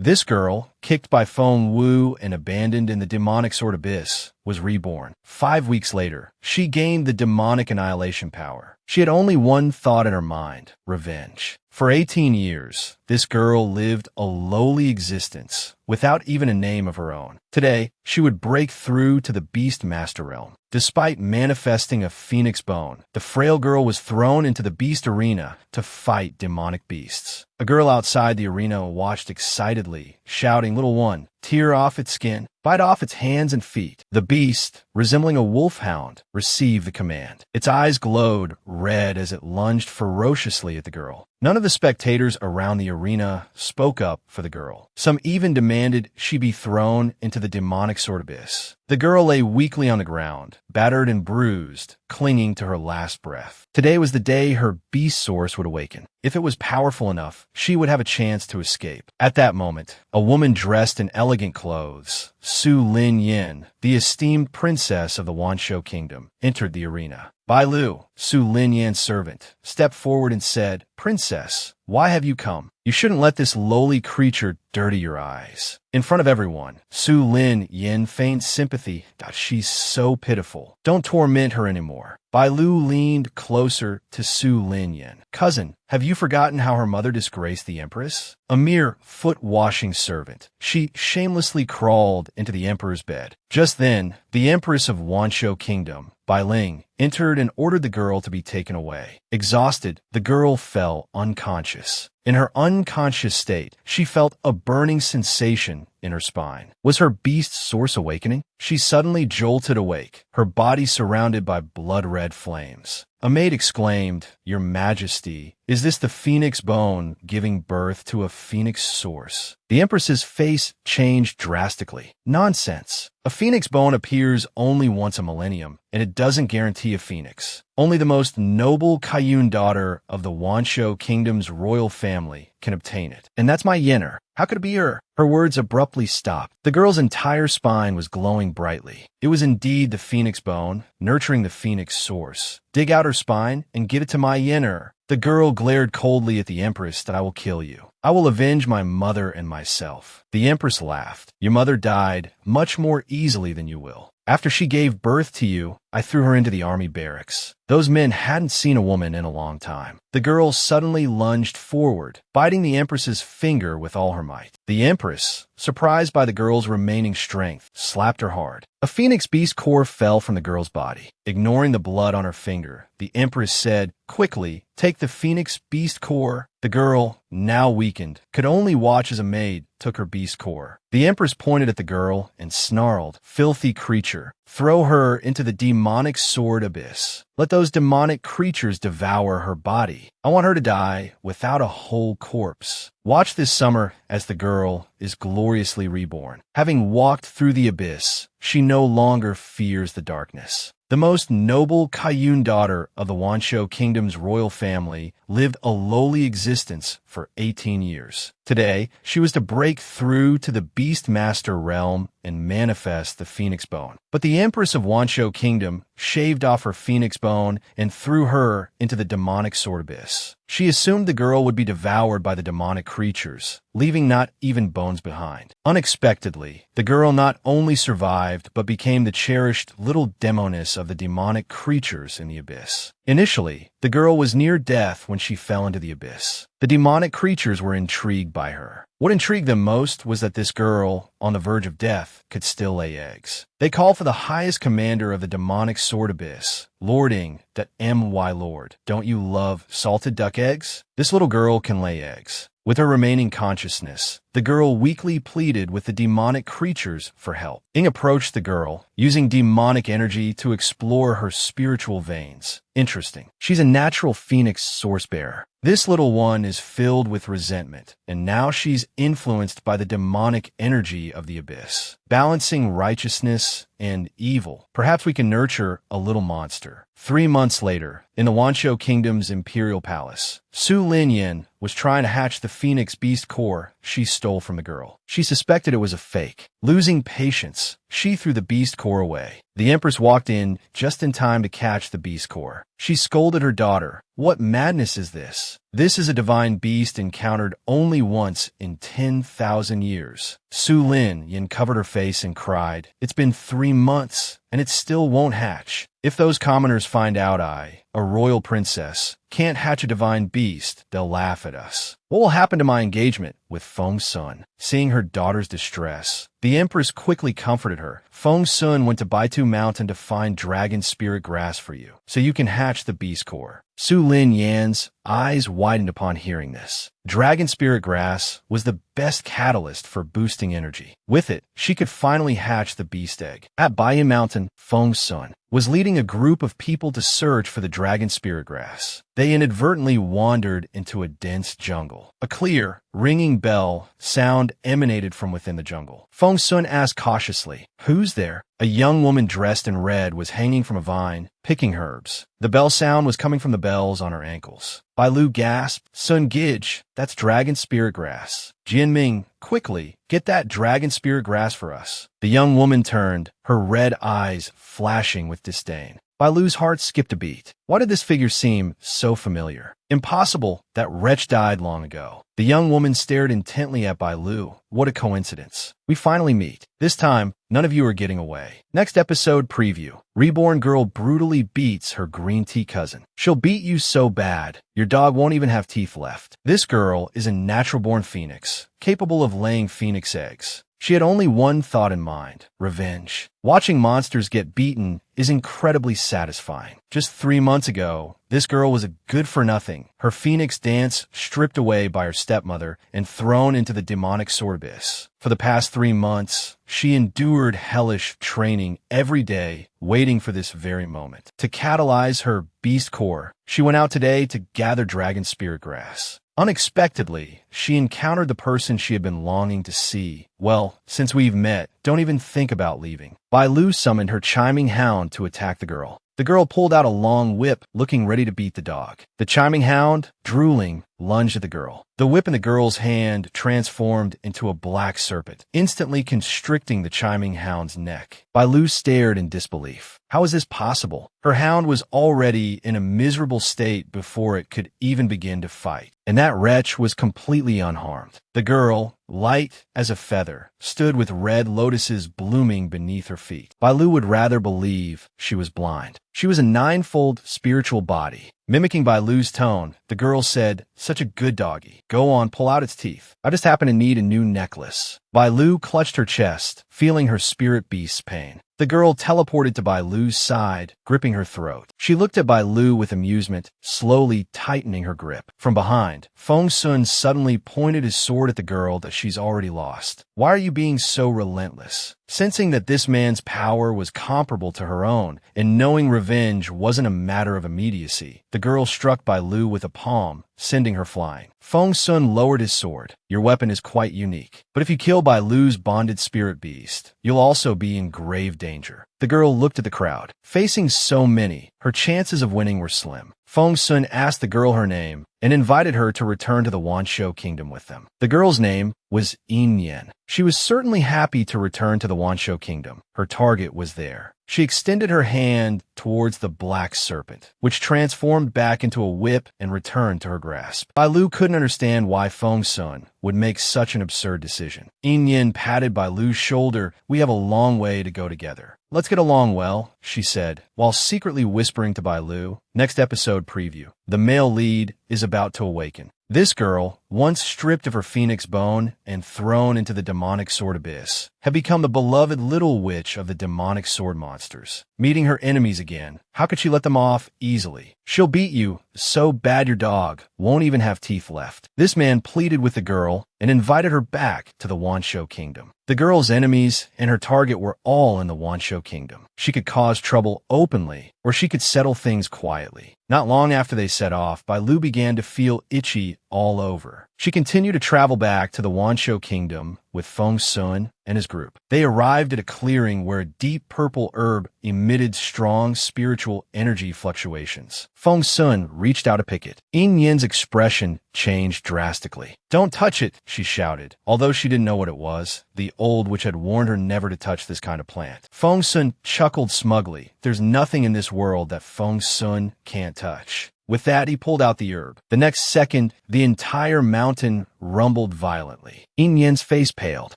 This girl, kicked by Feng Wu and abandoned in the demonic sword abyss, was reborn. 5 weeks later, she gained the demonic annihilation power. She had only one thought in her mind: revenge. For 18 years, this girl lived a lowly existence, without even a name of her own. Today, she would break through to the Beast Master realm. Despite manifesting a phoenix bone, the frail girl was thrown into the beast arena to fight demonic beasts. A girl outside the arena watched excitedly, shouting, "Little one, tear off its skin, bite off its hands and feet." The beast, resembling a wolfhound, received the command. Its eyes glowed red as it lunged ferociously at the girl. None of the spectators around the arena spoke up for the girl. Some even demanded she be thrown into the demonic sword abyss. The girl lay weakly on the ground, battered and bruised, clinging to her last breath. Today was the day her beast source would awaken. If it was powerful enough, she would have a chance to escape. At that moment, a woman dressed in elegant clothes, Su Lin Yin, the esteemed princess of the Wanshou kingdom, entered the arena. Bai Lu, Su Lin Yan's servant, stepped forward and said, "Princess, why have you come? You shouldn't let this lowly creature dirty your eyes." In front of everyone, Su Lin Yin feigned sympathy. "God, she's so pitiful. Don't torment her anymore." Bai Lu leaned closer to Su Lin Yin. "Cousin, have you forgotten how her mother disgraced the empress? A mere foot-washing servant. She shamelessly crawled into the emperor's bed." Just then, the empress of Wanshou Kingdom, Bai Ling, entered and ordered the girl to be taken away. Exhausted, the girl fell unconscious. In her unconscious state, she felt a burning sensation in her spine. Was her beast source awakening? She suddenly jolted awake, her body surrounded by blood-red flames. A maid exclaimed, "Your Majesty, is this the phoenix bone giving birth to a phoenix source?" The empress's face changed drastically. "Nonsense. A phoenix bone appears only once a millennium, and it doesn't guarantee a phoenix. Only the most noble Kaiyun daughter of the Wanshou Kingdom's royal family can obtain it. And that's my Yenner. How could it be her?" Her words abruptly stopped. The girl's entire spine was glowing brightly. It was indeed the phoenix bone, nurturing the phoenix source. "Dig out her spine and give it to my Yenner." The girl glared coldly at the empress. "That I will kill you. I will avenge my mother and myself." The empress laughed. "Your mother died much more easily than you will. After she gave birth to you, I threw her into the army barracks. Those men hadn't seen a woman in a long time." The girl suddenly lunged forward, biting the empress's finger with all her might. The empress, surprised by the girl's remaining strength, slapped her hard. A phoenix beast core fell from the girl's body. Ignoring the blood on her finger, the empress said, "Quickly, take the phoenix beast core." The girl, now weakened, could only watch as a maid took her beast core. The empress pointed at the girl and snarled, "Filthy creature, throw her into the demonic sword abyss. Let those demonic creatures devour her body. I want her to die without a whole corpse." Watch this summer as the girl is gloriously reborn. Having walked through the abyss, she no longer fears the darkness. The most noble Kaiyun daughter of the Wanshou Kingdom's royal family lived a lowly existence for 18 years. Today, she was to break through to the Beast Master realm and manifest the Phoenix Bone. But the Empress of Wanshou Kingdom shaved off her Phoenix Bone and threw her into the demonic sword abyss. She assumed the girl would be devoured by the demonic creatures, leaving not even bones behind. Unexpectedly, the girl not only survived, but became the cherished little demoness of the demonic creatures in the abyss. Initially, the girl was near death when she fell into the abyss. The demonic creatures were intrigued by her. What intrigued them most was that this girl, on the verge of death, could still lay eggs. They called for the highest commander of the demonic sword abyss, lording that "My lord, don't you love salted duck eggs? This little girl can lay eggs." With her remaining consciousness, the girl weakly pleaded with the demonic creatures for help. Ing approached the girl, using demonic energy to explore her spiritual veins. Interesting. She's a natural phoenix source bearer. This little one is filled with resentment, and now she's influenced by the demonic energy of the abyss. Balancing righteousness and evil. Perhaps we can nurture a little monster. 3 months later, in the Wanshou Kingdom's imperial palace, Su Linyin was trying to hatch the phoenix beast core she stole from the girl. She suspected it was a fake. Losing patience, she threw the beast core away. The empress walked in just in time to catch the beast core. She scolded her daughter. "What madness is this? This is a divine beast encountered only once in 10,000 years. Su Lin Yin covered her face and cried, "It's been 3 months, and it still won't hatch. If those commoners find out I, a royal princess, can't hatch a divine beast, they'll laugh at us. What will happen to my engagement with Feng Sun?" Seeing her daughter's distress, the empress quickly comforted her. "Feng Sun went to Baitu Mountain to find dragon spirit grass for you, so you can hatch the beast core." Su Lin Yan's eyes widened upon hearing this. Dragon spirit grass was the best catalyst for boosting energy. With it, she could finally hatch the beast egg. At Baiyu Mountain, Feng Sun was leading a group of people to search for the dragon spirit grass. They inadvertently wandered into a dense jungle. A clear, ringing bell sound emanated from within the jungle. Feng Sun asked cautiously, "Who's there?" A young woman dressed in red was hanging from a vine, picking herbs. The bell sound was coming from the bells on her ankles. Bai Lu gasped, "Sun Gij, that's dragon spirit grass." "Jian Ming, quickly, get that dragon spirit grass for us." The young woman turned, her red eyes flashing with disdain. Bai Lu's heart skipped a beat. Why did this figure seem so familiar? Impossible, that wretch died long ago. The young woman stared intently at Bai Lu. What a coincidence. We finally meet. This time, none of you are getting away. Next episode preview. Reborn girl brutally beats her green tea cousin. She'll beat you so bad, your dog won't even have teeth left. This girl is a natural-born phoenix, capable of laying phoenix eggs. She had only one thought in mind: revenge. Watching monsters get beaten is incredibly satisfying. Just 3 months ago, this girl was a good-for-nothing. Her phoenix dance stripped away by her stepmother and thrown into the demonic sword abyss. For the past 3 months, she endured hellish training every day, waiting for this very moment. To catalyze her beast core, she went out today to gather dragon spirit grass. Unexpectedly, she encountered the person she had been longing to see. "Well, since we've met, don't even think about leaving." Bai Lu summoned her chiming hound to attack the girl. The girl pulled out a long whip, looking ready to beat the dog. The chiming hound, drooling, lunged at the girl. The whip in the girl's hand transformed into a black serpent, instantly constricting the chiming hound's neck. Bai Lu stared in disbelief. How is this possible? Her hound was already in a miserable state before it could even begin to fight, and that wretch was completely unharmed. The girl, light as a feather, stood with red lotuses blooming beneath her feet. Bai Lu would rather believe she was blind. She was a ninefold spiritual body. Mimicking Bai Lu's tone, the girl said, "Such a good doggy. Go on, pull out its teeth. I just happen to need a new necklace." Bai Lu clutched her chest, feeling her spirit beast's pain. The girl teleported to Bai Lu's side, gripping her throat. She looked at Bai Lu with amusement, slowly tightening her grip. From behind, Feng Sun suddenly pointed his sword at the girl that she's already lost. "Why are you being so relentless?" Sensing that this man's power was comparable to her own, and knowing revenge wasn't a matter of immediacy, the girl struck Bai Lu with a palm, sending her flying. Feng Sun lowered his sword. "Your weapon is quite unique, but if you kill Bai Lu's bonded spirit beast, you'll also be in grave danger." The girl looked at the crowd. Facing so many, her chances of winning were slim. Feng Sun asked the girl her name and invited her to return to the Wanshou Kingdom with them. The girl's name was Yin Yan. She was certainly happy to return to the Wanshou Kingdom. Her target was there. She extended her hand towards the black serpent, which transformed back into a whip and returned to her grasp. Bai Lu couldn't understand why Feng Sun would make such an absurd decision. Yin Yin patted Bai Lu's shoulder. "We have a long way to go together. Let's get along well," she said, while secretly whispering to Bai Lu. Next episode preview. The male lead is about to awaken. This girl, once stripped of her phoenix bone and thrown into the demonic sword abyss, had become the beloved little witch of the demonic sword monsters. Meeting her enemies again, how could she let them off easily? "She'll beat you so bad your dog won't even have teeth left." This man pleaded with the girl and invited her back to the Wanshou Kingdom. The girl's enemies and her target were all in the Wanshou Kingdom. She could cause trouble openly, or she could settle things quietly. Not long after they set off, Bai Lu began to feel itchy all over. She continued to travel back to the Wanshou Kingdom with Feng Sun and his group. They arrived at a clearing where a deep purple herb emitted strong spiritual energy fluctuations. Feng Sun reached out to pick it. Yin Yin's expression changed drastically. "Don't touch it," she shouted, although she didn't know what it was. The old witch had warned her never to touch this kind of plant. Feng Sun chuckled smugly. There's nothing in this world that Feng Sun can't touch. With that, he pulled out the herb. The next second, the entire mountain rumbled violently. Yin Yan's face paled.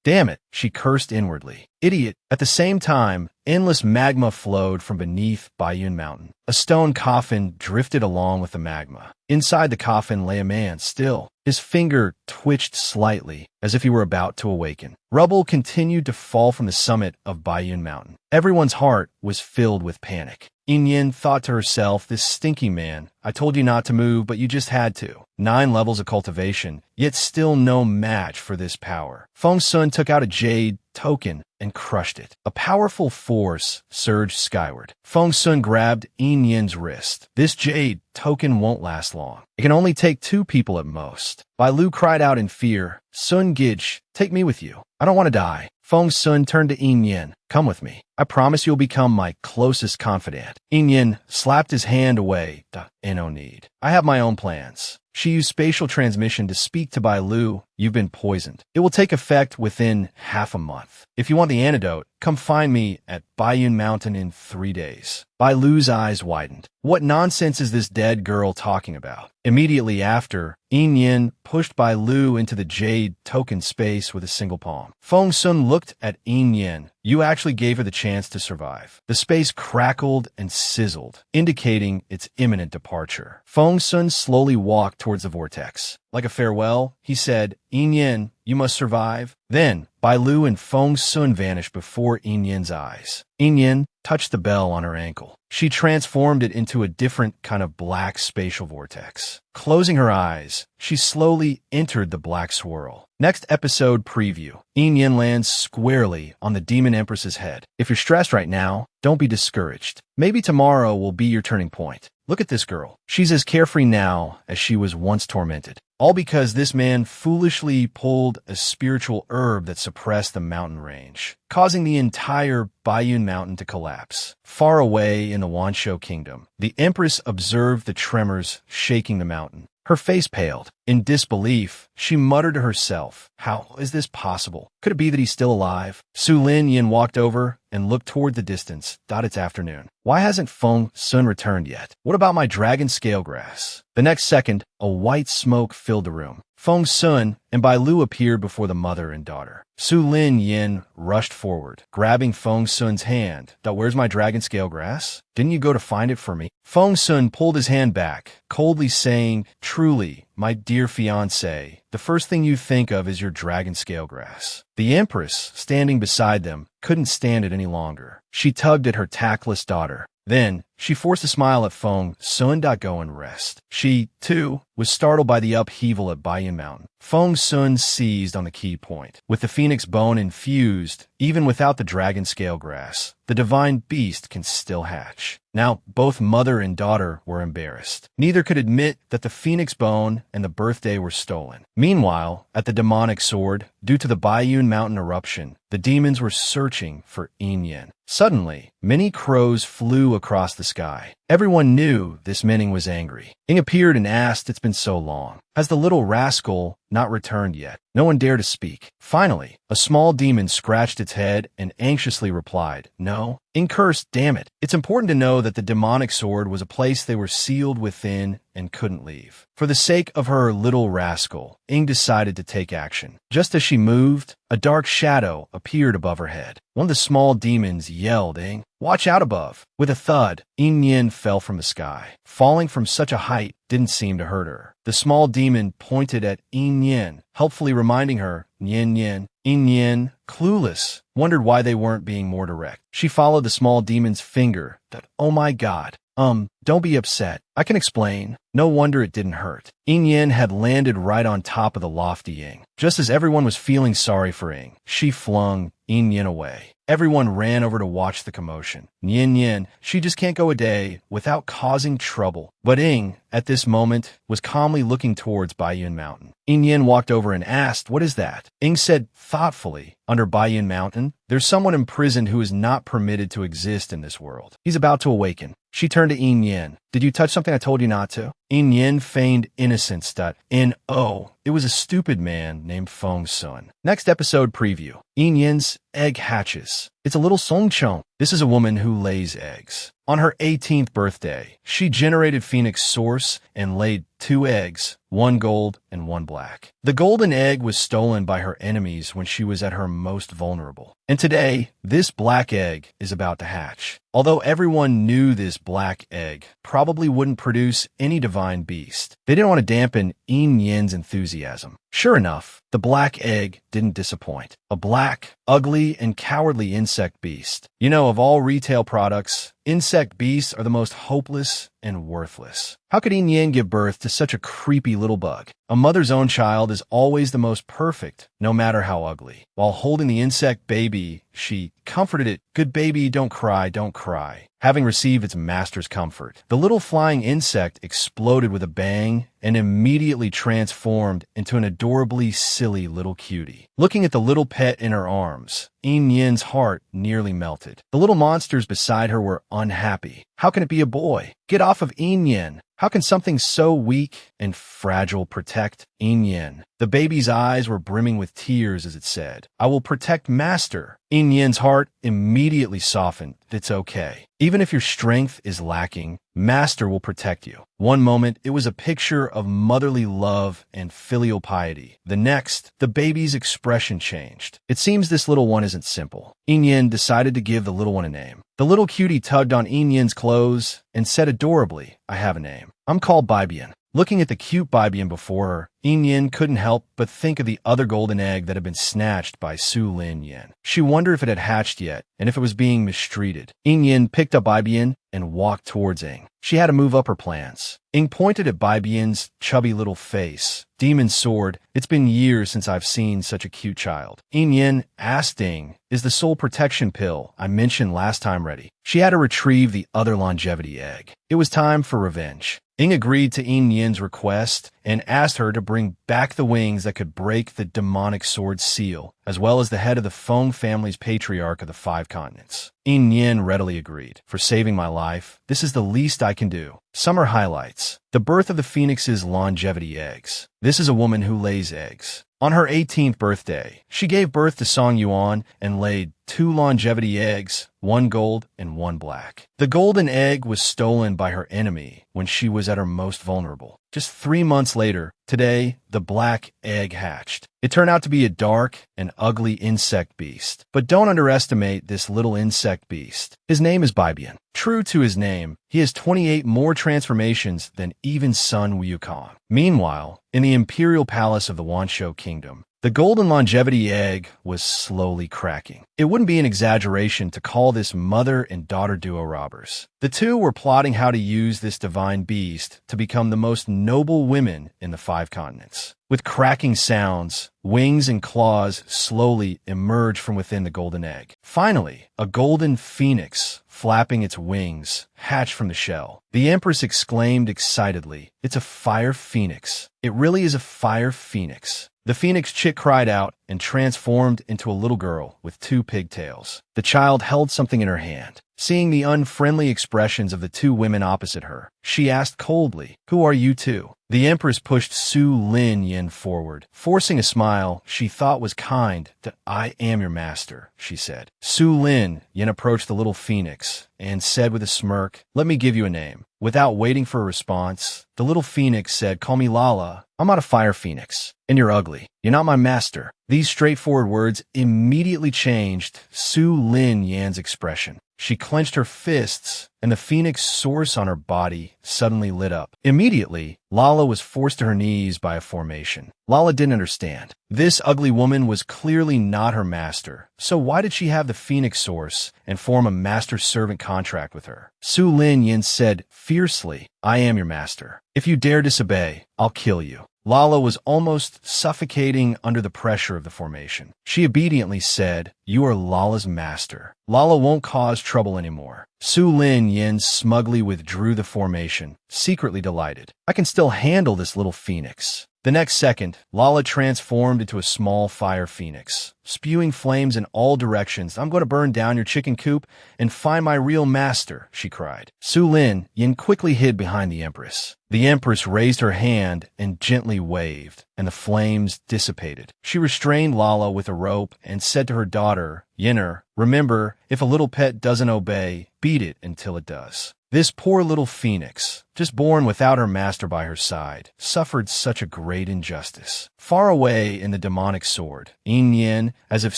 Damn it, she cursed inwardly. Idiot. At the same time, endless magma flowed from beneath Baiyun Mountain. A stone coffin drifted along with the magma. Inside the coffin lay a man, still. His finger twitched slightly, as if he were about to awaken. Rubble continued to fall from the summit of Baiyun Mountain. Everyone's heart was filled with panic. Yin Yan thought to herself, this stinky man. I told you not to move, but you just had to. 9 levels of cultivation, yet still no match for this power. Feng Sun took out a jade token and crushed it. A powerful force surged skyward. Feng Sun grabbed Yin Yan's wrist. This jade token won't last long. It can only take 2 people at most. Bai Lu cried out in fear, Sun Gij, take me with you. I don't want to die. Feng Sun turned to Yin Yan. Come with me. I promise you'll become my closest confidant. Yin Yan slapped his hand away. No need. I have my own plans. She used spatial transmission to speak to Bai Lu. You've been poisoned. It will take effect within half a month. If you want the antidote, come find me at Baiyun Mountain in 3 days. Bai Lu's eyes widened. What nonsense is this dead girl talking about? Immediately after, Yin Yan pushed Bai Lu into the jade token space with a single palm. Feng Sun looked at Yin Yan. You actually gave her the chance to survive. The space crackled and sizzled, indicating its imminent departure. Feng Sun slowly walked towards the vortex. Like a farewell, he said, Yin Yan, you must survive. Then, Bai Lu and Feng Sun vanished before Yin Yan's eyes. Yin Yan touched the bell on her ankle. She transformed it into a different kind of black spatial vortex. Closing her eyes, she slowly entered the black swirl. Next episode preview. Yin Yan lands squarely on the Demon Empress's head. If you're stressed right now, don't be discouraged. Maybe tomorrow will be your turning point. Look at this girl. She's as carefree now as she was once tormented. All because this man foolishly pulled a spiritual herb that suppressed the mountain range, causing the entire Baiyun Mountain to collapse. Far away in the Wanshou Kingdom, the Empress observed the tremors shaking the mountain. Her face paled. In disbelief, she muttered to herself, how is this possible? Could it be that he's still alive? Su Lin Yin walked over and looked toward the distance. It's afternoon. Why hasn't Feng Sun returned yet? What about my dragon scale grass? The next second, a white smoke filled the room. Feng Sun and Bai Lu appeared before the mother and daughter. Su Lin Yin rushed forward, grabbing Feng Sun's hand. Where's my dragon scale grass? Didn't you go to find it for me? Feng Sun pulled his hand back, coldly saying, truly, my dear fiancé, the first thing you think of is your dragon scale grass. The Empress, standing beside them, couldn't stand it any longer. She tugged at her tactless daughter. Then, she forced a smile at Feng Sun. Go and rest. She, too, was startled by the upheaval at Baiyun Mountain. Feng Sun seized on the key point. With the phoenix bone infused, even without the dragon scale grass, the divine beast can still hatch. Now, both mother and daughter were embarrassed. Neither could admit that the phoenix bone and the birthday were stolen. Meanwhile, at the demonic sword, due to the Baiyun Mountain eruption, the demons were searching for Yin Yan. Suddenly, many crows flew across the sky. Everyone knew this meaning was angry. Ing appeared and asked, it's been so long. Has the little rascal not returned yet? No one dared to speak. Finally, a small demon scratched its head and anxiously replied, no. Ing cursed, damn it. It's important to know that the demonic sword was a place they were sealed within and couldn't leave. For the sake of her little rascal, Ing decided to take action. Just as she moved, a dark shadow appeared above her head. One of the small demons yelled, Ing, watch out above. With a thud, Yin Yan fell from the sky. Falling from such a height didn't seem to hurt her. The small demon pointed at Yin Yan, helpfully reminding her, Yin Yan. Yin Yan, clueless, wondered why they weren't being more direct. She followed the small demon's finger. Oh my God. Don't be upset. I can explain. No wonder it didn't hurt. Yin Yan had landed right on top of the lofty Ying. Just as everyone was feeling sorry for Ying, she flung Yin Yan away. Everyone ran over to watch the commotion. Yin Yan, she just can't go a day without causing trouble. But Ying, at this moment, was calmly looking towards Baiyun Mountain. Yin Yan walked over and asked, what is that? Ying said thoughtfully, under Baiyun Mountain, there's someone imprisoned who is not permitted to exist in this world. He's about to awaken. She turned to Yin Yan. Did you touch something I told you not to? In Yin feigned innocence. It was a stupid man named Feng Sun. Next episode preview. In Yin's egg hatches. It's a little Songchong. This is a woman who lays eggs. On her 18th birthday, she generated Phoenix Source and laid 2 eggs, 1 gold and 1 black. The golden egg was stolen by her enemies when she was at her most vulnerable. And today, this black egg is about to hatch. Although everyone knew this black egg probably wouldn't produce any divine beast, they didn't want to dampen In Yin's enthusiasm. Sure enough, the black egg didn't disappoint. A black, ugly, and cowardly insect beast. You know, of all retail products, insect beasts are the most hopeless and worthless. How could In Yin give birth to such a creepy little bug? A mother's own child is always the most perfect, no matter how ugly. While holding the insect baby, she comforted it. Good baby, don't cry, don't cry. Having received its master's comfort, the little flying insect exploded with a bang and immediately transformed into an adorably silly little cutie. Looking at the little pet in her arms, In Yin's heart nearly melted. The little monsters beside her were unhappy. How can it be a boy? Get off of In Yin. How can something so weak and fragile protect In Yin? The baby's eyes were brimming with tears as it said, I will protect Master. In Yin's heart immediately softened. It's okay. Even if your strength is lacking, Master will protect you. One moment, it was a picture of motherly love and filial piety. The next, the baby's expression changed. It seems this little one isn't simple. In Yin decided to give the little one a name. The little cutie tugged on In Yin's clothes and said adorably, I have a name. I'm called Bibian. Looking at the cute Bibian before her, In Yin couldn't help but think of the other golden egg that had been snatched by Su Lin Yin. She wondered if it had hatched yet, and if it was being mistreated. In Yin picked up Bibian and walked towards Ing. She had to move up her plans. Ing pointed at Bibian's chubby little face. Demon sword, it's been years since I've seen such a cute child. In Yin asked Ing, is the soul protection pill I mentioned last time ready? She had to retrieve the other longevity egg. It was time for revenge. Ing agreed to In Yin's request and asked her to bring back the wings that could break the demonic sword's seal, as well as the head of the Feng family's patriarch of the 5 continents. In Yin readily agreed. For saving my life, this is the least I can do. Summer highlights. The birth of the Phoenix's longevity eggs. This is a woman who lays eggs. On her 18th birthday, she gave birth to Song Yuan and laid 2 longevity eggs, 1 gold and 1 black. The golden egg was stolen by her enemy when she was at her most vulnerable. Just 3 months later, today, the black egg hatched. It turned out to be a dark and ugly insect beast. But don't underestimate this little insect beast. His name is Bibian. True to his name, he has 28 more transformations than even Sun Wukong. Meanwhile, in the imperial palace of the Wanshou Kingdom, the golden longevity egg was slowly cracking. It wouldn't be an exaggeration to call this mother and daughter duo robbers. The two were plotting how to use this divine beast to become the most noble women in the 5 continents. With cracking sounds, wings and claws slowly emerged from within the golden egg. Finally, a golden phoenix, flapping its wings, hatched from the shell. The Empress exclaimed excitedly, "It's a fire phoenix. It really is a fire phoenix." The phoenix chick cried out and transformed into a little girl with 2 pigtails. The child held something in her hand. Seeing the unfriendly expressions of the 2 women opposite her, she asked coldly, "Who are you 2?" The Empress pushed Su Lin Yin forward, forcing a smile she thought was kind. "I am your master," she said. Su Lin Yin approached the little phoenix and said with a smirk, "Let me give you a name." Without waiting for a response, the little phoenix said, "Call me Lala. I'm not a fire phoenix, and you're ugly. You're not my master." These straightforward words immediately changed Su Lin Yan's expression. She clenched her fists, and the phoenix source on her body suddenly lit up. Immediately, Lala was forced to her knees by a formation. Lala didn't understand. This ugly woman was clearly not her master, so why did she have the phoenix source and form a master-servant contract with her? Su Lin Yin said fiercely, "I am your master. If you dare disobey, I'll kill you." Lala was almost suffocating under the pressure of the formation. She obediently said, "You are Lala's master. Lala won't cause trouble anymore." Su Lin Yin smugly withdrew the formation, secretly delighted. "I can still handle this little phoenix." The next second, Lala transformed into a small fire phoenix. spewing flames in all directions. "I'm going to burn down your chicken coop and find my real master," she cried. Yin quickly hid behind the Empress. The Empress raised her hand and gently waved, and the flames dissipated. She restrained Lala with a rope and said to her daughter, "Yinner, remember, if a little pet doesn't obey, beat it until it does." This poor little phoenix, just born without her master by her side, suffered such a great injustice. Far away in the demonic sword, Yin, as if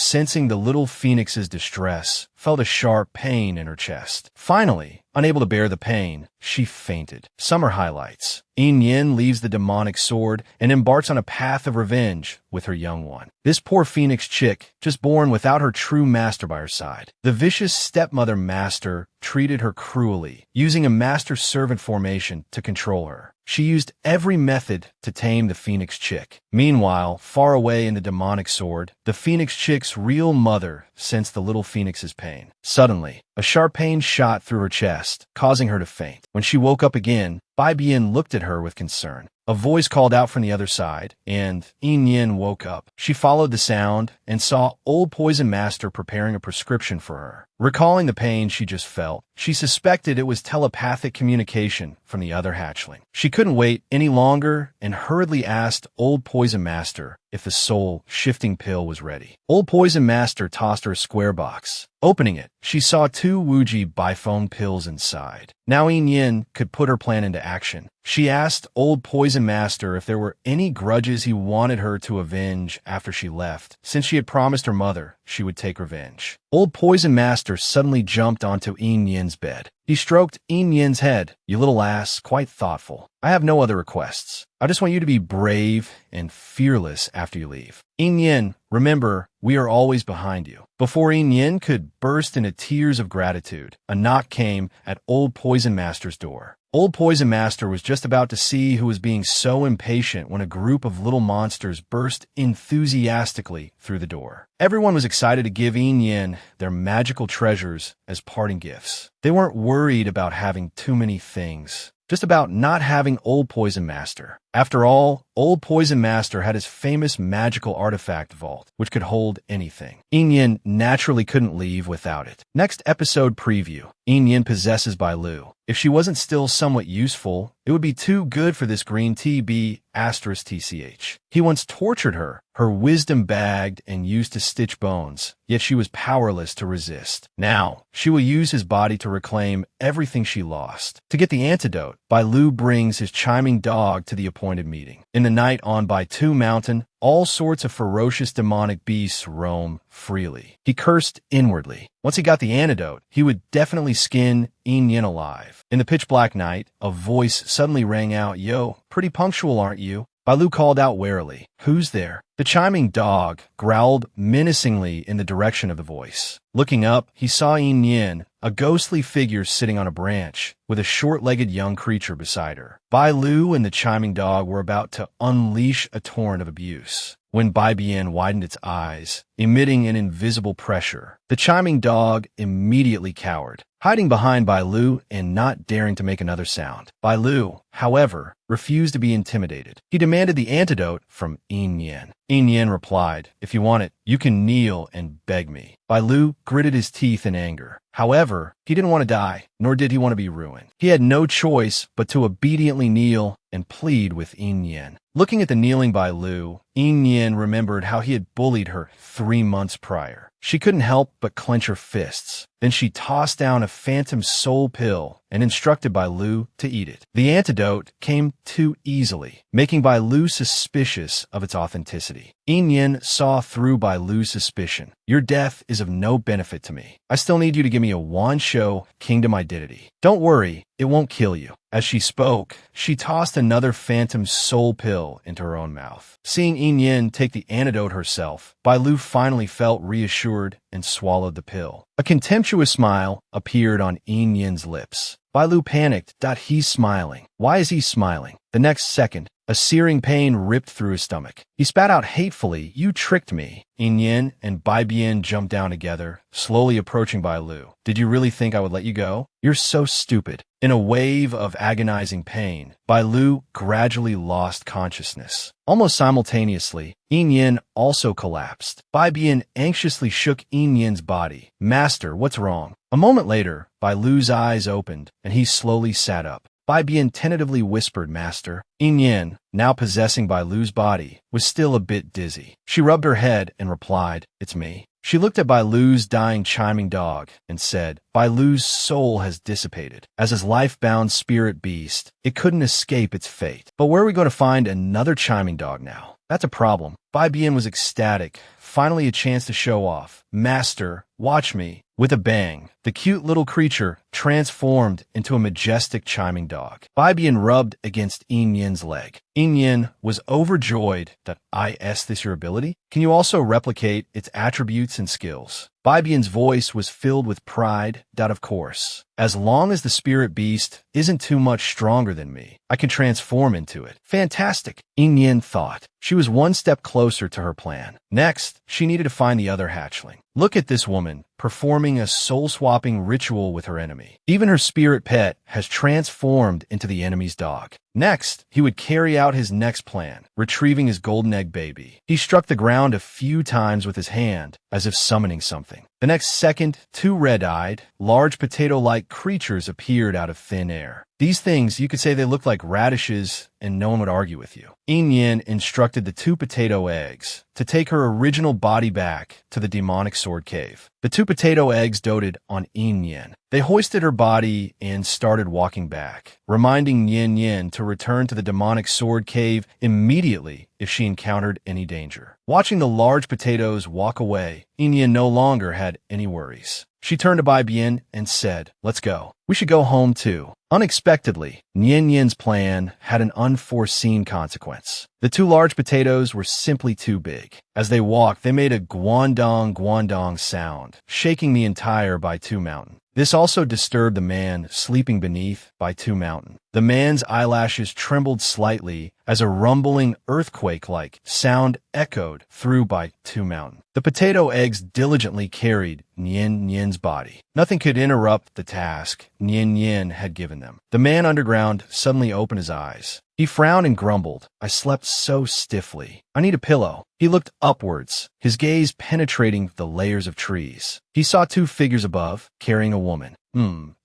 sensing the little phoenix's distress, felt a sharp pain in her chest. Finally, unable to bear the pain, she fainted. Summer highlights. Yin leaves the demonic sword and embarks on a path of revenge with her young one. This poor phoenix chick, just born without her true master by her side. The vicious stepmother master treated her cruelly, using a master-servant formation to control her. She used every method to tame the phoenix chick. Meanwhile, far away in the demonic sword, the phoenix chick's real mother sensed the little phoenix's pain. Suddenly, a sharp pain shot through her chest, causing her to faint. When she woke up again, Bai Bian looked at her with concern. A voice called out from the other side, and Yin woke up. She followed the sound and saw old Poison Master preparing a prescription for her. Recalling the pain she just felt, she suspected it was telepathic communication from the other hatchling. She couldn't wait any longer and hurriedly asked old Poison Master if the soul-shifting pill was ready. Old Poison Master tossed her a square box. Opening it, she saw 2 Wuji biphone pills inside. Now Yin could put her plan into action. She asked old Poison Master if there were any grudges he wanted her to avenge after she left, since she had promised her mother she would take revenge. Old Poison Master suddenly jumped onto Yin's bed. He stroked Yin's head. "You little ass, quite thoughtful. I have no other requests. I just want you to be brave and fearless after you leave. Yin, remember, we are always behind you." Before Yin could burst into tears of gratitude, a knock came at old Poison Master's door. Old Poison Master was just about to see who was being so impatient when a group of little monsters burst enthusiastically through the door. Everyone was excited to give Yin their magical treasures as parting gifts. They weren't worried about having too many things, just about not having old Poison Master. After all, old Poison Master had his famous magical artifact vault, which could hold anything. Yin naturally couldn't leave without it. Next episode preview. Yin possesses Bai Lu. If she wasn't still somewhat useful, it would be too good for this green tea bee *TCH. He once tortured her wisdom bagged and used to stitch bones, yet she was powerless to resist. Now, she will use his body to reclaim everything she lost. To get the antidote, Bai Lu brings his chiming dog to the appointed meeting. In the night on Bai Tu Mountain, all sorts of ferocious demonic beasts roam freely. He cursed inwardly. Once he got the antidote, he would definitely skin Yin alive. In the pitch-black night, a voice suddenly rang out, "Yo, pretty punctual, aren't you?" Bai Lu called out warily, "Who's there?" The chiming dog growled menacingly in the direction of the voice. Looking up, he saw Yin, a ghostly figure sitting on a branch, with a short-legged young creature beside her. Bai Lu and the chiming dog were about to unleash a torrent of abuse, when Bai Bian widened its eyes, emitting an invisible pressure. The chiming dog immediately cowered, hiding behind Bai Lu and not daring to make another sound. Bai Lu, however, refused to be intimidated. He demanded the antidote from Yin. Yin replied, "If you want it, you can kneel and beg me." Bai Lu gritted his teeth in anger. However, he didn't want to die, nor did he want to be ruined. He had no choice but to obediently kneel and plead with Yin. Looking at the kneeling Bai Lu, Yin remembered how he had bullied her 3 months prior. She couldn't help but clench her fists. Then she tossed down a phantom soul pill and instructed Bai Lu to eat it. The antidote came too easily, making Bai Lu suspicious of its authenticity. Yin saw through Bai Lu's suspicion. "Your death is of no benefit to me. I still need you to give me a Wan-Shou kingdom identity. Don't worry, it won't kill you." As she spoke, she tossed another phantom soul pill into her own mouth. Seeing Yin take the antidote herself, Bai Lu finally felt reassured and swallowed the pill. A contemptuous smile appeared on Yin's lips. Bai Lu panicked. "He's smiling. Why is he smiling?" The next second, A searing pain ripped through his stomach. He spat out hatefully, "You tricked me." Yin Yin and Bai Bian jumped down together, slowly approaching Bai Lu. "Did you really think I would let you go? You're so stupid." In a wave of agonizing pain, Bai Lu gradually lost consciousness. Almost simultaneously, Yin Yin also collapsed. Bai Bian anxiously shook Yin Yin's body. "Master, what's wrong?" A moment later, Bai Lu's eyes opened, and he slowly sat up. Bai Bian tentatively whispered, "Master." Yin Yin, now possessing Bai Lu's body, was still a bit dizzy. She rubbed her head and replied, "It's me." She looked at Bai Lu's dying chiming dog and said, "Bai Lu's soul has dissipated. As his life-bound spirit beast, it couldn't escape its fate. But where are we going to find another chiming dog now? That's a problem." Bai Bian was ecstatic, finally a chance to show off. "Master, watch me." With a bang, the cute little creature transformed into a majestic chiming dog. Bai Bian rubbed against Yin Yin's leg. Yin Yin was overjoyed that, "Is this your ability? Can you also replicate its attributes and skills?" Bai Bian's voice was filled with pride. "Of course. As long as the spirit beast isn't too much stronger than me, I can transform into it." "Fantastic," Yin Yin thought. She was one step closer to her plan. Next, she needed to find the other hatchling. Look at this woman, performing a soul-swapping ritual with her enemy. Even her spirit pet has transformed into the enemy's dog. Next, he would carry out his next plan, retrieving his golden egg baby. He struck the ground a few times with his hand, as if summoning something. The next second, two red-eyed, large potato-like creatures appeared out of thin air. These things, you could say they looked like radishes, and no one would argue with you. Yin Yin instructed the two potato eggs to take her original body back to the demonic sword cave. The two potato eggs doted on Yin Yin. They hoisted her body and started walking back, reminding Yin Yin to return to the demonic sword cave immediately if she encountered any danger. Watching the large potatoes walk away, Yin Yin no longer had any worries. She turned to Bai Bian and said, "Let's go. We should go home too." Unexpectedly, Yin Yin's plan had an unforeseen consequence. The two large potatoes were simply too big. As they walked, they made a guandong guandong sound, shaking the entire Baitu mountain. This also disturbed the man sleeping beneath Baitu mountain. The man's eyelashes trembled slightly as a rumbling earthquake-like sound echoed through Baitu mountain. The potato eggs diligently carried Yin Yin's body. Nothing could interrupt the task Yin Yin had given them. The man underground suddenly opened his eyes. He frowned and grumbled, "I slept so stiffly. I need a pillow." He looked upwards, his gaze penetrating the layers of trees. He saw two figures above, carrying a woman.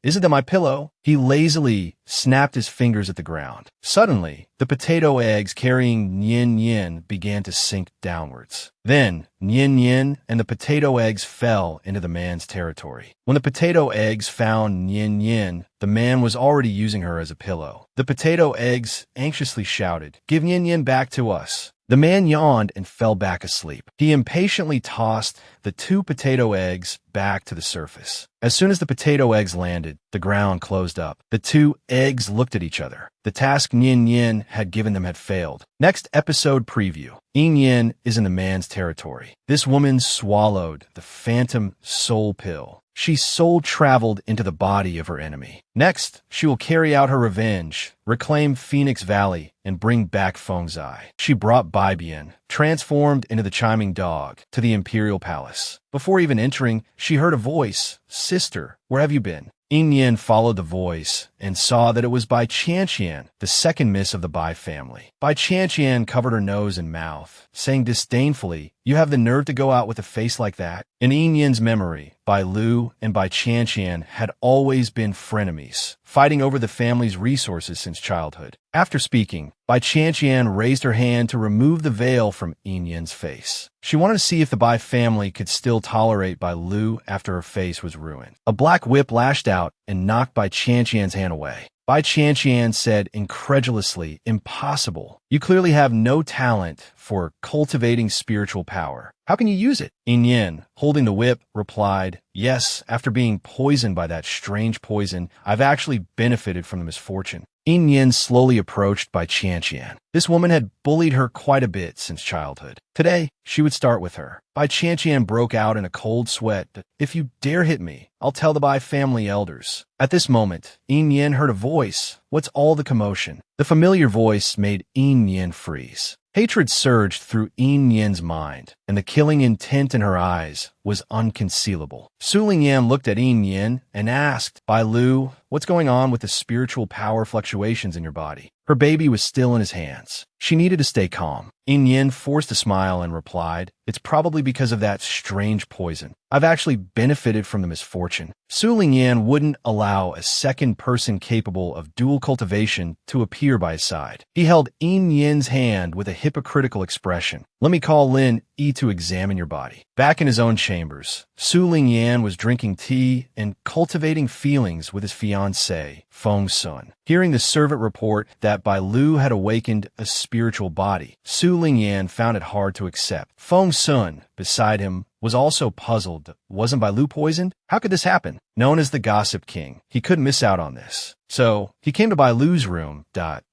Isn't that my pillow?" He lazily snapped his fingers at the ground. Suddenly, the potato eggs carrying Yin Yin began to sink downwards. Then, Yin Yin and the potato eggs fell into the man's territory. When the potato eggs found Yin Yin, the man was already using her as a pillow. The potato eggs anxiously shouted, "Give Yin Yin back to us." The man yawned and fell back asleep. He impatiently tossed the two potato eggs back to the surface. As soon as the potato eggs landed, the ground closed up. The two eggs looked at each other. The task Yin Yin had given them had failed. Next episode preview. Yin Yin is in the man's territory. This woman swallowed the phantom soul pill. She soul-traveled into the body of her enemy. Next, she will carry out her revenge, reclaim Phoenix Valley, and bring back Fengzai. She brought Bai Bian, transformed into the chiming dog, to the imperial palace. Before even entering, she heard a voice, "Sister, where have you been?" Yin Yin followed the voice and saw that it was Bai Qianqian, the second miss of the Bai family. Bai Qianqian covered her nose and mouth, saying disdainfully, "You have the nerve to go out with a face like that?" In Yin Yin's memory, Bai Lu and Bai Qianqian had always been frenemies, fighting over the family's resources since childhood. After speaking, Bai Qianqian raised her hand to remove the veil from Yin Yin's face. She wanted to see if the Bai family could still tolerate Bai Lu after her face was ruined. A black whip lashed out and knocked Bai Qianqian's hand away. Bai Qianqian said incredulously, "Impossible. You clearly have no talent for cultivating spiritual power. How can you use it?" Yin Yin, holding the whip, replied, "Yes, after being poisoned by that strange poison, I've actually benefited from the misfortune." Yin Yin slowly approached Bai Qianqian. This woman had bullied her quite a bit since childhood. Today, she would start with her. Bai Qianqian broke out in a cold sweat. "If you dare hit me, I'll tell the Bai family elders." At this moment, Yin Yin heard a voice. What's all the commotion? The familiar voice made Yin Yin freeze. Hatred surged through Yin Yin's mind, and the killing intent in her eyes was unconcealable. Su Lingyan looked at Yin Yin and asked, Bai Lu, what's going on with the spiritual power fluctuations in your body? Her baby was still in his hands. She needed to stay calm. Yin Yin forced a smile and replied, it's probably because of that strange poison. I've actually benefited from the misfortune. Su Lingyan wouldn't allow a second person capable of dual cultivation to appear by his side. He held Yin Yin's hand with a hypocritical expression. Let me call Lin Yi to examine your body. Back in his own chambers, Su Lingyan was drinking tea and cultivating feelings with his fiancée, Feng Sun. Hearing the servant report that Bai Lu had awakened a spiritual body, Su Lingyan found it hard to accept. Feng Sun, beside him, was also puzzled. Wasn't Bai Lu poisoned? How could this happen? Known as the Gossip King, he couldn't miss out on this. So, he came to Bai Lu's room.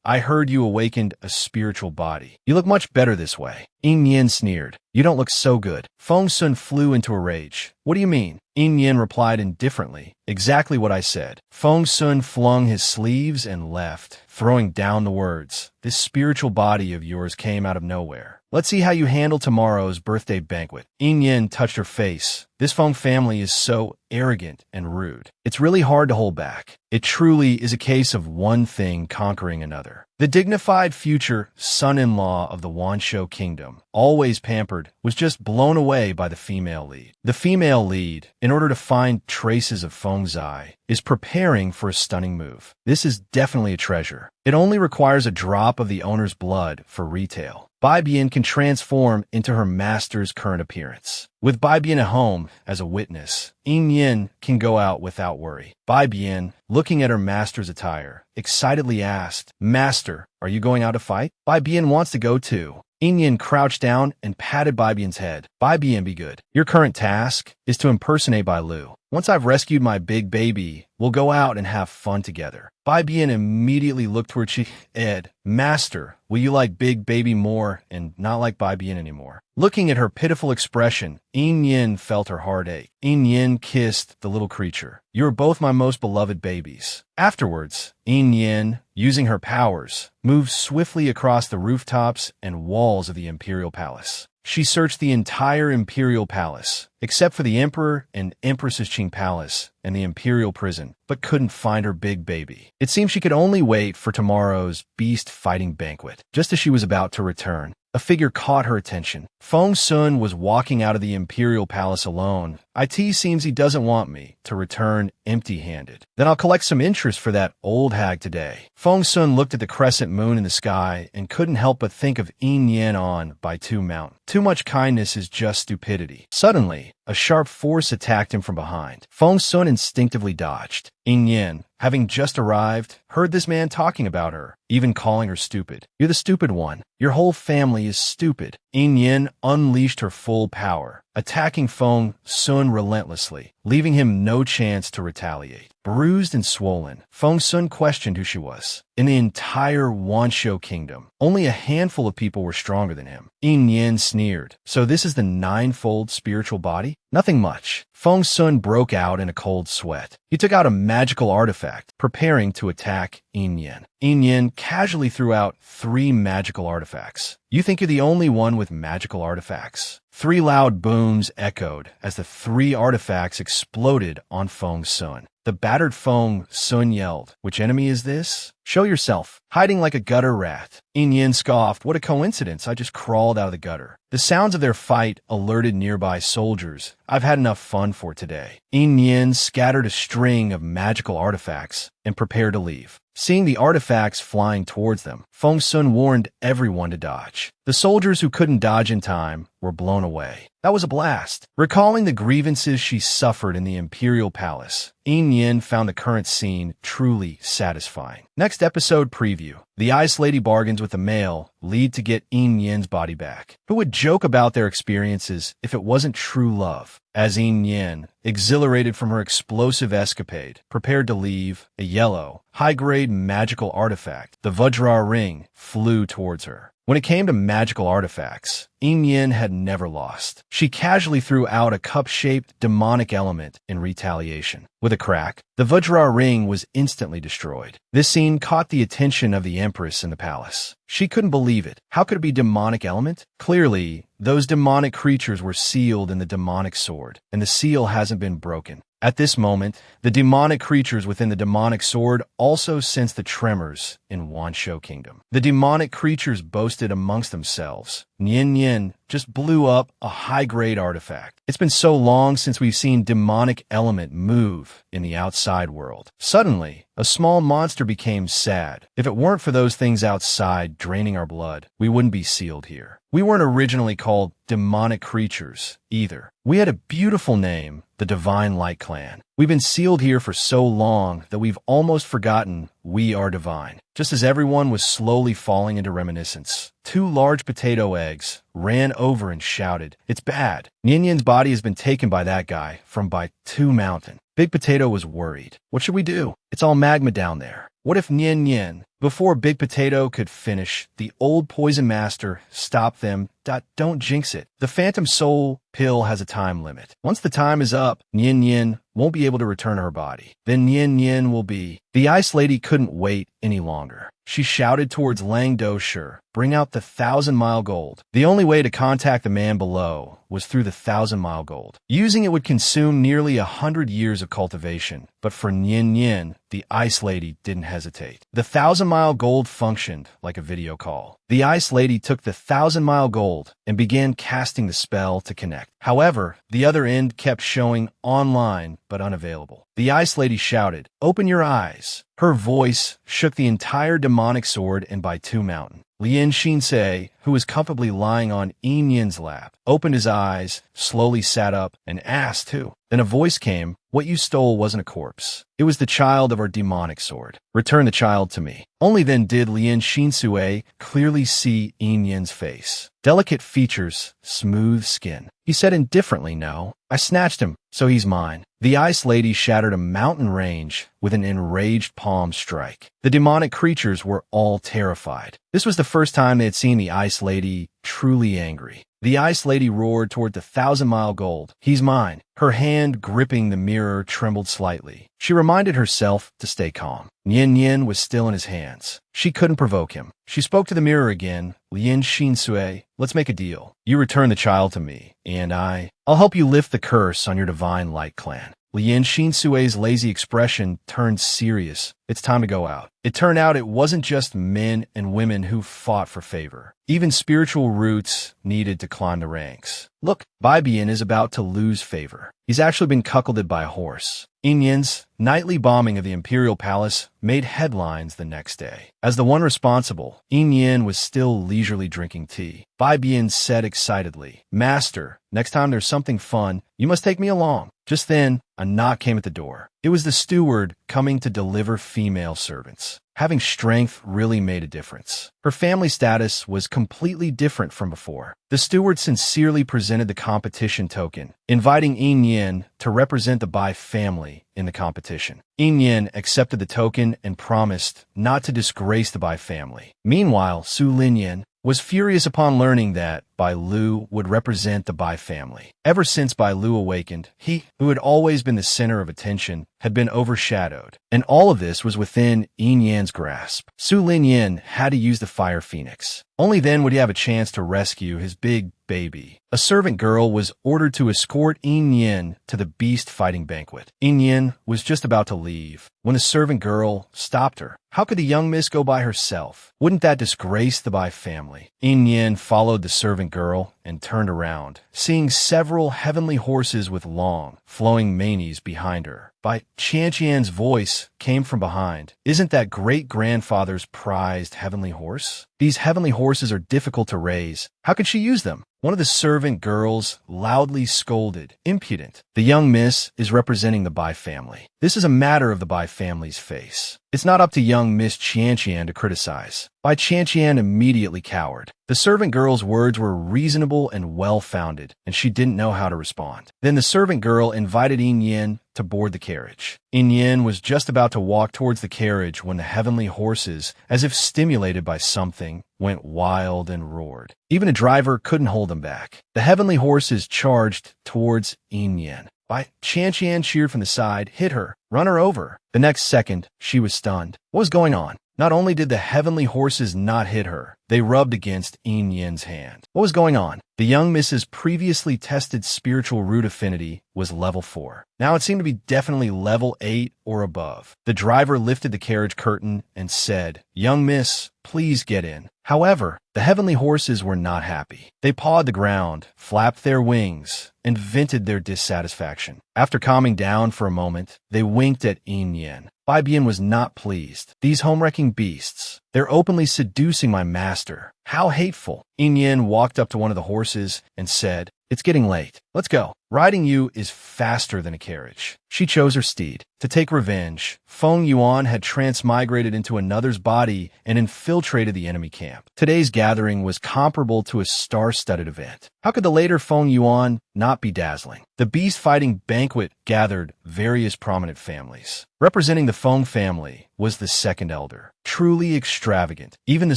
I heard you awakened a spiritual body. You look much better this way. Yin Yin sneered. You don't look so good. Feng Sun flew into a rage. What do you mean? Yin Yin replied indifferently. Exactly what I said. Feng Sun flung his sleeves and left, throwing down the words. This spiritual body of yours came out of nowhere. Let's see how you handle tomorrow's birthday banquet. Yin Yin touched her face. This Feng family is so arrogant and rude. It's really hard to hold back. It truly is a case of one thing conquering another. The dignified future son-in-law of the Wanshou kingdom, always pampered, was just blown away by the female lead. The female lead, in order to find traces of Feng Zai, is preparing for a stunning move. This is definitely a treasure. It only requires a drop of the owner's blood for retail. Bai Bian can transform into her master's current appearance. With Bai Bian at home as a witness, Yin Yin can go out without worry. Bai Bian, looking at her master's attire, excitedly asked, Master, are you going out to fight? Bai Bian wants to go too. Yin Yin crouched down and patted Bai Bian's head. Bai Bian, be good. Your current task is to impersonate Bai Lu. Once I've rescued my big baby, we'll go out and have fun together. Bai Bian immediately looked toward Ed. Master, will you like big baby more and not like Bai Bian anymore? Looking at her pitiful expression, Yin Yin felt her heart ache. Yin Yin kissed the little creature. You are both my most beloved babies. Afterwards, Yin Yin, using her powers, moved swiftly across the rooftops and walls of the imperial palace. She searched the entire imperial palace, except for the emperor and empress's Qing palace and the imperial prison, but couldn't find her big baby. It seemed she could only wait for tomorrow's beast-fighting banquet. Just as she was about to return, a figure caught her attention. Feng Sun was walking out of the imperial palace alone. It seems he doesn't want me to return empty-handed. Then I'll collect some interest for that old hag today. Feng Sun looked at the crescent moon in the sky and couldn't help but think of Yin Yin on Bai Tu Mountain. Too much kindness is just stupidity. Suddenly, a sharp force attacked him from behind. Feng Sun instinctively dodged. Yin Yin, having just arrived, heard this man talking about her, even calling her stupid. You're the stupid one. Your whole family is stupid. Yin Yin unleashed her full power, attacking Feng Sun relentlessly, leaving him no chance to retaliate. Bruised and swollen, Feng Sun questioned who she was. In the entire Wanshou kingdom, only a handful of people were stronger than him. Yin Yin sneered. So this is the ninefold spiritual body? Nothing much. Feng Sun broke out in a cold sweat. He took out a magical artifact, preparing to attack Yin Yin. Yin Yin casually threw out 3 magical artifacts. You think you're the only one with magical artifacts? 3 loud booms echoed as the 3 artifacts exploded on Feng Sun. The battered Feng Sun yelled, Which enemy is this? Show yourself. Hiding like a gutter rat. Yin Yin scoffed, What a coincidence, I just crawled out of the gutter. The sounds of their fight alerted nearby soldiers. I've had enough fun for today. Yin Yin scattered a string of magical artifacts and prepared to leave. Seeing the artifacts flying towards them, Feng Sun warned everyone to dodge. The soldiers who couldn't dodge in time were blown away. That was a blast. Recalling the grievances she suffered in the imperial palace, Yin Yin found the current scene truly satisfying. Next episode preview. The Ice Lady bargains with the male lead to get Yin Yin's body back. Who would joke about their experiences if it wasn't true love? As Yin Yin, exhilarated from her explosive escapade, prepared to leave, a yellow, high-grade magical artifact, the Vajra ring, flew towards her. When it came to magical artifacts, Yin Yin had never lost. She casually threw out a cup-shaped demonic element in retaliation. With a crack, the Vajra ring was instantly destroyed. This scene caught the attention of the Empress in the palace. She couldn't believe it. How could it be demonic element? Clearly, those demonic creatures were sealed in the demonic sword, and the seal hasn't been broken. At this moment, the demonic creatures within the demonic sword also sensed the tremors in Wansho Kingdom. The demonic creatures boasted amongst themselves. Nian Nian just blew up a high-grade artifact. It's been so long since we've seen demonic element move in the outside world. Suddenly, a small monster became sad. If it weren't for those things outside draining our blood, we wouldn't be sealed here. We weren't originally called demonic creatures either. We had a beautiful name, the Divine Light Clan. We've been sealed here for so long that we've almost forgotten we are divine. Just as everyone was slowly falling into reminiscence, 2 large potato eggs ran over and shouted, "It's bad. Nian Yan's body has been taken by that guy from by 2 Mountain." Big Potato was worried. What should we do? It's all magma down there. What if Nian Yan, before Big Potato could finish, the old poison master stopped them? Don't jinx it. The Phantom Soul pill has a time limit. Once the time is up, Nian Yan won't be able to return her body. Then Nian Yan will be... The Ice Lady couldn't wait any longer. She shouted towards Lang Do-Shur, "Bring out the 1,000-mile gold." The only way to contact the man below was through the 1,000-mile gold. Using it would consume nearly 100 years of cultivation, but for Nian Yan, the Ice Lady didn't hesitate. The 1,000-mile gold functioned like a video call. The Ice Lady took the 1,000-mile gold and began casting the spell to connect. However, the other end kept showing online but unavailable. The Ice Lady shouted, "Open your eyes." Her voice shook the entire demonic sword and by 2 Mountain. Lien Shinsei, who was comfortably lying on Yin Yin's lap, opened his eyes, slowly sat up, and asked who. Then a voice came, "What you stole wasn't a corpse. It was the child of our demonic sword. Return the child to me." Only then did Lien Shinsei clearly see Yin Yin's face. Delicate features, smooth skin. He said indifferently, "No. I snatched him, so he's mine." The Ice Lady shattered a mountain range with an enraged palm strike. The demonic creatures were all terrified. This was the first time they had seen the Ice Lady truly angry. The Ice Lady roared toward the 1,000-mile gold. "He's mine." Her hand gripping the mirror trembled slightly. She reminded herself to stay calm. Nian Yan was still in his hands. She couldn't provoke him. She spoke to the mirror again. "Lien Shinsei, let's make a deal. You return the child to me, and I'll help you lift the curse on your Divine Light Clan." Lien Shinsui's lazy expression turned serious. "It's time to go out." It turned out it wasn't just men and women who fought for favor. Even spiritual roots needed to climb the ranks. Look, Bai Bian is about to lose favor. He's actually been cuckolded by a horse. Yin Yin's nightly bombing of the Imperial Palace made headlines the next day. As the one responsible, Yin Yin was still leisurely drinking tea. Bai Bian said excitedly, "Master, next time there's something fun, you must take me along." Just then, a knock came at the door. It was the steward coming to deliver female servants. Having strength really made a difference. Her family status was completely different from before. The steward sincerely presented the competition token, inviting Yin Yin to represent the Bai family in the competition. Yin Yin accepted the token and promised not to disgrace the Bai family. Meanwhile, Su Linyan was furious upon learning that Bai Lu would represent the Bai family. Ever since Bai Lu awakened, he, who had always been the center of attention, had been overshadowed, and all of this was within Yin Yan's grasp. Su Linyan had to use the Fire Phoenix. Only then would he have a chance to rescue his big baby. A servant girl was ordered to escort Yin Yin to the beast fighting banquet. Yin Yin was just about to leave when the servant girl stopped her. How could the young miss go by herself? Wouldn't that disgrace the Bai family? Yin Yin followed the servant girl and turned around, seeing several heavenly horses with long, flowing manes behind her. Bai Qianqian's voice came from behind. "Isn't that great-grandfather's prized heavenly horse? These heavenly horses are difficult to raise. How could she use them?" One of the servant girls loudly scolded, "Impudent. The young miss is representing the Bai family. This is a matter of the Bai family's face. It's not up to young Miss Qianqian to criticize." Bai Qianqian immediately cowered. The servant girl's words were reasonable and well-founded, and she didn't know how to respond. Then the servant girl invited Yin Yin to board the carriage. Yin Yin was just about to walk towards the carriage when the heavenly horses, as if stimulated by something, went wild and roared. Even a driver couldn't hold them back. The heavenly horses charged towards Yin Yin. Bai Qian cheered from the side, hit her, run her over. The next second, she was stunned. What was going on? Not only did the heavenly horses not hit her, they rubbed against Yin Yin's hand. What was going on? The young Mrs. previously tested spiritual root affinity was level 4. Now it seemed to be definitely level 8 or above. The driver lifted the carriage curtain and said, "Young miss, please get in." However, the heavenly horses were not happy. They pawed the ground, flapped their wings, and vented their dissatisfaction. After calming down for a moment, they winked at Yin Yin. Bai Bian was not pleased. These home-wrecking beasts. They're openly seducing my master. How hateful. Yin Yin walked up to one of the horses and said, "It's getting late. Let's go. Riding you is faster than a carriage." She chose her steed. To take revenge, Feng Yuan had transmigrated into another's body and infiltrated the enemy camp. Today's gathering was comparable to a star-studded event. How could the later Feng Yuan not be dazzling? The beast-fighting banquet gathered various prominent families. Representing the Feng family was the second elder. Truly extravagant. Even the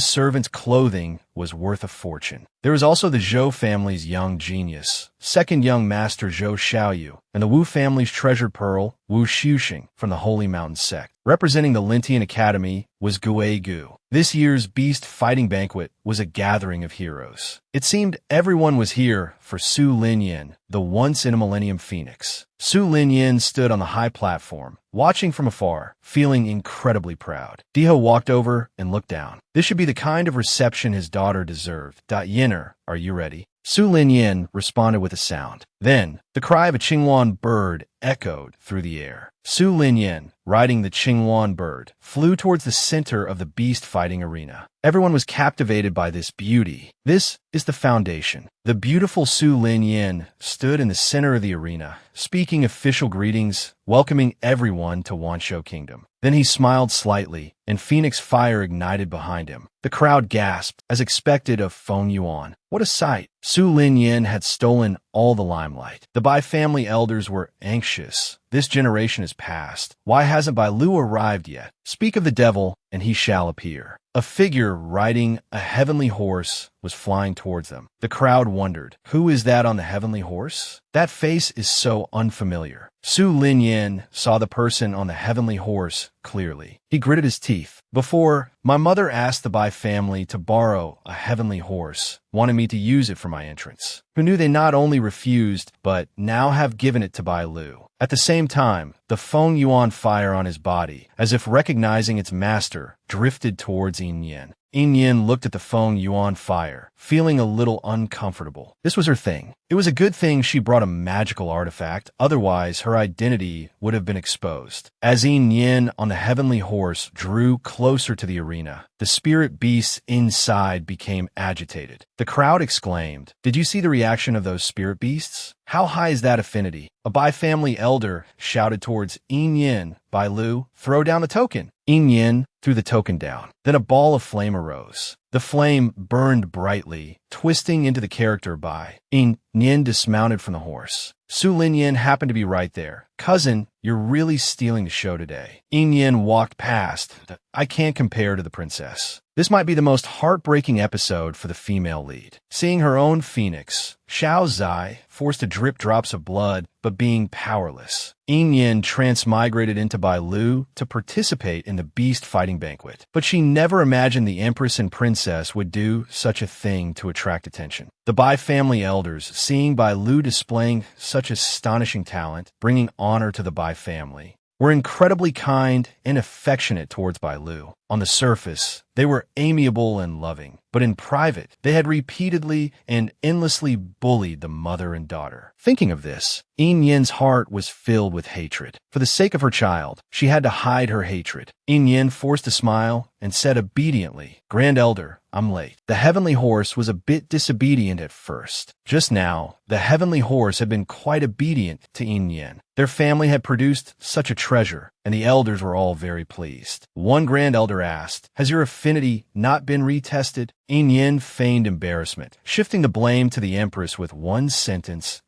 servants' clothing was worth a fortune. There was also the Zhou family's young genius, second young master Zhou Xiaoyu, and the Wu family's treasured pearl, Wu Xiuxing, from the Holy Mountain sect. Representing the Lintian Academy was Gui Gu. This year's beast fighting banquet was a gathering of heroes. It seemed everyone was here for Su Linyin, the once-in-a-millennium phoenix. Su Linyin stood on the high platform, watching from afar, feeling incredibly proud. Diho walked over and looked down. This should be the kind of reception his daughter deserved. Yinner, are you ready? Su Linyin responded with a sound. Then, the cry of a Qingwan bird echoed through the air. Su Linyin, riding the Qingwan bird, flew towards the center of the beast-fighting arena. Everyone was captivated by this beauty. This is the foundation. The beautiful Su Linyin stood in the center of the arena, speaking official greetings, welcoming everyone to Wanshou Kingdom. Then he smiled slightly, and phoenix fire ignited behind him. The crowd gasped, as expected of Feng Yuan. What a sight! Su Linyin had stolen all the limelight. The Bai family elders were anxious. This generation is past. Why hasn't Bai Lu arrived yet? Speak of the devil, and he shall appear. A figure riding a heavenly horse was flying towards them. The crowd wondered, who is that on the heavenly horse? That face is so unfamiliar. Su Linyin saw the person on the heavenly horse clearly. He gritted his teeth. Before, my mother asked the Bai family to borrow a heavenly horse, wanted me to use it for my entrance. Who knew they not only refused, but now have given it to Bai Lu. At the same time, the Feng Yuan fire on his body, as if recognizing its master, drifted towards Yin Yin. Yin Yin looked at the Feng Yuan fire, feeling a little uncomfortable. This was her thing. It was a good thing she brought a magical artifact, otherwise her identity would have been exposed. As Yin Yin on the heavenly horse drew closer to the arena, the spirit beasts inside became agitated. The crowd exclaimed, "Did you see the reaction of those spirit beasts? How high is that affinity?" A Bai family elder shouted towards Yin Yin, "Bai Lu, throw down the token." Yin Yin threw the token down. Then a ball of flame arose. The flame burned brightly, twisting into the character Bai. Yin Yin dismounted from the horse. Su Linyin happened to be right there. "Cousin, you're really stealing the show today." Yin Yin walked past. "I can't compare to the princess." This might be the most heartbreaking episode for the female lead. Seeing her own phoenix, Xiao Zai, forced to drip drops of blood, but being powerless. Yin Yin transmigrated into Bai Lu to participate in the beast fighting banquet. But she never imagined the empress and princess would do such a thing to attract attention. The Bai family elders, seeing Bai Lu displaying such astonishing talent, bringing honor to the Bai family, were incredibly kind and affectionate towards Bai Lu. On the surface, they were amiable and loving, but in private, they had repeatedly and endlessly bullied the mother and daughter. Thinking of this, Yin Yin's heart was filled with hatred. For the sake of her child, she had to hide her hatred. Yin Yin forced a smile and said obediently, "Grand Elder, I'm late." The heavenly horse was a bit disobedient at first. Just now, the heavenly horse had been quite obedient to Yin Yin. Their family had produced such a treasure, and the elders were all very pleased. One grand elder asked, "Has your affinity not been retested?" Yin Yin feigned embarrassment, shifting the blame to the Empress with one sentence,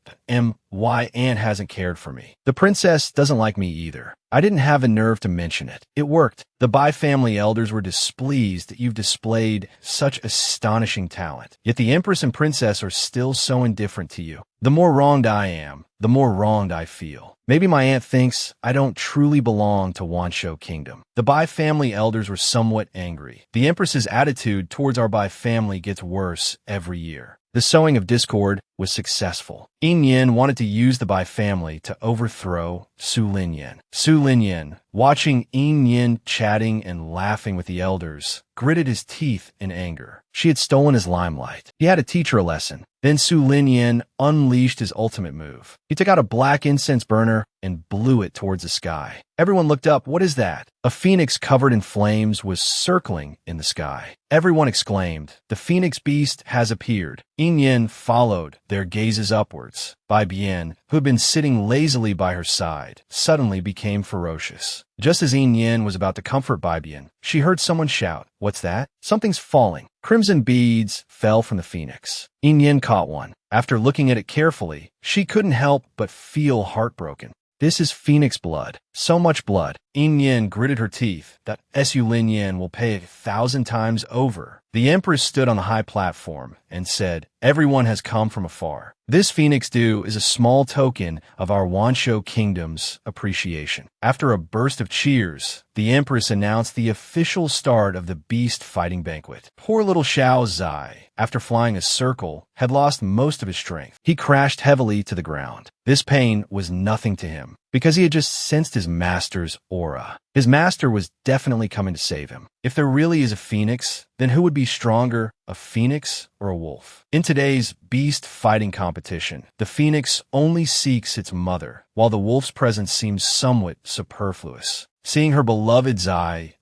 "My aunt hasn't cared for me. The princess doesn't like me either. I didn't have the nerve to mention it. It worked. The Bai family elders were displeased that you've displayed such astonishing talent. Yet the Empress and Princess are still so indifferent to you. The more wronged I am, the more wronged I feel. Maybe my aunt thinks I don't truly belong to Wanshou Kingdom." The Bai family elders were somewhat angry. The Empress's attitude towards our Bai family gets worse every year. The sowing of discord was successful. Yin Yin wanted to use the Bai family to overthrow Su Linyan. Su Linyan, watching Yin Yin chatting and laughing with the elders, gritted his teeth in anger. She had stolen his limelight. He had to teach her a lesson. Then Su Linyan unleashed his ultimate move. He took out a black incense burner and blew it towards the sky. Everyone looked up. What is that? A phoenix covered in flames was circling in the sky. Everyone exclaimed, "The phoenix beast has appeared." Yin Yin followed their gazes upwards. Bai Bian, who had been sitting lazily by her side, suddenly became ferocious. Just as Yin Yin was about to comfort Bai Bian, she heard someone shout, "What's that?" "Something's falling." Crimson beads fell from the phoenix. Yin Yin caught one. After looking at it carefully, she couldn't help but feel heartbroken. This is phoenix blood. So much blood. Yin Yin gritted her teeth. That Su Lin Yin will pay 1,000 times over. The Empress stood on the high platform and said, "Everyone has come from afar. This phoenix dew is a small token of our Wanshou Kingdom's appreciation." After a burst of cheers, the Empress announced the official start of the beast fighting banquet. Poor little Xiao Zai, after flying a circle, had lost most of his strength. He crashed heavily to the ground. This pain was nothing to him, because he had just sensed his master's aura. His master was definitely coming to save him. If there really is a phoenix, then who would be stronger, a phoenix or a wolf? In today's beast fighting competition, the phoenix only seeks its mother, while the wolf's presence seems somewhat superfluous. Seeing her beloved Zai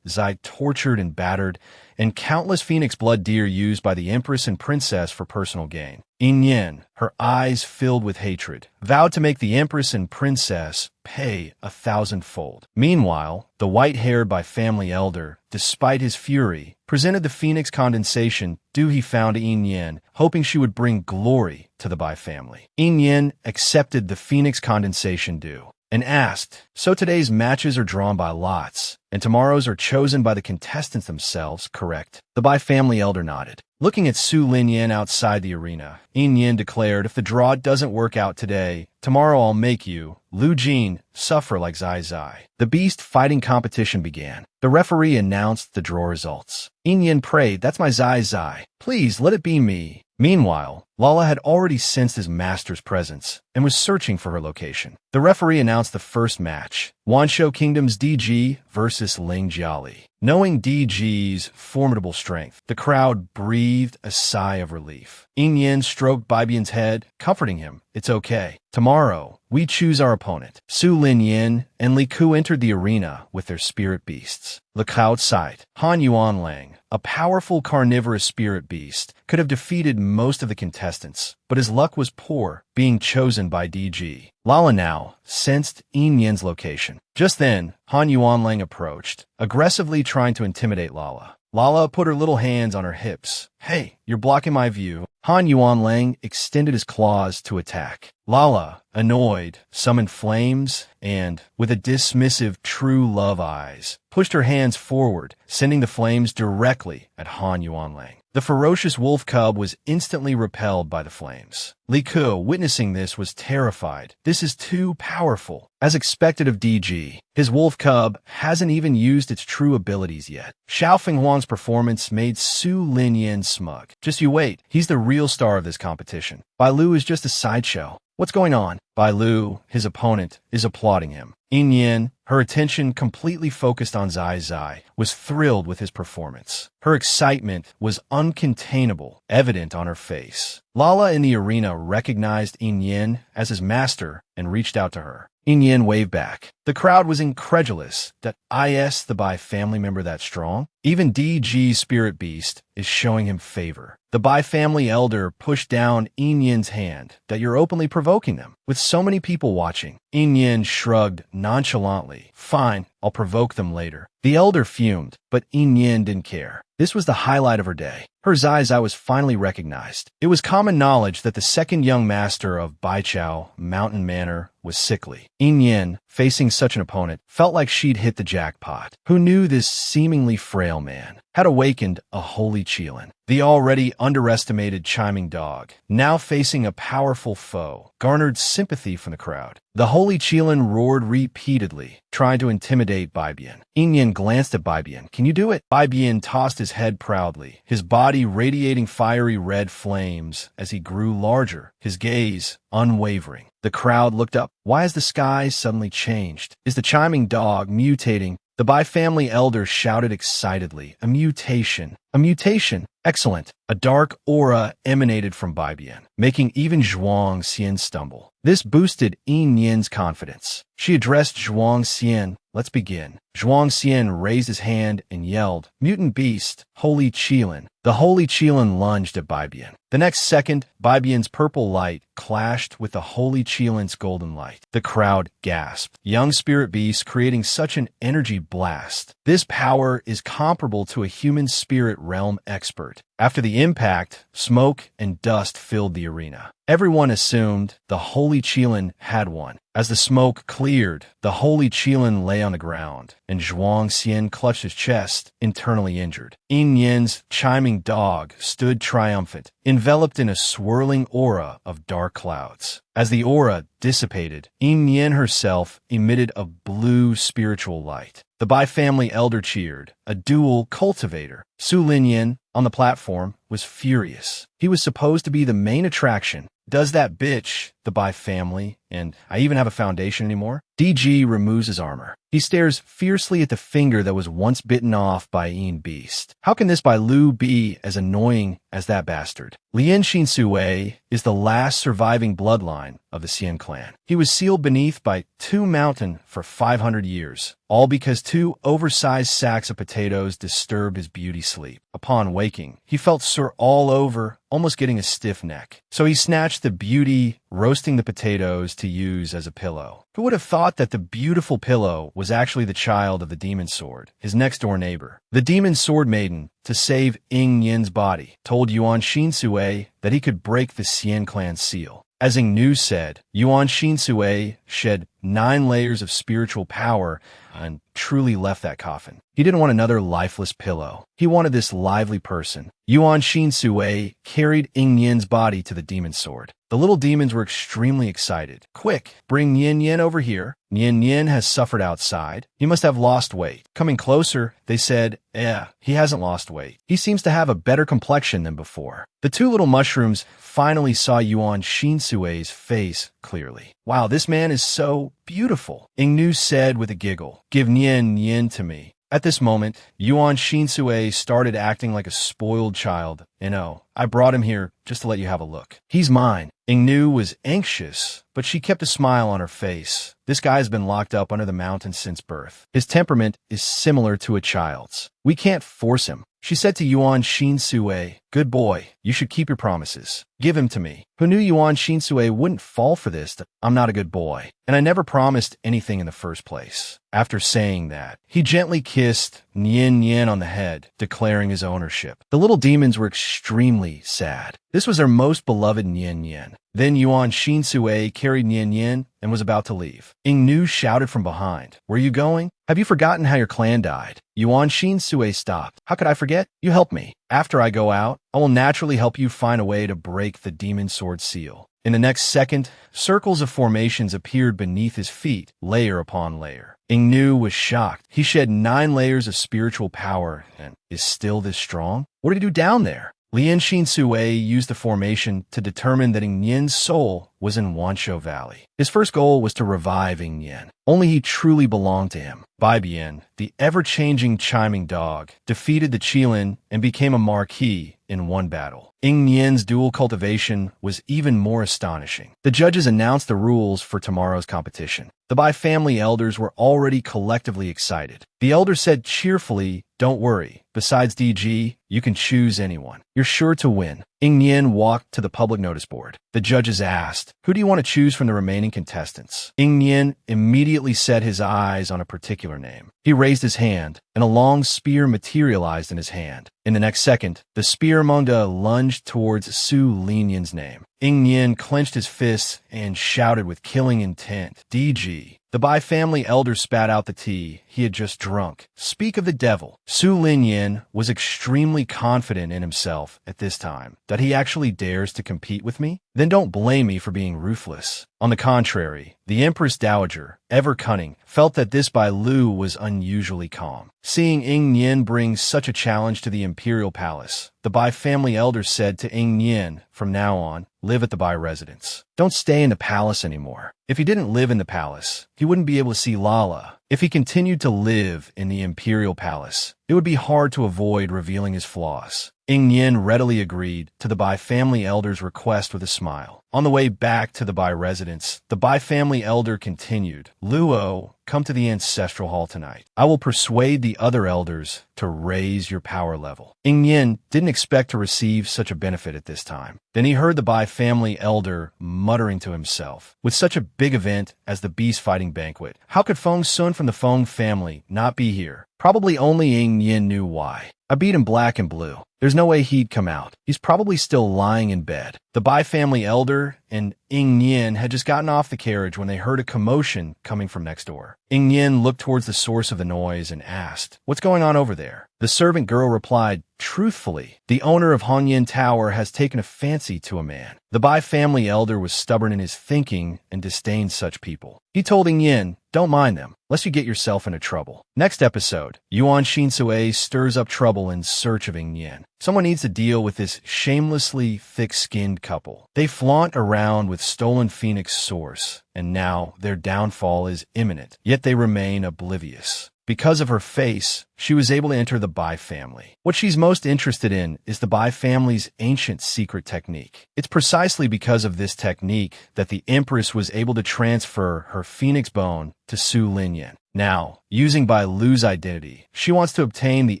tortured and battered, and countless phoenix blood deer used by the Empress and Princess for personal gain, Yin Yin, her eyes filled with hatred, vowed to make the Empress and Princess pay 1,000-fold. Meanwhile, the white-haired Bai family elder, despite his fury, presented the phoenix condensation dew he found to Yin Yin, hoping she would bring glory to the Bai family. Yin Yin accepted the phoenix condensation dew and asked, "So today's matches are drawn by lots, and tomorrow's are chosen by the contestants themselves, correct?" The Bai family elder nodded. Looking at Su Linyan outside the arena, Yin Yin declared, "If the draw doesn't work out today, tomorrow I'll make you, Lu Jin, suffer like Zai Zai." The beast fighting competition began. The referee announced the draw results. Yin Yin prayed, "That's my Zai Zai. Please let it be me." Meanwhile, Lala had already sensed his master's presence and was searching for her location. The referee announced the first match, Wanshou Kingdom's DG versus Ling Jiali. Knowing DG's formidable strength, the crowd breathed a sigh of relief. Yin Yin stroked Bai Bian's head, comforting him. "It's okay. Tomorrow, we choose our opponent." Su Lin Yin and Li Ku entered the arena with their spirit beasts. Look outside. Han Yuanlang, a powerful carnivorous spirit beast, could have defeated most of the contestants, but his luck was poor, being chosen by DG. Lala now sensed Yin Yin's location. Just then, Han Yuanlang approached, aggressively trying to intimidate Lala. Lala put her little hands on her hips. "Hey, you're blocking my view." Han Yuanlang extended his claws to attack. Lala, annoyed, summoned flames and, with a dismissive true love eyes, pushed her hands forward, sending the flames directly at Han Yuanlang. The ferocious wolf cub was instantly repelled by the flames. Li Ku, witnessing this, was terrified. This is too powerful. As expected of DG, his wolf cub hasn't even used its true abilities yet. Xiao Fenghuang's performance made Su Linyan smug. "Just you wait. He's the real star of this competition. Bai Lu is just a sideshow. What's going on?" Bai Lu, his opponent, is applauding him. Yin Yin, her attention completely focused on Zai Zai, was thrilled with his performance. Her excitement was uncontainable, evident on her face. Lala in the arena recognized Yin Yin as his master and reached out to her. Yin Yin waved back. The crowd was incredulous that the Bai family member that strong. Even DG's spirit beast is showing him favor. The Bai family elder pushed down Yin Yin's hand, "That you're openly provoking them. With so many people watching, Yin Yin shrugged nonchalantly. Fine, I'll provoke them later. The elder fumed, but Yin Yin didn't care. This was the highlight of her day. Her Zai was finally recognized. It was common knowledge that the second young master of Baichao Mountain Manor was sickly. Yin Yin, facing such an opponent, felt like she'd hit the jackpot. Who knew this seemingly frail man had awakened a holy Qilin? The already underestimated chiming dog, now facing a powerful foe, garnered sympathy from the crowd. The holy Qilin roared repeatedly, trying to intimidate Baibian. Yin Yin glanced at Baibian. Can you do it? Baibian tossed his head proudly, his body radiating fiery red flames as he grew larger, his gaze unwavering. The crowd looked up. Why has the sky suddenly changed? Is the chiming dog mutating? The Bai family elder shouted excitedly. A mutation. A mutation. Excellent. A dark aura emanated from Baibian, making even Zhuang Xian stumble. This boosted Yin Yin's confidence. She addressed Zhuang Xian. Let's begin. Zhuang Xian raised his hand and yelled, Mutant Beast, Holy Qilin. The Holy Qilin lunged at Baibian. The next second, Baibian's purple light clashed with the Holy Qilin's golden light. The crowd gasped. Young spirit beast creating such an energy blast. This power is comparable to a human spirit realm expert. After the impact, smoke and dust filled the arena. Everyone assumed the Holy Qilin had won. As the smoke cleared, the Holy Qilin lay on the ground, and Zhuang Xian clutched his chest, internally injured. Yin Yin's chiming dog stood triumphant, enveloped in a swirling aura of dark clouds. As the aura dissipated, Yin Yin herself emitted a blue spiritual light. The Bai family elder cheered. A dual cultivator. Su Linyin, on the platform, was furious. He was supposed to be the main attraction. Does that bitch, the Bai family, and I even have a foundation anymore? DG removes his armor. He stares fiercely at the finger that was once bitten off by Yin Beast. How can this Bai Lu be as annoying as that bastard? Lian Xinsui is the last surviving bloodline of the Xian clan. He was sealed beneath by two mountain for 500 years, all because two oversized sacks of potatoes disturbed his beauty sleep. Upon waking, he felt sore all over, almost getting a stiff neck. So he snatched the beauty, roasting the potatoes to use as a pillow. Who would have thought that the beautiful pillow was actually the child of the demon sword, his next-door neighbor? The demon sword maiden, to save Yin Yin's body, told Yuan Xinsui that he could break the Xian clan seal. As Ing Nu said, Yuan Xinsui shed 9 layers of spiritual power and truly left that coffin. He didn't want another lifeless pillow. He wanted this lively person. Yuan Xinsui carried Ing Yin's body to the demon sword. The little demons were extremely excited. Quick, bring Yin Yin over here. Yin Yin has suffered outside. He must have lost weight. Coming closer, they said, he hasn't lost weight. He seems to have a better complexion than before. The two little mushrooms finally saw Yuan Xinsui's face clearly. Wow, this man is so beautiful. Ing Nu said with a giggle, give Yin Yin to me. At this moment, Yuan Xinsui started acting like a spoiled child. I brought him here just to let you have a look. He's mine. Ing Nu was anxious, but she kept a smile on her face. This guy's been locked up under the mountain since birth. His temperament is similar to a child's. We can't force him. She said to Yuan Xinsui, good boy, you should keep your promises. Give him to me. Who knew Yuan Xinsui wouldn't fall for this? I'm not a good boy, and I never promised anything in the first place. After saying that, he gently kissed Yin Yin on the head, declaring his ownership. The little demons were extremely sad. This was their most beloved Yin Yin. Then Yuan Xinsui carried Yin Yin and was about to leave. Ing Nu shouted from behind, where are you going? Have you forgotten how your clan died? Yuan Xinsui stopped. How could I forget? You help me. After I go out, I will naturally help you find a way to break the demon sword seal. In the next second, circles of formations appeared beneath his feet, layer upon layer. Ing Nu was shocked. He shed 9 layers of spiritual power and is still this strong? What did he do down there? Lian Xinsui used the formation to determine that Ing Yin's soul was in Wanshou Valley. His first goal was to revive Ing Yin. Only he truly belonged to him. Baibian, the ever-changing chiming dog, defeated the Qilin and became a marquis in one battle. Ing Yin's dual cultivation was even more astonishing. The judges announced the rules for tomorrow's competition. The Bai family elders were already collectively excited. The elder said cheerfully, don't worry. Besides DG, you can choose anyone. You're sure to win. Ing Yen walked to the public notice board. The judges asked, "Who do you want to choose from the remaining contestants?" Ing Yen immediately set his eyes on a particular name. He raised his hand, and a long spear materialized in his hand. In the next second, the spear Mongda lunged towards Su Linyan's name. Ing Yen clenched his fists and shouted with killing intent, "DG." The Bai family elder spat out the tea he had just drunk. Speak of the devil. Su Linyan was extremely confident in himself at this time. That he actually dares to compete with me? Then don't blame me for being ruthless. On the contrary, the Empress Dowager, ever cunning, felt that this Bai Lu was unusually calm. Seeing Ing Yen bring such a challenge to the imperial palace, the Bai family elder said to Ing Yen, "From now on, live at the Bai residence. Don't stay in the palace anymore." If he didn't live in the palace, he wouldn't be able to see Lala. If he continued to live in the imperial palace, it would be hard to avoid revealing his flaws. Ing Yen readily agreed to the Bai family elder's request with a smile. On the way back to the Bai residence, the Bai family elder continued, "Luo, come to the ancestral hall tonight. I will persuade the other elders to raise your power level." Ing Yen didn't expect to receive such a benefit at this time. Then he heard the Bai family elder muttering to himself, "With such a big event as the beast fighting banquet, how could Feng Sun from the Feng family not be here?" Probably only Ing Yen knew why. "I beat him black and blue. There's no way he'd come out. He's probably still lying in bed." The Bai family elder and Ing Yen had just gotten off the carriage when they heard a commotion coming from next door. Ing Yen looked towards the source of the noise and asked, "What's going on over there?" The servant girl replied, "Truthfully, the owner of Hongyan Tower has taken a fancy to a man." The Bai family elder was stubborn in his thinking and disdained such people. He told Ing Yen, "Don't mind them, lest you get yourself into trouble." Next episode, Yuan Shinsue stirs up trouble in search of Ing Yen. Someone needs to deal with this shamelessly thick-skinned couple. They flaunt around with stolen phoenix source, and now their downfall is imminent, yet they remain oblivious. Because of her face, she was able to enter the Bai family. What she's most interested in is the Bai family's ancient secret technique. It's precisely because of this technique that the Empress was able to transfer her phoenix bone to Su Linyan. Now, using Bai Lu's identity, she wants to obtain the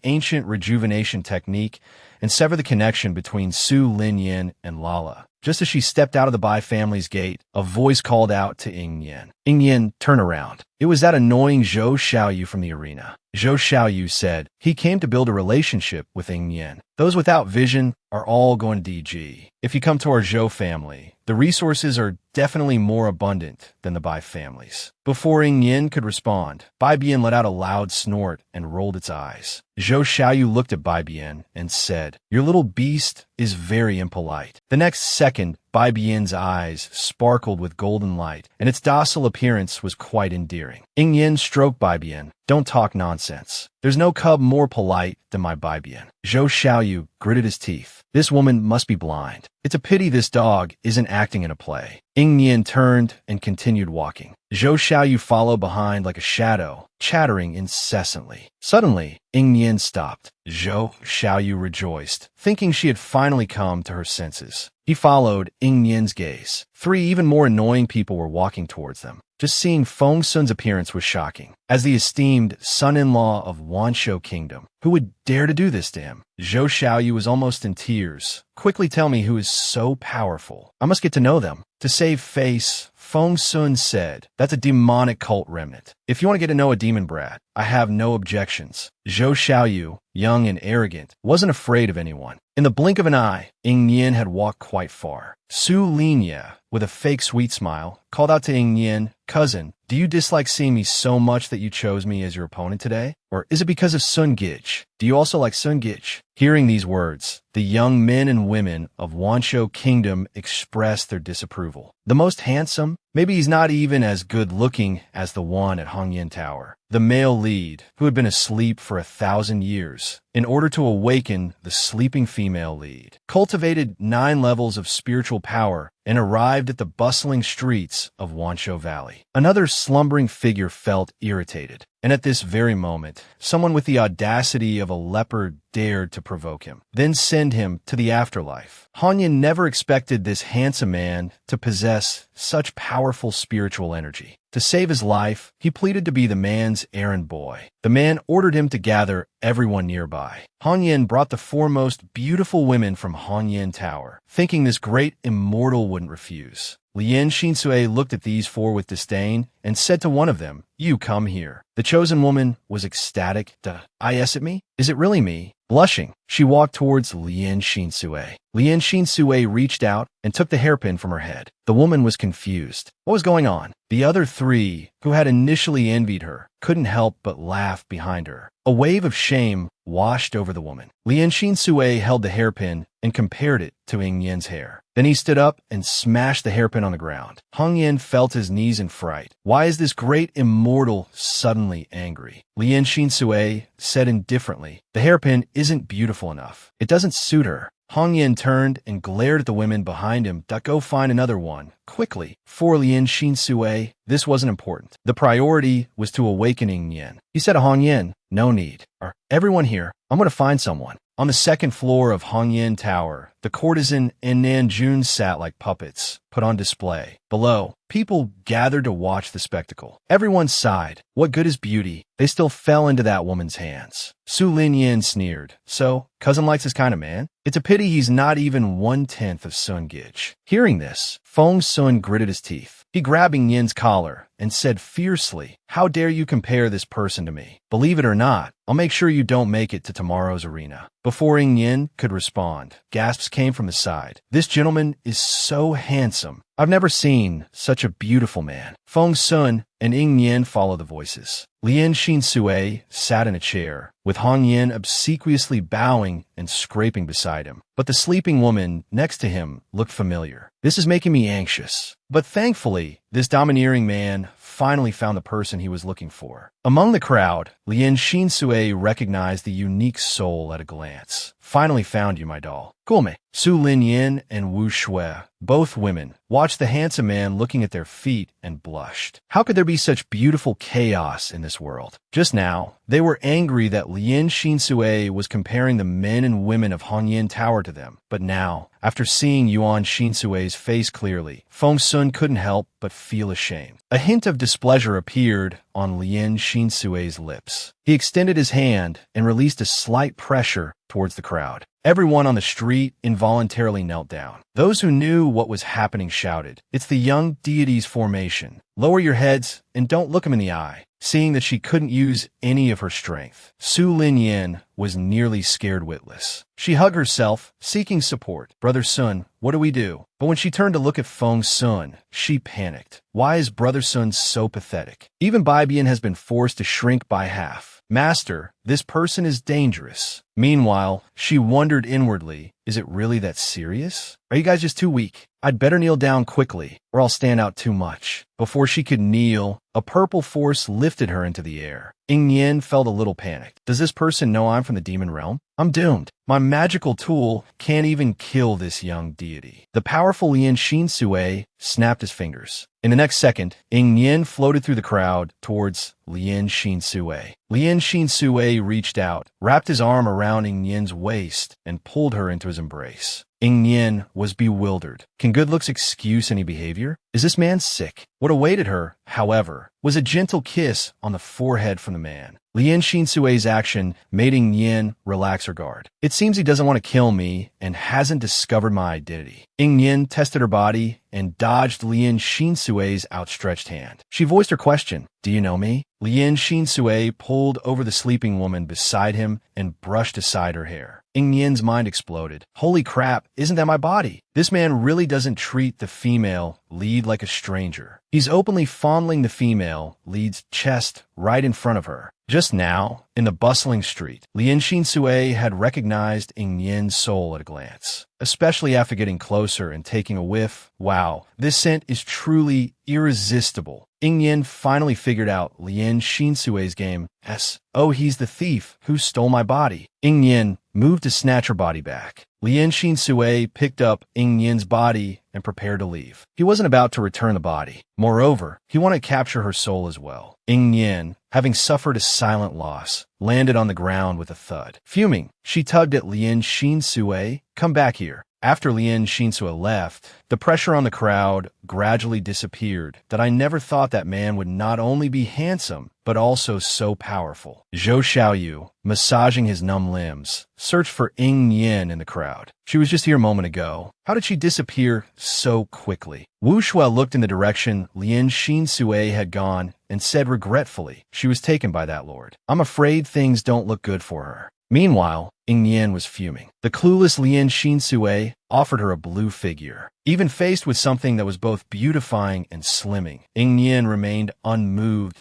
ancient rejuvenation technique and sever the connection between Su Linyan and Lala. Just as she stepped out of the Bai family's gate, a voice called out to Ing Yen. "Ing Yen, turn around." It was that annoying Zhou Xiaoyu from the arena. Zhou Xiaoyu said he came to build a relationship with Ing Yen. Those without vision are all going to DG. If you come to our Zhou family, the resources are definitely more abundant than the Bai families. Before Ing Yen could respond, Bai Bian let out a loud snort and rolled its eyes. Zhou Xiaoyu looked at Bai Bian and said, "Your little beast is very impolite." The next second, Bai Bian's eyes sparkled with golden light, and its docile appearance was quite endearing. Ing Yen stroked Bai Bian. "Don't talk nonsense. There's no cub more polite than my Bai Bian." Zhou Xiaoyu gritted his teeth. This woman must be blind. It's a pity this dog isn't acting in a play. Ing Yen turned and continued walking. Zhou Xiaoyu followed behind like a shadow, chattering incessantly. Suddenly, Ing Yen stopped. Zhou Xiaoyu rejoiced, thinking she had finally come to her senses. He followed Ing Yen's gaze. 3 even more annoying people were walking towards them. Just seeing Feng Sun's appearance was shocking. As the esteemed son-in-law of Wanshou Kingdom, who would dare to do this to him? Zhou Xiaoyu was almost in tears. "Quickly tell me who is so powerful. I must get to know them." To save face, Feng Sun said, "That's a demonic cult remnant. If you want to get to know a demon brat, I have no objections." Zhou Xiaoyu, young and arrogant, wasn't afraid of anyone. In the blink of an eye, Ing Yen had walked quite far. Su Linya, with a fake sweet smile, called out to Ing Yen, "Cousin, do you dislike seeing me so much that you chose me as your opponent today? Or is it because of Sun Gich? Do you also like Sun Gich?" Hearing these words, the young men and women of Wanshou Kingdom expressed their disapproval. The most handsome? Maybe he's not even as good-looking as the one at Hongyan Tower. The male lead, who had been asleep for 1,000 years, in order to awaken the sleeping female lead, cultivated 9 levels of spiritual power and arrived at the bustling streets of Wanshou Valley. Another slumbering figure felt irritated. And at this very moment, someone with the audacity of a leopard dared to provoke him, then send him to the afterlife. Han Yin never expected this handsome man to possess such powerful spiritual energy. To save his life, he pleaded to be the man's errand boy. The man ordered him to gather everyone nearby. Han Yin brought the foremost beautiful women from Han Yin Tower, thinking this great immortal wouldn't refuse. Lien Shinsui looked at these four with disdain and said to one of them, "You come here." The chosen woman was ecstatic. "Duh, yes, at me? Is it really me?" Blushing, she walked towards Lien Shinsui. Lien Shinsui reached out and took the hairpin from her head. The woman was confused. What was going on? The other three, who had initially envied her, couldn't help but laugh behind her. A wave of shame washed over the woman. Lien Shinsui held the hairpin and compared it to Ing Yen's hair. Then he stood up and smashed the hairpin on the ground. Hong Yin felt his knees in fright. Why is this great immortal suddenly angry? Lien Shinsui said indifferently, "The hairpin isn't beautiful enough. It doesn't suit her." Hong Yin turned and glared at the women behind him. "Go find another one, quickly." For Lien Shinsui, this wasn't important. The priority was to awaken Ing Yen. He said to Hong Yin, "No need. Everyone here, I'm going to find someone." On the second floor of Hong Yin Tower, the courtesan and Nanjun sat like puppets, put on display. Below, people gathered to watch the spectacle. Everyone sighed. What good is beauty? They still fell into that woman's hands. Su Lin Yin sneered. "So, cousin likes this kind of man? It's a pity he's not even 1/10 of Sun Gij." Hearing this, Feng Sun gritted his teeth. He grabbed Ing Yen's collar and said fiercely, "How dare you compare this person to me? Believe it or not, I'll make sure you don't make it to tomorrow's arena." Before Ing Yen could respond, gasps came from the side. "This gentleman is so handsome. I've never seen such a beautiful man." Feng Sun and Ing Yen followed the voices. Lien Shinsui sat in a chair, with Hong Yin obsequiously bowing and scraping beside him. But the sleeping woman next to him looked familiar. "This is making me anxious." But thankfully, this domineering man finally found the person he was looking for. Among the crowd, Lien Shinsui recognized the unique soul at a glance. "Finally found you, my doll." "Guome." Su Lin Yin and Wu Shui, both women, watched the handsome man looking at their feet and blushed. How could there be such beautiful chaos in this world? Just now, they were angry that Lien Shinsui was comparing the men and women of Hong Yin Tower to them. But now, after seeing Yuan Shinsui's face clearly, Feng Sun couldn't help but feel ashamed. A hint of displeasure appeared on Lien Shinsui's lips. He extended his hand and released a slight pressure towards the crowd. Everyone on the street involuntarily knelt down. Those who knew what was happening shouted, "It's the young deity's formation. Lower your heads and don't look him in the eye." Seeing that she couldn't use any of her strength, Su Lin Yin was nearly scared witless. She hugged herself, seeking support. "Brother Sun, what do we do?" But when she turned to look at Feng Sun, she panicked. Why is Brother Sun so pathetic? Even Bibian has been forced to shrink by half. "Master, this person is dangerous." Meanwhile, she wondered inwardly, is it really that serious? Are you guys just too weak? I'd better kneel down quickly, or I'll stand out too much. Before she could kneel, a purple force lifted her into the air. Ing Yen felt a little panicked. Does this person know I'm from the demon realm? I'm doomed. My magical tool can't even kill this young deity. The powerful Lien Shinsui snapped his fingers. In the next second, Ing Yen floated through the crowd towards Lien Shinsui. Lien Shinsui reached out, wrapped his arm around Ing Yen's waist, and pulled her into his embrace. Ing Yen was bewildered. Can good looks excuse any behavior? Is this man sick? What awaited her, however, was a gentle kiss on the forehead from the man. Lien Shinsui's action made Ing Yen relax her guard. It seems he doesn't want to kill me and hasn't discovered my identity. Ing Yen tested her body and dodged Lien Shinsui's outstretched hand. She voiced her question, "Do you know me?" Lien Shinsui pulled over the sleeping woman beside him and brushed aside her hair. Ing Yen's mind exploded. Holy crap, isn't that my body? This man really doesn't treat the female lead like a stranger. He's openly fondling the female lead's chest right in front of her. Just now, in the bustling street, Lien Shinsui had recognized Ing Yen's soul at a glance. Especially after getting closer and taking a whiff. Wow, this scent is truly irresistible. Ing Yin finally figured out Lien Xinsui's game. Oh, he's the thief who stole my body. Ing Yin moved to snatch her body back. Lien Xinsui picked up Ing Yin's body and prepared to leave. He wasn't about to return the body. Moreover, he wanted to capture her soul as well. Ing Yin, having suffered a silent loss, landed on the ground with a thud. Fuming, she tugged at Lien Xinsui. Come back here. After Lien Xinsui left, the pressure on the crowd gradually disappeared. That I never thought that man would not only be handsome, but also so powerful. Zhou Xiaoyu, massaging his numb limbs, searched for Ing Yin in the crowd. She was just here a moment ago. How did she disappear so quickly? Wu Shuai looked in the direction Lien Xinsui had gone and said regretfully, she was taken by that lord. I'm afraid things don't look good for her. Meanwhile, Ing Yin was fuming. The clueless Lien Xinsui offered her a blue figure. Even faced with something that was both beautifying and slimming, Ing Yin remained unmoved.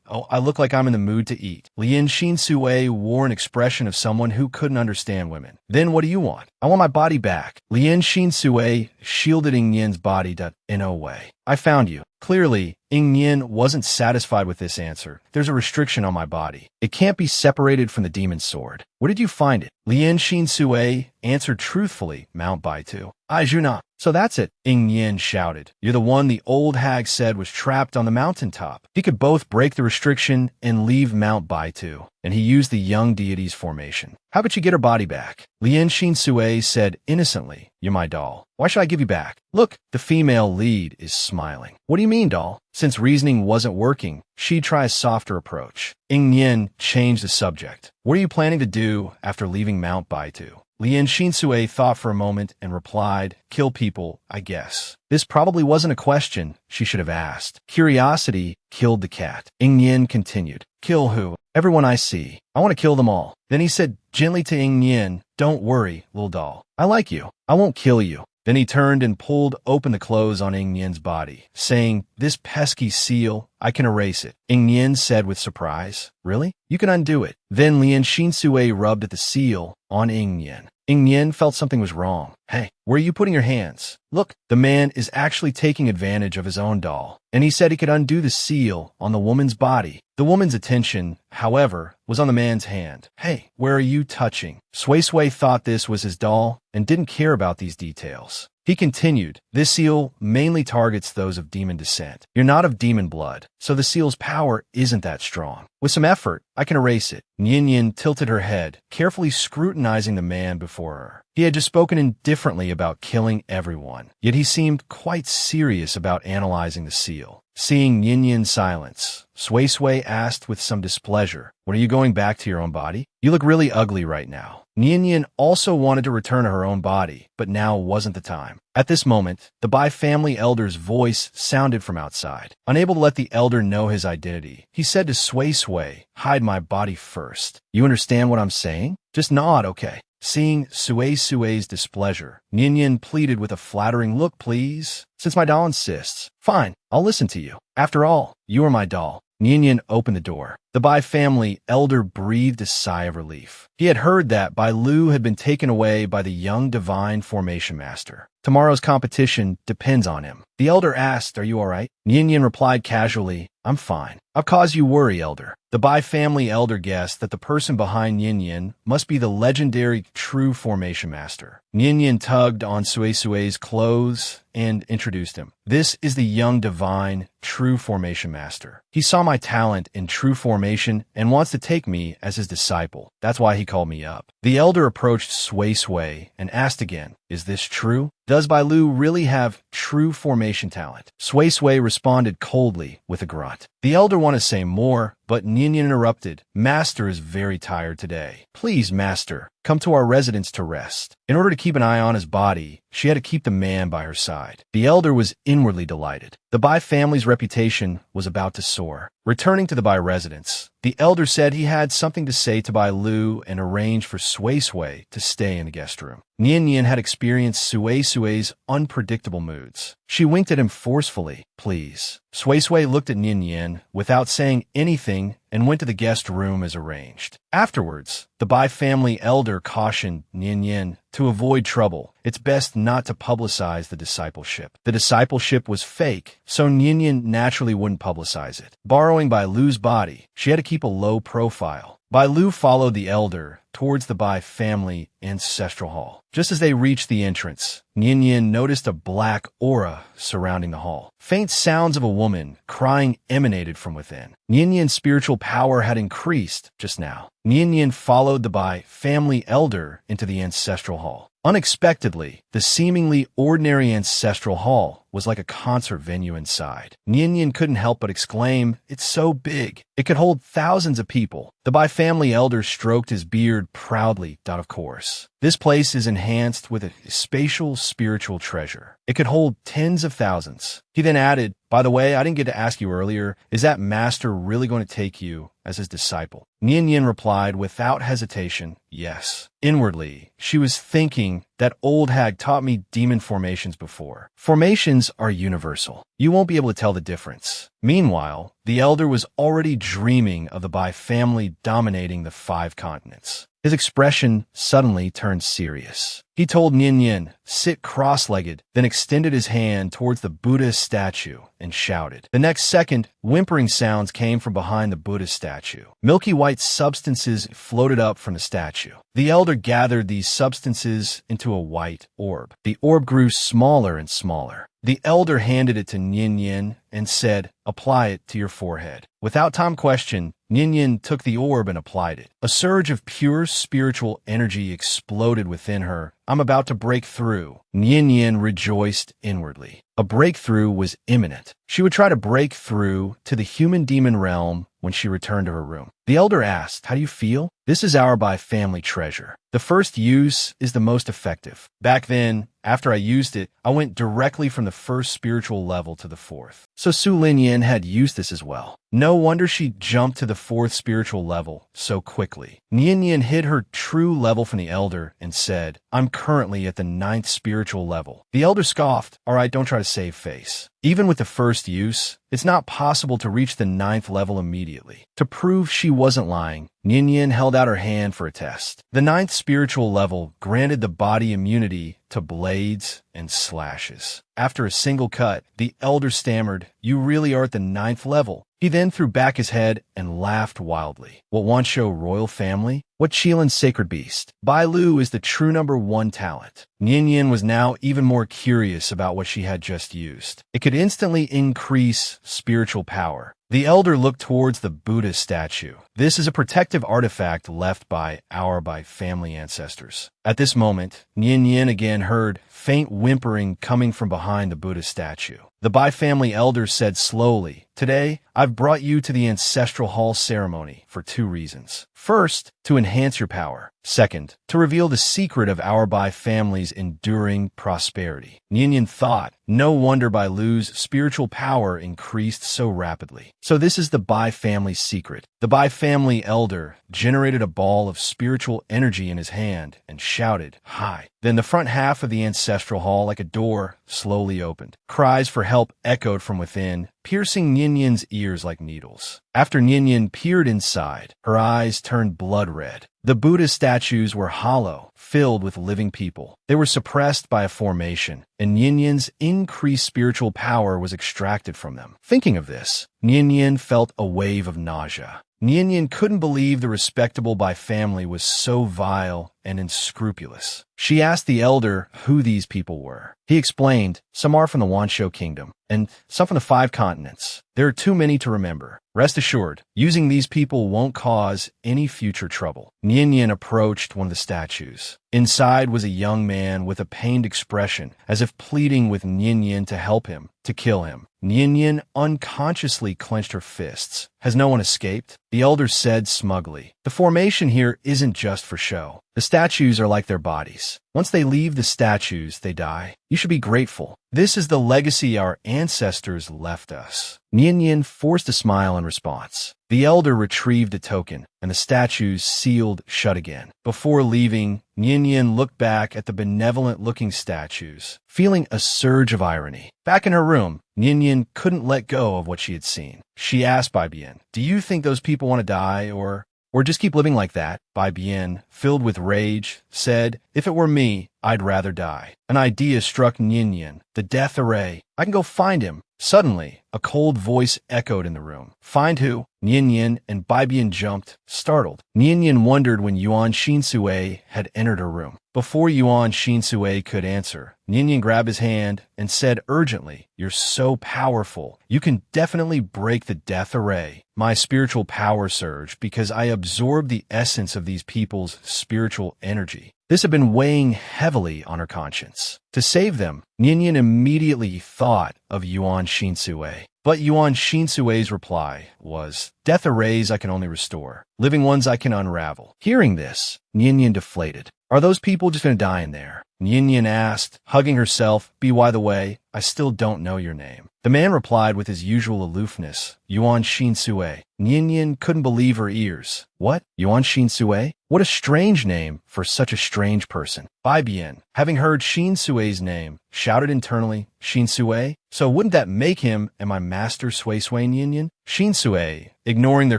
Oh, I look like I'm in the mood to eat. Lien Xinsui wore an expression of someone who couldn't understand women. Then what do you want? I want my body back. Lien Xinsui shielded Ing Yin's body in a way. I found you. Clearly, Ing Yin wasn't satisfied with this answer. There's a restriction on my body. It can't be separated from the demon's sword. Where did you find it? Lien Xinsui answered truthfully, Mount Baitu. Aijuna. So that's it, Ing Yin shouted. You're the one the old hag said was trapped on the mountaintop. He could both break the restriction and leave Mount Baitu, and he used the young deity's formation. How about you get her body back? Lien Xinsui said innocently, You're my doll. Why should I give you back? Look, the female lead is smiling. What do you mean, doll? Since reasoning wasn't working, she'd try a softer approach. Ing Yin changed the subject. What are you planning to do after leaving Mount Baitu? Lien Xinsui thought for a moment and replied, Kill people, I guess. This probably wasn't a question she should have asked. Curiosity killed the cat. Ing Yin continued, Kill who? Everyone I see. I want to kill them all. Then he said gently to Ing Yin, Don't worry, little doll. I like you. I won't kill you. Then he turned and pulled open the clothes on Ing Yin's body, saying, This pesky seal, I can erase it. Ing Yin said with surprise, Really? You can undo it. Then Lien Xinsui rubbed at the seal on Ing Yin. Ing Yin felt something was wrong. Hey, where are you putting your hands? Look, the man is actually taking advantage of his own doll, and he said he could undo the seal on the woman's body. The woman's attention, however, was on the man's hand. Hey, where are you touching? Sui Sui thought this was his doll and didn't care about these details. He continued, This seal mainly targets those of demon descent. You're not of demon blood, so the seal's power isn't that strong. With some effort, I can erase it. Yin Yin tilted her head, carefully scrutinizing the man before her. He had just spoken indifferently about killing everyone, yet he seemed quite serious about analyzing the seal. Seeing Yin Yin's silence, Sui Sui asked with some displeasure, What are you going back to your own body? You look really ugly right now. Yin Yin also wanted to return to her own body, but now wasn't the time. At this moment, the Bai family elder's voice sounded from outside. Unable to let the elder know his identity, he said to Sui Sui, Hide my body first. You understand what I'm saying? Just nod, okay. Seeing Sui Sui's displeasure, Yin Yin pleaded with a flattering look, please. Since my doll insists. Fine, I'll listen to you. After all, you are my doll. Yin Yin opened the door. The Bai family elder breathed a sigh of relief. He had heard that Bai Lu had been taken away by the young divine formation master. Tomorrow's competition depends on him. The elder asked, Are you all right? Yin Yin replied casually, I'm fine. I've caused you worry, elder. The Bai family elder guessed that the person behind Yin Yin must be the legendary true formation master. Yin Yin tugged on Sui Sui's clothes and introduced him. This is the young divine true formation master. He saw my talent in true formation and wants to take me as his disciple. That's why he called me up. The elder approached Sui Sui and asked again, Is this true? Does Bai Lu really have true formation talent? Sui Sui responded coldly with a grunt. The elder wanted to say more, but Yin Yin interrupted. Master is very tired today. Please, Master, come to our residence to rest. In order to keep an eye on his body, she had to keep the man by her side. The elder was inwardly delighted. The Bai family's reputation was about to soar. Returning to the Bai residence, the elder said he had something to say to Bai Lu and arranged for Sui Sui to stay in the guest room. Nian Yin had experienced Sui Sui's unpredictable moods. She winked at him forcefully. Please. Sui Sui looked at Nian Yin without saying anything and went to the guest room as arranged. Afterwards, the Bai family elder cautioned Nian Yin to avoid trouble. It's best not to publicize the discipleship. The discipleship was fake, so Nian Yin naturally wouldn't publicize it. Borrowing Bai Lu's body, she had to keep a low profile. Bai Lu followed the elder towards the Bai family ancestral hall. Just as they reached the entrance, Nian Yin noticed a black aura surrounding the hall. Faint sounds of a woman crying emanated from within. Nian Yin's spiritual power had increased just now. Nian Yin followed the Bai family elder into the ancestral hall. Unexpectedly, the seemingly ordinary ancestral hall was like a concert venue inside. Nian Yin couldn't help but exclaim, "It's so big. It could hold thousands of people." The Bai family elder stroked his beard proudly. Of course. This place is enhanced with a spatial spiritual treasure. It could hold tens of thousands. He then added, "By the way, I didn't get to ask you earlier, is that master really going to take you as his disciple?" Nian Yin replied without hesitation, "Yes." Inwardly, she was thinking, that old hag taught me demon formations before. Formations are universal. You won't be able to tell the difference. Meanwhile, the elder was already dreaming of the Bai family dominating the 5 continents. His expression suddenly turned serious. He told Nian Yin, "Sit cross-legged," then extended his hand towards the Buddha statue and shouted. The next second, whimpering sounds came from behind the Buddha statue. Milky white substances floated up from the statue. The elder gathered these substances into a white orb. The orb grew smaller and smaller. The elder handed it to Nian Yin and said, "Apply it to your forehead." Without time question, Nian Yin took the orb and applied it. A surge of pure spiritual energy exploded within her. "I'm about to break through." Nian Yin rejoiced inwardly. A breakthrough was imminent. She would try to break through to the human-demon realm when she returned to her room. The elder asked, "How do you feel?" "This is our Bai family treasure. The first use is the most effective. Back then, after I used it, I went directly from the first spiritual level to the 4th. So Su Lin Yin had used this as well. No wonder she jumped to the 4th spiritual level so quickly." Nian Yin hid her true level from the elder and said, "I'm currently at the 9th spiritual level." The elder scoffed, "All right, don't try to save face. Even with the first use, it's not possible to reach the 9th level immediately." To prove she wasn't lying, Nian Yin held out her hand for a test. The 9th spiritual level granted the body immunity to blades and slashes. After a single cut, the elder stammered, "You really are at the 9th level." He then threw back his head and laughed wildly. "What Wanshou royal family? What Qilin's sacred beast? Bai Lu is the true #1 talent." Nian Yin was now even more curious about what she had just used. It could instantly increase spiritual power. The elder looked towards the Buddha statue. This is a protective artifact left by our Bai family ancestors. At this moment, Nian Yin again heard faint whimpering coming from behind the Buddha statue. The Bai family elder said slowly, "Today, I've brought you to the ancestral hall ceremony for 2 reasons. First, to enhance your power. Second, to reveal the secret of our Bai family's enduring prosperity." Nian Yin thought, no wonder Bai Lu's spiritual power increased so rapidly. So this is the Bai family's secret. The Bai family elder generated a ball of spiritual energy in his hand and shouted, "Hi." Then the front half of the ancestral hall, like a door, slowly opened. Cries for help echoed from within, piercing Nian Yin's ears like needles. After Nian Yin peered inside, her eyes turned blood red. The Buddha statues were hollow, filled with living people. They were suppressed by a formation, and Nian Yin's increased spiritual power was extracted from them. Thinking of this, Nian Yin felt a wave of nausea. Nian Yin couldn't believe the respectable Bai family was so vile and unscrupulous. She asked the elder who these people were. He explained, "Some are from the Wanshou kingdom, and some from the 5 continents. There are too many to remember. Rest assured, using these people won't cause any future trouble." Nian Yin approached one of the statues. Inside was a young man with a pained expression, as if pleading with Nian Yin to help him, to kill him. Nian Yin unconsciously clenched her fists. Has no one escaped? the elder said smugly. The formation here isn't just for show. The statues are like their bodies. Once they leave the statues, they die. You should be grateful. This is the legacy our ancestors left us. Nian forced a smile in response. The elder retrieved a token, and the statues sealed shut again. Before leaving, Nian looked back at the benevolent-looking statues, feeling a surge of irony. Back in her room, Nian couldn't let go of what she had seen. She asked Bai Bian, "Do you think those people want to die, or just keep living like that?" Bai Bian, filled with rage, said, "If it were me, I'd rather die." An idea struck Nian. The death array. I can go find him. Suddenly, a cold voice echoed in the room. "Find who?" Nian and Bai Bian jumped, startled. Nian wondered when Yuan Shinsue had entered her room. Before Yuan Shinsue could answer, Nian grabbed his hand and said urgently, "You're so powerful. You can definitely break the death array." My spiritual power surged because I absorbed the essence of these people's spiritual energy. This had been weighing heavily on her conscience. To save them, Nian immediately thought of Yuan Shinsue. But Yuan Shinsue's reply was, "Death arrays I can only restore. Living ones I can unravel." Hearing this, Nian deflated. "Are those people just going to die in there?" Nian asked, hugging herself. By the way, I still don't know your name." The man replied with his usual aloofness, "Yuan Shinsue." Nian couldn't believe her ears. "What? Yuan Shinsue? What a strange name for such a strange person." Bai Bian, having heard Shinsue's name, shouted internally, "Shinsue? So wouldn't that make him and my master Sui Sui Nian?" Shinsue, ignoring their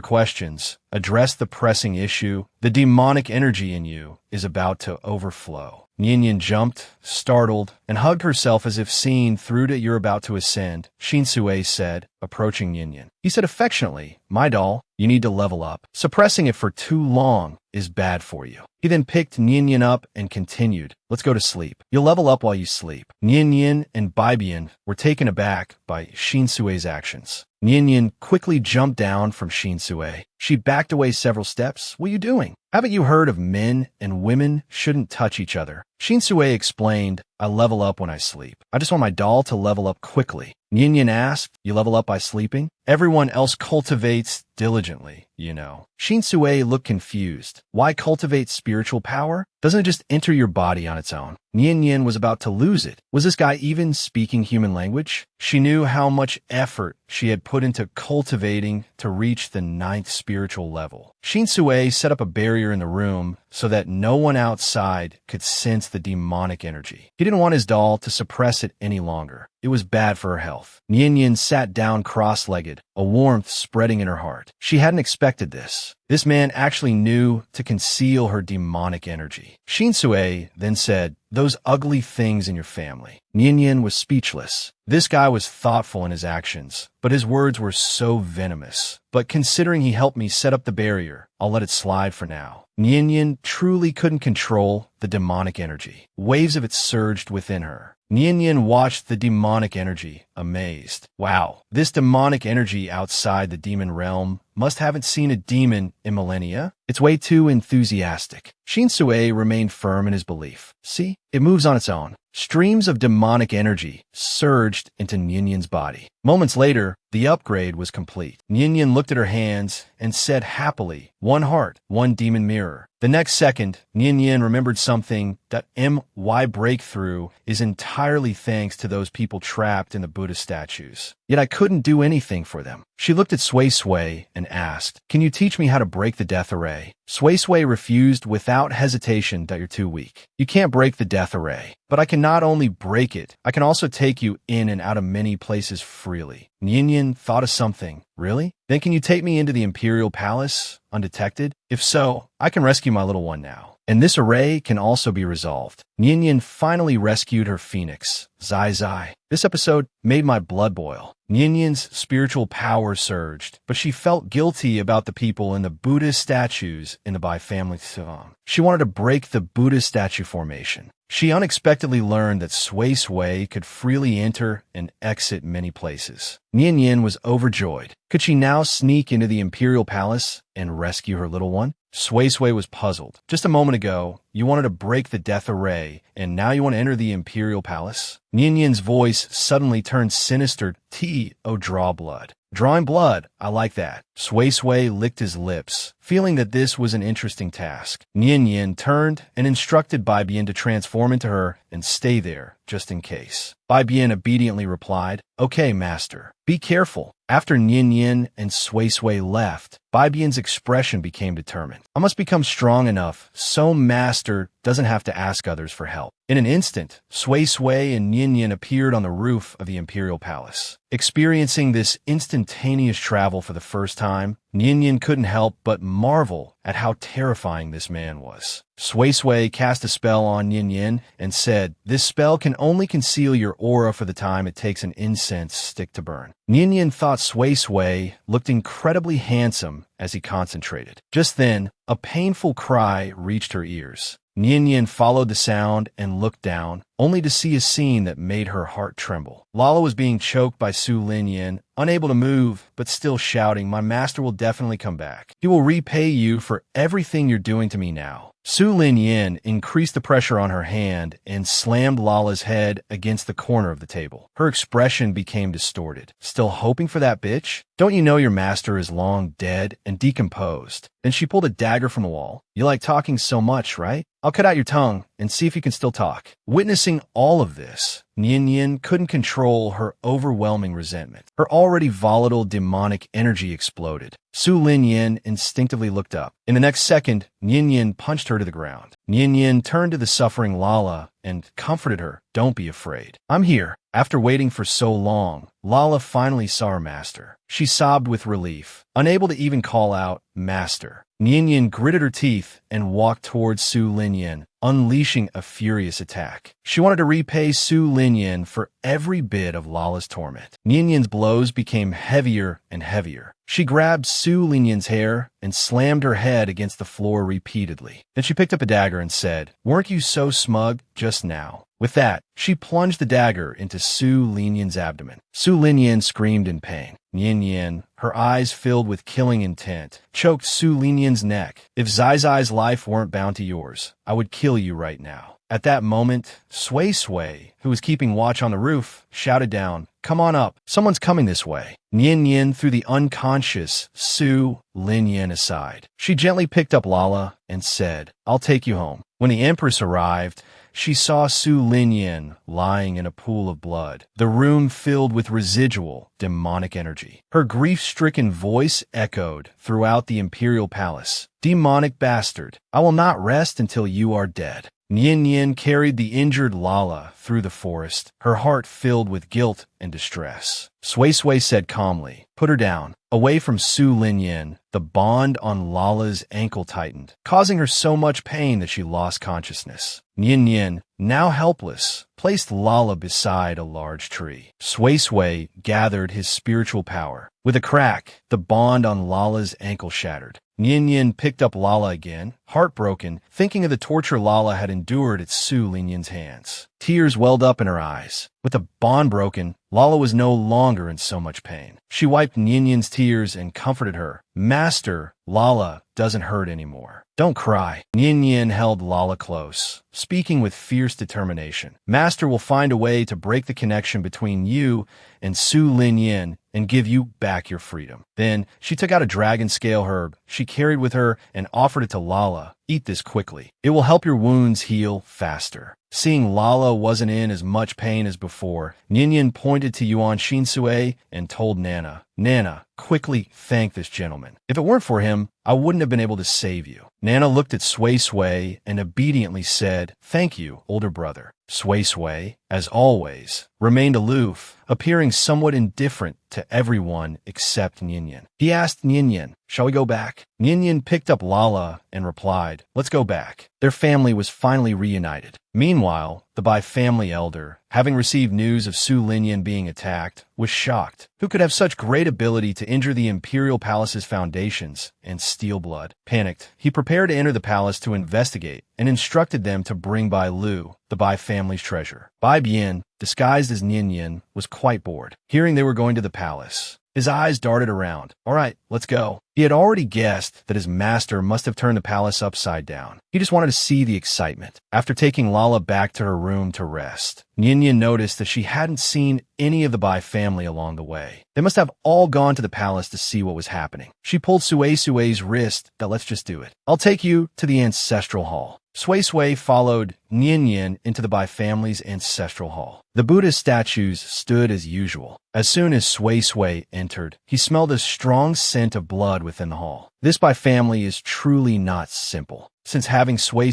questions, addressed the pressing issue. "The demonic energy in you is about to overflow." Nian jumped, startled, and hugged herself as if seeing through that "You're about to ascend," Shinsue said, approaching Nian. He said affectionately, "My doll, you need to level up. Suppressing it for too long is bad for you." He then picked Nian up and continued, "Let's go to sleep. You'll level up while you sleep." Nian and Bai Bian were taken aback by Shinsue's actions. Nian quickly jumped down from Shinsue. She backed away several steps. "What are you doing? Haven't you heard of men and women shouldn't touch each other?" Shinsue explained, "I level up when I sleep. I just want my doll to level up quickly." Nian asked, "You level up by sleeping? Everyone else cultivates diligently, you know." Shinsue looked confused. "Why cultivate spiritual power? Doesn't it just enter your body on its own?" Nian was about to lose it. Was this guy even speaking human language? She knew how much effort she had put into cultivating to reach the 9th spiritual level. Shinsue set up a barrier in the room so that no one outside could sense the demonic energy. He didn't want his doll to suppress it any longer. It was bad for her health. Nian sat down cross-legged, a warmth spreading in her heart. She hadn't expected this. This man actually knew to conceal her demonic energy. Shinsue then said, "Those ugly things in your family." Nian was speechless. This guy was thoughtful in his actions, but his words were so venomous. "But considering he helped me set up the barrier, I'll let it slide for now." Nian truly couldn't control the demonic energy. Waves of it surged within her. Nian watched the demonic energy, amazed. Wow, this demonic energy outside the demon realm must haven't seen a demon in millennia. It's way too enthusiastic. Shinsue remained firm in his belief. See, it moves on its own. Streams of demonic energy surged into Nian's body. Moments later, the upgrade was complete. Nian looked at her hands and said happily, "One heart, one demon mirror." The next second, Nian remembered something, that MY breakthrough is entirely thanks to those people trapped in the Buddha statues. Yet I couldn't do anything for them. She looked at Sui Sui and asked, "Can you teach me how to break the death array?" Sui Sui refused without hesitation that you're too weak. You can't break the death array. But I can not only break it, I can also take you in and out of many places freely. Nian thought of something. Really? Then can you take me into the Imperial Palace, undetected? If so, I can rescue my little one now. And this array can also be resolved. Nian finally rescued her phoenix, Zai Zai. This episode made my blood boil. Nian's spiritual power surged, but she felt guilty about the people in the Buddha statues in the Bai family tomb. She wanted to break the Buddha statue formation. She unexpectedly learned that Sui Sui could freely enter and exit many places. Nian Yin was overjoyed. Could she now sneak into the imperial palace and rescue her little one? Sui Sui was puzzled. Just a moment ago, you wanted to break the death array, and now you want to enter the imperial palace? Nian Yin's voice suddenly turned sinister. Draw blood. Drawing blood, I like that. Sui Sui licked his lips, feeling that this was an interesting task. Nian Yin turned and instructed Bai Bian to transform into her and stay there, just in case. Bai Bian obediently replied, "Okay, master. Be careful." After Nian Yin and Sui Sui left, Bai Bian's expression became determined. I must become strong enough so master doesn't have to ask others for help. In an instant, Sui Sui and Nian Yin appeared on the roof of the imperial palace. Experiencing this instantaneous travel for the first time, Nian Yin couldn't help but marvel at how terrifying this man was. Sui Sui cast a spell on Nian Yin and said, "This spell can only conceal your aura for the time it takes an incense stick to burn." Nian Yin thought Sui Sui looked incredibly handsome as he concentrated. Just then, a painful cry reached her ears. Nian Yin followed the sound and looked down, only to see a scene that made her heart tremble. Lala was being choked by Su Linyin, unable to move, but still shouting, "My master will definitely come back. He will repay you for everything you're doing to me now." Su Linyin increased the pressure on her hand and slammed Lala's head against the corner of the table. Her expression became distorted. "Still hoping for that bitch? Don't you know your master is long dead and decomposed?" Then she pulled a dagger from the wall. "You like talking so much, right? I'll cut out your tongue and see if you can still talk." Witnessing all of this, Nian Yin couldn't control her overwhelming resentment. Her already volatile demonic energy exploded. Su Linyin instinctively looked up. In the next second, Nian Yin punched her to the ground. Nian Yin turned to the suffering Lala and comforted her. "Don't be afraid. I'm here." After waiting for so long, Lala finally saw her master. She sobbed with relief, unable to even call out, "Master." Nian Yin gritted her teeth and walked towards Su Linyin, unleashing a furious attack. She wanted to repay Su Linyin for every bit of Lala's torment. Nian Yin's blows became heavier and heavier. She grabbed Su Linyin's hair and slammed her head against the floor repeatedly. Then she picked up a dagger and said, "Weren't you so smug just now?" With that, she plunged the dagger into Su Linyin's abdomen. Su Linyin screamed in pain. Nian Yin, her eyes filled with killing intent, choked Su Linyin's neck. "If Zai Zai's life weren't bound to yours, I would kill you right now." At that moment, Sui Sui, who was keeping watch on the roof, shouted down, "Come on up. Someone's coming this way." Nian Yin threw the unconscious Su Linyin aside. She gently picked up Lala and said, "I'll take you home." When the Empress arrived, she saw Su Linyin lying in a pool of blood, the room filled with residual demonic energy. Her grief-stricken voice echoed throughout the imperial palace. "Demonic bastard, I will not rest until you are dead." Nian Yin carried the injured Lala through the forest, her heart filled with guilt and distress. Sui Sui said calmly, "Put her down." Away from Su Linyin, the bond on Lala's ankle tightened, causing her so much pain that she lost consciousness. Nian Yin, now helpless, placed Lala beside a large tree. Sui Sui gathered his spiritual power. With a crack, the bond on Lala's ankle shattered. Nian Yin picked up Lala again, heartbroken, thinking of the torture Lala had endured at Su Linyin's hands. Tears welled up in her eyes. With the bond broken, Lala was no longer in so much pain. She wiped Nian Yin's tears and comforted her. "Master, Lala doesn't hurt anymore. Don't cry." Nian Yin held Lala close, speaking with fierce determination. "Master will find a way to break the connection between you and Su Linyin and give you back your freedom." Then she took out a dragon scale herb she carried with her and offered it to Lala. "Eat this quickly. It will help your wounds heal faster." Seeing Lala wasn't in as much pain as before, Nian Yin pointed to Yuan Shinsui and told Nana, "Nana, quickly thank this gentleman. If it weren't for him, I wouldn't have been able to save you." Nana looked at Sui Sui and obediently said, "Thank you, older brother." Sui Sui, as always, remained aloof, appearing somewhat indifferent to everyone except Nian Yin. He asked Nian Yin, "Shall we go back?" Nian Yin picked up Lala and replied, "Let's go back." Their family was finally reunited. Meanwhile, the Bai family elder, having received news of Su Linyan being attacked, was shocked. Who could have such great ability to injure the imperial palace's foundations and steal blood? Panicked, he prepared to enter the palace to investigate and instructed them to bring Bai Lu, the Bai family's treasure. Bai Bian, disguised as Nian Yin, was quite bored. Hearing they were going to the palace, his eyes darted around. All right, let's go. He had already guessed that his master must have turned the palace upside down. He just wanted to see the excitement. After taking Lala back to her room to rest, Nian Yin noticed that she hadn't seen any of the Bai family along the way. They must have all gone to the palace to see what was happening. She pulled Sue's wrist. Let's just do it. I'll take you to the ancestral hall. Sui followed Nian Yin into the Bai family's ancestral hall. The Buddhist statues stood as usual. As soon as Sui entered, he smelled a strong scent of blood within the hall. This Bai family is truly not simple. Since having Sui,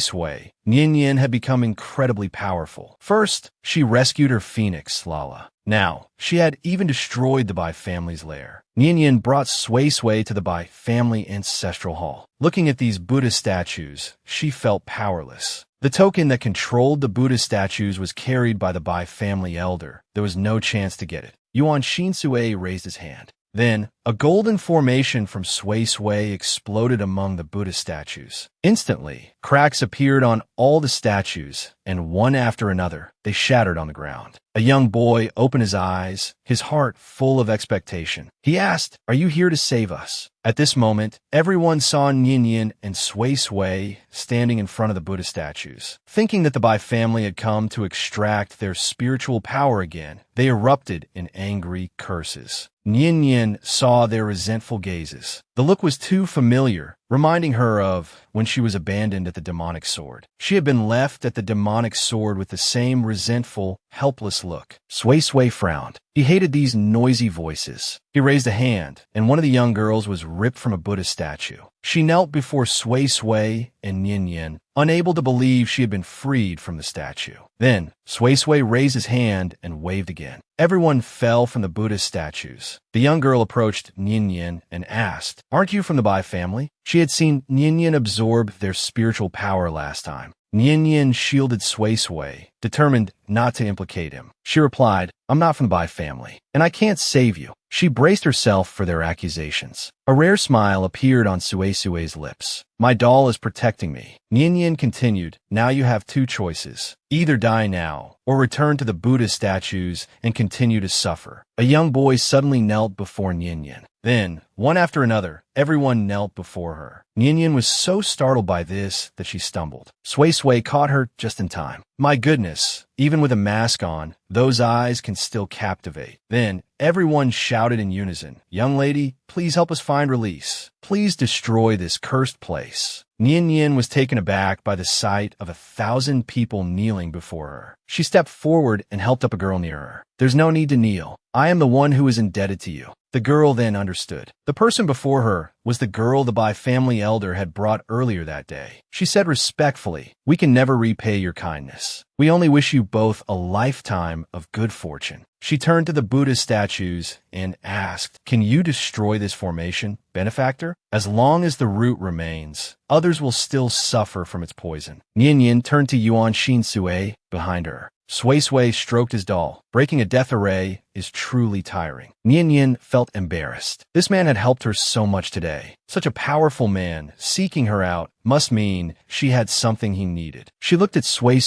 Nian Yin had become incredibly powerful. First, she rescued her phoenix, Lala. Now, she had even destroyed the Bai family's lair. Nian Yin brought Sui to the Bai family ancestral hall. Looking at these Buddhist statues, she felt powerless. The token that controlled the Buddhist statues was carried by the Bai family elder. There was no chance to get it. Yuan Shinsue raised his hand. Then, a golden formation from Sui exploded among the Buddhist statues. Instantly, cracks appeared on all the statues, and one after another, they shattered on the ground. A young boy opened his eyes, his heart full of expectation. He asked, "Are you here to save us?" At this moment, everyone saw Nian Yin and Sui standing in front of the Buddhist statues. Thinking that the Bai family had come to extract their spiritual power again, they erupted in angry curses. Nian Yin saw their resentful gazes. The look was too familiar, reminding her of when she was abandoned at the demonic sword. She had been left at the demonic sword with the same resentful, helpless look. Sui frowned. He hated these noisy voices. He raised a hand, and one of the young girls was ripped from a Buddhist statue. She knelt before Sui and Nian Yin, unable to believe she had been freed from the statue. Then, Sui raised his hand and waved again. Everyone fell from the Buddhist statues. The young girl approached Nian Yin and asked, "Aren't you from the Bai family?" She had seen Nian Yin absorb their spiritual power last time. Nian Yin shielded Sui, determined not to implicate him. She replied, "I'm not from the Bai family, and I can't save you." She braced herself for their accusations. A rare smile appeared on Sui's lips. "My doll is protecting me." Nian Yin continued, "Now you have two choices. Either die now, or return to the Buddhist statues and continue to suffer." A young boy suddenly knelt before Nian Yin. Then, one after another, everyone knelt before her. Nian Yin was so startled by this that she stumbled. Sui caught her just in time. My goodness, even with a mask on, those eyes can still captivate. Then, everyone shouted in unison, "Young lady, please help us find release. Please destroy this cursed place." Nian Yin was taken aback by the sight of 1,000 people kneeling before her. She stepped forward and helped up a girl near her. "There's no need to kneel. I am the one who is indebted to you." The girl then understood. The person before her was the girl the Bai family elder had brought earlier that day. She said respectfully, "We can never repay your kindness. We only wish you both a lifetime of good fortune." She turned to the Buddhist statues and asked, "Can you destroy this formation, benefactor? As long as the root remains, others will still suffer from its poison." Nian Yin turned to Yuan Shinsue behind her. Sui stroked his doll. Breaking a death array is truly tiring. Nian Yin felt embarrassed. This man had helped her so much today. Such a powerful man seeking her out must mean she had something he needed. She looked at Sui,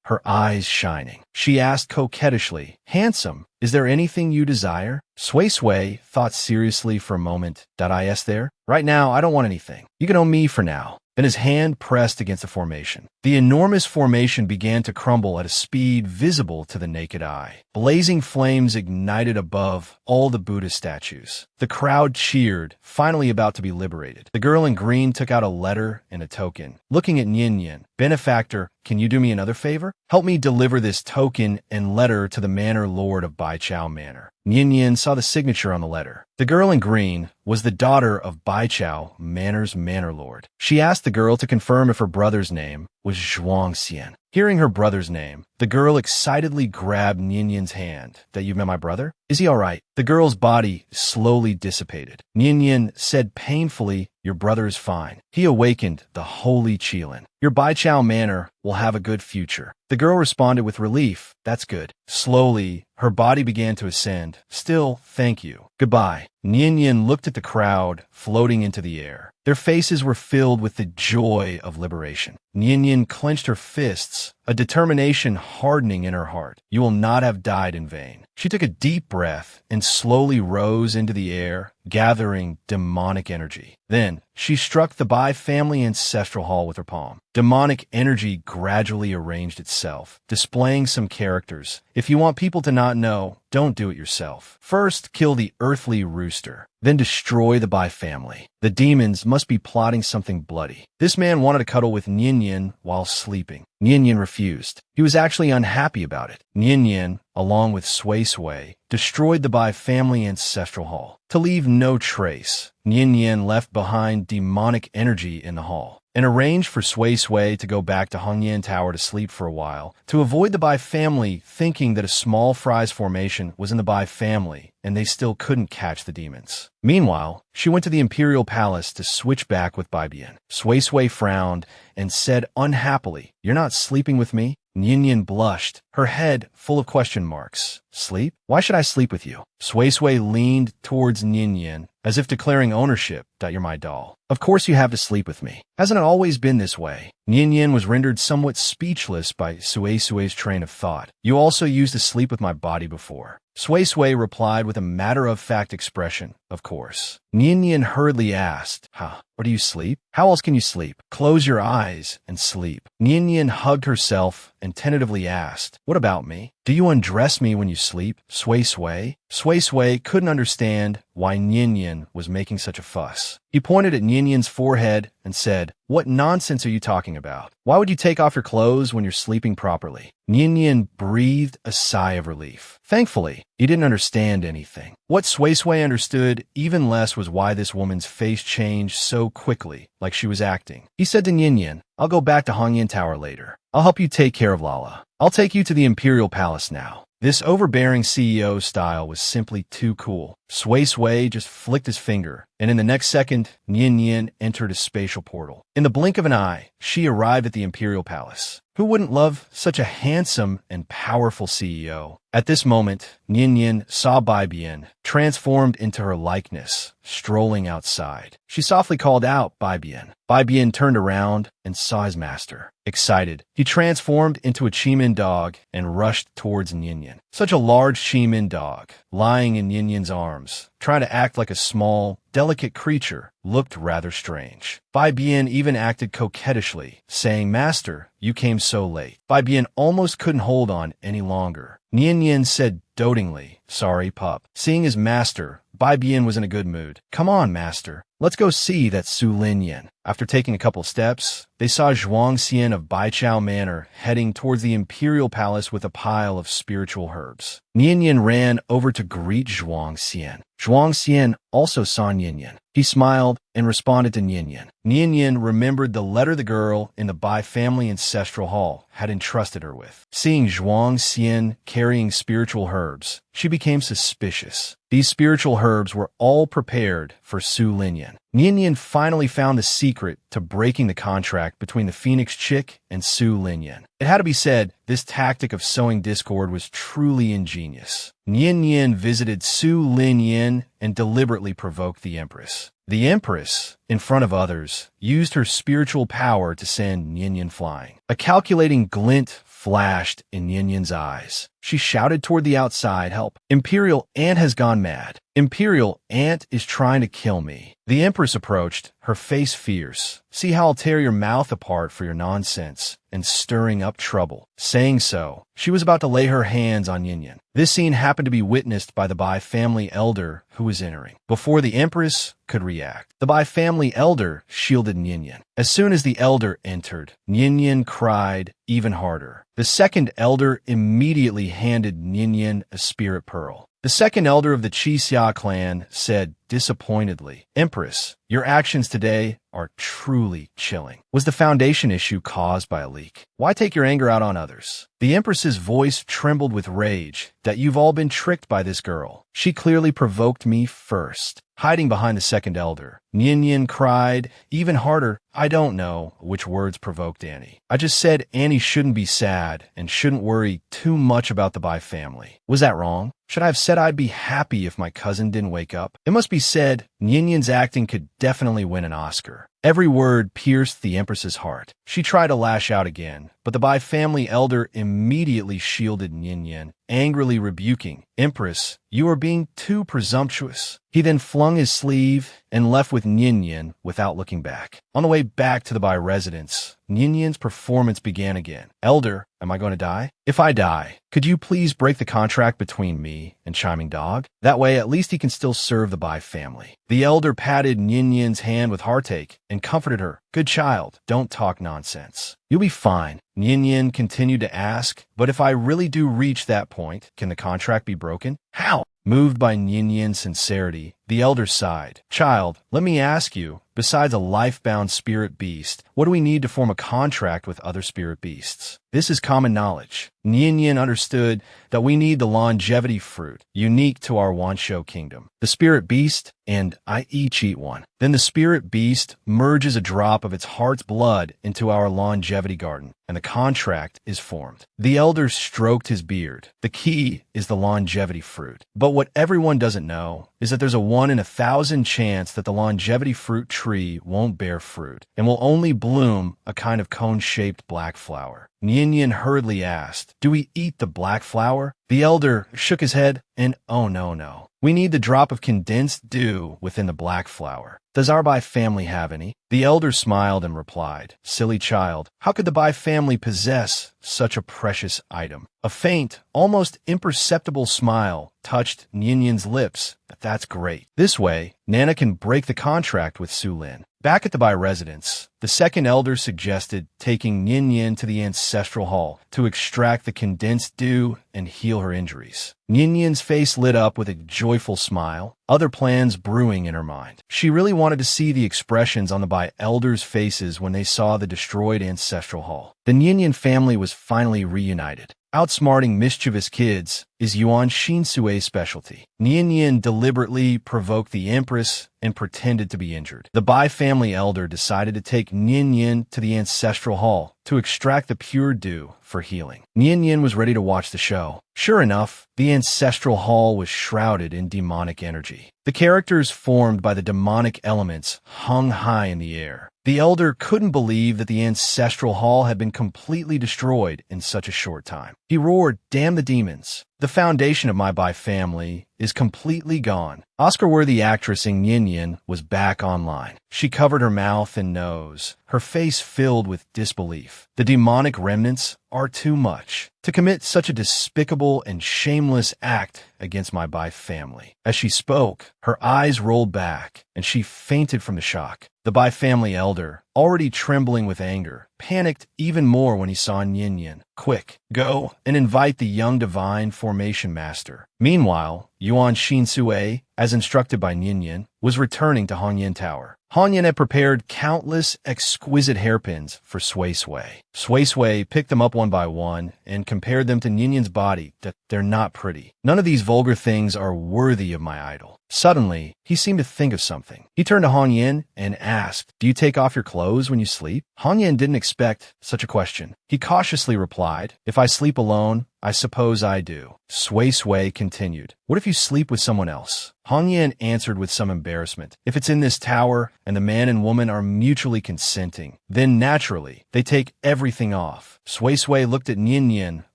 her eyes shining. She asked coquettishly, "Handsome, is there anything you desire?" Sui thought seriously for a moment. "Is there? Right now, I don't want anything. You can own me for now." Then his hand pressed against the formation. The enormous formation began to crumble at a speed visible to the naked eye. Blazing flames ignited above all the Buddhist statues. The crowd cheered, finally about to be liberated. The girl in green took out a letter and a token. Looking at Nian Yin, "Benefactor, can you do me another favor? Help me deliver this token and letter to the Manor Lord of Baichao Manor." Nian Yin saw the signature on the letter. The girl in green was the daughter of Baichao Manor's Manor Lord. She asked the girl to confirm if her brother's name was Zhuang Xian. Hearing her brother's name, the girl excitedly grabbed Nian Yin's hand. "That you met my brother? Is he all right?" The girl's body slowly dissipated. Nian Yin said painfully, "Your brother is fine. He awakened the holy Qilin." Your Baichao manor will have a good future. The girl responded with relief. That's good. Slowly, her body began to ascend. Still, thank you. Goodbye. Nian looked at the crowd floating into the air. Their faces were filled with the joy of liberation. Nian clenched her fists, a determination hardening in her heart. You will not have died in vain. She took a deep breath and slowly rose into the air, gathering demonic energy. Then, she struck the Bai family ancestral hall with her palm. Demonic energy gradually arranged itself, displaying some characters. If you want people to not know, don't do it yourself. First, kill the earthly rooster. Then destroy the Bai family. The demons must be plotting something bloody. This man wanted to cuddle with Nian while sleeping. Nian refused. He was actually unhappy about it. Nian, along with Sui, destroyed the Bai family ancestral hall. To leave no trace, Nian left behind demonic energy in the hall and arranged for Sui to go back to Hongyan Tower to sleep for a while, to avoid the Bai family thinking that a small fries formation was in the Bai family and they still couldn't catch the demons. Meanwhile, she went to the Imperial Palace to switch back with Bai Bian. Sui frowned and said unhappily, "You're not sleeping with me?" Nian blushed, her head full of question marks. Sleep? Why should I sleep with you? Sui leaned towards Nian, as if declaring ownership. You're my doll. Of course you have to sleep with me. Hasn't it always been this way? Nian was rendered somewhat speechless by Sui's train of thought. You also used to sleep with my body before. Sui replied with a matter-of-fact expression, of course. Nian hurriedly asked, or do you sleep? How else can you sleep? Close your eyes and sleep. Nian hugged herself and tentatively asked, what about me? Do you undress me when you sleep? Sui couldn't understand why Nian was making such a fuss. He pointed at Nian's forehead and said, what nonsense are you talking about? Why would you take off your clothes when you're sleeping properly? Nian breathed a sigh of relief. Thankfully, he didn't understand anything. What Sui understood even less was why this woman's face changed so quickly, like she was acting. He said to Nian, I'll go back to Hongyan Tower later. I'll help you take care of Lala. I'll take you to the Imperial Palace now. This overbearing CEO style was simply too cool. Sui just flicked his finger, and in the next second, Nian entered a spatial portal. In the blink of an eye, she arrived at the Imperial Palace. Who wouldn't love such a handsome and powerful CEO? At this moment, Nian saw Bai Bian, transformed into her likeness, strolling outside. She softly called out, Bai Bian. Bai Bian turned around and saw his master. Excited, he transformed into a Cheemin dog and rushed towards Nian. Such a large Cheemin dog, lying in Nian's arms, trying to act like a small, delicate creature, looked rather strange. Bai Bian even acted coquettishly, saying, Master, you came so late. Bai Bian almost couldn't hold on any longer. Nian said dotingly, sorry, pup. Seeing his master, Bai Bian was in a good mood. Come on, master. Let's go see that Su Linyan. After taking a couple steps, they saw Zhuang Xian of Baichao Manor heading towards the Imperial Palace with a pile of spiritual herbs. Nian ran over to greet Zhuang Xian. Zhuang Xian also saw Nian. He smiled and responded to Nian. Nian remembered the letter the girl in the Bai family ancestral hall had entrusted her with. Seeing Zhuang Xian carrying spiritual herbs, she became suspicious. These spiritual herbs were all prepared for Su Linyan. Nian finally found the secret to breaking the contract between the Phoenix Chick and Su Linyan. It had to be said, this tactic of sowing discord was truly ingenious. Nian visited Su Linyan and deliberately provoked the Empress. The Empress, in front of others, used her spiritual power to send Nian flying. A calculating glint flashed in Nian's eyes. She shouted toward the outside, help. Imperial Ant has gone mad. Imperial Ant is trying to kill me. The Empress approached, her face fierce. See how I'll tear your mouth apart for your nonsense and stirring up trouble. Saying so, she was about to lay her hands on Nian. This scene happened to be witnessed by the Bai family elder who was entering. Before the Empress could react, the Bai family elder shielded Nian. As soon as the elder entered, Nian cried even harder. The second elder immediately handed Nian a spirit pearl. The second elder of the Qixia clan said disappointedly, Empress, your actions today are truly chilling. Was the foundation issue caused by a leak? Why take your anger out on others? The Empress's voice trembled with rage that you've all been tricked by this girl. She clearly provoked me first. Hiding behind the second elder, Nyin cried, even harder, I don't know which words provoked Annie. I just said Annie shouldn't be sad and shouldn't worry too much about the Bai family. Was that wrong? Should I have said I'd be happy if my cousin didn't wake up? It must be said, Ninyin's acting could definitely win an Oscar. Every word pierced the Empress's heart. She tried to lash out again, but the Bai family elder immediately shielded Nyin, angrily rebuking, Empress, you are being too presumptuous. He then flung his sleeve and left with Nyin without looking back. On the way back to the Bai residence, Ninyin's performance began again. Elder, am I going to die? If I die, could you please break the contract between me and Chiming Dog? That way, at least he can still serve the Bai family. The elder patted Ninyin's hand with heartache and comforted her. Good child, don't talk nonsense. You'll be fine. Nyin continued to ask, but if I really do reach that point, can the contract be broken? How? Moved by Ninyin's sincerity, the elder sighed. Child, let me ask you, besides a life-bound spirit beast, what do we need to form a contract with other spirit beasts? This is common knowledge. Nyin understood that we need the longevity fruit, unique to our Wansho kingdom. The spirit beast, and I each eat one. Then the spirit beast merges a drop of its heart's blood into our longevity garden, and the contract is formed. The elder stroked his beard. The key is the longevity fruit. But what everyone doesn't know is that there's a 1 in 1,000 chance that the longevity fruit tree won't bear fruit and will only bloom a kind of cone-shaped black flower. Nyin hurriedly asked, do we eat the black flower? The elder shook his head and, oh no. We need the drop of condensed dew within the black flower. Does our Bai family have any? The elder smiled and replied, silly child, how could the Bai family possess such a precious item? A faint, almost imperceptible smile touched Ninyin's lips. That's great. This way, Nana can break the contract with Su Lin. Back at the Bai residence, the second elder suggested taking Nyin to the ancestral hall to extract the condensed dew and heal her injuries. Ninyin's face lit up with a joyful smile, other plans brewing in her mind. She really wanted to see the expressions on the Bai elders' faces when they saw the destroyed ancestral hall. The Nyin family was finally reunited. Outsmarting mischievous kids is Yuan Shinsue's specialty. Nyin deliberately provoked the Empress and pretended to be injured. The Bai family elder decided to take Nyin to the ancestral hall to extract the pure dew for healing. Nyin was ready to watch the show. Sure enough, the ancestral hall was shrouded in demonic energy. The characters formed by the demonic elements hung high in the air. The elder couldn't believe that the ancestral hall had been completely destroyed in such a short time. He roared, damn the demons. The foundation of my Bai family is completely gone. Oscar-worthy actress Ng Yin was back online. She covered her mouth and nose, her face filled with disbelief. The demonic remnants are too much to commit such a despicable and shameless act against my Bai family. As she spoke, her eyes rolled back, and she fainted from the shock. The Bai family elder, already trembling with anger, panicked even more when he saw Nyin. Quick, go and invite the young divine formation master. Meanwhile, Yuan Shinsue, as instructed by Nyin, was returning to Hongyan Tower. Hongyan had prepared countless exquisite hairpins for Sui. Sui picked them up one by one and compared them to Ninyin's body. They're not pretty. None of these vulgar things are worthy of my idol. Suddenly, he seemed to think of something. He turned to Hongyan and asked, do you take off your clothes when you sleep? Hongyan didn't expect such a question. He cautiously replied, if I sleep alone, I suppose I do. Sui continued, what if you sleep with someone else? Hongyan answered with some embarrassment. If it's in this tower and the man and woman are mutually consenting, then naturally, they take everything off. Sui looked at Nyin,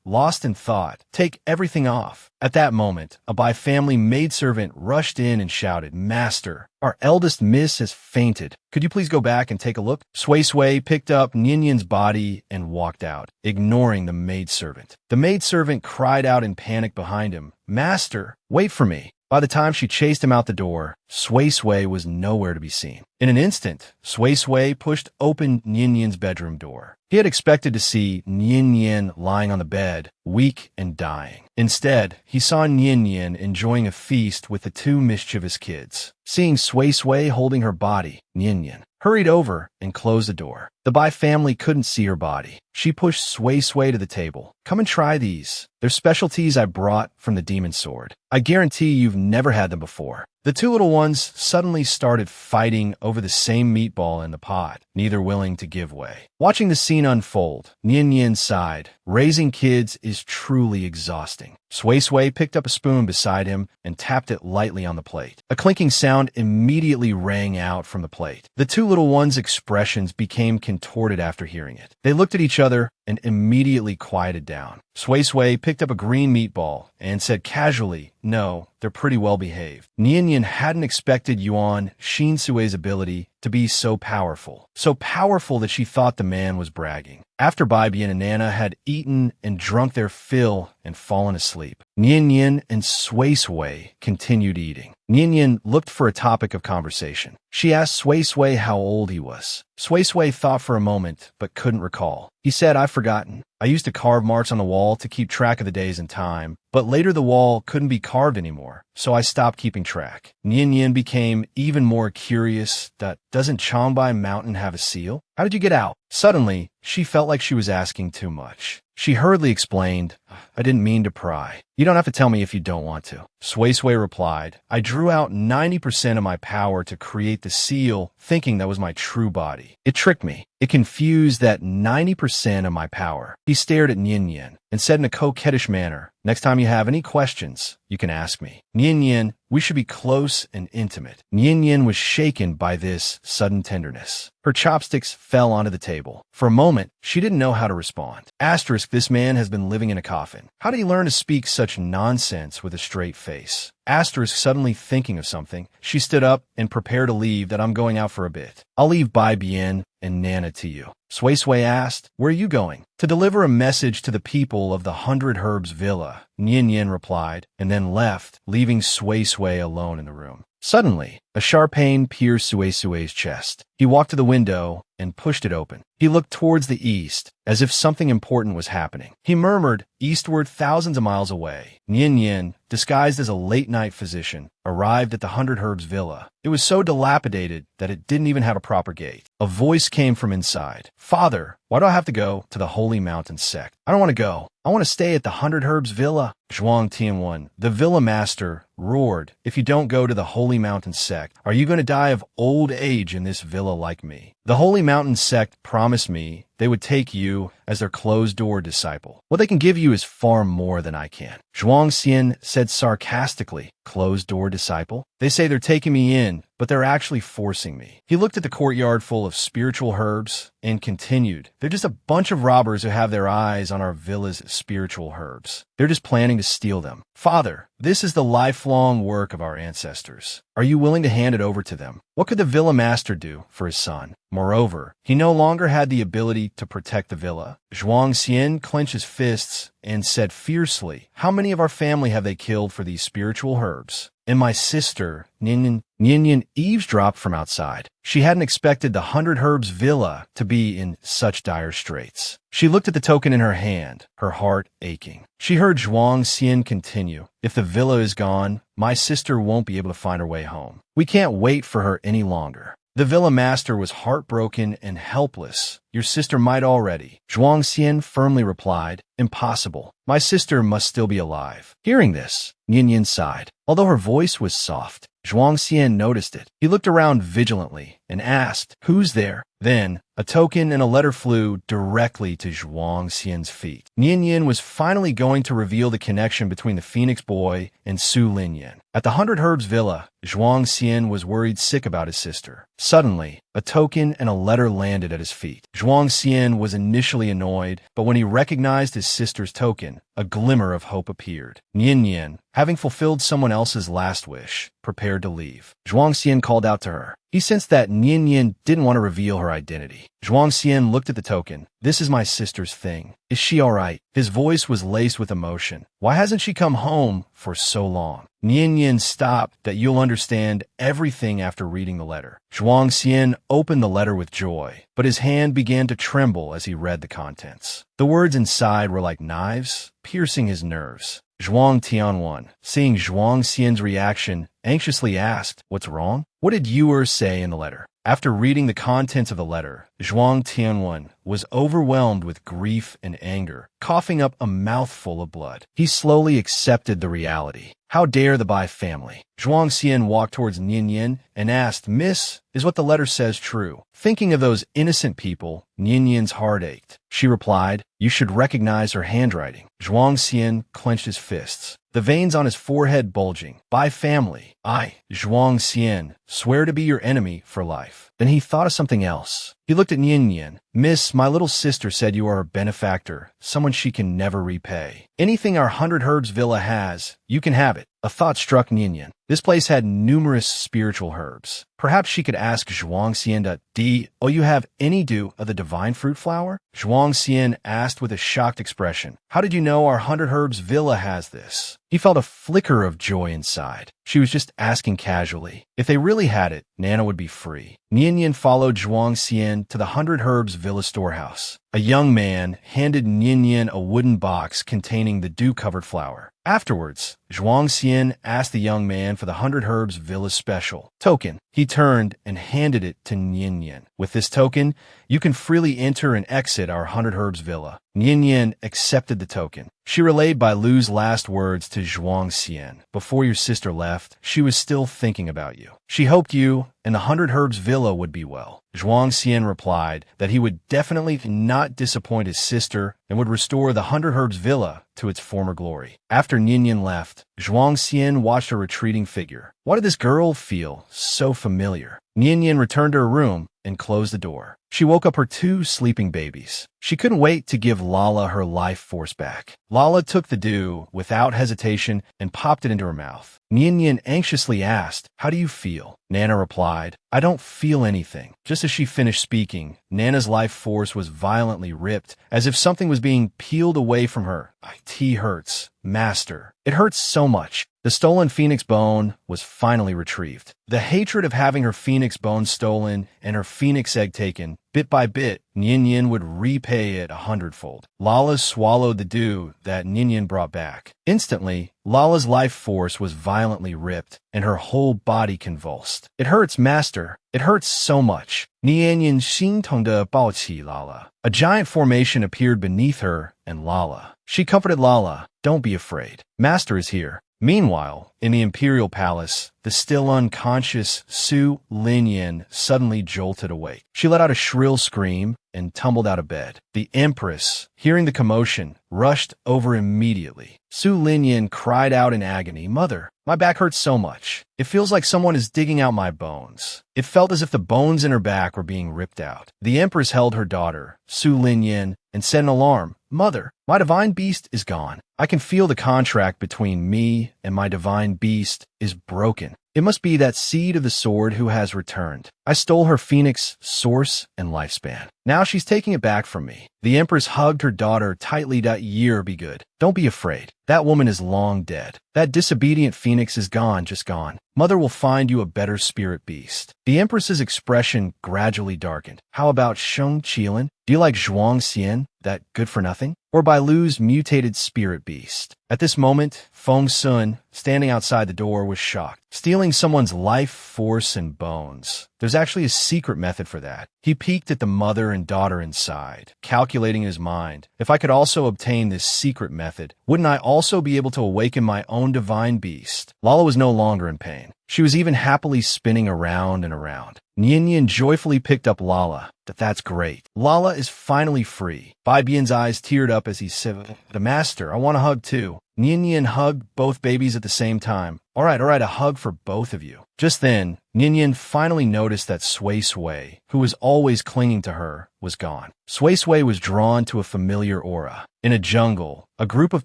lost in thought. Take everything off. At that moment, a Bai family maidservant rushed in and shouted, Master, our eldest miss has fainted. Could you please go back and take a look? Sui picked up Ninyin's body and walked out, ignoring the maidservant. The maidservant cried out in panic behind him, Master, wait for me. By the time she chased him out the door, Sui was nowhere to be seen. In an instant, Sui pushed open Ninyin's bedroom door. He had expected to see Nyin lying on the bed, weak and dying. Instead, he saw Nyin enjoying a feast with the two mischievous kids. Seeing Sui holding her body, Nyin hurried over and closed the door. The Bai family couldn't see her body. She pushed Sui Sui to the table. Come and try these. They're specialties I brought from the demon sword. I guarantee you've never had them before. The two little ones suddenly started fighting over the same meatball in the pot, neither willing to give way. Watching the scene unfold, Nian Yin sighed. Raising kids is truly exhausting. Sui Sui picked up a spoon beside him and tapped it lightly on the plate. A clinking sound immediately rang out from the plate. The two little ones' expressions became contorted after hearing it. They looked at each other and immediately quieted down. Sui Sui picked up a green meatball and said casually, "No, they're pretty well behaved." Nian Yin hadn't expected Yuan Xinsui's ability to be so powerful that she thought the man was bragging. After Bai Bian and Nana had eaten and drunk their fill and fallen asleep, Nian Yin and Sui Sui continued eating. Nian Yin looked for a topic of conversation. She asked Sui Sui how old he was. Sui Sui thought for a moment, but couldn't recall. He said, "I've forgotten. I used to carve marks on the wall to keep track of the days and time, but later the wall couldn't be carved anymore, so I stopped keeping track." Nian Yin became even more curious. Doesn't Changbai Mountain have a seal? How did you get out? Suddenly, she felt like she was asking too much. She hurriedly explained, "I didn't mean to pry." "You don't have to tell me if you don't want to." Sui Sui replied, "I drew out 90% of my power to create the seal, thinking that was my true body. It tricked me. It confused that 90% of my power." He stared at Nian Yin and said in a coquettish manner, "Next time you have any questions, you can ask me." Nian Yin, we should be close and intimate. Nian Yin was shaken by this sudden tenderness. Her chopsticks fell onto the table. For a moment, she didn't know how to respond. Asterisk, this man has been living in a coffin. How did he learn to speak such nonsense with a straight face? Asterisk, suddenly thinking of something, she stood up and prepared to leave. "That I'm going out for a bit. I'll leave Bai Bian and Nana to you." Sui Sui asked, "Where are you going?" "To deliver a message to the people of the 100 Herbs Villa," Nian Yin replied, and then left, leaving Sui Sui alone in the room. Suddenly, a sharp pain pierced Sui Sui's chest. He walked to the window and pushed it open. He looked towards the east, as if something important was happening. He murmured, "Eastward, thousands of miles away." Nian Yin, disguised as a late-night physician, arrived at the 100 Herbs Villa. It was so dilapidated that it didn't even have a proper gate. A voice came from inside. "Father, why do I have to go to the Holy Mountain sect? I don't want to go. I want to stay at the 100 Herbs Villa." Zhuang Tianwen, the villa master, roared, "If you don't go to the Holy Mountain sect, are you going to die of old age in this villa like me? The Holy Mountain sect promised me they would take you as their closed-door disciple. What they can give you is far more than I can." Zhuang Xian said sarcastically, "Closed-door disciple? They say they're taking me in, but they're actually forcing me." He looked at the courtyard full of spiritual herbs and continued, "They're just a bunch of robbers who have their eyes on our villa's spiritual herbs. They're just planning to steal them. Father, this is the lifelong work of our ancestors. Are you willing to hand it over to them?" What could the villa master do for his son? Moreover, he no longer had the ability to protect the villa. Zhuang Xian clenched his fists and said fiercely, "How many of our family have they killed for these spiritual herbs?" "And my sister," Nian Yin eavesdropped from outside. She hadn't expected the 100 Herbs Villa to be in such dire straits. She looked at the token in her hand, her heart aching. She heard Zhuang Xian continue, "If the villa is gone, my sister won't be able to find her way home. We can't wait for her any longer." The villa master was heartbroken and helpless. "Your sister might already." Zhuang Xian firmly replied, "Impossible. My sister must still be alive." Hearing this, Nian Yin sighed. Although her voice was soft, Zhuang Xian noticed it. He looked around vigilantly and asked, "Who's there?" Then, a token and a letter flew directly to Zhuang Xian's feet. Nian Yin was finally going to reveal the connection between the Phoenix Boy and Su Linyan. At the 100 Herbs Villa, Zhuang Xian was worried sick about his sister. Suddenly, a token and a letter landed at his feet. Zhuang Xian was initially annoyed, but when he recognized his sister's token, a glimmer of hope appeared. Nian Yin, having fulfilled someone else's last wish, prepared to leave. Zhuang Xian called out to her. He sensed that Nian Yin didn't want to reveal her identity. Zhuang Xian looked at the token. "This is my sister's thing. Is she all right?" His voice was laced with emotion. "Why hasn't she come home for so long?" Nian Yin stopped. "That you'll understand everything after reading the letter." Zhuang Xian opened the letter with joy, but his hand began to tremble as he read the contents. The words inside were like knives, piercing his nerves. Zhuang Tianwen, seeing Zhuang Xian's reaction, anxiously asked, "What's wrong? What did Yuer say in the letter?" After reading the contents of the letter, Zhuang Tianwen was overwhelmed with grief and anger, coughing up a mouthful of blood. He slowly accepted the reality. How dare the Bai family? Zhuang Xian walked towards Nian Yin and asked, "Miss, is what the letter says true?" Thinking of those innocent people, Nian Yin's heart ached. She replied, "You should recognize her handwriting." Zhuang Xian clenched his fists, the veins on his forehead bulging. "Bai family, I, Zhuang Xian, swear to be your enemy for life." Then he thought of something else. He looked at Nian Yin. "Miss, my little sister said you are a benefactor, someone she can never repay. Anything our 100 Herbs Villa has, you can have it." A thought struck Nian Yin. This place had numerous spiritual herbs. Perhaps she could ask Zhuang Xian to, "Do you have any dew of the divine fruit flower?" Zhuang Xian asked with a shocked expression, "How did you know our 100 Herbs Villa has this?" He felt a flicker of joy inside. She was just asking casually. If they really had it, Nana would be free. Nian Yin followed Zhuang Xian to the 100 Herbs Villa storehouse. A young man handed Nian Yin a wooden box containing the dew-covered flower. Afterwards, Zhuang Xian asked the young man for the 100 Herbs Villa special token. He turned and handed it to Nian Yin. "With this token, you can freely enter and exit our 100 Herbs Villa." Nian Yin accepted the token. She relayed Bai Lu's last words to Zhuang Xian. "Before your sister left, she was still thinking about you. She hoped you and the 100 Herbs Villa would be well." Zhuang Xian replied that he would definitely not disappoint his sister and would restore the 100 Herbs Villa to its former glory. After Nian Yin left, Zhuang Xian watched her retreating figure. Why did this girl feel so familiar? Nian Yin returned to her room and closed the door. She woke up her 2 sleeping babies. She couldn't wait to give Lala her life force back. Lala took the dew without hesitation and popped it into her mouth. Nian Yin anxiously asked, "How do you feel?" Nana replied, "I don't feel anything." Just as she finished speaking, Nana's life force was violently ripped, as if something was being peeled away from her. "It hurts, Master. It hurts so much." The stolen phoenix bone was finally retrieved. The hatred of having her phoenix bone stolen and her phoenix egg taken, bit by bit, Nian Yin would repay it 100-fold. Lala swallowed the dew that Nian Yin brought back. Instantly, Lala's life force was violently ripped, and her whole body convulsed. "It hurts, Master. It hurts so much." Nian Yin 心疼地抱起 Lala. A giant formation appeared beneath her and Lala. She comforted Lala, "Don't be afraid. Master is here." Meanwhile, in the imperial palace, the still unconscious Su Linyin suddenly jolted awake. She let out a shrill scream and tumbled out of bed. The empress, hearing the commotion, rushed over immediately. Su Linyin cried out in agony, "Mother, my back hurts so much. It feels like someone is digging out my bones." It felt as if the bones in her back were being ripped out. The empress held her daughter, Su Linyin, and set an alarm. "Mother, my divine beast is gone. I can feel the contract between me and my divine beast is broken. It must be that seed of the sword who has returned. I stole her phoenix, source, and lifespan. Now she's taking it back from me." The empress hugged her daughter tightly. "Year be good. Don't be afraid. That woman is long dead. That disobedient phoenix is gone, just gone. Mother will find you a better spirit beast." The empress's expression gradually darkened. "How about Sheng Qilin? Do you like Zhuang Xian, that good-for-nothing? Or Bai Lu's mutated spirit beast?" At this moment, Feng Sun, standing outside the door, was shocked. Stealing someone's life force and bones. There's actually a secret method for that. He peeked at the mother and daughter inside, calculating in his mind, if I could also obtain this secret method, wouldn't I also be able to awaken my own divine beast? Lala was no longer in pain. She was even happily spinning around and around. Nian Yin joyfully picked up Lala. "That's great. Lala is finally free." Bai Bian's eyes teared up as he said, "The master, I want a hug too." Nian Yin hugged both babies at the same time. All right, a hug for both of you." Just then, Nian Yin finally noticed that Sui Sui, who was always clinging to her, was gone. Sui Sui was drawn to a familiar aura. In a jungle, a group of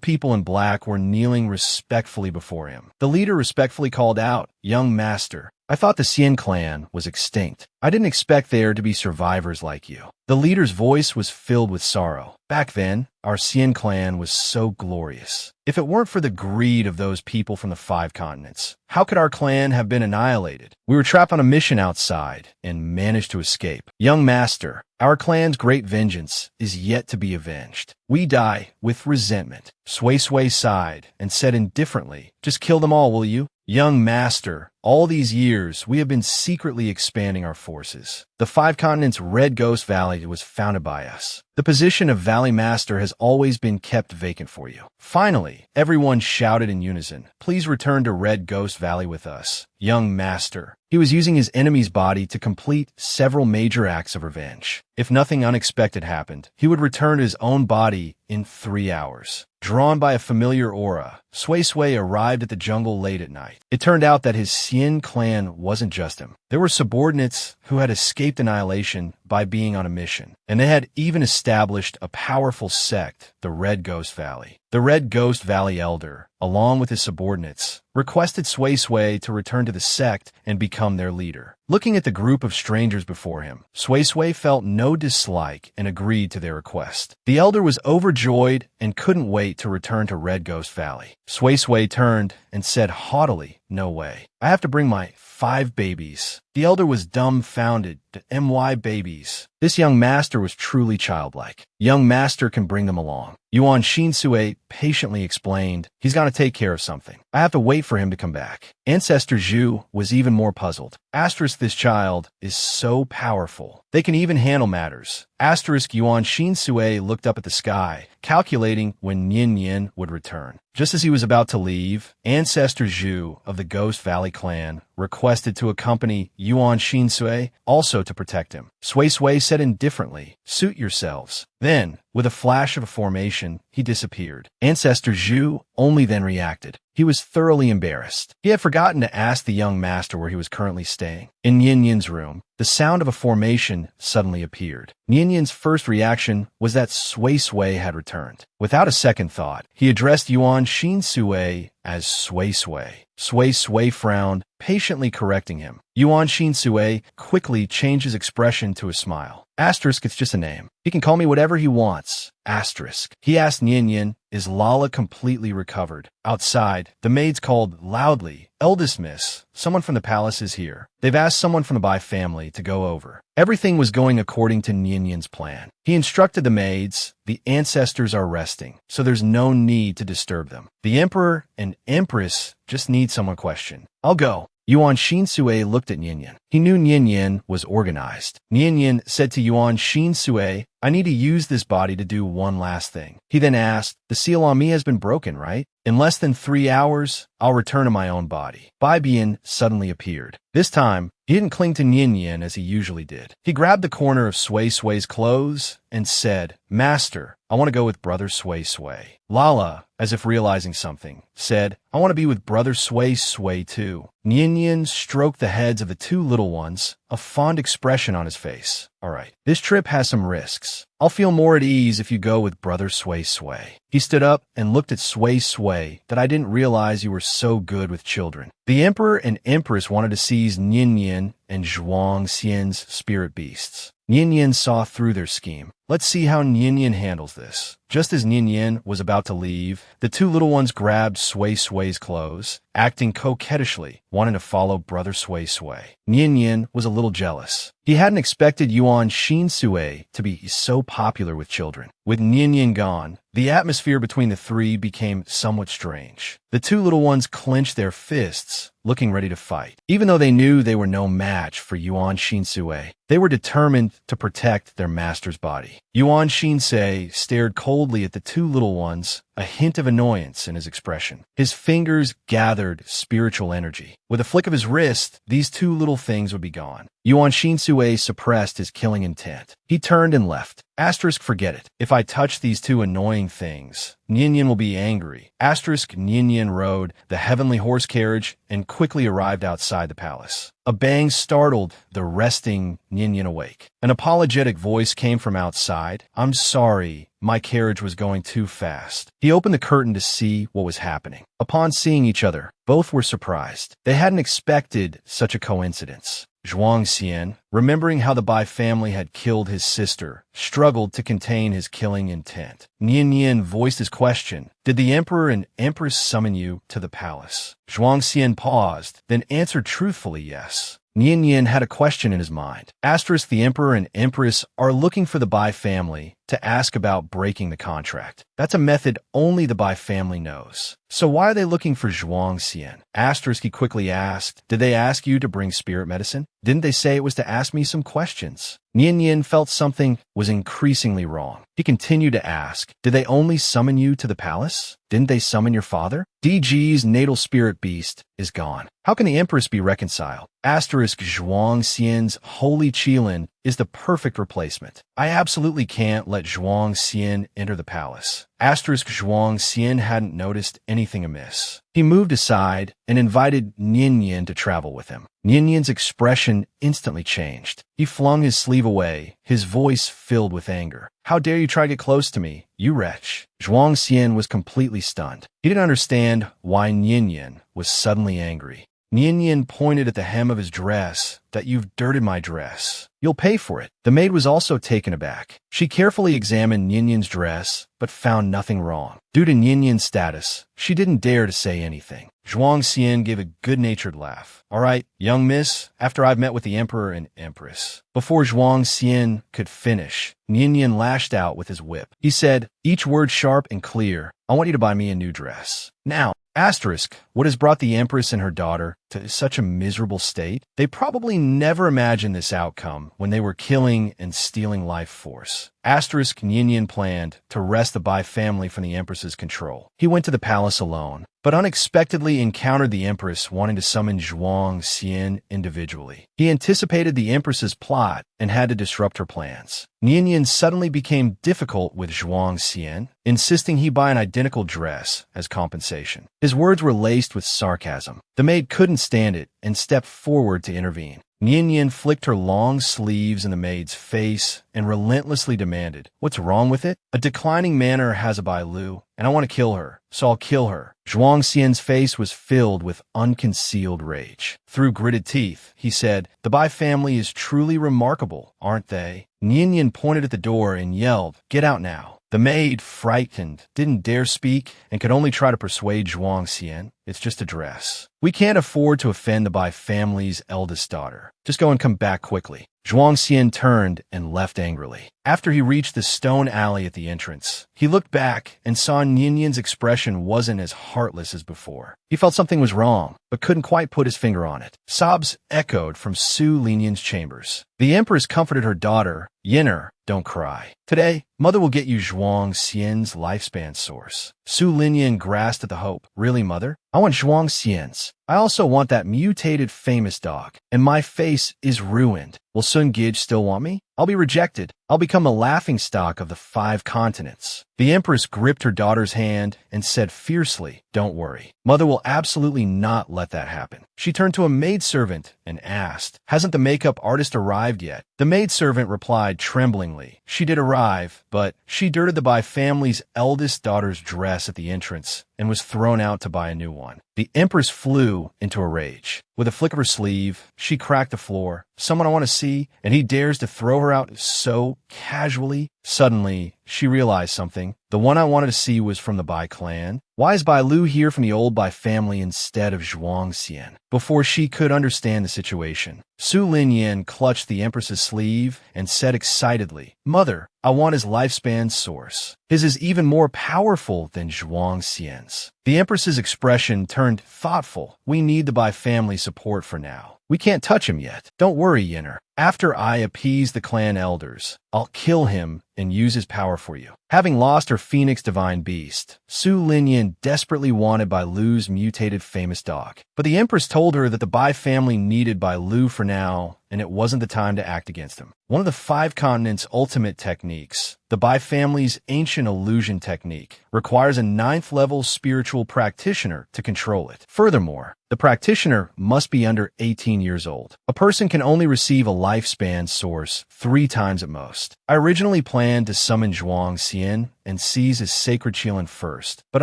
people in black were kneeling respectfully before him. The leader respectfully called out, "Young master, I thought the Xian clan was extinct. I didn't expect there to be survivors like you." The leader's voice was filled with sorrow. "Back then, our Xian clan was so glorious. If it weren't for the greed of those people from the 5 continents, how could our clan have been annihilated? We were trapped on a mission outside and managed to escape. Young master, our clan's great vengeance is yet to be avenged. We die with resentment." Sui Sui sighed and said indifferently, "Just kill them all, will you?" "Young master, All these years, we have been secretly expanding our forces. The Five Continents Red Ghost Valley was founded by us. The position of Valley Master has always been kept vacant for you. Finally, everyone shouted in unison, "Please return to Red Ghost Valley with us, young master." He was using his enemy's body to complete several major acts of revenge. If nothing unexpected happened, he would return to his own body in 3 hours. Drawn by a familiar aura, Sui Sui arrived at the jungle late at night. It turned out that his Xian clan wasn't just him. There were subordinates who had escaped annihilation by being on a mission, and they had even established a powerful sect, the Red Ghost Valley. The Red Ghost Valley Elder, along with his subordinates, requested Sui Sui to return to the sect and become their leader. Looking at the group of strangers before him, Sui Sui felt no dislike and agreed to their request. The elder was overjoyed and couldn't wait to return to Red Ghost Valley. Sui Sui turned and said haughtily, "No way. I have to bring my 5 babies." The elder was dumbfounded. "My babies." This young master was truly childlike. "Young master can bring them along." Yuan Shinsui patiently explained, "He's got to take care of something. I have to wait for him to come back." Ancestor Zhu was even more puzzled. Asterisk, this child is so powerful. They can even handle matters. Asterisk, Yuan Shinsui looked up at the sky, calculating when Nian Nian would return. Just as he was about to leave, Ancestor Zhu of the Ghost Valley clan requested to accompany Yuan Shinsui, also to protect him. Sui Sui said indifferently, "Suit yourselves." Then, with a flash of a formation, he disappeared. Ancestor Zhu only then reacted. He was thoroughly embarrassed. He had forgotten to ask the young master where he was currently staying. In Nian Nian's room, the sound of a formation suddenly appeared. Nian Nian's first reaction was that Sui Sui had returned. Without a second thought, he addressed Yuan Shinsui as Sui Sui. Sui Sui frowned, patiently correcting him. Yuan Shinsui quickly changed his expression to a smile. Asterisk, it's just a name. He can call me whatever he wants. Asterisk. He asked Nian Nian, "Is Lala completely recovered?" Outside, the maids called loudly, "Eldest miss, someone from the palace is here. They've asked someone from the Bai family to go over." Everything was going according to Nian Nian's plan. He instructed the maids, "The ancestors are resting, so there's no need to disturb them. The emperor and empress just need someone questioned. I'll go." Yuan Shinsui looked at Nian Nian. He knew Nian Nian was organized. Nian Nian said to Yuan Shinsui, "I need to use this body to do one last thing." He then asked, "The seal on me has been broken, right? In less than 3 hours, I'll return to my own body." Bai Bian suddenly appeared. This time, he didn't cling to Nian Nian as he usually did. He grabbed the corner of Sui Sui's clothes and said, "Master, I want to go with Brother Sui Sui." Lala, as if realizing something, said, "I want to be with Brother Sui Sui too." Nian Nian stroked the heads of the 2 little ones, a fond expression on his face. "All right, this trip has some risks. I'll feel more at ease if you go with Brother Sui Sui." He stood up and looked at Sui Sui. "That I didn't realize you were so good with children." The emperor and empress wanted to seize Nian Nian and Zhuang Xian's spirit beasts. Nian Nian saw through their scheme. "Let's see how Nian Nian handles this." Just as Nian Nian was about to leave, the 2 little ones grabbed Sui Sui's clothes, acting coquettishly, wanting to follow Brother Sui Sui. Nian Nian was a little jealous. He hadn't expected Yuan Shinsui to be so popular with children. With Nian Nian gone, the atmosphere between the 3 became somewhat strange. The 2 little ones clenched their fists, looking ready to fight. Even though they knew they were no match for Yuan Shinsui, they were determined to protect their master's body. Yuan Shinsui stared coldly at the 2 little ones, a hint of annoyance in his expression. His fingers gathered spiritual energy. With a flick of his wrist, these 2 little things would be gone. Yuan Shinsui suppressed his killing intent. He turned and left. Asterisk, forget it. If I touch these 2 annoying things, Nian Nian will be angry. Asterisk, Nian Nian rode the heavenly horse carriage and quickly arrived outside the palace. A bang startled the resting Nian Nian awake. An apologetic voice came from outside. "I'm sorry, my carriage was going too fast." He opened the curtain to see what was happening. Upon seeing each other, both were surprised. They hadn't expected such a coincidence. Zhuang Xian, remembering how the Bai family had killed his sister, struggled to contain his killing intent. Nian Nian voiced his question, "Did the emperor and empress summon you to the palace?" Zhuang Xian paused, then answered truthfully, "Yes." Nian Yin had a question in his mind. Asterisk, the emperor and empress are looking for the Bai family to ask about breaking the contract. That's a method only the Bai family knows. So why are they looking for Zhuang Xian? Asterisk, he quickly asked, did they ask you to bring spirit medicine? Didn't they say it was to ask me some questions? Nian Yin felt something was increasingly wrong. He continued to ask, did they only summon you to the palace? Didn't they summon your father? DG's natal spirit beast is gone. How can the empress be reconciled? Asterisk, Zhuang Xian's holy qilin is the perfect replacement. I absolutely can't let Zhuang Xian enter the palace. Asterisk, Zhuang Xian hadn't noticed anything amiss. He moved aside and invited Nian Yin to travel with him. Nian Yin's expression instantly changed. He flung his sleeve away, his voice filled with anger. How dare you try to get close to me, you wretch? Zhuang Xian was completely stunned. He didn't understand why Nian Yin was suddenly angry. Nian Yin pointed at the hem of his dress. That you've dirted my dress. You'll pay for it. The maid was also taken aback. She carefully examined Nian Yin's dress, but found nothing wrong. Due to Nian Yin's status, she didn't dare to say anything. Zhuang Xian gave a good-natured laugh. All right, young miss, after I've met with the emperor and empress. Before Zhuang Xian could finish, Nian Yin lashed out with his whip. He said, each word sharp and clear, I want you to buy me a new dress. Now, asterisk, what has brought the empress and her daughter to such a miserable state? They probably never imagined this outcome when they were killing and stealing life force. Asterisk, Nian Yin planned to wrest the Bai family from the empress's control. He went to the palace alone, but unexpectedly encountered the empress wanting to summon Zhuang Xian individually. He anticipated the empress's plot and had to disrupt her plans. Nian Yin suddenly became difficult with Zhuang Xian, insisting he buy an identical dress as compensation. His words were laced with sarcasm. The maid couldn't stand it and stepped forward to intervene. Nian Yin flicked her long sleeves in the maid's face and relentlessly demanded, what's wrong with it? A declining manner has a Bai Lu, and I want to kill her, so I'll kill her. Zhuang Xian's face was filled with unconcealed rage. Through gritted teeth, he said, the Bai family is truly remarkable, aren't they? Nian Yin pointed at the door and yelled, get out now. The maid, frightened, didn't dare speak and could only try to persuade Zhuang Xian. It's just a dress. We can't afford to offend the Bai family's eldest daughter. Just go and come back quickly. Zhuang Xian turned and left angrily. After he reached the stone alley at the entrance, he looked back and saw Nian Yin's expression wasn't as heartless as before. He felt something was wrong, but couldn't quite put his finger on it. Sobs echoed from Su Linyan's chambers. The empress comforted her daughter, Yinner, don't cry. Today, mother will get you Zhuang Xian's lifespan source. Su Linyan grasped at the hope. Really, mother? I want Zhuang Xian's. I also want that mutated famous dog. And my face is ruined. Will Sun Gij still want me? I'll be rejected. I'll become a laughingstock of the 5 continents. The empress gripped her daughter's hand and said fiercely, don't worry. Mother will absolutely not let that happen. She turned to a maidservant and asked, hasn't the makeup artist arrived yet? The maidservant replied tremblingly, she did arrive, but she dirted the Bai family's eldest daughter's dress at the entrance and was thrown out to buy a new one. The empress flew into a rage. With a flick of her sleeve, she cracked the floor. Someone I want to see, and he dares to throw her out so casually. Suddenly, she realized something. The one I wanted to see was from the Bai clan. Why is Bai Lu here from the old Bai family instead of Zhuang Xian? Before she could understand the situation, Su Linyan clutched the empress's sleeve and said excitedly, Mother, I want his lifespan source. His is even more powerful than Zhuang Xian's. The empress's expression turned thoughtful. We need the Bai family support for now. We can't touch him yet. Don't worry, Yinner. After I appease the clan elders, I'll kill him and use his power for you. Having lost her phoenix divine beast, Su Linyan desperately wanted Bai Lu's mutated famous dog. But the empress told her that the Bai family needed Bai Lu for now, and it wasn't the time to act against him. One of the 5 continents' ultimate techniques, the Bai family's ancient illusion technique, requires a 9th-level spiritual practitioner to control it. Furthermore, the practitioner must be under 18 years old. A person can only receive a lifespan source 3 times at most. I originally planned to summon Zhuang Xian and seize his sacred qilin first, but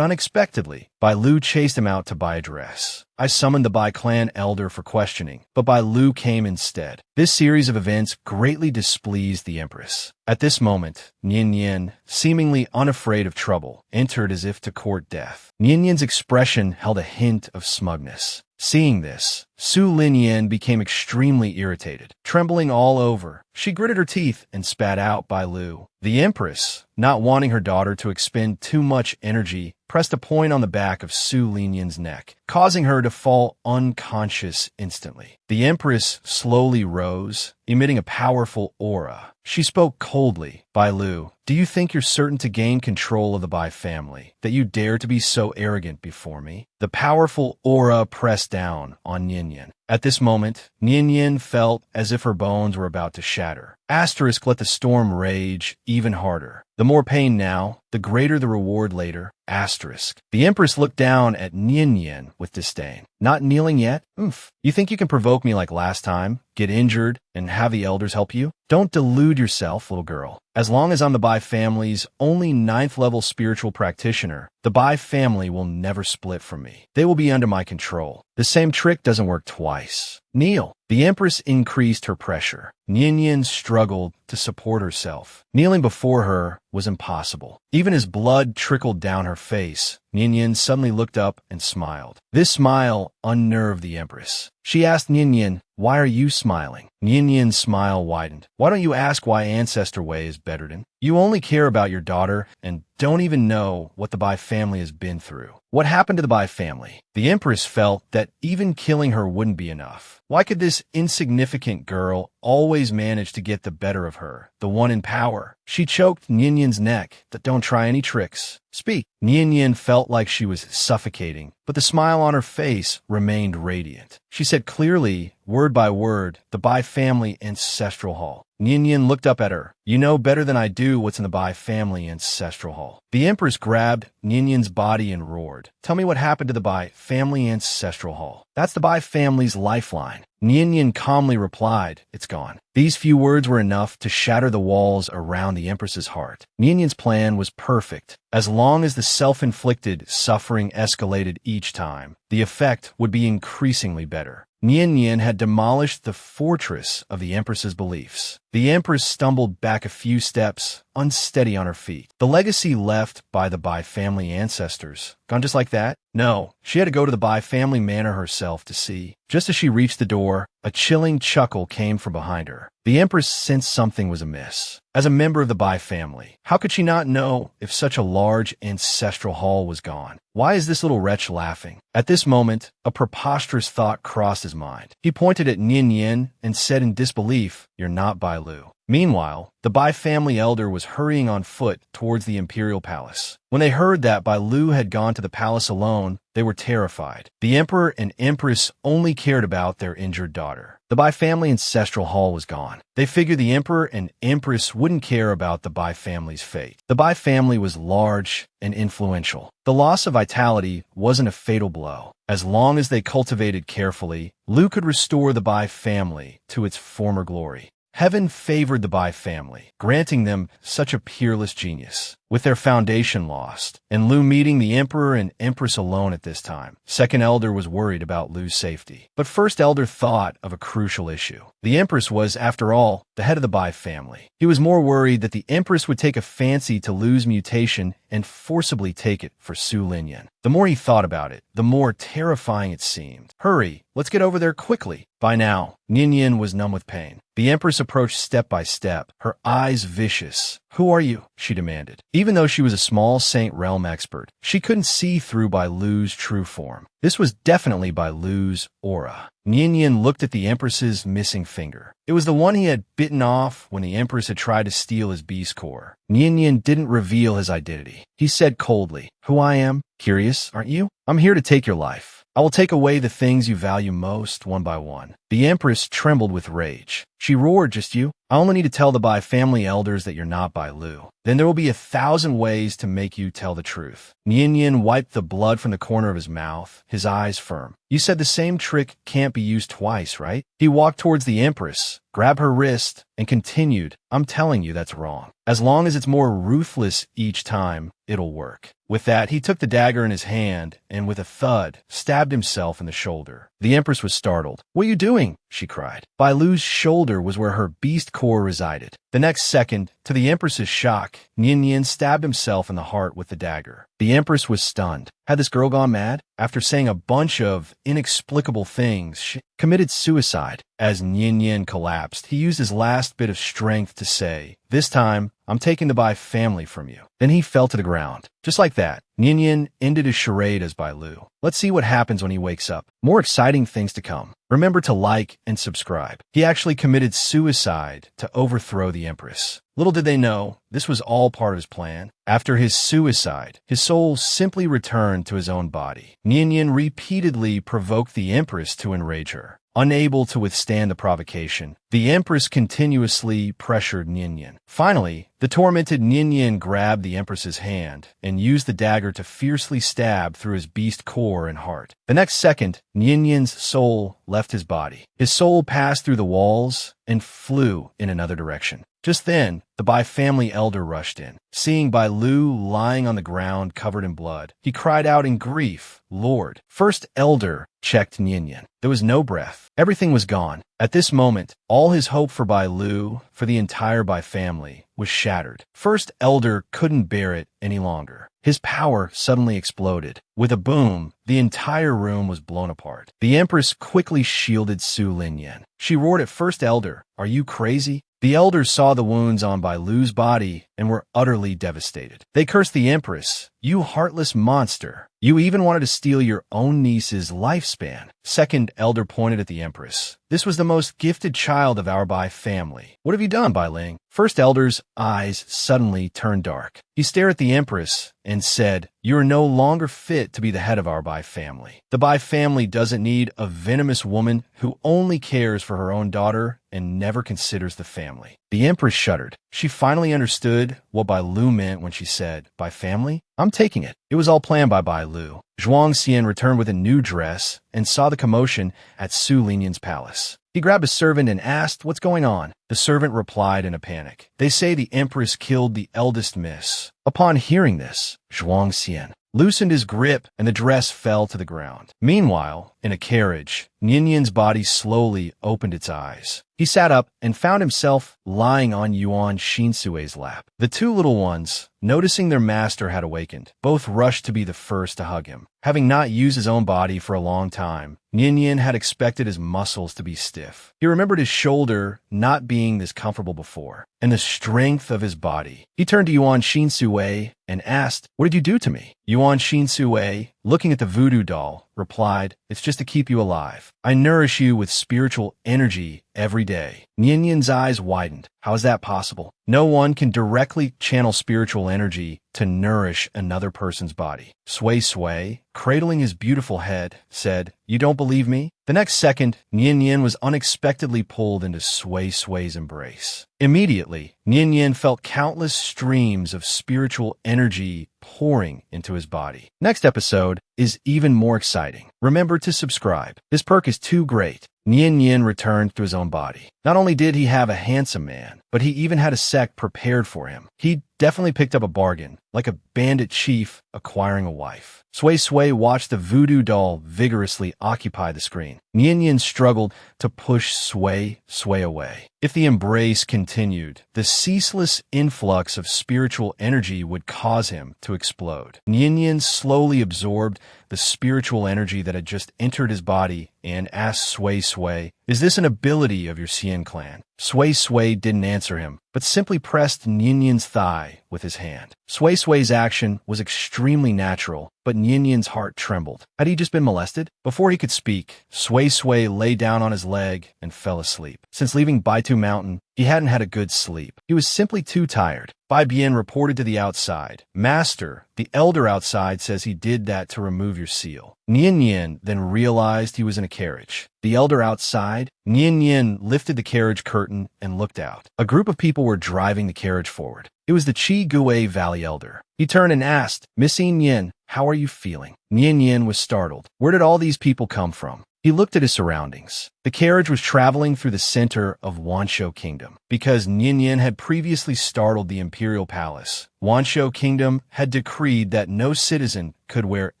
unexpectedly, Bai Lu chased him out to buy a dress. I summoned the Bai clan elder for questioning, but Bai Lu came instead. This series of events greatly displeased the empress. At this moment, Nian Yin, seemingly unafraid of trouble, entered as if to court death. Nian Yin's expression held a hint of smugness. Seeing this, Su Linyan became extremely irritated. Trembling all over, she gritted her teeth and spat out Bai Lu. The Empress, not wanting her daughter to expend too much energy, pressed a point on the back of Su Linyan's neck, causing her to fall unconscious instantly. The Empress slowly rose, emitting a powerful aura. She spoke coldly. Bai Lu, do you think you're certain to gain control of the Bai family, that you dare to be so arrogant before me? The powerful aura pressed down on Ninian. At this moment, Ninian felt as if her bones were about to shatter. Asterisk let the storm rage even harder. The more pain now, the greater the reward later. Asterisk. The Empress looked down at Ninian with disdain. Not kneeling yet? You think you can provoke me like last time, get injured, and have the elders help you? Don't delude yourself, little girl. As long as I'm the Bai family's only 9th level spiritual practitioner, the Bai family will never split from me. They will be under my control. The same trick doesn't work twice. Kneel. The Empress increased her pressure. Ninian struggled to support herself. Kneeling before her was impossible. Even as blood trickled down her face, Ninian suddenly looked up and smiled. This smile unnerved the Empress. She asked Ninian, "Why are you smiling?" Ninian's smile widened. "Why don't you ask why Ancestor Way is better than? You only care about your daughter and don't even know what the Bai family has been through. What happened to the Bai family?" The Empress felt that even killing her wouldn't be enough. Why could this insignificant girl always manage to get the better of her, the one in power? She choked Ninian's neck. "Don't try any tricks. Speak." Ninian felt like she was suffocating, but the smile on her face remained radiant. She said clearly, word by word, "The Bai family ancestral hall." Ninian looked up at her. "You know better than I do what's in the Bai family ancestral hall." The Empress grabbed Ninian's body and roared. "Tell me what happened to the Bai family ancestral hall. That's the Bai family's lifeline." Ninian calmly replied, "It's gone." These few words were enough to shatter the walls around the Empress's heart. Ninian's plan was perfect. As long as the self-inflicted suffering escalated each time, the effect would be increasingly better. Ninian had demolished the fortress of the Empress's beliefs. The Empress stumbled back a few steps, unsteady on her feet. The legacy left by the Bai family ancestors, gone just like that? No, she had to go to the Bai family manor herself to see. Just as she reached the door, a chilling chuckle came from behind her. The Empress sensed something was amiss. As a member of the Bai family, how could she not know if such a large ancestral hall was gone? Why is this little wretch laughing? At this moment, a preposterous thought crossed his mind. He pointed at Ninian and said in disbelief, "You're not Bai Lu." Meanwhile, the Bai family elder was hurrying on foot towards the imperial palace. When they heard that Bai Lu had gone to the palace alone, they were terrified. The emperor and empress only cared about their injured daughter. The Bai family ancestral hall was gone. They figured the emperor and empress wouldn't care about the Bai family's fate. The Bai family was large and influential. The loss of vitality wasn't a fatal blow. As long as they cultivated carefully, Lu could restore the Bai family to its former glory. Heaven favored the Bai family, granting them such a peerless genius. With their foundation lost, and Lu meeting the emperor and empress alone at this time, Second Elder was worried about Lu's safety. But First Elder thought of a crucial issue. The empress was, after all, the head of the Bai family. He was more worried that the empress would take a fancy to Lu's mutation and forcibly take it for Su Linyan. The more he thought about it, the more terrifying it seemed. Hurry, let's get over there quickly. By now, Ninian was numb with pain. The empress approached step by step, her eyes vicious. "Who are you?" she demanded. Even though she was a small Saint Realm expert, she couldn't see through Bai Lu's true form. This was definitely Bai Lu's aura. Ninian looked at the Empress's missing finger. It was the one he had bitten off when the Empress had tried to steal his beast core. Ninian didn't reveal his identity. He said coldly, "Who I am? Curious, aren't you? I'm here to take your life. I will take away the things you value most, one by one." The Empress trembled with rage. She roared, "Just you? I only need to tell the Bai family elders that you're not Bai Lu. Then there will be 1,000 ways to make you tell the truth." Ninian wiped the blood from the corner of his mouth, his eyes firm. "You said the same trick can't be used twice, right?" He walked towards the Empress, grabbed her wrist, and continued, "I'm telling you that's wrong. As long as it's more ruthless each time, it'll work." With that, he took the dagger in his hand and, with a thud, stabbed himself in the shoulder. The Empress was startled. "What are you doing?" she cried. Bai Lu's shoulder was where her beast core resided. The next second, to the Empress's shock, Nian stabbed himself in the heart with the dagger. The Empress was stunned. Had this girl gone mad? After saying a bunch of inexplicable things, she committed suicide. As Nian collapsed, he used his last bit of strength to say, "This time, I'm taking the Bai family from you." Then he fell to the ground. Just like that, Nian ended his charade as Bai Lu. Let's see what happens when he wakes up. More exciting things to come. Remember to like and subscribe. He actually committed suicide to overthrow the Empress. Little did they know, this was all part of his plan. After his suicide, his soul simply returned to his own body. Nian repeatedly provoked the Empress to enrage her. Unable to withstand the provocation, the Empress continuously pressured Nian. Finally, the tormented Nian grabbed the Empress's hand and used the dagger to fiercely stab through his beast core and heart. The next second, Nian's soul left his body. His soul passed through the walls and flew in another direction. Just then, the Bai family elder rushed in. Seeing Bai Lu lying on the ground covered in blood, he cried out in grief, "Lord!" First elder checked Nian. There was no breath. Everything was gone. At this moment, all his hope for Bai Lu, for the entire Bai family, was shattered. First elder couldn't bear it any longer. His power suddenly exploded. With a boom, the entire room was blown apart. The Empress quickly shielded Su Linyan. She roared at First Elder, "Are you crazy?" The elders saw the wounds on Bai Lu's body and were utterly devastated. They cursed the Empress. "You heartless monster. You even wanted to steal your own niece's lifespan." Second elder pointed at the Empress. "This was the most gifted child of our Bai family. What have you done, Bai Ling?" First elder's eyes suddenly turned dark. He stared at the Empress and said, "You are no longer fit to be the head of our Bai family. The Bai family doesn't need a venomous woman who only cares for her own daughter and never considers the family." The Empress shuddered. She finally understood what Bai Lu meant when she said, "Bai family? I'm taking it." It was all planned by Bai Lu. Zhuang Xian returned with a new dress and saw the commotion at Su Linyan's palace. He grabbed a servant and asked, "What's going on?" The servant replied in a panic, "They say the Empress killed the eldest miss." Upon hearing this, Zhuang Xian loosened his grip and the dress fell to the ground. Meanwhile, in a carriage, Nian's body slowly opened its eyes. He sat up and found himself lying on Yuan Xinsui's lap. The two little ones, noticing their master had awakened, both rushed to be the first to hug him. Having not used his own body for a long time, Nian had expected his muscles to be stiff. He remembered his shoulder not being this comfortable before, and the strength of his body. He turned to Yuan Xinsui and asked, "What did you do to me?" Yuan Xinsui, looking at the voodoo doll, replied, "It's just to keep you alive. I nourish you with spiritual energy every day." Nian's eyes widened. How is that possible? No one can directly channel spiritual energy to nourish another person's body. Sui, cradling his beautiful head, said, "You don't believe me?" The next second, Nian was unexpectedly pulled into Sui's embrace. Immediately, Nian felt countless streams of spiritual energy pouring into his body. Next episode is even more exciting. Remember to subscribe. This perk is too great. Nian returned to his own body. Not only did he have a handsome man, but he even had a sect prepared for him. He definitely picked up a bargain, like a bandit chief acquiring a wife. Sui watched the voodoo doll vigorously occupy the screen. Nian struggled to push Sui away. If the embrace continued, the ceaseless influx of spiritual energy would cause him to explode. Nian slowly absorbed the spiritual energy that had just entered his body and asked Sui, "Is this an ability of your Xian clan?" Sui didn't answer him, but simply pressed Nian's thigh with his hand. Sui's action was extremely natural, but Nian's heart trembled. Had he just been molested? Before he could speak, Sui lay down on his leg and fell asleep. Since leaving Baitu Mountain, he hadn't had a good sleep. He was simply too tired. Bai Bian reported to the outside, "Master, the elder outside says he did that to remove your seal." Nian then realized he was in a carriage. The elder outside, Nian lifted the carriage curtain and looked out. A group of people were driving the carriage forward. It was the Chi Gue Valley elder. He turned and asked, "Miss Nian, how are you feeling?" Nian was startled. Where did all these people come from? He looked at his surroundings. The carriage was traveling through the center of Wanshou Kingdom. Because Nian had previously startled the imperial palace Wanshou Kingdom had decreed that no citizen could wear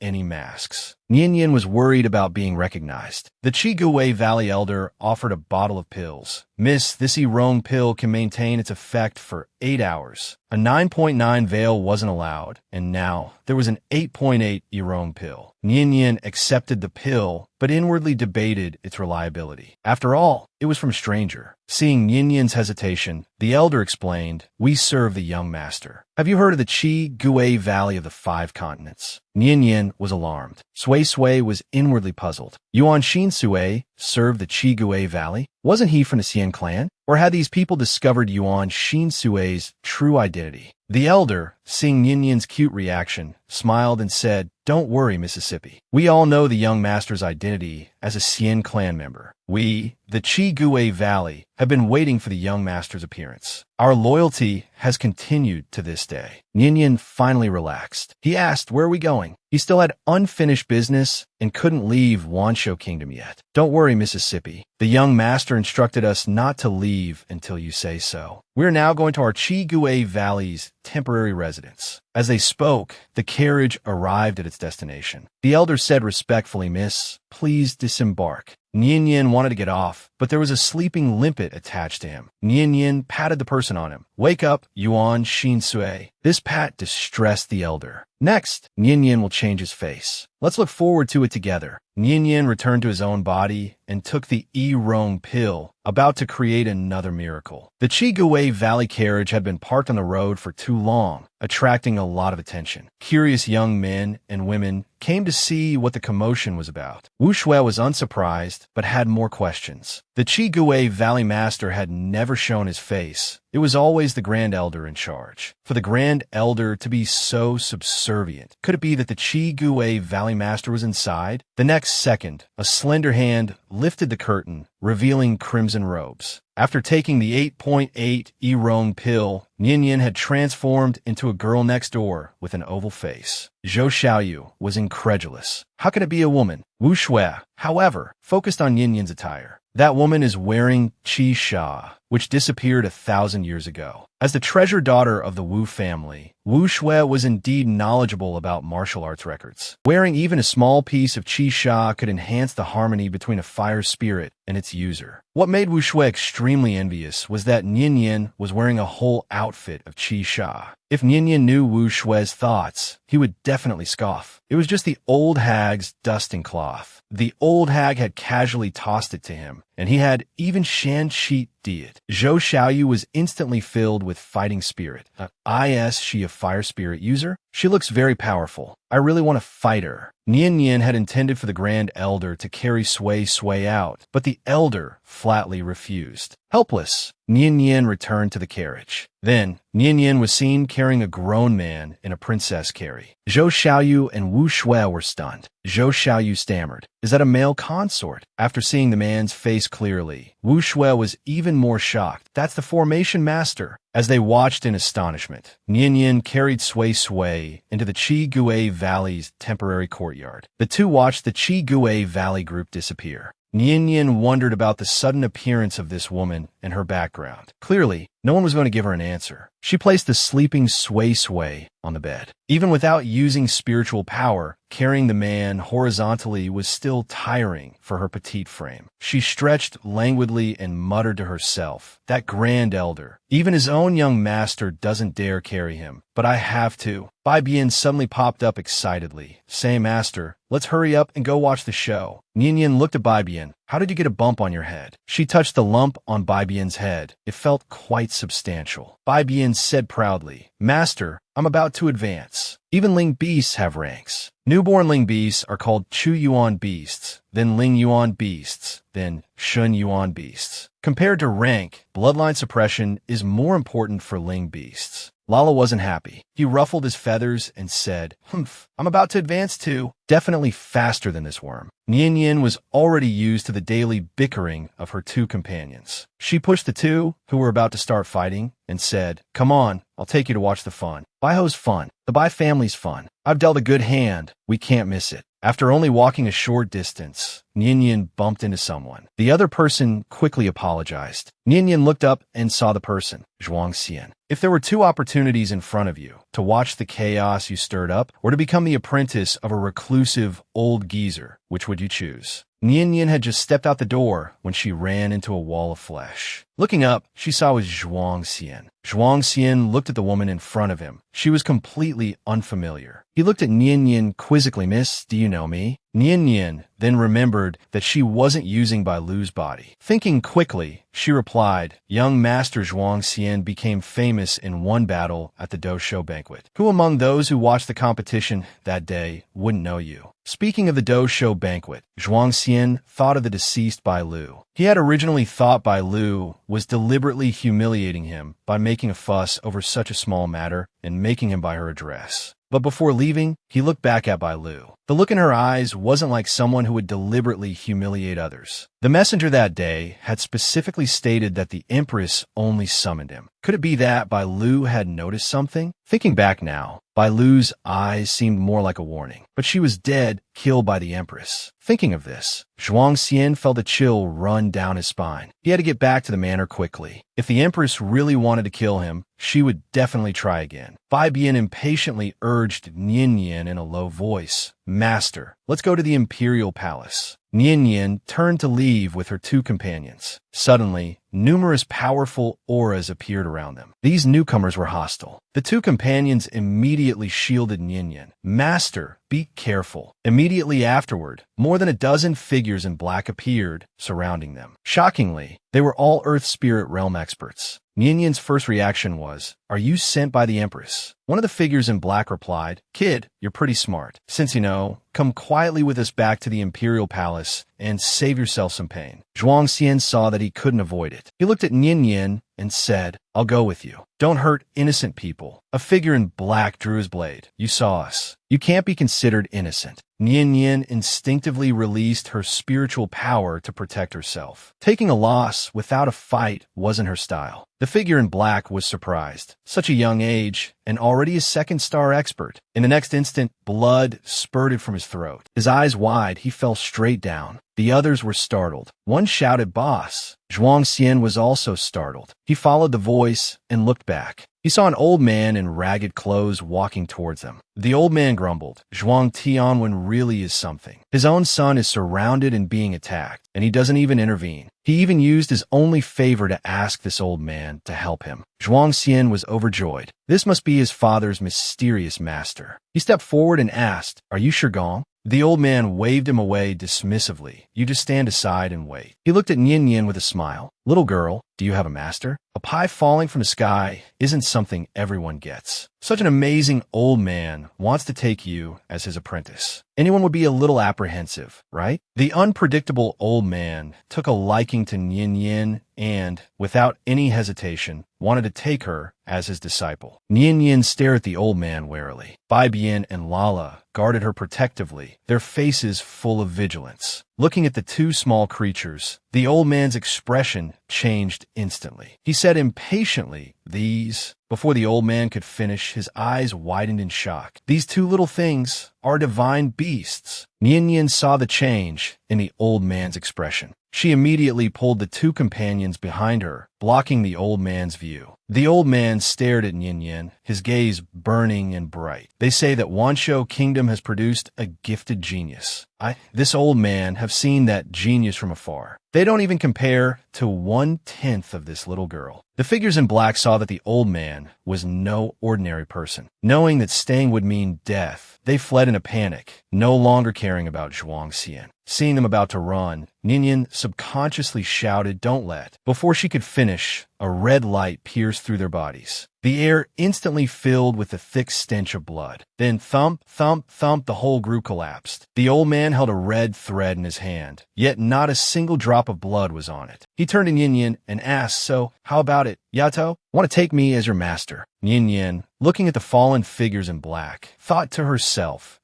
any masks. Nian was worried about being recognized. The Chigui Valley Elder offered a bottle of pills. Miss, this Erong pill can maintain its effect for 8 hours. A 9.9 veil wasn't allowed, and now there was an 8.8 Erong pill. Nian accepted the pill, but inwardly debated its reliability. After all, it was from a stranger. Seeing Nian's hesitation, the elder explained, "We serve the young master. Have you heard of the Chigui Valley of the 5 continents?" Nian was alarmed. Sui Sui was inwardly puzzled. Yuan Shui served the Chigui Valley? Wasn't he from the Xian clan? Or had these people discovered Yuan Sui's true identity? The elder, seeing Nian's cute reaction, smiled and said, "Don't worry, Mississippi. We all know the young master's identity as a Xian clan member. We, the Chigui Valley, have been waiting for the young master's appearance. Our loyalty has continued to this day." Nian finally relaxed. He asked, "Where are we going?" He still had unfinished business and couldn't leave Wanshou Kingdom yet. "Don't worry, Mississippi. The young master instructed us not to leave until you say so. We're now going to our Chigui Valley's temporary residence." As they spoke, the carriage arrived at its destination. The elder said respectfully, "Miss, please disembark." Nian wanted to get off, but there was a sleeping limpet attached to him. Nian patted the person on him. "Wake up, Yuan Shui." This pat distressed the elder. "Next, Nian will change his face. Let's look forward to it together." Nian returned to his own body and took the Erong pill, about to create another miracle. The Chigui Valley carriage had been parked on the road for too long, attracting a lot of attention. Curious young men and women came to see what the commotion was about. Wu Shui was unsurprised, but had more questions. The Chigui Valley Master had never shown his face. It was always the Grand Elder in charge. For the Grand Elder to be so subservient, could it be that the Chigui Valley Master was inside? The next second, a slender hand lifted the curtain, revealing crimson robes. After taking the 8.8 Erong pill, Nian had transformed into a girl next door with an oval face. Zhou Xiaoyu was incredulous. How can it be a woman? Wu Shui, however, focused on Nian's attire. That woman is wearing Qi Sha, which disappeared 1,000 years ago. As the treasured daughter of the Wu family, Wu Shui was indeed knowledgeable about martial arts records. Wearing even a small piece of Qi Sha could enhance the harmony between a fire spirit and its user. What made Wu Shui extremely envious was that Nian was wearing a whole outfit of Qi Sha. If Nian knew Wu Shui's thoughts, he would definitely scoff. It was just the old hag's dusting cloth. The old hag had casually tossed it to him, and he had even Shan-Chi it. Zhou Xiaoyu was instantly filled with fighting spirit. Is she a fire spirit user? She looks very powerful. I really want to fight her. Nian had intended for the Grand Elder to carry Sui Sui out, but the Elder flatly refused. Helpless, Nian returned to the carriage. Then, Nian was seen carrying a grown man in a princess carry. Zhou Xiaoyu and Wu Shui were stunned. Zhou Xiaoyu stammered, "Is that a male consort?" After seeing the man's face clearly, Wu Shui was even more shocked. "That's the formation master." As they watched in astonishment, Nian carried Sui Sui into the Chigui Valley's temporary courtyard. The two watched the Chigui Valley group disappear. Nian wondered about the sudden appearance of this woman and her background. Clearly, no one was going to give her an answer. She placed the sleeping Sui Sui on the bed. Even without using spiritual power, carrying the man horizontally was still tiring for her petite frame. She stretched languidly and muttered to herself, "That Grand Elder, even his own young master doesn't dare carry him, but I have to." Bai Bian suddenly popped up excitedly. "Say, Master, let's hurry up and go watch the show." Nian looked at Bai Bian. "How did you get a bump on your head?" She touched the lump on Bai Bian's head. It felt quite substantial. Bai Bian said proudly, "Master, I'm about to advance. Even Ling beasts have ranks. Newborn Ling beasts are called Chu Yuan beasts, then Ling Yuan beasts, then Shun Yuan beasts. Compared to rank, bloodline suppression is more important for Ling beasts." Lala wasn't happy. He ruffled his feathers and said, "Humph, I'm about to advance too." Definitely faster than this worm. Nian was already used to the daily bickering of her two companions. She pushed the two, who were about to start fighting, and said, "Come on, I'll take you to watch the fun. Baiho's fun. The Bai family's fun. I've dealt a good hand. We can't miss it." After only walking a short distance, Nian bumped into someone. The other person quickly apologized. Nian looked up and saw the person, Zhuang Xian. If there were two opportunities in front of you, to watch the chaos you stirred up, or to become the apprentice of a reclusive old geezer, which would you choose? Nian had just stepped out the door when she ran into a wall of flesh. Looking up, she saw it was Zhuang Xian. Zhuang Xian looked at the woman in front of him. She was completely unfamiliar. He looked at Nian quizzically. Miss, do you know me? Nian then remembered that she wasn't using Bai Lu's body. Thinking quickly, she replied, young Master Zhuang Xian became famous in one battle at the Doshou banquet. Who among those who watched the competition that day wouldn't know you? Speaking of the Doshou banquet, Zhuang Xian thought of the deceased Bai Lu. He had originally thought Bai Lu was deliberately humiliating him by making a fuss over such a small matter and making him buy her a dress. But before leaving, he looked back at Bai Lu. The look in her eyes wasn't like someone who would deliberately humiliate others. The messenger that day had specifically stated that the Empress only summoned him. Could it be that Bai Lu had noticed something? Thinking back now, Bai Lu's eyes seemed more like a warning. But she was dead, killed by the Empress. Thinking of this, Zhuang Xian felt a chill run down his spine. He had to get back to the manor quickly. If the Empress really wanted to kill him, she would definitely try again. Bai Bian impatiently urged Nian in a low voice, Master, let's go to the Imperial Palace. Nian turned to leave with her two companions. Suddenly, numerous powerful auras appeared around them. These newcomers were hostile. The two companions immediately shielded Nian. Master, be careful. Immediately afterward, more than a dozen figures in black appeared, surrounding them. Shockingly, they were all Earth Spirit Realm experts. Nian's first reaction was, are you sent by the Empress? One of the figures in black replied, Kid, you're pretty smart. Since you know, come quietly with us back to the Imperial Palace and save yourself some pain. Zhuang Xian saw that he couldn't avoid it. He looked at Nian and said, I'll go with you. Don't hurt innocent people. A figure in black drew his blade. You saw us. You can't be considered innocent. Nian instinctively released her spiritual power to protect herself. Taking a loss without a fight wasn't her style. The figure in black was surprised. Such a young age, and already a second-star expert. In the next instant, blood spurted from his throat. His eyes wide, he fell straight down. The others were startled. One shouted, Boss. Zhuang Xian was also startled. He followed the voice and looked back. He saw an old man in ragged clothes walking towards them. The old man grumbled, Zhuang Tianwen really is something. His own son is surrounded and being attacked, and he doesn't even intervene. He even used his only favor to ask this old man to help him. Zhuang Xian was overjoyed. This must be his father's mysterious master. He stepped forward and asked, Are you sure Gong? The old man waved him away dismissively. You just stand aside and wait. He looked at Nian with a smile. Little girl, do you have a master? A pie falling from the sky isn't something everyone gets. Such an amazing old man wants to take you as his apprentice. Anyone would be a little apprehensive, right? The unpredictable old man took a liking to Nian and, without any hesitation, wanted to take her as his disciple. Nian stared at the old man warily. Bai Bian and Lala guarded her protectively, their faces full of vigilance. Looking at the two small creatures, the old man's expression changed instantly. He said impatiently, These... Before the old man could finish, his eyes widened in shock. These two little things are divine beasts. Nian saw the change in the old man's expression. She immediately pulled the two companions behind her, blocking the old man's view. The old man stared at Nian, his gaze burning and bright. They say that Wanshou Kingdom has produced a gifted genius. This old man, have seen that genius from afar. They don't even compare to 1/10 of this little girl. The figures in black saw that the old man was no ordinary person. Knowing that staying would mean death, they fled in a panic, no longer caring about Zhuang Xian. Seeing them about to run, Nian subconsciously shouted, Don't let. Before she could finish, a red light pierced through their bodies. The air instantly filled with a thick stench of blood. Then thump, thump, thump, the whole group collapsed. The old man held a red thread in his hand, yet not a single drop of blood was on it. He turned to Nian and asked, So, how about it, Yato? Want to take me as your master? Nian, looking at the fallen figures in black, thought to herself,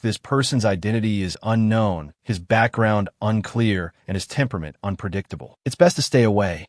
this person's identity is unknown, his background unclear, and his temperament unpredictable. It's best to stay away.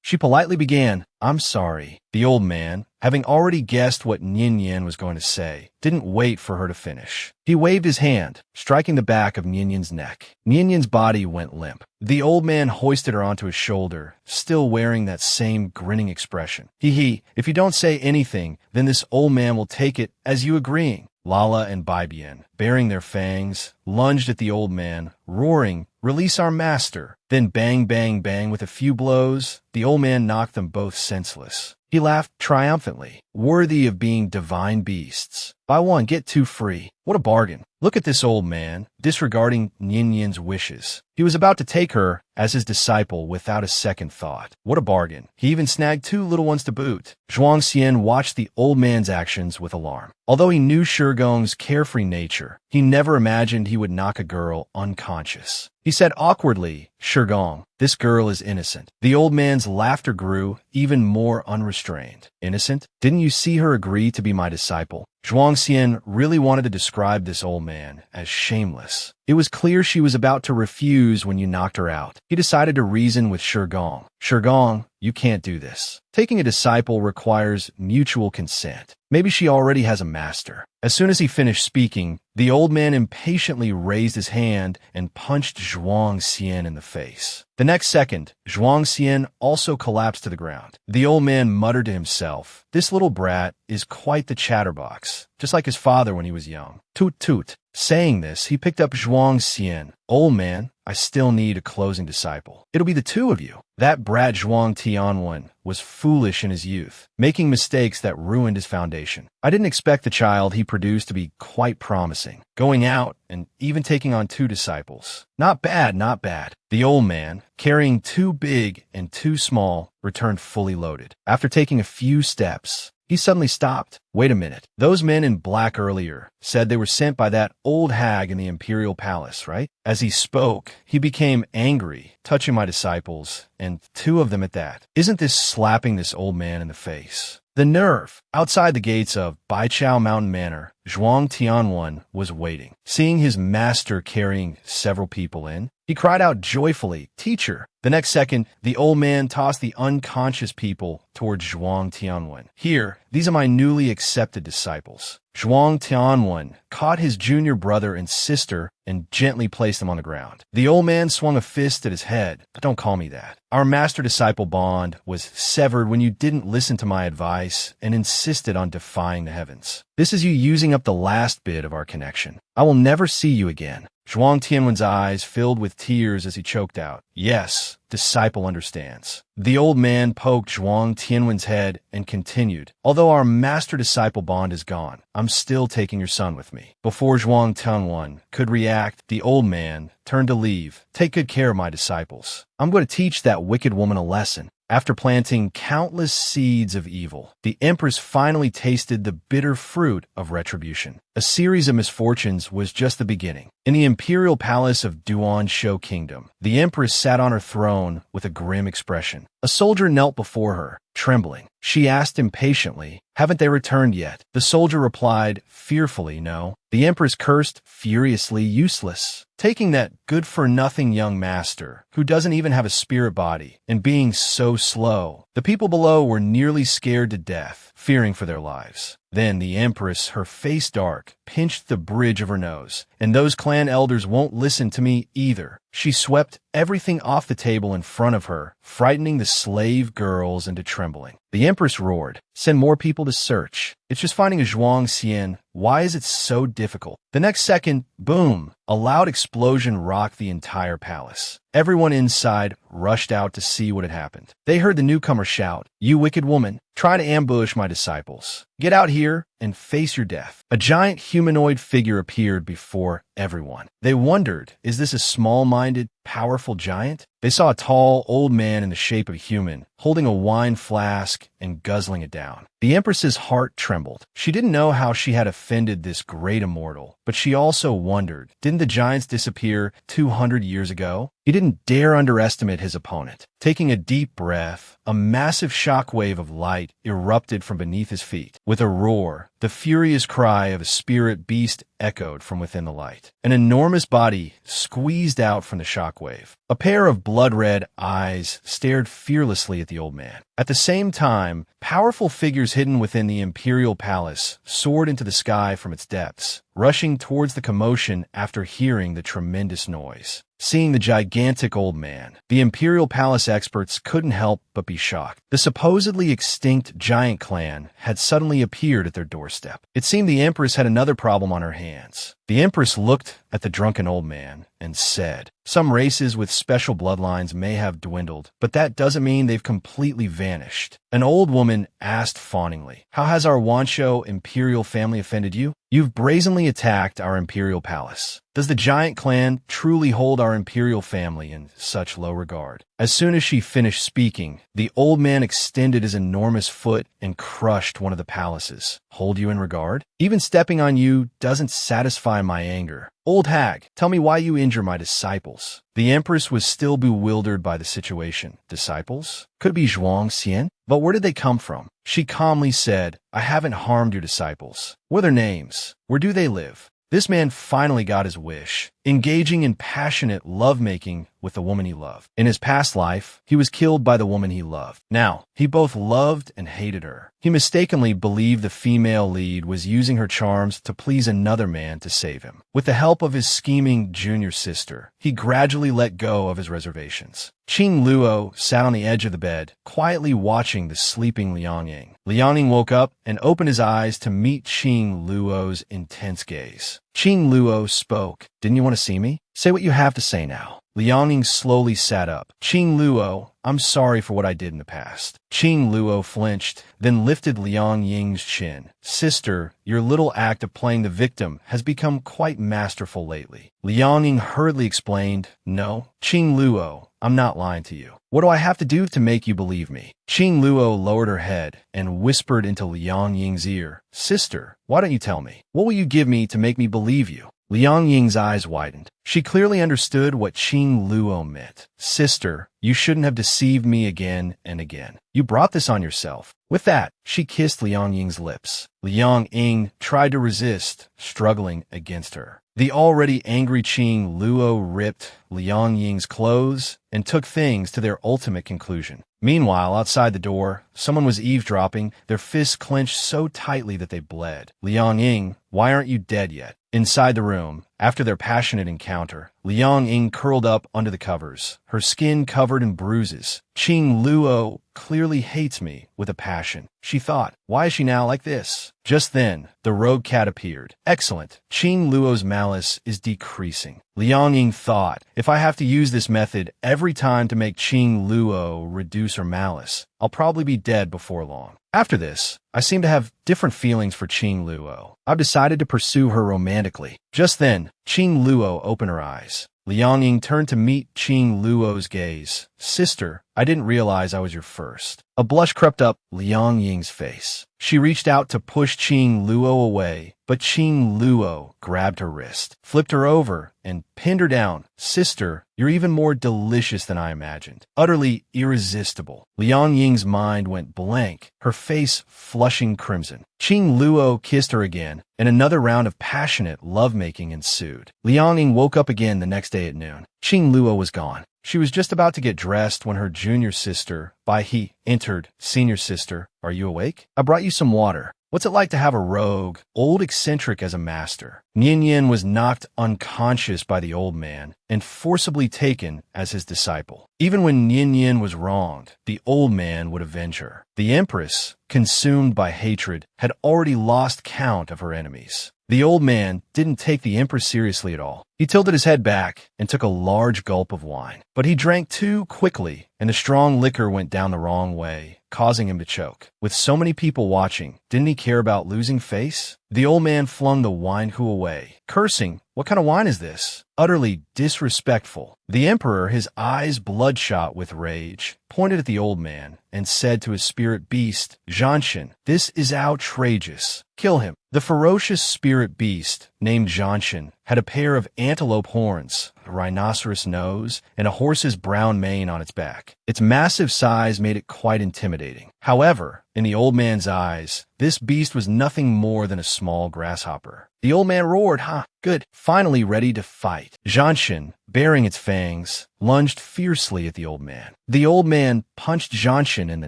She She politely began, "I'm sorry." The old man, having already guessed what Nian Yan was going to say, didn't wait for her to finish. He waved his hand, striking the back of Nian Yan's neck. Nian Yan's body went limp. The old man hoisted her onto his shoulder, still wearing that same grinning expression. Hee, if you don't say anything, then this old man will take it as you agreeing." Lala and Bibian, baring their fangs, lunged at the old man, roaring, "Release our master!" Then bang, bang, bang, with a few blows, the old man knocked them both senseless. He laughed triumphantly, worthy of being divine beasts. "Buy one, get two free. What a bargain." Look at this old man, disregarding Nian Yan's wishes. He was about to take her as his disciple without a second thought. What a bargain. He even snagged two little ones to boot. Zhuang Xian watched the old man's actions with alarm. Although he knew Shigong's carefree nature, he never imagined he would knock a girl unconscious. He said awkwardly, "Shigong, this girl is innocent." The old man's laughter grew even more unrestrained. "Innocent? Didn't you see her agree to be my disciple?" Zhuang Xian really wanted to describe this old man as shameless. It was clear she was about to refuse when you knocked her out. He decided to reason with Shigong. "Shigong, you can't do this. Taking a disciple requires mutual consent. Maybe she already has a master." As soon as he finished speaking, the old man impatiently raised his hand and punched Zhuang Xian in the face. The next second, Zhuang Xian also collapsed to the ground. The old man muttered to himself, "This little brat is quite the chatterbox, just like his father when he was young. Toot toot." Saying this, he picked up Zhuang Xian. "Old man, I still need a closing disciple. It'll be the two of you." That brat Zhuang Tianwen was foolish in his youth, making mistakes that ruined his foundation. I didn't expect the child he produced to be quite promising, going out and even taking on two disciples. Not bad, not bad. The old man, carrying two big and two small, returned fully loaded. After taking a few steps, he suddenly stopped. "Wait a minute. Those men in black earlier said they were sent by that old hag in the imperial palace, right?" As he spoke, he became angry, touching my disciples, and two of them at that. Isn't this slapping this old man in the face? The nerve! Outside the gates of Baichao Mountain Manor, Zhuang Tianwen was waiting. Seeing his master carrying several people in, he cried out joyfully, "Teacher!" The next second, the old man tossed the unconscious people towards Zhuang Tianwen. "Here, these are my newly accepted disciples." Zhuang Tianwen caught his junior brother and sister and gently placed them on the ground. The old man swung a fist at his head. "Don't call me that. Our master-disciple bond was severed when you didn't listen to my advice and insisted on defying the heavens. This is you using up the last bit of our connection. I will never see you again." Zhuang Tianwen's eyes filled with tears as he choked out, "Yes, disciple understands." The old man poked Zhuang Tianwen's head and continued, "Although our master-disciple bond is gone, I'm still taking your son with me." Before Zhuang Tianwen could react, the old man turned to leave. "Take good care of my disciples. I'm going to teach that wicked woman a lesson." After planting countless seeds of evil, the Empress finally tasted the bitter fruit of retribution. A series of misfortunes was just the beginning. In the imperial palace of Duan Shou Kingdom, the Empress sat on her throne with a grim expression. A soldier knelt before her, trembling. She asked impatiently, "Haven't they returned yet?" The soldier replied, fearfully, "No." The Empress cursed furiously, "Useless. Taking that good-for-nothing young master, who doesn't even have a spirit body, and being so slow." The people below were nearly scared to death, fearing for their lives. Then the Empress, her face dark, pinched the bridge of her nose. "And those clan elders won't listen to me either." She swept everything off the table in front of her, frightening the slave girls into trembling. The Empress roared, "Send more people to search. It's just finding a Zhuang Xian. Why is it so difficult?" The next second, boom, a loud explosion rocked the entire palace. Everyone inside rushed out to see what had happened. They heard the newcomer shout, "You wicked woman, try to ambush my disciples. Get out here and face your death." A giant humanoid figure appeared before everyone. They wondered, is this a small-minded, powerful giant? They saw a tall, old man in the shape of a human, holding a wine flask and guzzling it down. The Empress's heart trembled. She didn't know how she had offended this great immortal, but she also wondered, didn't the giants disappear 200 years ago? He didn't dare underestimate his opponent. Taking a deep breath, a massive shockwave of light erupted from beneath his feet. With a roar, the furious cry of a spirit beast echoed from within the light. An enormous body squeezed out from the shockwave. A pair of blood-red eyes stared fearlessly at the old man. At the same time, powerful figures hidden within the imperial palace soared into the sky from its depths, rushing towards the commotion after hearing the tremendous noise. Seeing the gigantic old man, the imperial palace experts couldn't help but be shocked. The supposedly extinct giant clan had suddenly appeared at their doorstep. It seemed the empress had another problem on her hands. The empress looked at the drunken old man and said, "Some races with special bloodlines may have dwindled, but that doesn't mean they've completely vanished." An old woman asked fawningly, "How has our Wancho imperial family offended you? You've brazenly attacked our imperial palace. Does the giant clan truly hold our imperial family in such low regard?" As soon as she finished speaking, the old man extended his enormous foot and crushed one of the palaces. "Hold you in regard? Even stepping on you doesn't satisfy my anger. Old hag, tell me why you injure my disciples." The empress was still bewildered by the situation. Disciples? Could it be Zhuang Xian? But where did they come from? She calmly said, "I haven't harmed your disciples. What are their names? Where do they live?" This man finally got his wish, engaging in passionate lovemaking with the woman he loved. In his past life, he was killed by the woman he loved. Now, he both loved and hated her. He mistakenly believed the female lead was using her charms to please another man to save him. With the help of his scheming junior sister, he gradually let go of his reservations. Qing Luo sat on the edge of the bed, quietly watching the sleeping Liang Ying. Liang Ying woke up and opened his eyes to meet Qing Luo's intense gaze. Qing Luo spoke. "Didn't you want to see me? Say what you have to say now." Liang Ying slowly sat up. "Qing Luo, I'm sorry for what I did in the past." Qing Luo flinched, then lifted Liang Ying's chin. "Sister, your little act of playing the victim has become quite masterful lately." Liang Ying hurriedly explained, "No, Qing Luo, I'm not lying to you. What do I have to do to make you believe me?" Qing Luo lowered her head and whispered into Liang Ying's ear, "Sister, why don't you tell me? What will you give me to make me believe you?" Liang Ying's eyes widened. She clearly understood what Qing Luo meant. "Sister, you shouldn't have deceived me again and again. You brought this on yourself." With that, she kissed Liang Ying's lips. Liang Ying tried to resist, struggling against her. The already angry Qing Luo ripped Liang Ying's clothes and took things to their ultimate conclusion. Meanwhile, outside the door, someone was eavesdropping, their fists clenched so tightly that they bled. "Liang Ying, why aren't you dead yet?" Inside the room, after their passionate encounter, Liang Ying curled up under the covers, her skin covered in bruises. "Qing Luo clearly hates me with a passion," she thought. "Why is she now like this?" Just then, the rogue cat appeared. "Excellent. Qing Luo's malice is decreasing." Liang Ying thought, "If I have to use this method every time to make Qing Luo reduce her malice, I'll probably be dead before long. After this, I seem to have different feelings for Qing Luo. I've decided to pursue her romantically." Just then, Qing Luo opened her eyes. Liang Ying turned to meet Qing Luo's gaze. "Sister, I didn't realize I was your first." A blush crept up Liang Ying's face. She reached out to push Qing Luo away, but Qing Luo grabbed her wrist, flipped her over, and pinned her down. "Sister, you're even more delicious than I imagined. Utterly irresistible." Liang Ying's mind went blank, her face flushing crimson. Qing Luo kissed her again, and another round of passionate lovemaking ensued. Liang Ying woke up again the next day at noon. Qing Luo was gone. She was just about to get dressed when her junior sister, Bai He, entered. "Senior sister, are you awake? I brought you some water. What's it like to have a rogue, old eccentric as a master?" Nian Yin was knocked unconscious by the old man and forcibly taken as his disciple. Even when Nian Yin was wronged, the old man would avenge her. The empress, consumed by hatred, had already lost count of her enemies. The old man didn't take the empress seriously at all. He tilted his head back and took a large gulp of wine. But he drank too quickly, and the strong liquor went down the wrong way, causing him to choke. With so many people watching, didn't he care about losing face? The old man flung the wine coup away, cursing, "What kind of wine is this? Utterly disrespectful." The emperor, his eyes bloodshot with rage, pointed at the old man and said to his spirit beast, "Zhanshin, this is outrageous. Kill him." The ferocious spirit beast, named Zhanshin, had a pair of antelope horns a rhinoceros nose, and a horse's brown mane on its back. Its massive size made it quite intimidating. However, in the old man's eyes, this beast was nothing more than a small grasshopper. The old man roared, "Ha, good," finally ready to fight. Jianshin, baring its fangs, lunged fiercely at the old man. The old man punched Jianshin in the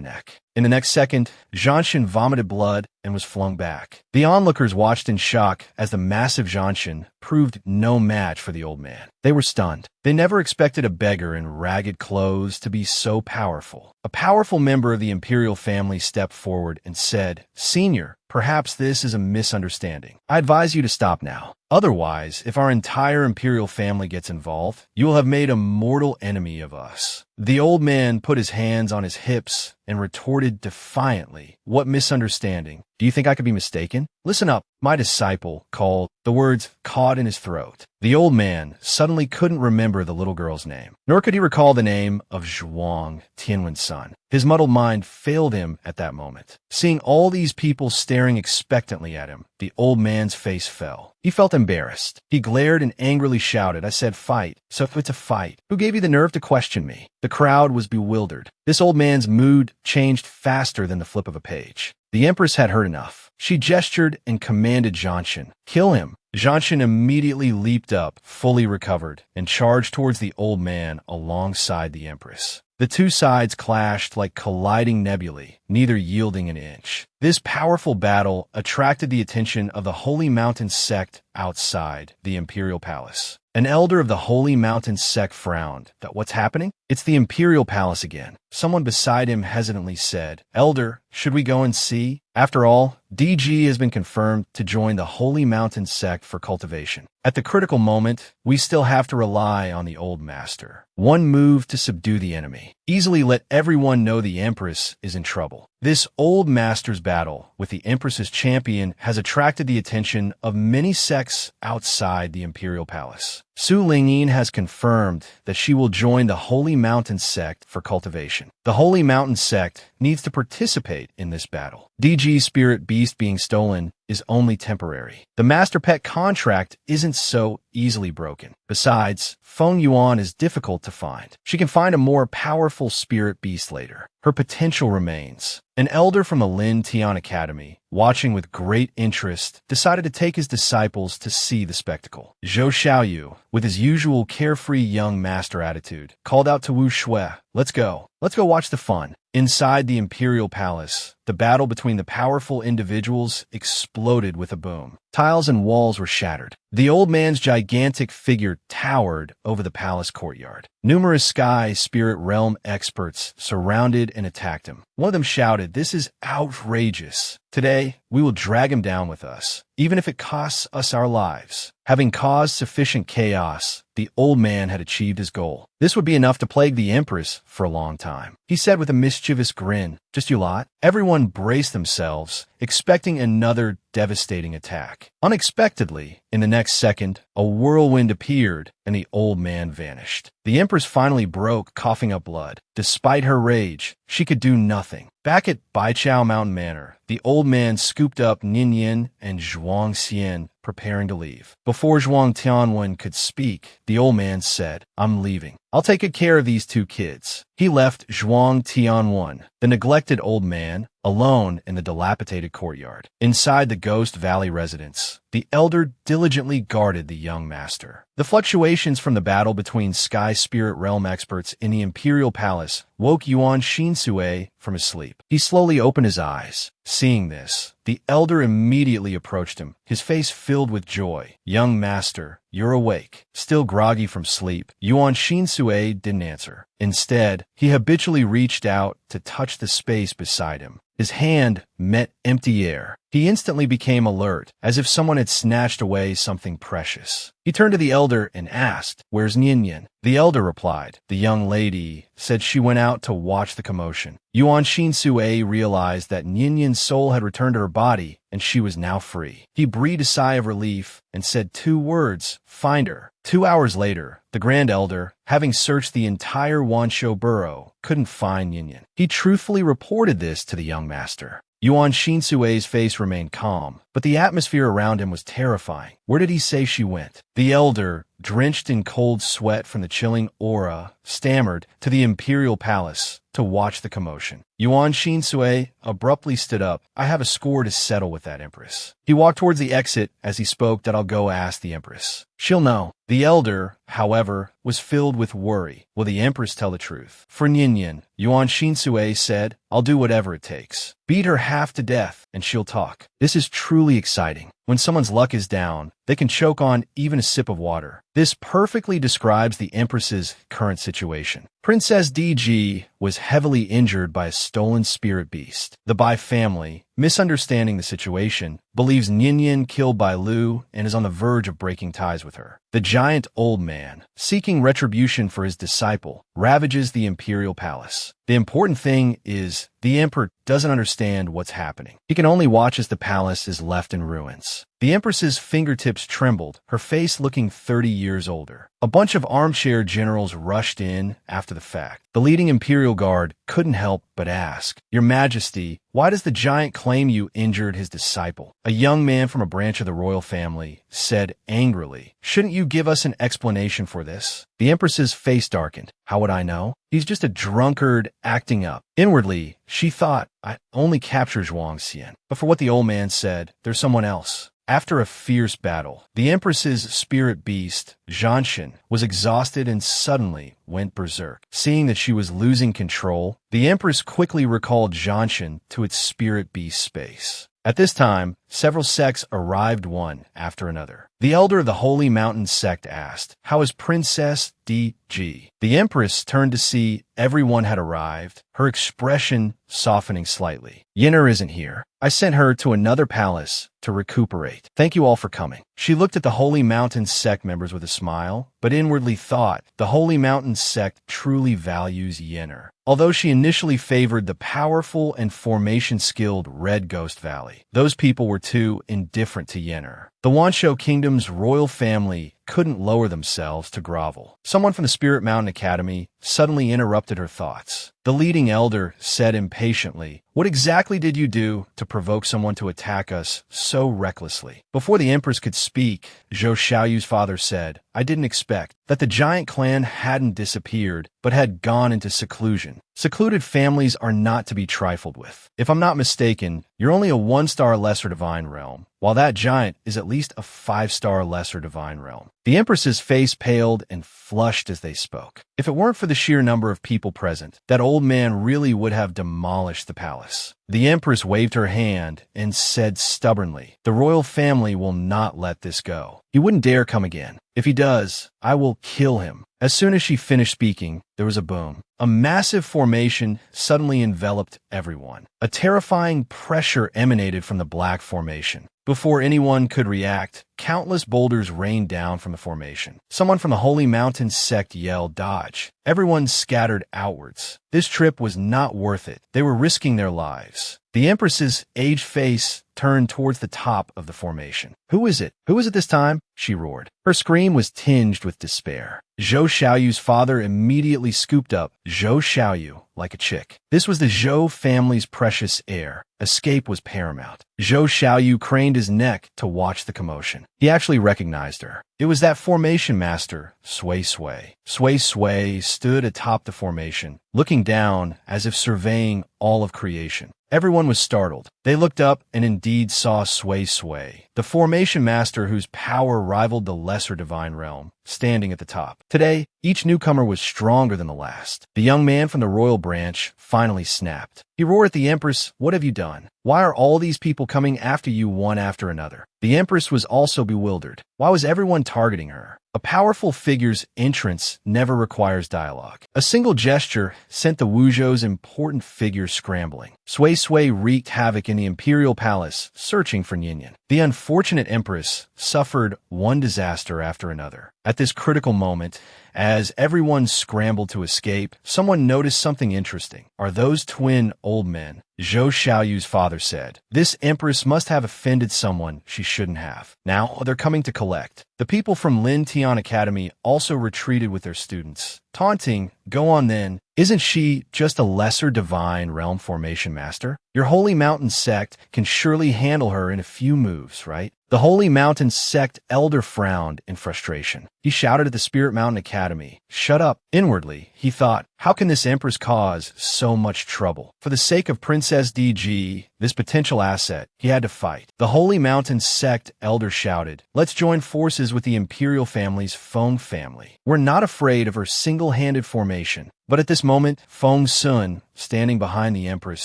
neck. In the next second, Jianshin vomited blood and was flung back. The onlookers watched in shock as the massive Jianshin proved no match for the old man. They were stunned. They never expected a beggar in ragged clothes to be so powerful. A powerful member of the imperial family stepped forward and said, "Senior, perhaps this is a misunderstanding. I advise you to stop now. Otherwise, if our entire imperial family gets involved, you will have made a mortal enemy of us." The old man put his hands on his hips and retorted defiantly, "What misunderstanding? Do you think I could be mistaken? Listen up, my disciple," called. The words caught in his throat. The old man suddenly couldn't remember the little girl's name, nor could he recall the name of Zhuang, Tianwen's son. His muddled mind failed him at that moment. Seeing all these people staring expectantly at him, the old man's face fell. He felt embarrassed. He glared and angrily shouted, "I said fight, so if it's a fight, who gave you the nerve to question me?" The crowd was bewildered. This old man's mood changed faster than the flip of a page. The Empress had heard enough. She gestured and commanded Jianshin, "Kill him." Jianshin immediately leaped up, fully recovered, and charged towards the old man alongside the Empress. The two sides clashed like colliding nebulae, neither yielding an inch. This powerful battle attracted the attention of the Holy Mountain sect outside the imperial palace. An elder of the Holy Mountain sect frowned. "What's happening?" "It's the imperial palace again." Someone beside him hesitantly said, "Elder, should we go and see?" After all, DG has been confirmed to join the Holy Mountain sect for cultivation. At the critical moment, we still have to rely on the old master. One move to subdue the enemy. Easily let everyone know the Empress is in trouble. This old master's battle with the Empress's champion has attracted the attention of many sects outside the imperial palace. Su Lingyin has confirmed that she will join the Holy Mountain sect for cultivation. The Holy Mountain sect needs to participate in this battle. DG's spirit beast being stolen is only temporary. The master pet contract isn't so easily broken. Besides, Feng Yuan is difficult to find. She can find a more powerful spirit beast later. Her potential remains. An elder from the Lin Tian Academy, watching with great interest, decided to take his disciples to see the spectacle. Zhou Xiaoyu, with his usual carefree young master attitude, called out to Wu Shui, Let's go watch the fun." Inside the imperial palace, the battle between the powerful individuals exploded with a boom. Tiles and walls were shattered. The old man's gigantic figure towered over the palace courtyard. Numerous sky spirit realm experts surrounded and attacked him. One of them shouted, "This is outrageous. Today, we will drag him down with us, even if it costs us our lives." Having caused sufficient chaos, the old man had achieved his goal. This would be enough to plague the Empress for a long time. He said with a mischievous grin, "Just you lot." Everyone braced themselves, expecting another devastating attack. Unexpectedly, in the next second, a whirlwind appeared and the old man vanished. The Empress finally broke, coughing up blood. Despite her rage, she could do nothing. Back at Baichao Mountain Manor, the old man scooped up Ninian and Zhuang Xian, preparing to leave. Before Zhuang Tianwen could speak, the old man said, "I'm leaving. I'll take good care of these two kids." He left Zhuang Tianwen, the neglected old man, alone in the dilapidated courtyard. Inside the Ghost Valley residence, the elder diligently guarded the young master. The fluctuations from the battle between Sky Spirit Realm experts in the Imperial Palace woke Yuan Shinsue from his sleep. He slowly opened his eyes. Seeing this, the elder immediately approached him, his face filled with joy. "Young master, you're awake." Still groggy from sleep, Yuan Shinsue didn't answer. Instead, he habitually reached out to touch the space beside him. His hand met empty air. He instantly became alert, as if someone had snatched away something precious. He turned to the elder and asked, "Where's Ninian?" The elder replied, "The young lady said she went out to watch the commotion." Yuan Shinsue realized that Ninian's soul had returned to her body, and she was now free. He breathed a sigh of relief and said 2 words, "Find her." 2 hours later, the Grand Elder, having searched the entire Wanshou borough, couldn't find Ninian. He truthfully reported this to the young master. Yuan Shinsue's face remained calm, but the atmosphere around him was terrifying. Where did he say she went? The elder, drenched in cold sweat from the chilling aura, stammered to the imperial palace to watch the commotion. Yuan Shinsui abruptly stood up. I have a score to settle with that empress. He walked towards the exit as he spoke that I'll go ask the empress. She'll know. The elder, however, was filled with worry. Will the empress tell the truth? For Ninian, Yuan Shinsui said, I'll do whatever it takes. Beat her half to death, and she'll talk. This is truly exciting. When someone's luck is down, they can choke on even a sip of water. This perfectly describes the empress's current situation. Princess DG was heavily injured by a stolen spirit beast. The Bai family, misunderstanding the situation, believes Ninian killed Bai Lu and is on the verge of breaking ties with her. The giant old man, seeking retribution for his disciple, ravages the imperial palace. The important thing is the emperor doesn't understand what's happening. He can only watch as the palace is left in ruins. The empress's fingertips trembled, her face looking 30 years older. A bunch of armchair generals rushed in after the fact. The leading imperial guard couldn't help but ask, Your Majesty, why does the giant claim you injured his disciple? A young man from a branch of the royal family said angrily, Shouldn't you give us an explanation for this? The empress's face darkened. How would I know? He's just a drunkard acting up. Inwardly, she thought, I only captured Zhuang Xian. But for what the old man said, there's someone else. After a fierce battle, the empress's spirit beast, Zhanshan, was exhausted and suddenly went berserk. Seeing that she was losing control, the empress quickly recalled Zhanshan to its spirit beast space. At this time, several sects arrived one after another. The elder of the Holy Mountain sect asked, How is Princess DG? The empress turned to see everyone had arrived, her expression softening slightly. Yenner isn't here. I sent her to another palace to recuperate. Thank you all for coming. She looked at the Holy Mountain sect members with a smile, but inwardly thought, the Holy Mountain sect truly values Yenner. Although she initially favored the powerful and formation-skilled Red Ghost Valley, those people were too indifferent to Yenner. The Wanshou Kingdom's royal family couldn't lower themselves to grovel. Someone from the Spirit Mountain Academy suddenly interrupted her thoughts. The leading elder said impatiently, What exactly did you do to provoke someone to attack us so recklessly? Before the empress could speak, Zhou Xiaoyu's father said, I didn't expect that the giant clan hadn't disappeared, but had gone into seclusion. Secluded families are not to be trifled with. If I'm not mistaken, you're only a 1-star lesser divine realm, while that giant is at least a 5-star lesser divine realm. The empress's face paled and flushed as they spoke. If it weren't for the sheer number of people present, that old man really would have demolished the palace. The empress waved her hand and said stubbornly, The royal family will not let this go. He wouldn't dare come again. If he does, I will kill him. As soon as she finished speaking, there was a boom. A massive formation suddenly enveloped everyone. A terrifying pressure emanated from the black formation. Before anyone could react, countless boulders rained down from the formation. Someone from the Holy Mountain sect yelled, Dodge. Everyone scattered outwards. This trip was not worth it. They were risking their lives. The empress's aged face turned towards the top of the formation. Who is it? Who is it this time? She roared. Her scream was tinged with despair. Zhou Xiaoyu's father immediately scooped up Zhou Xiaoyu like a chick. This was the Zhou family's precious heir. Escape was paramount. Zhou Xiaoyu craned his neck to watch the commotion. He actually recognized her. It was that formation master, Sui Sui. Sui Sui stood atop the formation, looking down as if surveying all of creation. Everyone was startled. They looked up and indeed saw Sui Sui, the formation master whose power rivaled the lesser divine realm, standing at the top. Today, each newcomer was stronger than the last. The young man from the royal branch finally snapped. He roared at the empress, What have you done? Why are all these people coming after you one after another? The empress was also bewildered. Why was everyone targeting her? A powerful figure's entrance never requires dialogue. A single gesture sent the Wuzhou's important figure scrambling. Sui Sui wreaked havoc in the imperial palace, searching for Ninian. The unfortunate empress suffered one disaster after another. At this critical moment, As everyone scrambled to escape, someone noticed something interesting. Are those twin old men? Zhou Xiaoyu's father said. This empress must have offended someone she shouldn't have. Now they're coming to collect. The people from Lin Tian Academy also retreated with their students, taunting, "Go on then. Isn't she just a lesser divine realm formation master? Your Holy Mountain sect can surely handle her in a few moves, right?" The Holy Mountain sect elder frowned in frustration. He shouted at the Spirit Mountain Academy, "Shut up." Inwardly, he thought, how can this empress cause so much trouble? For the sake of Princess DG, this potential asset, he had to fight. The Holy Mountain sect elder shouted, "Let's join forces with the Imperial family's Feng family. We're not afraid of her single-handed formation." But at this moment, Feng Sun, standing behind the empress,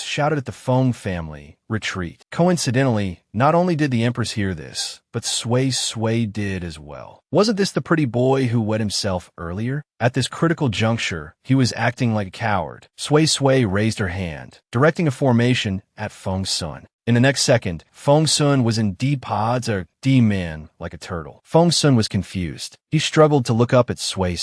shouted at the Feng family, "Retreat." Coincidentally, not only did the empress hear this, but Sui did as well. Wasn't this the pretty boy who wet himself earlier? At this critical juncture, he was acting like a coward. Sui raised her hand, directing a formation at Feng Sun. In the next second, Feng Sun was in D-pods or D-man like a turtle. Feng Sun was confused. He struggled to look up at Sui.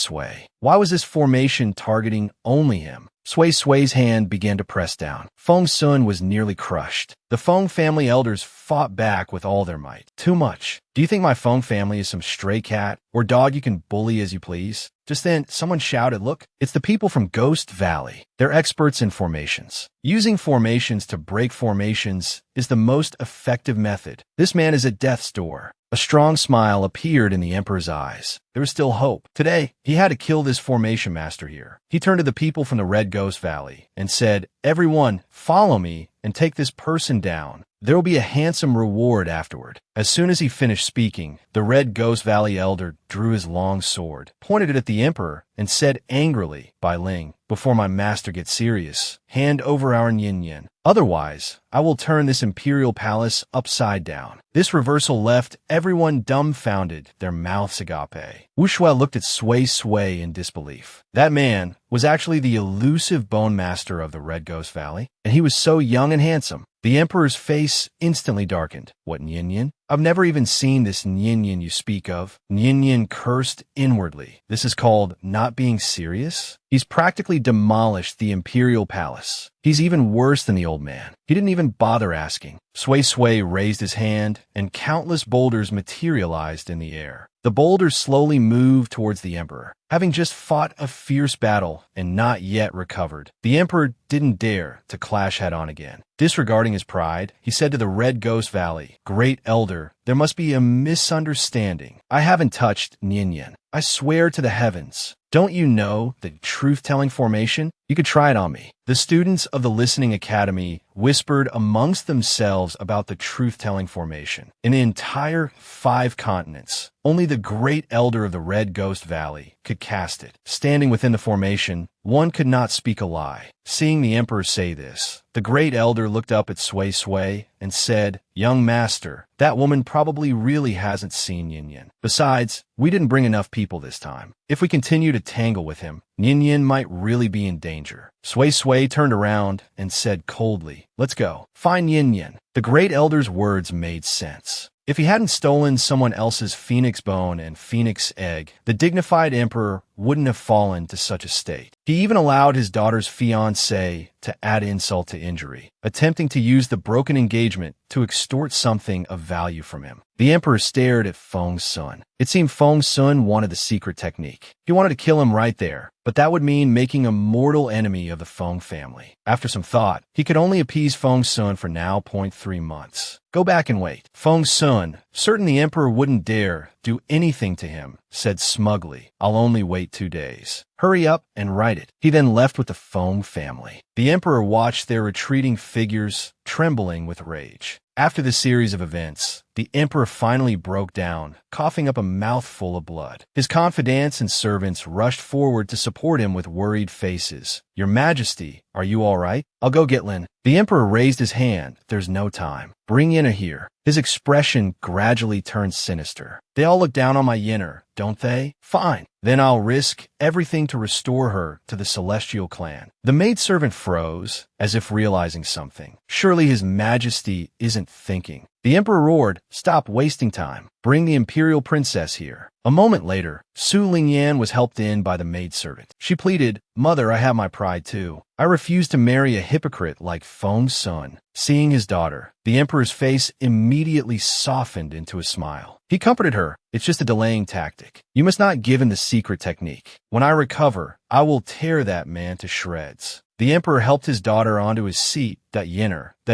Why was this formation targeting only him? Sui's hand began to press down. Feng Sun was nearly crushed. The Feng family elders fought back with all their might. Too much. Do you think my Feng family is some stray cat or dog you can bully as you please? Just then, someone shouted, "Look, it's the people from Ghost Valley. They're experts in formations. Using formations to break formations is the most effective method. This man is at death's door." A strong smile appeared in the emperor's eyes. There was still hope. Today, he had to kill this formation master here. He turned to the people from the Red Ghost Valley and said, "Everyone, follow me and take this person down. There will be a handsome reward afterward." As soon as he finished speaking, the Red Ghost Valley elder drew his long sword, pointed it at the emperor, and said angrily, "Bai Ling, before my master gets serious, hand over our Yin. Otherwise, I will turn this imperial palace upside down." This reversal left everyone dumbfounded, their mouths agape. Wu Shui looked at Sui in disbelief. That man was actually the elusive bone master of the Red Ghost Valley, and he was so young and handsome. The emperor's face instantly darkened. "What Yin? I've never even seen this Yin you speak of." Yin cursed inwardly. This is called not being serious? He's practically demolished the imperial palace. He's even worse than the old man. He didn't even bother asking. Sui raised his hand, and countless boulders materialized in the air. The boulders slowly moved towards the emperor. Having just fought a fierce battle and not yet recovered, the emperor didn't dare to clash head-on again. Disregarding his pride, he said to the Red Ghost Valley, "Great elder, there must be a misunderstanding. I haven't touched Yin. I swear to the heavens. Don't you know the truth-telling formation? You could try it on me." The students of the Listening Academy whispered amongst themselves about the truth-telling formation. In the entire 5 continents, only the great elder of the Red Ghost Valley could cast it. Standing within the formation, one could not speak a lie. Seeing the emperor say this, the great elder looked up at Sui and said, "Young master, that woman probably really hasn't seen Yin. Besides, we didn't bring enough people this time. If we continue to tangle with him, Yin might really be in danger." Sui turned around and said coldly, "Let's go. Find Yin." The great elder's words made sense. If he hadn't stolen someone else's phoenix bone and phoenix egg, the dignified emperor wouldn't have fallen to such a state. He even allowed his daughter's fiancé to add insult to injury, attempting to use the broken engagement to extort something of value from him. The emperor stared at Feng Sun. It seemed Feng Sun wanted the secret technique. He wanted to kill him right there, but that would mean making a mortal enemy of the Feng family. After some thought, he could only appease Feng Sun for now 0.3 months. Go back and wait. Feng Sun, certain the emperor wouldn't dare do anything to him, said smugly, "I'll only wait 2 days. Hurry up and write it." He then left with the Feng family. The emperor watched their retreating figures, trembling with rage. After the series of events, the emperor finally broke down, coughing up a mouthful of blood. His confidants and servants rushed forward to support him with worried faces. "Your Majesty, are you all right? I'll go get Lin." The emperor raised his hand. "There's no time. Bring Yenna here." His expression gradually turned sinister. "They all look down on my Yenner, don't they? Fine. Then I'll risk everything to restore her to the celestial clan." The maidservant froze, as if realizing something. Surely his Majesty isn't thinking. The emperor roared, "Stop wasting time. Bring the imperial princess here." A moment later, Su Lingyan was helped in by the maidservant. She pleaded, "Mother, I have my pride too. I refuse to marry a hypocrite like Feng's son." Seeing his daughter, the emperor's face immediately softened into a smile. He comforted her, "It's just a delaying tactic. You must not give in the secret technique. When I recover, I will tear that man to shreds." The emperor helped his daughter onto his seat, that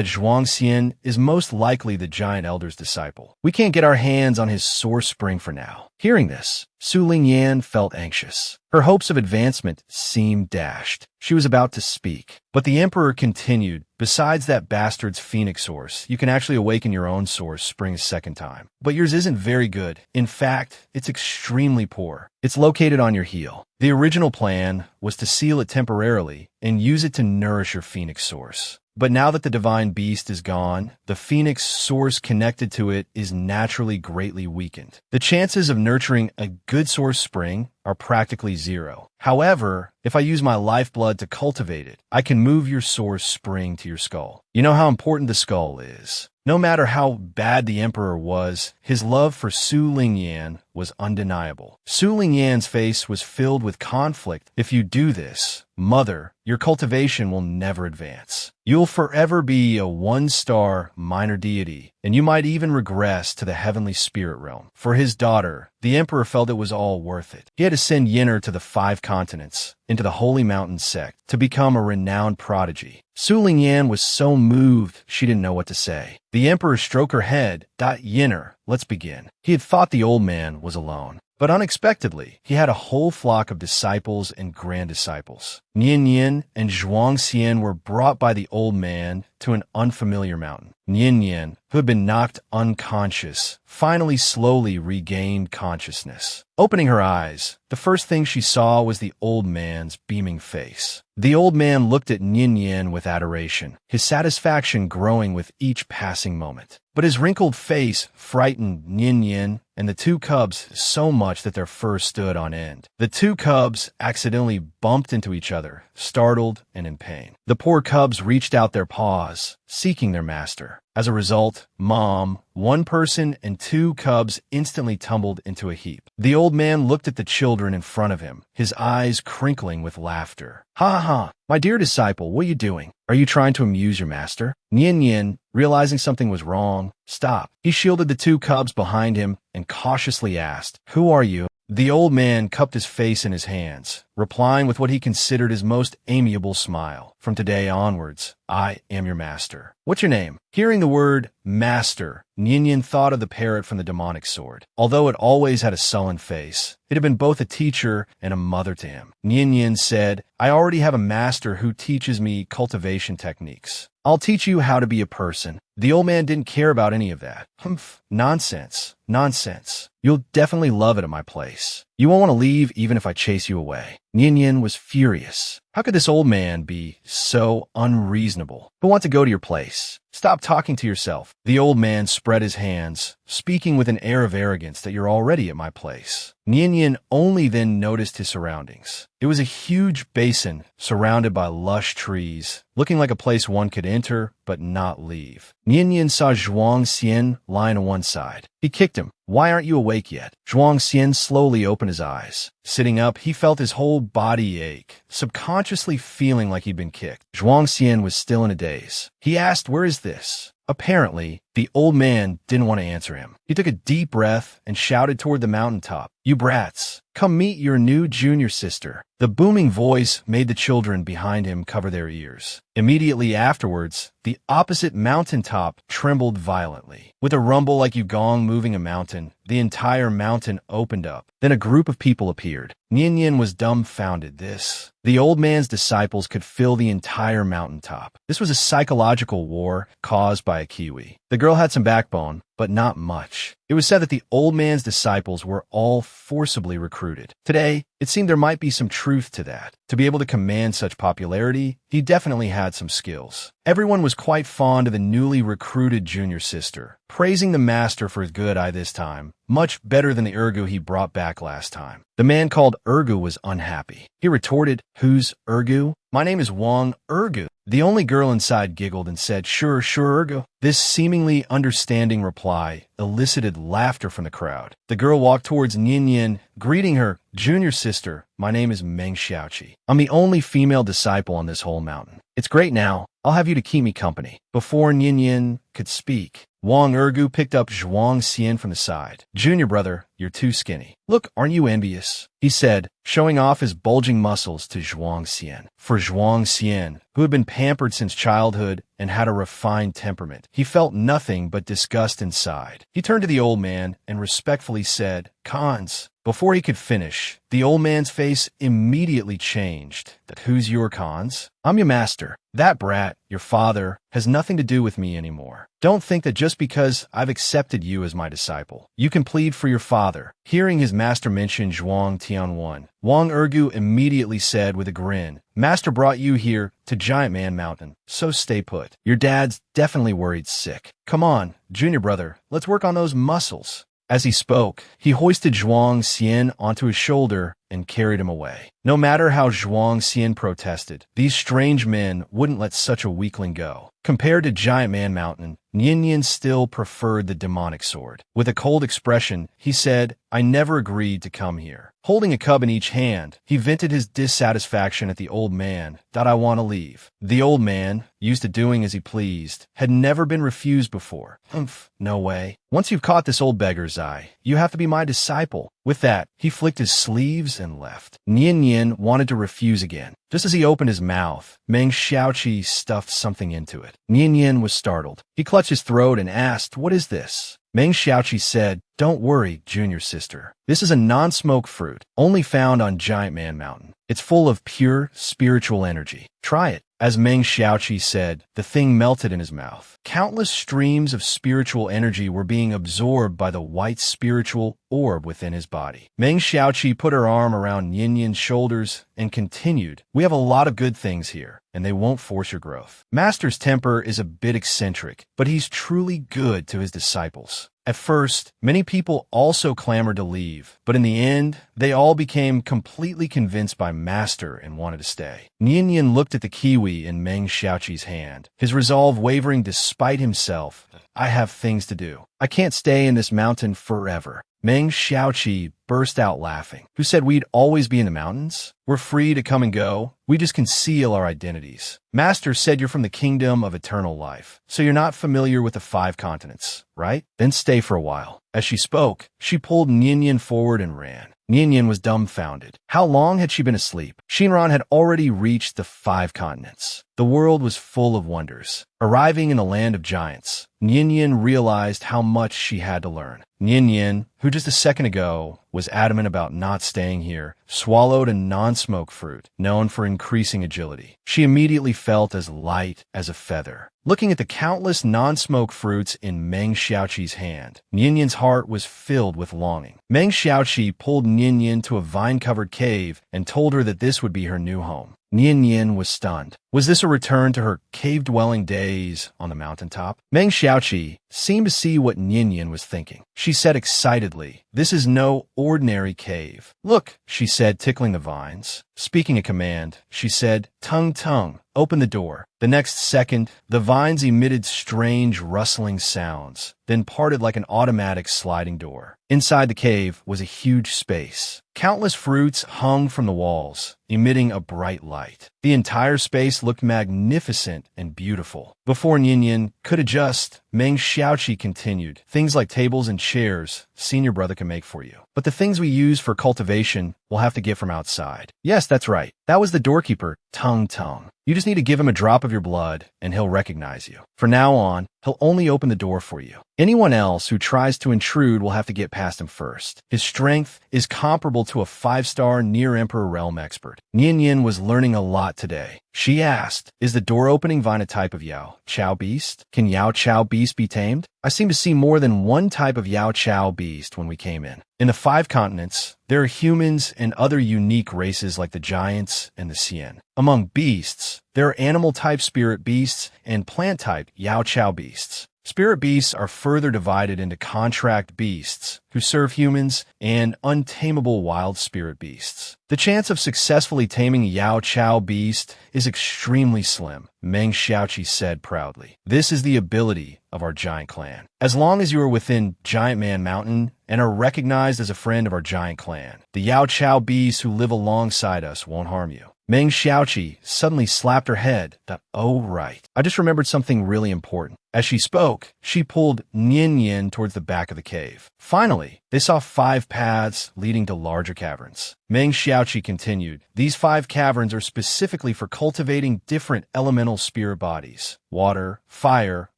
Zhuangxian is most likely the giant elder's disciple. We can't get our hands on his source spring for now. Hearing this, Su Lingyan felt anxious. Her hopes of advancement seemed dashed. She was about to speak, but the emperor continued, "Besides that bastard's phoenix source, you can actually awaken your own source spring a second time. But yours isn't very good. In fact, it's extremely poor. It's located on your heel." The original plan was to seal it temporarily and use it to nourish your phoenix source. But now that the divine beast is gone, the phoenix source connected to it is naturally greatly weakened. The chances of nurturing a good source spring are practically zero. However, if I use my lifeblood to cultivate it, I can move your source spring to your skull. You know how important the skull is. No matter how bad the emperor was, his love for Su Lingyan was undeniable. Su Lingyan's face was filled with conflict. "If you do this, mother, your cultivation will never advance. You'll forever be a one-star minor deity, and you might even regress to the heavenly spirit realm." For his daughter, the emperor felt it was all worth it. He had to send Yinner to the 5 continents, into the Holy Mountain sect, to become a renowned prodigy. Su Lingyan was so moved she didn't know what to say. The emperor stroked her head. "Yinner, let's begin." He had thought the old man was alone. But unexpectedly, he had a whole flock of disciples and grand-disciples. Nian and Zhuangxian were brought by the old man to an unfamiliar mountain. Nian, who had been knocked unconscious, finally slowly regained consciousness. Opening her eyes, the first thing she saw was the old man's beaming face. The old man looked at Nian with adoration, his satisfaction growing with each passing moment. But his wrinkled face frightened Nian and the 2 cubs so much that their fur stood on end. The 2 cubs accidentally bumped into each other, startled and in pain. The poor cubs reached out their paws, seeking their master. As a result, Mom, 1 person, and 2 cubs instantly tumbled into a heap. The old man looked at the children in front of him, his eyes crinkling with laughter. "Ha ha ha! My dear disciple, what are you doing? Are you trying to amuse your master?" Nian, realizing something was wrong, stopped. He shielded the 2 cubs behind him and cautiously asked, "Who are you?" The old man cupped his face in his hands, replying with what he considered his most amiable smile. "From today onwards, I am your master. What's your name?" Hearing the word master, Nian thought of the parrot from the demonic sword. Although it always had a sullen face, it had been both a teacher and a mother to him. Nian said, "I already have a master who teaches me cultivation techniques. I'll teach you how to be a person." The old man didn't care about any of that. "Humph, nonsense, nonsense. You'll definitely love it at my place. You won't want to leave even if I chase you away." Nian was furious. How could this old man be so unreasonable? "Who wants to go to your place? Stop talking to yourself." The old man spread his hands, speaking with an air of arrogance that you're already at my place. Nian only then noticed his surroundings. It was a huge basin surrounded by lush trees, looking like a place one could enter but not leave. Nian saw Zhuangxian lying on one side. He kicked him. "Why aren't you awake yet?" Zhuangxian slowly opened his eyes. Sitting up, he felt his whole body ache, subconsciously feeling like he'd been kicked. Zhuangxian was still in a daze. He asked, "Where is this?" Apparently, the old man didn't want to answer him. He took a deep breath and shouted toward the mountaintop, "You brats, come meet your new junior sister." The booming voice made the children behind him cover their ears. Immediately afterwards, the opposite mountaintop trembled violently. With a rumble like you gong moving a mountain, the entire mountain opened up. Then a group of people appeared. Nian was dumbfounded. The old man's disciples could fill the entire mountaintop. This was a psychological war caused by a kiwi. The girl had some backbone, but not much. It was said that the old man's disciples were all forcibly recruited. Today, it seemed there might be some truth to that. To be able to command such popularity, he definitely had some skills. Everyone was quite fond of the newly recruited junior sister. praising the master for his good eye this time, much better than the Urgu he brought back last time. The man called Urgu was unhappy. He retorted, "Who's Urgu? My name is Wang Urgu." The only girl inside giggled and said, "Sure, Urgu." This seemingly understanding reply elicited laughter from the crowd. The girl walked towards Nian, greeting her, "Junior sister, my name is Meng Xiaoqi. I'm the only female disciple on this whole mountain. It's great now. I'll have you to keep me company." Before Nian could speak, Wang Urgu picked up Zhuang Xian from the side. "Junior brother, you're too skinny. Look, aren't you envious?" he said, showing off his bulging muscles to Zhuang Xian. For Zhuang Xian, who had been pampered since childhood and had a refined temperament, he felt nothing but disgust inside. He turned to the old man and respectfully said, "Cons." Before he could finish, the old man's face immediately changed. "Who's your Cons? I'm your master. That brat, your father, has nothing to do with me anymore. Don't think that just because I've accepted you as my disciple, you can plead for your father." Hearing his master mention Zhuang Tianwen, Wang Urgu immediately said with a grin, "Master brought you here to Giant Man Mountain, so stay put. Your dad's definitely worried sick. Come on, junior brother, let's work on those muscles." As he spoke, he hoisted Zhuang Xian onto his shoulder and carried him away. No matter how Zhuang Xian protested, these strange men wouldn't let such a weakling go. Compared to Giant Man Mountain, Nian still preferred the demonic sword. With a cold expression, he said, "I never agreed to come here." Holding a cub in each hand, he vented his dissatisfaction at the old man. "I want to leave." The old man, used to doing as he pleased, had never been refused before. "Humph, no way. Once you've caught this old beggar's eye, you have to be my disciple." With that, he flicked his sleeves and left. Nian wanted to refuse again. Just as he opened his mouth, Meng Xiaoqi stuffed something into it. Nian was startled. He clutched his throat and asked, "What is this?" Meng Xiaoqi said, "Don't worry, junior sister. This is a non-smoke fruit, only found on Giant Man Mountain. It's full of pure spiritual energy. Try it." As Meng Xiaoqi said, the thing melted in his mouth. Countless streams of spiritual energy were being absorbed by the white spiritual orb within his body. Meng Xiaoqi put her arm around Nian's shoulders and continued, "We have a lot of good things here, and they won't force your growth. Master's temper is a bit eccentric, but he's truly good to his disciples." At first, many people also clamored to leave, but in the end, they all became completely convinced by Master and wanted to stay. Nian looked at the kiwi in Meng Xiaoqi's hand, his resolve wavering despite himself. "I have things to do. I can't stay in this mountain forever." Meng Xiaoqi burst out laughing. "Who said we'd always be in the mountains? We're free to come and go. We just conceal our identities. Master said you're from the kingdom of eternal life, so you're not familiar with the 5 continents, right? Then stay for a while." As she spoke, she pulled Nian forward and ran. Nian was dumbfounded. How long had she been asleep? Shinran had already reached the 5 continents. The world was full of wonders. Arriving in the land of giants, Nian realized how much she had to learn. Nian, who just a second ago was adamant about not staying here, swallowed a non-smoke fruit known for increasing agility. She immediately felt as light as a feather. Looking at the countless non-smoke fruits in Meng Xiaoqi's hand, Nian's heart was filled with longing. Meng Xiaoqi pulled Nian to a vine-covered cave and told her that this would be her new home. Nian was stunned. Was this a return to her cave-dwelling days on the mountaintop? Meng Xiaoqi seemed to see what Nian was thinking. She said excitedly, "This is no ordinary cave. Look," she said, tickling the vines. Speaking a command, she said, "Tung tung, open the door." The next second, the vines emitted strange rustling sounds, then parted like an automatic sliding door. Inside the cave was a huge space. Countless fruits hung from the walls, emitting a bright light. The entire space looked magnificent and beautiful. Before Nian could adjust, Meng Xiaoqi continued, "Things like tables and chairs, senior brother can make for you. But the things we use for cultivation, we'll have to get from outside." "Yes, that's right. That was the doorkeeper, Tung Tung. You just need to give him a drop of your blood, and he'll recognize you. From now on, he'll only open the door for you. Anyone else who tries to intrude will have to get past him first. His strength is comparable to a 5-star near-emperor realm expert." Nian was learning a lot today. She asked, "Is the door-opening vine a type of Yao Chao beast? Can Yao Chao beast be tamed? I seem to see more than one type of Yao Chao beast when we came in. In the 5 continents, there are humans and other unique races like the giants and the Xian. Among beasts, there are animal-type spirit beasts and plant-type Yao Chao beasts. Spirit beasts are further divided into contract beasts, who serve humans, and untamable wild spirit beasts. The chance of successfully taming a Yao Chao beast is extremely slim, Meng Xiaoqi said proudly. This is the ability of our giant clan. As long as you are within Giant Man Mountain and are recognized as a friend of our giant clan, the Yao Chao beasts who live alongside us won't harm you. Meng Xiaoqi suddenly slapped her head. Oh, right. I just remembered something really important. As she spoke, she pulled Nian Yin towards the back of the cave. Finally, they saw 5 paths leading to larger caverns. Meng Xiaoqi continued, these 5 caverns are specifically for cultivating different elemental spirit bodies: water, fire,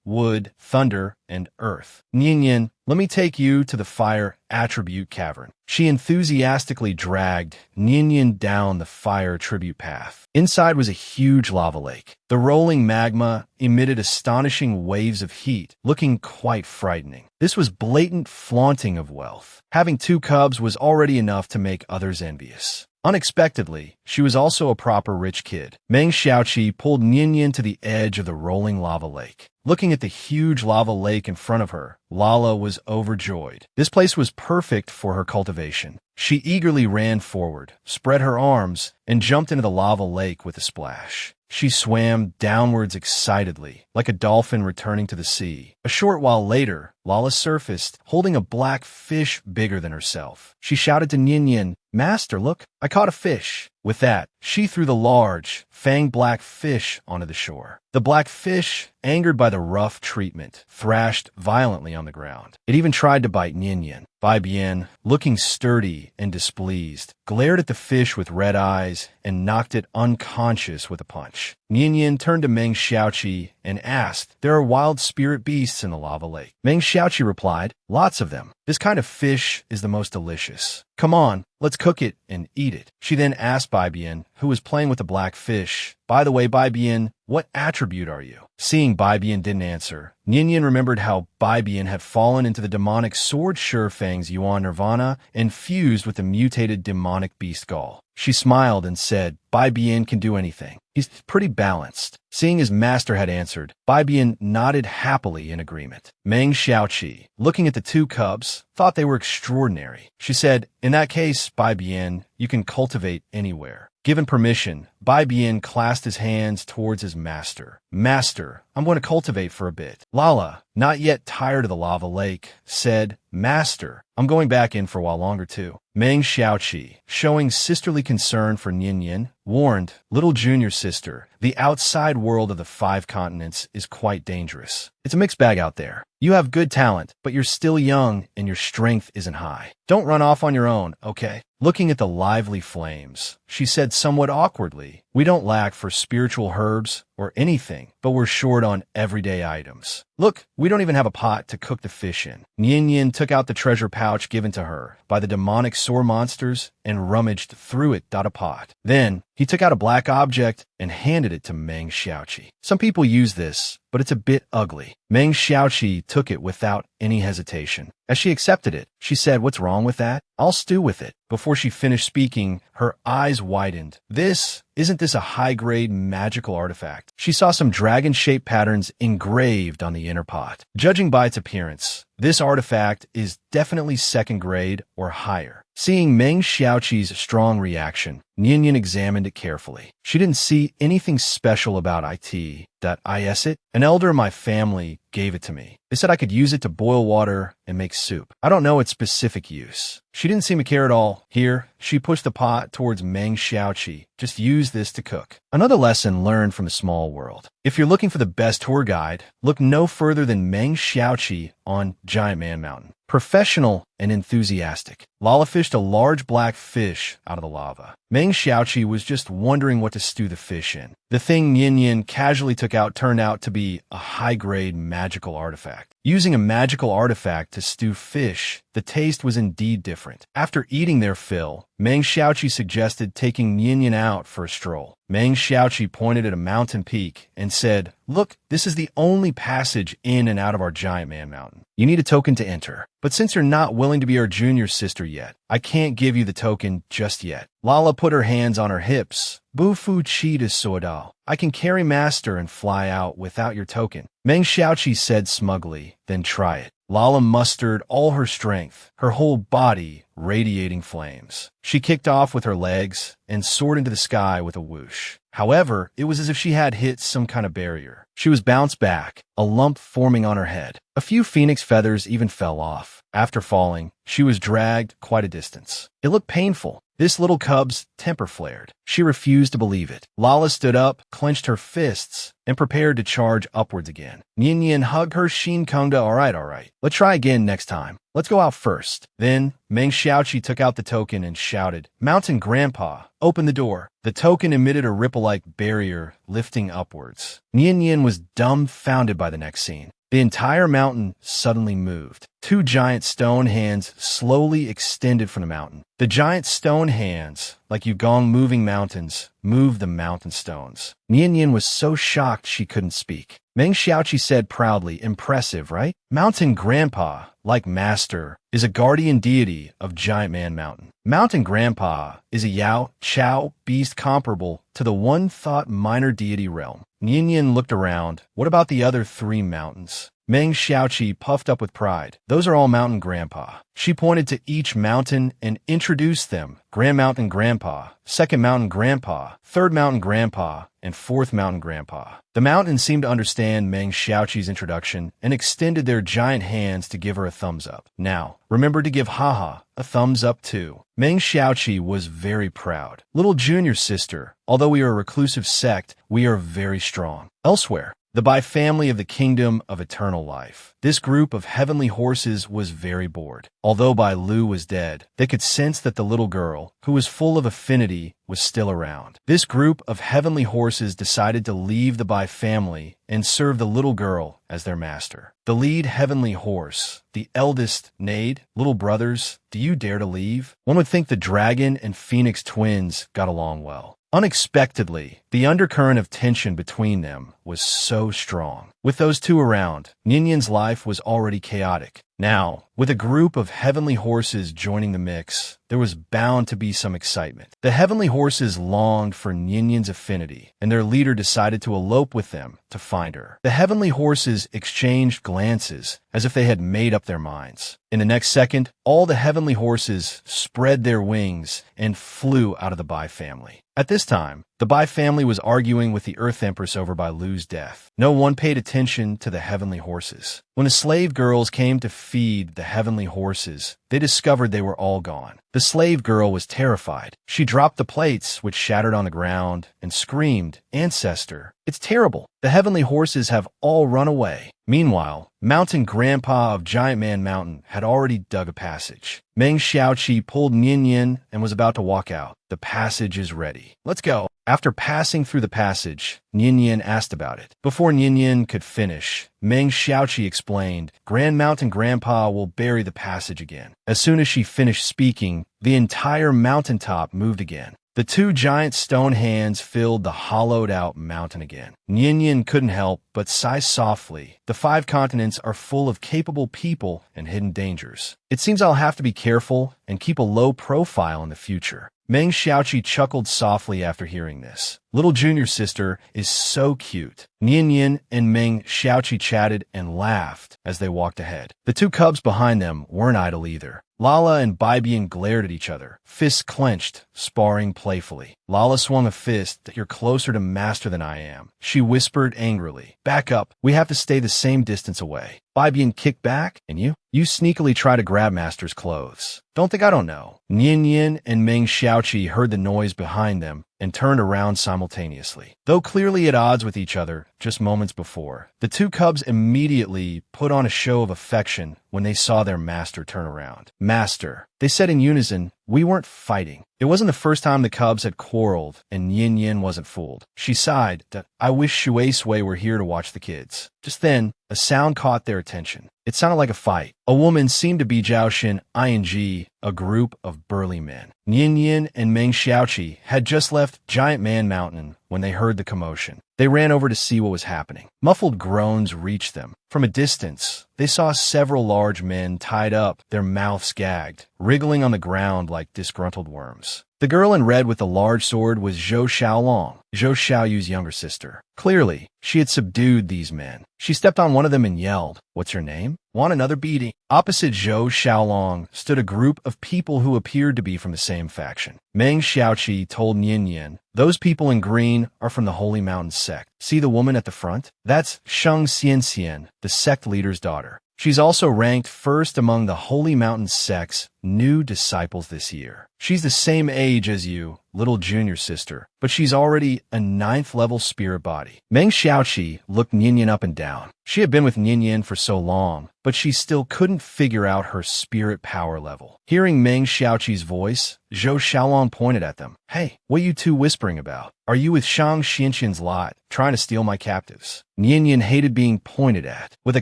wood, thunder, and earth. Nian Yin, let me take you to the fire attribute cavern. She enthusiastically dragged Nian Yin down the fire attribute path. Inside was a huge lava lake. The rolling magma emitted astonishing waves of heat, looking quite frightening. This was blatant flaunting of wealth. Having 2 cubs was already enough to make others envious. Unexpectedly, she was also a proper rich kid. Meng Xiaoqi pulled Nian Yin to the edge of the rolling lava lake. Looking at the huge lava lake in front of her, Lala was overjoyed. This place was perfect for her cultivation. She eagerly ran forward, spread her arms, and jumped into the lava lake with a splash. She swam downwards excitedly, like a dolphin returning to the sea. A short while later, Lala surfaced, holding a black fish bigger than herself. She shouted to Nian Yin, "Master, look, I caught a fish." With that, she threw the large, fanged black fish onto the shore. The black fish, angered by the rough treatment, thrashed violently on the ground. It even tried to bite Nian Yin. Bai Bian, looking sturdy and displeased, glared at the fish with red eyes and knocked it unconscious with a punch. Nian Yin turned to Meng Xiaoqi and asked, "There are wild spirit beasts in the lava lake." Meng Xiaoqi replied, "Lots of them. This kind of fish is the most delicious. Come on, let's cook it and eat it." She then asked Bai Bian, who was playing with the black fish, "By the way, Bai Bian, what attribute are you?" Seeing Bai Bian didn't answer, Nian Yin remembered how Bai Bian had fallen into the demonic sword Shurfang's Yuan Nirvana and fused with the mutated demonic beast Gaul. She smiled and said, "Bai Bian can do anything. He's pretty balanced." Seeing his master had answered, Bai Bian nodded happily in agreement. Meng Xiaoqi, looking at the 2 cubs, thought they were extraordinary. She said, "In that case, Bai Bian, you can cultivate anywhere." Given permission, Bai Bian clasped his hands towards his master. "Master, I'm going to cultivate for a bit." Lala, not yet tired of the lava lake, said, "Master, I'm going back in for a while longer too." Meng Xiaoqi, showing sisterly concern for Nian Yin, warned, "Little junior sister, the outside world of the 5 continents is quite dangerous. It's a mixed bag out there. You have good talent, but you're still young and your strength isn't high. Don't run off on your own, okay?" Looking at the lively flames, she said somewhat awkwardly, "We don't lack for spiritual herbs or anything, but we're short on everyday items. Look, we don't even have a pot to cook the fish in." Nian Yin took out the treasure pouch given to her by the demonic sore monsters and rummaged through it a pot. Then, he took out a black object and handed it to Meng Xiaoqi. Some people use this, but it's a bit ugly. Meng Xiaoqi took it without any hesitation. As she accepted it, she said, "What's wrong with that? I'll stew with it." Before she finished speaking, her eyes widened. Isn't this a high-grade magical artifact? She saw some dragon-shaped patterns engraved on the inner pot. Judging by its appearance, this artifact is definitely 2nd grade or higher. Seeing Meng Xiaoqi's strong reaction, Nian Yin examined it carefully. She didn't see anything special about it. An elder in my family gave it to me. They said I could use it to boil water and make soup. I don't know its specific use. She didn't seem to care at all. Here, she pushed the pot towards Meng Xiaoqi. "Just use this to cook." Another lesson learned from a small world. If you're looking for the best tour guide, look no further than Meng Xiaoqi on Giant Man Mountain. Professional and enthusiastic. Lala fished a large black fish out of the lava. Meng Xiaoqi was just wondering what to stew the fish in. The thing Nian Yin casually took out turned out to be a high-grade magical artifact. Using a magical artifact to stew fish, the taste was indeed different. After eating their fill, Meng Xiaoqi suggested taking Nian Yin out for a stroll. Meng Xiaoqi pointed at a mountain peak and said, "Look, this is the only passage in and out of our Giant Man Mountain. You need a token to enter. But since you're not willing willing to be our junior sister yet. I can't give you the token just yet. Lala put her hands on her hips. Bufu cheat is soadal. I can carry master and fly out without your token. Meng Xiaoqi said smugly, then try it. Lala mustered all her strength, her whole body radiating flames. She kicked off with her legs and soared into the sky with a whoosh. However, it was as if she had hit some kind of barrier. She was bounced back, a lump forming on her head. A few phoenix feathers even fell off. After falling, she was dragged quite a distance. It looked painful. This little cub's temper flared. She refused to believe it. Lala stood up, clenched her fists, and prepared to charge upwards again. Nian hugged her Shin Kungda. All right. Let's try again next time. Let's go out first. Then, Meng Xiaoqi took out the token and shouted, Mountain Grandpa, open the door. The token emitted a ripple-like barrier, lifting upwards. Nian was dumbfounded by the next scene. The entire mountain suddenly moved. Two giant stone hands slowly extended from the mountain. The giant stone hands, like Yugong moving mountains, moved the mountain stones. Nian was so shocked she couldn't speak. Meng Xiaoqi said proudly, impressive, right? Mountain Grandpa, like Master, is a guardian deity of Giant Man Mountain. Mountain Grandpa is a Yao Chao beast comparable to the one-thought minor deity realm. Nian looked around. What about the other 3 mountains? Meng Xiaoqi puffed up with pride. Those are all Mountain Grandpa. She pointed to each mountain and introduced them. Grand Mountain Grandpa, Second Mountain Grandpa, Third Mountain Grandpa, and Fourth Mountain Grandpa. The mountains seemed to understand Meng Xiaoqi's introduction and extended their giant hands to give her a thumbs up. Now, remember to give Haha a thumbs up too. Meng Xiaoqi was very proud. Little junior sister, although we are a reclusive sect, we are very strong. Elsewhere, the Bai family of the Kingdom of Eternal Life. This group of heavenly horses was very bored. Although Bai Lu was dead, they could sense that the little girl, who was full of affinity, was still around. This group of heavenly horses decided to leave the Bai family and serve the little girl as their master. The lead heavenly horse, the eldest, neighed, little brothers, do you dare to leave? One would think the dragon and phoenix twins got along well. Unexpectedly, the undercurrent of tension between them was so strong. With those two around, Nian's life was already chaotic. Now, with a group of heavenly horses joining the mix, there was bound to be some excitement. The heavenly horses longed for Nian's affinity, and their leader decided to elope with them to find her. The heavenly horses exchanged glances as if they had made up their minds. In the next second, all the heavenly horses spread their wings and flew out of the Bai family. At this time, the Bai family was arguing with the Earth Empress over Bai Lu's death. No one paid attention to the heavenly horses. When the slave girls came to feed the heavenly horses, they discovered they were all gone. The slave girl was terrified. She dropped the plates, which shattered on the ground, and screamed, Ancestor, it's terrible. The heavenly horses have all run away. Meanwhile, Mountain Grandpa of Giant Man Mountain had already dug a passage. Meng Xiaoqi pulled Nian and was about to walk out. The passage is ready. Let's go. After passing through the passage, Nian asked about it. Before Nian could finish, Meng Xiaoqi explained, Grand Mountain Grandpa will bury the passage again. As soon as she finished speaking, the entire mountaintop moved again. The two giant stone hands filled the hollowed-out mountain again. Nian couldn't help but sigh softly. The 5 continents are full of capable people and hidden dangers. It seems I'll have to be careful and keep a low profile in the future. Meng Xiaoqi chuckled softly after hearing this. Little junior sister is so cute. Nian and Meng Xiaoqi chatted and laughed as they walked ahead. The 2 cubs behind them weren't idle either. Lala and Baibian glared at each other, fists clenched, sparring playfully. Lala swung a fist. You're closer to master than I am. She whispered angrily. Back up. We have to stay the same distance away. Baibian kicked back, and you sneakily try to grab master's clothes. Don't think I don't know. Nian and Meng Xiaoqi heard the noise behind them and turned around simultaneously. Though clearly at odds with each other just moments before, the 2 cubs immediately put on a show of affection when they saw their master turn around. Master, they said in unison, we weren't fighting. It wasn't the first time the cubs had quarreled, and Nian wasn't fooled. She sighed that I wish Shui Sui were here to watch the kids. Just then, a sound caught their attention. It sounded like a fight. A woman seemed to be Zhaoshin Ing, a group of burly men. Nian and Meng Xiaoqi had just left Giant Man Mountain when they heard the commotion. They ran over to see what was happening. Muffled groans reached them. From a distance, they saw several large men tied up, their mouths gagged, wriggling on the ground like disgruntled worms. The girl in red with the large sword was Zhou Xiaolong, Zhou Xiaoyu's younger sister. Clearly, she had subdued these men. She stepped on one of them and yelled, "What's your name? Want another beating?" Opposite Zhou Xiaolong stood a group of people who appeared to be from the same faction. Meng Xiaoqi told Nian, "Those people in green are from the Holy Mountain sect. See the woman at the front? That's Sheng Xianxian, the sect leader's daughter. She's also ranked first among the Holy Mountain sect's new disciples this year. She's the same age as you, little junior sister, but she's already a 9th level spirit body." Meng Xiaoqi looked Nian up and down. She had been with Nian for so long, but she still couldn't figure out her spirit power level. Hearing Meng Xiaoqi's voice, Zhou Xiaolong pointed at them. "Hey, what are you two whispering about? Are you with Shang Xianxian's lot, trying to steal my captives?" Nian hated being pointed at. With a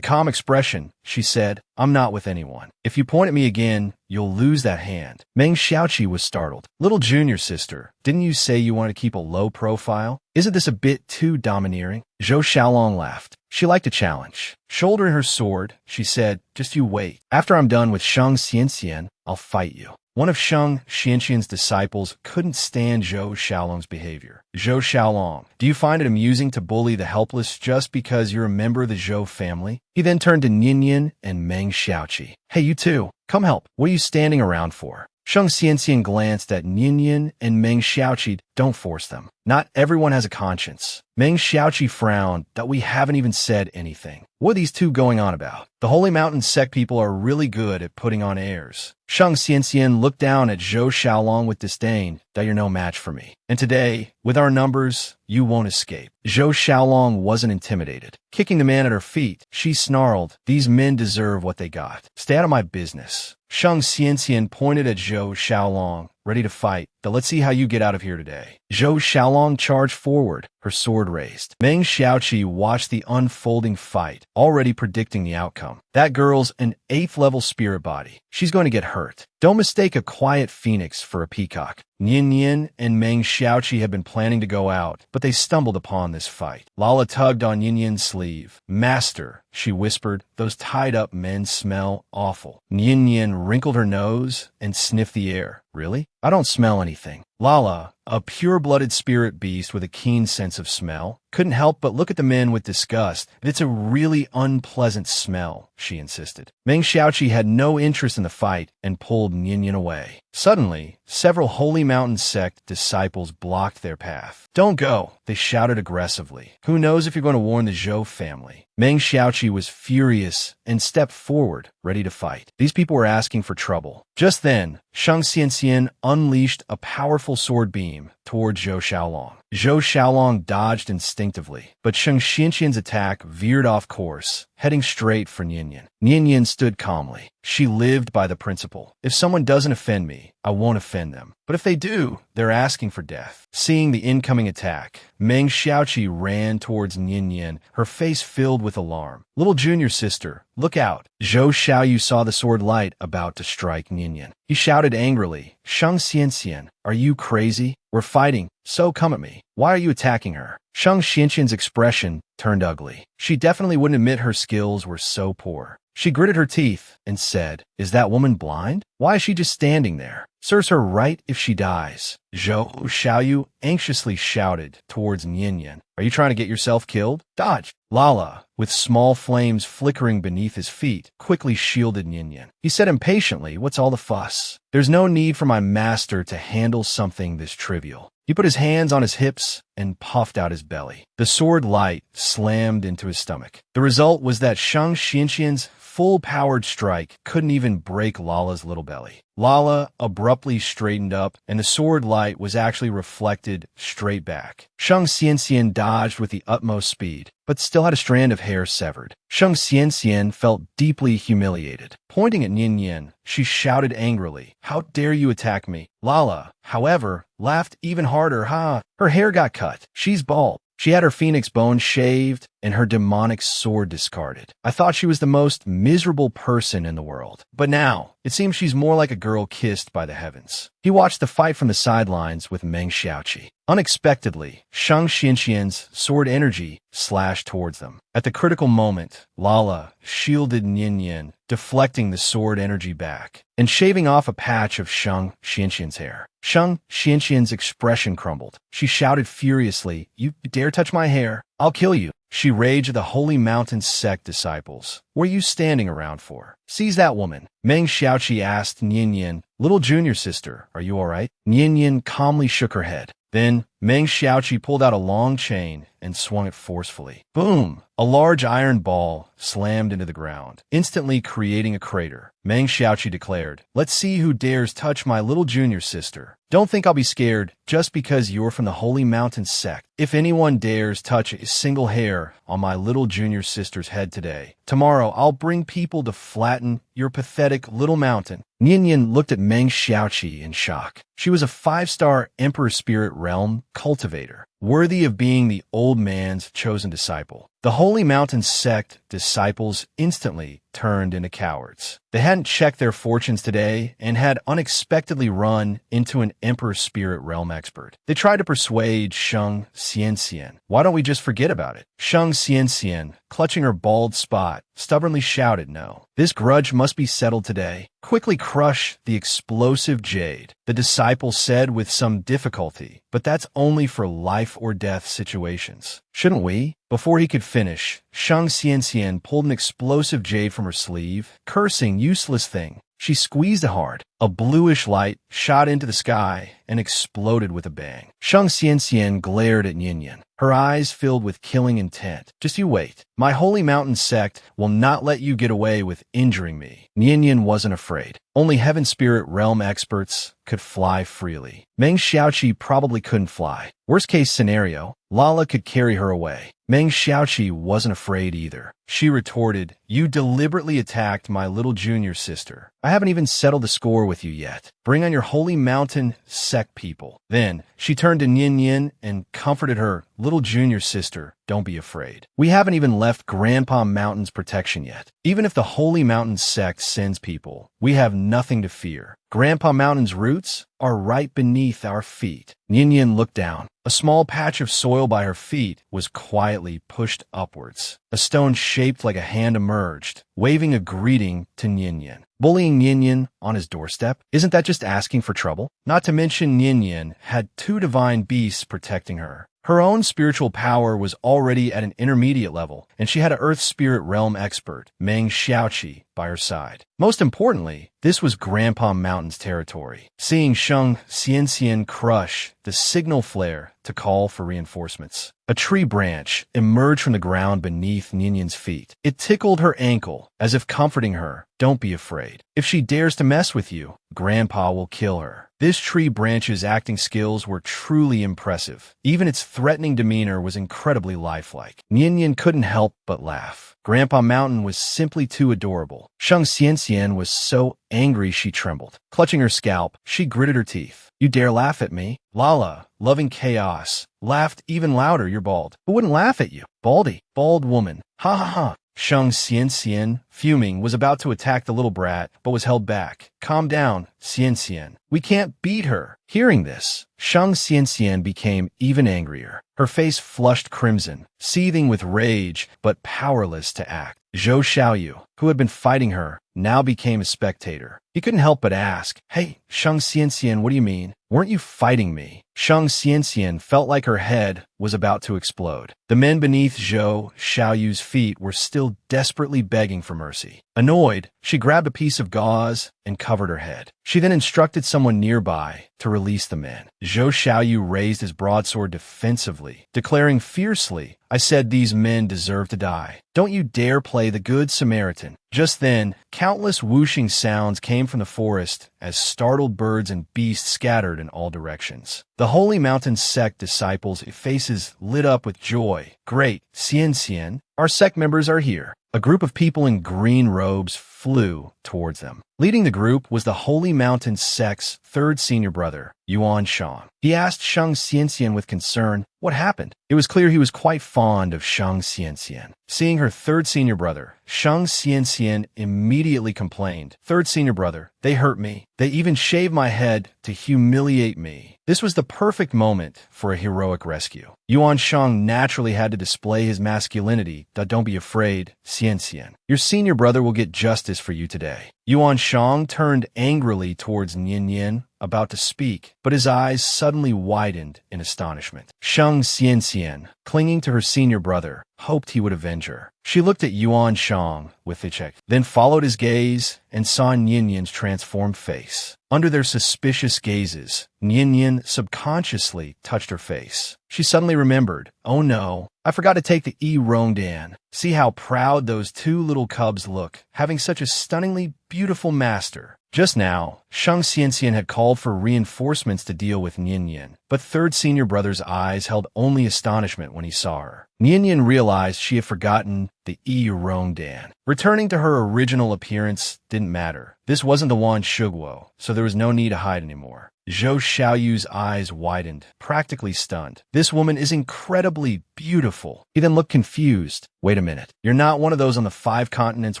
calm expression, she said, "I'm not with anyone. If you point at me again, you'll lose that hand." Meng Xiaoqi was startled. "Little junior sister, didn't you say you want to keep a low profile? Isn't this a bit too domineering?" Zhou Xiaolong laughed. She liked a challenge. Shouldering her sword, she said, "Just you wait. After I'm done with Shang Xianxian, I'll fight you." One of Shang Xianxian's disciples couldn't stand Zhou Xiaolong's behavior. "Zhou Xiaolong, do you find it amusing to bully the helpless just because you're a member of the Zhou family?" He then turned to Nian and Meng Xiaoqi. "Hey, you two, come help. What are you standing around for?" Shang Xianxian glanced at Nian and Meng Xiaoqi. "Don't force them. Not everyone has a conscience." Meng Xiaoqi frowned that we haven't even said anything. What are these two going on about? The Holy Mountain sect people are really good at putting on airs. Shang Xianxian looked down at Zhou Xiaolong with disdain. "That you're no match for me. And today, with our numbers, you won't escape." Zhou Xiaolong wasn't intimidated. Kicking the man at her feet, she snarled, "These men deserve what they got. Stay out of my business." Shang Xianxian pointed at Zhou Xiaolong, ready to fight. "Then let's see how you get out of here today." Zhou Xiaolong charged forward, her sword raised. Meng Xiaoqi watched the unfolding fight, already predicting the outcome. That girl's an 8th level spirit body. She's going to get hurt. Don't mistake a quiet phoenix for a peacock. Nian and Meng Xiaoqi had been planning to go out, but they stumbled upon this fight. Lala tugged on Nian's sleeve. "Master," she whispered, "those tied-up men smell awful." Nian wrinkled her nose and sniffed the air. "Really? I don't smell anything." Lala, a pure-blooded spirit beast with a keen sense of smell, couldn't help but look at the men with disgust. "It's a really unpleasant smell," she insisted. Meng Xiaoqi had no interest in the fight and pulled Nian away. Suddenly, several Holy Mountain sect disciples blocked their path. "Don't go," they shouted aggressively. "Who knows if you're going to warn the Zhou family?" Meng Xiaoqi was furious and stepped forward, ready to fight. These people were asking for trouble. Just then, Shang Xianxian unleashed a powerful sword beam toward Zhou Xiaolong. Zhou Xiaolong dodged instinctively, but Shang Xianxian's attack veered off course, heading straight for Nian. Nian stood calmly. She lived by the principle, if someone doesn't offend me, I won't offend them. But if they do, they're asking for death. Seeing the incoming attack, Meng Xiaoqi ran towards Nian, her face filled with alarm. "Little junior sister, look out." Zhou Xiaoyu saw the sword light about to strike Nian. He shouted angrily, "Shang Xianxian, are you crazy? We're fighting, so come at me. Why are you attacking her?" Shang Xianxian's expression turned ugly. She definitely wouldn't admit her skills were so poor. She gritted her teeth and said, "Is that woman blind? Why is she just standing there? Serves her right if she dies." Zhou Xiaoyu anxiously shouted towards Nian, "Are you trying to get yourself killed? Dodge!" Lala, with small flames flickering beneath his feet, quickly shielded Nian. He said impatiently, "What's all the fuss? There's no need for my master to handle something this trivial." He put his hands on his hips and puffed out his belly. The sword light slammed into his stomach. The result was that Shang Xianxian's full-powered strike couldn't even break Lala's little belly. Lala abruptly straightened up, and the sword light was actually reflected straight back. Shang Xianxian dodged with the utmost speed, but still had a strand of hair severed. Shang Xianxian felt deeply humiliated. Pointing at Nian, she shouted angrily, "How dare you attack me?" Lala, however, laughed even harder. "Ha! Her hair got cut. She's bald." She had her phoenix bone shaved and her demonic sword discarded. I thought she was the most miserable person in the world. But now, it seems she's more like a girl kissed by the heavens. He watched the fight from the sidelines with Meng Xiaoqi. Unexpectedly, Shang Xianxian's sword energy slashed towards them. At the critical moment, Lala shielded Nian Yin, deflecting the sword energy back, and shaving off a patch of Shang Xianxian's hair. Shang Xianxian's expression crumbled. She shouted furiously, "You dare touch my hair? I'll kill you." She raged at the Holy Mountain sect disciples. "What are you standing around for? Seize that woman." Meng Xiaoqi asked Nian Yin, "Little junior sister, are you all right?" Nian Yin calmly shook her head. Then, Meng Xiaoqi pulled out a long chain and swung it forcefully. Boom! A large iron ball slammed into the ground, instantly creating a crater. Meng Xiaoqi declared, "Let's see who dares touch my little junior sister. Don't think I'll be scared just because you're from the Holy Mountain sect. If anyone dares touch a single hair on my little junior sister's head today, tomorrow I'll bring people to flatten your pathetic little mountain." Nian Yin looked at Meng Xiaoqi in shock. She was a 5-star Emperor Spirit Realm cultivator, worthy of being the old man's chosen disciple. The Holy Mountain sect disciples instantly turned into cowards. They hadn't checked their fortunes today and had unexpectedly run into an Emperor Spirit Realm expert. They tried to persuade Shang Xianxian. "Why don't we just forget about it?" Shang Xianxian, clutching her bald spot, stubbornly shouted, "No. This grudge must be settled today. Quickly crush the explosive jade," the disciple said with some difficulty, "but that's only for life or death situations. Shouldn't we?" Before he could finish, Shang Xianxian pulled an explosive jade from her sleeve, cursing, "Useless thing." She squeezed it hard. A bluish light shot into the sky and exploded with a bang. Shang Xianxian glared at Nian Yin, her eyes filled with killing intent. "Just you wait. My Holy Mountain sect will not let you get away with injuring me." Nian Yin wasn't afraid. Only Heaven Spirit Realm experts could fly freely. Meng Xiaoqi probably couldn't fly. Worst case scenario, Lala could carry her away. Meng Xiaoqi wasn't afraid either. She retorted, "You deliberately attacked my little junior sister. I haven't even settled the score with you yet. Bring on your Holy Mountain sect people." Then, she turned to Nian Yin and comforted her little junior sister, "Don't be afraid. We haven't even left Grandpa Mountain's protection yet. Even if the Holy Mountain sect sends people, we have nothing to fear. Grandpa Mountain's roots are right beneath our feet." Nian Yin looked down. A small patch of soil by her feet was quietly pushed upwards. A stone shaped like a hand emerged, waving a greeting to Nian Yin. Bullying Nian Yin on his doorstep? Isn't that just asking for trouble? Not to mention Nian Yin had 2 divine beasts protecting her. Her own spiritual power was already at an intermediate level, and she had an Earth Spirit Realm expert, Meng Xiaoqi, by her side. Most importantly, this was Grandpa Mountain's territory. Seeing Shang Xianxian crush the signal flare to call for reinforcements. A tree branch emerged from the ground beneath Nian Yin's feet. It tickled her ankle, as if comforting her. "Don't be afraid. If she dares to mess with you, Grandpa will kill her." This tree branch's acting skills were truly impressive. Even its threatening demeanor was incredibly lifelike. Nian Yin couldn't help but laugh. Grandpa Mountain was simply too adorable. Shang Xianxian was so angry she trembled. Clutching her scalp, she gritted her teeth. "You dare laugh at me?" Lala, loving chaos, laughed even louder. "You're bald. Who wouldn't laugh at you? Baldy. Bald woman. Ha ha ha." Shang Xianxian, fuming, was about to attack the little brat, but was held back. "Calm down, Xianxian. We can't beat her." Hearing this, Shang Xianxian became even angrier. Her face flushed crimson, seething with rage, but powerless to act. Zhou Xiaoyu, who had been fighting her, now became a spectator. He couldn't help but ask, "Hey, Shang Xianxian, what do you mean? Weren't you fighting me?" Shang Xianxian felt like her head was about to explode. The men beneath Zhou Xiaoyu's feet were still desperately begging for mercy. Annoyed, she grabbed a piece of gauze and covered her head. She then instructed someone nearby to release the men. Zhou Xiaoyu raised his broadsword defensively, declaring fiercely, "I said these men deserve to die. Don't you dare play the Good Samaritan." Just then, countless whooshing sounds came from the forest as startled birds and beasts scattered in all directions. The Holy Mountain sect disciples' faces lit up with joy. "Great, Xianxian, our sect members are here." A group of people in green robes flew towards them. Leading the group was the Holy Mountain sect's third senior brother, Yuan Shang. He asked Shang Xianxian with concern what happened. It was clear he was quite fond of Shang Xianxian. Seeing her third senior brother, Shang Xianxian immediately complained, "Third senior brother, they hurt me. They even shaved my head to humiliate me." This was the perfect moment for a heroic rescue. Yuan Shang naturally had to display his masculinity. "Don't be afraid, Xianxian. Your senior brother will get justice for you today." Yuan Shang turned angrily towards Nian Yin, about to speak, but his eyes suddenly widened in astonishment. Shang Xianxian, clinging to her senior brother, hoped he would avenge her. She looked at Yuan Shang with a check, then followed his gaze and saw Nian Yin's transformed face. Under their suspicious gazes, Nian Yin subconsciously touched her face. She suddenly remembered, "Oh no, I forgot to take the Rongdan. See how proud those two little cubs look, having such a stunningly beautiful master." Just now, Shang Xianxian had called for reinforcements to deal with Nian Yin, but third senior brother's eyes held only astonishment when he saw her. Nian Yin realized she had forgotten the Rongdan. Returning to her original appearance didn't matter. This wasn't the Wan Shuguo, so there was no need to hide anymore. Zhou Xiaoyu's eyes widened, practically stunned. "This woman is incredibly beautiful." He then looked confused. "Wait a minute. You're not one of those on the 5 continents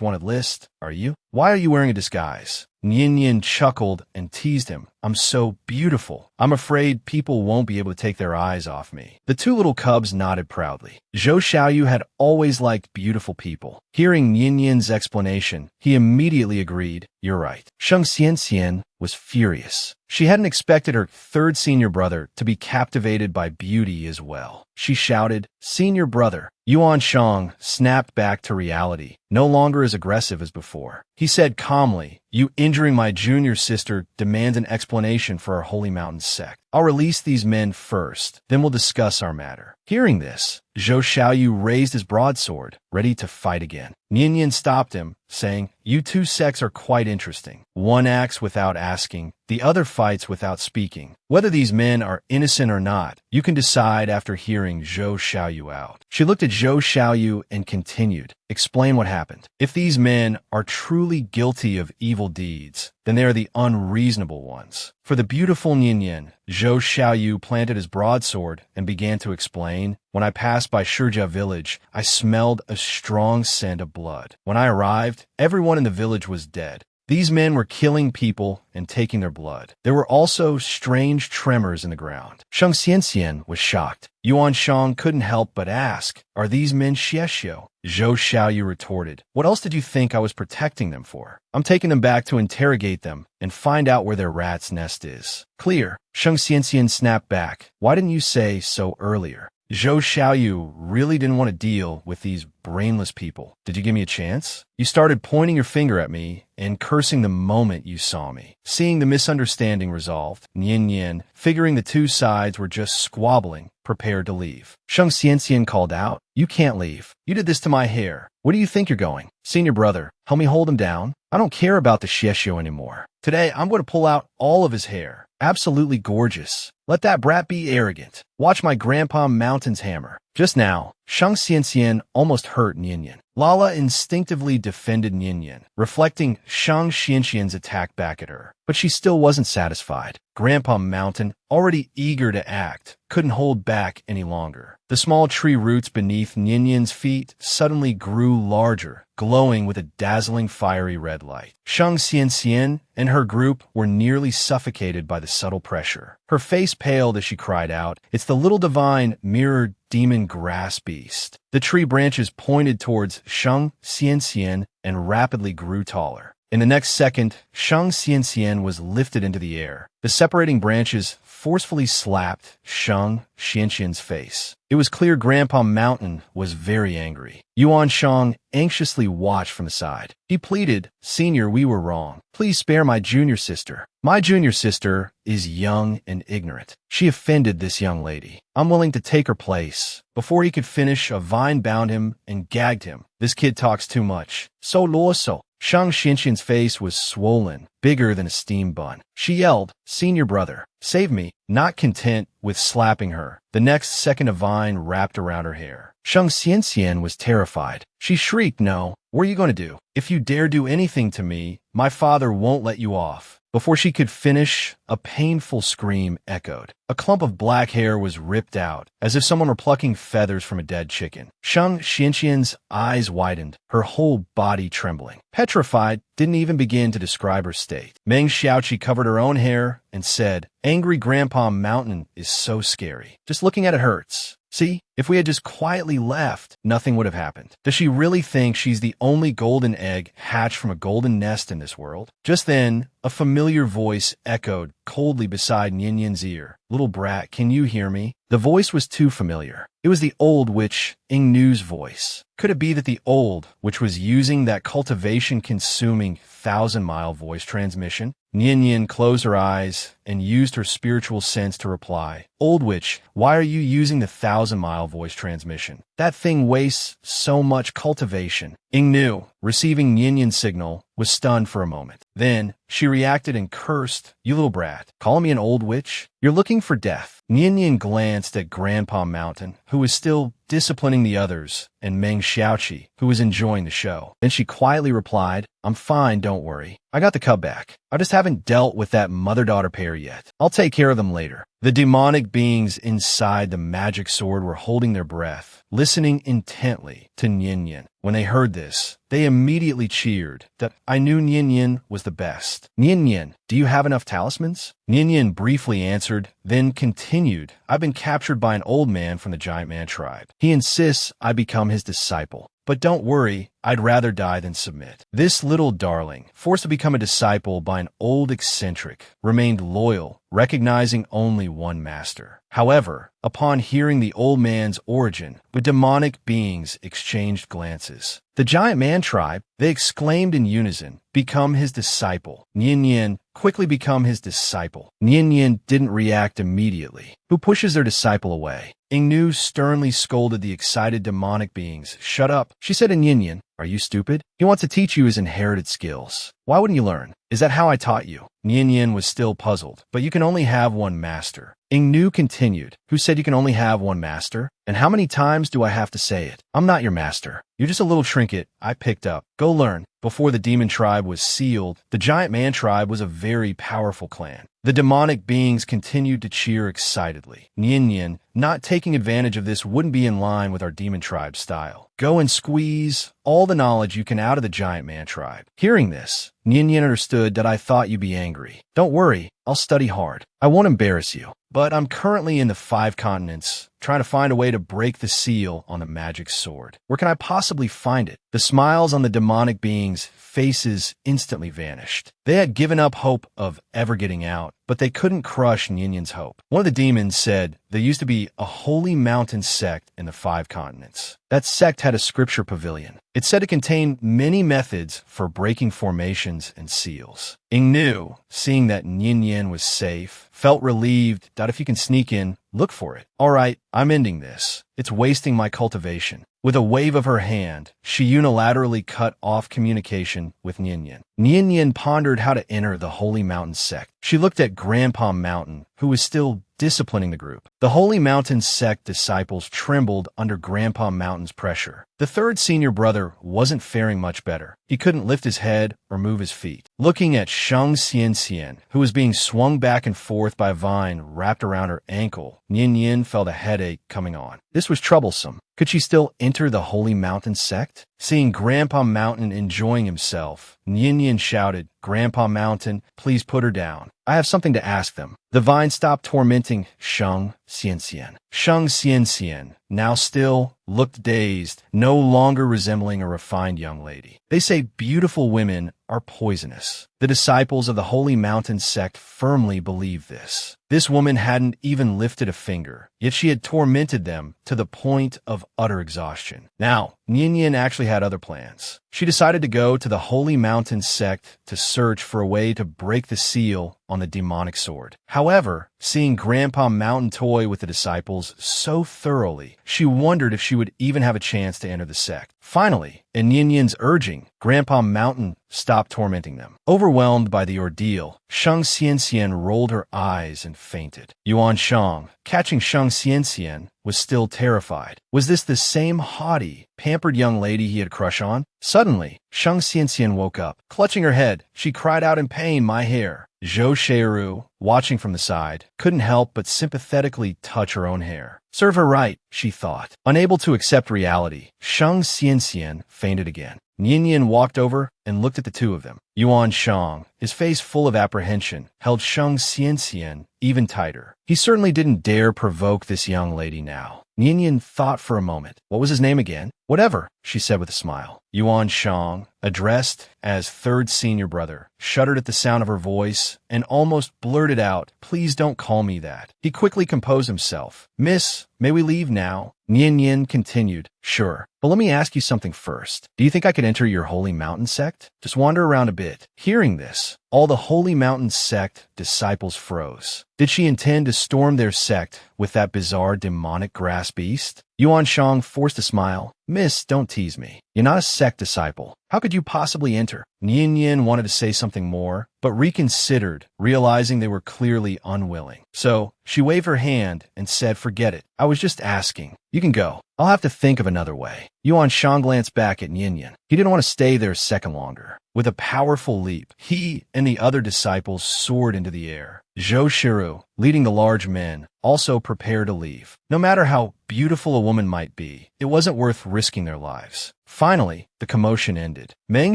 wanted list, are you? Why are you wearing a disguise?" Nian Yin chuckled and teased him. "I'm so beautiful. I'm afraid people won't be able to take their eyes off me." The two little cubs nodded proudly. Zhou Xiaoyu had always liked beautiful people. Hearing Nian Yin's explanation, he immediately agreed, "You're right." Shang Xianxian was furious. She hadn't expected her third senior brother to be captivated by beauty as well. She shouted, "Senior brother!" Yuan Shang snapped back to reality, no longer as aggressive as before. He said calmly, "You injuring my junior sister demands an explanation for our Holy Mountain sect. I'll release these men first, then we'll discuss our matter." Hearing this, Zhou Xiaoyu raised his broadsword, ready to fight again. Nian Yin stopped him, saying, "You two sects are quite interesting. One acts without asking, the other fights without speaking. Whether these men are innocent or not, you can decide after hearing Zhou Xiaoyu out." She looked at Zhou Xiaoyu and continued, "Explain what happened. If these men are truly guilty of evil deeds, then they are the unreasonable ones." For the beautiful Nian Yin, Zhou Xiaoyu planted his broadsword and began to explain, "When I passed by Shijia village, I smelled a strong scent of blood. When I arrived, everyone in the village was dead. These men were killing people and taking their blood. There were also strange tremors in the ground." Shang Xianxian was shocked. Yuan Shang couldn't help but ask, "Are these men Xiexio?" Zhou Xiaoyu retorted, "What else did you think I was protecting them for? I'm taking them back to interrogate them and find out where their rat's nest is." "Clear." Shang Xianxian snapped back. "Why didn't you say so earlier?" Zhou Xiaoyu really didn't want to deal with these brainless people. "Did you give me a chance? You started pointing your finger at me and cursing the moment you saw me." Seeing the misunderstanding resolved, Nian Yin, figuring the two sides were just squabbling, prepared to leave. Shang Xianxian called out, "You can't leave. You did this to my hair. Where do you think you're going? Senior brother, help me hold him down. I don't care about the Xiexio anymore. Today, I'm going to pull out all of his hair. Absolutely gorgeous. Let that brat be arrogant. Watch my Grandpa Mountain's hammer." Just now, Shang Xianxian almost hurt Nian Yin. Lala instinctively defended Nian Yin, reflecting Shang Xianxian's attack back at her. But she still wasn't satisfied. Grandpa Mountain, already eager to act, couldn't hold back any longer. The small tree roots beneath Nian Yin's feet suddenly grew larger, glowing with a dazzling fiery red light. Shang Xianxian and her group were nearly suffocated by the subtle pressure. Her face paled as she cried out, "It's the little divine mirrored demon grass beast." The tree branches pointed towards Shang Xianxian and rapidly grew taller. In the next second, Shang Xianxian was lifted into the air. The separating branches forcefully slapped Shang Xianxian's face. It was clear Grandpa Mountain was very angry. Yuan Shang anxiously watched from the side. He pleaded, "Senior, we were wrong. Please spare my junior sister. My junior sister is young and ignorant. She offended this young lady. I'm willing to take her place." Before he could finish, a vine bound him and gagged him. "This kid talks too much. So loso." Shang Xianxian's face was swollen, bigger than a steam bun. She yelled, "Senior brother, save me." Not content with slapping her, the next second a vine wrapped around her hair. Shang Xianxian was terrified. She shrieked, "No, what are you going to do? If you dare do anything to me, my father won't let you off." Before she could finish, a painful scream echoed. A clump of black hair was ripped out, as if someone were plucking feathers from a dead chicken. Shang Xianxian's eyes widened, her whole body trembling. Petrified, didn't even begin to describe her state. Meng Xiaoqi covered her own hair and said, "Angry Grandpa Mountain is so scary. Just looking at it hurts. See, if we had just quietly left, nothing would have happened. Does she really think she's the only golden egg hatched from a golden nest in this world?" Just then, a familiar voice echoed coldly beside Nian Yan's ear. "Little brat, can you hear me?" The voice was too familiar. It was the old witch, Ingnu's voice. Could it be that the old witch was using that cultivation-consuming thousand-mile voice transmission? Nian Yan closed her eyes and used her spiritual sense to reply. "Old witch, why are you using the thousand-mile voice transmission? That thing wastes so much cultivation." Ingnu, receiving Nian Yan's signal, was stunned for a moment. Then, she reacted and cursed, "You little brat, calling me an old witch? You're looking for death." Nian Yan glanced at Grandpa Mountain, who was still disciplining the others, and Meng Xiaoqi, who was enjoying the show. Then she quietly replied, "I'm fine, don't worry. I got the cub back. I just haven't dealt with that mother-daughter pair yet. I'll take care of them later." The demonic beings inside the magic sword were holding their breath, listening intently to Nian Yan. When they heard this, they immediately cheered that I knew Nian Yan was the best. "Nian Yan, do you have enough talismans?" Nian Yan briefly answered, then continued, "I've been captured by an old man from the Giant Man tribe. He insists I become his disciple. But don't worry, I'd rather die than submit." This little darling, forced to become a disciple by an old eccentric, remained loyal, recognizing only one master. However, upon hearing the old man's origin, the demonic beings exchanged glances. "The Giant Man tribe," they exclaimed in unison, "become his disciple. Nian Yan, quickly become his disciple." Nian Yan didn't react immediately. Who pushes their disciple away? Ingnu sternly scolded the excited demonic beings. "Shut up," she said to Nian Yan. "Are you stupid? He wants to teach you his inherited skills. Why wouldn't you learn? Is that how I taught you?" Nian Yan was still puzzled. "But you can only have one master." Ingnu continued. "Who said you can only have one master? And how many times do I have to say it? I'm not your master. You're just a little trinket I picked up. Go learn." Before the demon tribe was sealed, the Giant Man tribe was a very powerful clan. The demonic beings continued to cheer excitedly. Nian Yan, not taking advantage of this wouldn't be in line with our demon tribe style. "Go and squeeze all the knowledge you can out of the Giant Man tribe." Hearing this, Nian Yan understood that I thought you'd be angry. "Don't worry, I'll study hard. I won't embarrass you. But I'm currently in the 5 continents, trying to find a way to break the seal on the magic sword. Where can I possibly find it?" The smiles on the demonic beings' faces instantly vanished. They had given up hope of ever getting out, but they couldn't crush Nian Yan's hope. One of the demons said there used to be a holy mountain sect in the 5 continents. That sect had a scripture pavilion. It said it contained many methods for breaking formations and seals. Ingnu, seeing that Nian Yan was safe, felt relieved that if you can sneak in, look for it. "All right, I'm ending this. It's wasting my cultivation." With a wave of her hand, she unilaterally cut off communication with Nian Yan. Nian Yan pondered how to enter the Holy Mountain sect. She looked at Grandpa Mountain, who was still disciplining the group. The Holy Mountain sect disciples trembled under Grandpa Mountain's pressure. The third senior brother wasn't faring much better. He couldn't lift his head or move his feet. Looking at Shang Xianxian, who was being swung back and forth by a vine wrapped around her ankle, Nian Yan felt a headache coming on. This was troublesome. Could she still enter the Holy Mountain sect? Seeing Grandpa Mountain enjoying himself, Nian Yan shouted, "Grandpa Mountain, please put her down. I have something to ask them." The vine stopped tormenting Shang Xianxian. Shang Xianxian, now still, looked dazed, no longer resembling a refined young lady. They say beautiful women are poisonous. The disciples of the Holy Mountain sect firmly believe this. This woman hadn't even lifted a finger, yet she had tormented them to the point of utter exhaustion. Now, Nian Yan actually had other plans. She decided to go to the Holy Mountain sect to search for a way to break the seal on the demonic sword. However, However, seeing Grandpa Mountain toy with the disciples so thoroughly, she wondered if she would even have a chance to enter the sect. Finally, in Yin Yin's urging, Grandpa Mountain stopped tormenting them. Overwhelmed by the ordeal, Sheng Xianxian rolled her eyes and fainted. Yuan Shang, catching Sheng Xianxian, was still terrified. Was this the same haughty, pampered young lady he had crush on? Suddenly, Sheng Xianxian woke up. Clutching her head, she cried out in pain, "My hair!" Zhou Sheiru, watching from the side, couldn't help but sympathetically touch her own hair. Serve her right, she thought. Unable to accept reality, Sheng Xianxian fainted again. Yin Yin walked over and looked at the two of them. Yuan Shang, his face full of apprehension, held Sheng Xianxian even tighter. He certainly didn't dare provoke this young lady now. Yin Yin thought for a moment. What was his name again? Whatever, she said with a smile. Yuan Shang, addressed as third senior brother, shuddered at the sound of her voice and almost blurted out, "Please don't call me that." He quickly composed himself. "Miss, may we leave now?" Yin Yin continued, "Sure, but let me ask you something first. Do you think I could enter your Holy Mountain sect? Just wander around a bit." Hearing this, all the Holy Mountain sect disciples froze. Did she intend to storm their sect with that bizarre demonic grass beast? Yuan Shang forced a smile. "Miss, don't tease me. You're not a sect disciple. How could you possibly enter?" Yin Yin wanted to say something more, but reconsidered, realizing they were clearly unwilling. So, she waved her hand and said, "Forget it. I was just asking. You can go. I'll have to think of another way." Yuan Shang glanced back at Yin Yin. He didn't want to stay there a second longer. With a powerful leap, he and the other disciples soared into the air. Zhou Shiru, leading the large men, also prepared to leave. No matter how beautiful a woman might be, it wasn't worth risking their lives. Finally, the commotion ended. Meng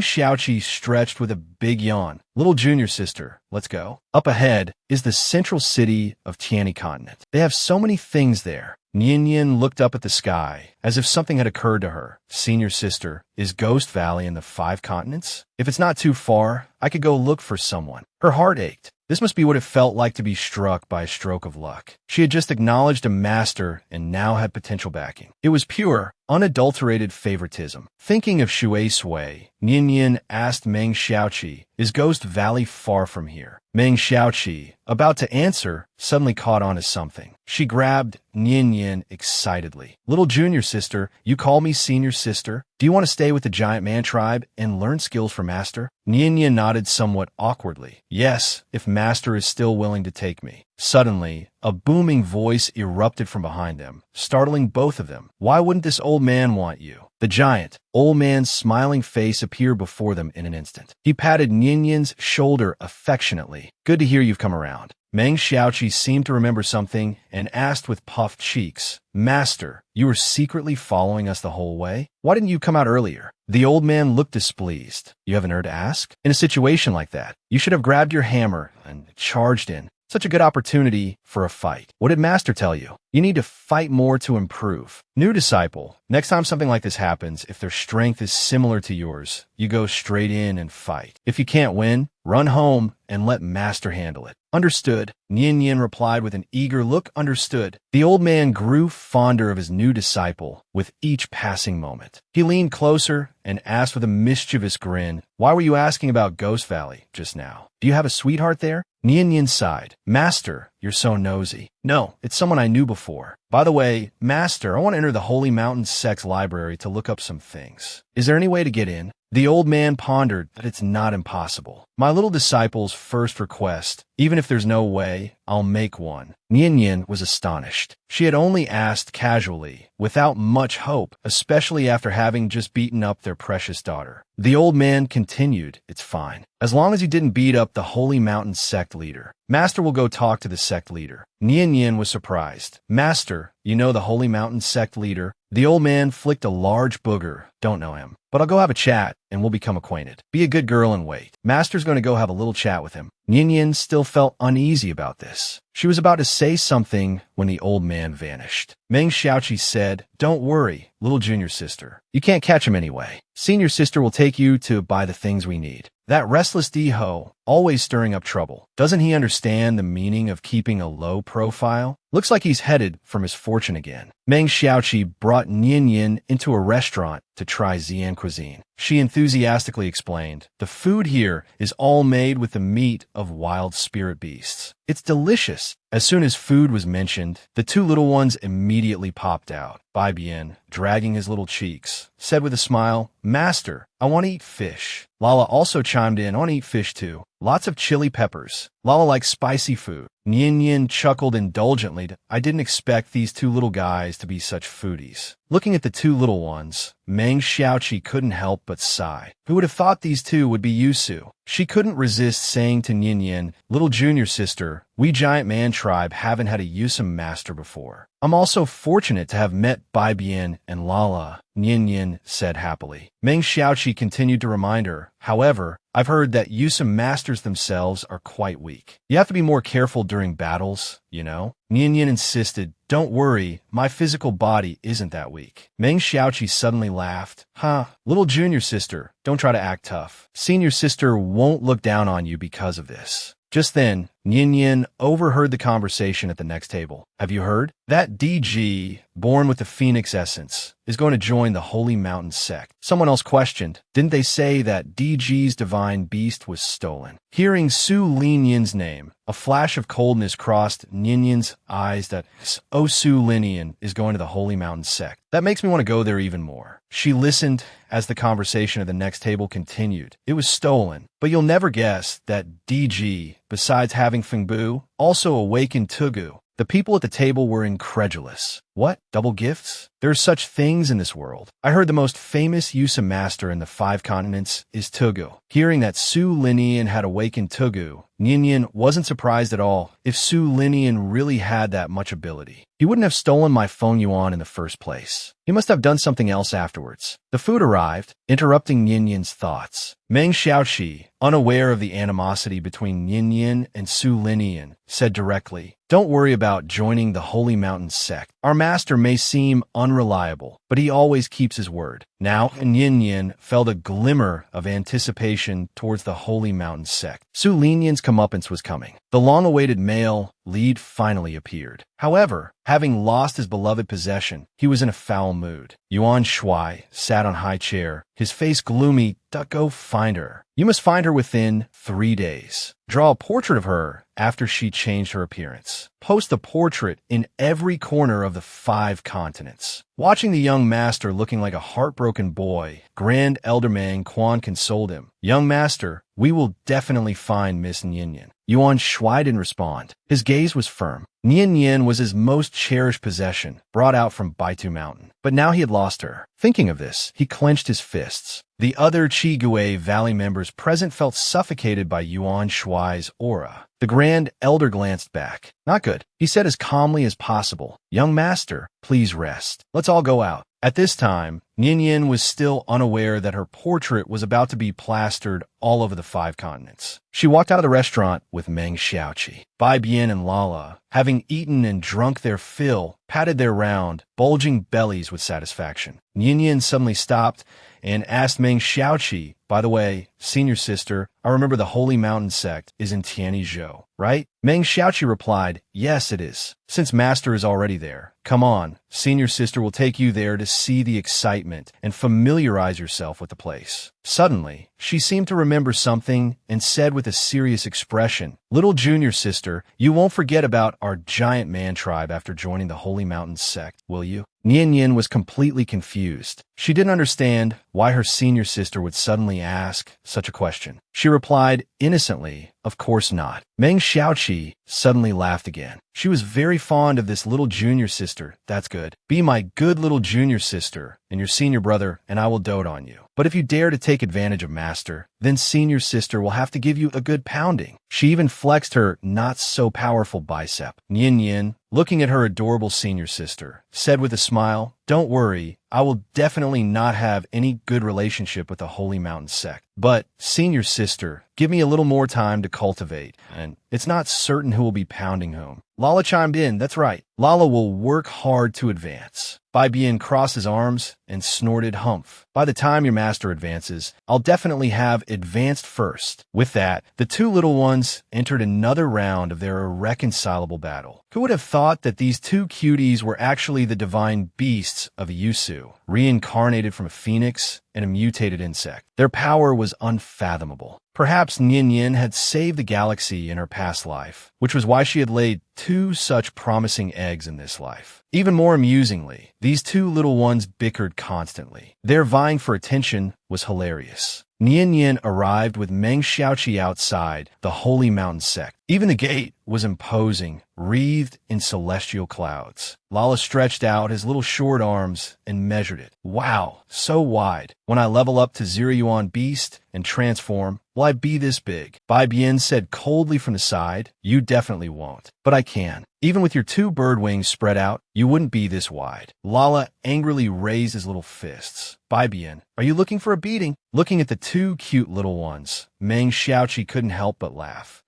Xiaoqi stretched with a big yawn. "Little junior sister, let's go." Up ahead is the central city of Tiani Continent. They have so many things there. Yin Yin looked up at the sky, as if something had occurred to her. "Senior sister, is Ghost Valley in the 5 continents? If it's not too far, I could go look for someone." Her heart ached. This must be what it felt like to be struck by a stroke of luck. She had just acknowledged a master and now had potential backing. It was pure, unadulterated favoritism. Thinking of Shui Sui, Yin Yin asked Meng Xiaoqi, "Is Ghost Valley far from here?" Meng Xiaoqi, about to answer, suddenly caught on to something. She grabbed Yin Yin excitedly. "Little junior sister, you call me senior sister? Do you want to stay with the giant man tribe and learn skills from master?" Yin Yin nodded somewhat awkwardly. "Yes, if master is still willing to take me." Suddenly, a booming voice erupted from behind them, startling both of them. "Why wouldn't this old man want you?" The giant, old man's smiling face appeared before them in an instant. He patted Yin Yin's shoulder affectionately. "Good to hear you've come around." Meng Xiaoqi seemed to remember something and asked with puffed cheeks, "Master, you were secretly following us the whole way? Why didn't you come out earlier?" The old man looked displeased. "You haven't heard to ask? In a situation like that, you should have grabbed your hammer and charged in. Such a good opportunity for a fight. What did Master tell you? You need to fight more to improve." New disciple, next time something like this happens, if their strength is similar to yours, you go straight in and fight. If you can't win, run home and let Master handle it. "Understood," Yin Yin replied with an eager look. "Understood." The old man grew fonder of his new disciple with each passing moment. He leaned closer and asked with a mischievous grin, "Why were you asking about Ghost Valley just now? Do you have a sweetheart there?" Yin Yin sighed. "Master, you're so nosy." "No, it's someone I knew before. By the way, Master, I want to enter the Holy Mountain Sect's library to look up some things. Is there any way to get in?" The old man pondered that it's not impossible. "My little disciple's first request, even if there's no way, I'll make one." Yin Yin was astonished. She had only asked casually, without much hope, especially after having just beaten up their precious daughter. The old man continued, "It's fine. As long as you didn't beat up the Holy Mountain Sect leader. Master will go talk to the sect leader." Yin Yin was surprised. "Master, you know the Holy Mountain Sect leader?" The old man flicked a large booger. "Don't know him. But I'll go have a chat, and we'll become acquainted. Be a good girl and wait. Master's going to go have a little chat with him." Yin Yin still felt uneasy about this. She was about to say something when the old man vanished. Meng Xiaoqi said, "Don't worry, little junior sister. You can't catch him anyway. Senior sister will take you to buy the things we need. That restless D-ho, always stirring up trouble. Doesn't he understand the meaning of keeping a low profile? Looks like he's headed for misfortune again." Meng Xiaoqi brought Yin Yin into a restaurant to try Xian cuisine. she enthusiastically explained. The food here is all made with the meat of wild spirit beasts. It's delicious. As soon as food was mentioned, the two little ones immediately popped out. Bai Bian, dragging his little cheeks, said with a smile, "Master, I want to eat fish." Lala also chimed in, "I want to eat fish too. Lots of chili peppers. Lala likes spicy food." Nian Yin chuckled indulgently. I didn't expect these two little guys to be such foodies. Looking at the two little ones, Meng Xiaoqi couldn't help but sigh. Who would have thought these two would be Yusu? She couldn't resist saying to Nian Yin, "Little junior sister, we giant man tribe haven't had a Yusum master before. I'm also fortunate to have met Bai Bian and Lala," Nian Yin said happily. Meng Xiaoqi continued to remind her, "However, I've heard that Yusum masters themselves are quite weak. You have to be more careful during battles, you know?" Nian Yin insisted, "Don't worry, my physical body isn't that weak." Meng Xiaoqi suddenly laughed. "Huh, little junior sister, don't try to act tough. Senior sister won't look down on you because of this." Just then, Nian Yin overheard the conversation at the next table. "Have you heard? That DG, born with the Phoenix essence, is going to join the Holy Mountain sect." Someone else questioned, "Didn't they say that DG's divine beast was stolen?" Hearing Su Linyin's name, a flash of coldness crossed Nian Yin's eyes. That, "Oh, Su Linyin is going to the Holy Mountain sect. That makes me want to go there even more." She listened as the conversation at the next table continued. "It was stolen, but you'll never guess that DG, besides having Fengbu, also awakened Tugu." The people at the table were incredulous. "What? Double gifts? There are such things in this world. I heard the most famous Yusa master in the 5 continents is Tugu." Hearing that Su Linian had awakened Tugu, Nian Yin wasn't surprised at all. If Su Linian really had that much ability, he wouldn't have stolen my phone yuan in the first place. He must have done something else afterwards. The food arrived, interrupting Nian Yin's thoughts. Meng Xiaoqi, unaware of the animosity between Nian Yin and Su Linian, said directly, "Don't worry about joining the Holy Mountain sect. Our master may seem unreliable, but he always keeps his word." Now, Nian Yin felt a glimmer of anticipation towards the Holy Mountain sect. Su Linian's comeuppance was coming. The long-awaited male lead finally appeared. However, having lost his beloved possession, he was in a foul mood. Yuan Shuai sat on high chair, his face gloomy. "Go find her. You must find her within 3 days. Draw a portrait of her after she changed her appearance. Post the portrait in every corner of the 5 continents." Watching the young master looking like a heartbroken boy, Grand Elder Man Quan consoled him. "Young master, we will definitely find Miss Nian Yin." Yuan Shuai didn't respond. His gaze was firm. Nian Yin was his most cherished possession, brought out from Baitu Mountain. But now he had lost her. Thinking of this, he clenched his fists. The other Qigui Valley members present felt suffocated by Yuan Shuai's aura. The Grand Elder glanced back. "Not good," he said as calmly as possible. "Young master, please rest. Let's all go out." At this time, Nian Yin was still unaware that her portrait was about to be plastered all over the 5 continents. She walked out of the restaurant with Meng Xiaoqi. Bai Bian and Lala, having eaten and drunk their fill, patted their round, bulging bellies with satisfaction. Nian Yin suddenly stopped and asked Meng Xiaoqi, "By the way, senior sister, I remember the Holy Mountain sect is in Tianizhou, right?" Meng Xiaoqi replied, "Yes, it is. Since master is already there, come on, senior sister will take you there to see the excitement and familiarize yourself with the place." Suddenly, she seemed to remember something and said with a serious expression, "Little junior sister, you won't forget about our giant man tribe after joining the Holy Mountain sect, will you?" Nian Yin was completely confused. She didn't understand why her senior sister would suddenly ask such a question. She replied innocently, "Of course not." Meng Xiaoqi suddenly laughed again. She was very fond of this little junior sister. "That's good. Be my good little junior sister and your senior brother, and I will dote on you. But if you dare to take advantage of master, then senior sister will have to give you a good pounding." She even flexed her not-so-powerful bicep. Nian Yin, looking at her adorable senior sister, said with a smile, "Don't worry, I will definitely not have any good relationship with the Holy Mountain sect. But, senior sister, give me a little more time to cultivate, and it's not certain who will be pounding whom." Lala chimed in, "That's right. Lala will work hard to advance." Bai Bian crossed his arms and snorted, "Humph. By the time your master advances, I'll definitely have advanced first." With that, the two little ones entered another round of their irreconcilable battle. Who would have thought that these two cuties were actually the divine beasts of Yusu, reincarnated from a phoenix and a mutated insect? Their power was unfathomable. Perhaps Nian Yin had saved the galaxy in her past life, which was why she had laid two such promising eggs in this life. Even more amusingly, these two little ones bickered constantly. Their vying for attention was hilarious. Nian Yin arrived with Meng Xiaoqi outside the Holy Mountain sect. Even the gate was imposing, wreathed in celestial clouds. Lala stretched out his little short arms and measured it. "Wow, so wide. When I level up to Zero Yuan Beast and transform, will I be this big?" Bai Bian said coldly from the side, "You definitely won't. But I can. Even with your two bird wings spread out, you wouldn't be this wide." Lala angrily raised his little fists. "Bai Bian, are you looking for a beating?" Looking at the two cute little ones, Meng Xiaoqi couldn't help but laugh.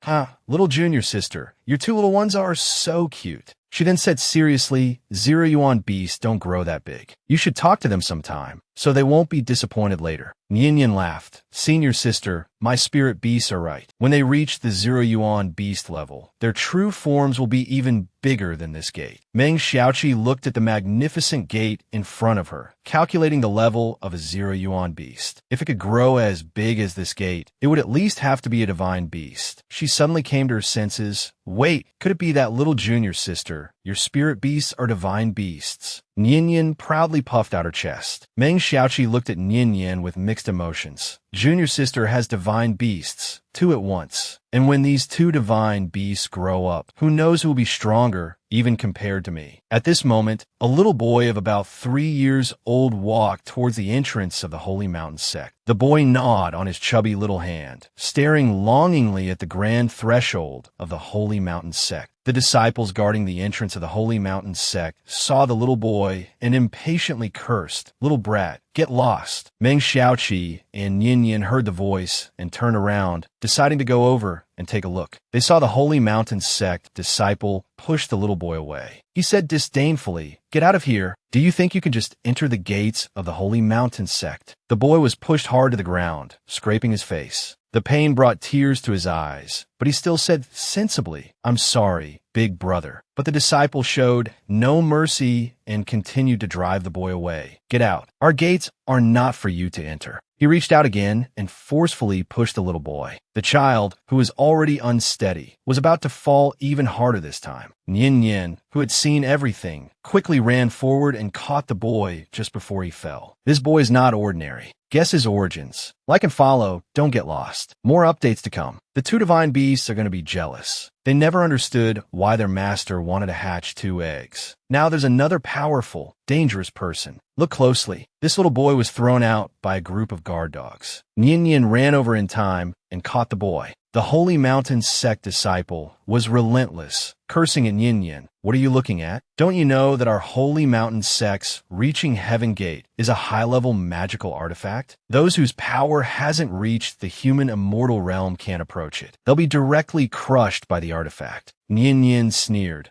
Little junior sister, your two little ones are so cute." She then said seriously, "Zero Yuan Beasts don't grow that big. You should talk to them sometime, so they won't be disappointed later." Nian Yin laughed. "Senior sister, my spirit beasts are right. When they reach the Zero Yuan Beast level, their true forms will be even bigger than this gate." Meng Xiaoqi looked at the magnificent gate in front of her, calculating the level of a Zero Yuan Beast. If it could grow as big as this gate, it would at least have to be a divine beast. She suddenly came to her senses. Wait, could it be that little junior sister? Your spirit beasts are divine beasts. Nian Yin proudly puffed out her chest. Meng Xiaoqi looked at Nian Yin with mixed emotions. Junior sister has divine beasts, two at once. And when these two divine beasts grow up, who knows who will be stronger, even compared to me. At this moment, a little boy of about 3 years old walked towards the entrance of the Holy Mountain sect. The boy gnawed on his chubby little hand, staring longingly at the grand threshold of the Holy Mountain sect. The disciples guarding the entrance of the Holy Mountain sect saw the little boy and impatiently cursed, "Little brat, get lost." Meng Xiaoqi and Nian Yin heard the voice and turned around, deciding to go over and take a look. They saw the Holy Mountain sect disciple push the little boy away. He said disdainfully, "Get out of here. Do you think you can just enter the gates of the Holy Mountain sect?" The boy was pushed hard to the ground, scraping his face. The pain brought tears to his eyes, but he still said sensibly, "I'm sorry, big brother." But the disciple showed no mercy and continued to drive the boy away. "Get out. Our gates are not for you to enter." He reached out again and forcefully pushed the little boy. The child, who was already unsteady, was about to fall even harder this time. Nian Yin, who had seen everything, quickly ran forward and caught the boy just before he fell. This boy is not ordinary. Guess his origins. Like and follow, don't get lost. More updates to come. The two divine beasts are going to be jealous. They never understood why their master wanted to hatch 2 eggs. Now there's another powerful, dangerous person. Look closely. This little boy was thrown out by a group of guard dogs. Nian Yin ran over in time and caught the boy. The Holy Mountain sect disciple was relentless, cursing at Nian Yin. "What are you looking at? Don't you know that our Holy Mountain sect's reaching Heaven Gate is a high-level magical artifact? Those whose power hasn't reached the human immortal realm can't approach it. They'll be directly crushed by the artifact." Nian Yin sneered.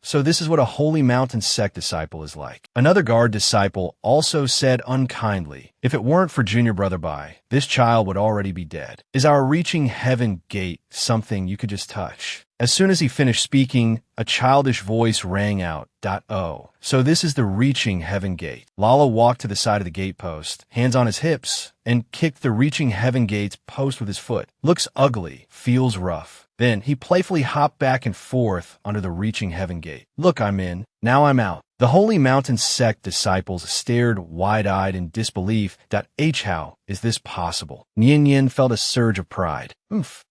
So this is what a Holy Mountain sect disciple is like. Another guard disciple also said unkindly, "If it weren't for Junior Brother Bai, this child would already be dead. Is our reaching Heaven Gate something you could just touch?" As soon as he finished speaking, a childish voice rang out, "Oh, so this is the reaching Heaven Gate." Lala walked to the side of the gate post, hands on his hips, and kicked the reaching Heaven Gate's post with his foot. Looks ugly, feels rough. Then he playfully hopped back and forth under the reaching Heaven Gate. "Look, I'm in. Now I'm out." The Holy Mountain sect disciples stared wide-eyed in disbelief. How is this possible? Nian Yin felt a surge of pride.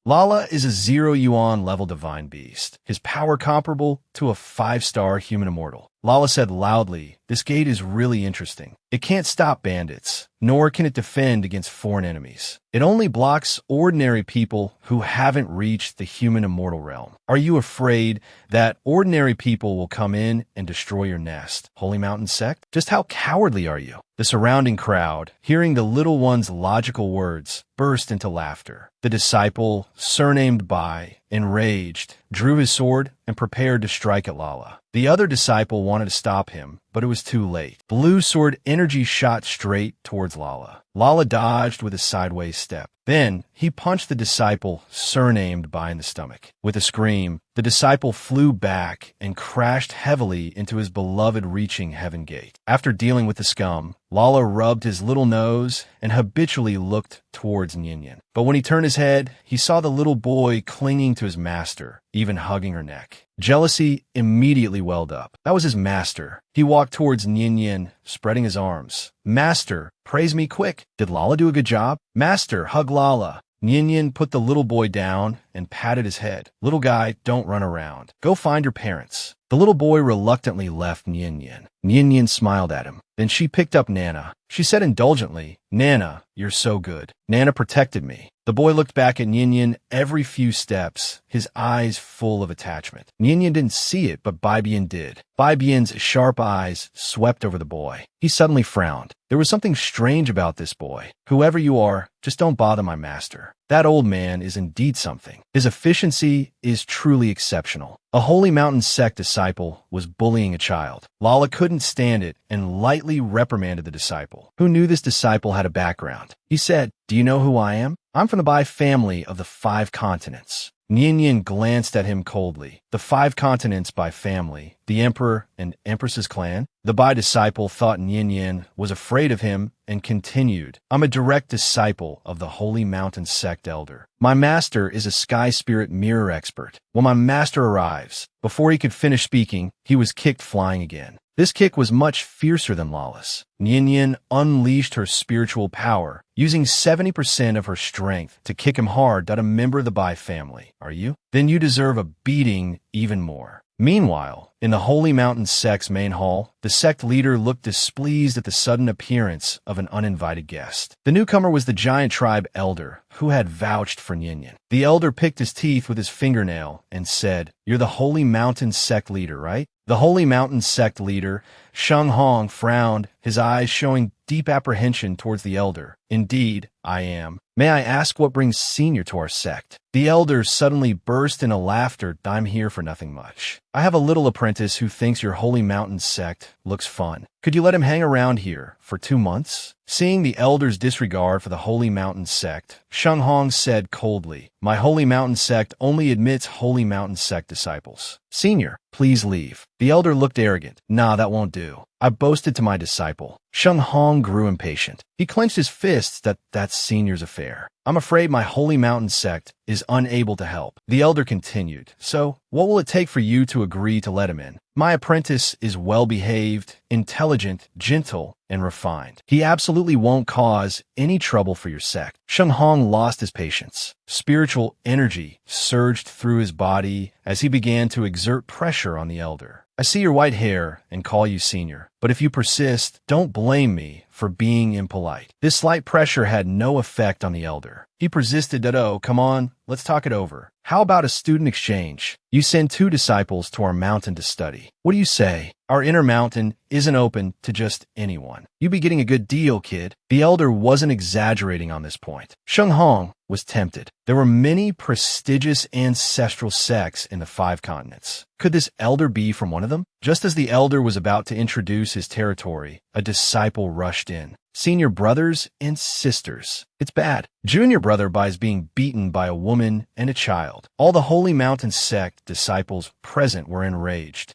Lala is a 0 yuan level divine beast, his power comparable to a 5-star human immortal. Lala said loudly, "This gate is really interesting. It can't stop bandits, nor can it defend against foreign enemies. It only blocks ordinary people who haven't reached the human immortal realm. Are you afraid that ordinary people will come in and destroy your nest? Holy Mountain sect? Just how cowardly are you?" The surrounding crowd, hearing the little one's logical words, burst into laughter. The disciple, surnamed Bai, enraged, drew his sword and prepared to strike at Lala. The other disciple wanted to stop him, but it was too late. Blue sword energy shot straight towards Lala. Lala dodged with a sideways step. Then, he punched the disciple, surnamed Bai, in the stomach. With a scream, the disciple flew back and crashed heavily into his beloved reaching heaven gate. After dealing with the scum, Lala rubbed his little nose and habitually looked towards Nyenyen. But when he turned his head, he saw the little boy clinging to his master, even hugging her neck. Jealousy immediately welled up. That was his master. He walked towards Nyenyen, spreading his arms. Master, praise me quick. Did Lala do a good job? Master, hug Lala. Nyenyen put the little boy down and patted his head. Little guy, don't run around. Go find your parents. The little boy reluctantly left Nyenyen. Nyenyen smiled at him. Then she picked up Nana. She said indulgently, Nana, you're so good. Nana protected me. The boy looked back at Nyenyen every few steps, his eyes full of attachment. Nyenyen didn't see it, but Bai Bian did. Bai Bian's sharp eyes swept over the boy. He suddenly frowned. There was something strange about this boy. Whoever you are, just don't bother my master. That old man is indeed something. His efficiency is truly exceptional. A Holy Mountain sect disciple was bullying a child. Lala couldn't stand it and lightly reprimanded the disciple, who knew this disciple had a background. He said, "Do you know who I am? I'm from the Bai family of the 5 continents." Nyenyen glanced at him coldly. The 5 continents Bai family, the emperor and empress's clan. The Bai disciple thought Nyenyen was afraid of him and continued, "I'm a direct disciple of the Holy Mountain sect elder. My master is a sky spirit mirror expert. When my master arrives," before he could finish speaking, he was kicked flying again. This kick was much fiercer than Lala's. Nyenyen unleashed her spiritual power, using 70% of her strength to kick him hard at a member of the Bai family. Are you? Then you deserve a beating even more. Meanwhile, in the Holy Mountain sect's main hall, the sect leader looked displeased at the sudden appearance of an uninvited guest. The newcomer was the giant tribe elder, who had vouched for Nyenyen. The elder picked his teeth with his fingernail and said, "You're the Holy Mountain sect leader, right?" The Holy Mountain sect leader, Sheng Hong, frowned, his eyes showing deep apprehension towards the elder. "Indeed, I am. May I ask what brings Senior to our sect?" The elder suddenly burst into laughter. "I'm here for nothing much. I have a little apprentice who thinks your Holy Mountain sect looks fun. Could you let him hang around here for 2 months?" Seeing the elder's disregard for the Holy Mountain sect, Sheng Hong said coldly, "My Holy Mountain sect only admits Holy Mountain sect disciples. Senior, please leave." The elder looked arrogant. "Nah, that won't do. I boasted to my disciple." Sheng Hong grew impatient. He clenched his fists. That's Senior's affair. "I'm afraid my Holy Mountain sect is unable to help." The elder continued, "So, what will it take for you to agree to let him in? My apprentice is well-behaved, intelligent, gentle, and refined. He absolutely won't cause any trouble for your sect." Sheng Hong lost his patience. Spiritual energy surged through his body as he began to exert pressure on the elder. "I see your white hair and call you Senior, but if you persist, don't blame me for being impolite." This slight pressure had no effect on the elder. He persisted. "Oh, come on, let's talk it over. How about a student exchange? You send 2 disciples to our mountain to study. What do you say? Our inner mountain isn't open to just anyone. You'd be getting a good deal, kid." The elder wasn't exaggerating on this point. Sheng Hong was tempted. There were many prestigious ancestral sects in the 5 continents. Could this elder be from one of them? Just as the elder was about to introduce his territory, a disciple rushed in. "Senior brothers and sisters, it's bad. Junior brother Bai is being beaten by a woman and a child." All the Holy Mountain sect disciples present were enraged.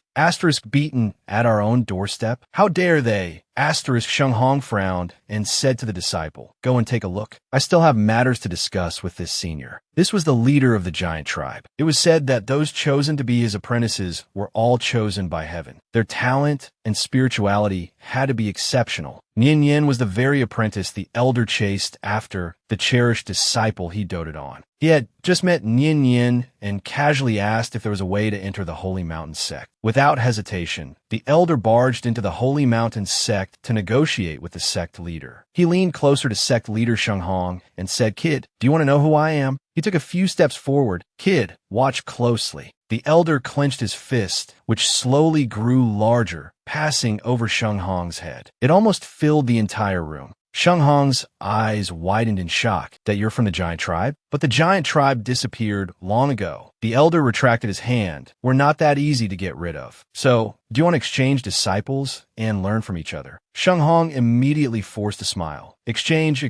Beaten at our own doorstep? How dare they? Sheng Hong frowned and said to the disciple, "Go and take a look. I still have matters to discuss with this senior." This was the leader of the giant tribe. It was said that those chosen to be his apprentices were all chosen by heaven. Their talent and spirituality had to be exceptional. Nyenyen was the very apprentice the elder chased after, the cherished disciple he doted on. He had just met Nyenyen and casually asked if there was a way to enter the Holy Mountain sect. Without hesitation, the elder barged into the Holy Mountain sect to negotiate with the sect leader. He leaned closer to sect leader Sheng Hong and said, "Kid, do you want to know who I am?" He took a few steps forward. "Kid, watch closely." The elder clenched his fist, which slowly grew larger, passing over Sheng Hong's head. It almost filled the entire room. Sheng Hong's eyes widened in shock. That you're from the giant tribe? But the giant tribe disappeared long ago. The elder retracted his hand. We're not that easy to get rid of. So, do you want to exchange disciples and learn from each other? Sheng Hong immediately forced a smile. Exchange,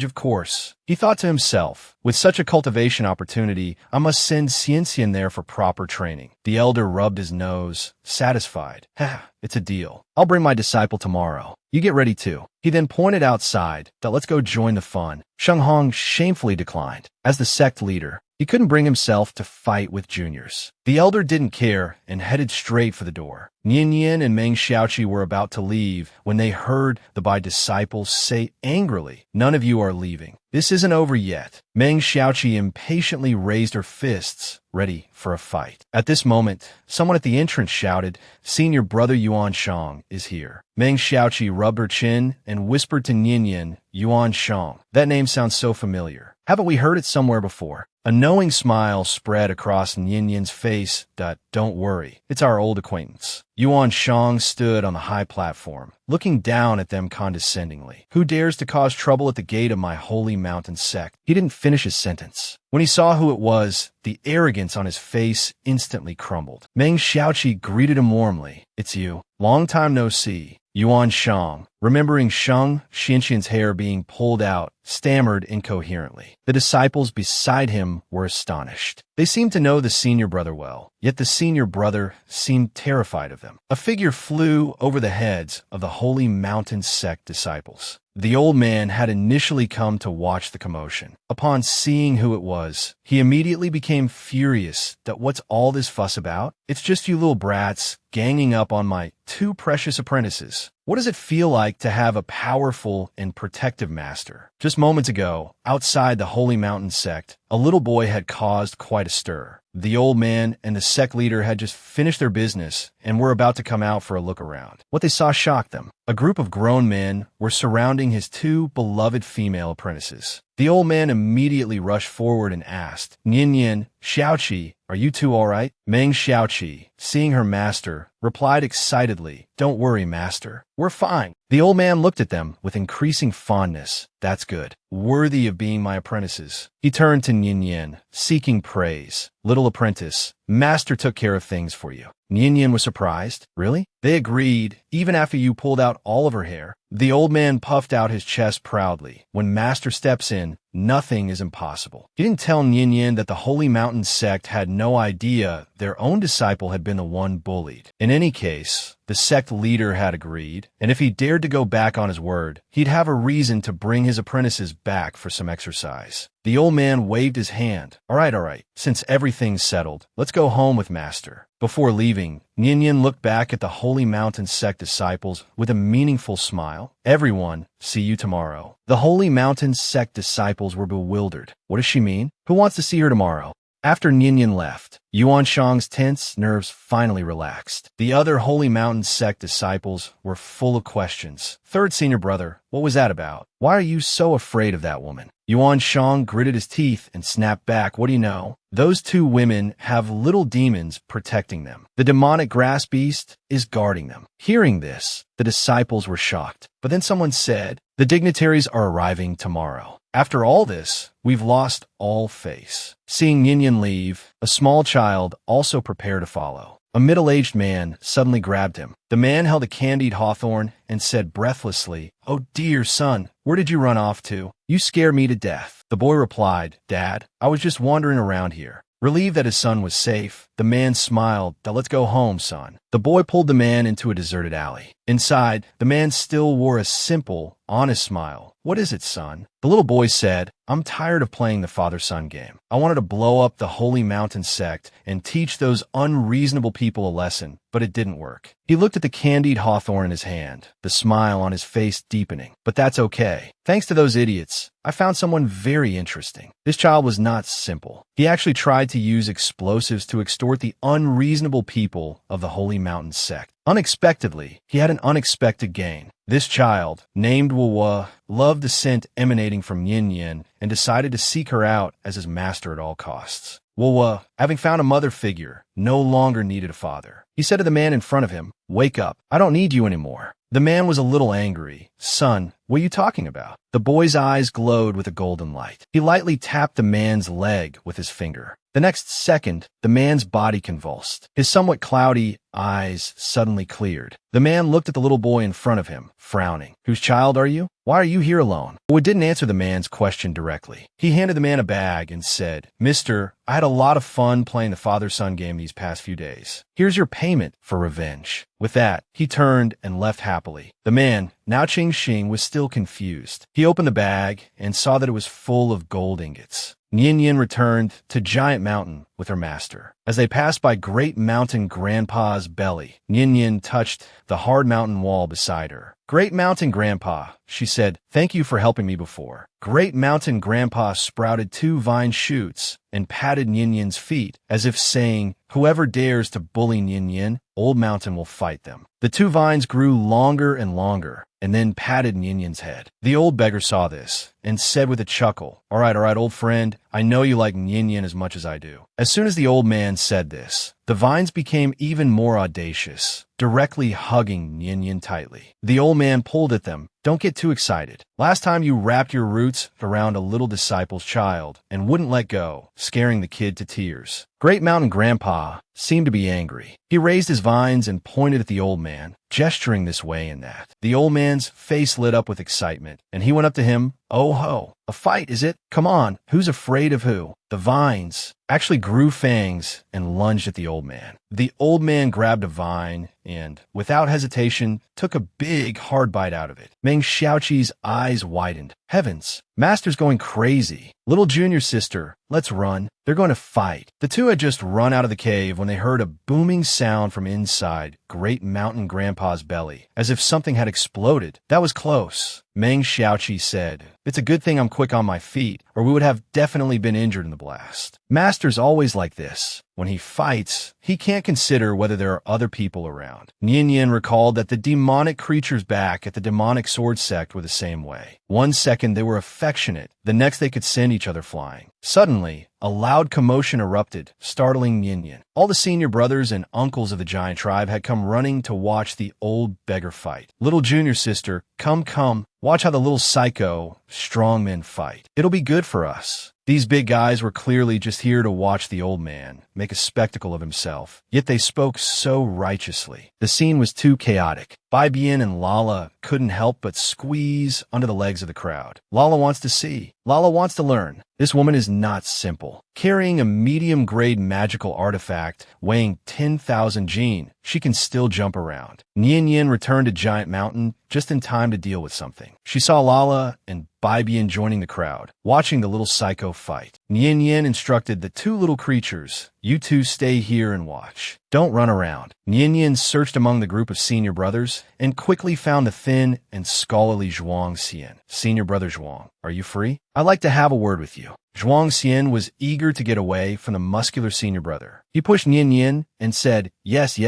of course. He thought to himself, with such a cultivation opportunity, I must send Xianxian there for proper training. The elder rubbed his nose, satisfied. Ha, it's a deal. I'll bring my disciple tomorrow. You get ready too. He then pointed outside that let's go join the fun. Sheng Hong shamefully declined. As the sect leader, he couldn't bring himself to fight with juniors. The elder didn't care and headed straight for the door. Nian Yin and Meng Xiaoqi were about to leave when they heard the Bai disciples say angrily, "None of you are leaving. This isn't over yet." Meng Xiaoqi impatiently raised her fists, ready for a fight. At this moment, someone at the entrance shouted, "Senior brother Yuan Shang is here." Meng Xiaoqi rubbed her chin and whispered to Nian Yin, "Yuan Shang. That name sounds so familiar. Haven't we heard it somewhere before?" A knowing smile spread across Nian Yin's face. Don't worry, it's our old acquaintance. Yuan Shang stood on the high platform, looking down at them condescendingly. Who dares to cause trouble at the gate of my holy mountain sect? He didn't finish his sentence. When he saw who it was, the arrogance on his face instantly crumbled. Meng Xiaoqi greeted him warmly. It's you. Long time no see. Yuan Shang, remembering Sheng Xianxian's hair being pulled out, stammered incoherently. The disciples beside him were astonished. They seemed to know the senior brother well, yet the senior brother seemed terrified of them. A figure flew over the heads of the Holy Mountain Sect disciples. The old man had initially come to watch the commotion. Upon seeing who it was, he immediately became furious that what's all this fuss about? It's just you little brats ganging up on my two precious apprentices. What does it feel like to have a powerful and protective master? Just moments ago, outside the Holy Mountain Sect, a little boy had caused quite a stir. The old man and the sect leader had just finished their business and were about to come out for a look around. What they saw shocked them. A group of grown men were surrounding his two beloved female apprentices. The old man immediately rushed forward and asked, Nian Yin, Xiaoqi, are you two all right? Meng Xiaoqi, seeing her master, replied excitedly, Don't worry, master. We're fine. The old man looked at them with increasing fondness. That's good. Worthy of being my apprentices. He turned to Nian Yin, seeking praise. Little apprentice, master took care of things for you. Nian Yin was surprised. Really? They agreed, even after you pulled out all of her hair. The old man puffed out his chest proudly. When master steps in, nothing is impossible. He didn't tell Nian Yin that the Holy Mountain Sect had no idea their own disciple had been the one bullied. In any case, the sect leader had agreed, and if he dared to go back on his word, he'd have a reason to bring his apprentices back for some exercise. The old man waved his hand. All right. Since everything's settled, let's go home with master. Before leaving, Nian Yin looked back at the Holy Mountain Sect disciples with a meaningful smile. Everyone, see you tomorrow. The Holy Mountain Sect disciples were bewildered. What does she mean? Who wants to see her tomorrow? After Nian Yin left, Yuan Shang's tense nerves finally relaxed. The other Holy Mountain Sect disciples were full of questions. Third senior brother, what was that about? Why are you so afraid of that woman? Yuan Shang gritted his teeth and snapped back. What do you know? Those two women have little demons protecting them. The demonic grass beast is guarding them. Hearing this, the disciples were shocked. But then someone said, the dignitaries are arriving tomorrow. After all this, we've lost all face. Seeing Nian Yin leave, a small child also prepared to follow. A middle-aged man suddenly grabbed him. The man held a candied hawthorn and said breathlessly, Oh dear son, where did you run off to? You scare me to death. The boy replied, Dad, I was just wandering around here. Relieved that his son was safe, the man smiled, Let's go home, son. The boy pulled the man into a deserted alley. Inside, the man still wore a simple, honest smile. What is it, son? The little boy said, I'm tired of playing the father-son game. I wanted to blow up the Holy Mountain Sect and teach those unreasonable people a lesson, but it didn't work. He looked at the candied hawthorn in his hand, the smile on his face deepening. But that's okay. Thanks to those idiots, I found someone very interesting. This child was not simple. He actually tried to use explosives to extort the unreasonable people of the Holy Mountain Sect. Unexpectedly, he had an unexpected gain. This child, named Wawa, loved the scent emanating from Yin Yin and decided to seek her out as his master at all costs. Wawa, having found a mother figure, no longer needed a father. He said to the man in front of him, "Wake up. I don't need you anymore." The man was a little angry. "Son, what are you talking about?" The boy's eyes glowed with a golden light. He lightly tapped the man's leg with his finger. The next second, the man's body convulsed. His somewhat cloudy eyes suddenly cleared. The man looked at the little boy in front of him, frowning. "Whose child are you? Why are you here alone?" The boy didn't answer the man's question directly. He handed the man a bag and said, "Mister, I had a lot of fun playing the father-son game these past few days. Here's your payment for revenge." With that, he turned and left happily. The man, now Ching Shing, was still confused. He opened the bag and saw that it was full of gold ingots. Nian Yin returned to Giant Mountain with her master. As they passed by Great Mountain Grandpa's belly, Nian Yin touched the hard mountain wall beside her. "Great Mountain Grandpa," she said, "thank you for helping me before." Great Mountain Grandpa sprouted 2 vine shoots and patted Nian Yin's feet, as if saying, "Whoever dares to bully Nian Yin, Old Mountain will fight them." The 2 vines grew longer and longer, and then patted Nian Yin's head. The old beggar saw this and said with a chuckle, all right, old friend, I know you like Nian Yin as much as I do." As soon as the old man said this, the vines became even more audacious, directly hugging Nian Yin tightly. The old man pulled at them. "Don't get too excited. Last time you wrapped your roots around a little disciple's child and wouldn't let go, scaring the kid to tears." Great Mountain Grandpa seemed to be angry. He raised his vines and pointed at the old man, gesturing this way and that. The old man's face lit up with excitement, and he went up to him. "Oh ho, a fight, is it? Come on, who's afraid of who?" The vines actually grew fangs and lunged at the old man. The old man grabbed a vine and, without hesitation, took a big, hard bite out of it. Meng Xiaoqi's eyes widened. Heavens, Master's going crazy. "Little junior sister, let's run. They're going to fight." The two had just run out of the cave when they heard a booming sound from inside Great Mountain Grandpa's belly, as if something had exploded. "That was close," Meng Xiaoqi said. "It's a good thing I'm quick on my feet, or we would have definitely been injured in the blast." Master's always like this. When he fights, he can't consider whether there are other people around. Nian Yin recalled that the demonic creatures back at the demonic sword sect were the same way. One second they were affectionate, the next they could send each other flying. Suddenly, a loud commotion erupted, startling Nian Yin. All the senior brothers and uncles of the giant tribe had come running to watch the old beggar fight. "Little junior sister, come, watch how the little psycho strongmen fight. It'll be good for us." These big guys were clearly just here to watch the old man make a spectacle of himself, yet they spoke so righteously. The scene was too chaotic. Bai Bian and Lala couldn't help but squeeze under the legs of the crowd. Lala wants to see. Lala wants to learn. This woman is not simple. Carrying a medium-grade magical artifact weighing 10,000 jin, she can still jump around. Nian Yin returned to Giant Mountain just in time to deal with something. She saw Lala and Bai Bian joining the crowd, watching the little psycho fight. Nian Yin instructed the 2 little creatures, "You two stay here and watch. Don't run around." Nian Yin searched among the group of senior brothers and quickly found the thin and scholarly Zhuang Xian. "Senior brother Zhuang, are you free? I'd like to have a word with you." Zhuang Xian was eager to get away from the muscular senior brother. He pushed Nian Yin and said, yes.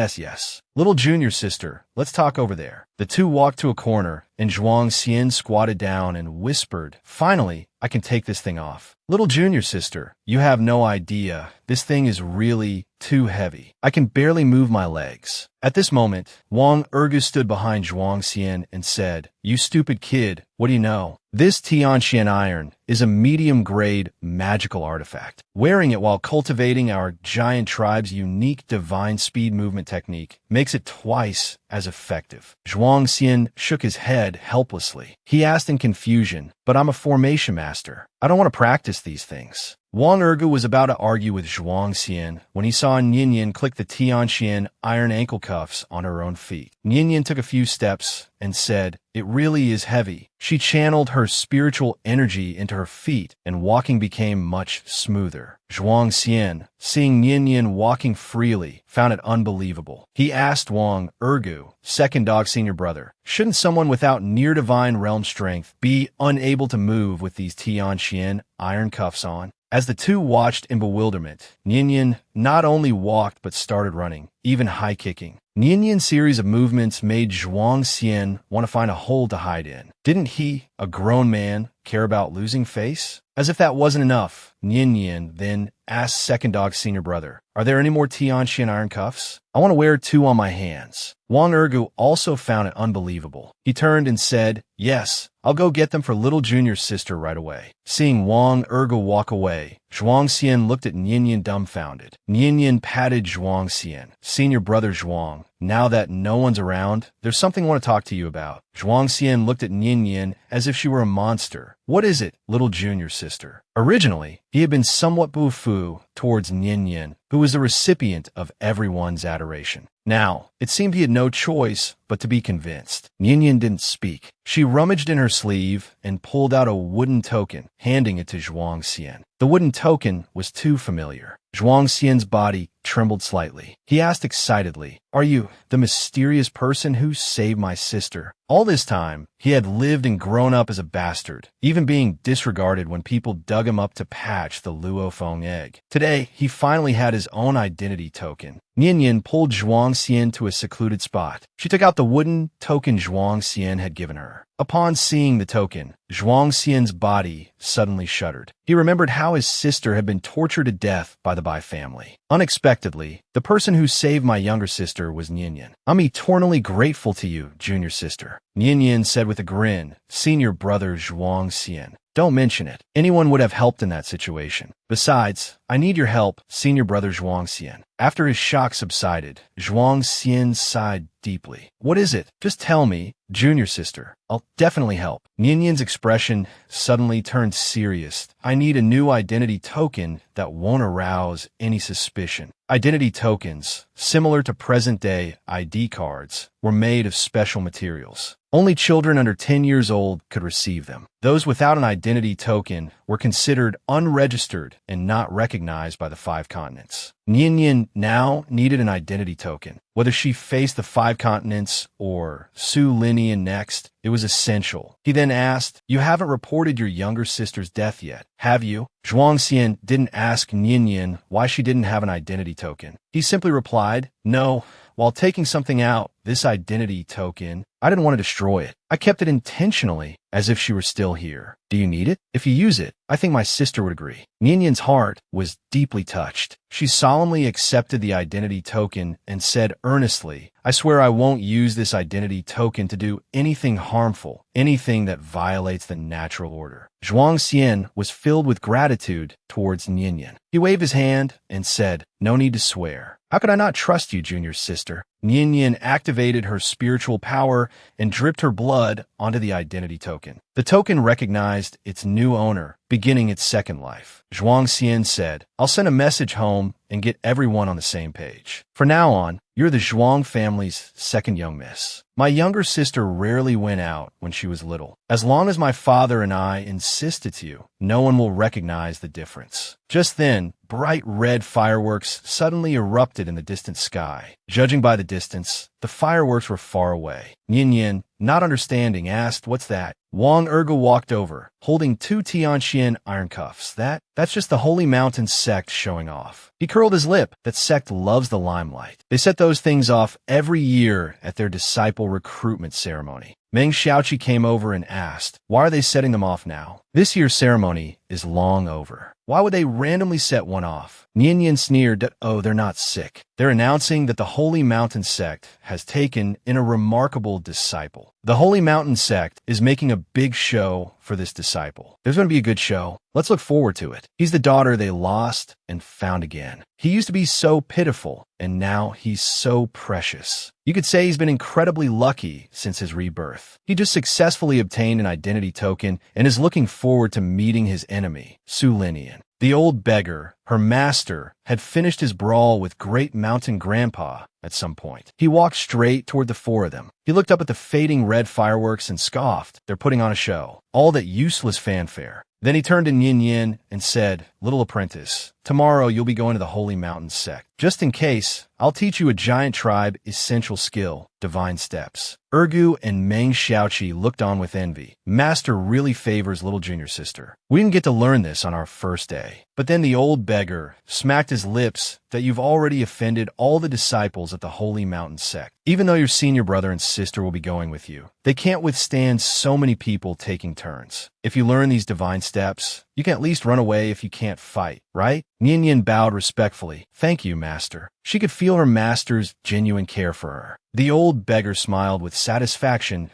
"Little junior sister, let's talk over there." The two walked to a corner, and Zhuang Xian squatted down and whispered, "Finally, I can take this thing off." "Little junior sister, you have no idea. This thing is really too heavy. I can barely move my legs." At this moment, Wang Ergu stood behind Zhuang Xian and said, "You stupid kid, what do you know? This Tianqian iron is a medium-grade magical artifact. Wearing it while cultivating our giant tribe's unique divine speed movement technique makes it twice as effective." Zhuang Xian shook his head helplessly. He asked in confusion, "But I'm a formation master. I don't want to practice these things." Wang Ergu was about to argue with Zhuang Xian when he saw Nian Yin click the Tianqian iron ankle cuffs on her own feet. Nian Yin took a few steps and said, "It really is heavy." She channeled her spiritual energy into her feet, and walking became much smoother. Zhuang Xian, seeing Nian Yin walking freely, found it unbelievable. He asked Wang Ergu, second dog senior brother, "Shouldn't someone without near-divine realm strength be unable to move with these Tianqian iron cuffs on?" As the two watched in bewilderment, Nian Yin not only walked but started running, even high-kicking. Nian Yin's series of movements made Zhuang Xian want to find a hole to hide in. Didn't he, a grown man, care about losing face? As if that wasn't enough, Nian then asked second dog's senior brother, "Are there any more Tianxian iron cuffs? I want to wear 2 on my hands." Wang Ergu also found it unbelievable. He turned and said, "Yes, I'll go get them for little Junior's sister right away." Seeing Wang Ergu walk away, Zhuangxian looked at Nian dumbfounded. Nian patted Zhuangxian. "Senior brother Zhuang, now that no one's around, there's something I want to talk to you about." Zhuangxian looked at Nian as if she were a monster. "What is it, little junior sister?" Originally, he had been somewhat boo-foo towards Nian, who was the recipient of everyone's adoration. Now, it seemed he had no choice but to be convinced. Nian didn't speak. She rummaged in her sleeve and pulled out a wooden token, handing it to Zhuangxian. The wooden token was too familiar. Zhuangxian's body trembled slightly. He asked excitedly, "Are you the mysterious person who saved my sister?" All this time, he had lived and grown up as a bastard, even being disregarded when people dug him up to patch the Luofeng egg. Today, he finally had his own identity token. Nian pulled Zhuangxian to a secluded spot. She took out the wooden token Zhuangxian had given her. Upon seeing the token, Zhuangxian's body suddenly shuddered. He remembered how his sister had been tortured to death by the Bai family. Unexpectedly, the person who saved my younger sister was Nian. "I'm eternally grateful to you, junior sister," Nian said with a grin. "Senior brother Zhuangxian. Don't mention it. Anyone would have helped in that situation. Besides, I need your help, senior brother Zhuangxian." After his shock subsided, Zhuangxian sighed deeply. "What is it? Just tell me, junior sister. I'll definitely help." Nian's expression suddenly turned serious. "I need a new identity token that won't arouse any suspicion." Identity tokens, similar to present-day ID cards, were made of special materials. Only children under 10 years old could receive them. Those without an identity token were considered unregistered and not recognized by the 5 continents. Nian now needed an identity token. Whether she faced the 5 continents or Su Linian next, it was essential. He then asked, "You haven't reported your younger sister's death yet, have you?" Zhuangxian didn't ask Nian why she didn't have an identity token. He simply replied, "No, while taking something out, this identity token, I didn't want to destroy it. I kept it intentionally, as if she were still here. Do you need it? If you use it, I think my sister would agree." Nian's heart was deeply touched. She solemnly accepted the identity token and said earnestly, "I swear I won't use this identity token to do anything harmful, anything that violates the natural order." Zhuangxian was filled with gratitude towards Nian. He waved his hand and said, "No need to swear. How could I not trust you, junior sister?" Nian activated her spiritual power and dripped her blood onto the identity token. The token recognized its new owner, beginning its second life. Zhuangxian said, "I'll send a message home and get everyone on the same page. For now on, you're the Zhuang family's second young miss. My younger sister rarely went out when she was little. As long as my father and I insisted to you, no one will recognize the difference." Just then, bright red fireworks suddenly erupted in the distant sky. Judging by the distance, the fireworks were far away. Nian, not understanding, asked, "What's that?" Wang Ergu walked over, holding 2 Tianxian iron cuffs. That's just the Holy Mountain sect showing off." He curled his lip. That sect loves the limelight. They set those things off every year at their disciple recruitment ceremony. Meng Xiaoqi came over and asked, "Why are they setting them off now? This year's ceremony is long over. Why would they randomly set one off?" Nian sneered, "Oh, they're not sick. They're announcing that the Holy Mountain sect has taken in a remarkable disciple. The Holy Mountain sect is making a big show for this disciple. There's going to be a good show. Let's look forward to it. He's the daughter they lost and found again. He used to be so pitiful, and now he's so precious. You could say he's been incredibly lucky since his rebirth. He just successfully obtained an identity token and is looking forward to meeting his enemy, Su Linian." The old beggar, her master, had finished his brawl with Great Mountain Grandpa at some point. He walked straight toward the 4 of them. He looked up at the fading red fireworks and scoffed. "They're putting on a show. All that useless fanfare." Then he turned to Nian and said, "Little apprentice, tomorrow you'll be going to the Holy Mountain sect. Just in case, I'll teach you a giant tribe essential skill, divine steps." Ergu and Meng Xiaoqi looked on with envy. Master really favors little junior sister. We didn't get to learn this on our first day. But then the old beggar smacked his lips that you've already offended all the disciples at the Holy Mountain sect. Even though your senior brother and sister will be going with you, they can't withstand so many people taking turns. If you learn these divine steps, you can at least run away if you can't fight, right? Nian bowed respectfully. Thank you, master. She could feel her master's genuine care for her. The old beggar smiled with satisfaction.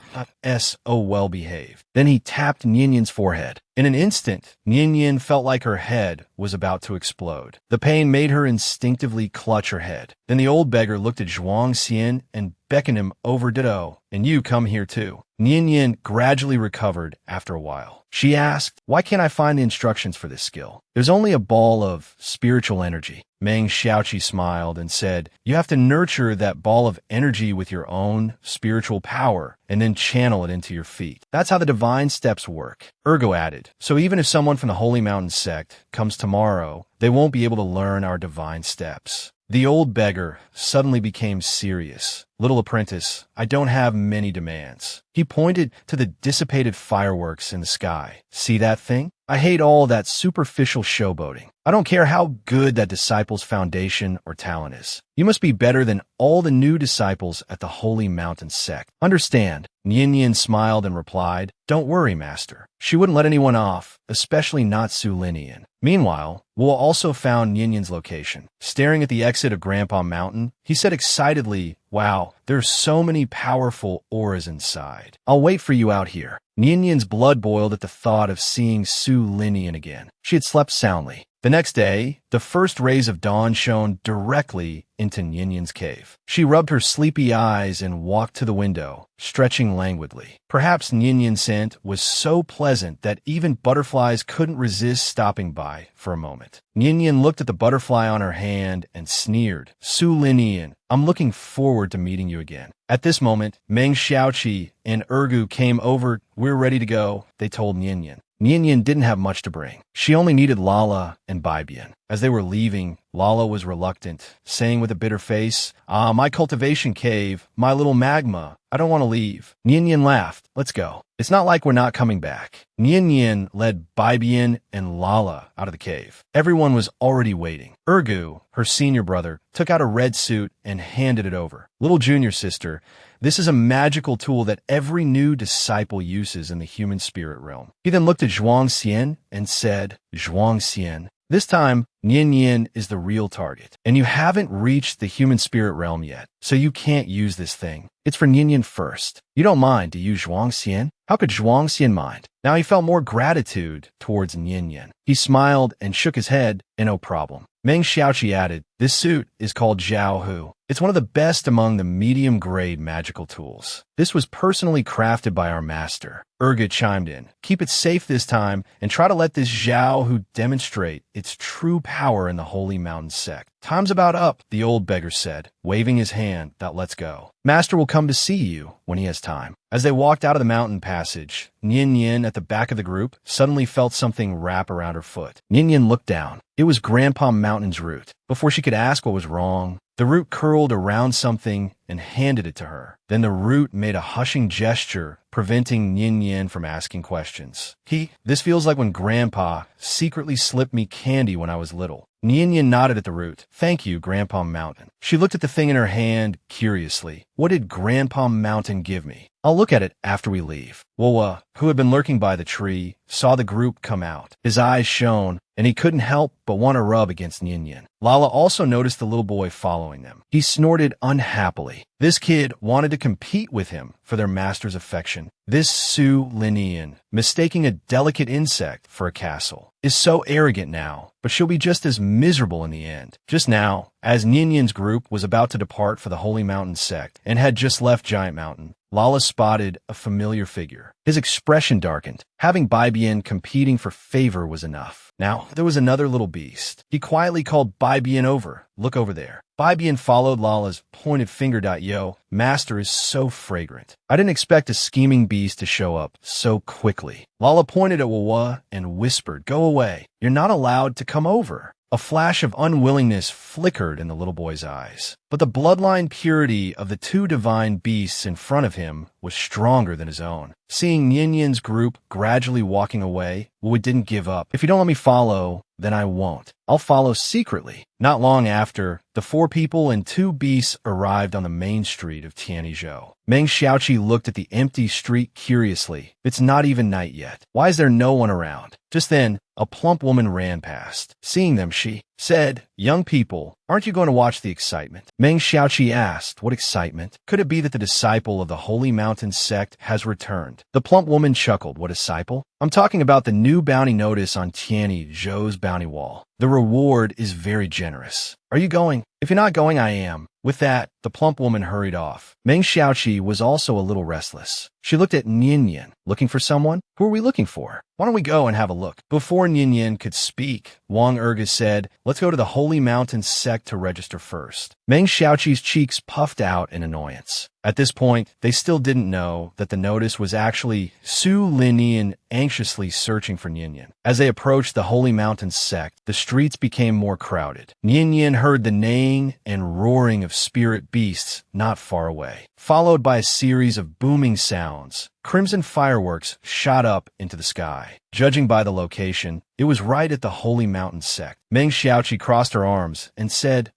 So well behaved. Then he tapped Nian's forehead. In an instant, Nian felt like her head was about to explode. The pain made her instinctively clutch her head. Then the old beggar looked at Zhuang Xian and beckoned him over. Ditto, and you come here too. Nian gradually recovered after a while. She asked, why can't I find the instructions for this skill? There's only a ball of spiritual energy. Meng Xiaoqi smiled and said, you have to nurture that ball of energy with your own spiritual power and then channel it into your feet. That's how the divine steps work. Ergo added, so even if someone from the Holy Mountain sect comes tomorrow, they won't be able to learn our divine steps. The old beggar suddenly became serious. Little apprentice, I don't have many demands. He pointed to the dissipated fireworks in the sky. See that thing? I hate all that superficial showboating. I don't care how good that disciple's foundation or talent is. You must be better than all the new disciples at the Holy Mountain sect. Understand? Nian smiled and replied, don't worry, master. She wouldn't let anyone off, especially not Su Linian. Meanwhile, Wu also found Nian's location. Staring at the exit of Grandpa Mountain, he said excitedly, wow, there's so many powerful auras inside. I'll wait for you out here. Nian's blood boiled at the thought of seeing Su Linian again. She had slept soundly. The next day, the first rays of dawn shone directly into Nian's cave. She rubbed her sleepy eyes and walked to the window, stretching languidly. Perhaps Nian's scent was so pleasant that even butterflies couldn't resist stopping by for a moment. Nian looked at the butterfly on her hand and sneered. Su Linian, I'm looking forward to meeting you again. At this moment, Meng Xiaoqi and Ergu came over. We're ready to go, they told Nian. Nian didn't have much to bring. She only needed Lala and Baibian. As they were leaving, Lala was reluctant, saying with a bitter face, my cultivation cave, my little magma, I don't want to leave. Nian laughed. Let's go. It's not like we're not coming back. Nian led Baibian and Lala out of the cave. Everyone was already waiting. Ergu, her senior brother, took out a red suit and handed it over. Little junior sister, this is a magical tool that every new disciple uses in the human spirit realm. He then looked at Zhuang Xian and said, Zhuang Xian, this time, Nian is the real target, and you haven't reached the human spirit realm yet, so you can't use this thing. It's for Nian first. You don't mind to use Zhuang Xian? How could Zhuang Xian mind? Now he felt more gratitude towards Nian. He smiled and shook his head, and no problem. Meng Xiaoqi added, this suit is called Zhao Hu. It's one of the best among the medium-grade magical tools. This was personally crafted by our master. Erga chimed in. Keep it safe this time, and try to let this Zhao Hu demonstrate its true power in the Holy Mountain sect. Time's about up, the old beggar said, waving his hand that let's go. Master will come to see you when he has time. As they walked out of the mountain passage, Nian at the back of the group suddenly felt something wrap around her foot. Nian looked down. It was Grandpa Mountain's root. Before she could ask what was wrong, the root curled around something and handed it to her. Then the root made a hushing gesture, preventing Nian from asking questions. This feels like when Grandpa secretly slipped me candy when I was little. Nian nodded at the root. Thank you, Grandpa Mountain. She looked at the thing in her hand curiously. What did Grandpa Mountain give me? I'll look at it after we leave. Woa, who had been lurking by the tree, saw the group come out. His eyes shone, and he couldn't help but want to rub against Nian. Lala also noticed the little boy following them. He snorted unhappily. This kid wanted to compete with him for their master's affection. This Su Linian, mistaking a delicate insect for a castle, is so arrogant now, but she'll be just as miserable in the end. Just now, as Nian's group was about to depart for the Holy Mountain sect and had just left Giant Mountain, Lala spotted a familiar figure. His expression darkened. Having Baibian competing for favor was enough. Now, there was another little beast. He quietly called Baibian over. Look over there. Baibian followed Lala's pointed finger. Yo, master is so fragrant. I didn't expect a scheming beast to show up so quickly. Lala pointed at Wawa and whispered, go away. You're not allowed to come over. A flash of unwillingness flickered in the little boy's eyes. But the bloodline purity of the two divine beasts in front of him was stronger than his own. Seeing Nian's group gradually walking away, Wu didn't give up. If you don't let me follow, then I won't. I'll follow secretly. Not long after, the 4 people and 2 beasts arrived on the main street of Tianzhou. Meng Xiaoqi looked at the empty street curiously. It's not even night yet. Why is there no one around? Just then, a plump woman ran past. Seeing them, she said, "Young people, aren't you going to watch the excitement?" Meng Xiaoqi asked, "What excitement? Could it be that the disciple of the Holy Mountain sect has returned?" The plump woman chuckled. "What disciple? I'm talking about the new bounty notice on Tianzhou's bounty wall. The reward is very generous. Are you going? If you're not going, I am." With that, the plump woman hurried off. Meng Xiaoqi was also a little restless. She looked at Nian. "Looking for someone? Who are we looking for? Why don't we go and have a look?" Before Nian could speak, Wang Erga said, "Let's go to the Holy Mountain sect to register first." Meng Xiaoqi's cheeks puffed out in annoyance. At this point, they still didn't know that the notice was actually Su Linian anxiously searching for Nian. As they approached the Holy Mountain sect, the streets became more crowded. Nian heard the neighing and roaring of spirit beasts not far away, followed by a series of booming sounds. Crimson fireworks shot up into the sky. Judging by the location, it was right at the Holy Mountain sect. Meng Xiaoqi crossed her arms and said,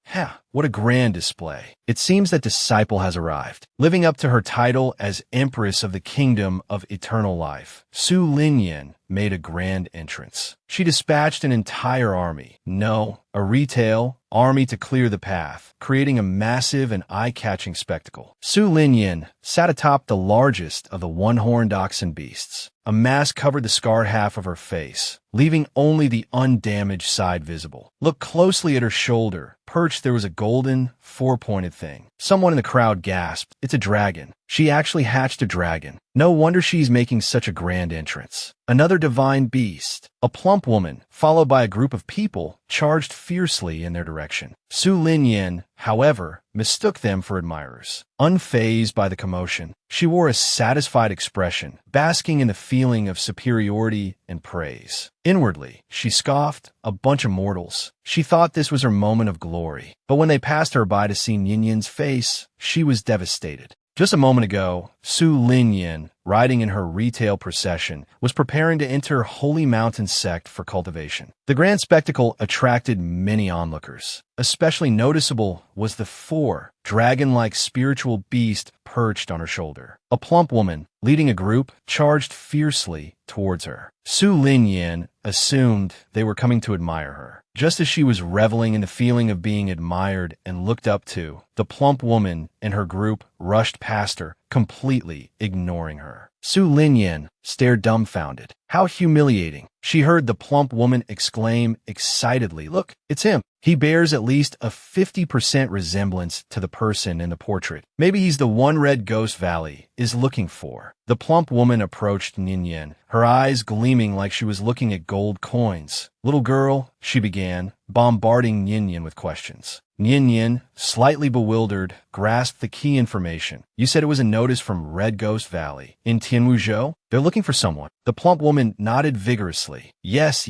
what a grand display. It seems that disciple has arrived. Living up to her title as Empress of the Kingdom of Eternal Life, Su Linian made a grand entrance. She dispatched an entire army. No, a retail army to clear the path, creating a massive and eye-catching spectacle. Su Linian sat atop the largest of the one-horned oxen beasts. A mask covered the scarred half of her face, leaving only the undamaged side visible. Look closely at her shoulder. Perched there was a golden, four-pointed thing. Someone in the crowd gasped, "It's a dragon." She actually hatched a dragon. No wonder she's making such a grand entrance. Another divine beast, a plump woman, followed by a group of people, charged fiercely in their direction. Su Linian, however, mistook them for admirers. Unfazed by the commotion, she wore a satisfied expression, basking in the feeling of superiority and praise. Inwardly, she scoffed, "A bunch of mortals." She thought this was her moment of glory. But when they passed her by to see Nian's face, she was devastated. Just a moment ago, Su Linian, riding in her retail procession, was preparing to enter Holy Mountain sect for cultivation. The grand spectacle attracted many onlookers. Especially noticeable was the 4 dragon-like spiritual beast perched on her shoulder. A plump woman, leading a group, charged fiercely towards her. Su Linian assumed they were coming to admire her. Just as she was reveling in the feeling of being admired and looked up to, the plump woman and her group rushed past her, completely ignoring her. Su Linian stared dumbfounded. How humiliating. She heard the plump woman exclaim excitedly, "Look, it's him. He bears at least a 50% resemblance to the person in the portrait. Maybe he's the one Red Ghost Valley is looking for." The plump woman approached Nian, her eyes gleaming like she was looking at gold coins. "Little girl," she began, bombarding Nian with questions. Nian, slightly bewildered, grasped the key information. "You said it was a notice from Red Ghost Valley in Tianzhou? They're looking for someone." The plump woman nodded vigorously. Yes.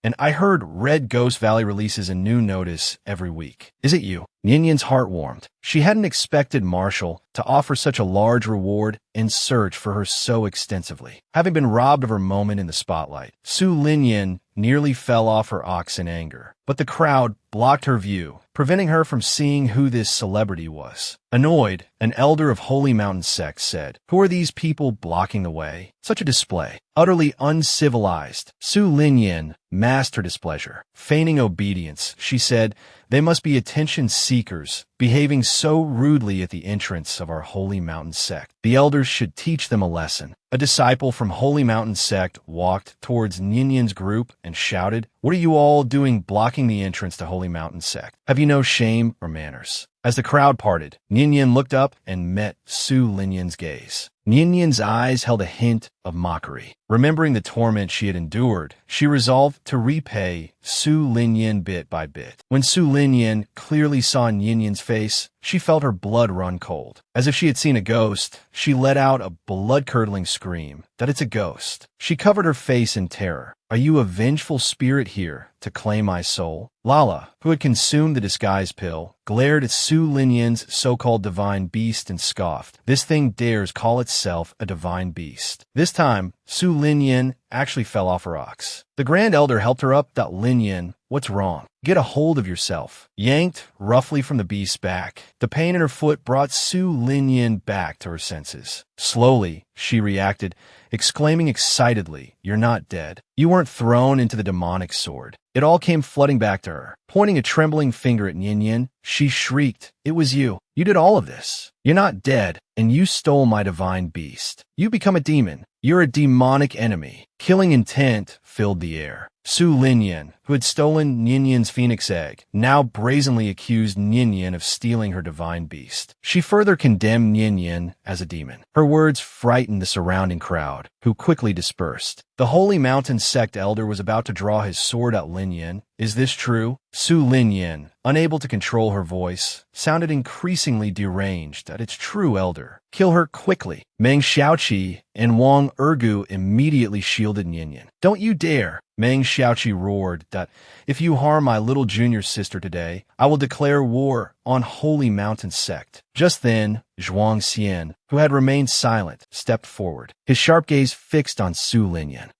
And I heard Red Ghost Valley releases a new notice every week. Is it you?" Nian's heart warmed. She hadn't expected Marshall to offer such a large reward and search for her so extensively. Having been robbed of her moment in the spotlight, Su Linian nearly fell off her ox in anger. But the crowd blocked her view, preventing her from seeing who this celebrity was. Annoyed, an elder of Holy Mountain sect said, "Who are these people blocking the way? Such a display. Utterly uncivilized." Su Linian masked her displeasure. Feigning obedience, she said, "They must be attention seekers, behaving so rudely at the entrance of our Holy Mountain sect. The elders should teach them a lesson." A disciple from Holy Mountain sect walked towards Nian's group and shouted, "What are you all doing blocking the entrance to Holy Mountain sect? Have you no shame or manners?" As the crowd parted, Nian looked up and met Su Linian's gaze. Nian's eyes held a hint of mockery. Remembering the torment she had endured, she resolved to repay Su Linian bit by bit. When Su Linian clearly saw Nian's face, she felt her blood run cold. As if she had seen a ghost, she let out a blood-curdling scream. "That it's a ghost." She covered her face in terror. "Are you a vengeful spirit here to claim my soul?" Lala, who had consumed the disguise pill, glared at Su Linian's so-called divine beast and scoffed. "This thing dares call itself a divine beast." This time, Su Linian actually fell off her ox. The Grand Elder helped her up. Lin Yin, what's wrong? Get a hold of yourself. Yanked roughly from the beast's back, the pain in her foot brought Su Lin Yin back to her senses. Slowly, she reacted, exclaiming excitedly, "You're not dead. You weren't thrown into the demonic sword." It all came flooding back to her. Pointing a trembling finger at Yin Yin, she shrieked, "It was you. You did all of this. You're not dead, and you stole my divine beast. You become a demon. You're a demonic enemy." Killing intent filled the air. Su Linyan, who had stolen Ninian's phoenix egg, now brazenly accused Ninian of stealing her divine beast. She further condemned Ninian as a demon. Her words frightened the surrounding crowd, who quickly dispersed. The Holy Mountain Sect elder was about to draw his sword at Linyan. "Is this true?" Su Linyan, unable to control her voice, sounded increasingly deranged at its true elder. "Kill her quickly." Meng Xiaoqi and Wang Ergu immediately shielded Ninian. "Don't you dare!" Meng Xiaoqi roared that, "If you harm my little junior sister today, I will declare war on Holy Mountain Sect." Just then, Zhuang Xian, who had remained silent, stepped forward, his sharp gaze fixed on Su Linyan.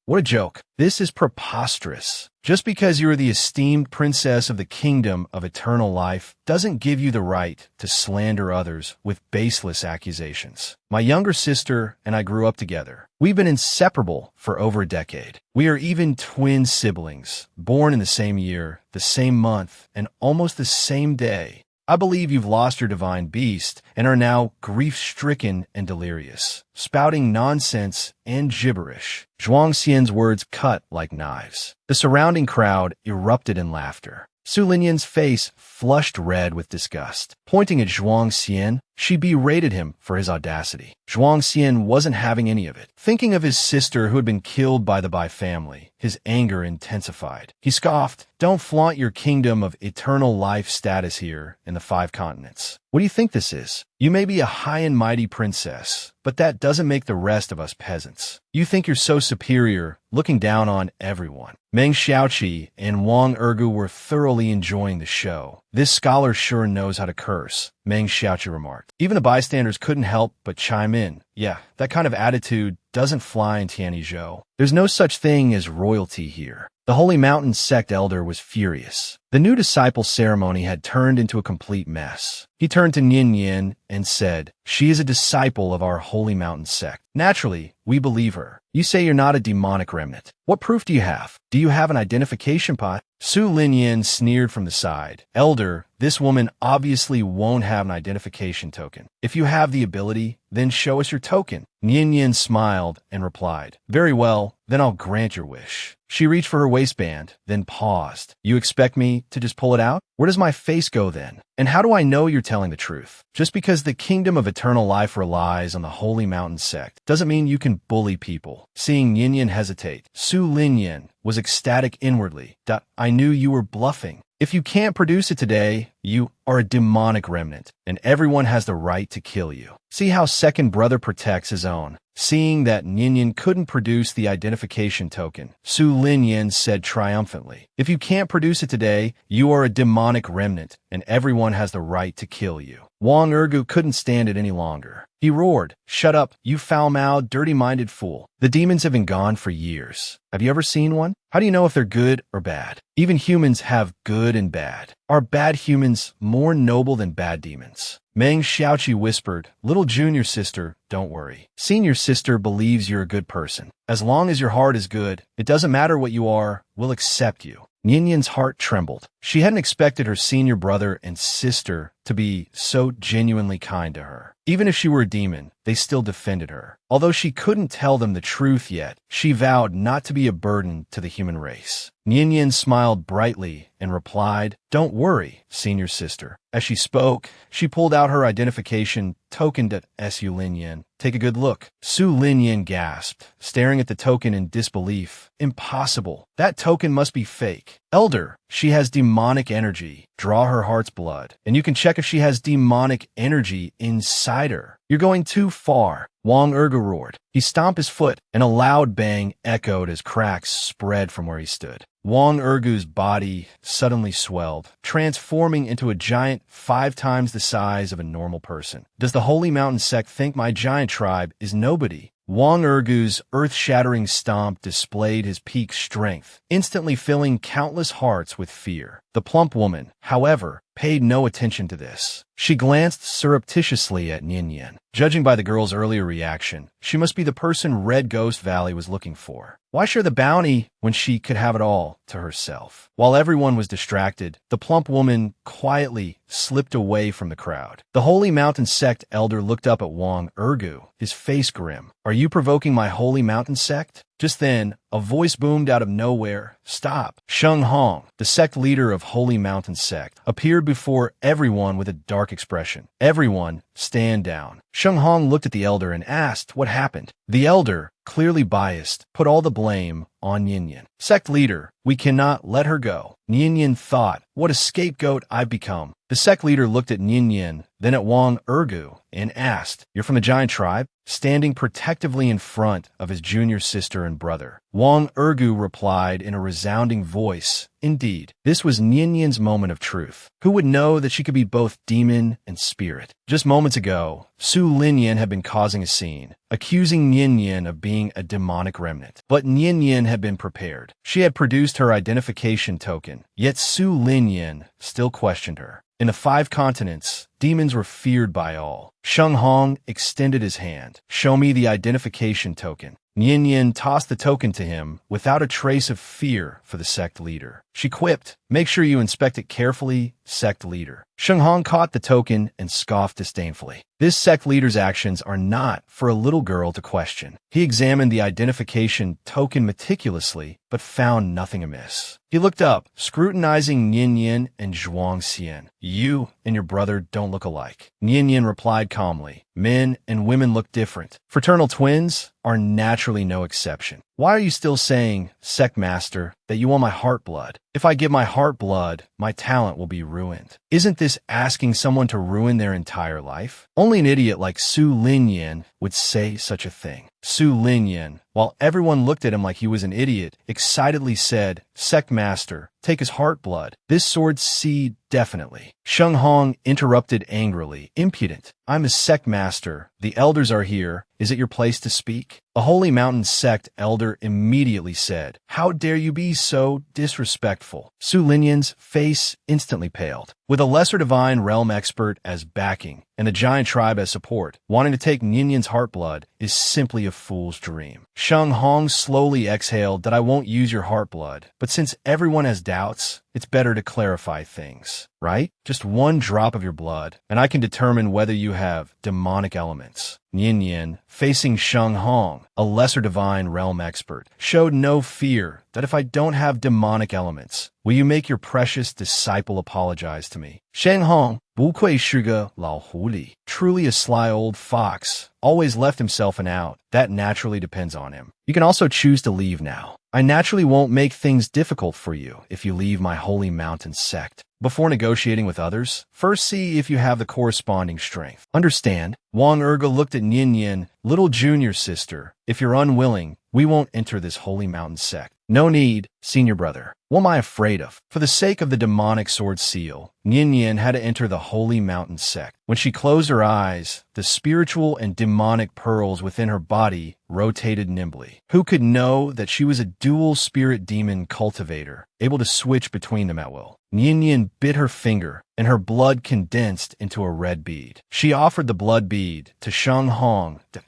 What a joke. This is preposterous. Just because you are the esteemed princess of the kingdom of eternal life doesn't give you the right to slander others with baseless accusations. My younger sister and I grew up together. We've been inseparable for over a decade. We are even twin siblings, born in the same year, the same month, and almost the same day. I believe you've lost your divine beast and are now grief-stricken and delirious, spouting nonsense and gibberish. Zhuang Xian's words cut like knives. The surrounding crowd erupted in laughter. Su Linyan's face flushed red with disgust. Pointing at Zhuang Xian, she berated him for his audacity. Zhuang Xian wasn't having any of it. Thinking of his sister who had been killed by the Bai family, his anger intensified. He scoffed, "Don't flaunt your kingdom of eternal life status here in the 5 continents. What do you think this is? You may be a high and mighty princess, but that doesn't make the rest of us peasants. You think you're so superior, looking down on everyone." Meng Xiaoqi and Wang Ergu were thoroughly enjoying the show. "This scholar sure knows how to curse," Meng Xiaoqi remarked. Even the bystanders couldn't help but chime in. "Yeah, that kind of attitude doesn't fly in Tianzhou. There's no such thing as royalty here." The Holy Mountain Sect elder was furious. The new disciple ceremony had turned into a complete mess. He turned to Ninian and said, "She is a disciple of our Holy Mountain Sect. Naturally, we believe her. You say you're not a demonic remnant. What proof do you have? Do you have an identification pot?" Su Linyan sneered from the side. "Elder, this woman obviously won't have an identification token. If you have the ability, then show us your token." Ninian smiled and replied, "Very well, then I'll grant your wish." She reached for her waistband, then paused. "You expect me to just pull it out? Where does my face go then? And how do I know you're telling the truth? Just because the kingdom of eternal life relies on the Holy Mountain Sect doesn't mean you can bully people." Seeing Ninian hesitate, Su Linyan was ecstatic inwardly. "I knew you were bluffing. If you can't produce it today, you are a demonic remnant, and everyone has the right to kill you. See how second brother protects his own." Seeing that Ninian couldn't produce the identification token, Su Linyan said triumphantly, "If you can't produce it today, you are a demonic remnant, and everyone has the right to kill you." Wang Ergu couldn't stand it any longer. He roared, "Shut up, you foul-mouthed, dirty-minded fool. The demons have been gone for years. Have you ever seen one? How do you know if they're good or bad? Even humans have good and bad. Are bad humans more noble than bad demons?" Meng Xiaoqi whispered, "Little junior sister, don't worry. Senior sister believes you're a good person. As long as your heart is good, it doesn't matter what you are, we'll accept you." Ninian's heart trembled. She hadn't expected her senior brother and sister to be so genuinely kind to her. Even if she were a demon, they still defended her. Although she couldn't tell them the truth yet, she vowed not to be a burden to the human race. Ninian smiled brightly and replied, "Don't worry, senior sister." As she spoke, she pulled out her identification token to Su Linyan. "Take a good look." Su Linyan gasped, staring at the token in disbelief. "Impossible. That token must be fake. Elder, she has demonic energy. Draw her heart's blood, and you can check if she has demonic energy inside her." "You're going too far," Wang Ergu roared. He stomped his foot, and a loud bang echoed as cracks spread from where he stood. Wang Ergu's body suddenly swelled, transforming into a giant 5 times the size of a normal person. "Does the Holy Mountain Sect think my giant tribe is nobody?" Wang Ergu's earth-shattering stomp displayed his peak strength, instantly filling countless hearts with fear. The plump woman, however, paid no attention to this. She glanced surreptitiously at Nian. Judging by the girl's earlier reaction, she must be the person Red Ghost Valley was looking for. Why share the bounty when she could have it all to herself? While everyone was distracted, the plump woman quietly slipped away from the crowd. The Holy Mountain Sect elder looked up at Wang Ergu, his face grim. "Are you provoking my Holy Mountain Sect?" Just then, a voice boomed out of nowhere. "Stop!" Sheng Hong, the sect leader of Holy Mountain Sect, appeared before everyone with a dark expression. "Everyone, stand down." Sheng Hong looked at the elder and asked what happened. The elder, clearly biased, put all the blame on Nian. "Sect leader, we cannot let her go." Nian thought, "What a scapegoat I've become." The sect leader looked at Nian, then at Wang Ergu, and asked, "You're from a giant tribe?" Standing protectively in front of his junior sister and brother, Wang Ergu replied in a resounding voice, "Indeed." This was Nian's moment of truth. Who would know that she could be both demon and spirit? Just moments ago, Su Linyan had been causing a scene, accusing Nian of being a demonic remnant. But Nian had been prepared. She had produced her identification token, yet Su Linyan still questioned her. In the 5 continents, demons were feared by all. Sheng Hong extended his hand. "Show me the identification token." Nian tossed the token to him without a trace of fear for the sect leader. She quipped, "Make sure you inspect it carefully, sect leader." Sheng Hong caught the token and scoffed disdainfully. This sect leader's actions are not for a little girl to question. He examined the identification token meticulously, but found nothing amiss. He looked up, scrutinizing Nian and Zhuang Xian. "You and your brother don't look alike." Nian replied calmly, "Men and women look different. Fraternal twins are naturally no exception. Why are you still saying, sect master, that you want my heart blood? If I give my heart blood, my talent will be ruined. Isn't this asking someone to ruin their entire life? Only an idiot like Su Linyan would say such a thing." Su Linyan, while everyone looked at him like he was an idiot, excitedly said, "Sect master, take his heart blood. This sword seed definitely." Sheng Hong interrupted angrily, "Impudent. I'm a sect master. The elders are here. Is it your place to speak?" A Holy Mountain Sect elder immediately said, "How dare you be so disrespectful?" Su Linyan's face instantly paled. With a lesser divine realm expert as backing and a giant tribe as support, wanting to take Nian's heart blood is simply a fool's dream. Sheng Hong slowly exhaled that I won't use your heart blood, but since everyone has doubts, it's better to clarify things, right? Just one drop of your blood, and I can determine whether you have demonic elements. Nian, facing Sheng Hong, a lesser divine realm expert, showed no fear that if I don't have demonic elements, will you make your precious disciple apologize to me? Sheng Hong, 不愧是个老狐狸, truly a sly old fox, always left himself an out. That naturally depends on him. You can also choose to leave now. I naturally won't make things difficult for you if you leave my Holy Mountain Sect. Before negotiating with others, first see if you have the corresponding strength. Understand? Wang Erga looked at Nian, "Little junior sister, if you're unwilling, we won't enter this Holy Mountain Sect." "No need, senior brother. What am I afraid of?" For the sake of the demonic sword seal, Nian had to enter the Holy Mountain Sect. When she closed her eyes, the spiritual and demonic pearls within her body rotated nimbly. Who could know that she was a dual spirit demon cultivator, able to switch between them at will? Nian bit her finger, and her blood condensed into a red bead. She offered the blood bead to Sheng Hong to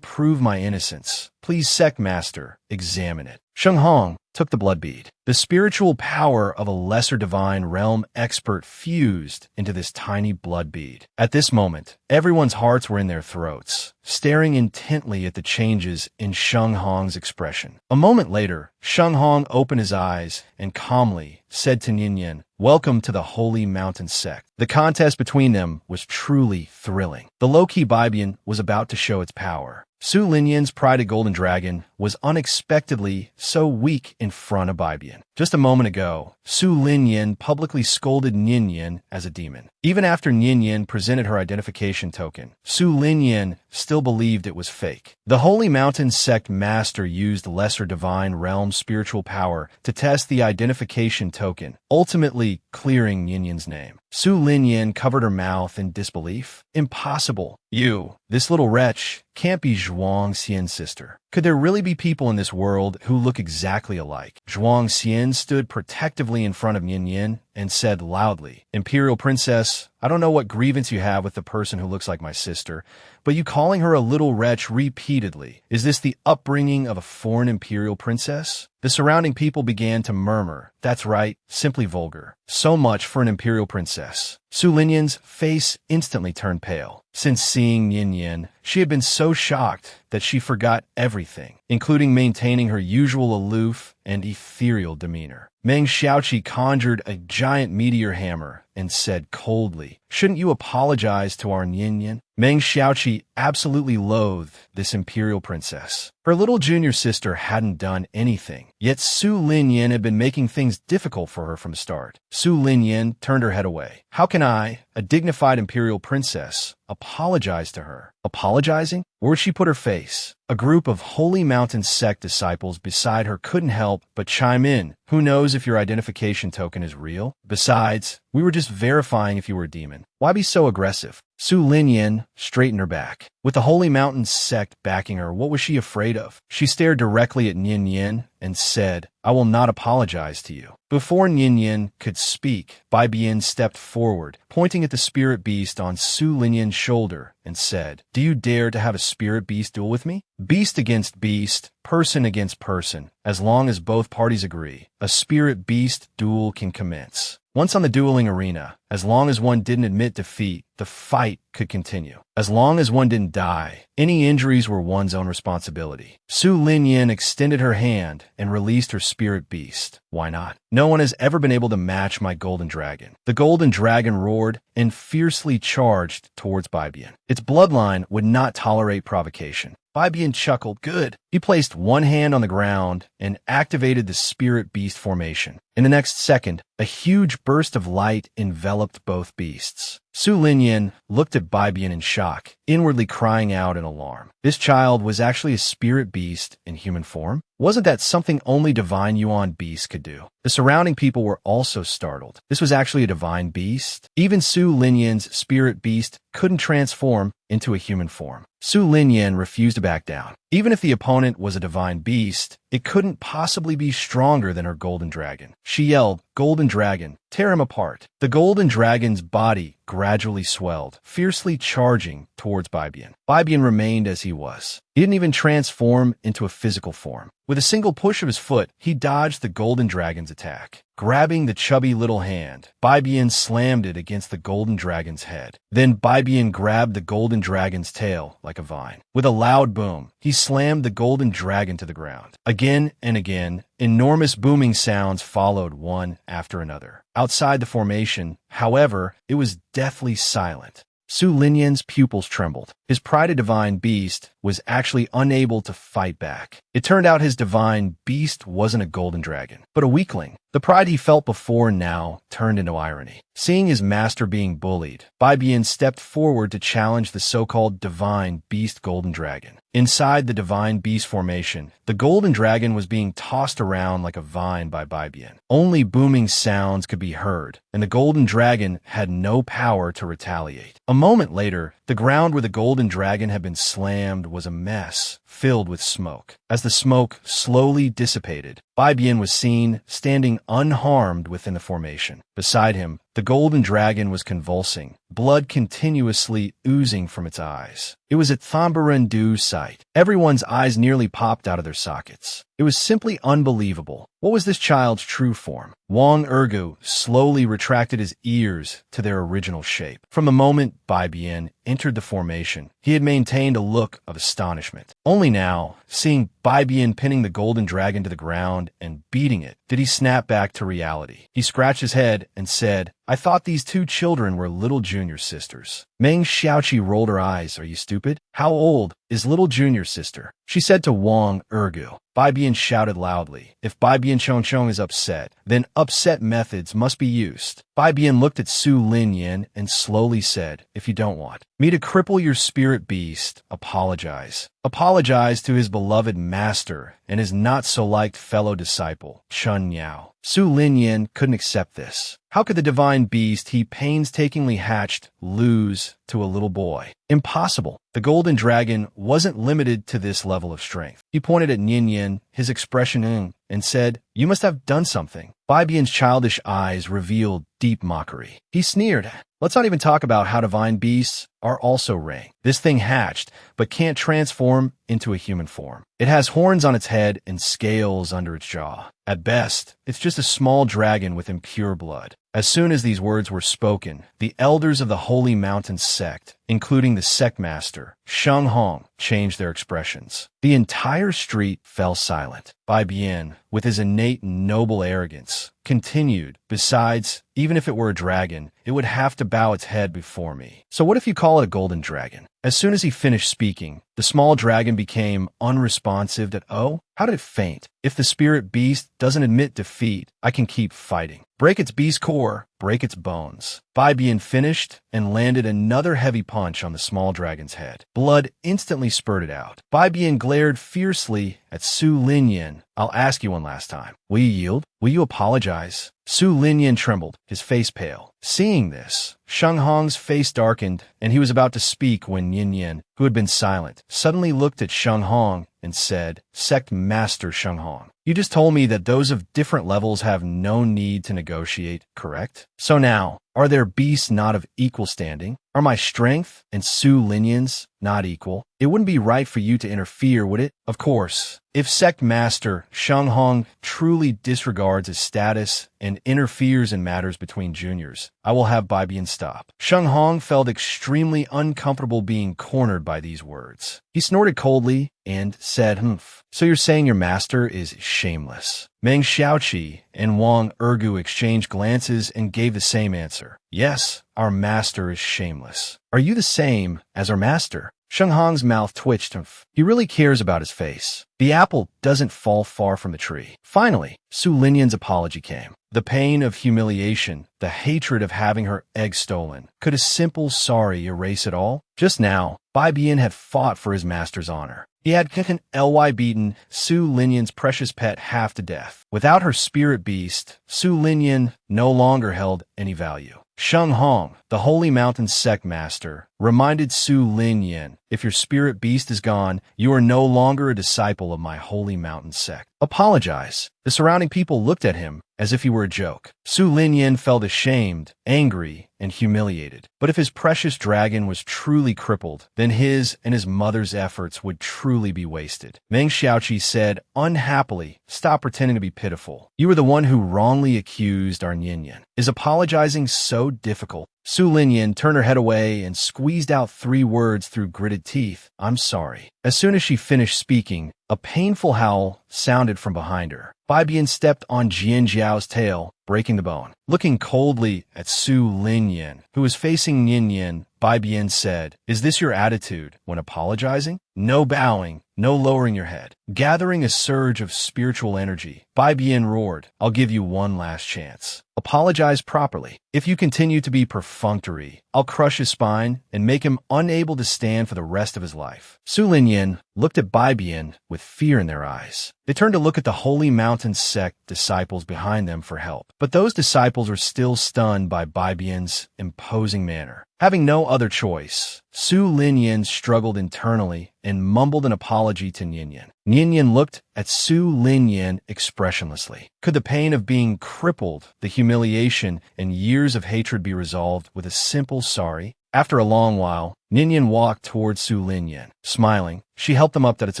prove my innocence. Please, sect master, examine it. Sheng Hong took the blood bead. The spiritual power of a lesser divine realm expert fused into this tiny blood bead. At this moment, everyone's hearts were in their throats, staring intently at the changes in Sheng Hong's expression. A moment later, Sheng Hong opened his eyes and calmly said to Nian, "Welcome to the Holy Mountain Sect." The contest between them was truly thrilling. The low-key Bibian was about to show its power. Su Linyan's prided golden dragon was unexpectedly so weak in front of Bibian. Just a moment ago, Su Linyan publicly scolded Nian as a demon. Even after Nian presented her identification token, Su Linyan still believed it was fake. The Holy Mountain Sect master used lesser divine realm spiritual power to test the identification token, ultimately clearing Nian's name. Su Linyin covered her mouth in disbelief. Impossible. You, this little wretch, can't be Zhuang Xian's sister. Could there really be people in this world who look exactly alike? Zhuang Xian stood protectively in front of Yin Yin and said loudly, Imperial Princess, I don't know what grievance you have with the person who looks like my sister, but you calling her a little wretch repeatedly. Is this the upbringing of a foreign imperial princess? The surrounding people began to murmur. That's right, simply vulgar. So much for an imperial princess. Su Linyin's face instantly turned pale. Since seeing Yin Yin, she had been so shocked that she forgot everything, including maintaining her usual aloof and ethereal demeanor. Meng Xiaoqi conjured a giant meteor hammer and said coldly, Shouldn't you apologize to our Yin Yin? Meng Xiaoqi absolutely loathed this imperial princess. Her little junior sister hadn't done anything, yet Su Linyin had been making things difficult for her from the start. Su Linyin turned her head away. How can I, a dignified imperial princess, apologize to her? Apologizing? Where'd she put her face? A group of Holy Mountain sect disciples beside her couldn't help but chime in. Who knows if your identification token is real? Besides, we were just verifying if you were a demon. Why be so aggressive? Su Linyin straightened her back. With the Holy Mountain sect backing her, what was she afraid of? She stared directly at Yin Yin and said, I will not apologize to you. Before Yin Yin could speak, Bai Bian stepped forward, pointing at the spirit beast on Su Linyin's shoulder, and said, Do you dare to have a spirit beast duel with me? Beast against beast, person against person. As long as both parties agree, a spirit beast duel can commence. Once on the dueling arena, as long as one didn't admit defeat, the fight could continue. As long as one didn't die, any injuries were one's own responsibility. Su Linyin extended her hand and released her spirit beast. Why not? No one has ever been able to match my golden dragon. The golden dragon roared and fiercely charged towards Bai Bian. Its bloodline would not tolerate provocation. Bai Bian chuckled. Good. He placed one hand on the ground and activated the spirit beast formation. In the next second, a huge burst of light enveloped both beasts. Su Linyin looked at Bai Bian in shock, inwardly crying out in alarm. This child was actually a spirit beast in human form? Wasn't that something only divine Yuan beasts could do? The surrounding people were also startled. This was actually a divine beast? Even Su Linyin's spirit beast couldn't transform into a human form. Su Linyin refused to back down. Even if the opponent was a divine beast, it couldn't possibly be stronger than her golden dragon. She yelled, Golden Dragon, tear him apart. The golden dragon's body gradually swelled, fiercely charging towards Bai Bian. Bai Bian remained as he was. He didn't even transform into a physical form. With a single push of his foot, he dodged the golden dragon's attack. Grabbing the chubby little hand, Bai Bian slammed it against the golden dragon's head. Then Bai Bian grabbed the golden dragon's tail like a vine. With a loud boom, he slammed the golden dragon to the ground. Again and again, enormous booming sounds followed one after another. Outside the formation, however, it was deathly silent. Su Linyin's pupils trembled. His prided divine beast was actually unable to fight back. It turned out his divine beast wasn't a golden dragon, but a weakling. The pride he felt before now turned into irony. Seeing his master being bullied, Bai Bian stepped forward to challenge the so-called divine beast golden dragon. Inside the divine beast formation, the golden dragon was being tossed around like a vine by Bai Bian. Only booming sounds could be heard, and the golden dragon had no power to retaliate. A moment later, the ground where the golden dragon had been slammed was a mess, filled with smoke. As the smoke slowly dissipated, Bai Bian was seen standing unharmed within the formation. Beside him, the golden dragon was convulsing, blood continuously oozing from its eyes. It was a Thombarendu sight. Everyone's eyes nearly popped out of their sockets. It was simply unbelievable. What was this child's true form? Wang Ergu slowly retracted his ears to their original shape. From the moment Bai Bian entered the formation, he had maintained a look of astonishment. Only now, seeing Bai Bian pinning the golden dragon to the ground and beating it, did he snap back to reality. He scratched his head and said, I thought these two children were little junior sisters. Meng Xiaoqi rolled her eyes. Are you stupid? How old is little junior sister? She said to Wang Ergu. Bai Bian shouted loudly. If Bai Bian Chongchong is upset, then upset methods must be used. Bai Bian looked at Su Linyin and slowly said, If you don't want me to cripple your spirit beast, apologize. apologized to his beloved master and his not-so-liked fellow disciple, Chun Yao. Su Linyin couldn't accept this. How could the divine beast he painstakingly hatched lose to a little boy? Impossible. The golden dragon wasn't limited to this level of strength. He pointed at Ninian, his expression and said, "You must have done something." Bai Bian's childish eyes revealed deep mockery. He sneered, "Let's not even talk about how divine beasts are also Ring. This thing hatched, but can't transform into a human form. It has horns on its head and scales under its jaw. At best, it's just a small dragon with impure blood." As soon as these words were spoken, the elders of the Holy Mountain sect, including the sect master, Sheng Hong, changed their expressions. The entire street fell silent. Bai Bian, with his innate noble arrogance, continued, "Besides, even if it were a dragon, it would have to bow its head before me. So what if you call it a golden dragon?" As soon as he finished speaking, the small dragon became unresponsive to, "Oh, how did it faint? If the spirit beast doesn't admit defeat, I can keep fighting. Break its beast core, break its bones." Bai Bian finished and landed another heavy punch on the small dragon's head. Blood instantly spurted out. Bai Bian glared fiercely at Su Linyin. "I'll ask you one last time. Will you yield? Will you apologize?" Su Linyin trembled, his face pale. Seeing this, Sheng Hong's face darkened, and he was about to speak when Ninian, who had been silent, suddenly looked at Sheng Hong and said, "Sect Master Sheng Hong, you just told me that those of different levels have no need to negotiate, correct? So now, are there beasts not of equal standing? Are my strength and Su Linyin's not equal? It wouldn't be right for you to interfere, would it? Of course, if Sect Master Sheng Hong truly disregards his status and interferes in matters between juniors, I will have Bai Bian stop." Sheng Hong felt extremely uncomfortable being cornered by these words. He snorted coldly and said, "Humph. So you're saying your master is shameless?" Meng Xiaoqi and Wang Ergu exchanged glances and gave the same answer. "Yes, our master is shameless." "Are you the same as our master?" Sheng Hong's mouth twitched. He really cares about his face. The apple doesn't fall far from the tree. Finally, Su Linyin's apology came. The pain of humiliation, the hatred of having her egg stolen. Could a simple sorry erase it all? Just now, Bai Bian had fought for his master's honor. He had beaten Su Linyin's precious pet half to death. Without her spirit beast, Su Linyin no longer held any value. Sheng Hong, the Holy Mountain sect master, reminded Su Linyin, "If your spirit beast is gone, you are no longer a disciple of my Holy Mountain sect. Apologize." The surrounding people looked at him as if he were a joke. Su Linyin felt ashamed, angry, and humiliated. But if his precious dragon was truly crippled, then his and his mother's efforts would truly be wasted. Meng Xiaoqi said, unhappily, "Stop pretending to be pitiful. You were the one who wrongly accused our Ninian. Is apologizing so difficult?" Su Linyin turned her head away and squeezed out 3 words through gritted teeth. "I'm sorry." As soon as she finished speaking, a painful howl sounded from behind her. Bai Bian stepped on Jian Jiao's tail, breaking the bone. Looking coldly at Su Linyin, who was facing Ninian, Bai Bian said, "Is this your attitude when apologizing? No bowing, no lowering your head." Gathering a surge of spiritual energy, Bai Bian roared, "I'll give you one last chance. Apologize properly. If you continue to be perfunctory, I'll crush his spine and make him unable to stand for the rest of his life." Su Linyin looked at Bai Bian with fear in their eyes. They turned to look at the Holy Mountain sect disciples behind them for help. But those disciples were still stunned by Bai Bian's imposing manner. Having no other choice, Su Linyin struggled internally and mumbled an apology to Ninian. Ninian looked at Su Linyin expressionlessly. Could the pain of being crippled, the humiliation, and years of hatred be resolved with a simple sorry? After a long while, Ninian walked towards Su Linyin. Smiling, she helped them up that it's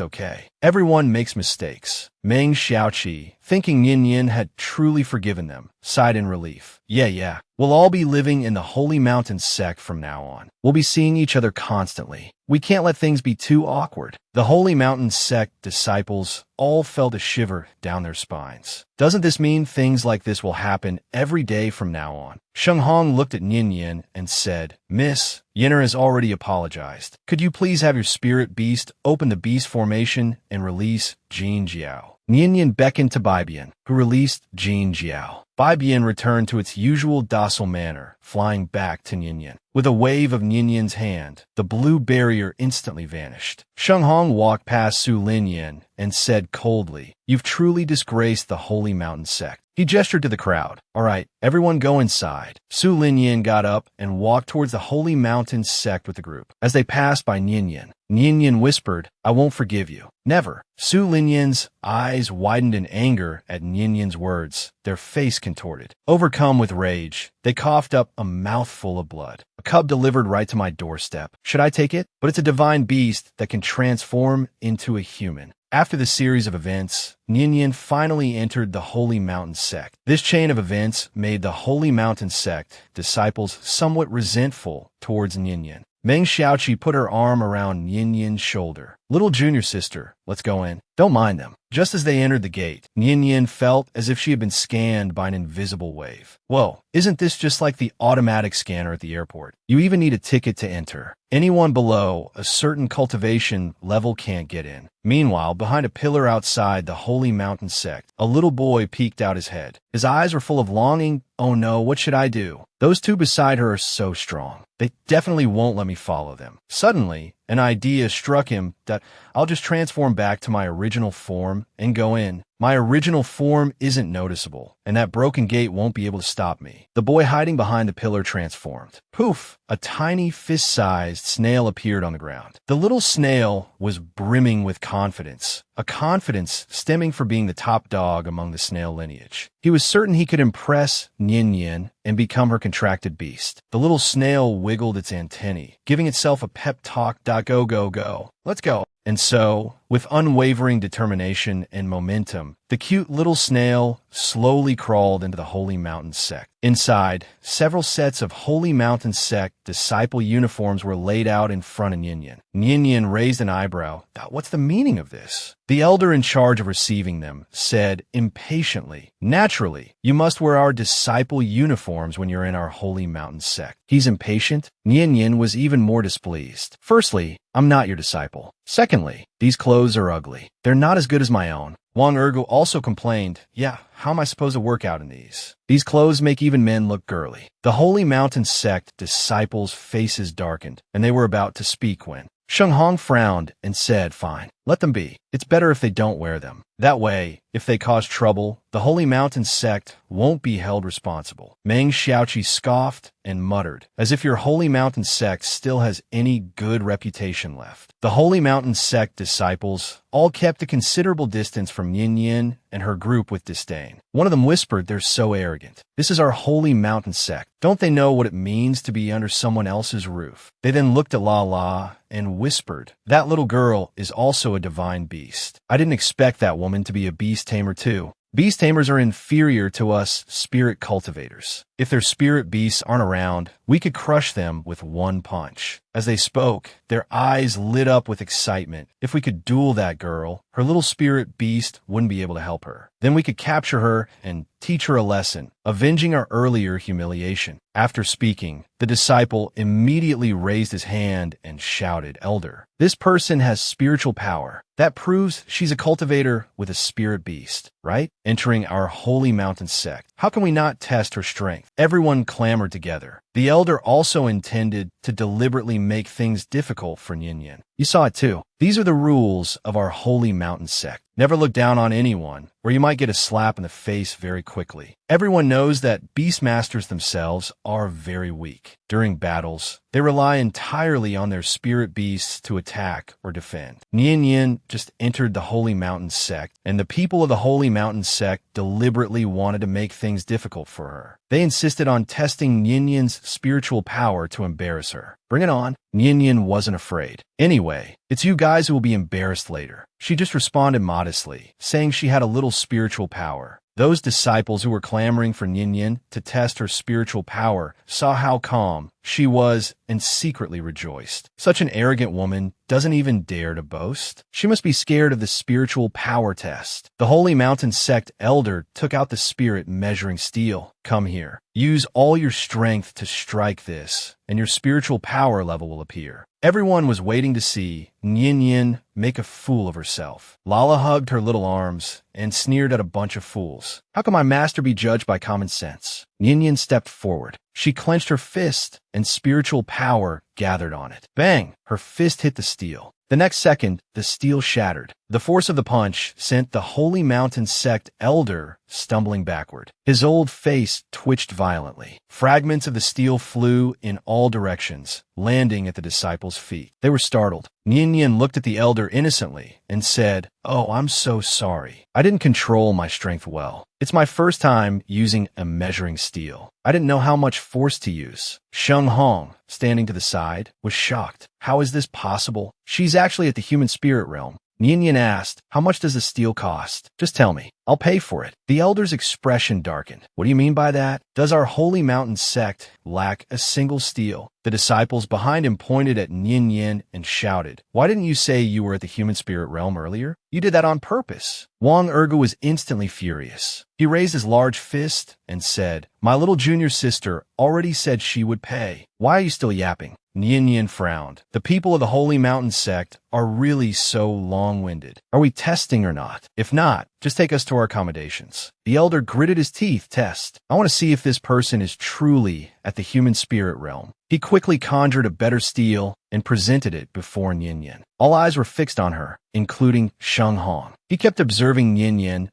okay. Everyone makes mistakes. Meng Xiaoqi, thinking Ninian had truly forgiven them, sighed in relief. Yeah. We'll all be living in the Holy Mountain sect from now on. We'll be seeing each other constantly. We can't let things be too awkward." The Holy Mountain sect disciples all felt a shiver down their spines. Doesn't this mean things like this will happen every day from now on? Sheng Hong looked at Ninian and said, "Miss, Yinner has already apologized. Could you please have your spirit beast open the beast formation and release Jin Jiao?" Ninian beckoned to Bai Bian, who released Jin Jiao. Bai Bian returned to its usual docile manner, flying back to Ninian. With a wave of Ninian's hand, the blue barrier instantly vanished. Sheng Hong walked past Su Linyan and said coldly, "You've truly disgraced the Holy Mountain sect." He gestured to the crowd. "All right, everyone go inside." Su Linyan got up and walked towards the Holy Mountain sect with the group. As they passed by Ninian, Ninian whispered, "I won't forgive you." "Never." Su Linyan's eyes widened in anger at Ninian's words, their face contorted. Overcome with rage, they coughed up a mouthful of blood. "A cub delivered right to my doorstep. Should I take it? But it's a divine beast that can transform into a human." After the series of events, Ninian finally entered the Holy Mountain sect. This chain of events made the Holy Mountain sect disciples somewhat resentful towards Ninian. Meng Xiaoqi put her arm around Ninian's shoulder. "Little junior sister, let's go in. Don't mind them." Just as they entered the gate, Ninian felt as if she had been scanned by an invisible wave. "Whoa, isn't this just like the automatic scanner at the airport? You even need a ticket to enter. Anyone below a certain cultivation level can't get in." Meanwhile, behind a pillar outside the Holy Mountain sect, a little boy peeked out his head. His eyes were full of longing. "Oh no, what should I do? Those two beside her are so strong. They definitely won't let me follow them." Suddenly, an idea struck him that I'll just transform back to my original form and go in. My original form isn't noticeable, and that broken gate won't be able to stop me. The boy hiding behind the pillar transformed. Poof! A tiny fist-sized snail appeared on the ground. The little snail was brimming with confidence, a confidence stemming from being the top dog among the snail lineage. He was certain he could impress Ninian and become her contracted beast. The little snail wiggled its antennae, giving itself a pep talk. Go, go, go. Let's go. And so, with unwavering determination and momentum, the cute little snail slowly crawled into the Holy Mountain sect. Inside, several sets of Holy Mountain sect disciple uniforms were laid out in front of Ninian. Ninian raised an eyebrow. "What's the meaning of this?" The elder in charge of receiving them said impatiently, "Naturally, you must wear our disciple uniforms when you're in our Holy Mountain sect." He's impatient? Ninian was even more displeased. "Firstly, I'm not your disciple. Secondly, these clothes are ugly. They're not as good as my own." Wang Ergo also complained, "Yeah, how am I supposed to work out in these? These clothes make even men look girly." The Holy Mountain sect disciples' faces darkened, and they were about to speak when Sheng Hong frowned and said, "Fine, let them be. It's better if they don't wear them. That way, if they cause trouble, the Holy Mountain sect won't be held responsible." Meng Xiaoqi scoffed and muttered, "As if your Holy Mountain sect still has any good reputation left." The Holy Mountain sect disciples all kept a considerable distance from Yin Yin and her group with disdain. One of them whispered, "They're so arrogant. This is our Holy Mountain sect. Don't they know what it means to be under someone else's roof?" They then looked at La La and whispered, "That little girl is also a divine beast. I didn't expect that woman to be a beast tamer too. Beast tamers are inferior to us spirit cultivators. If their spirit beasts aren't around, we could crush them with one punch." As they spoke, their eyes lit up with excitement. "If we could duel that girl, her little spirit beast wouldn't be able to help her. Then we could capture her and teach her a lesson, avenging our earlier humiliation." After speaking, the disciple immediately raised his hand and shouted, "Elder, this person has spiritual power. That proves she's a cultivator with a spirit beast, right? Entering our Holy Mountain sect. How can we not test her strength?" Everyone clamored together. The elder also intended to deliberately make things difficult for Ninian. "You saw it too. These are the rules of our Holy Mountain sect. Never look down on anyone, or you might get a slap in the face very quickly. Everyone knows that Beastmasters themselves are very weak. During battles, they rely entirely on their spirit beasts to attack or defend." Ninian just entered the Holy Mountain sect, and the people of the Holy Mountain sect deliberately wanted to make things difficult for her. They insisted on testing Ninian's spiritual power to embarrass her. "Bring it on." Ninian wasn't afraid. "Anyway, it's you guys who will be embarrassed later." She just responded modestly, saying she had a little spiritual power. Those disciples who were clamoring for Ninian to test her spiritual power saw how calm she was and secretly rejoiced. Such an arrogant woman doesn't even dare to boast. She must be scared of the spiritual power test. The Holy Mountain sect elder took out the spirit measuring steel. "Come here. Use all your strength to strike this, and your spiritual power level will appear." Everyone was waiting to see Nyin Yin make a fool of herself. Lala hugged her little arms and sneered at a bunch of fools. How can my master be judged by common sense? Nyin Yin stepped forward. She clenched her fist, and spiritual power gathered on it. Bang! Her fist hit the steel. The next second, the steel shattered. The force of the punch sent the Holy Mountain Sect elder stumbling backward. His old face twitched violently. Fragments of the steel flew in all directions, landing at the disciples' feet. They were startled. Nyin Yin looked at the elder innocently and said, "Oh, I'm so sorry. I didn't control my strength well. It's my first time using a measuring steel. I didn't know how much force to use." Sheng Hong, standing to the side, was shocked. How is this possible? She's actually at the human spirit realm. Nyin Yin asked, "How much does the steel cost? Just tell me. I'll pay for it." The elder's expression darkened. "What do you mean by that? Does our Holy Mountain Sect lack a single steel?" The disciples behind him pointed at Nyin Yin and shouted, "Why didn't you say you were at the human spirit realm earlier? You did that on purpose." Wang Ergu was instantly furious. He raised his large fist and said, "My little junior sister already said she would pay. Why are you still yapping?" Nyin Yin frowned. "The people of the Holy Mountain Sect are really so long-winded. Are we testing or not? If not, just take us to our accommodations." The elder gritted his teeth. "Test. I want to see if this person is truly at the human spirit realm." He quickly conjured a better steel and presented it before Nyin Yin. All eyes were fixed on her, including Sheng Hong. He kept observing Nyin Yin.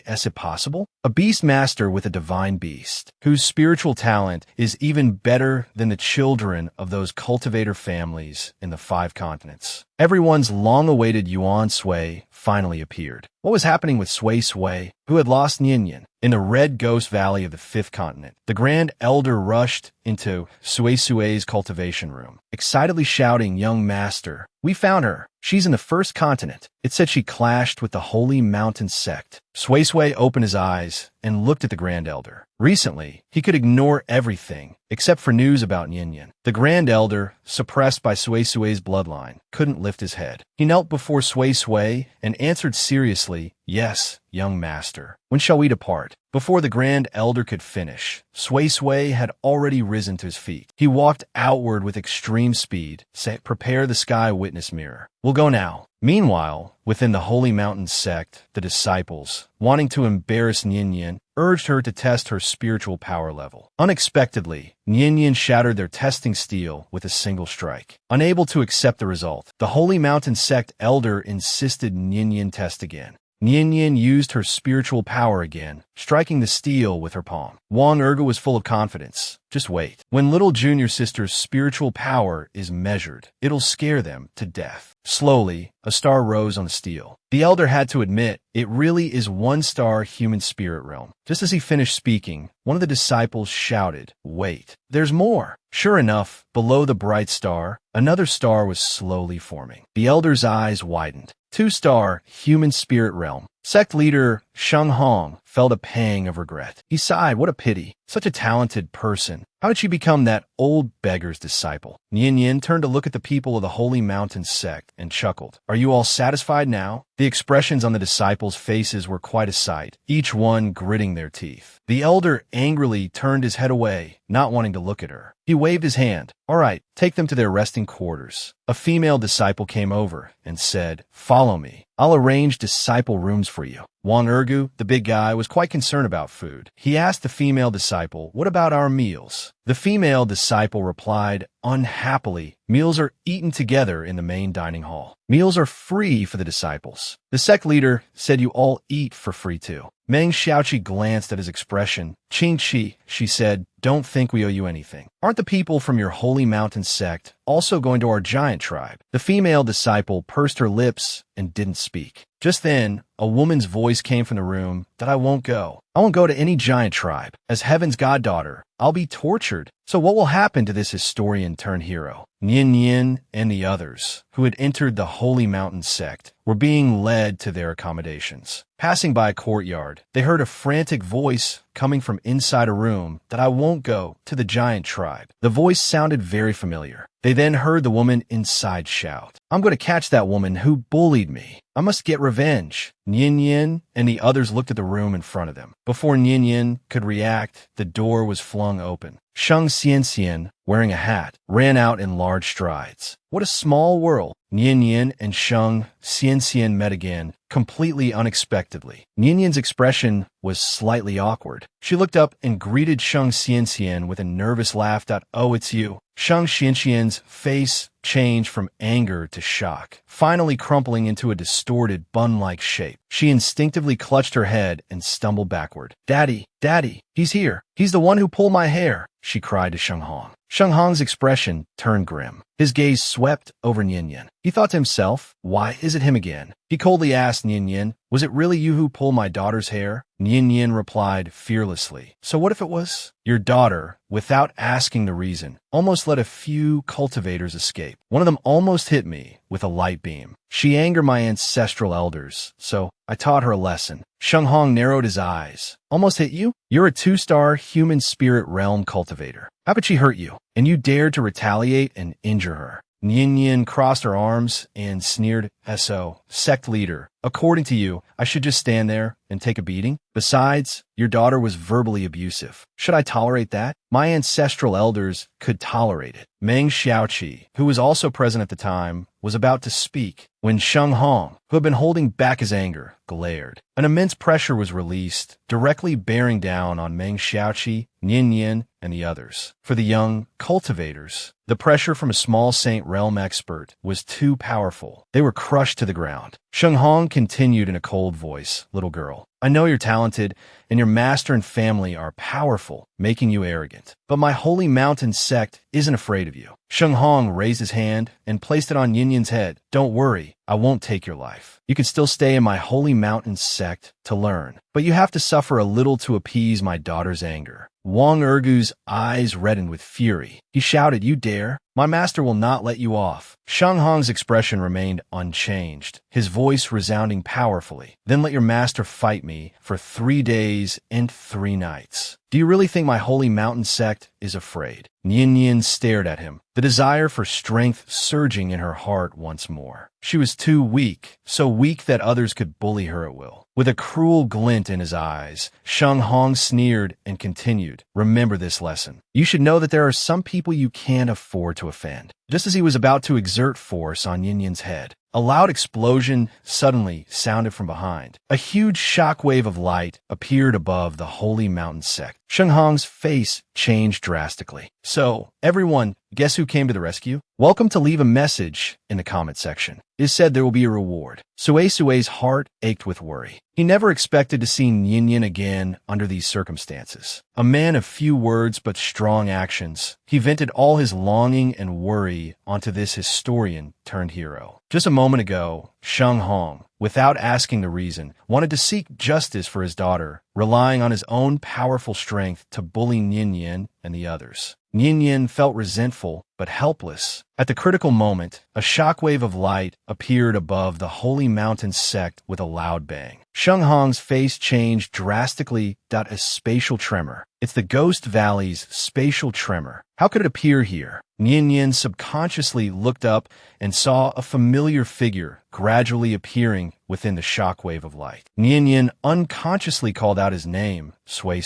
Is it possible? A beast master with a divine beast, whose spiritual talent is even better than the children of those cultivator families in the 5 continents. Everyone's long-awaited Yuan Sui finally appeared. What was happening with Sui, who had lost Nyin Yin? In the Red Ghost Valley of the 5th continent, the Grand Elder rushed into Sui's cultivation room, excitedly shouting, "Young Master, we found her. She's in the 1st continent." It said she clashed with the Holy Mountain Sect. Sui opened his eyes and looked at the Grand Elder. Recently, he could ignore everything except for news about Nyin Yin. The Grand Elder, suppressed by Sui's bloodline, couldn't lift his head. He knelt before Sui and answered seriously, "Yes, young master. When shall we depart?" Before the Grand Elder could finish, Sui had already risen to his feet. He walked outward with extreme speed, saying, "Prepare the sky witness mirror. We'll go now." Meanwhile, within the Holy Mountain Sect, the disciples, wanting to embarrass Nyin Yin, urged her to test her spiritual power level. Unexpectedly, Nyin Yin shattered their testing steel with a single strike. Unable to accept the result, the Holy Mountain Sect elder insisted Nyin Yin test again. Nyin Yin used her spiritual power again, striking the steel with her palm. Wang Ergu was full of confidence. "Just wait. When little junior sister's spiritual power is measured, it'll scare them to death." Slowly, a star rose on the steel. The elder had to admit, it really is 1-star human spirit realm. Just as he finished speaking, one of the disciples shouted, "Wait, there's more." Sure enough, below the bright star, another star was slowly forming. The elder's eyes widened. 2-star human spirit realm. Sect leader Sheng Hong felt a pang of regret. He sighed, "What a pity. Such a talented person. How did she become that old beggar's disciple?" Nyin Yin turned to look at the people of the Holy Mountain Sect and chuckled. "Are you all satisfied now?" The expressions on the disciples' faces were quite a sight, each one gritting their teeth. The elder angrily turned his head away, not wanting to look at her. He waved his hand. "All right, take them to their resting quarters." A female disciple came over and said, "Follow me. I'll arrange disciple rooms for you." Wang Ergu, the big guy, was quite concerned about food. He asked the female disciple, "What about our meals?" The female disciple replied, unhappily, "Meals are eaten together in the main dining hall. Meals are free for the disciples." The sect leader said, "You all eat for free too." Meng Xiaoqi glanced at his expression. "Qing Qi," she said, "don't think we owe you anything. Aren't the people from your Holy Mountain Sect also going to our giant tribe?" The female disciple pursed her lips and didn't speak. Just then, a woman's voice came from the room, "That I won't go. I won't go to any giant tribe. As Heaven's goddaughter, I'll be tortured. So what will happen to this historian-turned-hero?" Nyin Yin and the others, who had entered the Holy Mountain Sect, were being led to their accommodations. Passing by a courtyard, they heard a frantic voice coming from inside a room, "That I won't go to the giant tribe." The voice sounded very familiar. They then heard the woman inside shout, "I'm going to catch that woman who bullied me. I must get revenge." Nyin Yin and the others looked at the room in front of them. Before Nyin Yin could react, the door was flung open. Sheng Xianxian, wearing a hat, ran out in large strides. What a small world! Nian Yin and Sheng Xianxian met again, completely unexpectedly. Nian Yin's expression was slightly awkward. She looked up and greeted Sheng Xianxian with a nervous laugh. "Oh, it's you." Sheng Xianxian's face changed from anger to shock, finally crumpling into a distorted bun-like shape. She instinctively clutched her head and stumbled backward. "Daddy, Daddy, he's here. He's the one who pulled my hair," she cried to Sheng Hong. Sheng Hong's expression turned grim. His gaze swept over Nian Yin. He thought to himself, why is it him again? He coldly asked Nian Yin, "Was it really you who pulled my daughter's hair?" Nian Yin replied fearlessly, "So what if it was?" Your daughter, without asking the reason, almost let a few cultivators escape. One of them almost hit me with a light beam. She angered my ancestral elders, so I taught her a lesson. Sheng Hong narrowed his eyes. Almost hit you? You're a 2-star human spirit realm cultivator. How could she hurt you? And you dared to retaliate and injure her. Nian Yin crossed her arms and sneered, "So, sect leader, according to you, I should just stand there and take a beating? Besides, your daughter was verbally abusive. Should I tolerate that? My ancestral elders could tolerate it." Meng Xiaoqi, who was also present at the time, was about to speak when Sheng Hong, who had been holding back his anger, glared. An immense pressure was released, directly bearing down on Meng Xiaoqi, Nian Yin, and the others. For the young cultivators, the pressure from a small Saint Realm expert was too powerful. They were crushed to the ground. Sheng Hong continued in a cold voice, "Little girl, I know you're talented, and your master and family are powerful, making you arrogant. But my holy mountain sect isn't afraid of you." Sheng Hong raised his hand and placed it on Yin Yin's head. "Don't worry, I won't take your life. You can still stay in my holy mountain sect to learn, but you have to suffer a little to appease my daughter's anger." Wang Ergu's eyes reddened with fury. He shouted, "You dare? My master will not let you off." Sheng Hong's expression remained unchanged, his voice resounding powerfully. "Then let your master fight me for 3 days and 3 nights. Do you really think my holy mountain sect is afraid?" Nian Yin stared at him, the desire for strength surging in her heart once more. She was too weak, so weak that others could bully her at will. With a cruel glint in his eyes, Sheng Hong sneered and continued, "Remember this lesson. You should know that there are some people you can't afford to offend." Just as he was about to exert force on Yin Yin's head, a loud explosion suddenly sounded from behind. A huge shockwave of light appeared above the holy mountain sect. Sheng Hong's face changed drastically. "So, everyone, guess who came to the rescue? Welcome to leave a message in the comment section. It is said there will be a reward." Sue's heart ached with worry. He never expected to see Nian Yin again under these circumstances. A man of few words but strong actions, he vented all his longing and worry onto this historian-turned-hero. Just a moment ago, Sheng Hong, without asking the reason, wanted to seek justice for his daughter, relying on his own powerful strength to bully Nian Yin and the others. Nian Yin felt resentful but helpless. At the critical moment, a shockwave of light appeared above the holy mountain sect with a loud bang. Sheng Hong's face changed drastically. A spatial tremor. It's the Ghost Valley's spatial tremor. How could it appear here? Nian Yin subconsciously looked up and saw a familiar figure gradually appearing within the shockwave of light. Nian Yin unconsciously called out his name, Sui.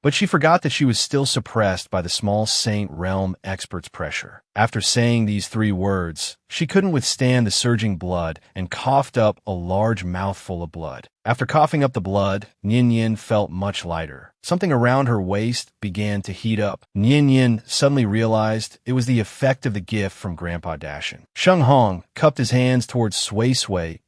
But she forgot that she was still suppressed by the small Saint Realm expert's pressure. After saying these 3 words, she couldn't withstand the surging blood and coughed up a large mouthful of blood. After coughing up the blood, Nian Yin felt much lighter. Something around her waist began to heat up. Nian Yin suddenly realized it was the effect of the gift from Grandpa Dashin. Sheng Hong cupped his hands towards Sui.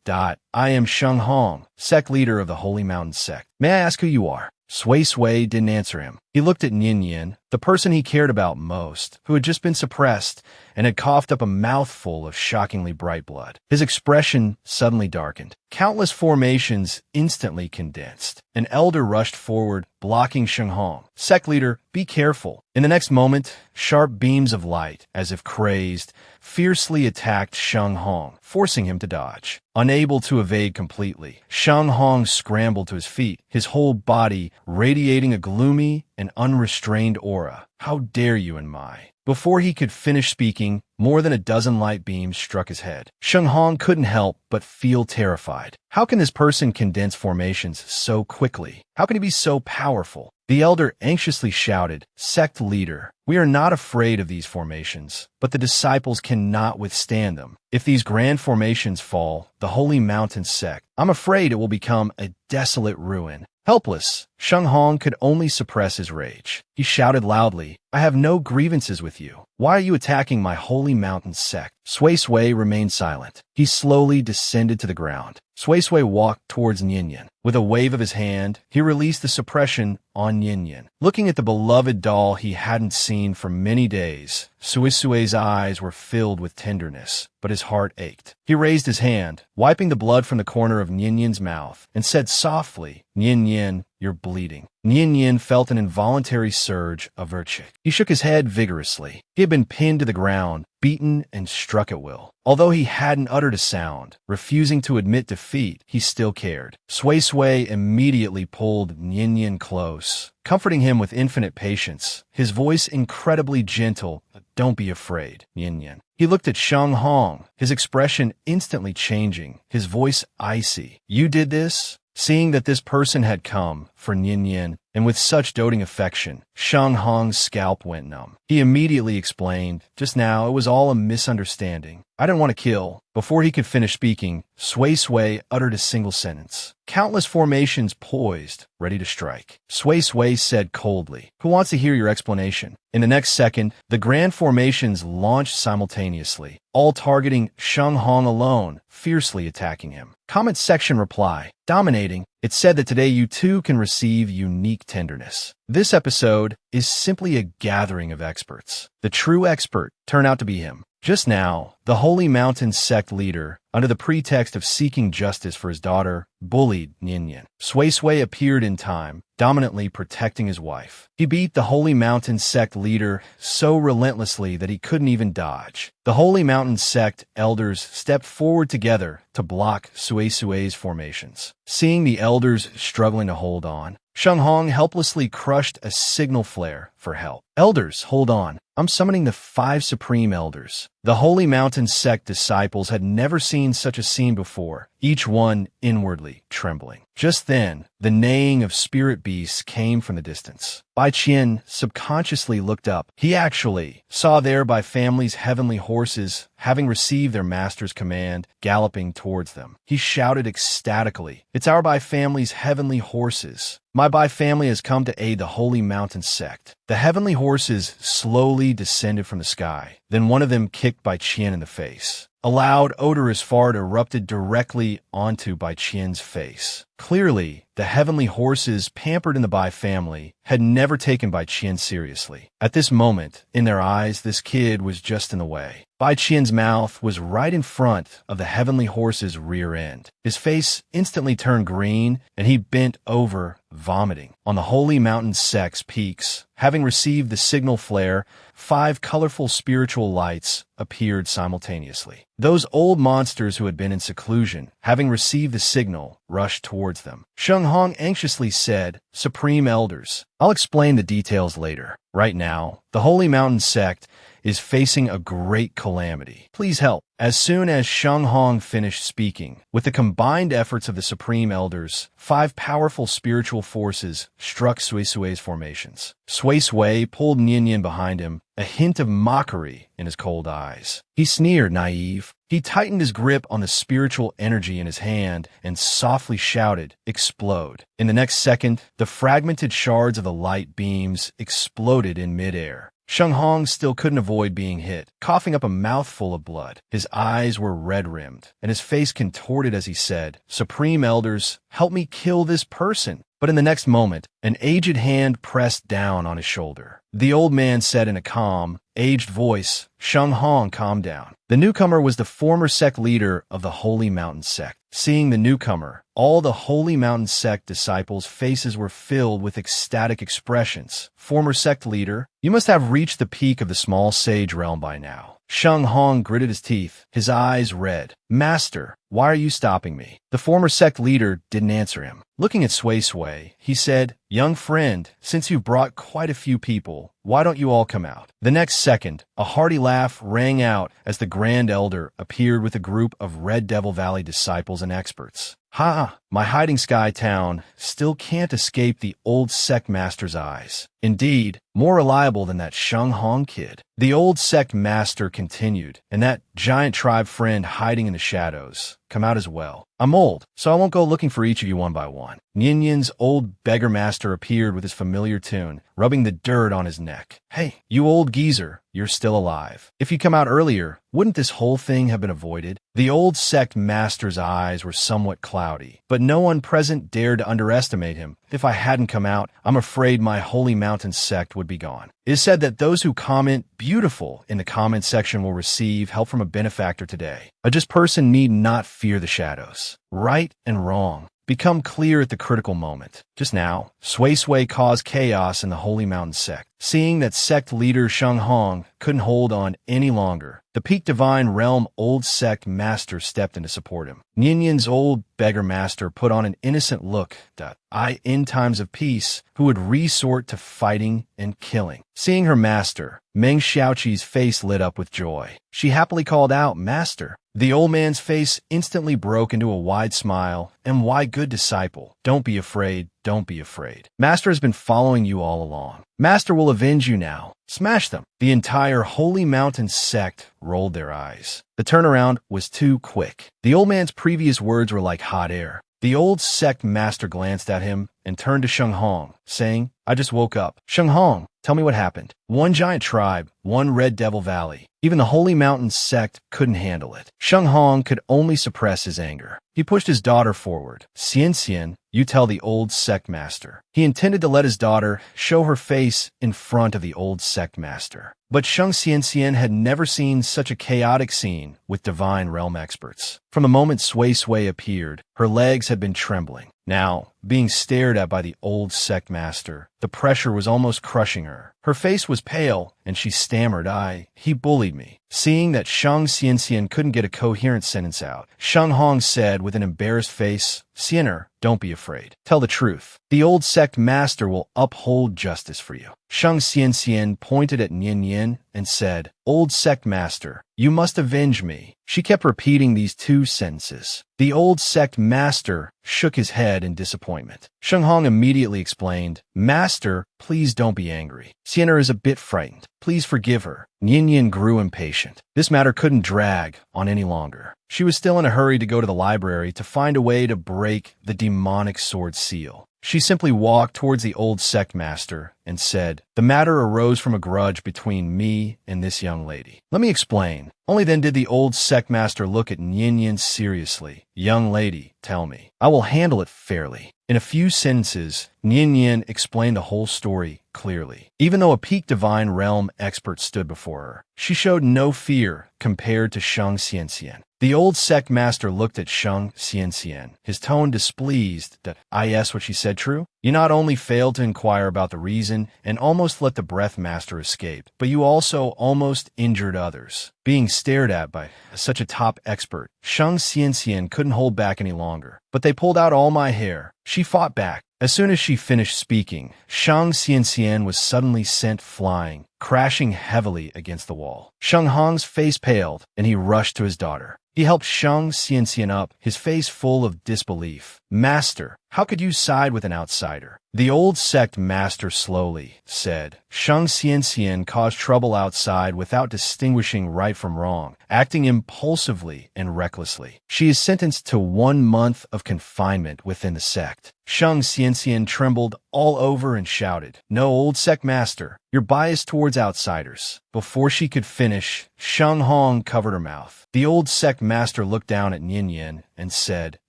"I am Sheng Hong, sect leader of the Holy Mountain sect. May I ask who you are?" Sui didn't answer him. He looked at Nian Yin, the person he cared about most, who had just been suppressed and had coughed up a mouthful of shockingly bright blood. His expression suddenly darkened. Countless formations instantly condensed. An elder rushed forward, blocking Sheng Hong. "Sect leader, be careful." In the next moment, sharp beams of light, as if crazed, fiercely attacked Sheng Hong, forcing him to dodge. Unable to evade completely, Sheng Hong scrambled to his feet, his whole body radiating a gloomy and unrestrained aura. "How dare you in my Before he could finish speaking, more than a dozen light beams struck his head. Sheng Hong couldn't help but feel terrified. How can this person condense formations so quickly? How can he be so powerful? The elder anxiously shouted, "Sect leader, we are not afraid of these formations, but the disciples cannot withstand them. If these grand formations fall, the holy mountain sect, I'm afraid it will become a desolate ruin." Helpless, Sheng Hong could only suppress his rage. He shouted loudly, "I have no grievances with you. Why are you attacking my holy mountain sect?" Sui remained silent. He slowly descended to the ground. Sui walked towards Nian. With a wave of his hand, he released the suppression on Nian. Looking at the beloved doll he hadn't seen for many days, Sui's eyes were filled with tenderness, but his heart ached. He raised his hand, wiping the blood from the corner of Nian's mouth, and said softly, "Nian, you're bleeding." Nian felt an involuntary surge of virtue. He shook his head vigorously. He had been pinned to the ground, beaten and struck at will. Although he hadn't uttered a sound, refusing to admit defeat, he still cared. Sui immediately pulled Nian close, comforting him with infinite patience, his voice incredibly gentle. "Don't be afraid, Nian." He looked at Sheng Hong, his expression instantly changing, his voice icy. "You did this?" Seeing that this person had come for Nian, and with such doting affection, Sheng Hong's scalp went numb. He immediately explained, "Just now, it was all a misunderstanding. I didn't want to kill." Before he could finish speaking, Sui uttered a single sentence. Countless formations poised, ready to strike. Sui said coldly, "Who wants to hear your explanation?" In the next second, the grand formations launched simultaneously, all targeting Sheng Hong alone, fiercely attacking him. Comment section reply, dominating. It said that today you too can receive unique tenderness. This episode is simply a gathering of experts. The true expert turned out to be him. Just now, the Holy Mountain sect leader, under the pretext of seeking justice for his daughter, bullied Nian. Sui appeared in time, dominantly protecting his wife. He beat the Holy Mountain sect leader so relentlessly that he couldn't even dodge. The Holy Mountain sect elders stepped forward together to block Sui's formations. Seeing the elders struggling to hold on, Sheng Hong helplessly crushed a signal flare for help. "Elders, hold on. I'm summoning the 5 supreme elders." The Holy Mountain sect disciples had never seen such a scene before, each one inwardly trembling. Just then, the neighing of spirit beasts came from the distance. Bai Qian subconsciously looked up. He actually saw there Bai family's heavenly horses, having received their master's command, galloping towards them. He shouted ecstatically, "It's our Bai family's heavenly horses. My Bai family has come to aid the Holy Mountain sect." The heavenly horses slowly descended from the sky. Then one of them kicked Bai Qian in the face. A loud, odorous fart erupted directly onto Bai Qian's face. Clearly, the heavenly horses pampered in the Bai family had never taken Bai Qian seriously. At this moment, in their eyes, this kid was just in the way. Bai Qian's mouth was right in front of the heavenly horse's rear end. His face instantly turned green, and he bent over, vomiting. On the Holy Mountain sect's peaks, having received the signal flare, 5 colorful spiritual lights appeared simultaneously. Those old monsters who had been in seclusion, having received the signal, rushed towards them. Sheng Hong anxiously said, "Supreme Elders, I'll explain the details later. Right now, the Holy Mountain sect is facing a great calamity. Please help." As soon as Sheng Hong finished speaking, with the combined efforts of the Supreme Elders, 5 powerful spiritual forces struck Sui's formations. Sui pulled Nian behind him, a hint of mockery in his cold eyes. He sneered, naive. He tightened his grip on the spiritual energy in his hand and softly shouted, "Explode." In the next second, the fragmented shards of the light beams exploded in midair. Sheng Hong still couldn't avoid being hit, coughing up a mouthful of blood. His eyes were red-rimmed, and his face contorted as he said, "Supreme Elders, help me kill this person." But in the next moment, an aged hand pressed down on his shoulder. The old man said in a calm, aged voice, "Sheng Hong, calm down." The newcomer was the former sect leader of the Holy Mountain sect. Seeing the newcomer, all the Holy Mountain sect disciples' faces were filled with ecstatic expressions. "Former sect leader, you must have reached the peak of the small sage realm by now. Sheng Hong gritted his teeth, his eyes red. Master, why are you stopping me? The former sect leader didn't answer him. Looking at Sui Sui, he said, Young friend, since you've brought quite a few people, why don't you all come out? The next second, a hearty laugh rang out as the Grand Elder appeared with a group of Red Devil Valley disciples and experts. Ha! My hiding sky town still can't escape the old sect master's eyes. Indeed, more reliable than that Sheng Hong kid. The old sect master continued, and that giant tribe friend hiding in the shadows, come out as well. I'm old, so I won't go looking for each of you one by one. Nian Yin's old beggar master appeared with his familiar tune, rubbing the dirt on his neck. Hey, you old geezer, you're still alive. If you come out earlier, wouldn't this whole thing have been avoided? The old sect master's eyes were somewhat cloudy, but no one present dared to underestimate him. If I hadn't come out, I'm afraid my holy mountain sect would be gone. It is said that those who comment beautiful in the comment section will receive help from a benefactor today. A just person need not fear the shadows. Right and wrong become clear at the critical moment. Just now, Sui Sui caused chaos in the Holy Mountain sect. Seeing that sect leader Sheng Hong couldn't hold on any longer, the Peak Divine Realm old sect master stepped in to support him. Nian Yin's old beggar master put on an innocent look that in times of peace, who would resort to fighting and killing. Seeing her master, Meng Xiaoqi's face lit up with joy. She happily called out, Master. The old man's face instantly broke into a wide smile, and why, good disciple, don't be afraid, don't be afraid. Master has been following you all along. Master will avenge you now. Smash them. The entire Holy Mountain sect rolled their eyes. The turnaround was too quick. The old man's previous words were like hot air. The old sect master glanced at him and turned to Sheng Hong, saying, I just woke up. Sheng Hong, tell me what happened. One giant tribe, one Red Devil Valley. Even the Holy Mountain sect couldn't handle it. Sheng Hong could only suppress his anger. He pushed his daughter forward. Xian, you tell the old sect master. He intended to let his daughter show her face in front of the old sect master. But Sheng Xian had never seen such a chaotic scene with Divine Realm experts. From the moment Sui Sui appeared, her legs had been trembling. Now, being stared at by the old sect master, the pressure was almost crushing her. Her face was pale, and she stammered, he bullied me. Seeing that Sheng Xian couldn't get a coherent sentence out, Sheng Hong said with an embarrassed face, Xianer, don't be afraid. Tell the truth. The old sect master will uphold justice for you. Sheng Xian pointed at Nian Yin and said, Old sect master, you must avenge me. She kept repeating these two sentences. The old sect master shook his head in disappointment. Sheng Hong immediately explained, Master, please don't be angry. Xianer is a bit frightened. Please forgive her. Nian Yin grew impatient. This matter couldn't drag on any longer. She was still in a hurry to go to the library to find a way to break the demonic sword seal. She simply walked towards the old sect master and said, The matter arose from a grudge between me and this young lady. Let me explain. Only then did the old sect master look at Nian Yin seriously. Young lady, tell me. I will handle it fairly. In a few sentences, Nian Yin explained the whole story clearly. Even though a Peak Divine Realm expert stood before her, she showed no fear compared to Sheng Xian. The old sect master looked at Sheng Xian, his tone displeased that, yes, what she said true? You not only failed to inquire about the reason and almost let the breath master escape, but you also almost injured others. Being stared at by such a top expert, Sheng Xian couldn't hold back any longer. But they pulled out all my hair. She fought back. As soon as she finished speaking, Sheng Xian was suddenly sent flying, crashing heavily against the wall. Sheng Hong's face paled, and he rushed to his daughter. He helped Sheng Xian up, his face full of disbelief. Master, how could you side with an outsider? The old sect master slowly said, Sheng Xian caused trouble outside without distinguishing right from wrong, acting impulsively and recklessly. She is sentenced to 1 month of confinement within the sect. Sheng Xian trembled all over and shouted, No, old sect master, you're biased towards outsiders. Before she could finish, Sheng Hong covered her mouth. The old sect master looked down at Nian Yin and said,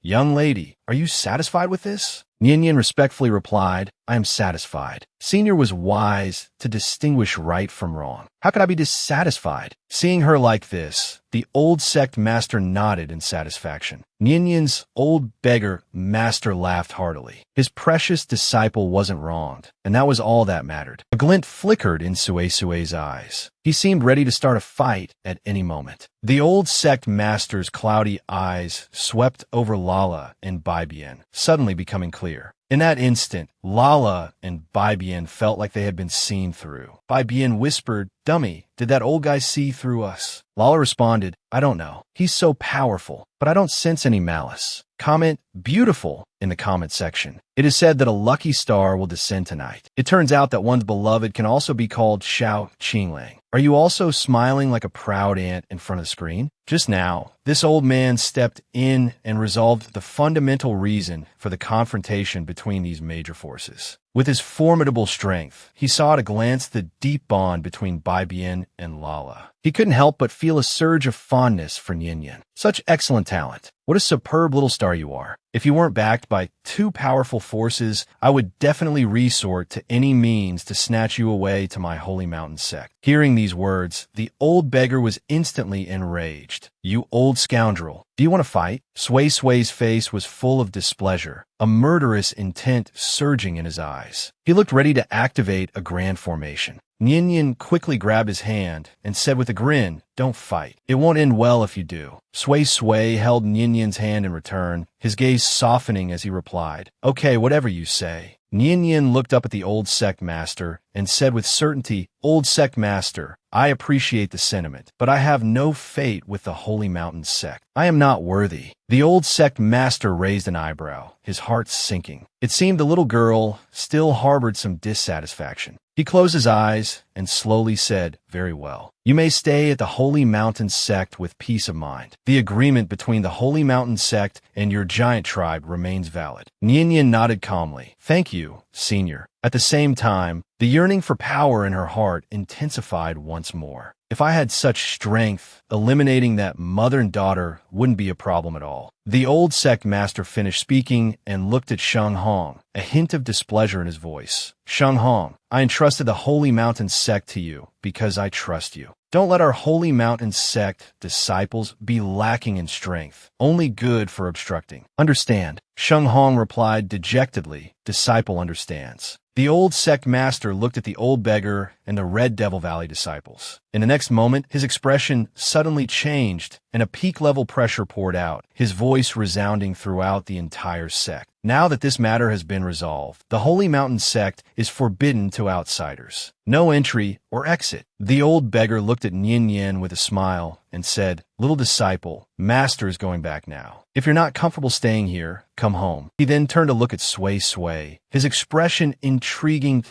Young lady, are you satisfied with this? Nian Yin respectfully replied, I am satisfied. Senior was wise to distinguish right from wrong. How could I be dissatisfied? Seeing her like this, the old sect master nodded in satisfaction. Nyenyen's old beggar master laughed heartily. His precious disciple wasn't wronged, and that was all that mattered. A glint flickered in Sue's eyes. He seemed ready to start a fight at any moment. The old sect master's cloudy eyes swept over Lala and Baibian, suddenly becoming clear. In that instant, Lala and Baibian felt like they had been seen through. Baibian whispered, "Dummy, did that old guy see through us?" Lala responded, "I don't know. He's so powerful, but I don't sense any malice." Comment "beautiful" in the comment section. It is said that a lucky star will descend tonight. It turns out that one's beloved can also be called Xiao Qinglang. Are you also smiling like a proud ant in front of the screen? Just now, this old man stepped in and resolved the fundamental reason for the confrontation between these major forces. With his formidable strength, he saw at a glance the deep bond between Baibian and Lala. He couldn't help but feel a surge of fondness for Nyenyen. Such excellent talent. What a superb little star you are. If you weren't backed by two powerful forces, I would definitely resort to any means to snatch you away to my holy mountain sect. Hearing these words, the old beggar was instantly enraged. "You old scoundrel, do you want to fight?" Sue's face was full of displeasure, a murderous intent surging in his eyes. He looked ready to activate a grand formation. Nyenyen quickly grabbed his hand and said with a grin, "Don't fight. It won't end well if you do." Sui held Nyenyen's hand in return, his gaze softening as he replied, "Okay, whatever you say." Nyenyen looked up at the old sect master and said with certainty, "Old sect master, I appreciate the sentiment, but I have no fate with the Holy Mountain sect. I am not worthy." The old sect master raised an eyebrow, his heart sinking. It seemed the little girl still harbored some dissatisfaction. He closed his eyes and slowly said, "Very well. You may stay at the Holy Mountain sect with peace of mind. The agreement between the Holy Mountain sect and your giant tribe remains valid." Nyenyen nodded calmly. "Thank you, Senior." At the same time, the yearning for power in her heart intensified once more. If I had such strength, eliminating that mother and daughter wouldn't be a problem at all. The old sect master finished speaking and looked at Sheng Hong, a hint of displeasure in his voice. "Sheng Hong, I entrusted the Holy Mountain sect to you because I trust you. Don't let our Holy Mountain sect disciples be lacking in strength, only good for obstructing. Understand?" Sheng Hong replied dejectedly, "Disciple understands." The old sect master looked at the old beggar and the Red Devil Valley disciples. In the next moment, his expression suddenly changed and a peak-level pressure poured out, his voice resounding throughout the entire sect. Now that this matter has been resolved, the Holy Mountain sect is forbidden to outsiders. No entry or exit. The old beggar looked at Nyenyen with a smile and said, "Little disciple, master is going back now. If you're not comfortable staying here, come home." He then turned to look at Sui, his expression intriguing.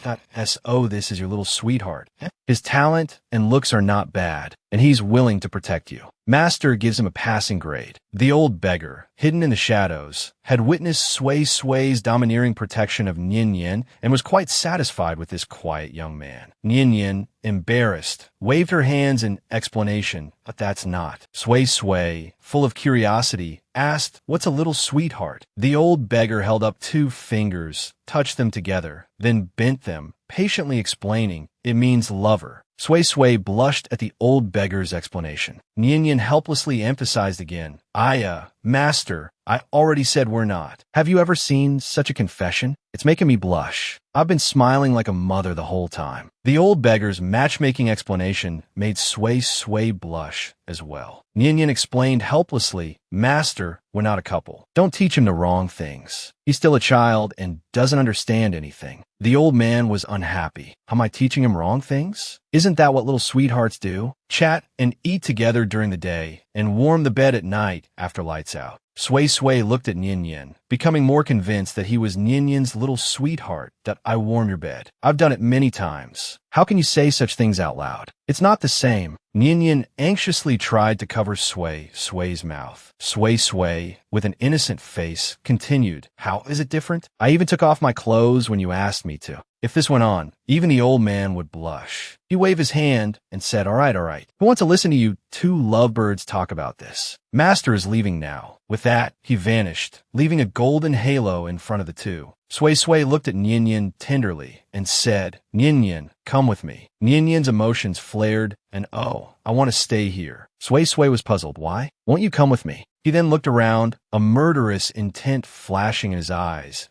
"So this is your little sweetheart. His talent and looks are not bad, and he's willing to protect you. Master gives him a passing grade." The old beggar, hidden in the shadows, had witnessed Sui's domineering protection of Nyenyen and was quite satisfied with this quiet young man. Nyenyen, embarrassed, waved her hands in explanation, but that's not. Sui, full of curiosity, asked, "What's a little sweetheart?" The old beggar held up two fingers, touched them together, then bent them, patiently explaining, "It means lover." Sui blushed at the old beggar's explanation. Nyenyen helplessly emphasized again, Master, I already said we're not." Have you ever seen such a confession? It's making me blush. I've been smiling like a mother the whole time. The old beggar's matchmaking explanation made Sui blush as well. Nyenyen explained helplessly, "Master, we're not a couple. Don't teach him the wrong things. He's still a child and doesn't understand anything." The old man was unhappy. Am I teaching him wrong things? Isn't that what little sweethearts do? Chat and eat together during the day and warm the bed at night after lights out. Sui looked at Nyenyen, becoming more convinced that he was Nyenyen's little sweetheart. "That I warm your bed. I've done it many times. How can you say such things out loud? It's not the same." Nyenyen anxiously tried to cover Sui's mouth. Sui, with an innocent face, continued, "How is it different? I even took off my clothes when you asked me to." If this went on, even the old man would blush. He waved his hand and said, all right. Who wants to listen to you two lovebirds talk about this? Master is leaving now." With that, he vanished, leaving a golden halo in front of the two. Sui Sui looked at Nian tenderly and said, Nian, come with me. Nian's emotions flared, and oh, I want to stay here. Sui Sui was puzzled. Why? Won't you come with me? He then looked around, a murderous intent flashing in his eyes.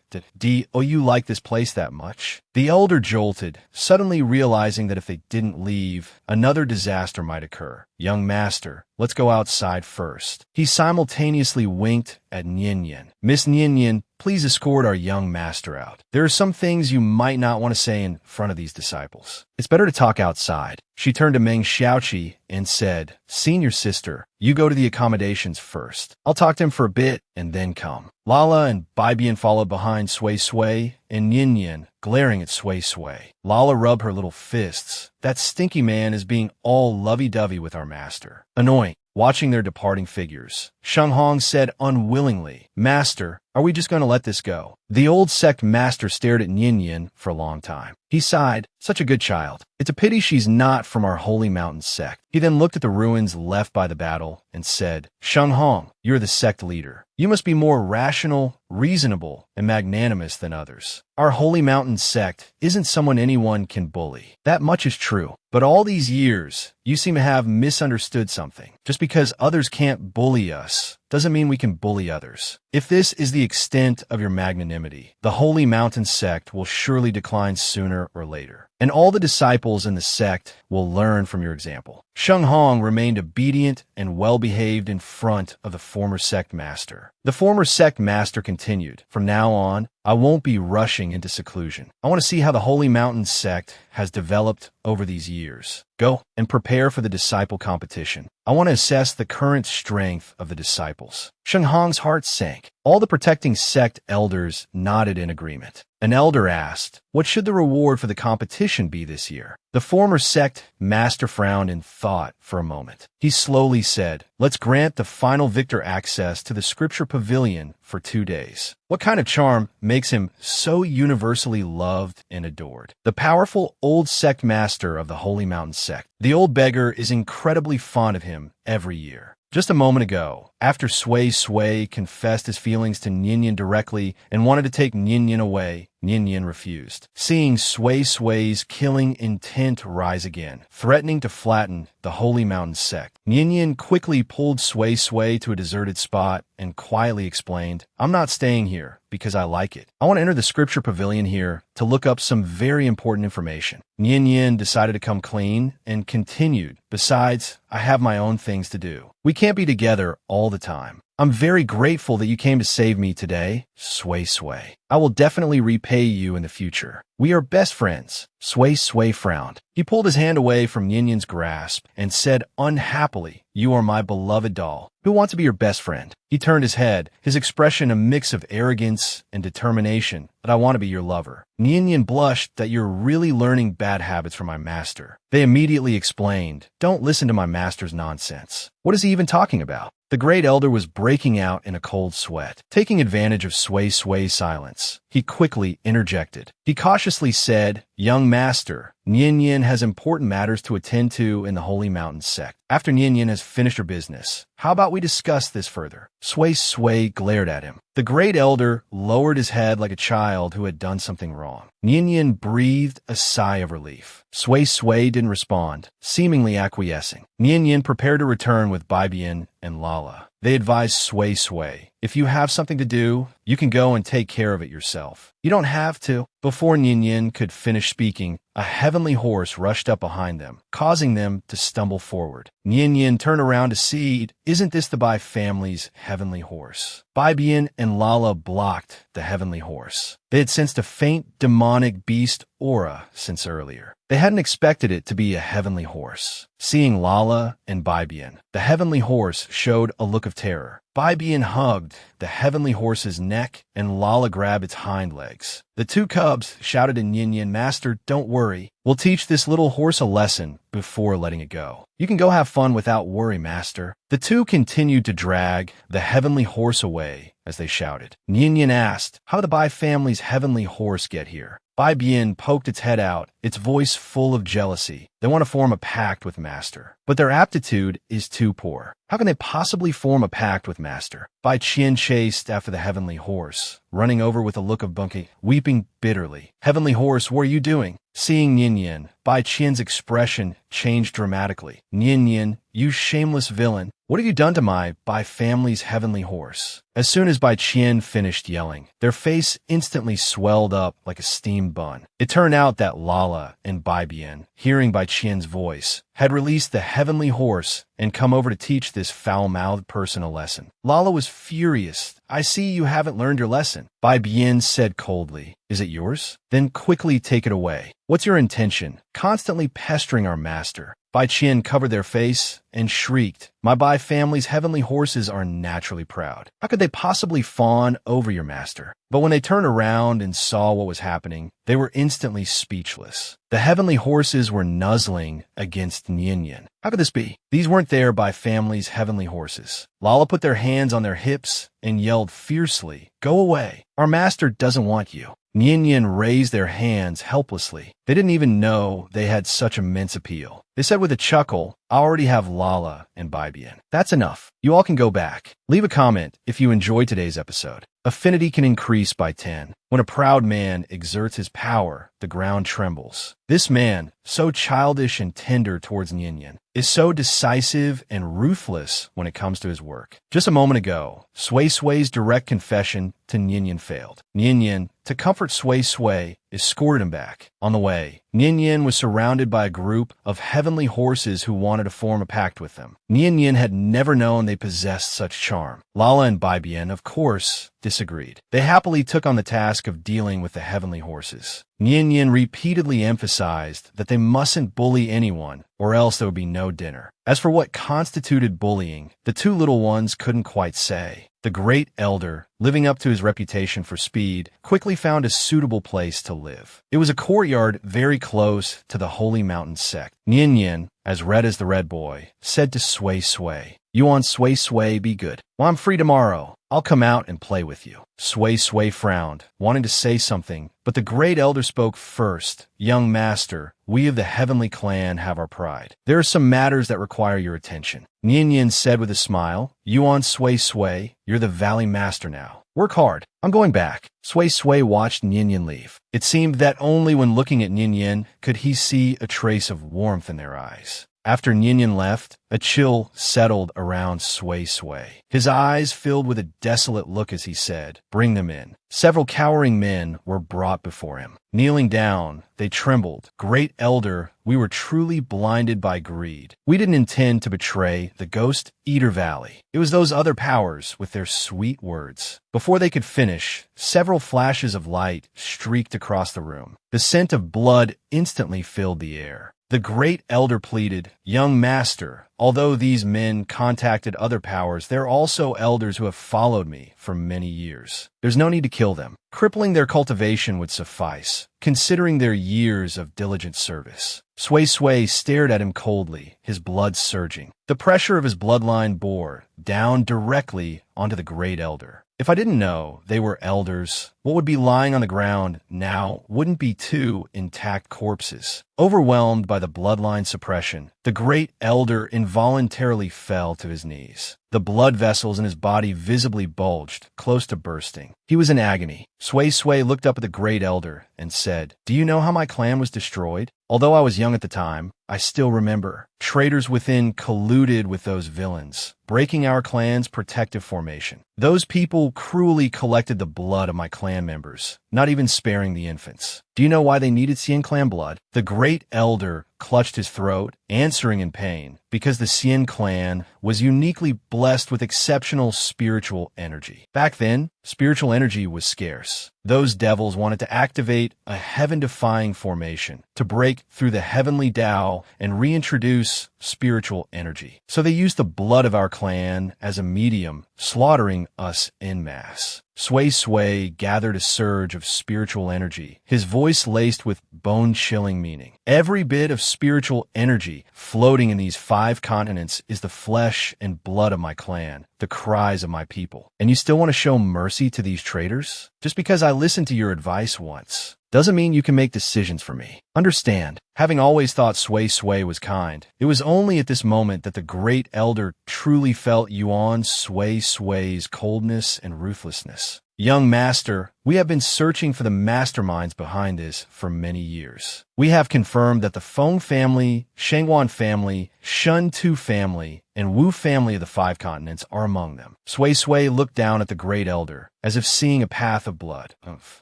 Oh, you like this place that much? The elder jolted, suddenly realizing that if they didn't leave, another disaster might occur. Young master, let's go outside first. He simultaneously winked at Nian. Miss Nian, please escort our young master out. There are some things you might not want to say in front of these disciples. It's better to talk outside. She turned to Meng Xiaoqi and said, Senior sister, you go to the accommodations first. I'll talk to him for a bit and then come. Lala and Baibian followed behind Sui Sui and Nian, glaring at Sui Sui. Lala rubbed her little fists. That stinky man is being all lovey-dovey with our master. Annoying. Watching their departing figures, Sheng Hong said unwillingly, Master, are we just going to let this go? The old sect master stared at Nian for a long time. He sighed, such a good child. It's a pity she's not from our holy mountain sect. He then looked at the ruins left by the battle and said, Sheng Hong, you're the sect leader. You must be more rational, reasonable, and magnanimous than others. Our holy mountain sect isn't someone anyone can bully. That much is true. But all these years, you seem to have misunderstood something. Just because others can't bully us doesn't mean we can bully others. If this is the extent of your magnanimity, the holy mountain sect will surely decline sooner or later. And all the disciples in the sect will learn from your example. Sheng Hong remained obedient and well-behaved in front of the former sect master. The former sect master continued, From now on, I won't be rushing into seclusion. I want to see how the Holy Mountain sect has developed over these years. Go and prepare for the disciple competition. I want to assess the current strength of the disciples. Sheng Hong's heart sank. All the protecting sect elders nodded in agreement. An elder asked, What should the reward for the competition be this year? The former sect master frowned and thought for a moment. He slowly said, Let's grant the final victor access to the scripture pavilion for 2 days. What kind of charm makes him so universally loved and adored? The powerful old sect master of the Holy Mountain sect. The old beggar is incredibly fond of him every year. Just a moment ago, after Sui Sui confessed his feelings to Nian directly and wanted to take Nian away, Nian refused. Seeing Sui Sui's killing intent rise again, threatening to flatten the Holy Mountain sect, Nian quickly pulled Sui Sui to a deserted spot and quietly explained, I'm not staying here because I like it. I want to enter the scripture pavilion here to look up some very important information. Nian decided to come clean and continued, Besides, I have my own things to do. We can't be together all the time. I'm very grateful that you came to save me today, Sui Sui. I will definitely repay you in the future. We are best friends. Sui Sui frowned. He pulled his hand away from Nian's grasp and said unhappily, You are my beloved doll. Who wants to be your best friend? He turned his head, his expression a mix of arrogance and determination. But I want to be your lover. Nian blushed that you're really learning bad habits from my master. They immediately explained, Don't listen to my master's nonsense. What is he even talking about? The great elder was breaking out in a cold sweat. Taking advantage of Sui Sui's silence, he quickly interjected. He cautiously said, Young master, Nian has important matters to attend to in the Holy Mountain sect. After Nian has finished her business, how about we discuss this further? Sui Sui glared at him. The great elder lowered his head like a child who had done something wrong. Nian breathed a sigh of relief. Sui Sui didn't respond, seemingly acquiescing. Nian prepared to return with Baibian and Lala. They advised Sui Sui, if you have something to do, you can go and take care of it yourself. You don't have to. Before Nian could finish speaking, a heavenly horse rushed up behind them, causing them to stumble forward. Nian turned around to see, Isn't this the Bai family's heavenly horse? Baibian and Lala blocked the heavenly horse. They had sensed a faint demonic beast aura since earlier. They hadn't expected it to be a heavenly horse. Seeing Lala and Baibian, the heavenly horse showed a look of terror. Baibian hugged the heavenly horse's neck and Lala grabbed its hind legs. The two cubs shouted to Nian, Master, don't worry. We'll teach this little horse a lesson before letting it go. You can go have fun without worry, Master. The two continued to drag the heavenly horse away as they shouted. Ninian asked how the Bai family's heavenly horse get here. Bai Bian poked its head out, its voice full of jealousy. They want to form a pact with Master, but their aptitude is too poor. How can they possibly form a pact with Master? Bai Qian chased after the heavenly horse, running over with a look of bunky, weeping bitterly. Heavenly horse, what are you doing? Seeing Ninian, Bai Qian's expression changed dramatically. Ninian, you shameless villain, what have you done to my Bai family's heavenly horse? As soon as Bai Qian finished yelling, their face instantly swelled up like a steamed bun. It turned out that Lala and Bai Bian, hearing Bai Qian's voice, had released the heavenly horse and come over to teach this foul-mouthed person a lesson. Lala was furious. I see you haven't learned your lesson. Bai Bian said coldly, is it yours? Then quickly take it away. What's your intention? Constantly pestering our master. Bai Qian covered their face and shrieked, my Bai family's heavenly horses are naturally proud. How could they possibly fawn over your master? But when they turned around and saw what was happening, they were instantly speechless. The heavenly horses were nuzzling against Ninian. How could this be? These weren't their Bai family's heavenly horses. Lala put their hands on their hips and yelled fiercely, go away. Our master doesn't want you. Ninian raised their hands helplessly. They didn't even know they had such immense appeal. They said with a chuckle, I already have Lala and Bai Bian. That's enough. You all can go back. Leave a comment if you enjoyed today's episode. Affinity can increase by 10. When a proud man exerts his power, the ground trembles. This man, so childish and tender towards Ninian, is so decisive and ruthless when it comes to his work. Just a moment ago, Sui Sui's direct confession to Ninian failed. Ninian, to comfort Sui Sui, escorted him back. On the way, Ninian was surrounded by a group of heavenly horses who wanted to form a pact with them. Ninian had never known they possessed such charm. Lala and Bai Bian, of course, disagreed. They happily took on the task of dealing with the heavenly horses. Ninian repeatedly emphasized that they mustn't bully anyone, or else there would be no dinner. As for what constituted bullying, the two little ones couldn't quite say. The great elder, living up to his reputation for speed, quickly found a suitable place to live. It was a courtyard very close to the Holy Mountain sect. Ninian, as red as the red boy, said to Sui Sui, you on Sui Sui be good. Well, I'm free tomorrow. I'll come out and play with you. Sui Sui frowned, wanting to say something, but the great elder spoke first. Young master, we of the heavenly clan have our pride. There are some matters that require your attention. Ninian said with a smile, you on Sui Sui, you're the valley master now. Work hard. I'm going back. Sui Sui watched Ninian leave. It seemed that only when looking at Ninian could he see a trace of warmth in their eyes. After Ninian left, a chill settled around Sui Sui. His eyes filled with a desolate look as he said, bring them in. Several cowering men were brought before him. Kneeling down, they trembled. Great elder, we were truly blinded by greed. We didn't intend to betray the Ghost Eater Valley. It was those other powers with their sweet words. Before they could finish, several flashes of light streaked across the room. The scent of blood instantly filled the air. The great elder pleaded, young master, although these men contacted other powers, they're also elders who have followed me for many years. There's no need to kill them. Crippling their cultivation would suffice, considering their years of diligent service. Sui Sui stared at him coldly, his blood surging. The pressure of his bloodline bore down directly onto the great elder. If I didn't know they were elders, what would be lying on the ground now wouldn't be two intact corpses. Overwhelmed by the bloodline suppression, the great elder involuntarily fell to his knees. The blood vessels in his body visibly bulged, close to bursting. He was in agony. Sui Sui looked up at the great elder and said, do you know how my clan was destroyed? Although I was young at the time, I still remember. Traitors within colluded with those villains, breaking our clan's protective formation. Those people cruelly collected the blood of my clan members, not even sparing the infants. Do you know why they needed Xian clan blood? The great elder clutched his throat, answering in pain, because the Xian clan was uniquely blessed with exceptional spiritual energy. Back then, spiritual energy was scarce. Those devils wanted to activate a heaven-defying formation to break through the heavenly Tao and reintroduce spiritual energy. So they used the blood of our clan as a medium, slaughtering us en masse. Sway Sway gathered a surge of spiritual energy, his voice laced with bone-chilling meaning. Every bit of spiritual energy floating in these 5 continents is the flesh and blood of my clan, the cries of my people. And you still want to show mercy to these traitors? Just because I listened to your advice once doesn't mean you can make decisions for me. Understand, having always thought Sway Sway was kind, it was only at this moment that the great elder truly felt Yuan Sway Sway's coldness and ruthlessness. Young master, we have been searching for the masterminds behind this for many years. We have confirmed that the Feng family, Shangwan family, Shun Tu family, and Wu family of the 5 continents are among them. Sway Sway looked down at the great elder, as if seeing a path of blood.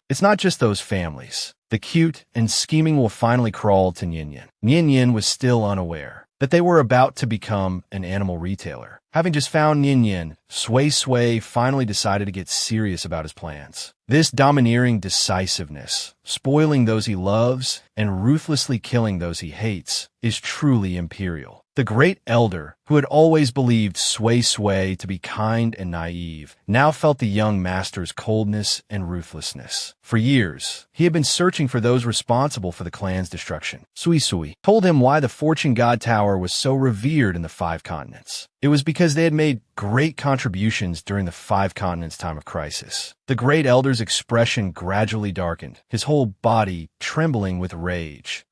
It's not just those families. The cute and scheming will finally crawl to Nian Yin. Nian Yin was still unaware that they were about to become an animal retailer. Having just found Nian Yin, Sway Sway finally decided to get serious about his plans. This domineering decisiveness, spoiling those he loves and ruthlessly killing those he hates, is truly imperial. The great elder, who had always believed Sway Sway to be kind and naive, now felt the young master's coldness and ruthlessness. For years, he had been searching for those responsible for the clan's destruction. Sui Sui told him why the Fortune God Tower was so revered in the 5 continents. It was because they had made great contributions during the 5 continents' time of crisis. The great elder's expression gradually darkened, his whole body trembling with rage.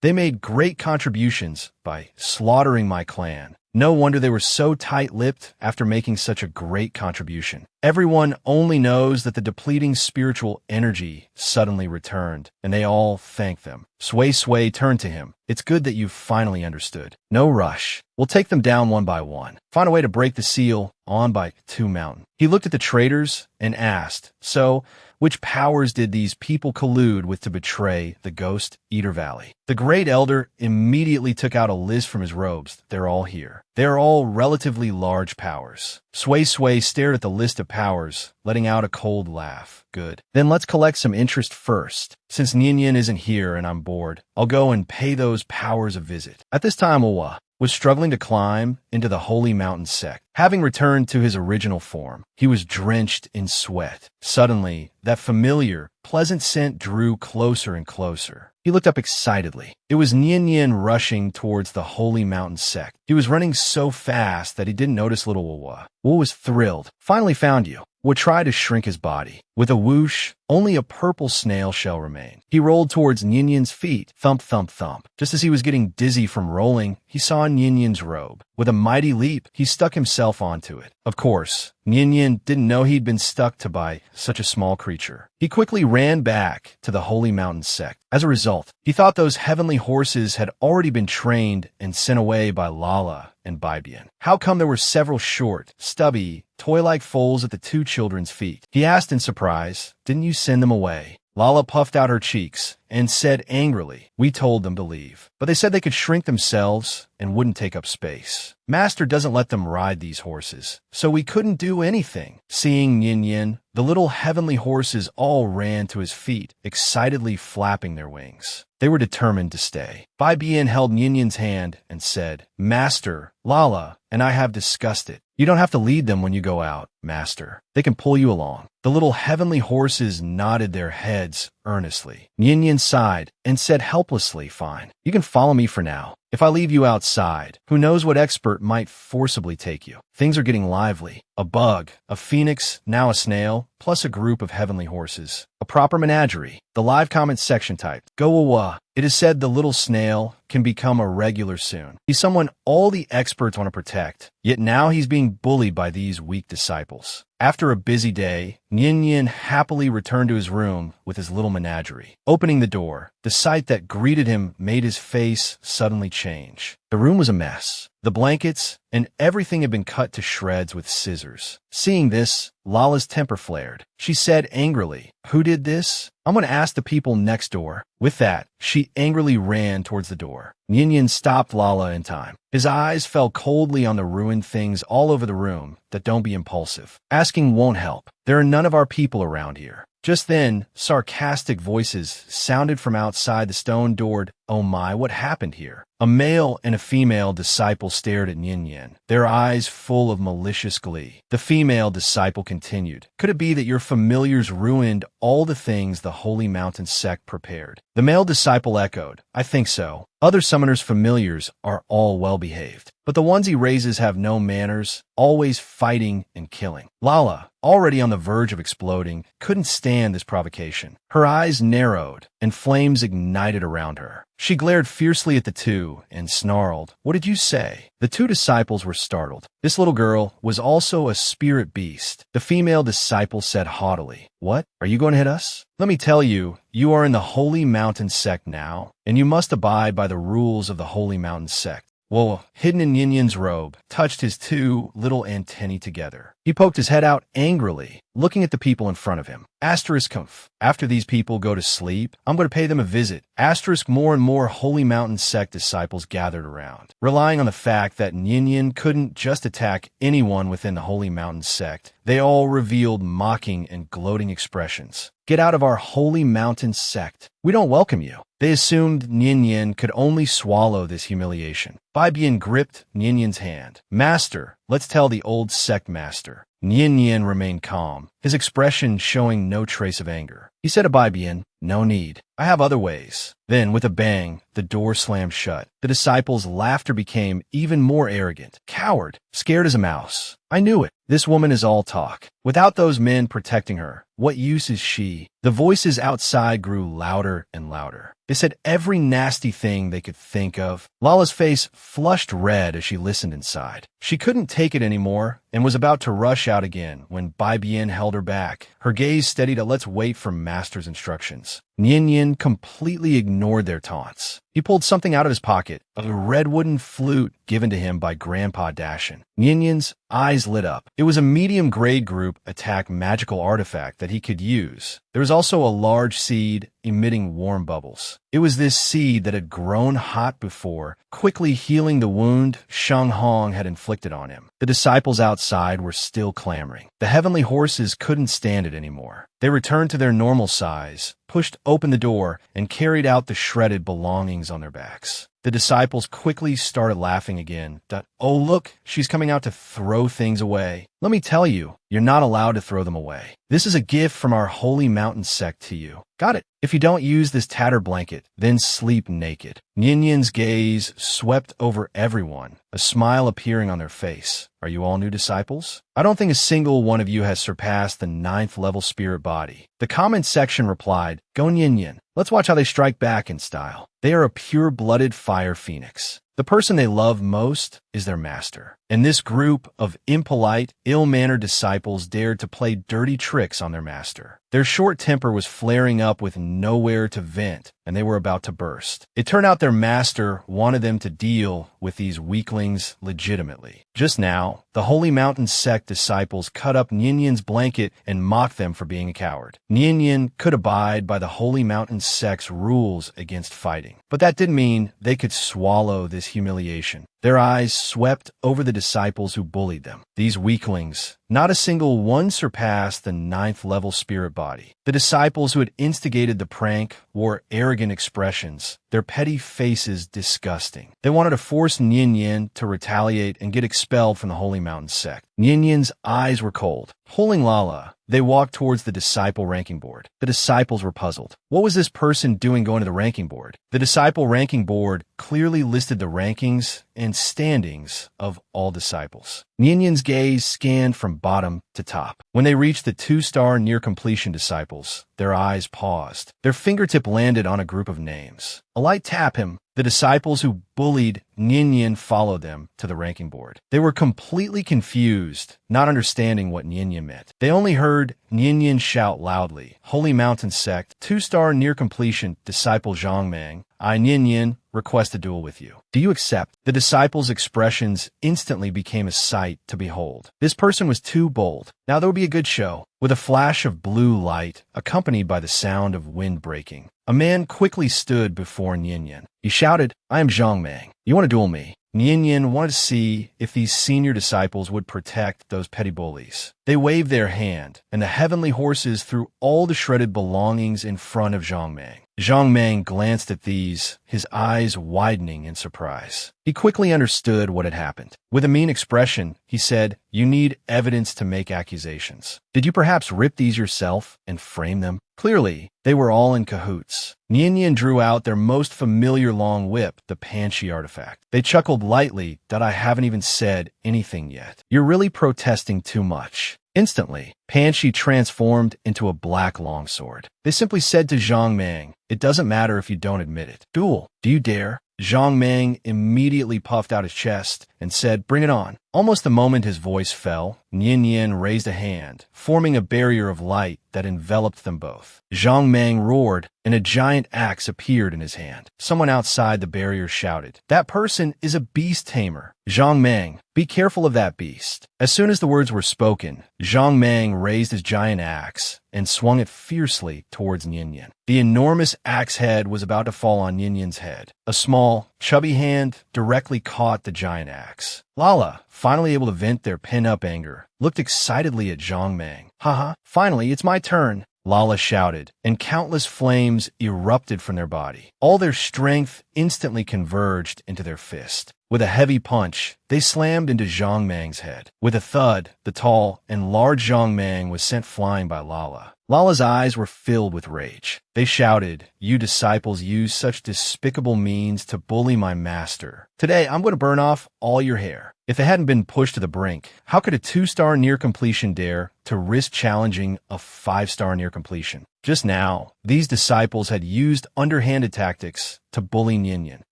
They made great contributions by slaughtering my clan. No wonder they were so tight-lipped after making such a great contribution. Everyone only knows that the depleting spiritual energy suddenly returned, and they all thanked them. Sway Sway turned to him. It's good that you've finally understood. No rush. We'll take them down one by one. Find a way to break the seal on by 2 Mountain. He looked at the traitors and asked, so, which powers did these people collude with to betray the Ghost Eater Valley? The great elder immediately took out a list from his robes. They're all here. They're all relatively large powers. Sway Sway stared at the list of powers, letting out a cold laugh. Good. Then let's collect some interest first. Since Nian Yin isn't here and I'm bored, I'll go and pay those powers a visit. At this time, Awa was struggling to climb into the Holy Mountain sect. Having returned to his original form, he was drenched in sweat. Suddenly, that familiar, pleasant scent drew closer and closer. He looked up excitedly. It was Nian Yin rushing towards the Holy Mountain sect. He was running so fast that he didn't notice little Wawa. Wawa was thrilled. Finally found you. Would try to shrink his body. With a whoosh, only a purple snail shell remained. He rolled towards Nian Yin's feet, thump, thump, thump. Just as he was getting dizzy from rolling, he saw Nian Yin's robe. With a mighty leap, he stuck himself onto it. Of course, Nian Yin didn't know he'd been stuck to by such a small creature. He quickly ran back to the Holy Mountain sect. As a result, he thought those heavenly horses had already been trained and sent away by Lala and Bibian. How come there were several short, stubby, toy-like foals at the 2 children's feet? He asked in surprise, didn't you send them away? Lala puffed out her cheeks and said angrily, we told them to leave. But they said they could shrink themselves and wouldn't take up space. Master doesn't let them ride these horses, so we couldn't do anything. Seeing Nian Yin, the little heavenly horses all ran to his feet, excitedly flapping their wings. They were determined to stay. Bai Bian held Nian Yin's hand and said, Master, Lala and I have discussed it. You don't have to lead them when you go out, Master. They can pull you along. The little heavenly horses nodded their heads earnestly. Nian Yin sighed and said helplessly, fine. You can follow me for now. If I leave you outside, who knows what expert might forcibly take you. Things are getting lively. A bug, a phoenix, now a snail, plus a group of heavenly horses. A proper menagerie. The live comment section typed, Go Awa. It is said the little snail can become a regular soon. He's someone all the experts want to protect, yet now he's being bullied by these weak disciples. After a busy day, Nian Yin happily returned to his room with his little menagerie. Opening the door, the sight that greeted him made his face suddenly change. The room was a mess. The blankets and everything had been cut to shreds with scissors. Seeing this, Lala's temper flared. She said angrily, Who did this? I'm going to ask the people next door. With that, she angrily ran towards the door. Nian Yin stopped Lala in time. His eyes fell coldly on the ruined things all over the room that don't be impulsive. Asking won't help. There are none of our people around here. Just then, sarcastic voices sounded from outside the stone-doored. "Oh my, what happened here?" A male and a female disciple stared at Nian, their eyes full of malicious glee. The female disciple continued, "Could it be that your familiars ruined all the things the Holy Mountain sect prepared?" The male disciple echoed, "I think so. Other summoners' familiars are all well-behaved, but the ones he raises have no manners, always fighting and killing." Lala, already on the verge of exploding, couldn't stand this provocation. Her eyes narrowed, and flames ignited around her. She glared fiercely at the two and snarled, "What did you say?" The two disciples were startled. This little girl was also a spirit beast. The female disciple said haughtily, "What? Are you going to hit us? Let me tell you, you are in the Holy Mountain sect now, and you must abide by the rules of the Holy Mountain sect." Whoa, hidden in Yinyan's robe, touched his two little antennae together. He poked his head out angrily, looking at the people in front of him. Asterisk conf. After these people go to sleep, I'm going to pay them a visit. Asterisk more and more Holy Mountain sect disciples gathered around, relying on the fact that Ninian couldn't just attack anyone within the Holy Mountain sect. They all revealed mocking and gloating expressions. "Get out of our Holy Mountain sect. We don't welcome you." They assumed Ninian could only swallow this humiliation. Bibian gripped Ninian's hand. "Master, let's tell the old sect master." Ninian remained calm, his expression showing no trace of anger. He said to Bibian, "No need. I have other ways." Then, with a bang, the door slammed shut. The disciples' laughter became even more arrogant. "Coward, scared as a mouse. I knew it. This woman is all talk. Without those men protecting her, what use is she?" The voices outside grew louder and louder. They said every nasty thing they could think of. Lala's face flushed red as she listened inside. She couldn't take it anymore and was about to rush out again when Bibian held her back, her gaze steadied at "Let's wait for Master's instructions." Ninian completely ignored their taunts. He pulled something out of his pocket, a red wooden flute given to him by Grandpa Dashin. Ninian's eyes lit up. It was a medium-grade group attack magical artifact that he could use. There was also a large seed emitting warm bubbles. It was this seed that had grown hot before, quickly healing the wound Shang Hong had inflicted on him. The disciples outside were still clamoring. The heavenly horses couldn't stand it anymore. They returned to their normal size, pushed open the door, and carried out the shredded belongings on their backs. The disciples quickly started laughing again. "Oh, look, she's coming out to throw things away." "Let me tell you, you're not allowed to throw them away. This is a gift from our Holy Mountain sect to you." "Got it. If you don't use this tattered blanket, then sleep naked." Ninian's gaze swept over everyone, a smile appearing on their face. "Are you all new disciples? I don't think a single one of you has surpassed the 9th level spirit body." The comment section replied, "Go Ninian. Let's watch how they strike back in style. They are a pure-blooded fire phoenix. The person they love most is their master." And this group of impolite, ill-mannered disciples dared to play dirty tricks on their master. Their short temper was flaring up with nowhere to vent, and they were about to burst. It turned out their master wanted them to deal with these weaklings legitimately. Just now, the Holy Mountain sect disciples cut up Ninian's blanket and mocked them for being a coward. Ninian could abide by the Holy Mountain sect's rules against fighting, but that didn't mean they could swallow this humiliation. Their eyes swept over the disciples who bullied them. These weaklings, not a single one surpassed the 9th level spirit body. The disciples who had instigated the prank wore arrogant expressions, their petty faces disgusting. They wanted to force Ninian to retaliate and get expelled from the Holy Mountain sect. Ninian's eyes were cold. Pulling Lala, they walked towards the disciple ranking board. The disciples were puzzled. What was this person doing going to the ranking board? The disciple ranking board clearly listed the rankings and standings of all disciples. Ninian's gaze scanned from bottom to top. When they reached the 2-star near-completion disciples, their eyes paused. Their fingertip landed on a group of names. A light tap him. The disciples who bullied Ninian followed them to the ranking board. They were completely confused, not understanding what Ninian meant. They only heard Ninian shout loudly, "Holy Mountain sect, 2-star near completion, disciple Zhangmang. I, Ninian, request a duel with you. Do you accept?" The disciples' expressions instantly became a sight to behold. This person was too bold. Now there would be a good show. With a flash of blue light, accompanied by the sound of wind breaking, a man quickly stood before Ninian. He shouted, "I am Zhangmang. You want to duel me?" Nian wanted to see if these senior disciples would protect those petty bullies. They waved their hand, and the heavenly horses threw all the shredded belongings in front of Zhang Mang. Zhang Mang glanced at these, his eyes widening in surprise. He quickly understood what had happened. With a mean expression, he said, "You need evidence to make accusations. Did you perhaps rip these yourself and frame them?" Clearly, they were all in cahoots. Nian drew out their most familiar long whip, the Panshi artifact. They chuckled lightly that I haven't even said anything yet. You're really protesting too much. Instantly, Panshi transformed into a black longsword. They simply said to Zhang Mang, "It doesn't matter if you don't admit it. Duel, do you dare?" Zhang Mang immediately puffed out his chest and said, "Bring it on." Almost the moment his voice fell, Nian raised a hand, forming a barrier of light that enveloped them both. Zhang Mang roared, and a giant axe appeared in his hand. Someone outside the barrier shouted, "That person is a beast tamer. Zhang Mang, be careful of that beast." As soon as the words were spoken, Zhang Mang raised his giant axe and swung it fiercely towards Nian. The enormous axe head was about to fall on Nian's head. A small, chubby hand directly caught the giant axe. Lala, finally able to vent their pent-up anger, looked excitedly at Zhang Mang. "Haha, finally, it's my turn," Lala shouted, and countless flames erupted from their body. All their strength instantly converged into their fist. With a heavy punch, they slammed into Zhang Mang's head. With a thud, the tall and large Zhang Mang was sent flying by Lala. Lala's eyes were filled with rage. They shouted, "You disciples use such despicable means to bully my master. Today, I'm going to burn off all your hair." If it hadn't been pushed to the brink, how could a 2-star near completion dare to risk challenging a 5-star near completion? Just now, these disciples had used underhanded tactics to bully Nian.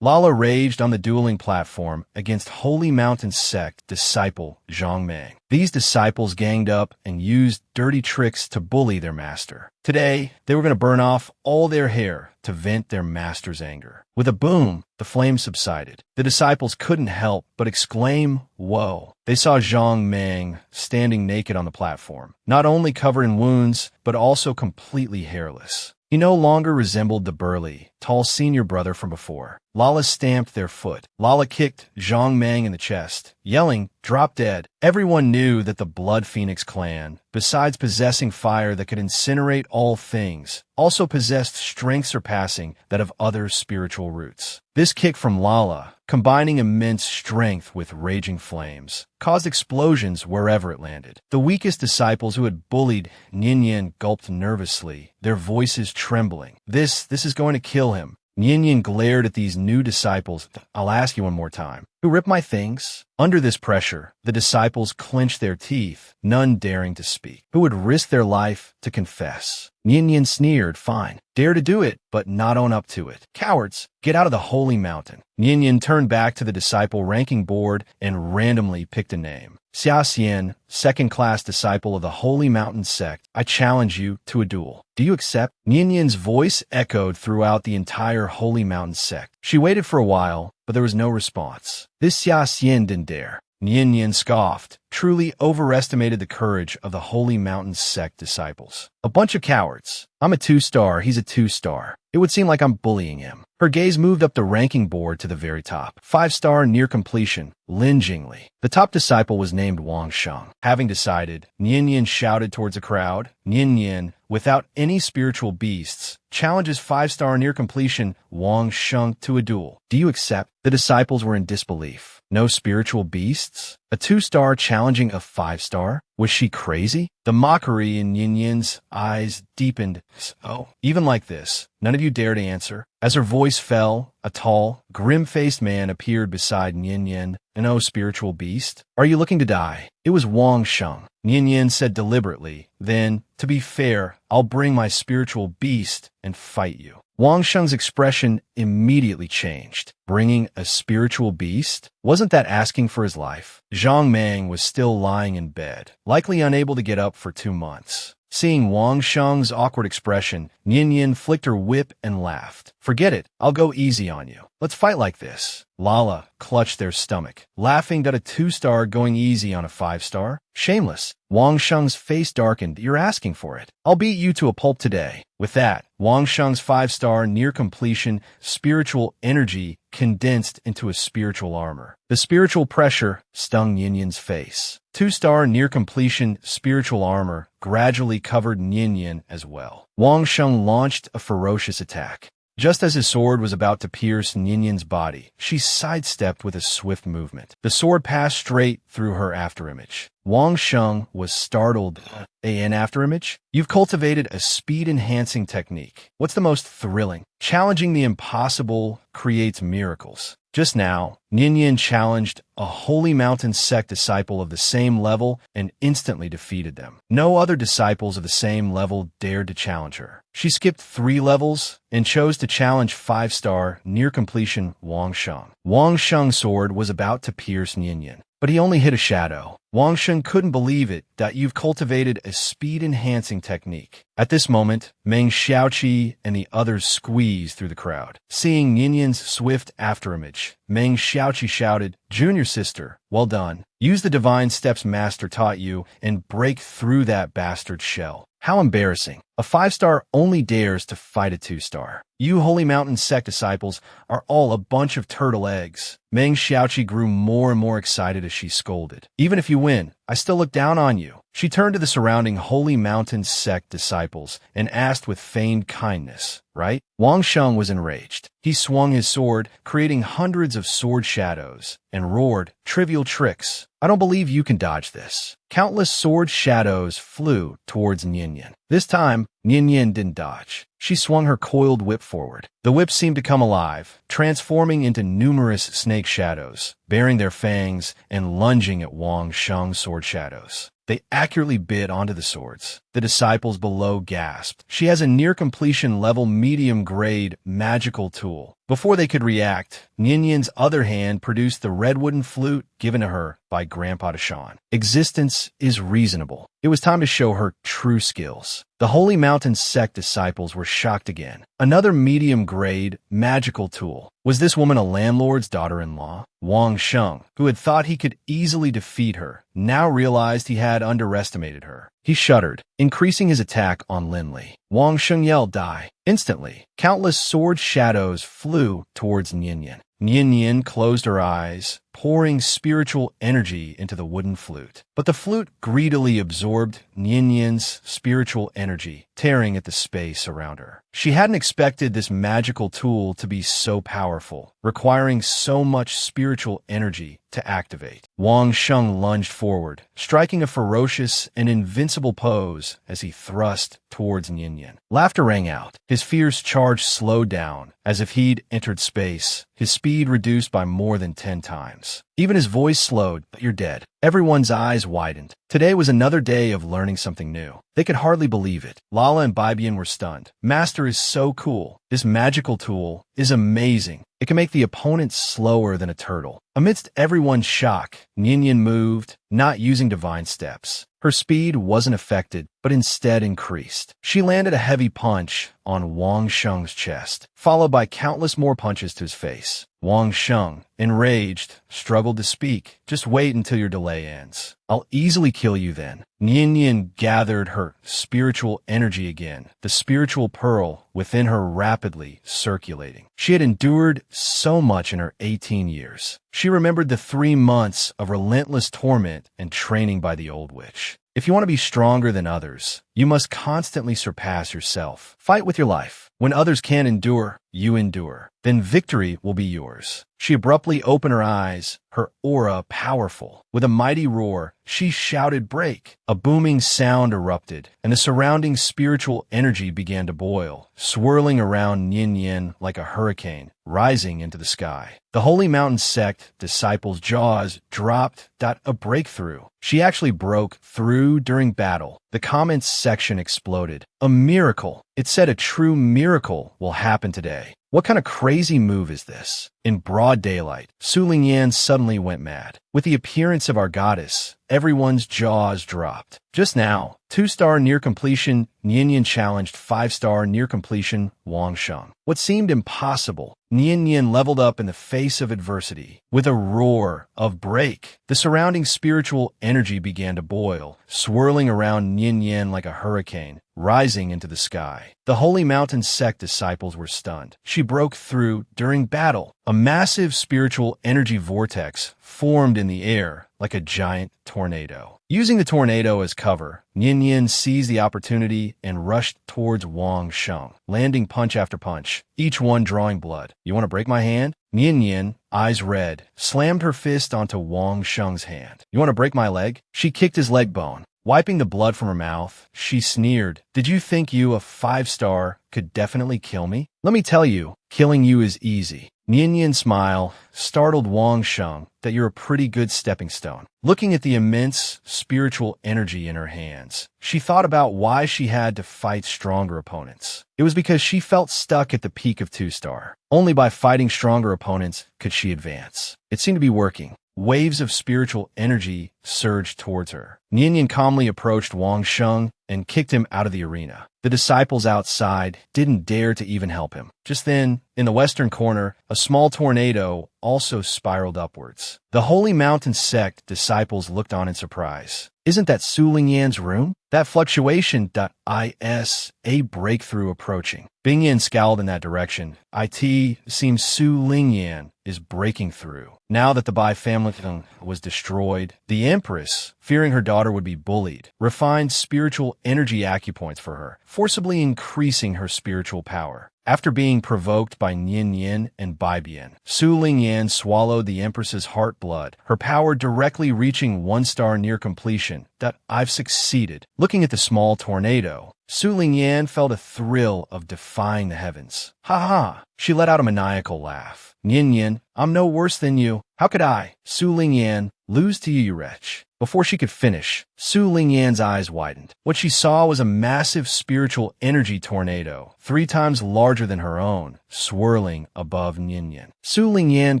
Lala raged on the dueling platform against Holy Mountain sect disciple Zhang Mang. These disciples ganged up and used dirty tricks to bully their master. Today, they were going to burn off all their hair to vent their master's anger. With a boom, the flames subsided. The disciples couldn't help but exclaim, "Whoa." They saw Zhang Mang standing naked on the platform, not only covered in wounds, but also completely hairless. He no longer resembled the burly, tall senior brother from before. Lala stamped their foot. Lala kicked Zhang Mang in the chest, yelling, "Drop dead." Everyone knew that the Blood Phoenix clan, besides possessing fire that could incinerate all things, also possessed strength surpassing that of other spiritual roots. This kick from Lala, combining immense strength with raging flames, caused explosions wherever it landed. The weakest disciples who had bullied Nian gulped nervously, their voices trembling. This is going to kill him. Nian glared at these new disciples. "I'll ask you one more time. Who ripped my things?" Under this pressure, the disciples clenched their teeth, none daring to speak. Who would risk their life to confess? Nian sneered, "Fine. Dare to do it, but not own up to it. Cowards, get out of the Holy Mountain." Nian turned back to the disciple ranking board and randomly picked a name. "Xia Xian, second-class disciple of the Holy Mountain sect, I challenge you to a duel. Do you accept?" Nian's voice echoed throughout the entire Holy Mountain sect. She waited for a while, but there was no response. This Xia Xian didn't dare. Nian scoffed, truly overestimated the courage of the Holy Mountain sect disciples. "A bunch of cowards. I'm a 2-star, he's a 2-star. It would seem like I'm bullying him." Her gaze moved up the ranking board to the very top. 5-star near completion, Lin Jingli. The top disciple was named Wang Sheng. Having decided, Nian shouted towards the crowd, "Nian, without any spiritual beasts, challenges 5-star near completion Wang Sheng to a duel. Do you accept?" The disciples were in disbelief. No spiritual beasts? A 2-star challenging a 5-star? Was she crazy? The mockery in Nian's eyes deepened. "Oh, even like this, none of you dare to answer?" As her voice fell, a tall, grim-faced man appeared beside Nian. "An oh spiritual beast? Are you looking to die?" It was Wang Sheng. Nian said deliberately, "Then, to be fair, I'll bring my spiritual beast and fight you." Wang Sheng's expression immediately changed. Bringing a spiritual beast? Wasn't that asking for his life? Zhang Mang was still lying in bed, likely unable to get up for 2 months. Seeing Wang Sheng's awkward expression, Nian flicked her whip and laughed. "Forget it. I'll go easy on you. Let's fight like this." Lala clutched their stomach, laughing at a 2-star going easy on a 5-star. Shameless. Wang Sheng's face darkened. "You're asking for it. I'll beat you to a pulp today." With that, Wang Sheng's 5-star near completion spiritual energy condensed into a spiritual armor. The spiritual pressure stung Nyenyen's face. 2-star near-completion spiritual armor gradually covered Nyenyen as well. Wang Sheng launched a ferocious attack. Just as his sword was about to pierce Nyenyen's body, she sidestepped with a swift movement. The sword passed straight through her afterimage. Wang Sheng was startled. An afterimage? You've cultivated a speed-enhancing technique. What's the most thrilling? Challenging the impossible creates miracles. Just now, Nyenyen challenged a Holy Mountain sect disciple of the same level and instantly defeated them. No other disciples of the same level dared to challenge her. She skipped 3 levels and chose to challenge 5-star near-completion Wang Sheng. Wang Sheng's sword was about to pierce Nyenyen, but he only hit a shadow. Wang Sheng couldn't believe it that you've cultivated a speed-enhancing technique. At this moment, Meng Xiaoqi and the others squeezed through the crowd. Seeing Nyenyen's swift afterimage, Meng Xiaoqi shouted, "Junior sister, well done. Use the divine steps master taught you and break through that bastard shell." How embarrassing. A 5-star only dares to fight a 2-star. You Holy Mountain sect disciples are all a bunch of turtle eggs. Meng Xiaoqi grew more and more excited as she scolded. Even if you win, I still look down on you. She turned to the surrounding Holy Mountain sect disciples and asked with feigned kindness, right? Wang Sheng was enraged. He swung his sword, creating hundreds of sword shadows, and roared, "Trivial tricks. I don't believe you can dodge this." Countless sword shadows flew towards Nyenyen. This time, Nyenyen didn't dodge. She swung her coiled whip forward. The whip seemed to come alive, transforming into numerous snake shadows, baring their fangs and lunging at Wang Sheng's sword shadows. They accurately bit onto the swords. The disciples below gasped. She has a near-completion level medium-grade magical tool. Before they could react, Nyenyen's other hand produced the red wooden flute given to her by Grandpa Deshawn. Existence is reasonable. It was time to show her true skills. The Holy Mountain sect disciples were shocked again. Another medium-grade magical tool. Was this woman a landlord's daughter-in-law? Wang Sheng, who had thought he could easily defeat her, now realized he had underestimated her. He shuddered, increasing his attack on Linley. Wang Sheng yelled, "Die!" Instantly, countless sword shadows flew towards Nyenyen. Nyenyen closed her eyes, pouring spiritual energy into the wooden flute. But the flute greedily absorbed Nyenyen's spiritual energy, tearing at the space around her. She hadn't expected this magical tool to be so powerful, requiring so much spiritual energy to activate. Wang Sheng lunged forward, striking a ferocious and invincible pose as he thrust towards Nyenyen. Laughter rang out. His fierce charge slowed down, as if he'd entered space, his speed reduced by more than 10 times. Even his voice slowed, "But you're dead." Everyone's eyes widened. Today was another day of learning something new. They could hardly believe it. Lala and Baibian were stunned. Master is so cool. This magical tool is amazing. It can make the opponent slower than a turtle. Amidst everyone's shock, Nyenyen moved, not using divine steps. Her speed wasn't affected, but instead increased. She landed a heavy punch on Wang Sheng's chest, followed by countless more punches to his face. Wang Sheng, enraged, struggled to speak. "Just wait until your delay ends. I'll easily kill you then." Nyenyen gathered her spiritual energy again, the spiritual pearl within her rapidly circulating. She had endured so much in her 18 years. She remembered the 3 months of relentless torment and training by the old witch. If you want to be stronger than others, you must constantly surpass yourself. Fight with your life. When others can't endure, you endure. Then victory will be yours. She abruptly opened her eyes, her aura powerful. With a mighty roar, she shouted, "Break!" A booming sound erupted, and the surrounding spiritual energy began to boil, swirling around Nyenyen like a hurricane, rising into the sky. The Holy Mountain sect disciples' jaws dropped. A breakthrough. She actually broke through during battle. The comments section exploded. A miracle. It said a true miracle will happen today. What kind of crazy move is this? In broad daylight, Su Lingyan suddenly went mad. With the appearance of our goddess, everyone's jaws dropped. Just now, 2-star near completion Nyenyen challenged 5-star near completion Wang Sheng. What seemed impossible, Nyenyen leveled up in the face of adversity. With a roar of break, the surrounding spiritual energy began to boil, swirling around Nyenyen like a hurricane, rising into the sky. The Holy Mountain sect disciples were stunned. She broke through during battle. A massive spiritual energy vortex formed in the air like a giant tornado. Using the tornado as cover, Nian Yin seized the opportunity and rushed towards Wang Sheng, landing punch after punch, each one drawing blood. "You want to break my hand?" Nian Yin, eyes red, slammed her fist onto Wang Sheng's hand. "You want to break my leg?" She kicked his leg bone. Wiping the blood from her mouth, she sneered, "Did you think you, a 5-star, could definitely kill me? Let me tell you, killing you is easy." Nian Yin's smile startled Wang Sheng that you're a pretty good stepping stone. Looking at the immense spiritual energy in her hands, she thought about why she had to fight stronger opponents. It was because she felt stuck at the peak of 2-star. Only by fighting stronger opponents could she advance. It seemed to be working. Waves of spiritual energy surged towards her. Nian Yin calmly approached Wang Sheng and kicked him out of the arena. The disciples outside didn't dare to even help him. Just then, in the western corner, a small tornado also spiraled upwards. The Holy Mountain sect disciples looked on in surprise. "Isn't that Su Lingyan's room? That fluctuation.is a breakthrough approaching." Bing Yin scowled in that direction. "It seems Su Lingyan is breaking through." Now that the Bai family was destroyed, the Empress, fearing her daughter would be bullied, refined spiritual energy acupoints for her, forcibly increasing her spiritual power. After being provoked by Nian Yin and Bai Bian, Su Lingyan swallowed the Empress's heart blood, her power directly reaching 1-star near completion. "I've succeeded." Looking at the small tornado, Su Lingyan felt a thrill of defying the heavens. "Ha ha!" She let out a maniacal laugh. "Nian Yin, I'm no worse than you. How could I, Su Lingyan, lose to you, you wretch?" Before she could finish, Su Lingyan's eyes widened. What she saw was a massive spiritual energy tornado, 3 times larger than her own, swirling above Nian Yin. Su Lingyan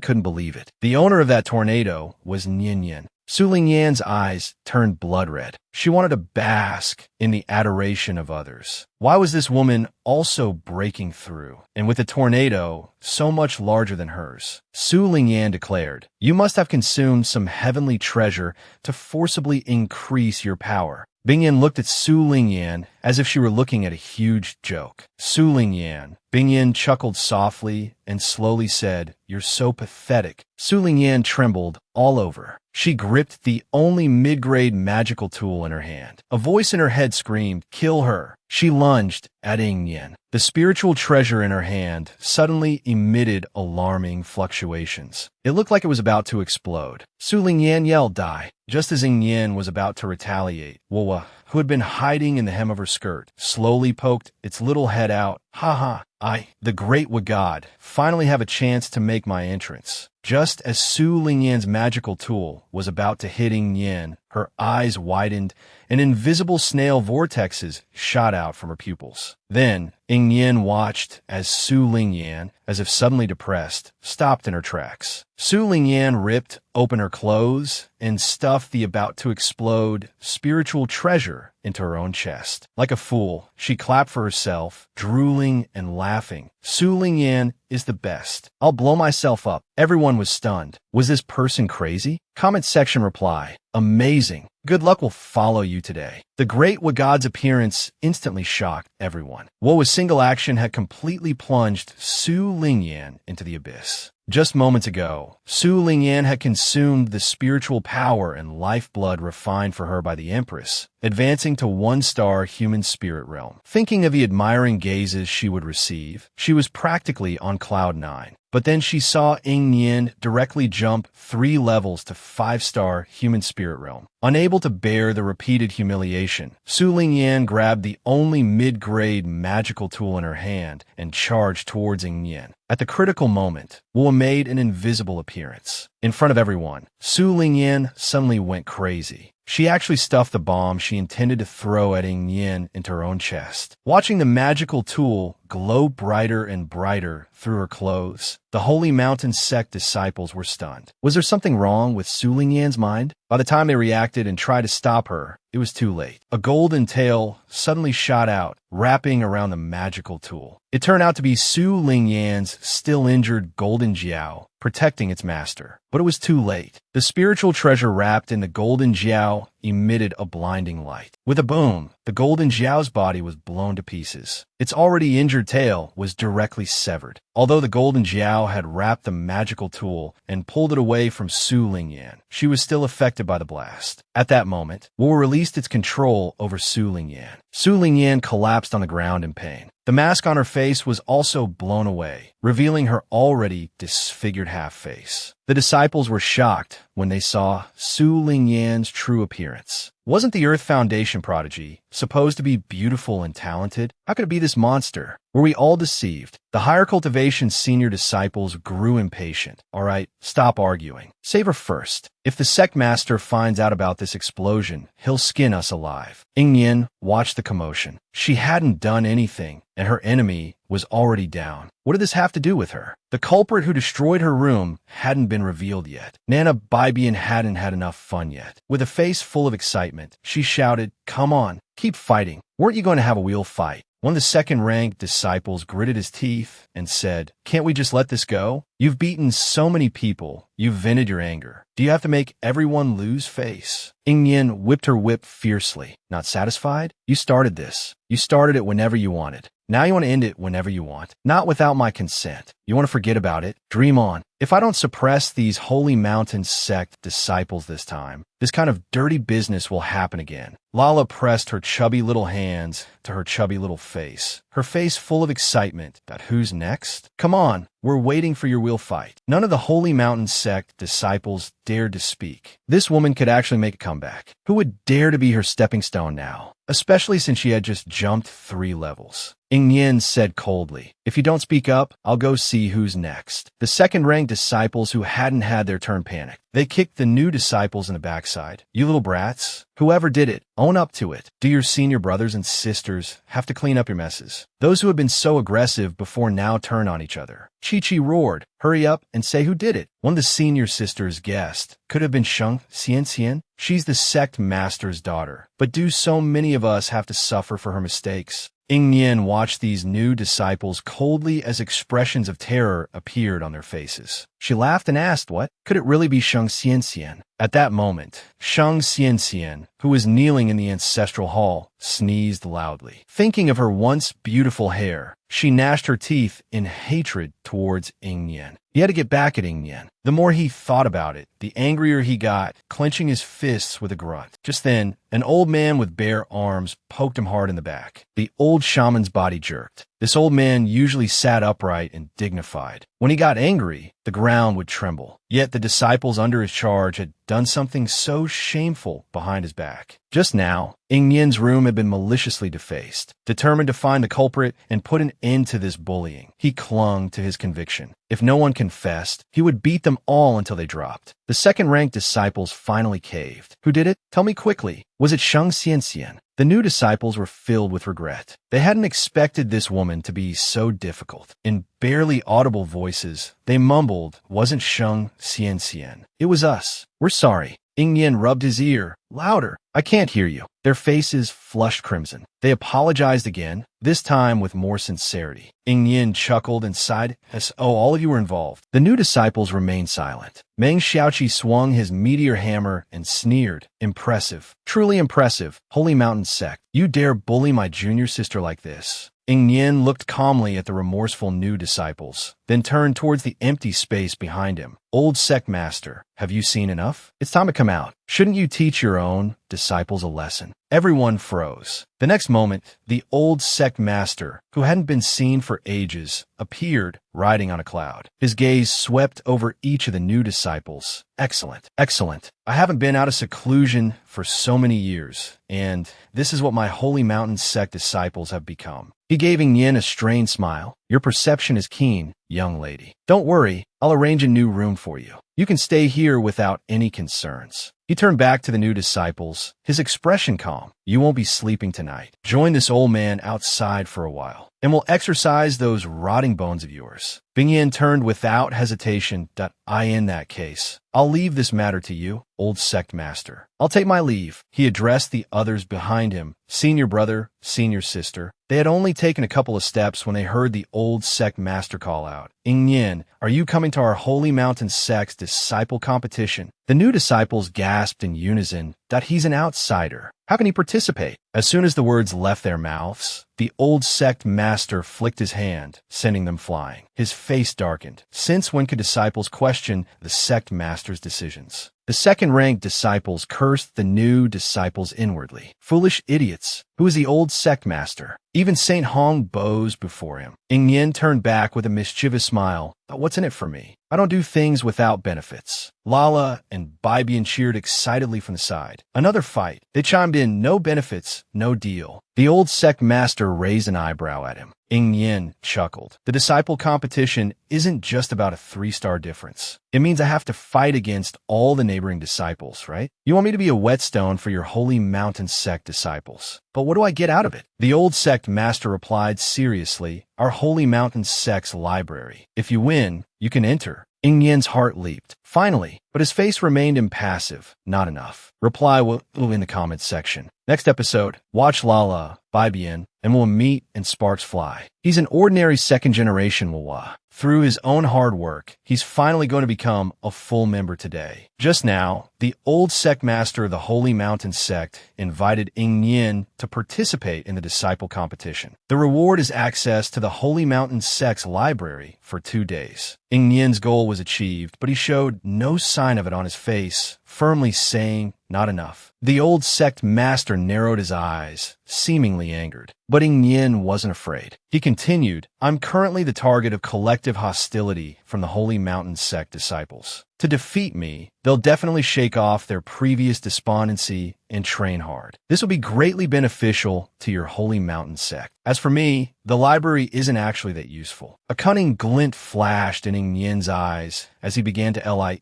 couldn't believe it. The owner of that tornado was Nian Yin. Su Lingyan's eyes turned blood red. She wanted to bask in the adoration of others. Why was this woman also breaking through, and with a tornado so much larger than hers? Su Lingyan declared, "You must have consumed some heavenly treasure to forcibly increase your power." Bing Yin looked at Su Lingyan as if she were looking at a huge joke. "Su Lingyan." Bing Yin chuckled softly and slowly said, "You're so pathetic." Su Lingyan trembled all over. She gripped the only mid-grade magical tool in her hand. A voice in her head screamed, "Kill her." She lunged at Ying Yin. The spiritual treasure in her hand suddenly emitted alarming fluctuations. It looked like it was about to explode. Su Lingyan yelled, "Die!" Just as Ying Yin was about to retaliate, Wawa, who had been hiding in the hem of her skirt, slowly poked its little head out. "Ha ha! I, the great Wagad, finally have a chance to make my entrance." Just as Su Lingyan's magical tool was about to hit Ying Yin, her eyes widened and invisible snail vortexes shot out from her pupils. Then, Ying Yin watched as Su Lingyan, as if suddenly depressed, stopped in her tracks. Su Lingyan ripped open her clothes and stuffed the about-to-explode spiritual treasure into her own chest. Like a fool, she clapped for herself, drooling and laughing. "Su Lingyan is the best. I'll blow myself up." Everyone was stunned. Was this person crazy? Comment section reply, "Amazing. Good luck will follow you today." The great Wagad's appearance instantly shocked everyone. Woa's single action had completely plunged Su Lingyan into the abyss. Just moments ago, Su Lingyan had consumed the spiritual power and lifeblood refined for her by the Empress, advancing to 1-star human spirit realm. Thinking of the admiring gazes she would receive, she was practically on cloud 9. But then she saw Ying Yin directly jump 3 levels to 5-star human spirit realm. Unable to bear the repeated humiliation, Su Lingyan grabbed the only mid-grade magical tool in her hand and charged towards Ying Yin. At the critical moment, Wu made an invisible appearance. In front of everyone, Su Lingyan suddenly went crazy. She actually stuffed the bomb she intended to throw at Ying Yin into her own chest. Watching the magical tool glow brighter and brighter through her clothes, the Holy Mountain sect disciples were stunned. Was there something wrong with Su Lingyan's mind? By the time they reacted and tried to stop her, it was too late. A golden tail suddenly shot out, wrapping around the magical tool. It turned out to be Su Lingyan's still injured golden jiao, protecting its master. But it was too late. The spiritual treasure wrapped in the golden jiao emitted a blinding light. With a boom, the golden Zhao's body was blown to pieces. Its already injured tail was directly severed. Although the golden Zhao had wrapped the magical tool and pulled it away from Su Lingyan, she was still affected by the blast. At that moment, Wu released its control over Su Lingyan. Su Lingyan collapsed on the ground in pain. The mask on her face was also blown away, revealing her already disfigured half-face. The disciples were shocked when they saw Su Lingyan's true appearance. Wasn't the Earth Foundation prodigy supposed to be beautiful and talented? How could it be this monster? Were we all deceived? The higher cultivation senior disciples grew impatient. All right, stop arguing. Save her first. If the sect master finds out about this explosion, he'll skin us alive. Yingyan watched the commotion. She hadn't done anything, and her enemy was already down. What did this have to do with her? The culprit who destroyed her room hadn't been revealed yet. Nana Bibian hadn't had enough fun yet. With a face full of excitement, she shouted, "Come on, keep fighting. Weren't you going to have a real fight?" One of the second-ranked disciples gritted his teeth and said, "Can't we just let this go? You've beaten so many people. You've vented your anger. Do you have to make everyone lose face?" Yingyan whipped her whip fiercely. Not satisfied? You started this. You started it whenever you wanted. Now you want to end it whenever you want. Not without my consent. You want to forget about it? Dream on. If I don't suppress these Holy Mountain sect disciples this time, this kind of dirty business will happen again. Lala pressed her chubby little hands to her chubby little face, her face full of excitement. Who's next? Come on, we're waiting for your real fight. None of the Holy Mountain sect disciples dared to speak. This woman could actually make a comeback. Who would dare to be her stepping stone now? Especially since she had just jumped 3 levels. Yingyan said coldly, "If you don't speak up, I'll go see who's next." The second-ranked disciples who hadn't had their turn panicked. They kicked the new disciples in the backside. "You little brats. Whoever did it, own up to it. Do your senior brothers and sisters have to clean up your messes?" Those who had been so aggressive before now turned on each other. Chi-Chi roared, "Hurry up and say who did it." One of the senior sisters guessed. Could have been Sheng Xianxian. She's the sect master's daughter. But do so many of us have to suffer for her mistakes? Yingyan watched these new disciples coldly as expressions of terror appeared on their faces. She laughed and asked, "What? Could it really be Sheng Xianxian?" At that moment, Sheng Xianxian, who was kneeling in the ancestral hall, sneezed loudly. Thinking of her once beautiful hair, she gnashed her teeth in hatred towards Yingyan. He had to get back at Yingyan. The more he thought about it, the angrier he got, clenching his fists with a grunt. Just then, an old man with bare arms poked him hard in the back. The old shaman's body jerked. This old man usually sat upright and dignified. When he got angry, the ground would tremble. Yet the disciples under his charge had done something so shameful behind his back. Just now, Yingyan's room had been maliciously defaced. Determined to find the culprit and put an end to this bullying, he clung to his conviction. If no one confessed, he would beat them all until they dropped. The second-ranked disciples finally caved. Who did it? Tell me quickly. Was it Sheng Xianxian? The new disciples were filled with regret. They hadn't expected this woman to be so difficult. In barely audible voices, they mumbled, "Wasn't Sheng Xianxian. It was us. We're sorry." Yingyan rubbed his ear. "Louder. I can't hear you." Their faces flushed crimson. They apologized again, this time with more sincerity. Yingyan chuckled and sighed as, "Oh, all of you were involved." The new disciples remained silent. Meng Xiaoqi swung his meteor hammer and sneered. "Impressive. Truly impressive. Holy Mountain sect. You dare bully my junior sister like this?" Yingyan looked calmly at the remorseful new disciples, then turned towards the empty space behind him. "Old sect master, have you seen enough? It's time to come out. Shouldn't you teach your own disciples a lesson?" Everyone froze. The next moment, the old sect master, who hadn't been seen for ages, appeared, riding on a cloud. His gaze swept over each of the new disciples. "Excellent, excellent. I haven't been out of seclusion for so many years, and this is what my Holy Mountain sect disciples have become." He gave Yingyan a strained smile. "Your perception is keen, young lady. Don't worry, I'll arrange a new room for you. You can stay here without any concerns." He turned back to the new disciples, his expression calm. "You won't be sleeping tonight. Join this old man outside for a while, and we'll exercise those rotting bones of yours." Yingyan turned without hesitation. In that case, I'll leave this matter to you, old sect master. I'll take my leave." He addressed the others behind him, senior brother, senior sister. They had only taken a couple of steps when they heard the old sect master call out, "Yingyan, are you coming to our Holy Mountain sect's disciple competition?" The new disciples gasped in unison, that he's an outsider. How can he participate? As soon as the words left their mouths, the old sect master flicked his hand, sending them flying. His face darkened. Since when could disciples question the sect master's decisions? The second-ranked disciples cursed the new disciples inwardly. Foolish idiots! Who is the old sect master? Even Saint Hong bows before him. Ing Yin turned back with a mischievous smile. What's in it for me? I don't do things without benefits. Lala and Bibian cheered excitedly from the side. Another fight. They chimed in, no benefits, no deal. The old sect master raised an eyebrow at him. Ing Yin chuckled. The disciple competition isn't just about a 3-star difference. It means I have to fight against all the neighboring disciples, right? You want me to be a whetstone for your holy mountain sect disciples. But what do I get out of it? The old sect master replied seriously, our holy mountain sect's library. If you win, you can enter. Ing Yin's heart leaped. Finally, but his face remained impassive. Not enough. Reply in the comments section. Next episode, watch Lala, Bibian, and we'll meet and sparks fly. He's an ordinary second-generation manhwa. Through his own hard work, he's finally going to become a full member today. Just now, the old sect master of the Holy Mountain sect invited Ing Yin to participate in the disciple competition. The reward is access to the Holy Mountain sect's library for 2 days. Ing Yin's goal was achieved, but he showed no sign of it on his face, firmly saying, not enough. The old sect master narrowed his eyes, seemingly angered. But Ing Yin wasn't afraid. He continued, I'm currently the target of collective hostility from the Holy Mountain sect disciples. To defeat me, they'll definitely shake off their previous despondency and train hard. This will be greatly beneficial to your Holy Mountain sect. As for me, the library isn't actually that useful. A glint flashed in Ing Yin's eyes as he began to lie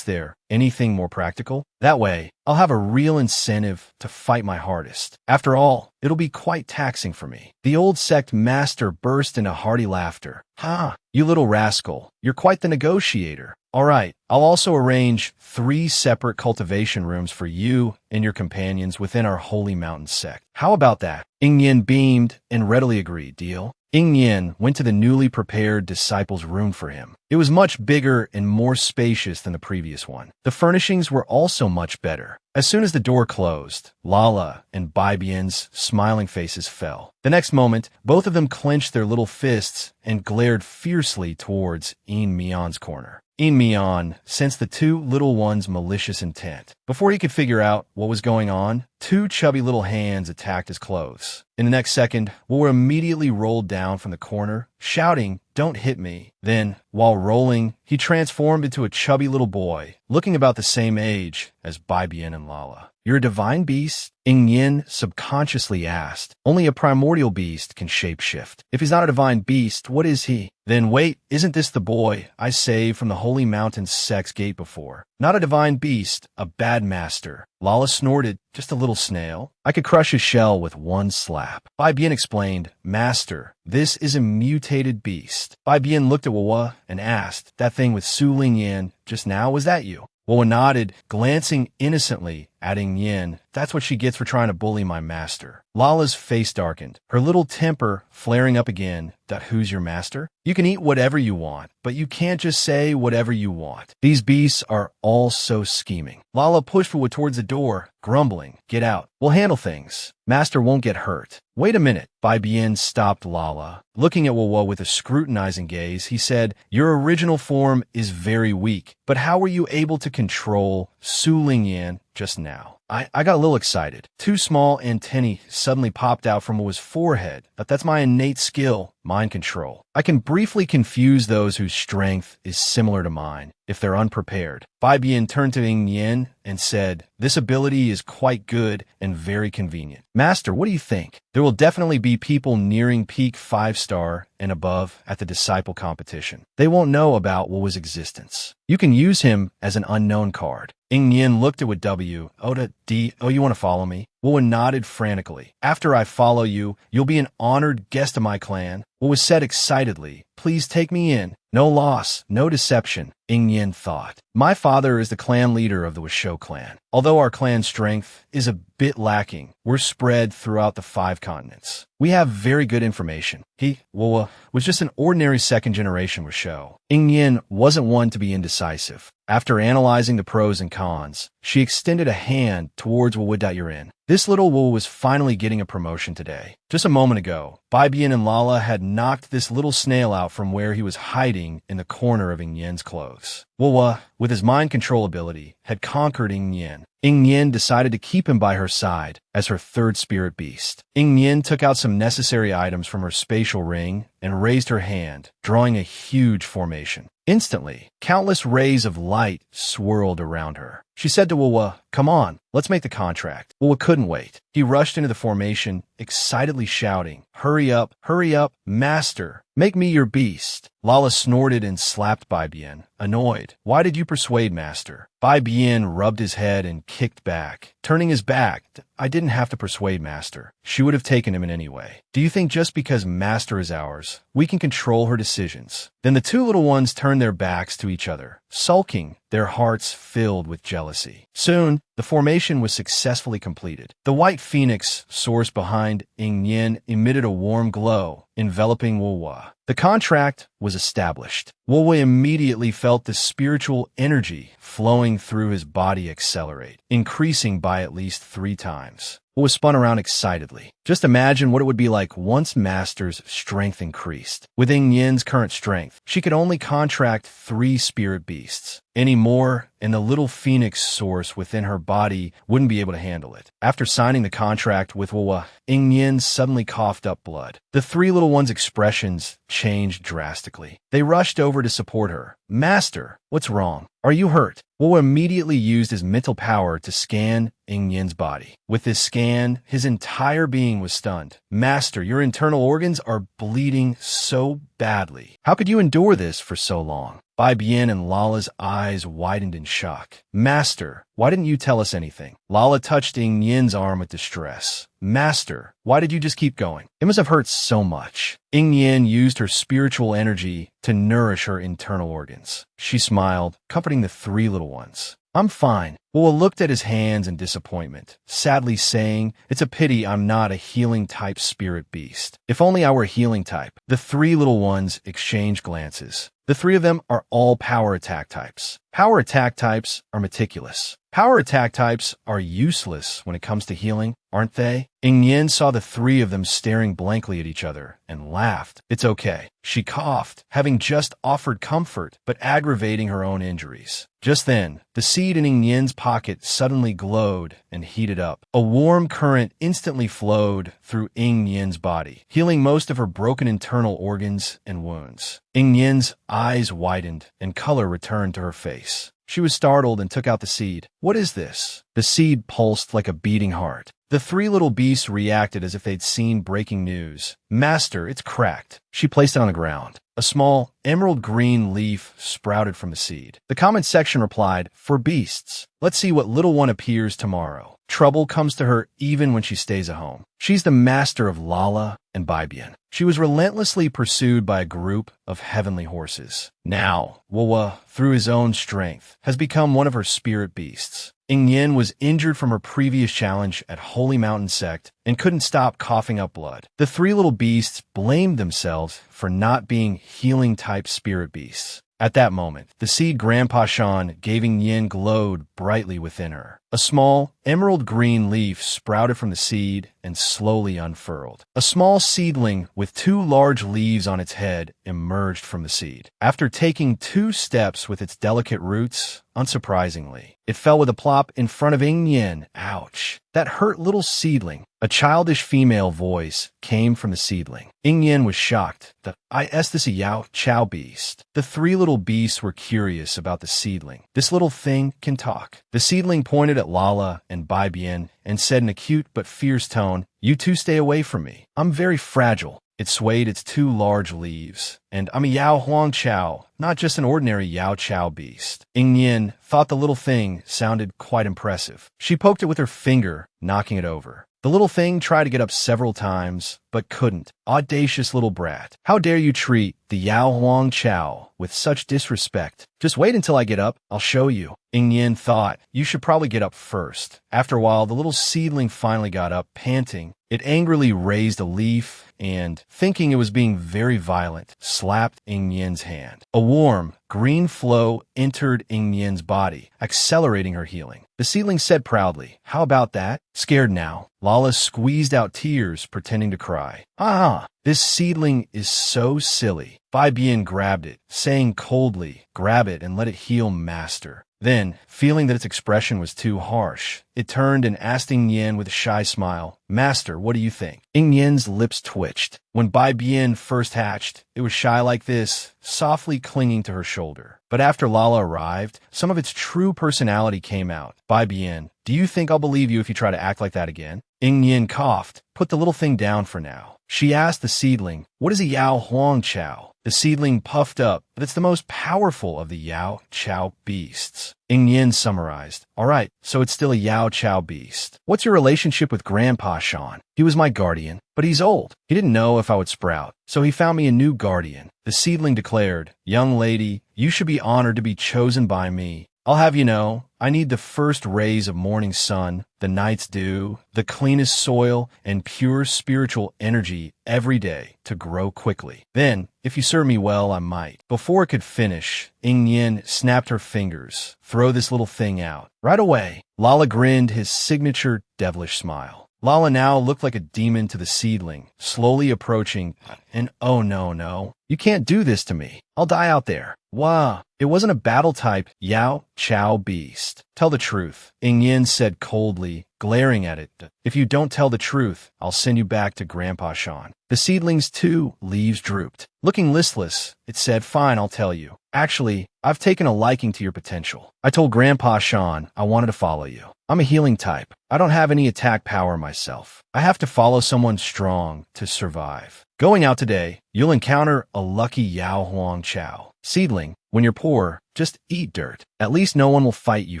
there. Anything more practical? That way, I'll have a real incentive to fight my hardest. After all, it'll be quite taxing for me. The old sect master burst into hearty laughter. Ha! You little rascal, you're quite the negotiator. All right, I'll also arrange 3 separate cultivation rooms for you and your companions within our Holy Mountain sect. How about that? Ing Yin beamed and readily agreed. Deal? Ing Yin went to the newly prepared disciple's room for him. It was much bigger and more spacious than the previous one. The furnishings were also much better. As soon as the door closed, Lala and Bibian's smiling faces fell. The next moment, both of them clenched their little fists and glared fiercely towards Yin Mian's corner. Yin Mian sensed the 2 little ones' malicious intent. Before he could figure out what was going on, 2 chubby little hands attacked his clothes. In the next second, Wu immediately rolled down from the corner, shouting, "Don't hit me." Then, while rolling, he transformed into a chubby little boy, looking about the same age as Bibian and Lala. You're a divine beast? Ing Yin subconsciously asked. Only a primordial beast can shapeshift. If he's not a divine beast, what is he? Then wait, isn't this the boy I saved from the Holy Mountain sect's gate before? Not a divine beast, a bad master. Lala snorted, just a little snail. I could crush his shell with 1 slap. Bibian explained, Master, this is a mutated beast. Bibian looked at Wawa and asked, that thing with Su Ling Yan just now, was that you? Wawa nodded, glancing innocently at Ing Yin. That's what she gets for trying to bully my master. Lala's face darkened, her little temper flaring up again. That who's your master? You can eat whatever you want, but you can't just say whatever you want. These beasts are all so scheming. Lala pushed Wawa towards the door, grumbling, get out. We'll handle things. Master won't get hurt. Wait a minute. Bibian stopped Lala. Looking at Wawa with a scrutinizing gaze, he said, your original form is very weak, but how were you able to control Su Ling Yan just now? I got a little excited. 2 small antennae suddenly popped out from Wawa's forehead. But that's my innate skill, mind control. I can briefly confuse those whose strength is similar to mine, if they're unprepared. Bibian turned to Ing Yin and said, this ability is quite good and very convenient. Master, what do you think? There will definitely be people nearing peak 5-star and above at the disciple competition. They won't know about Wawa's existence. You can use him as an unknown card. Ing Yin looked at what you want to follow me? Wuwa nodded frantically. After I follow you, you'll be an honored guest of my clan. Wuwa said excitedly. Please take me in. No loss, no deception, Ing Yen thought. My father is the clan leader of the Washoe clan. Although our clan's strength is a bit lacking, we're spread throughout the 5 continents. We have very good information. He, Wuwa, was just an ordinary second-generation Washoe. Ing Yen wasn't one to be indecisive. After analyzing the pros and cons, she extended a hand towards Wuwa. This little Wuwa was finally getting a promotion today. Just a moment ago, Bai Bian and Lala had knocked this little snail out from where he was hiding in the corner of Ing Yen's clothes. Wuwa, with his mind control ability, had conquered Ing Yen. Ing Yen decided to keep him by her side as her third spirit beast. Ing Yen took out some necessary items from her spatial ring and raised her hand, drawing a huge formation. Instantly, countless rays of light swirled around her. She said to Wuwa, "Come on, let's make the contract." Wuwa couldn't wait. He rushed into the formation, excitedly shouting, hurry up, master, make me your beast." Lala snorted and slapped Bai Bian, annoyed. "Why did you persuade master?" Bai Bian rubbed his head and kicked back. Turning his back, "I didn't have to persuade master. She would have taken him in any way. Do you think just because master is ours, we can control her decisions?" Then the 2 little ones turned their backs to each other, sulking, their hearts filled with jealousy. Soon, the formation was successfully completed. The white phoenix source behind Ing Yen emitted a warm glow, enveloping Wuwa. The contract was established. Wuwa immediately felt the spiritual energy flowing through his body accelerate, increasing by at least 3 times. Wuwa spun around excitedly. Just imagine what it would be like once Master's strength increased. With Ing Yen's current strength, she could only contract 3 spirit beasts. Any more, and the little phoenix source within her body wouldn't be able to handle it. After signing the contract with Wuwa, Ing Yen suddenly coughed up blood. The 3 little ones' expressions changed drastically. They rushed over to support her. "Master, what's wrong? Are you hurt?" Wuwa immediately used his mental power to scan Ing Yen's body. With this scan, his entire being was stunned. "Master, your internal organs are bleeding so badly. How could you endure this for so long?" Bai Bian and Lala's eyes widened in shock. "Master, why didn't you tell us anything?" Lala touched Ing Yen's arm with distress. "Master, why did you just keep going? It must have hurt so much." Ing Yen used her spiritual energy to nourish her internal organs. She smiled, comforting the 3 little ones. "I'm fine." Wuwa looked at his hands in disappointment, sadly saying, "It's a pity I'm not a healing-type spirit beast. If only I were a healing type." The 3 little ones exchanged glances. The 3 of them are all power attack types. Power attack types are meticulous. Power attack types are useless when it comes to healing, aren't they? Ing Yen saw the 3 of them staring blankly at each other and laughed. "It's okay." She coughed, having just offered comfort, but aggravating her own injuries. Just then, the seed in Ing Yen's pocket suddenly glowed and heated up. A warm current instantly flowed through Ing Yen's body, healing most of her broken internal organs and wounds. Ing Yen's eyes widened and color returned to her face. She was startled and took out the seed. "What is this?" The seed pulsed like a beating heart. The 3 little beasts reacted as if they'd seen breaking news. "Master, it's cracked." She placed it on the ground. A small, emerald green leaf sprouted from the seed. The comment section replied, "For beasts. Let's see what little one appears tomorrow." Trouble comes to her even when she stays at home. She's the master of Lala and Bai Bian. She was relentlessly pursued by a group of heavenly horses. Now, Wuwa, through his own strength, has become one of her spirit beasts. Ing Yen was injured from her previous challenge at Holy Mountain Sect and couldn't stop coughing up blood. The 3 little beasts blamed themselves for not being healing-type spirit beasts. At that moment, the seed Grandpa Shan gave Ing Yen glowed brightly within her. A small, emerald green leaf sprouted from the seed and slowly unfurled. A small seedling with 2 large leaves on its head emerged from the seed. After taking 2 steps with its delicate roots, unsurprisingly, it fell with a plop in front of Ing Yen. "Ouch. That hurt little seedling." A childish female voice came from the seedling. Ing Yen was shocked. This a Yao Chow beast. The 3 little beasts were curious about the seedling. "This little thing can talk." The seedling pointed at Lala and Bai Bian and said in a cute but fierce tone, "You 2 stay away from me. I'm very fragile." It swayed its two large leaves. And I'm a Yao Huang Chao, not just an ordinary Yao Chao beast. Ying Yin thought the little thing sounded quite impressive. She poked it with her finger, knocking it over. The little thing tried to get up several times, but couldn't. Audacious little brat. How dare you treat the Yao Huang Chao with such disrespect? Just wait until I get up, I'll show you. Ying Yin thought, you should probably get up first. After a while, the little seedling finally got up, panting. It angrily raised a leaf and, thinking it was being very violent, slapped Ying Yin's hand. A warm, green flow entered Ying Yin's body, accelerating her healing. The seedling said proudly, how about that? Scared now, Lala squeezed out tears, pretending to cry. Ah, this seedling is so silly. Bai Bian grabbed it, saying coldly, grab it and let it heal, master. Then, feeling that its expression was too harsh, it turned and asked Ying Yin with a shy smile, Master, what do you think? Ying Yin's lips twitched. When Bai Bian first hatched, it was shy like this, softly clinging to her shoulder. But after Lala arrived, some of its true personality came out. Bai Bian, do you think I'll believe you if you try to act like that again? Ying Yin coughed. Put the little thing down for now. She asked the seedling, what is a Yao Huang Chao? The seedling puffed up, but it's the most powerful of the Yao Chao beasts. Ying Yin summarized, all right, so it's still a Yao Chao beast. What's your relationship with Grandpa Sean? He was my guardian, but he's old. He didn't know if I would sprout, so he found me a new guardian. The seedling declared, young lady, you should be honored to be chosen by me. I'll have you know, I need the first rays of morning sun, the night's dew, the cleanest soil, and pure spiritual energy every day to grow quickly. Then, if you serve me well, I might. Before it could finish, Ying Yin snapped her fingers. Throw this little thing out. Right away. Lala grinned his signature devilish smile. Lala now looked like a demon to the seedling, slowly approaching, and oh no, you can't do this to me. I'll die out there. Wah, it wasn't a battle-type Yao Chao beast. Tell the truth, Ying Yin said coldly, glaring at it. If you don't tell the truth, I'll send you back to Grandpa Sean. The seedling's two leaves drooped. Looking listless, it said, fine, I'll tell you. Actually, I've taken a liking to your potential. I told Grandpa Sean I wanted to follow you. I'm a healing type. I don't have any attack power myself. I have to follow someone strong to survive. Going out today, you'll encounter a lucky Yao Huang Chao. Seedling, when you're poor, just eat dirt. At least no one will fight you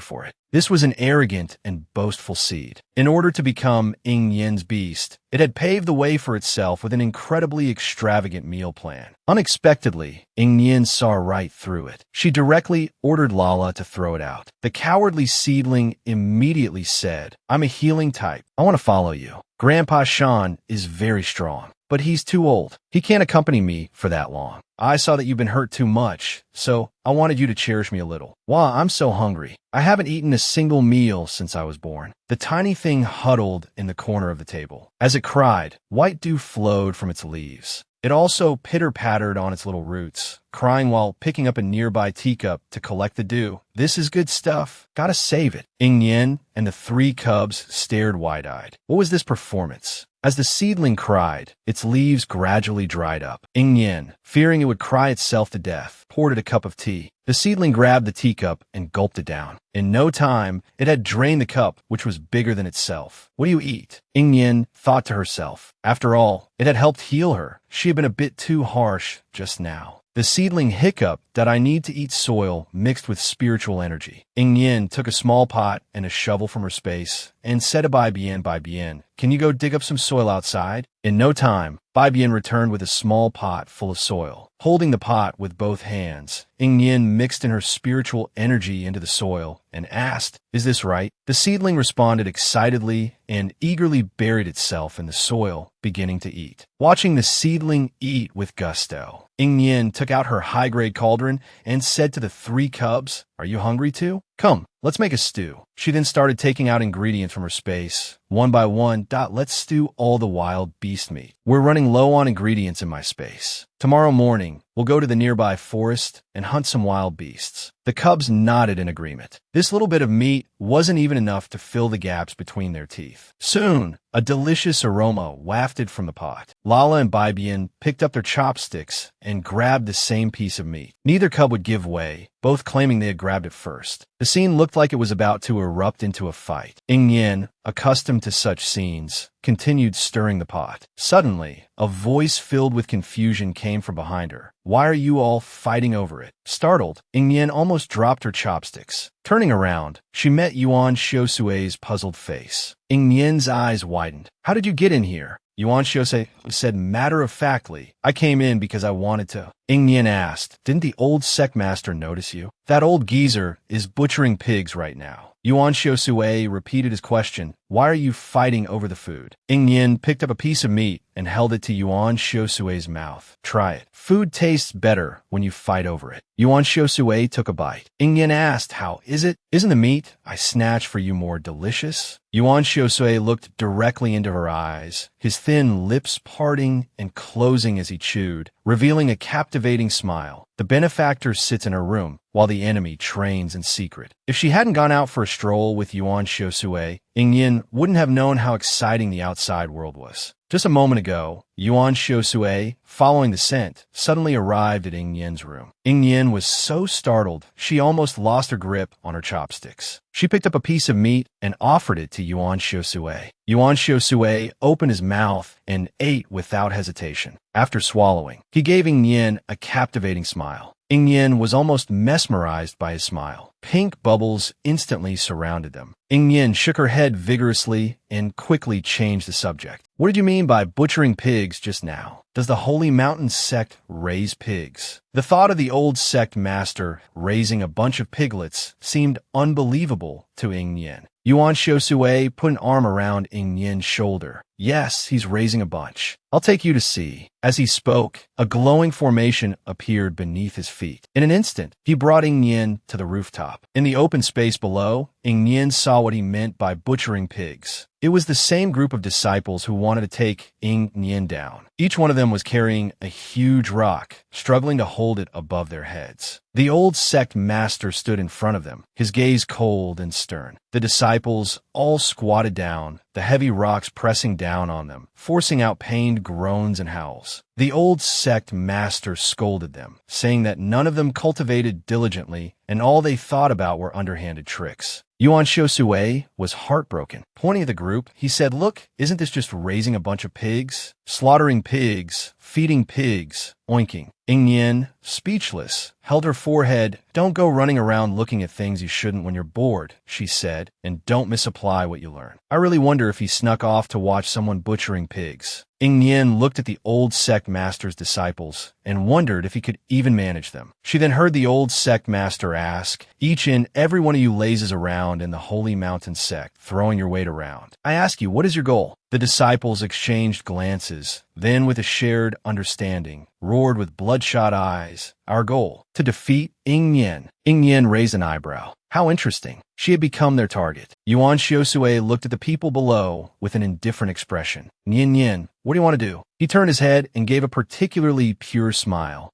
for it. This was an arrogant and boastful seed. In order to become Ying Yin's beast, it had paved the way for itself with an incredibly extravagant meal plan. Unexpectedly, Ying Yin saw right through it. She directly ordered Lala to throw it out. The cowardly seedling immediately said, I'm a healing type. I want to follow you. Grandpa Sean is very strong, but he's too old. He can't accompany me for that long. I saw that you've been hurt too much, so I wanted you to cherish me a little. Wow, I'm so hungry. I haven't eaten a single meal since I was born. The tiny thing huddled in the corner of the table. As it cried, white dew flowed from its leaves. It also pitter-pattered on its little roots, crying while picking up a nearby teacup to collect the dew. This is good stuff. Gotta save it. Ying Yin and the three cubs stared wide-eyed. What was this performance? As the seedling cried, its leaves gradually dried up. Ying Yin, fearing it would cry itself to death, poured it a cup of tea. The seedling grabbed the teacup and gulped it down. In no time, it had drained the cup, which was bigger than itself. What do you eat? Ying Yin thought to herself. After all, it had helped heal her. She had been a bit too harsh just now. The seedling hiccuped that I need to eat soil mixed with spiritual energy. Ying Yin took a small pot and a shovel from her space and said to Bai Bian, can you go dig up some soil outside? In no time, Bai Bian returned with a small pot full of soil. Holding the pot with both hands, Ying Yin mixed in her spiritual energy into the soil and asked, is this right? The seedling responded excitedly and eagerly buried itself in the soil, beginning to eat. Watching the seedling eat with gusto, Ying Yin took out her high-grade cauldron and said to the three cubs, are you hungry too? Come, let's make a stew. She then started taking out ingredients from her space. One by one, let's stew all the wild beast meat. We're running low on ingredients in my space. Tomorrow morning, we'll go to the nearby forest and hunt some wild beasts. The cubs nodded in agreement. This little bit of meat wasn't even enough to fill the gaps between their teeth. Soon, a delicious aroma wafted from the pot. Lala and Bai Bian picked up their chopsticks and grabbed the same piece of meat. Neither cub would give way, both claiming they had grabbed it first. The scene looked like it was about to erupt into a fight. Ying Yin, accustomed accustomed to such scenes, continued stirring the pot. Suddenly, a voice filled with confusion came from behind her. "Why are you all fighting over it?" Startled, Yin almost dropped her chopsticks. Turning around, she met Yuan Xiusui's puzzled face. Yin's eyes widened. "How did you get in here?" Yuan Xiusui said matter-of-factly, "I came in because I wanted to." Yin asked, "Didn't the old sect master notice you?" "That old geezer is butchering pigs right now." Yuan Xiusui repeated his question. "Why are you fighting over the food?" Yin picked up a piece of meat and held it to Yuan Xiusui's mouth. "Try it. Food tastes better when you fight over it." Yuan Xiusui took a bite. Yin asked, "How is it? Isn't the meat I snatched for you more delicious?" Yuan Xiusui looked directly into her eyes, his thin lips parting and closing as he chewed, revealing a captivating smile. The benefactor sits in her room, while the enemy trains in secret. If she hadn't gone out for a stroll with Yuan Xiusui, Yin wouldn't have known how exciting the outside world was. Just a moment ago, Yuan Xiusui, following the scent, suddenly arrived at Yin's room. Yin was so startled, she almost lost her grip on her chopsticks. She picked up a piece of meat and offered it to Yuan Xiusui. Yuan Xiusui opened his mouth and ate without hesitation. After swallowing, he gave Yin a captivating smile. Yin was almost mesmerized by his smile. Pink bubbles instantly surrounded them. Yin shook her head vigorously and quickly changed the subject. "What did you mean by butchering pigs just now? Does the Holy Mountain sect raise pigs?" The thought of the old sect master raising a bunch of piglets seemed unbelievable to Yin. Yuan Xiusui put an arm around Yin's shoulder. "Yes, he's raising a bunch. I'll take you to see." As he spoke, a glowing formation appeared beneath his feet. In an instant, he brought Yin to the rooftop. In the open space below, Yin saw what he meant by butchering pigs. It was the same group of disciples who wanted to take Yin down. Each one of them was carrying a huge rock, struggling to hold it above their heads. The old sect master stood in front of them, his gaze cold and stern. The disciples all squatted down, the heavy rocks pressing down on them, forcing out pained groans and howls. The old sect master scolded them, saying that none of them cultivated diligently and all they thought about were underhanded tricks. Yuan Xiusui was heartbroken. Pointing at the group, he said, "Look, isn't this just raising a bunch of pigs? Slaughtering pigs, feeding pigs, oinking." Yin, speechless, held her forehead. "Don't go running around looking at things you shouldn't when you're bored," she said, "and don't misapply what you learn. I really wonder if he snuck off to watch someone butchering pigs." Yin looked at the old sect master's disciples and wondered if he could even manage them. She then heard the old sect master ask, "Each and every one of you lazes around in the Holy Mountain sect, throwing your weight around. I ask you, what is your goal?" The disciples exchanged glances, then with a shared understanding, roared with bloodshot eyes, "Our goal, to defeat Yin." Yin raised an eyebrow. How interesting. She had become their target. Yuan Xiusui looked at the people below with an indifferent expression. Yin, what do you want to do?" He turned his head and gave a particularly pure smile.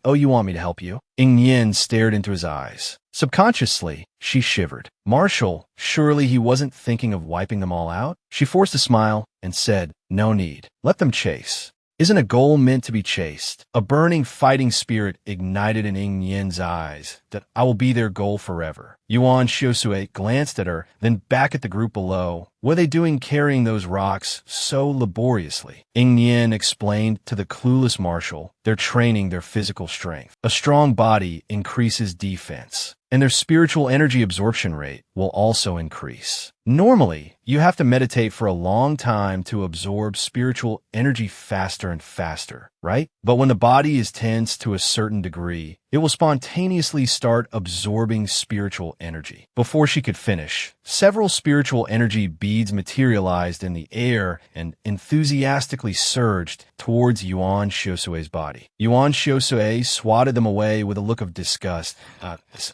"Oh, you want me to help you?" Yin stared into his eyes. Subconsciously, she shivered. Marshall, surely he wasn't thinking of wiping them all out? She forced a smile and said, "No need. Let them chase." Isn't a goal meant to be chased? A burning fighting spirit ignited in Yin's eyes, that I will be their goal forever. Yuan Xiusui glanced at her, then back at the group below. What are they doing carrying those rocks so laboriously? Yin explained to the clueless Marshall, "They're training their physical strength. A strong body increases defense, and their spiritual energy absorption rate will also increase. Normally, you have to meditate for a long time to absorb spiritual energy faster and faster, right? But when the body is tense to a certain degree, it will spontaneously start absorbing spiritual energy." Before she could finish, several spiritual energy beads materialized in the air and enthusiastically surged towards Yuan Xiusui's body. Yuan Xiusui swatted them away with a look of disgust.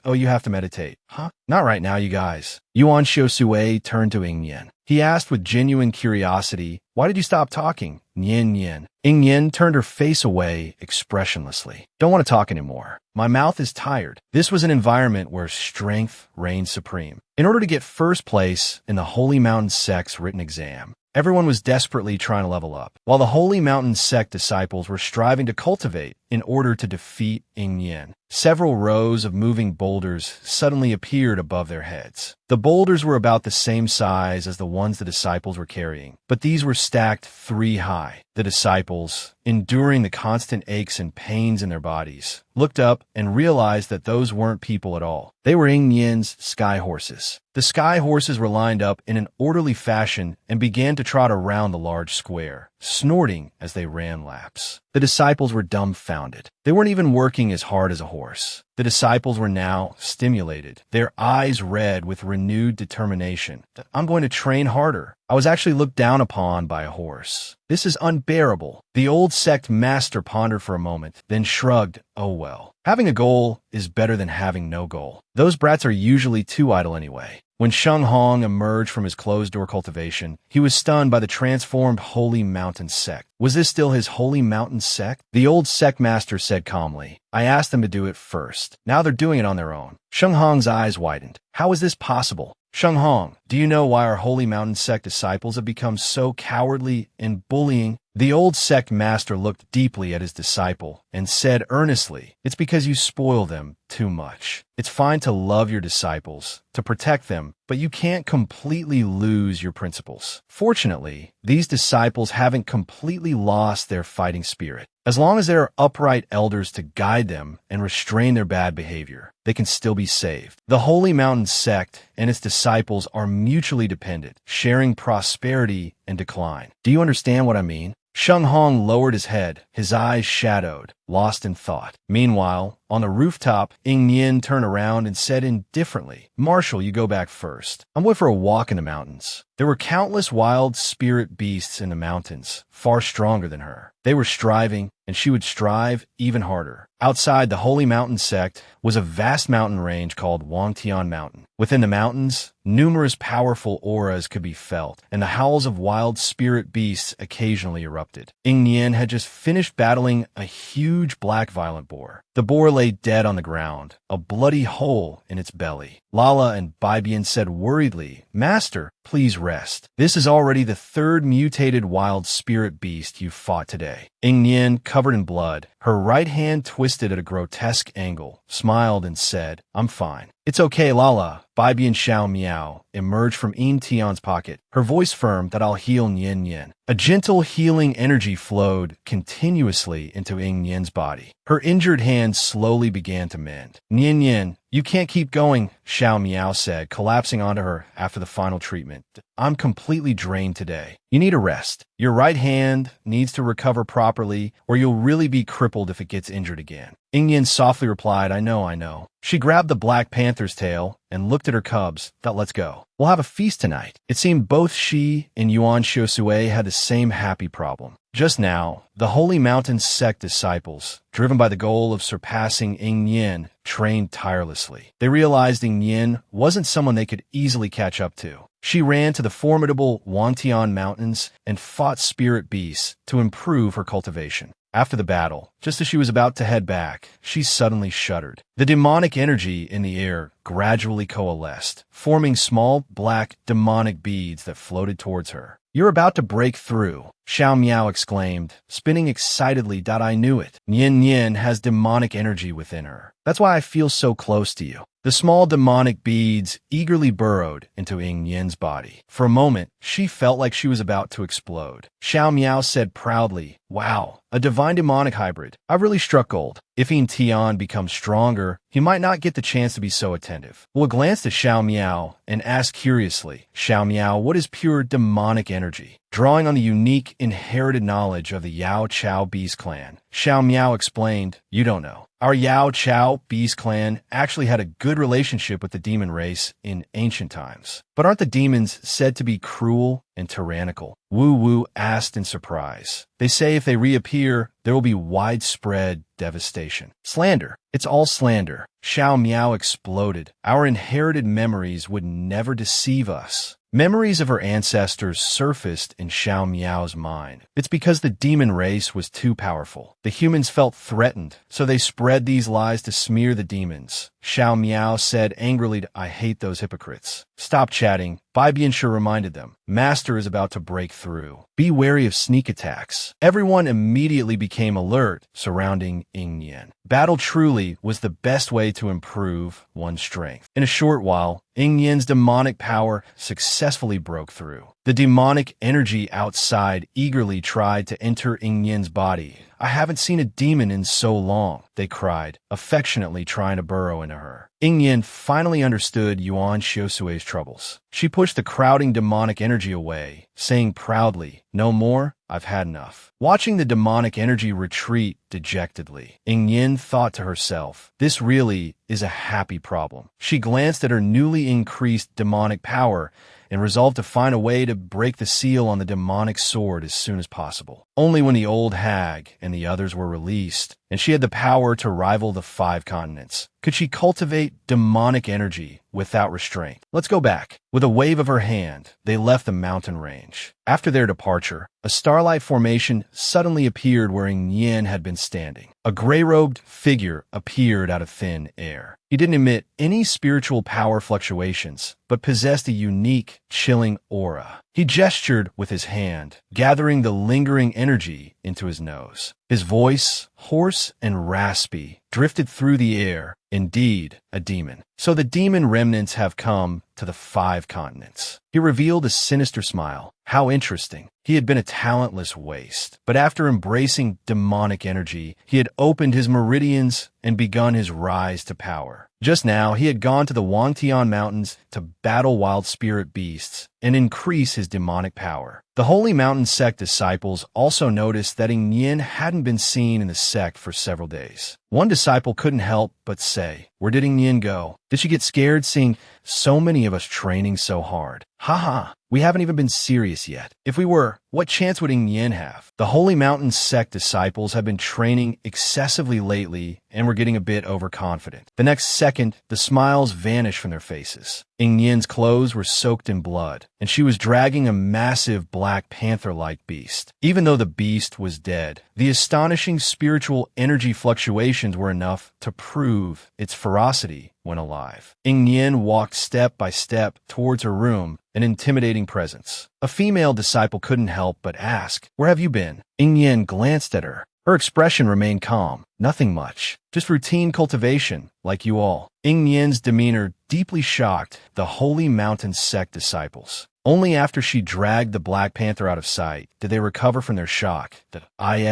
"Oh, you have to meditate. Huh? Not right now, you guys." Yuan Xiusui turned to Yin. He asked with genuine curiosity, "Why did you stop talking?" Yin. Yin turned her face away expressionlessly. "Don't want to talk anymore. My mouth is tired." This was an environment where strength reigned supreme. In order to get first place in the Holy Mountain sect's written exam, everyone was desperately trying to level up, while the Holy Mountain sect disciples were striving to cultivate in order to defeat Ying Yin. Several rows of moving boulders suddenly appeared above their heads. The boulders were about the same size as the ones the disciples were carrying, but these were stacked 3 high. The disciples, enduring the constant aches and pains in their bodies, looked up and realized that those weren't people at all. They were Ying Yin's sky horses. The sky horses were lined up in an orderly fashion and began to trot around the large square, snorting as they ran laps. The disciples were dumbfounded. They weren't even working as hard as a horse. The disciples were now stimulated, their eyes red with renewed determination. I'm going to train harder. I was actually looked down upon by a horse. This is unbearable. The old sect master pondered for a moment, then shrugged. Oh well. Having a goal is better than having no goal. Those brats are usually too idle anyway. When Sheng Hong emerged from his closed-door cultivation, he was stunned by the transformed Holy Mountain sect. Was this still his Holy Mountain sect? The old sect master said calmly, I asked them to do it first. Now they're doing it on their own. Sheng Hong's eyes widened. How is this possible? Sheng Hong, do you know why our Holy Mountain sect disciples have become so cowardly and bullying? The old sect master looked deeply at his disciple and said earnestly, it's because you spoil them too much. It's fine to love your disciples, to protect them, but you can't completely lose your principles. Fortunately, these disciples haven't completely lost their fighting spirit. As long as there are upright elders to guide them and restrain their bad behavior, they can still be saved. The Holy Mountain sect and its disciples are mutually dependent, sharing prosperity and decline. Do you understand what I mean? Sheng Hong lowered his head, his eyes shadowed, lost in thought. Meanwhile, on the rooftop, Ying Yin turned around and said indifferently, Marshal, you go back first. I'm going for a walk in the mountains. There were countless wild spirit beasts in the mountains, far stronger than her. They were striving, and she would strive even harder. Outside the Holy Mountain sect was a vast mountain range called Wangtian Mountain. Within the mountains, numerous powerful auras could be felt, and the howls of wild spirit beasts occasionally erupted. Ying Yin had just finished battling a huge black violent boar. The boar lay dead on the ground, a bloody hole in its belly. Lala and Bibian said worriedly, Master, please rest. This is already the 3rd mutated wild spirit beast you've fought today. Ying Yin, covered in blood, her right hand twisted at a grotesque angle, smiled and said, I'm fine. It's okay, Lala. Bibian Xiao Miao emerged from Yin Tian's pocket, her voice firm that I'll heal Nian Yin. A gentle healing energy flowed continuously into Ying Yin's body. Her injured hand slowly began to mend. Nian Yin, you can't keep going, Xiao Miao said, collapsing onto her after the final treatment. I'm completely drained today. You need a rest. Your right hand needs to recover properly, or you'll really be crippled if it gets injured again. Ying Yin softly replied, I know. She grabbed the Black Panther's tail and looked at her cubs. Let's go. We'll have a feast tonight. It seemed both she and Yuan Xiusui had the same happy problem. Just now, the Holy Mountain sect disciples, driven by the goal of surpassing Ying Yin, trained tirelessly. They realized Ying Yin wasn't someone they could easily catch up to. She ran to the formidable Wangtian Mountains and fought spirit beasts to improve her cultivation. After the battle, just as she was about to head back, she suddenly shuddered. The demonic energy in the air gradually coalesced, forming small, black, demonic beads that floated towards her. You're about to break through, Xiao Miao exclaimed, spinning excitedly. I knew it. Nian Yin has demonic energy within her. That's why I feel so close to you. The small demonic beads eagerly burrowed into Ying Yin's body. For a moment, she felt like she was about to explode. Xiao Miao said proudly, Wow, a divine demonic hybrid. I've really struck gold. If Yin Tian becomes stronger, he might not get the chance to be so attentive. We'll glance at Xiao Miao and ask curiously, Xiao Miao, what is pure demonic energy? Drawing on the unique inherited knowledge of the Yao Chao Beast clan, Xiao Miao explained, You don't know. Our Yao Chao Beast clan actually had a good relationship with the demon race in ancient times. But aren't the demons said to be cruel and tyrannical? Wu Wu asked in surprise. They say if they reappear, there will be widespread devastation. Slander. It's all slander. Xiao Miao exploded. Our inherited memories would never deceive us. Memories of her ancestors surfaced in Xiao Miao's mind. It's because the demon race was too powerful. The humans felt threatened, so they spread these lies to smear the demons. Xiao Miao said angrily, I hate those hypocrites. Stop chatting, Bai Bianshi reminded them. Master is about to break through. Be wary of sneak attacks. Everyone immediately became alert surrounding Ying Yan. Battle truly was the best way to improve one's strength. In a short while, Ying Yan's demonic power successfully broke through. The demonic energy outside eagerly tried to enter Ying Yan's body. I haven't seen a demon in so long, they cried, affectionately trying to burrow into her. Ying Yan finally understood Yuan Xiusui's troubles. She pushed the crowding demonic energy away, saying proudly, "No more, I've had enough." Watching the demonic energy retreat dejectedly, Ying Yan thought to herself, this really is a happy problem. She glanced at her newly increased demonic power and resolved to find a way to break the seal on the demonic sword as soon as possible. Only when the old hag and the others were released, and she had the power to rival the 5 continents, could she cultivate demonic energy without restraint. Let's go back. With a wave of her hand, they left the mountain range. After their departure, a starlight formation suddenly appeared where Ying Yan had been standing. A gray-robed figure appeared out of thin air. He didn't emit any spiritual power fluctuations, but possessed a unique, chilling aura. He gestured with his hand, gathering the lingering energy into his nose. His voice, hoarse and raspy, drifted through the air. Indeed, a demon. So the demon remnants have come to the 5 continents. He revealed a sinister smile. How interesting. He had been a talentless waste. But after embracing demonic energy, he had opened his meridians and begun his rise to power. Just now, he had gone to the Wangtian Mountains to battle wild spirit beasts and increase his demonic power. The Holy Mountain sect disciples also noticed that Ying Yan hadn't been seen in the sect for several days. One disciple couldn't help but say, "Where did Ying Yan go? Did she get scared seeing so many of us training so hard? Haha, we haven't even been serious yet. If we were, what chance would Ying Yan have?" The Holy Mountain sect disciples have been training excessively lately and were getting a bit overconfident. The next second, the smiles vanished from their faces. Ying Yan's clothes were soaked in blood, and she was dragging a massive black panther-like beast. Even though the beast was dead, the astonishing spiritual energy fluctuations were enough to prove its ferocity when alive. Ying Yan walked step by step towards her room, an intimidating presence. A female disciple couldn't help but ask, "Where have you been?" Ying Yan glanced at her. Her expression remained calm. "Nothing much. Just routine cultivation, like you all." Ying Yan's demeanor deeply shocked the Holy Mountain sect disciples. Only after she dragged the Black Panther out of sight did they recover from their shock.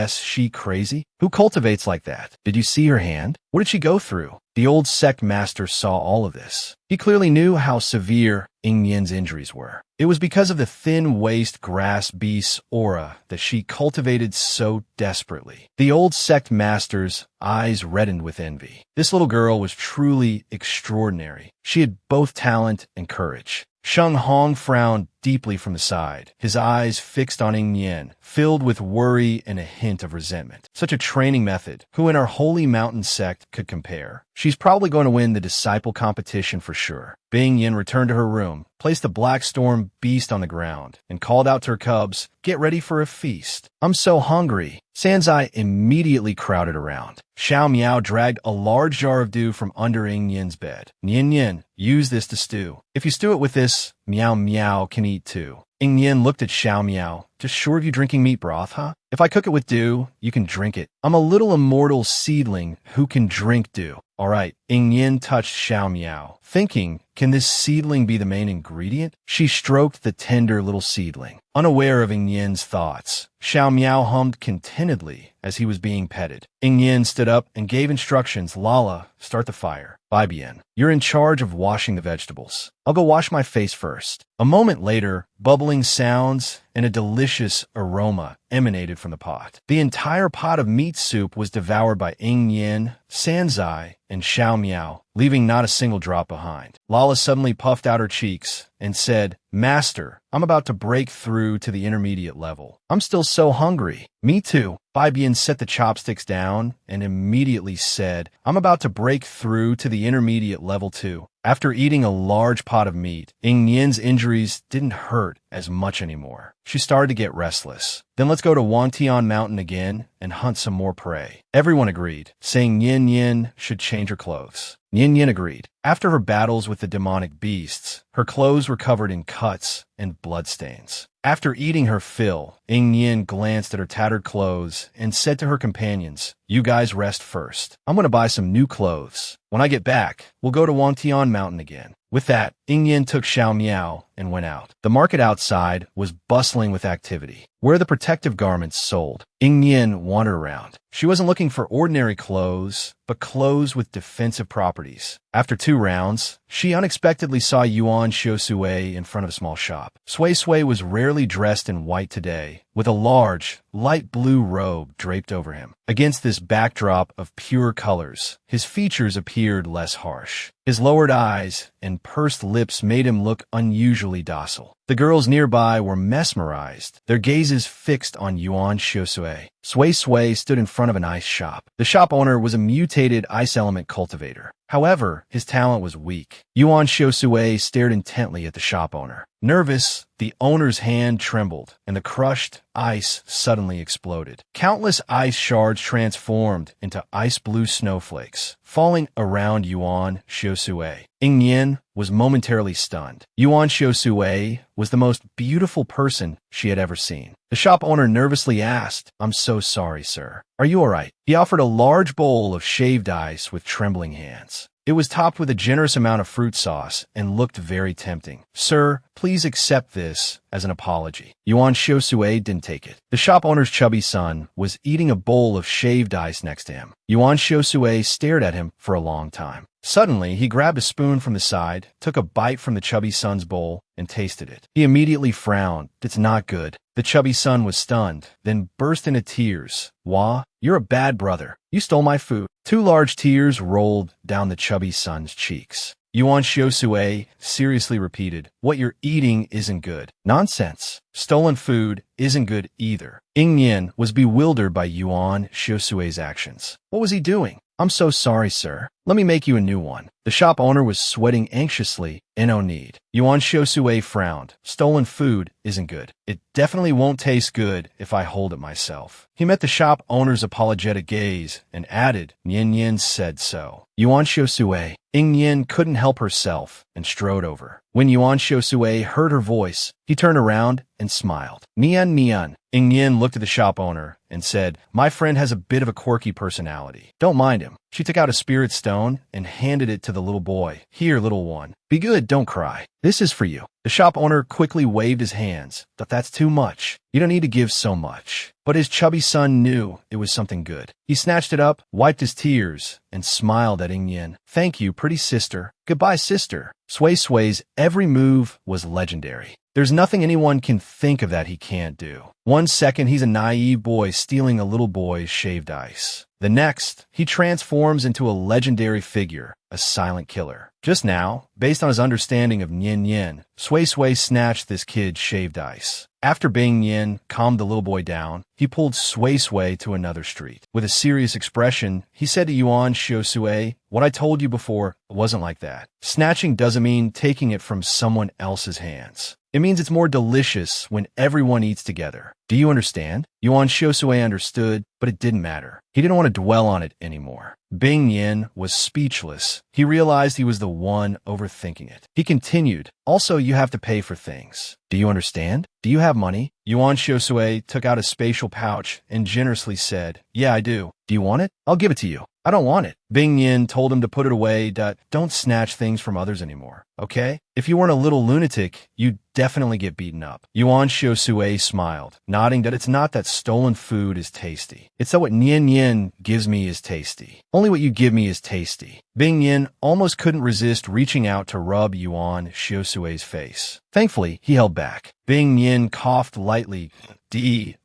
She crazy? Who cultivates like that? Did you see her hand? What did she go through? The old sect master saw all of this. He clearly knew how severe Ying Yan's injuries were. It was because of the thin-waist grass beast's aura that she cultivated so desperately. The old sect master's eyes reddened with envy. This little girl was truly extraordinary. She had both talent and courage. Sheng Hong frowned deeply from the side, his eyes fixed on Ying Yan, filled with worry and a hint of resentment. Such a training method, who in our Holy Mountain sect could compare? She's probably going to win the disciple competition for sure. Ying Yan returned to her room, placed the Black Storm beast on the ground, and called out to her cubs, "Get ready for a feast. I'm so hungry." Sanzai immediately crowded around. Xiao Miao dragged a large jar of dew from under Ying Yan's bed. "Nian Yan, use this to stew. If you stew it with this, Miao Miao can eat too." Ying Yan looked at Xiao Miao. "Just sure of you drinking meat broth, huh? If I cook it with dew, you can drink it. I'm a little immortal seedling who can drink dew." "All right." Ying Yan touched Xiao Miao, thinking, can this seedling be the main ingredient? She stroked the tender little seedling. Unaware of Ying Yan's thoughts, Xiao Miao hummed contentedly as he was being petted. Ying Yan stood up and gave instructions. "Lala, start the fire. Bibian, you're in charge of washing the vegetables. I'll go wash my face first." A moment later, bubbling sounds and a delicious aroma emanated from the pot. The entire pot of meat soup was devoured by Ying Yan, Sanzai, and Xiao Miao, leaving not a single drop behind. Lala suddenly puffed out her cheeks and said, "Master, I'm about to break through to the intermediate level. I'm still so hungry." "Me too." Bibian set the chopsticks down and immediately said, "I'm about to break through to the intermediate level too." After eating a large pot of meat, Ying Yan's injuries didn't hurt as much anymore. She started to get restless. Then let's go to Wantian Mountain again and hunt some more prey. Everyone agreed, saying Yin Yin should change her clothes. Yin Yin agreed. After her battles with the demonic beasts, her clothes were covered in cuts and bloodstains. After eating her fill, Yin Yin glanced at her tattered clothes and said to her companions, "You guys rest first. I'm going to buy some new clothes. When I get back, we'll go to Wantian Mountain again." With that, Yin Yin took Xiao Miao and went out. The market outside was bustling with activity. Where the protective garments sold, Yin Yin wandered around. She wasn't looking for ordinary clothes, but clothes with defensive properties. After 2 rounds, she unexpectedly saw Yuan Xiusui in front of a small shop. Sui Sui was rarely dressed in white today, with a large, light blue robe draped over him. Against this backdrop of pure colors, his features appeared less harsh. His lowered eyes and pursed lips made him look unusually docile. The girls nearby were mesmerized, their gazes fixed on Yuan Xiusui. Sui Sui stood in front of an ice shop. The shop owner was a mutated ice element cultivator. However, his talent was weak. Yuan Xiusui stared intently at the shop owner. Nervous, the owner's hand trembled, and the crushed ice suddenly exploded. Countless ice shards transformed into ice-blue snowflakes, falling around Yuan Xiusui. Yin Yin was momentarily stunned. Yuan Xiusui was the most beautiful person she had ever seen. The shop owner nervously asked, "I'm so sorry, sir. Are you all right?" He offered a large bowl of shaved ice with trembling hands. It was topped with a generous amount of fruit sauce and looked very tempting. "Sir, please accept this as an apology." Yuan Xiusui didn't take it. The shop owner's chubby son was eating a bowl of shaved ice next to him. Yuan Xiusui stared at him for a long time. Suddenly, he grabbed a spoon from the side, took a bite from the chubby son's bowl, and tasted it. He immediately frowned. "It's not good." The chubby son was stunned, then burst into tears. "Wah, you're a bad brother. You stole my food." 2 large tears rolled down the chubby son's cheeks. Yuan Xiusui seriously repeated, "What you're eating isn't good." "Nonsense. Stolen food isn't good either." Yin Yin was bewildered by Yuan Xiusui's actions. What was he doing? "I'm so sorry, sir. Let me make you a new one." The shop owner was sweating anxiously. "No need." Yuan Xiusui frowned. "Stolen food isn't good. It definitely won't taste good if I hold it myself." He met the shop owner's apologetic gaze and added, "Yin Yin said so." Yuan Xiusui. Yin Yin couldn't help herself and strode over. When Yuan Xiusui heard her voice, he turned around and smiled. "Nian Nian." Yin Yin looked at the shop owner and said, "My friend has a bit of a quirky personality. Don't mind him." She took out a spirit stone and handed it to the little boy. "Here, little one. Be good, don't cry. This is for you." The shop owner quickly waved his hands. "That's too much. You don't need to give so much." But his chubby son knew it was something good. He snatched it up, wiped his tears, and smiled at Yin Yin. "Thank you, pretty sister." "Goodbye, sister." Sui Sui's every move was legendary. There's nothing anyone can think of that he can't do. One second, he's a naive boy stealing a little boy's shaved ice. The next, he transforms into a legendary figure, a silent killer. Just now, based on his understanding of Yin Yin, Sui Sui snatched this kid's shaved ice. After Bing Yin calmed the little boy down, he pulled Sui Sui to another street. With a serious expression, he said to Yuan Xiusui, "What I told you before wasn't like that. Snatching doesn't mean taking it from someone else's hands. It means it's more delicious when everyone eats together. Do you understand?" Yuan Xiusui understood, but it didn't matter. He didn't want to dwell on it anymore. Bing Yin was speechless. He realized he was the one overthinking it. He continued, "Also, you have to pay for things. Do you understand? Do you have money?" Yuan Xiusui took out a spatial pouch and generously said, "Yeah, I do. Do you want it? I'll give it to you." "I don't want it." Bing Yin told him to put it away. "Don't snatch things from others anymore, okay? If you weren't a little lunatic, you'd definitely get beaten up." Yuan Xiusui smiled, nodding that it's not that stolen food is tasty. It's that what Nian Yin gives me is tasty. Only what you give me is tasty. Bing Yin almost couldn't resist reaching out to rub Yuan Xiusui's face. Thankfully, he held back. Bing Yin coughed lightly.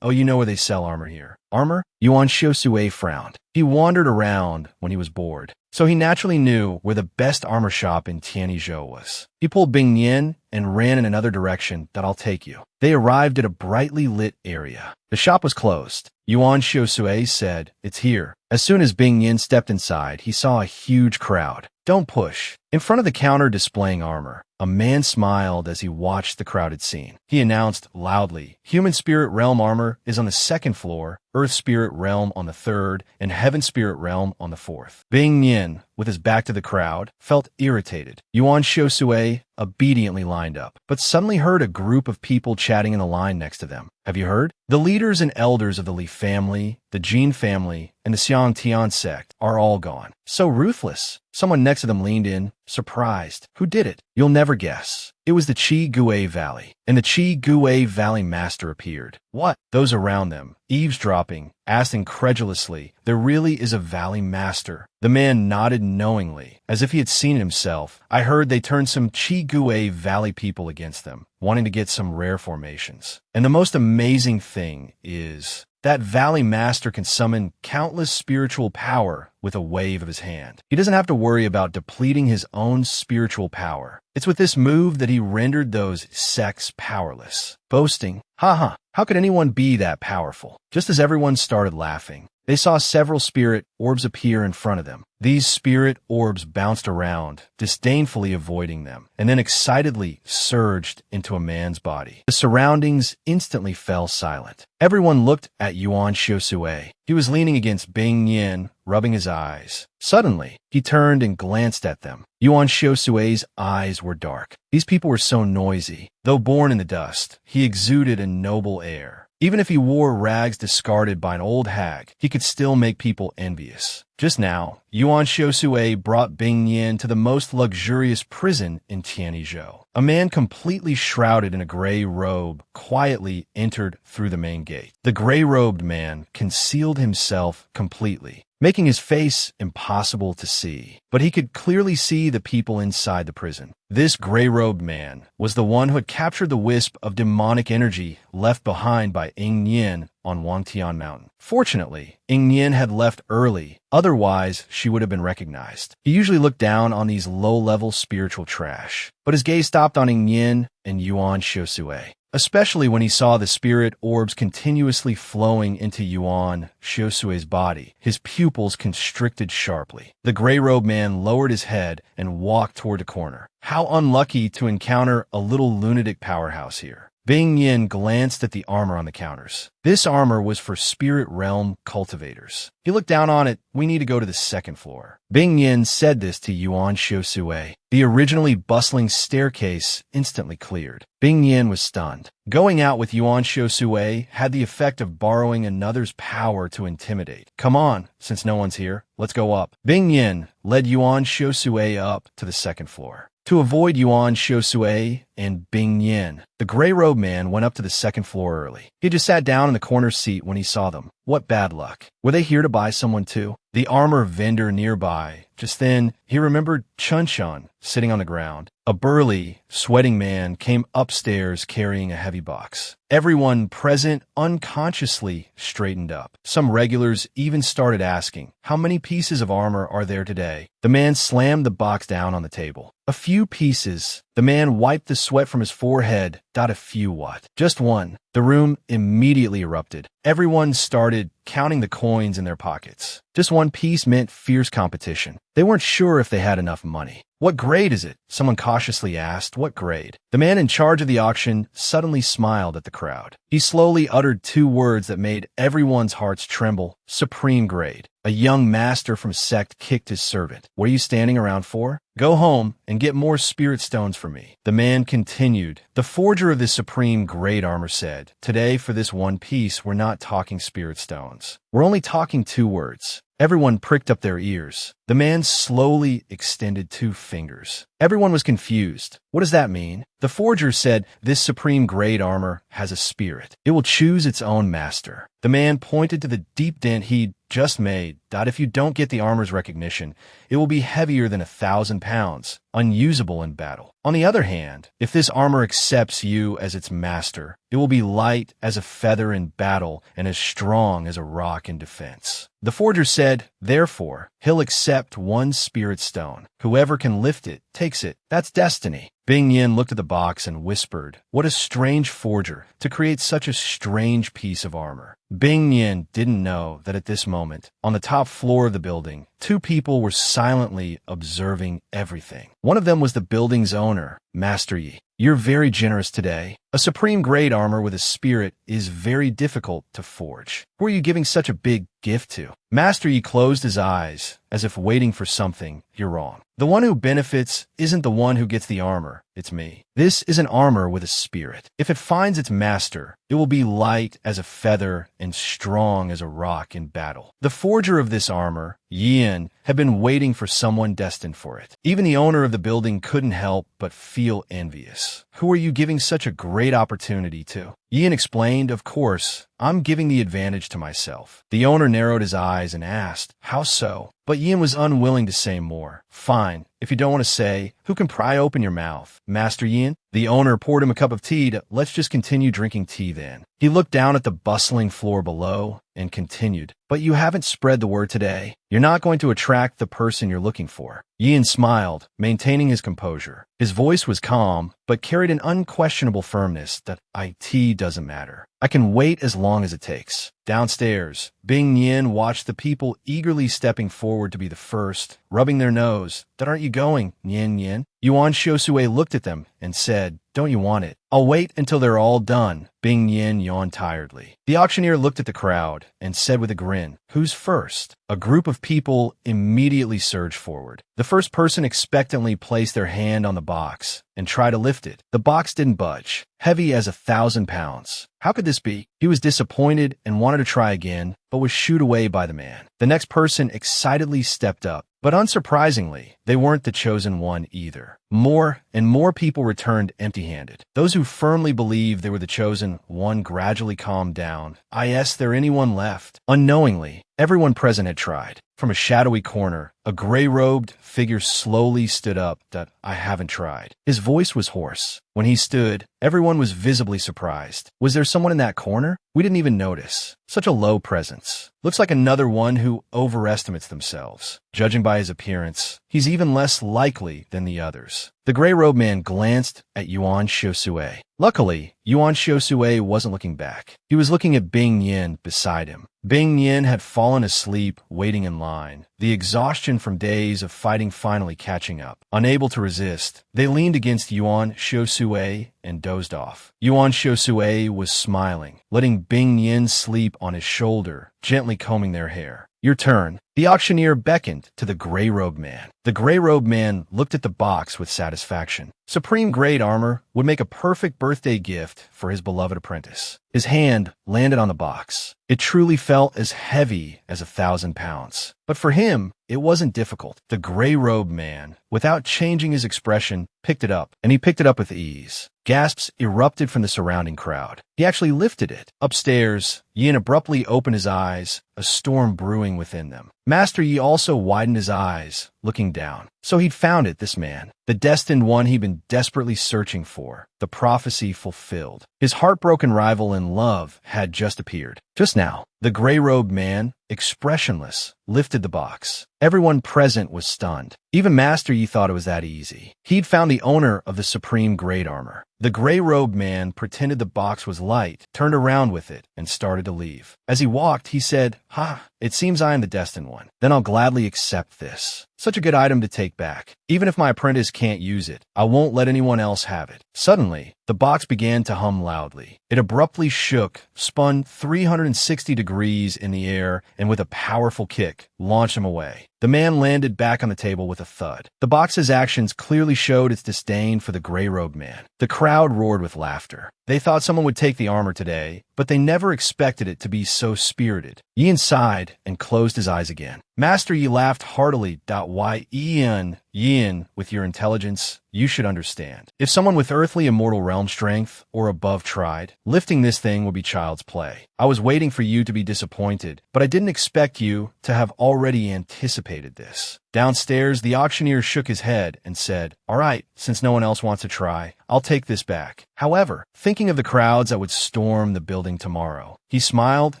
"Oh, you know where they sell armor here." "Armor?" Yuan Xiusui frowned. He wandered around when he was bored, so he naturally knew where the best armor shop in Tianizhou was. He pulled Bing Yin and ran in another direction. "I'll take you." They arrived at a brightly lit area. The shop was closed. Yuan Xiusui said, "It's here." As soon as Bing Yin stepped inside, he saw a huge crowd. "Don't push." In front of the counter displaying armor, a man smiled as he watched the crowded scene. He announced loudly, "Human Spirit Realm armor is on the second floor, Earth Spirit Realm on the third, and Heaven Spirit Realm on the fourth." Bing Yin, with his back to the crowd, felt irritated. Yuan Xiusui obediently lined up, but suddenly heard a group of people chatting in the line next to them. "Have you heard? The leaders and elders of the Li family, the Jin family, and the Xiang Tian sect are all gone. So ruthless." Someone next to them leaned in, surprised. "Who did it?" "You'll never guess." It was the Chi Gue Valley, and the Chi Gue Valley master appeared. "What?" Those around them, eavesdropping, asked incredulously, "There really is a valley master?" The man nodded knowingly, as if he had seen it himself. "I heard they turned some Chi Gue Valley people against them, wanting to get some rare formations. And the most amazing thing is that Valley Master can summon countless spiritual power with a wave of his hand. He doesn't have to worry about depleting his own spiritual power. It's with this move that he rendered those sects powerless." Boasting, "Ha! How could anyone be that powerful?" Just as everyone started laughing, they saw several spirit orbs appear in front of them. These spirit orbs bounced around, disdainfully avoiding them, and then excitedly surged into a man's body. The surroundings instantly fell silent. Everyone looked at Yuan Xiusui. He was leaning against Bing Yin, rubbing his eyes. Suddenly, he turned and glanced at them. Yuan Xiusui's eyes were dark. These people were so noisy. Though born in the dust, he exuded a noble air. Even if he wore rags discarded by an old hag, he could still make people envious. Just now, Yuan Xiusui brought Bing Yin to the most luxurious prison in Tianzhou. A man completely shrouded in a gray robe quietly entered through the main gate. The gray-robed man concealed himself completely, making his face impossible to see. But he could clearly see the people inside the prison. This gray-robed man was the one who had captured the wisp of demonic energy left behind by Ying Yin on Wangtian Mountain. Fortunately, Ying Yin had left early, otherwise she would have been recognized. He usually looked down on these low-level spiritual trash, but his gaze stopped on Ying Yin and Yuan Xiusui, especially when he saw the spirit orbs continuously flowing into Yuan Xiusui's body. His pupils constricted sharply. The gray-robed man lowered his head and walked toward the corner. How unlucky to encounter a little lunatic powerhouse here. Bing Yin glanced at the armor on the counters. This armor was for Spirit Realm cultivators. He looked down on it. "We need to go to the second floor." Bing Yin said this to Yuan Xiusui. The originally bustling staircase instantly cleared. Bing Yin was stunned. Going out with Yuan Xiusui had the effect of borrowing another's power to intimidate. "Come on, since no one's here, let's go up." Bing Yin led Yuan Xiusui up to the second floor. To avoid Yuan Xiusui and Bing Yin, the gray-robed man went up to the second floor early. He just sat down in the corner seat when he saw them. What bad luck. Were they here to buy someone too? The armor vendor nearby. Just then, he remembered Chun Chun sitting on the ground. A burly, sweating man came upstairs carrying a heavy box. Everyone present unconsciously straightened up. Some regulars even started asking, "How many pieces of armor are there today?" The man slammed the box down on the table. "A few pieces." The man wiped the sweat from his forehead. "A few what?" "Just one." The room immediately erupted. Everyone started counting the coins in their pockets. Just one piece meant fierce competition. They weren't sure if they had enough money. "What grade is it?" someone cautiously asked. "What grade?" The man in charge of the auction suddenly smiled at the crowd. He slowly uttered two words that made everyone's hearts tremble. "Supreme grade." A young master from sect kicked his servant. "What are you standing around for? Go home and get more spirit stones for me." The man continued. "The forger of this supreme grade armor said, today for this one piece we're not talking spirit stones. We're only talking two words." Everyone pricked up their ears. The man slowly extended two fingers. Everyone was confused. What does that mean? The forger said, "This supreme grade armor has a spirit. It will choose its own master." The man pointed to the deep dent he'd just made. "If you don't get the armor's recognition, it will be heavier than 1,000 pounds, unusable in battle. On the other hand, if this armor accepts you as its master, it will be light as a feather in battle and as strong as a rock in defense." The forger said, "Therefore, he'll accept one spirit stone. Whoever can lift it takes it. That's destiny. Bing Yin looked at the box and whispered, "What a strange forger to create such a strange piece of armor." Bing Yin didn't know that at this moment, on the top floor of the building, two people were silently observing everything. One of them was the building's owner, Master Yi. "You're very generous today. A supreme grade armor with a spirit is very difficult to forge. Who are you giving such a big gift to?" Master Yi closed his eyes, as if waiting for something. "You're wrong. The one who benefits isn't the one who gets the armor, it's me. This is an armor with a spirit. If it finds its master, it will be light as a feather and strong as a rock in battle. The forger of this armor, Yin, had been waiting for someone destined for it. Even the owner of the building couldn't help but feel envious. Who are you giving such a great opportunity to?" Yin explained, "Of course, I'm giving the advantage to myself." The owner narrowed his eyes and asked, "How so?" But Yin was unwilling to say more. "Fine. If you don't want to say, who can pry open your mouth? Master Yin?" The owner poured him a cup of tea. "Let's just continue drinking tea then." He looked down at the bustling floor below and continued, "But you haven't spread the word today. You're not going to attract the person you're looking for." Yin smiled, maintaining his composure. His voice was calm, but carried an unquestionable firmness that it doesn't matter. "I can wait as long as it takes." Downstairs, Bing Yin watched the people eagerly stepping forward to be the first, rubbing their nose. "That aren't you going, Yin Yin?" Yuan Xiusui looked at them and said, "Don't you want it?" "I'll wait until they're all done." Bing Yin yawned tiredly. The auctioneer looked at the crowd and said with a grin, "Who's first?" A group of people immediately surged forward. The first person expectantly placed their hand on the box and tried to lift it. The box didn't budge, heavy as 1,000 pounds. How could this be? He was disappointed and wanted to try again, but was shooed away by the man. The next person excitedly stepped up, but unsurprisingly, they weren't the chosen one either. More and more people returned empty-handed. Those who firmly believed they were the chosen one gradually calmed down. Is there anyone left? Unknowingly, everyone present had tried. From a shadowy corner, a gray-robed figure slowly stood up. "That I haven't tried." His voice was hoarse. When he stood, everyone was visibly surprised. Was there someone in that corner? We didn't even notice. Such a low presence. Looks like another one who overestimates themselves. Judging by his appearance, he's even less likely than the others. The gray-robed man glanced at Yuan Xiusui. Luckily, Yuan Xiusui wasn't looking back. He was looking at Bing Yin beside him. Bing Yin had fallen asleep, waiting in line, the exhaustion from days of fighting finally catching up. Unable to resist, they leaned against Yuan Xiusui and dozed off. Yuan Xiusui was smiling, letting Bing Yin sleep on his shoulder, gently combing their hair. "Your turn." The auctioneer beckoned to the gray-robed man. The gray-robed man looked at the box with satisfaction. Supreme grade armor would make a perfect birthday gift for his beloved apprentice. His hand landed on the box. It truly felt as heavy as 1,000 pounds. But for him, it wasn't difficult. The gray-robed man, without changing his expression, picked it up, and he picked it up with ease. Gasps erupted from the surrounding crowd. He actually lifted it. Upstairs, Yin abruptly opened his eyes, a storm brewing within them. Master Yi also widened his eyes, looking down. So he'd found it, this man. The destined one he'd been desperately searching for. The prophecy fulfilled. His heartbroken rival in love had just appeared. Just now, the gray-robed man, expressionless, lifted the box. Everyone present was stunned. Even Master Yi thought it was that easy. He'd found the owner of the supreme grade armor. The gray-robed man pretended the box was light, turned around with it, and started to leave. As he walked, he said, "Ha, it seems I am the destined one. Then I'll gladly accept this. Such a good item to take back. Even if my apprentice can't use it, I won't let anyone else have it." Suddenly, the box began to hum loudly. It abruptly shook, spun 360 degrees in the air, and with a powerful kick, launched him away. The man landed back on the table with a thud. The box's actions clearly showed its disdain for the gray-robed man. The crowd roared with laughter. They thought someone would take the armor today, but they never expected it to be so spirited. Yin sighed and closed his eyes again. Master Yi laughed heartily. "Why, Yin, with your intelligence, you should understand. If someone with earthly immortal realm strength or above tried, lifting this thing would be child's play. I was waiting for you to be disappointed, but I didn't expect you to have already anticipated this." Downstairs, the auctioneer shook his head and said, "All right, since no one else wants to try, I'll take this back." However, thinking of the crowds that would storm the building tomorrow, he smiled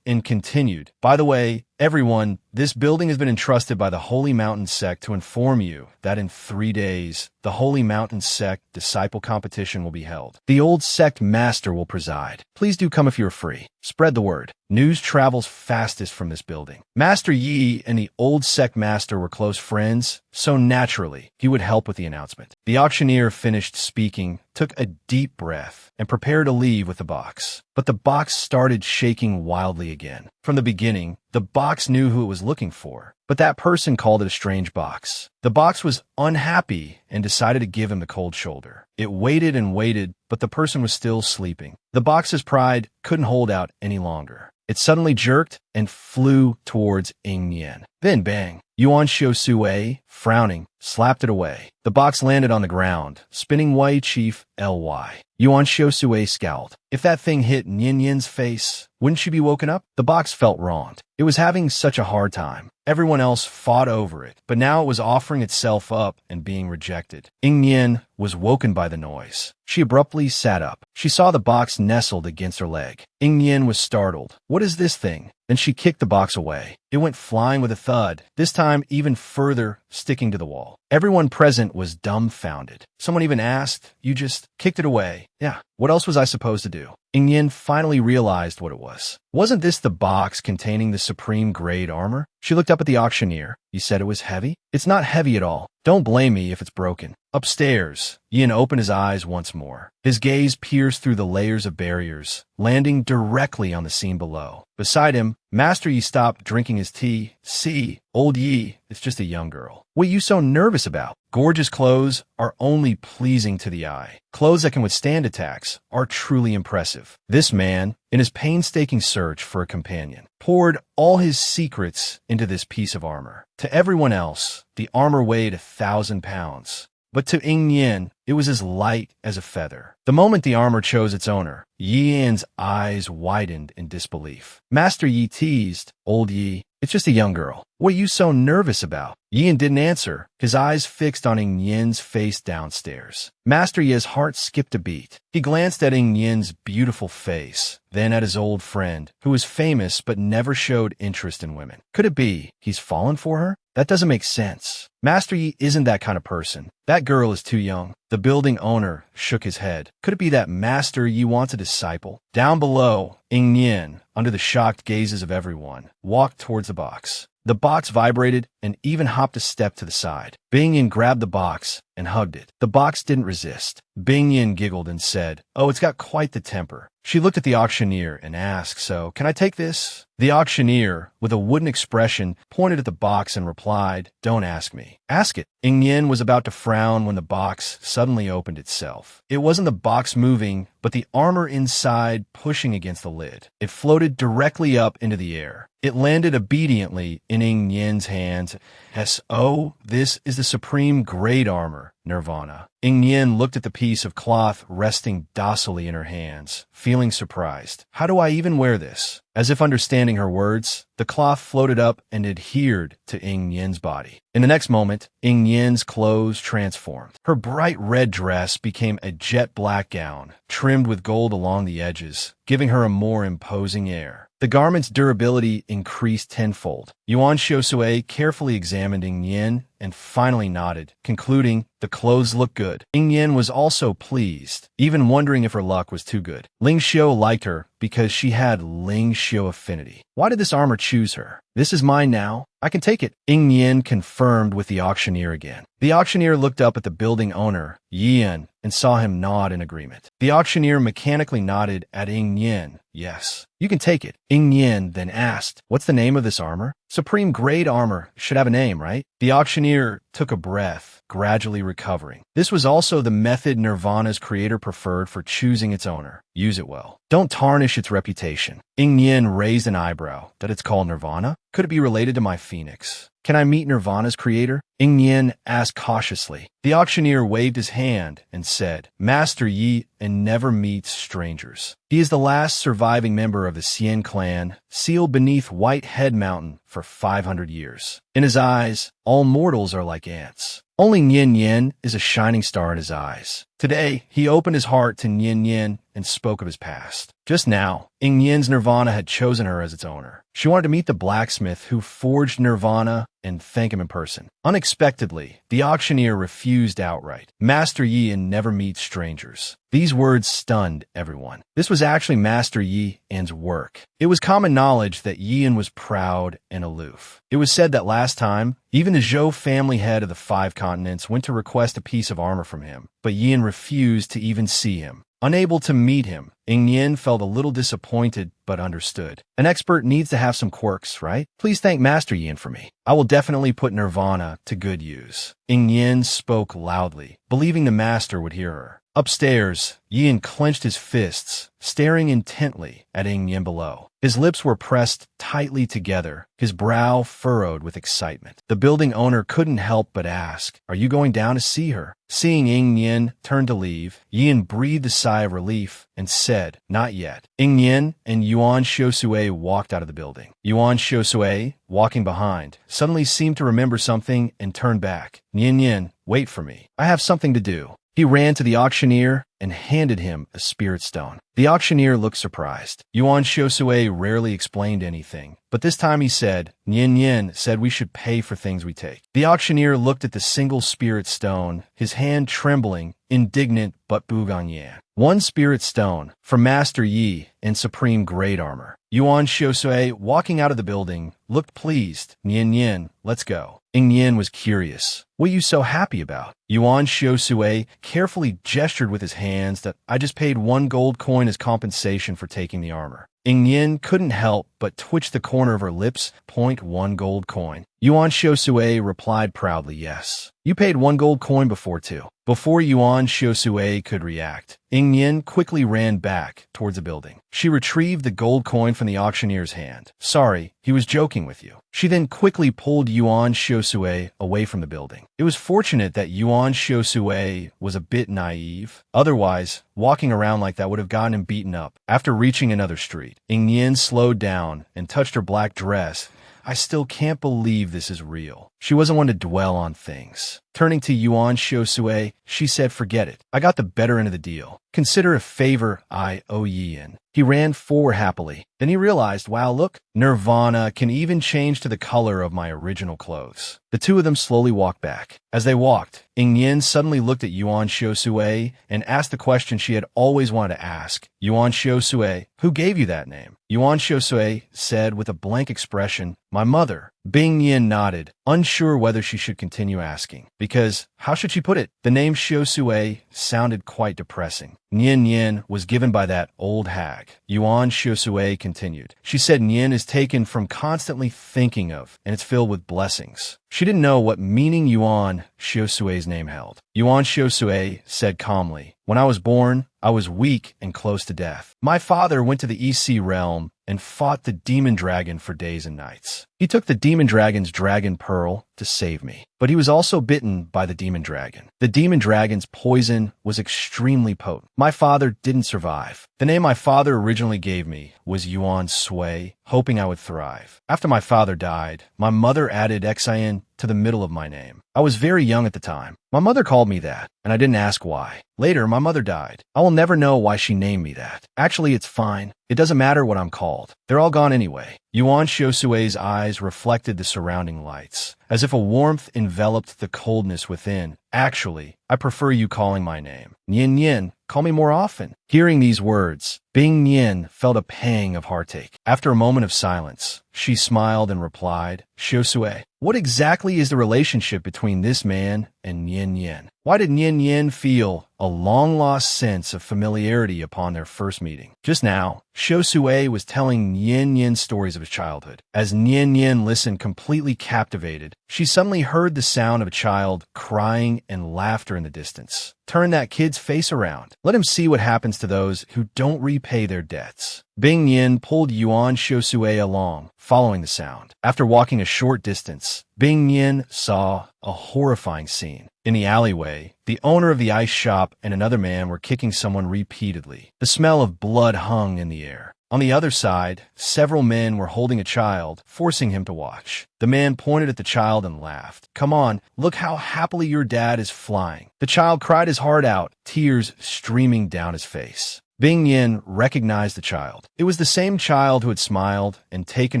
and continued, "By the way, everyone, this building has been entrusted by the Holy Mountain sect to inform you that in 3 days, the Holy Mountain Sect Disciple Competition will be held. The old sect master will preside. Please do come if you are free. Spread the word. News travels fastest from this building. Master Yi and the old sect master were close friends, so naturally, he would help with the announcement. The auctioneer finished speaking, took a deep breath, and prepared to leave with the box. But the box started shaking wildly again. From the beginning, the box knew who it was looking for, but that person called it a strange box. The box was unhappy and decided to give him the cold shoulder. It waited and waited, but the person was still sleeping. The box's pride couldn't hold out any longer. It suddenly jerked and flew towards Ying Yan. Then bang! Yuan Xiu-Sui, frowning, slapped it away. The box landed on the ground, spinning Wei Chief Ly. Yuan Xiu-Sui scowled. If that thing hit Yin Yin's face, wouldn't she be woken up? The box felt wronged. It was having such a hard time. Everyone else fought over it, but now it was offering itself up and being rejected. Ying Yin was woken by the noise. She abruptly sat up. She saw the box nestled against her leg. Ying Yin was startled. What is this thing? Then she kicked the box away. It went flying with a thud, this time even further sticking to the wall. Everyone present was dumbfounded. Someone even asked, "You just kicked it away?" Yeah, what else was I supposed to do? Ying Yin finally realized what it was. Wasn't this the box containing the supreme grade armor? She looked up at the auctioneer. You said it was heavy? It's not heavy at all. Don't blame me if it's broken. Upstairs, Yin opened his eyes once more. His gaze pierced through the layers of barriers, landing directly on the scene below. Beside him, Master Yi stopped drinking his tea. See, old Yi, it's just a young girl. What are you so nervous about? Gorgeous clothes are only pleasing to the eye. Clothes that can withstand attacks are truly impressive. This man, in his painstaking search for a companion, poured all his secrets into this piece of armor. To everyone else, the armor weighed 1,000 pounds. But to Ying Yin, it was as light as a feather. The moment the armor chose its owner, Yi Yan's eyes widened in disbelief. Master Yi teased, "Old Yi, it's just a young girl. What are you so nervous about?" Yi Yan didn't answer, his eyes fixed on Ying Yin's face downstairs. Master Yi's heart skipped a beat. He glanced at Ying Yin's beautiful face, then at his old friend, who was famous but never showed interest in women. Could it be he's fallen for her? That doesn't make sense. Master Yi isn't that kind of person. That girl is too young. The building owner shook his head. Could it be that Master Yi wants a disciple? Down below, Ying Yin, under the shocked gazes of everyone, walked towards the box. The box vibrated and even hopped a step to the side. Bing Yin grabbed the box and hugged it. The box didn't resist. Bing Yin giggled and said, "Oh, it's got quite the temper." She looked at the auctioneer and asked, "So, can I take this?" The auctioneer, with a wooden expression, pointed at the box and replied, "Don't ask me. Ask it." Ying Yin was about to frown when the box suddenly opened itself. It wasn't the box moving, but the armor inside pushing against the lid. It floated directly up into the air. It landed obediently in Ying Yin's hands. "S.O., this is the supreme grade armor, Nirvana." Ying Yin looked at the piece of cloth resting docilely in her hands, feeling surprised. "How do I even wear this?" As if understanding her words, the cloth floated up and adhered to Ying Yin's body. In the next moment, Ying Yin's clothes transformed. Her bright red dress became a jet black gown, trimmed with gold along the edges, giving her a more imposing air. The garment's durability increased tenfold. Yuan Xiu-Sui carefully examined Ying Yin and finally nodded, concluding, the clothes look good. Ying Yin was also pleased, even wondering if her luck was too good. Ling Xiu liked her because she had Ling Xiu affinity. Why did this armor choose her? This is mine now. I can take it. Ying Yin confirmed with the auctioneer again. The auctioneer looked up at the building owner, Yi Yan, and saw him nod in agreement. The auctioneer mechanically nodded at Ying Yin. Yes, you can take it. Ying Yin then asked, "What's the name of this armor?" Supreme grade armor should have a name, right? The auctioneer took a breath, gradually recovering. This was also the method Nirvana's creator preferred for choosing its owner. Use it well. Don't tarnish its reputation. Ying Yin raised an eyebrow. That it's called Nirvana? Could it be related to my phoenix? Can I meet Nirvana's creator? Ying Yin asked cautiously. The auctioneer waved his hand and said, Master Yi and never meets strangers. He is the last surviving member of the Xian clan, sealed beneath White Head Mountain for 500 years. In his eyes, all mortals are like ants. Only Nyen Yen is a shining star in his eyes. Today, he opened his heart to Nyen Yen and spoke of his past. Just now, Ing Yen's Nirvana had chosen her as its owner. She wanted to meet the blacksmith who forged Nirvana and thank him in person. Unexpectedly, the auctioneer refused outright. Master Yin never meets strangers. These words stunned everyone. This was actually Master Yi-En's work. It was common knowledge that Yi-En was proud and aloof. It was said that last time, even the Zhou family head of the 5 continents went to request a piece of armor from him, but Yi-En refused to even see him. Unable to meet him, Ing Yen felt a little disappointed but understood. An expert needs to have some quirks, right? Please thank Master Yin for me. I will definitely put Nirvana to good use. Ing Yen spoke loudly, believing the master would hear her. Upstairs, Yin clenched his fists, staring intently at Ing Yen below. His lips were pressed tightly together, his brow furrowed with excitement. The building owner couldn't help but ask, "Are you going down to see her?" Seeing Ing Yen turn to leave, Yin breathed a sigh of relief and said, "Not yet." Ing Yen and Yuan Xiusui walked out of the building. Yuan Xiusui, walking behind, suddenly seemed to remember something and turned back. "Nyen Yen, wait for me. I have something to do." He ran to the auctioneer and handed him a spirit stone. The auctioneer looked surprised. Yuan Xiusui rarely explained anything, but this time he said, "Nyen Yen said we should pay for things we take." The auctioneer looked at the single spirit stone, his hand trembling, indignant but Buganyan. One spirit stone, for Master Yi in supreme grade armor. Yuan Xiusui, walking out of the building, looked pleased. "Nyen Yen, let's go." Ing Yen was curious. "What are you so happy about?" Yuan Xiusui carefully gestured with his hands that I just paid 1 gold coin as compensation for taking the armor. Ing Yen couldn't help but twitch the corner of her lips. "1 gold coin." Yuan Xiusui replied proudly, "Yes. You paid 1 gold coin before too." Before Yuan Xiusui could react, Ing Yen quickly ran back towards the building. She retrieved the gold coin from the auctioneer's hand. "Sorry, he was joking with you." She then quickly pulled Yuan Xiusui away from the building. It was fortunate that Yuan Xiusui was a bit naive. Otherwise, walking around like that would have gotten him beaten up. After reaching another street, Ing Yen slowed down and touched her black dress. "I still can't believe this is real." She wasn't one to dwell on things. Turning to Yuan Xiusui, she said, "Forget it. I got the better end of the deal. Consider a favor I owe Yin." He ran forward happily. Then he realized, wow, look, Nirvana can even change to the color of my original clothes. The two of them slowly walked back. As they walked, Ing Yen suddenly looked at Yuan Xiusui and asked the question she had always wanted to ask. "Yuan Xiusui, who gave you that name?" Yuan Xiusui said with a blank expression, "My mother." Bing Yin nodded, unsure whether she should continue asking. Because, how should she put it? The name Xiusui sounded quite depressing. "Nyen Yen was given by that old hag." Yuan Xiusui continued. "She said Nyen is taken from constantly thinking of, and it's filled with blessings." She didn't know what meaning Yuan Xiusui's name held. Yuan Xiusui said calmly, "When I was born, I was weak and close to death. My father went to the EC realm and fought the demon dragon for days and nights. He took the demon dragon's dragon pearl to save me, but he was also bitten by the demon dragon. The demon dragon's poison was extremely potent. My father didn't survive. The name my father originally gave me was Yuan Sui, hoping I would thrive. After my father died, my mother added Xian to the middle of my name. I was very young at the time. My mother called me that, and I didn't ask why. Later, my mother died. I will never know why she named me that. Actually, it's fine. It doesn't matter what I'm called. They're all gone anyway." Yuan Xiusui's eyes reflected the surrounding lights, as if a warmth enveloped the coldness within. "Actually, I prefer you calling my name. Nyen Yen, call me more often." Hearing these words, Bing Yen felt a pang of heartache. After a moment of silence, she smiled and replied, "Xiusui, what exactly is the relationship between this man and Nyen Yen? Why did Nyen Yen feel a long-lost sense of familiarity upon their first meeting?" Just now, Xiusui was telling Nyen Yen stories of his childhood. As Nyen Yen listened completely captivated, she suddenly heard the sound of a child crying and laughter in the distance. Turn that kid's face around. Let him see what happens to those who don't repay their debts. Bing Yin pulled Yuan Xiusui along, following the sound. After walking a short distance, Bing Yin saw a horrifying scene. In the alleyway, the owner of the ice shop and another man were kicking someone repeatedly. The smell of blood hung in the air. On the other side, several men were holding a child, forcing him to watch. The man pointed at the child and laughed. "Come on, look how happily your dad is flying." The child cried his heart out, tears streaming down his face. Bing Yin recognized the child. It was the same child who had smiled and taken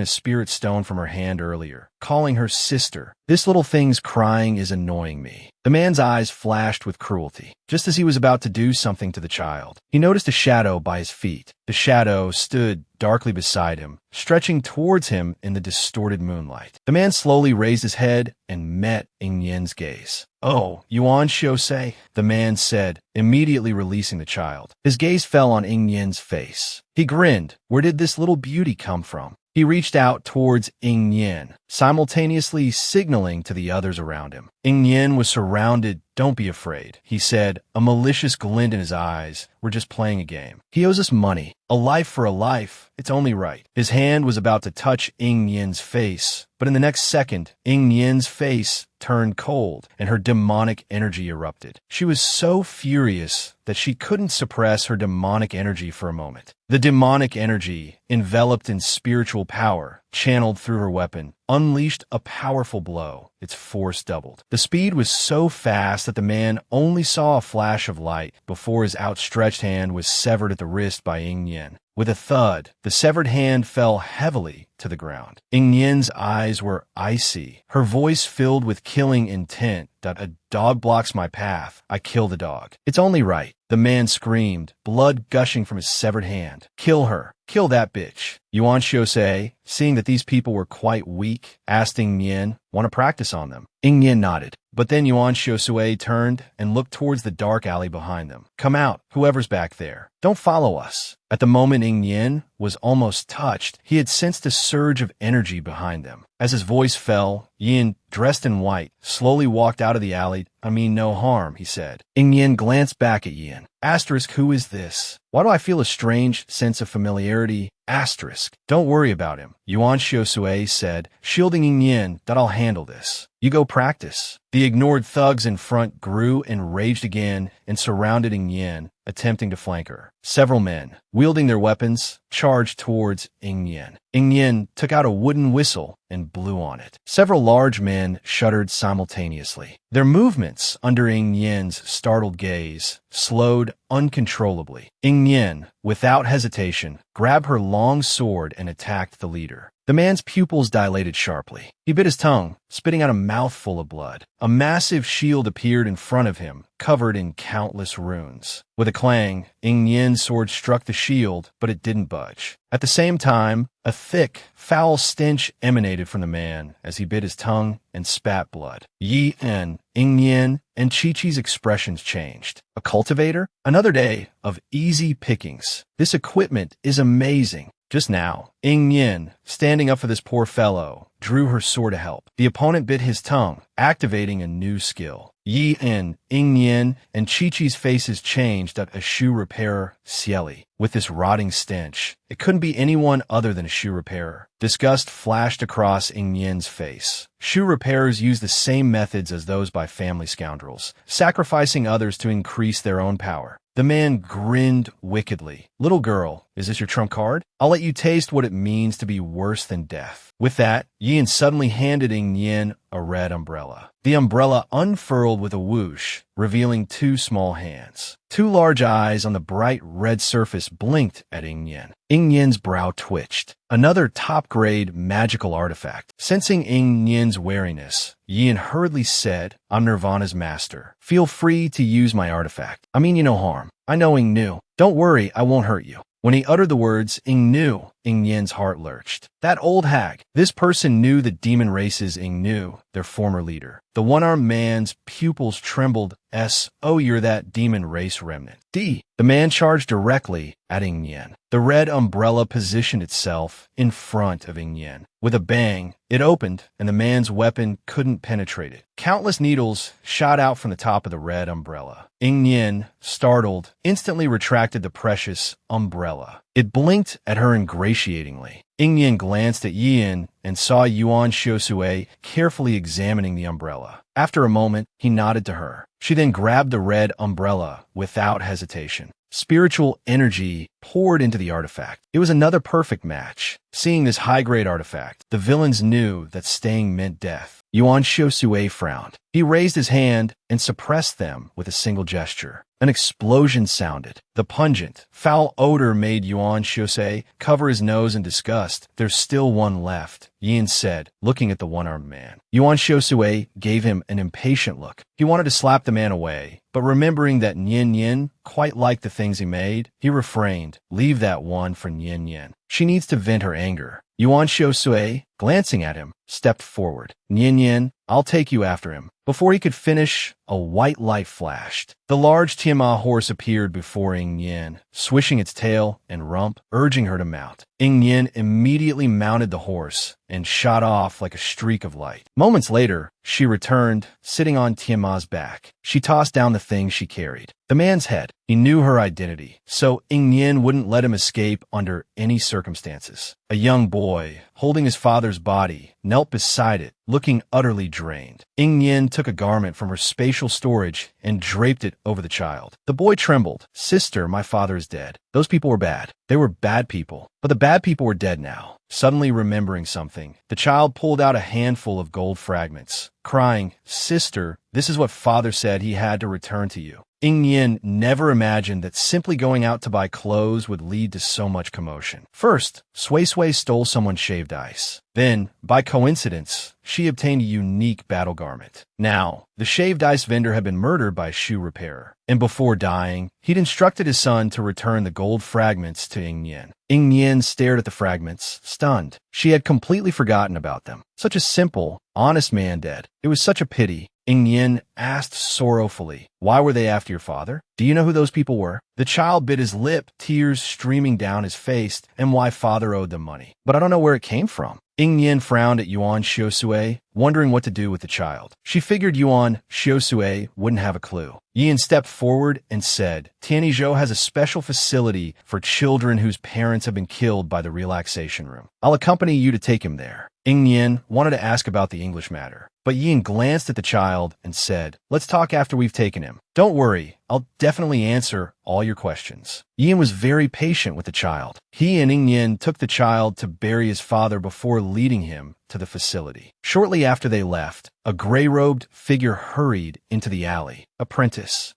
a spirit stone from her hand earlier, calling her sister. "This little thing's crying is annoying me." The man's eyes flashed with cruelty. Just as he was about to do something to the child, he noticed a shadow by his feet. The shadow stood darkly beside him, stretching towards him in the distorted moonlight. The man slowly raised his head and met Ing Yen's gaze. "Oh, Yuan Xiusei," the man said, immediately releasing the child. His gaze fell on Ing Yen's face. He grinned. Where did this little beauty come from? He reached out towards Ing Yen, simultaneously signaling to the others around him. Ing Yen was surrounded. "Don't be afraid," he said, a malicious glint in his eyes. "We're just playing a game. He owes us money. A life for a life. It's only right." His hand was about to touch Ing Yen's face, but in the next second, Ing Yen's face turned cold and her demonic energy erupted. She was so furious that she couldn't suppress her demonic energy for a moment. The demonic energy, enveloped in spiritual power, channeled through her weapon, unleashed a powerful blow. Its force doubled. The speed was so fast that the man only saw a flash of light before his outstretched hand was severed at the wrist by Ing Yen. With a thud, the severed hand fell heavily to the ground. Ing Yen's eyes were icy, her voice filled with killing intent. "A dog blocks my path. I kill the dog. It's only right." The man screamed, blood gushing from his severed hand. "Kill her. Kill that bitch." Yuan Xiusei, seeing that these people were quite weak, asked Ing Yen, "Want to practice on them?" Ing Yen nodded. But then Yuan Xiusei turned and looked towards the dark alley behind them. "Come out, whoever's back there. Don't follow us." At the moment Ing Yen was almost touched, he had sensed a surge of energy behind them. As his voice fell, Yin, dressed in white, slowly walked out of the alley. "I mean no harm," he said. Ing Yen glanced back at Yin. Asterisk, who is this? Why do I feel a strange sense of familiarity? Asterisk. Don't worry about him, Yuan Xiusei said, shielding Ing Yen. "That I'll handle this. You go practice." The ignored thugs in front grew and raged again and surrounded Ing Yen, attempting to flank her. Several men, wielding their weapons, charged towards Ing Yen. Ing Yen took out a wooden whistle and blew on it. Several large men shuddered simultaneously. Their movements, under Ing Yen's startled gaze, slowed uncontrollably. Ing Yen, without hesitation, grabbed her long sword and attacked the leader. The man's pupils dilated sharply. He bit his tongue, spitting out a mouthful of blood. A massive shield appeared in front of him, covered in countless runes. With a clang, Ing Yen's sword struck the shield, but it didn't budge. At the same time, a thick, foul stench emanated from the man as he bit his tongue and spat blood. Yi En, Ing Yen, and Chi-Chi's expressions changed. A cultivator? Another day of easy pickings. This equipment is amazing. Just now, Ing Yen, standing up for this poor fellow, drew her sword to help. The opponent bit his tongue, activating a new skill. Yi En, Ing Yen, and Chi-Chi's faces changed at a shoe repairer, Cieli. With this rotting stench, it couldn't be anyone other than a shoe repairer. Disgust flashed across Ing Yen's face. Shoe repairers use the same methods as those by family scoundrels, sacrificing others to increase their own power. The man grinned wickedly. "Little girl, is this your trump card? I'll let you taste what it means to be worse than death." With that, Yin suddenly handed Ing Yen a red umbrella. The umbrella unfurled with a whoosh, revealing two small hands. Two large eyes on the bright red surface blinked at Ing Yen. Ing Yen's brow twitched. Another top-grade magical artifact. Sensing Ing Yen's wariness, Yin hurriedly said, "I'm Nirvana's master. Feel free to use my artifact. I mean you no harm. I know Ing knew. Don't worry, I won't hurt you." When he uttered the words, Ing knew, Ing Yen's heart lurched. That old hag. This person knew the demon races Ing knew, their former leader. The one-armed man's pupils trembled. "Oh, you're that demon race remnant." The man charged directly at Ing Yen. The red umbrella positioned itself in front of Ing Yen. With a bang, it opened, and the man's weapon couldn't penetrate it. Countless needles shot out from the top of the red umbrella. Ing Yen, startled, instantly retracted the precious umbrella. It blinked at her ingratiatingly. Ing Yen glanced at Yin and saw Yuan Xiusei carefully examining the umbrella. After a moment, he nodded to her. She then grabbed the red umbrella without hesitation. Spiritual energy poured into the artifact. It was another perfect match. Seeing this high-grade artifact, the villains knew that staying meant death. Yuan Xiusue frowned. He raised his hand and suppressed them with a single gesture. An explosion sounded. The pungent, foul odor made Yuan Xiusue cover his nose in disgust. There's still one left, Yin said, looking at the one-armed man. Yuan Xiusue gave him an impatient look. He wanted to slap the man away, but remembering that Yin quite liked the things he made, he refrained. Leave that one for Yin. She needs to vent her anger. Yuan Xiusue, glancing at him, stepped forward. Yin, I'll take you after him. Before he could finish, a white light flashed. The large Tianma horse appeared before Yin, swishing its tail and rump, urging her to mount. Yin immediately mounted the horse and shot off like a streak of light. Moments later, she returned, sitting on Tianma's back. She tossed down the thing she carried. The man's head. He knew her identity, so Yin wouldn't let him escape under any circumstances. A young boy, holding his father's body, knelt beside it, looking utterly drained. Yin took a garment from her spatial storage and draped it over the child. The boy trembled. Sister, my father is dead. Those people were bad. They were bad people. But the bad people were dead now. Suddenly remembering something, the child pulled out a handful of gold fragments, crying, Sister, this is what father said he had to return to you. Yin never imagined that simply going out to buy clothes would lead to so much commotion. First, Sui stole someone's shaved ice. Then, by coincidence, she obtained a unique battle garment. Now, the shaved ice vendor had been murdered by a shoe repairer, and before dying, he'd instructed his son to return the gold fragments to Yin. Yin stared at the fragments, stunned. She had completely forgotten about them. Such a simple, honest man dead. It was such a pity. Yin asked sorrowfully, Why were they after your father? Do you know who those people were? The child bit his lip, tears streaming down his face, and why father owed them money. But I don't know where it came from. Yin frowned at Yuan Xiusue, wondering what to do with the child. She figured Yuan Xiusue wouldn't have a clue. Yin stepped forward and said, Tianizhou has a special facility for children whose parents have been killed by the relaxation room. I'll accompany you to take him there. Yin wanted to ask about the English matter, but Yin glanced at the child and said, Let's talk after we've taken him. Don't worry, I'll definitely answer all your questions. Yin was very patient with the child. He and Yin took the child to bury his father before leading him to the facility. Shortly after they left, a gray-robed figure hurried into the alley. Apprentice.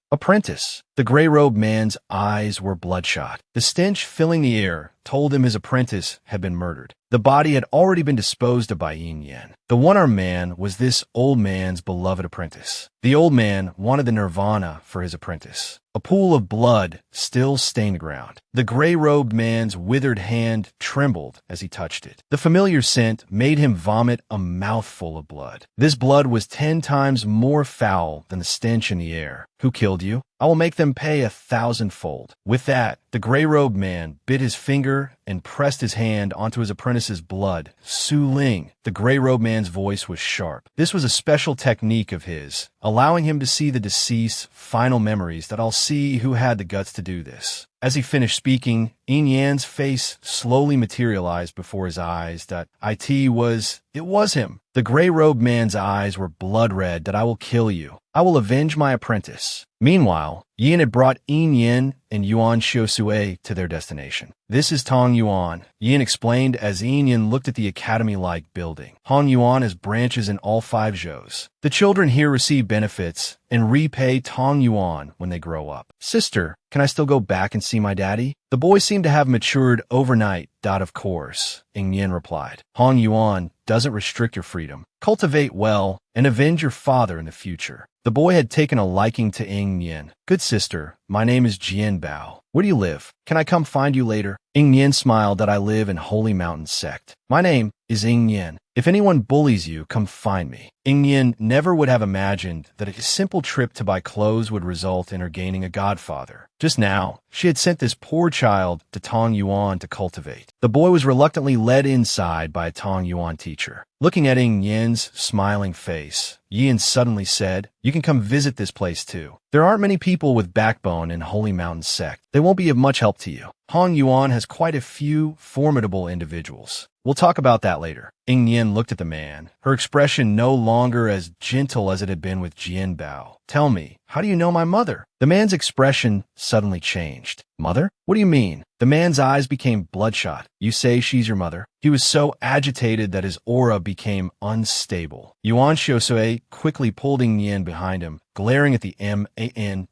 The gray-robed man's eyes were bloodshot. The stench filling the air told him his apprentice had been murdered. The body had already been disposed of by Yin. The one-armed man was this old man's beloved apprentice. The old man wanted the nirvana for his apprentice. A pool of blood still stained the ground. The gray-robed man's withered hand trembled as he touched it. The familiar scent made him vomit a mouthful of blood. This blood was 10 times more foul than the stench in the air. Who killed you? I will make them pay 1,000-fold. With that, the gray-robed man bit his finger and pressed his hand onto his apprentice's blood. Su Ling. The gray-robed man's voice was sharp. This was a special technique of his, allowing him to see the deceased's final memories. That I'll see who had the guts to do this. As he finished speaking, Yan's face slowly materialized before his eyes. It was him. The gray-robed man's eyes were blood-red. That I will kill you. I will avenge my apprentice. Meanwhile, Yin had brought Yin and Yuan Xiusue to their destination. This is Tong Yuan, Yin explained as Yin looked at the academy-like building. Tong Yuan has branches in all 5 zhous. The children here receive benefits and repay Tong Yuan when they grow up. Sister, can I still go back and see my daddy? The boy seemed to have matured overnight. Of course, Yin replied. Tong Yuan doesn't restrict your freedom. Cultivate well and avenge your father in the future. The boy had taken a liking to Yin. Good sister, my name is Jian Bao. Where do you live? Can I come find you later? Yin smiled. That I live in Holy Mountain Sect. My name is Yin. If anyone bullies you, come find me. Yin never would have imagined that a simple trip to buy clothes would result in her gaining a godfather. Just now, she had sent this poor child to Tong Yuan to cultivate. The boy was reluctantly led inside by a Tong Yuan teacher. Looking at Yin's smiling face, Yin suddenly said, You can come visit this place too. There aren't many people with backbone in Holy Mountain Sect. They won't be of much help to you. Tong Yuan has quite a few formidable individuals. We'll talk about that later. Yin looked at the man, her expression no longer as gentle as it had been with Jian Bao. Tell me, how do you know my mother? The man's expression suddenly changed. Mother? What do you mean? The man's eyes became bloodshot. You say she's your mother? He was so agitated that his aura became unstable. Yuan Xiaosui quickly pulled Ying Yin behind him, glaring at the man.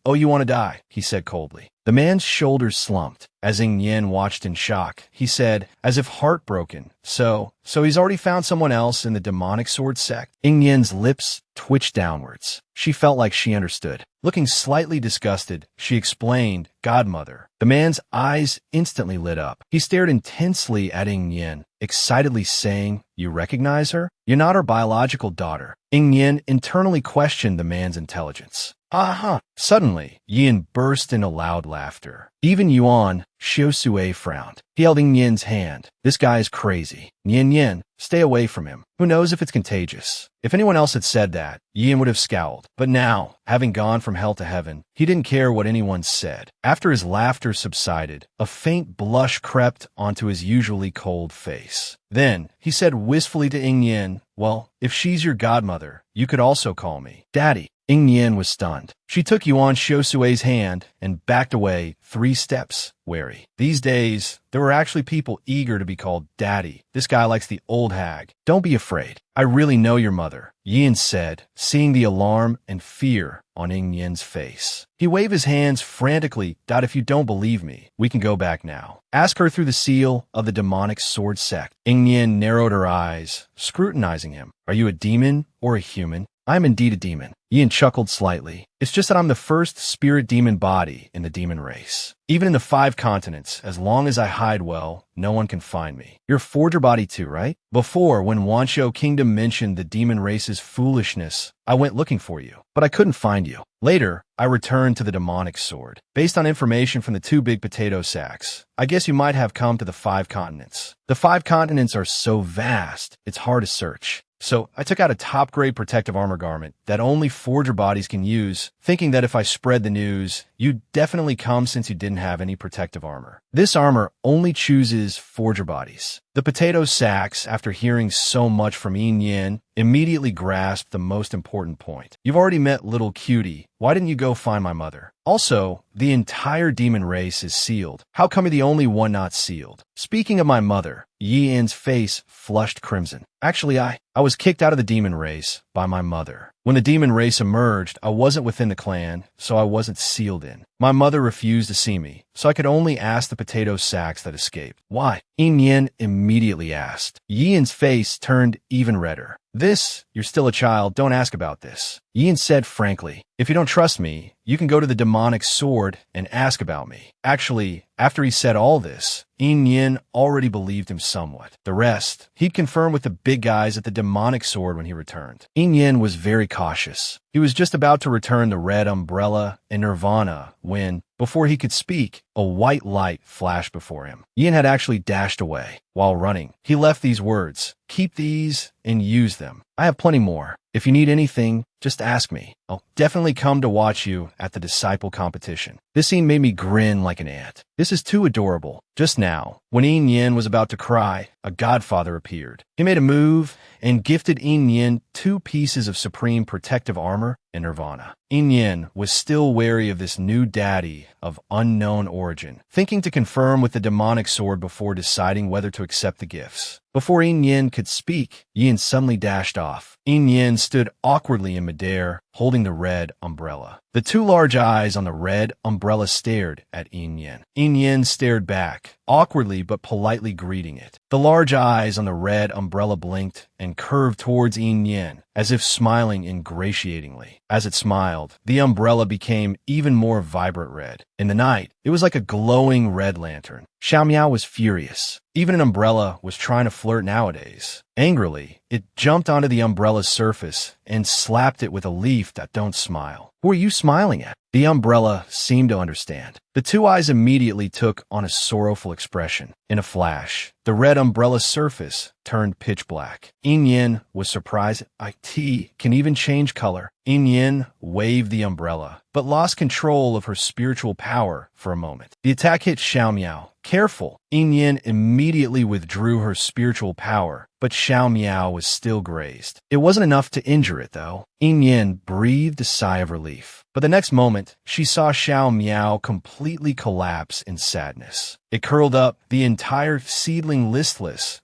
Oh, you want to die, he said coldly. The man's shoulders slumped. As Ying Yin watched in shock, he said, as if heartbroken, So he's already found someone else in the demonic sword sect? Ying Yin's lips twitched downwards. She felt like she understood. Looking slightly disgusted, she explained, Godmother. The man's eyes instantly lit up. He stared intensely at Ying Yin, excitedly saying, You recognize her? You're not her biological daughter. Ying Yin internally questioned the man's intelligence. Suddenly, Yin burst into loud laughter. Even Yuan Xiaosui frowned. He held Ying Yin's hand. This guy is crazy. Yin, stay away from him. Who knows if it's contagious? If anyone else had said that, Yin would have scowled. But now, having gone from hell to heaven, he didn't care what anyone said. After his laughter subsided, a faint blush crept onto his usually cold face. Then, he said wistfully to Ying Yin, Well, if she's your godmother, you could also call me Daddy. Ying Yin was stunned. She took Yuan Xiaosui's hand and backed away 3 steps, wary. These days, there were actually people eager to be called Daddy. This guy likes the old hag. Don't be afraid. I really know your mother, Yin said, seeing the alarm and fear on Ying Yin's face. He waved his hands frantically. If you don't believe me, we can go back now. Ask her through the seal of the demonic sword sect. Ying Yin narrowed her eyes, scrutinizing him. Are you a demon or a human? I'm indeed a demon. Yin chuckled slightly. It's just that I'm the first spirit demon body in the demon race. Even in the 5 continents, as long as I hide well, no one can find me. You're a forger body too, right? Before, when Wanshou Kingdom mentioned the demon race's foolishness, I went looking for you, but I couldn't find you. Later, I returned to the demonic sword. Based on information from the 2 big potato sacks, I guess you might have come to the 5 continents. The 5 continents are so vast, it's hard to search. So I took out a top-grade protective armor garment that only forger bodies can use, thinking that if I spread the news, you'd definitely come since you didn't have any protective armor. This armor only chooses forger bodies. The potato sacks, after hearing so much from Ying Yin, immediately grasped the most important point. You've already met little cutie. Why didn't you go find my mother? Also, the entire demon race is sealed. How come you're the only one not sealed? Speaking of my mother, Yi Yin's face flushed crimson. Actually, I was kicked out of the demon race by my mother. When the demon race emerged, I wasn't within the clan, so I wasn't sealed in. My mother refused to see me, so I could only ask the potato sacks that escaped. Why? Ying Yin immediately asked. Yi Yin's face turned even redder. You're still a child, don't ask about this. Yin said frankly, if you don't trust me, you can go to the demonic sword and ask about me. Actually, after he said all this, Ying Yin already believed him somewhat. The rest, he'd confirm with the big guys at the demonic sword when he returned. Ying Yin was very cautious. He was just about to return the red umbrella and nirvana when, before he could speak, a white light flashed before him. Yin had actually dashed away. While running, he left these words, keep these and use them. I have plenty more. If you need anything, just ask me. I'll definitely come to watch you at the disciple competition. This scene made me grin like an ant. This is too adorable. Just now, when Ying Yin was about to cry, a godfather appeared. He made a move and gifted Ying Yin 2 pieces of supreme protective armor and nirvana. Ying Yin was still wary of this new daddy of unknown origin, thinking to confirm with the demonic sword before deciding whether to accept the gifts. Before Ying Yin could speak, Yin suddenly dashed off. Ying Yin stood awkwardly in midair, holding the red umbrella. The 2 large eyes on the red umbrella stared at Ying Yin. Ying Yin stared back, awkwardly but politely greeting it. The large eyes on the red umbrella blinked and curved towards Ying Yin, as if smiling ingratiatingly. As it smiled, the umbrella became even more vibrant red. In the night, it was like a glowing red lantern. Xiao Miao was furious. Even an umbrella was trying to flirt nowadays. Angrily, it jumped onto the umbrella's surface and slapped it with a leaf that don't smile. Who are you smiling at? The umbrella seemed to understand. The 2 eyes immediately took on a sorrowful expression. In a flash, the red umbrella's surface turned pitch black. Ying Yin was surprised. It can even change color. Ying Yin waved the umbrella, but lost control of her spiritual power for a moment. The attack hit Xiao Miao, Careful. Yin Yin immediately withdrew her spiritual power, but Xiao Miao was still grazed. It wasn't enough to injure it, though. Yin Yin breathed a sigh of relief. But the next moment, she saw Xiao Miao completely collapse in sadness. It curled up, the entire seedling listless.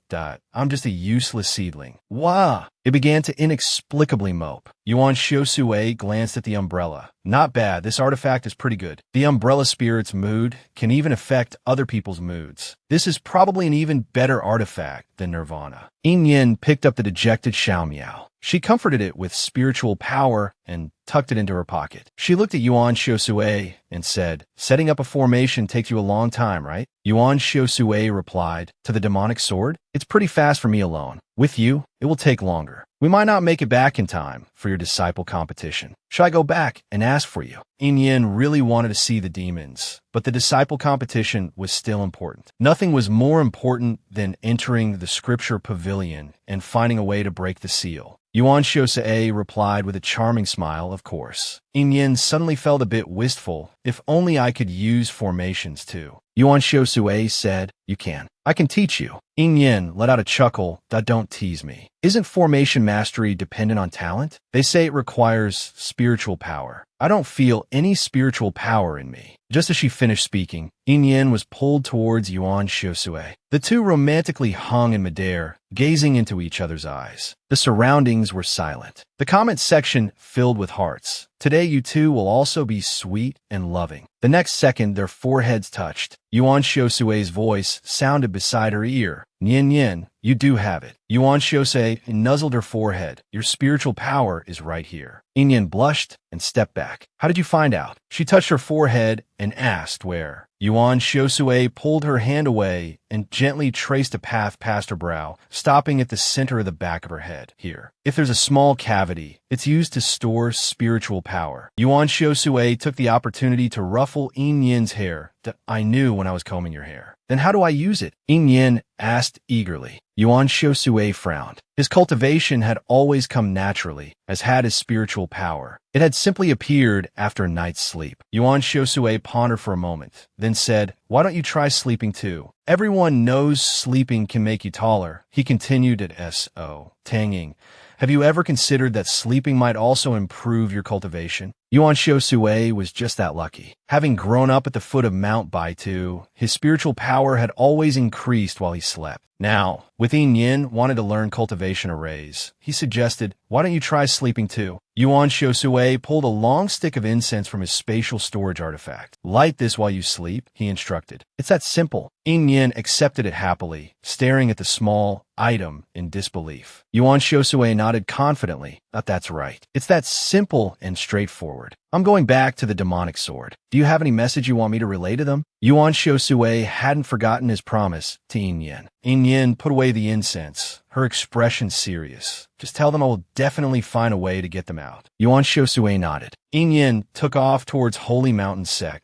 I'm just a useless seedling. Wah! It began to inexplicably mope. Yuan Xiusue glanced at the umbrella. Not bad, this artifact is pretty good. The umbrella spirit's mood can even affect other people's moods. This is probably an even better artifact than Nirvana. Yin Yin picked up the dejected Xiao Miao. She comforted it with spiritual power and tucked it into her pocket. She looked at Yuan Xiusue and said, "Setting up a formation takes you a long time, right?" Yuan Xiusue replied, "To the demonic sword? It's pretty fast for me alone. With you, it will take longer. We might not make it back in time for your disciple competition. Should I go back and ask for you?" Yin Yin really wanted to see the demons, but the disciple competition was still important. Nothing was more important than entering the scripture pavilion and finding a way to break the seal. Yuan Xiusue replied with a charming smile, "Of course." Yin Yin suddenly felt a bit wistful. "If only I could use formations too." Yuan Xiusue said, "You can. I can teach you." Yin Yin let out a chuckle. "Don't tease me. Isn't formation mastery dependent on talent? They say it requires spiritual power. I don't feel any spiritual power in me." Just as she finished speaking, Yin Yin was pulled towards Yuan Xiusue. The two romantically hung in midair, gazing into each other's eyes. The surroundings were silent. The comment section filled with hearts. Today you two will also be sweet and loving. The next second, their foreheads touched. Yuan Xiusue's voice sounded beside her ear. "Yin Yin, you do have it." Yuan Xiusue nuzzled her forehead. "Your spiritual power is right here." Yin Yin blushed and stepped back. "How did you find out?" She touched her forehead and asked where. Yuan Xiusue pulled her hand away and gently traced a path past her brow, stopping at the center of the back of her head. "Here. If there's a small cavity, it's used to store spiritual power." Yuan Xiusue took the opportunity to ruffle Yin Yin's hair. "I knew when I was combing your hair." "Then how do I use it?" Yin Yin asked eagerly. Yuan Xiusue frowned. His cultivation had always come naturally, as had his spiritual power. It had simply appeared after a night's sleep. Yuan Xiusue pondered for a moment, then said, "Why don't you try sleeping too? Everyone knows sleeping can make you taller." He continued at S.O. Tanging. "Have you ever considered that sleeping might also improve your cultivation?" Yuan Xiusue was just that lucky. Having grown up at the foot of Mount Baitu, his spiritual power had always increased while he slept. Now, with Yin Yin wanted to learn cultivation arrays, he suggested, "Why don't you try sleeping too?" Yuan Xiusue pulled a long stick of incense from his spatial storage artifact. "Light this while you sleep," he instructed. "It's that simple." Yin Yin accepted it happily, staring at the small item in disbelief. Yuan Xiusue nodded confidently. "That's right. It's that simple and straightforward. I'm going back to the demonic sword. Do you have any message you want me to relay to them?" Yuan Xiusue hadn't forgotten his promise to Yin Yin. Yin Yin put away the incense, her expression serious. "Just tell them I will definitely find a way to get them out." Yuan Xiusue nodded. Yin Yin took off towards Holy Mountain Sect.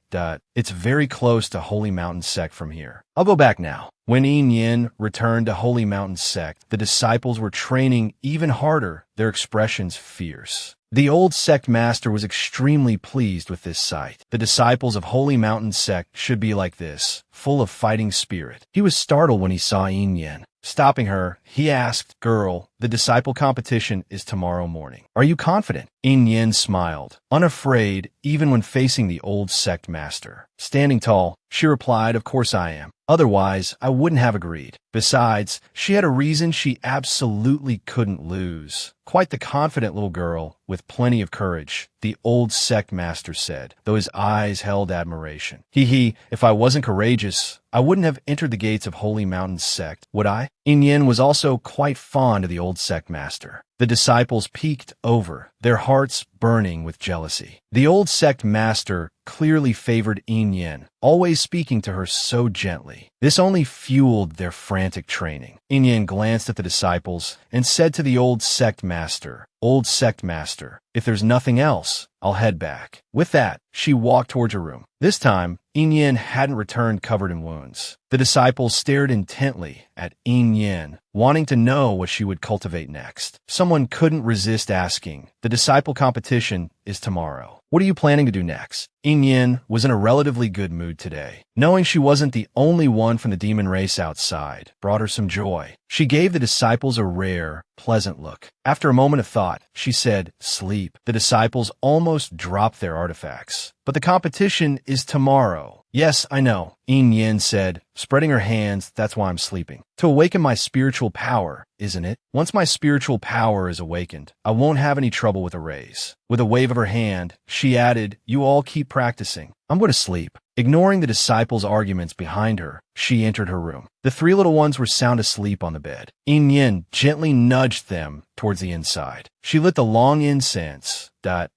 It's very close to Holy Mountain Sect from here. I'll go back now. When Yin Yin returned to Holy Mountain Sect, the disciples were training even harder, their expressions fierce. The old sect master was extremely pleased with this sight. The disciples of Holy Mountain Sect should be like this, full of fighting spirit. He was startled when he saw Yin Yin. Stopping her, he asked, "Girl, the disciple competition is tomorrow morning. Are you confident?" Yin Yin smiled, unafraid even when facing the old sect master. Standing tall, she replied, "Of course I am. Otherwise, I wouldn't have agreed." Besides, she had a reason she absolutely couldn't lose. "Quite the confident little girl, with plenty of courage," the old sect master said, though his eyes held admiration. "Hee, if I wasn't courageous, I wouldn't have entered the gates of Holy Mountain Sect, would I?" Yin Yin was also quite fond of the old sect master. The disciples peeked over, their hearts burning with jealousy. The old sect master clearly favored Yin Yin, always speaking to her so gently. This only fueled their frantic training. Yin Yin glanced at the disciples and said to the old sect master, "Old sect master, if there's nothing else, I'll head back." With that, she walked towards her room. This time, Yin Yin hadn't returned covered in wounds. The disciples stared intently at Yin Yin, wanting to know what she would cultivate next. Someone couldn't resist asking, "The disciple competition is tomorrow. What are you planning to do next? Yin was in a relatively good mood today. Knowing she wasn't the only one from the demon race outside brought her some joy. She gave the disciples a rare, pleasant look. After a moment of thought, she said, "Sleep." The disciples almost dropped their artifacts. But the competition is tomorrow. Yes, I know, Yin said, spreading her hands. That's why I'm sleeping. To awaken my spiritual power, isn't it? Once my spiritual power is awakened, I won't have any trouble with a raise. With a wave of her hand, she added, "You all keep practicing. I'm going to sleep." Ignoring the disciples' arguments behind her, she entered her room. The three little ones were sound asleep on the bed. Yin gently nudged them towards the inside. She lit the long incense.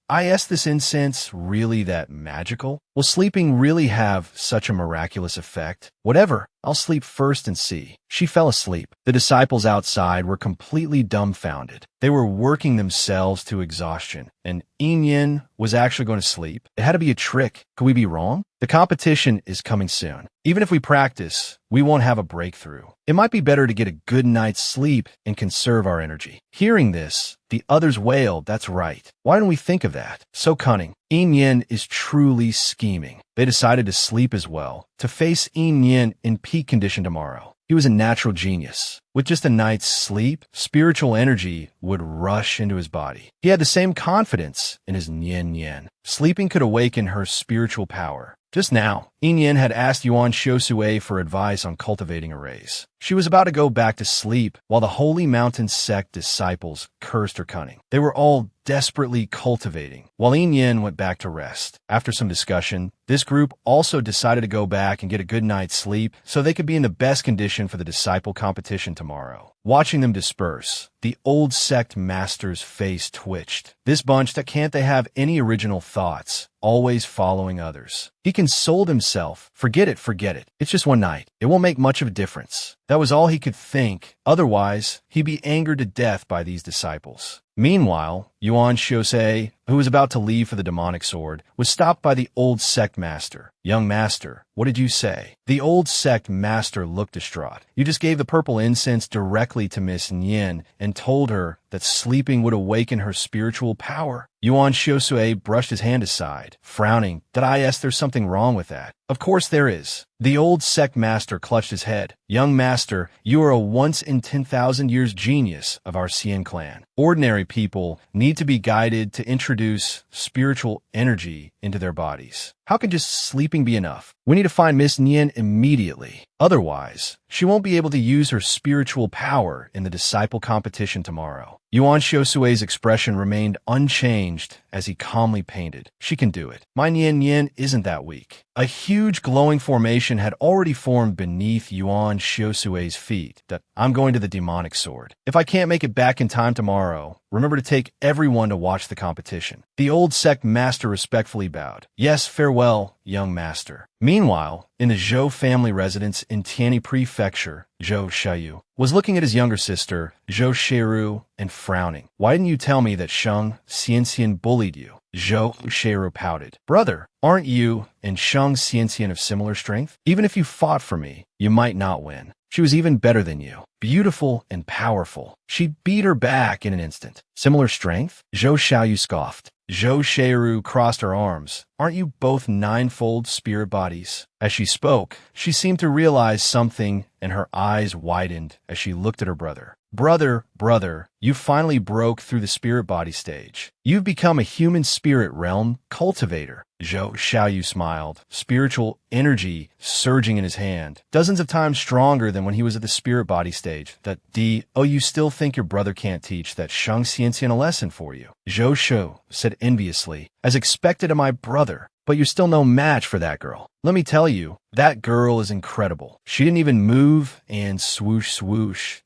Is this incense really that magical? Will sleeping really have such a miraculous effect? Whatever, I'll sleep first and see. She fell asleep. The disciples outside were completely dumbfounded. They were working themselves to exhaustion, and Yin was actually going to sleep. It had to be a trick. Could we be wrong? The competition is coming soon. Even if we practice, we won't have a breakthrough. It might be better to get a good night's sleep and conserve our energy. Hearing this, the others wailed, "That's right. Why didn't we think of that? So cunning." Yin is truly scheming. They decided to sleep as well, to face Yin in peak condition tomorrow. He was a natural genius. With just a night's sleep, spiritual energy would rush into his body. He had the same confidence in his Yin. Sleeping could awaken her spiritual power. Just now, Yin had asked Yuan Xiusue for advice on cultivating a race. She was about to go back to sleep while the Holy Mountain sect disciples cursed her cunning. They were all desperately cultivating, while Yin went back to rest. After some discussion, this group also decided to go back and get a good night's sleep so they could be in the best condition for the disciple competition tomorrow. Watching them disperse, the old sect master's face twitched. This bunch, that can't they have any original thoughts, always following others. He consoled himself. Forget it. It's just one night. It won't make much of a difference. That was all he could think. Otherwise, he'd be angered to death by these disciples. Meanwhile, Yuan Xiusue, who was about to leave for the demonic sword, was stopped by the old sect master. "Young master, what did you say?" The old sect master looked distraught. "You just gave the purple incense directly to Miss Yin and told her that sleeping would awaken her spiritual power." Yuan Xiusue brushed his hand aside, frowning. There's something wrong with that." "Of course there is." The old sect master clutched his head. "Young master, you are a once-in-10,000 years genius of our Xian clan. Ordinary people need to be guided to introduce spiritual energy into their bodies. How can just sleeping be enough? We need to find Miss Yin immediately. Otherwise, she won't be able to use her spiritual power in the disciple competition tomorrow." Yuan Xiusue's expression remained unchanged as he calmly painted. "She can do it. My Yin isn't that weak." A huge glowing formation had already formed beneath Yuan Xiusue's feet. "I'm going to the demonic sword. If I can't make it back in time tomorrow, remember to take everyone to watch the competition." The old sect master respectfully bowed. "Yes, farewell, young master." Meanwhile, in the Zhou family residence in Tianyi Prefecture, Zhou Xiaoyu was looking at his younger sister, Zhou Sheiru, and frowning. "Why didn't you tell me that Sheng Xianxian bullied you?" Zhou Sheiru pouted. "Brother, aren't you and Sheng Xianxian of similar strength? Even if you fought for me, you might not win. She was even better than you. Beautiful and powerful. She beat her back in an instant." "Similar strength?" Zhou Xiaoyu scoffed. Zhou Sheiru crossed her arms. "Aren't you both ninefold spirit bodies?" As she spoke, she seemed to realize something, and her eyes widened as she looked at her brother. Brother, you finally broke through the spirit body stage. You've become a human spirit realm cultivator." Zhou Xiaoyu smiled, spiritual energy surging in his hand, dozens of times stronger than when he was at the spirit body stage. You still think your brother can't teach that Sheng Xianxian a lesson for you?" Zhou Shu said enviously. "As expected of my brother. But you're still no match for that girl. Let me tell you, that girl is incredible. She didn't even move, and swoosh,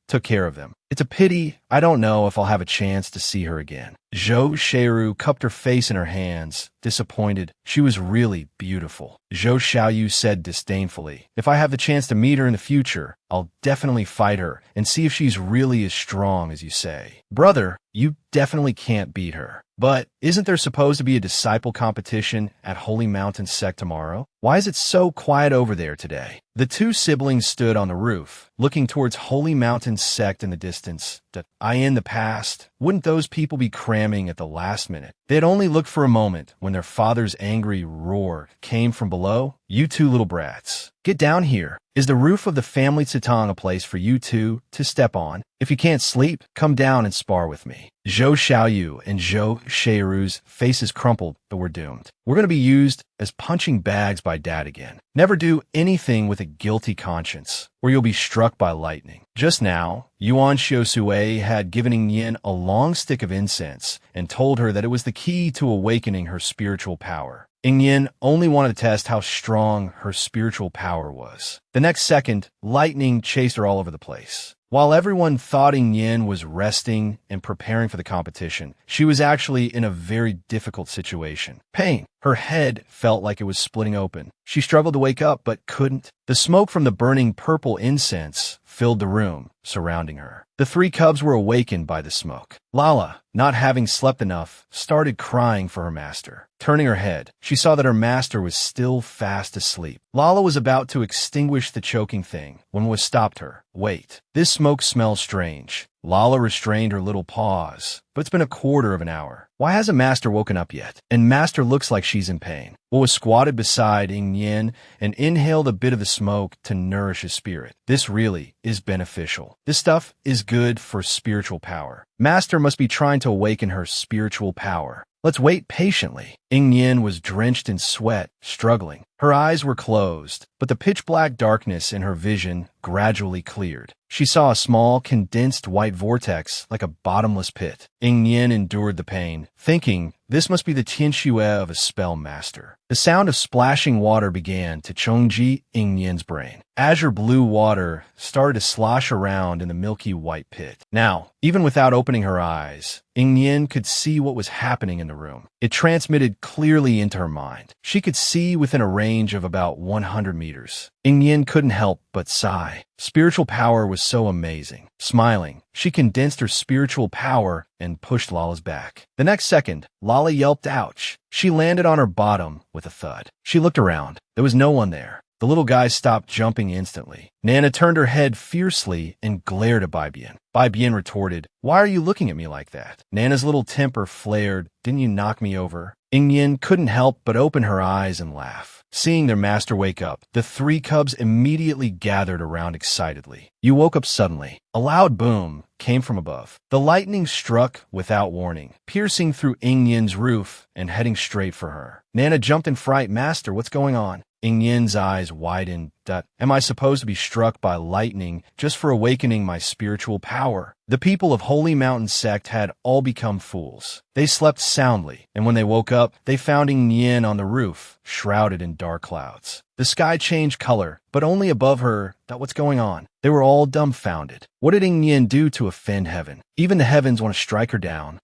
took care of them. It's a pity. I don't know if I'll have a chance to see her again." Zhou Sheiru cupped her face in her hands, disappointed. She was really beautiful. Zhou Xiaoyu said disdainfully, "If I have the chance to meet her in the future, I'll definitely fight her and see if she's really as strong as you say." "Brother, you definitely can't beat her. But isn't there supposed to be a disciple competition at Holy Mountain Sect tomorrow?" Why is it so quiet over there today? The two siblings stood on the roof, looking towards Holy Mountain's sect in the distance. In the past, wouldn't those people be cramming at the last minute? They had only looked for a moment when their father's angry roar came from below. You two little brats, get down here. Is the roof of the family Tsitang a place for you two to step on? If you can't sleep, come down and spar with me. Zhou Xiaoyu and Zhou Sheiru's faces crumpled, but were doomed. We're going to be used as punching bags by Dad again. Never do anything with a guilty conscience, or you'll be struck by lightning. Just now, Yuan Xiusui had given Yin a long stick of incense and told her that it was the key to awakening her spiritual power. Yin only wanted to test how strong her spiritual power was. The next second, lightning chased her all over the place. While everyone thought Yin was resting and preparing for the competition, she was actually in a very difficult situation. Pain. Her head felt like it was splitting open. She struggled to wake up, but couldn't. The smoke from the burning purple incense filled the room surrounding her. The three cubs were awakened by the smoke. Lala, not having slept enough, started crying for her master. Turning her head, she saw that her master was still fast asleep. Lala was about to extinguish the choking thing when was stopped her. Wait, this smoke smells strange. Lala restrained her little paws, but it's been a quarter of an hour. Why hasn't Master woken up yet? And Master looks like she's in pain. Wu was squatted beside Yin and inhaled a bit of the smoke to nourish his spirit. This really is beneficial. This stuff is good for spiritual power. Master must be trying to awaken her spiritual power. Let's wait patiently. Yin was drenched in sweat, struggling. Her eyes were closed, but the pitch-black darkness in her vision gradually cleared. She saw a small, condensed white vortex like a bottomless pit. Yin endured the pain, thinking this must be the tianxue of a spell master. The sound of splashing water began to chongji Yin's brain. Azure blue water started to slosh around in the milky white pit. Now, even without opening her eyes, Yin could see what was happening in the room. It transmitted clearly into her mind. She could see within a range of about 100 meters. Yin couldn't help but sigh. Spiritual power was so amazing. Smiling, she condensed her spiritual power and pushed Lala's back. The next second, Lala yelped ouch. She landed on her bottom with a thud. She looked around. There was no one there. The little guy stopped jumping instantly. Nana turned her head fiercely and glared at Bai Bian. Bai Bian retorted, "Why are you looking at me like that?" Nana's little temper flared. "Didn't you knock me over?" Yin couldn't help but open her eyes and laugh. Seeing their master wake up, the three cubs immediately gathered around excitedly. You woke up suddenly. A loud boom came from above. The lightning struck without warning, piercing through Yin's roof and heading straight for her. Nana jumped in fright. "Master, what's going on?" Yin's eyes widened. Am I supposed to be struck by lightning just for awakening my spiritual power? The people of Holy Mountain sect had all become fools. They slept soundly, and when they woke up, they found Yin on the roof, shrouded in dark clouds. The sky changed color, but only above her. What's going on? They were all dumbfounded. What did Yin do to offend heaven? Even the heavens want to strike her down.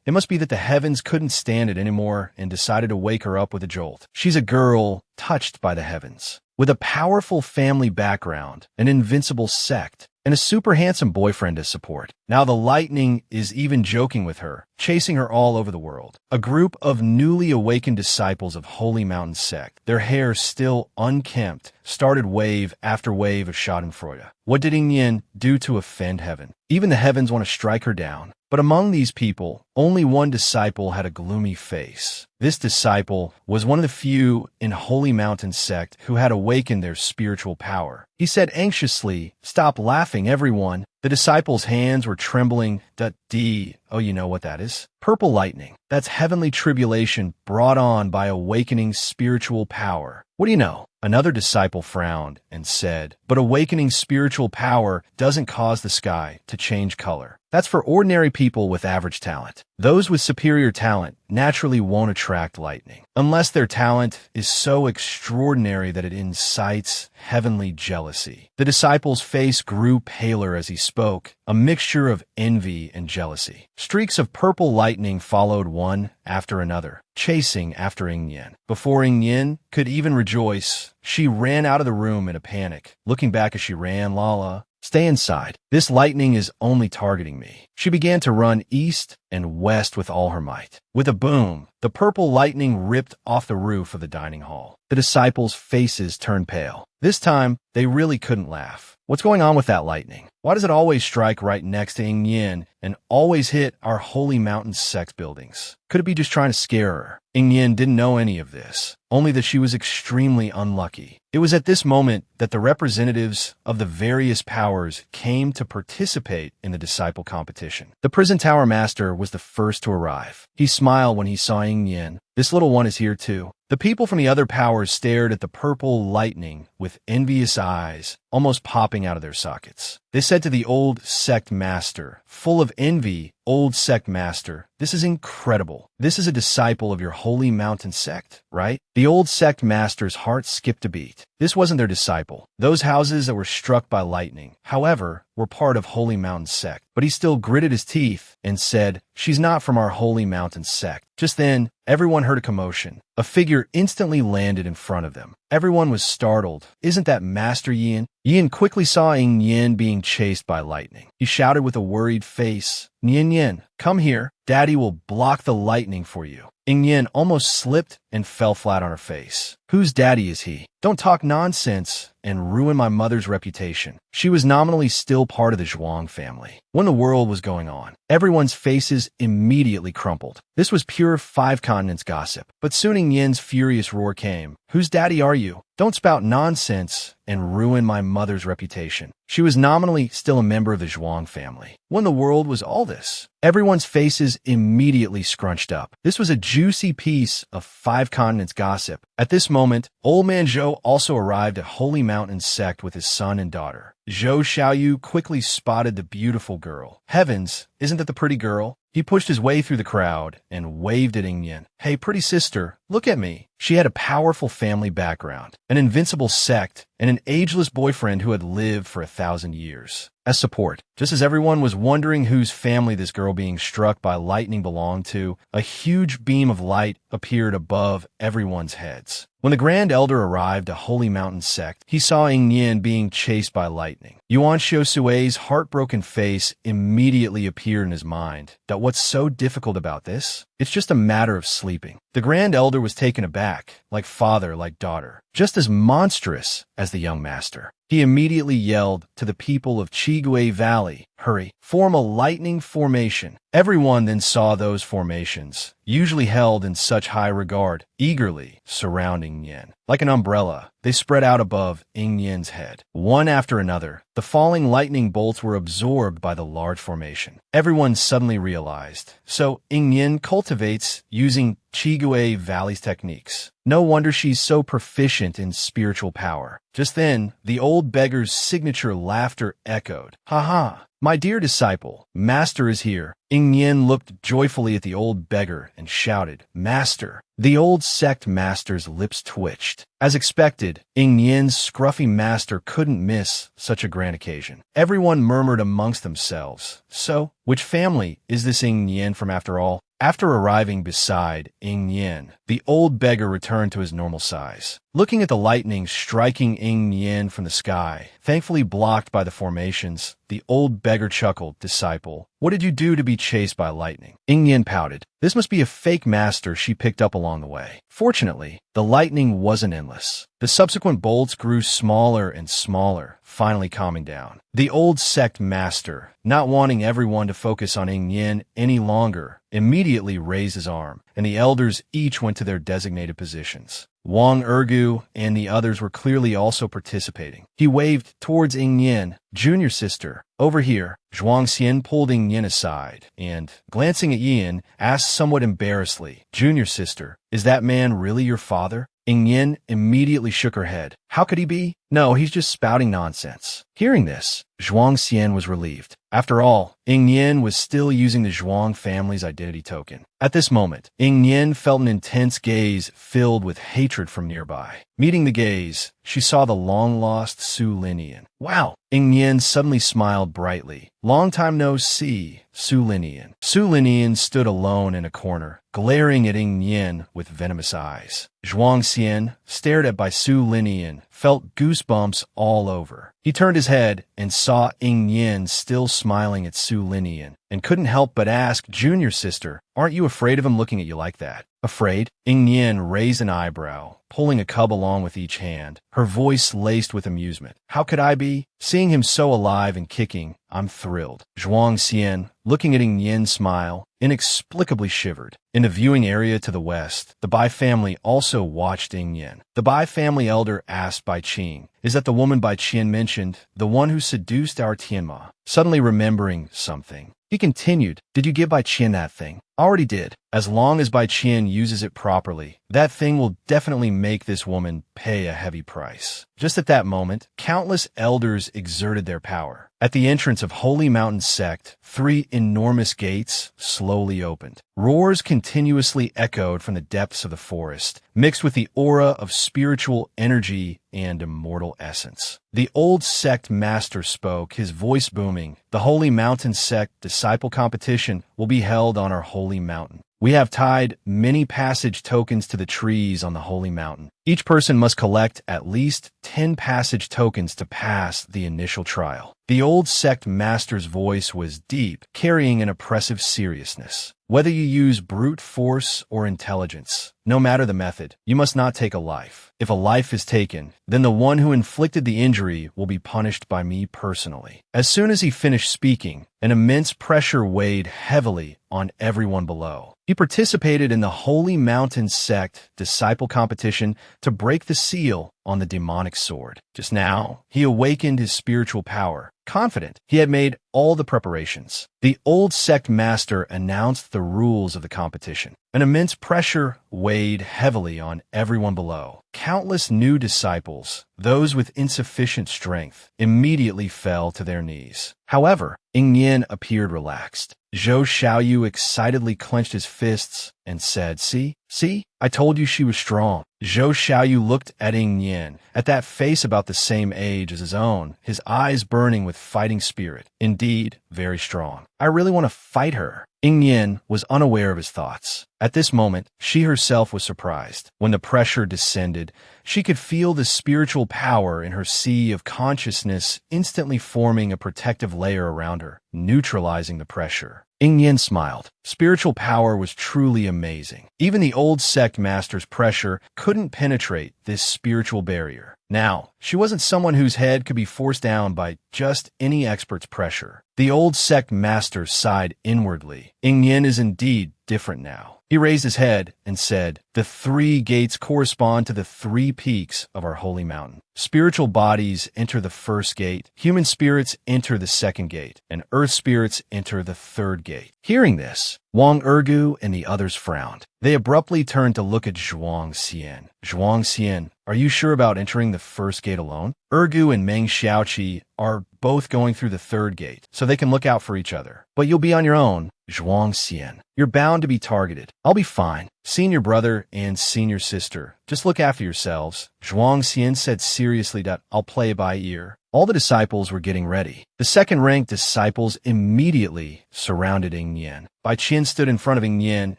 It must be that the heavens couldn't stand it anymore and decided to wake her up with a jolt. She's a girl touched by the heavens. With a powerful family background, an invincible sect, and a super handsome boyfriend to support. Now the lightning is even joking with her, chasing her all over the world. A group of newly awakened disciples of Holy Mountain sect, their hair still unkempt, started wave after wave of schadenfreude. What did Yin do to offend heaven? Even the heavens want to strike her down. But among these people, only one disciple had a gloomy face. This disciple was one of the few in Holy Mountain sect who had awakened their spiritual power. He said anxiously, "Stop laughing, everyone." The disciples' hands were trembling. Oh, you know what that is? Purple lightning. That's heavenly tribulation brought on by awakening spiritual power. What do you know? Another disciple frowned and said, "But awakening spiritual power doesn't cause the sky to change color. That's for ordinary people with average talent. Those with superior talent naturally won't attract lightning, unless their talent is so extraordinary that it incites heavenly jealousy." The disciple's face grew paler as he spoke, a mixture of envy and jealousy. Streaks of purple lightning followed one after another, chasing after Yin. Before Yin could even rejoice, she ran out of the room in a panic. Looking back as she ran, Lala, Stay inside. This lightning is only targeting me. She began to run east and west with all her might. With a boom, the purple lightning ripped off the roof of the dining hall. The disciples' faces turned pale. This time, they really couldn't laugh. What's going on with that lightning? Why does it always strike right next to Ying Yin and always hit our holy mountain sect buildings? Could it be just trying to scare her? Ying Yin didn't know any of this, only that she was extremely unlucky. It was at this moment that the representatives of the various powers came to participate in the disciple competition. The prison tower master was the first to arrive. He smiled when he saw Ying Yin. This little one is here too. The people from the other powers stared at the purple lightning with envious eyes, almost popping out of their sockets. They said to the old sect master, full of envy, "Old sect master, this is incredible. This is a disciple of your holy mountain sect, right?" The old sect master's heart skipped a beat. This wasn't their disciple. Those houses that were struck by lightning, however, were part of Holy Mountain sect. But he still gritted his teeth and said, "She's not from our Holy Mountain sect." Just then, everyone heard a commotion. A figure instantly landed in front of them. Everyone was startled. Isn't that Master Yin? Yin quickly saw Ying Yin being chased by lightning. He shouted with a worried face, "Yin Yin, come here. Daddy will block the lightning for you." Ying Yin almost slipped and fell flat on her face. Whose daddy is he? Don't talk nonsense and ruin my mother's reputation. She was nominally still part of the Zhuang family. When the world was going on, everyone's faces immediately crumpled. This was pure Five Continents gossip. But soon Ying Yin's furious roar came. "Whose daddy are you? Don't spout nonsense and ruin my mother's reputation." She was nominally still a member of the Zhuang family. When the world was all this, everyone's faces immediately scrunched up. This was a juicy piece of Five Continents gossip. At this moment, Old Man Zhou also arrived at Holy Mountain sect with his son and daughter. Zhou Xiaoyu quickly spotted the beautiful girl. Heavens, isn't that the pretty girl? He pushed his way through the crowd and waved at Ying Yin. "Hey, pretty sister, look at me." She had a powerful family background, an invincible sect, and an ageless boyfriend who had lived for 1,000 years. As support, just as everyone was wondering whose family this girl being struck by lightning belonged to, a huge beam of light appeared above everyone's heads. When the Grand Elder arrived at Holy Mountain sect, he saw Ying Yin being chased by lightning. Yuan Xiusui's heartbroken face immediately appeared in his mind. That what's so difficult about this? It's just a matter of sleeping. The Grand Elder was taken aback, like father, like daughter, just as monstrous as the young master. He immediately yelled to the people of Qigui Valley, "Hurry, form a lightning formation." Everyone then saw those formations, usually held in such high regard, eagerly surrounding Yin. Like an umbrella, they spread out above Ying Yin's head. One after another, the falling lightning bolts were absorbed by the large formation. Everyone suddenly realized, so Ying Yin cultivates using Qigui Valley's techniques. No wonder she's so proficient in spiritual power. Just then, the old beggar's signature laughter echoed. "Ha ha! My dear disciple, Master is here." Ying Yin looked joyfully at the old beggar and shouted, "Master." The old sect master's lips twitched. As expected, Ying Yin's scruffy master couldn't miss such a grand occasion. Everyone murmured amongst themselves, "So, which family is this Ying Yin from after all?" After arriving beside Ying Yin, the old beggar returned to his normal size. Looking at the lightning striking Ying Yin from the sky, thankfully blocked by the formations, the old beggar chuckled, "Disciple, what did you do to be chased by lightning?" Ying Yin pouted. This must be a fake master she picked up along the way. Fortunately, the lightning wasn't endless. The subsequent bolts grew smaller and smaller, finally calming down. The old sect master, not wanting everyone to focus on Ying Yin any longer, immediately raised his arm, and the elders each went to their designated positions. Wang Ergu and the others were clearly also participating. He waved towards Ying Yin. "Junior sister, over here." Zhuang Xian pulled Ying Yin aside and, glancing at Yin, asked somewhat embarrassedly, "Junior sister, is that man really your father?" Ying Yin immediately shook her head. How could he be? No, he's just spouting nonsense. Hearing this, Zhuang Xian was relieved. After all, Ying Yin was still using the Zhuang family's identity token. At this moment, Ying Yin felt an intense gaze filled with hatred from nearby. Meeting the gaze, she saw the long-lost Su Linian. Wow! Ying Yin suddenly smiled brightly. Long time no see, Su Linian. Su Linian stood alone in a corner, glaring at Ying Yin with venomous eyes. Zhuang Xian, stared at by Su Linian, Yin felt goosebumps all over. He turned his head and saw Ing Yin still smiling at Su Linian and couldn't help but ask, "Junior sister, aren't you afraid of him looking at you like that?" Afraid? Ing Yin raised an eyebrow, pulling a cub along with each hand, her voice laced with amusement. "How could I be? Seeing him so alive and kicking, I'm thrilled." Zhuang Xian, looking at Ing Yin's smile, inexplicably shivered. In the viewing area to the west, the Bai family also watched Ing Yin. The Bai family elder asked Bai Qing, "Is that the woman Bai Qian mentioned, the one who seduced our Tianma?" Suddenly remembering something, he continued, "Did you give Bai Qian that thing?" "Already did. As long as Bai Qian uses it properly, that thing will definitely make this woman pay a heavy price." Just at that moment, countless elders exerted their power. At the entrance of Holy Mountain Sect, 3 enormous gates slowly opened. Roars continuously echoed from the depths of the forest, mixed with the aura of spiritual energy and immortal essence. The old sect master spoke, his voice booming. "The Holy Mountain Sect disciple competition will be held on our holy mountain. We have tied many passage tokens to the trees on the holy mountain. Each person must collect at least 10 passage tokens to pass the initial trial." The old sect master's voice was deep, carrying an oppressive seriousness. "Whether you use brute force or intelligence, no matter the method, you must not take a life. If a life is taken, then the one who inflicted the injury will be punished by me personally." As soon as he finished speaking, an immense pressure weighed heavily on everyone below. He participated in the Holy Mountain Sect disciple competition to break the seal on the demonic sword. Just now, he awakened his spiritual power. Confident, he had made all the preparations. The old sect master announced the rules of the competition. An immense pressure weighed heavily on everyone below. Countless new disciples, those with insufficient strength, immediately fell to their knees. However, Ing Yin appeared relaxed. Zhou Xiaoyu excitedly clenched his fists and said, See, I told you she was strong." Zhou Xiaoyu looked at Ing Yin, at that face about the same age as his own, his eyes burning with fighting spirit. "Indeed, very strong. I really want to fight her." Ing Yin was unaware of his thoughts. At this moment, she herself was surprised. When the pressure descended, she could feel the spiritual power in her sea of consciousness instantly forming a protective layer around her, neutralizing the pressure. Ing Yin smiled. Spiritual power was truly amazing. Even the old sect master's pressure couldn't penetrate this spiritual barrier. Now, she wasn't someone whose head could be forced down by just any expert's pressure. The old sect master sighed inwardly. Ing Yin is indeed different now. He raised his head and said, "The 3 gates correspond to the 3 peaks of our holy mountain. Spiritual bodies enter the first gate, human spirits enter the second gate, and earth spirits enter the third gate." Hearing this, Wang Ergu and the others frowned. They abruptly turned to look at Zhuang Xian. "Zhuang Xian, are you sure about entering the first gate alone? Ergu and Meng Xiaoqi are both going through the third gate, so they can look out for each other. But you'll be on your own." "Zhuang Xian, you're bound to be targeted. I'll be fine. Senior brother and senior sister, just look after yourselves." Zhuang Xian said seriously that I'll play by ear. All the disciples were getting ready. The second-ranked disciples immediately surrounded Ing Yin. Bai Qian stood in front of Ing Yin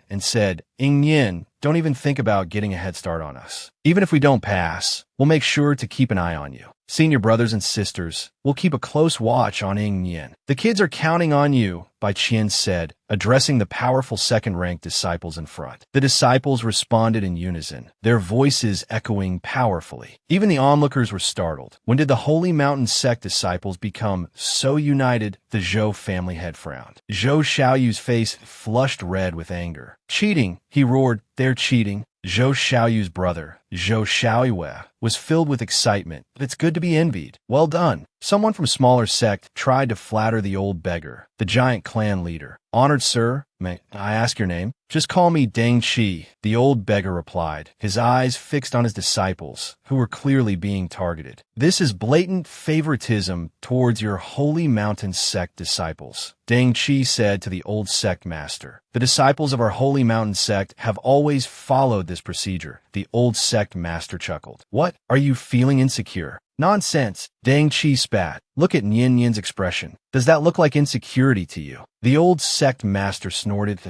and said, "Ing Yin, don't even think about getting a head start on us. Even if we don't pass, we'll make sure to keep an eye on you. Senior brothers and sisters, we'll keep a close watch on Ing Yin. The kids are counting on you," Bai Qian said, addressing the powerful second-ranked disciples in front. The disciples responded in unison, their voices echoing powerfully. Even the onlookers were startled. When did the Holy Mountain Sect disciples become so united? The Zhou family had frowned. Zhou Xiaoyu's face flushed red with anger. "Cheating!" he roared. "They're cheating." Zhou Xiaoyu's brother, Zhou Xiaoyue, was filled with excitement. "It's good to be envied. Well done." Someone from smaller sect tried to flatter the old beggar, the giant clan leader. "Honored sir, may I ask your name?" "Just call me Deng Qi," the old beggar replied, his eyes fixed on his disciples, who were clearly being targeted. "This is blatant favoritism towards your Holy Mountain Sect disciples," Deng Qi said to the old sect master. "The disciples of our Holy Mountain Sect have always followed this procedure." The old sect master chuckled. "What? Are you feeling insecure?" "Nonsense," Deng Qi spat. "Look at Yin Yin's expression. Does that look like insecurity to you?" The old sect master snorted.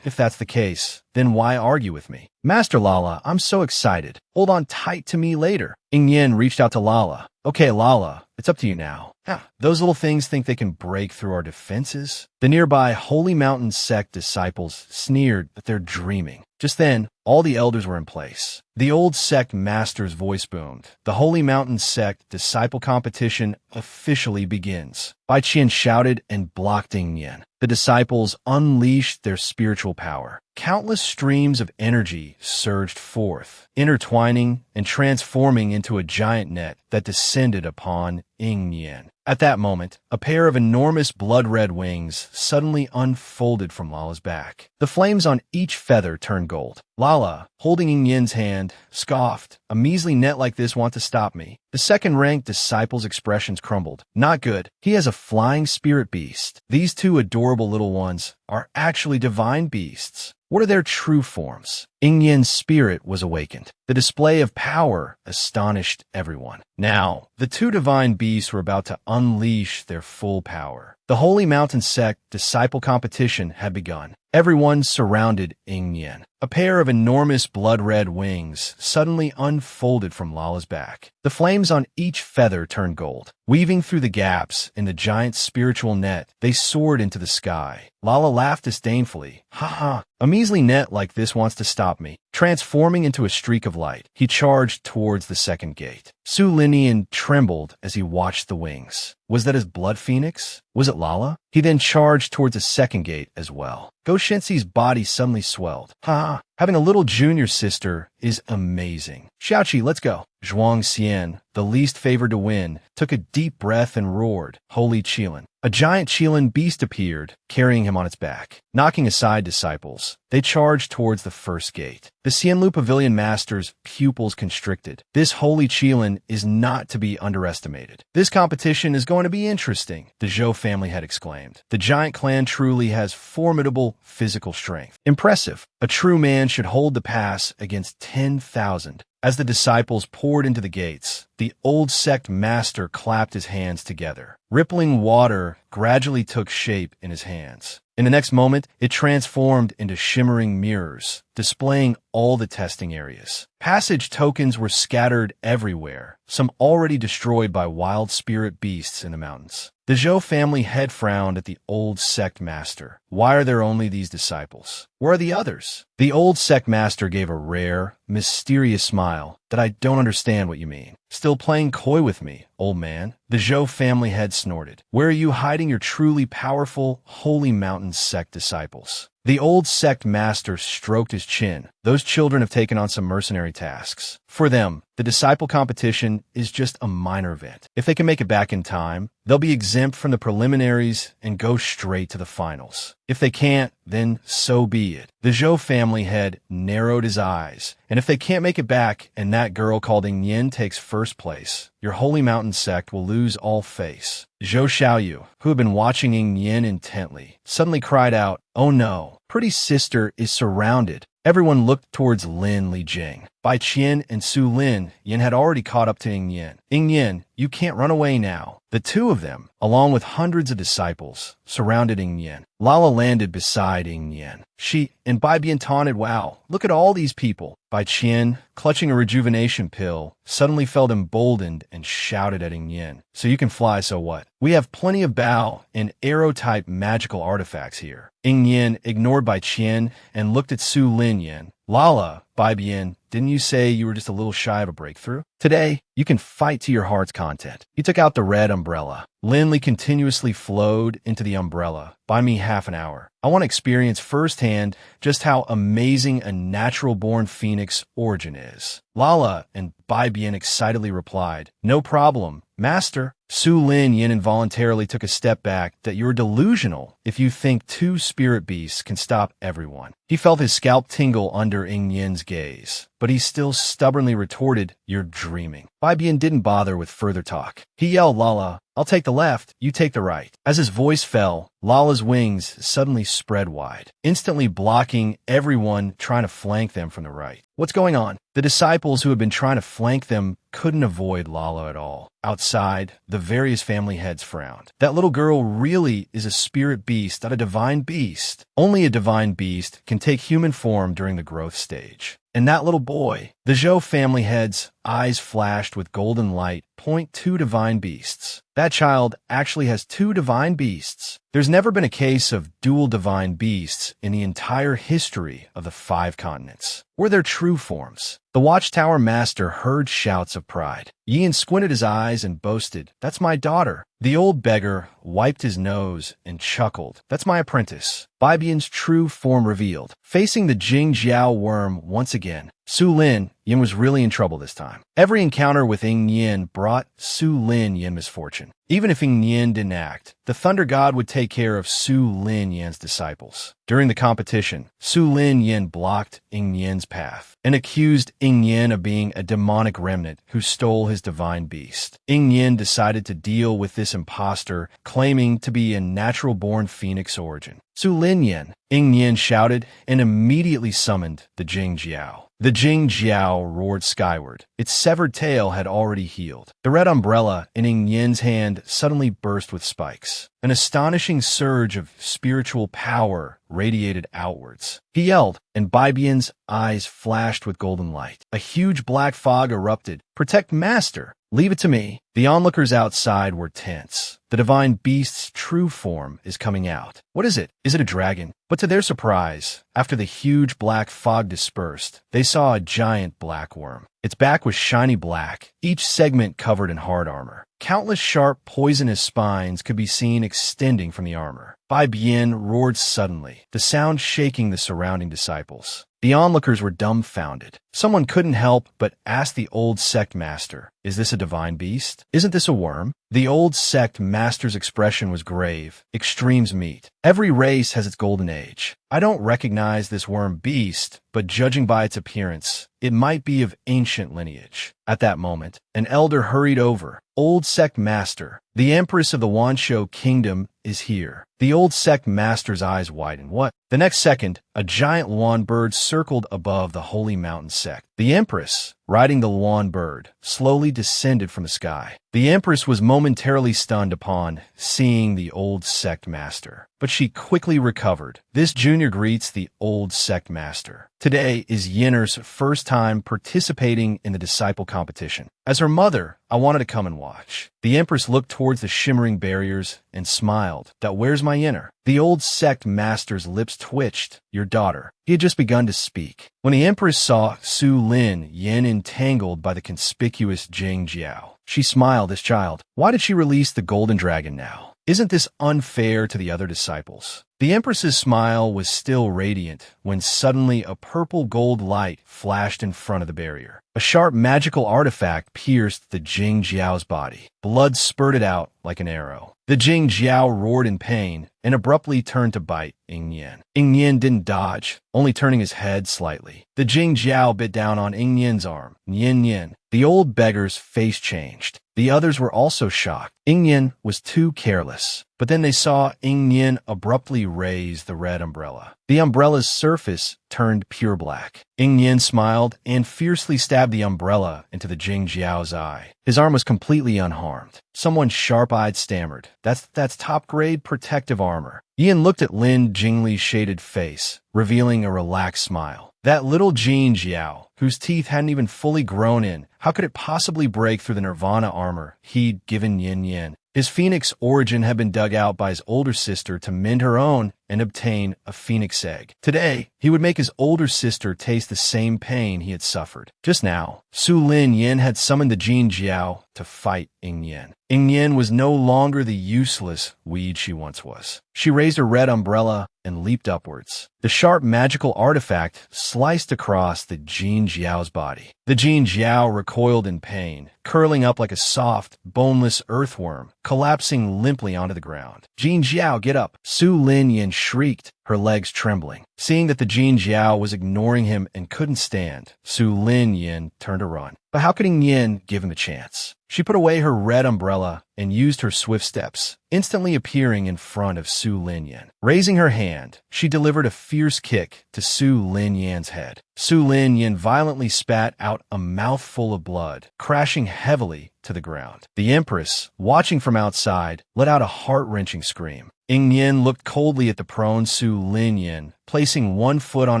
if that's the case, then why argue with me? Master Lala, I'm so excited. Hold on tight to me later. Ing Yin reached out to Lala. Okay, Lala, it's up to you now. Those little things think they can break through our defenses? The nearby Holy Mountain sect disciples sneered that they're dreaming. Just then, all the elders were in place. The old sect master's voice boomed. The Holy Mountain sect disciple competition officially begins. Bai Qian shouted and blocked Ing Yin. The disciples unleashed their spiritual power. Countless streams of energy surged forth, intertwining and transforming into a giant net that descended upon Ing Yin. At that moment, a pair of enormous blood-red wings suddenly unfolded from Lala's back. The flames on each feather turned gold. Lala, holding Ing Yin's hand, scoffed. A measly net like this want to stop me. The second-ranked disciple's expressions crumbled. Not good. He has a flying spirit beast. These two adorable little ones are actually divine beasts. What are their true forms? Ing Yin's spirit was awakened. The display of power astonished everyone. Now, the two divine beasts were about to unleash their full power. The Holy Mountain sect disciple competition had begun. Everyone surrounded Ing Yin. A pair of enormous blood-red wings suddenly unfolded from Lala's back. The flames on each feather turned gold. Weaving through the gaps in the giant spiritual net, they soared into the sky. Lala laughed disdainfully. Ha ha, a measly net like this wants to stop me. Transforming into a streak of light, he charged towards the second gate. Su Linian trembled as he watched the wings. Was that his blood phoenix? Was it Lala? He then charged towards the second gate as well. Go Shenxi's body suddenly swelled. Ha! Having a little junior sister is amazing. Xiaoqi, let's go. Zhuang Xian, the least favored to win, took a deep breath and roared, Holy Qilin. A giant Qilin beast appeared, carrying him on its back. Knocking aside disciples, they charged towards the first gate. The Xianlu Pavilion Master's pupils constricted. This Holy Qilin is not to be underestimated. This competition is going to be interesting, the Zhou family had exclaimed. The giant clan truly has formidable physical strength. Impressive. A true man should hold the pass against 10,000. As the disciples poured into the gates, the old sect master clapped his hands together. Rippling water gradually took shape in his hands. In the next moment, it transformed into shimmering mirrors, displaying all the testing areas. Passage tokens were scattered everywhere, some already destroyed by wild spirit beasts in the mountains. The Zhou family head frowned at the old sect master. Why are there only these disciples? Where are the others? The old sect master gave a rare, mysterious smile that I don't understand what you mean. Still playing coy with me, old man? The Zhou family head snorted. Where are you hiding your truly powerful Holy Mountain sect disciples? The old sect master stroked his chin. Those children have taken on some mercenary tasks. For them, the disciple competition is just a minor event. If they can make it back in time, they'll be exempt from the preliminaries and go straight to the finals. If they can't, then so be it. The Zhou family head narrowed his eyes, and if they can't make it back and that girl called Ing Yin takes first place, your Holy Mountain sect will lose all face. Zhou Xiaoyu, who had been watching Ing Yin intently, suddenly cried out, "Oh no, pretty sister is surrounded." Everyone looked towards Lin Li Jing. Bai Qian and Su Lin Yin had already caught up to Ing Yin. Ing Yin, you can't run away now. The two of them, along with hundreds of disciples, surrounded Ing Yin. Lala landed beside Ing Yin. She and Bai Bian taunted, "Wow, look at all these people." Bai Qian, clutching a rejuvenation pill, suddenly felt emboldened and shouted at Ing Yin, "So you can fly, so what? We have plenty of bow and arrow-type magical artifacts here." Ing Yin ignored Bai Qian and looked at Su Lin Yin. "Lala, Bai Bian, didn't you say you were just a little shy of a breakthrough? Today, you can fight to your heart's content." He took out the red umbrella. Lin Li continuously flowed into the umbrella. "Buy me half an hour. I want to experience firsthand just how amazing a natural-born phoenix origin is." Lala and Bai Bian excitedly replied, "No problem, Master." Su Lin Yin involuntarily took a step back. "That you're delusional if you think two spirit beasts can stop everyone." He felt his scalp tingle under Ing Yin's gaze, but he still stubbornly retorted, "You're dreaming." Bai Bian didn't bother with further talk. He yelled, "Lala, I'll take the left, you take the right." As his voice fell, Lala's wings suddenly spread wide, instantly blocking everyone trying to flank them from the right. What's going on? The disciples who had been trying to flank them couldn't avoid Lala at all. Outside, the various family heads frowned. That little girl really is a spirit beast, not a divine beast. Only a divine beast can take human form during the growth stage. And that little boy, the Zhou family head's eyes flashed with golden light, point two divine beasts. That child actually has two divine beasts. There's never been a case of dual divine beasts in the entire history of the 5 continents. Were their true forms. The Watchtower Master heard shouts of pride. Yin squinted his eyes and boasted, "That's my daughter." The old beggar wiped his nose and chuckled. "That's my apprentice." Bibian's true form revealed. Facing the Jingjiao worm once again, Su Lin, Yin was really in trouble this time. Every encounter with Ying Yin brought Su Lin Yin misfortune. Even if Ying Yin didn't act, the Thunder God would take care of Su Lin Yin's disciples. During the competition, Su Lin Yin blocked Ying Yin's path and accused Ying Yin of being a demonic remnant who stole his divine beast. Ying Yin decided to deal with this imposter, claiming to be a natural-born phoenix origin. Su Lin Yin, Ying Yin shouted and immediately summoned the Jingjiao. The Jingjiao roared skyward. Its severed tail had already healed. The red umbrella in Ying Yin's hand suddenly burst with spikes. An astonishing surge of spiritual power radiated outwards. He yelled, and Bibian's eyes flashed with golden light. A huge black fog erupted. "Protect Master! Leave it to me." The onlookers outside were tense. The divine beast's true form is coming out. What is it? Is it a dragon? But to their surprise, after the huge black fog dispersed, they saw a giant black worm. Its back was shiny black, each segment covered in hard armor. Countless sharp, poisonous spines could be seen extending from the armor. Bai Bian roared suddenly, the sound shaking the surrounding disciples. The onlookers were dumbfounded. Someone couldn't help but ask the old sect master, "Is this a divine beast? Isn't this a worm?" The old sect master's expression was grave. "Extremes meet. Every race has its golden age. I don't recognize this worm beast, but judging by its appearance, it might be of ancient lineage." At that moment, an elder hurried over. "Old sect master, the empress of the Wanshou kingdom is here." The old sect master's eyes widened. What? The next second, a giant Luan bird circled above the holy mountain sect. The empress, riding the Luan bird, slowly descended from the sky. The empress was momentarily stunned upon seeing the old sect master, but she quickly recovered. This junior greets the old sect master. Today is Yinner's first time participating in the disciple competition. As her mother, I wanted to come and watch. The empress looked towards the shimmering barriers and smiled. "That where's my Yinner?" The old sect master's lips twitched. "Your daughter." He had just begun to speak when the empress saw Su Lin Yin entangled by the conspicuous Jing Jiao. She smiled as child. Why did she release the golden dragon now? Isn't this unfair to the other disciples? The empress's smile was still radiant when suddenly a purple gold light flashed in front of the barrier. A sharp magical artifact pierced the Jing Jiao's body. Blood spurted out like an arrow. The Jing Jiao roared in pain and abruptly turned to bite Ying Yin. Ying Yin didn't dodge, only turning his head slightly. The Jing Jiao bit down on Ying Yin's arm. Yin Yin. The old beggar's face changed. The others were also shocked. Ying Yin was too careless. But then they saw Ying Yin abruptly raise the red umbrella. The umbrella's surface turned pure black. Ying Yin smiled and fiercely stabbed the umbrella into the Jing Jiao's eye. His arm was completely unharmed. Someone sharp-eyed stammered, That's top-grade protective armor." Yin looked at Lin Jingli's shaded face, revealing a relaxed smile. That little Jing Jiao, whose teeth hadn't even fully grown in, how could it possibly break through the Nirvana armor he'd given Yin Yin? His phoenix origin had been dug out by his older sister to mend her own and obtain a phoenix egg. Today, he would make his older sister taste the same pain he had suffered. Just now, Su Lin Yin had summoned the Jing Jiao to fight Ying Yin. Ying Yin was no longer the useless weed she once was. She raised her red umbrella and leaped upwards. The sharp magical artifact sliced across the Jing Jiao's body. The Jing Jiao recoiled in pain, curling up like a soft, boneless earthworm, collapsing limply onto the ground. "Jing Jiao, get up!" Su Lin Yin shrieked, her legs trembling. Seeing that the Jing Jiao was ignoring him and couldn't stand, Su Lin Yin turned to run. But how could Ying Yin give him a chance? She put away her red umbrella and used her swift steps, instantly appearing in front of Su Linyan. Raising her hand, she delivered a fierce kick to Su Linyan's head. Su Linyan violently spat out a mouthful of blood, crashing heavily to the ground. The Empress, watching from outside, let out a heart-wrenching scream. Yin looked coldly at the prone Su Linyan, placing one foot on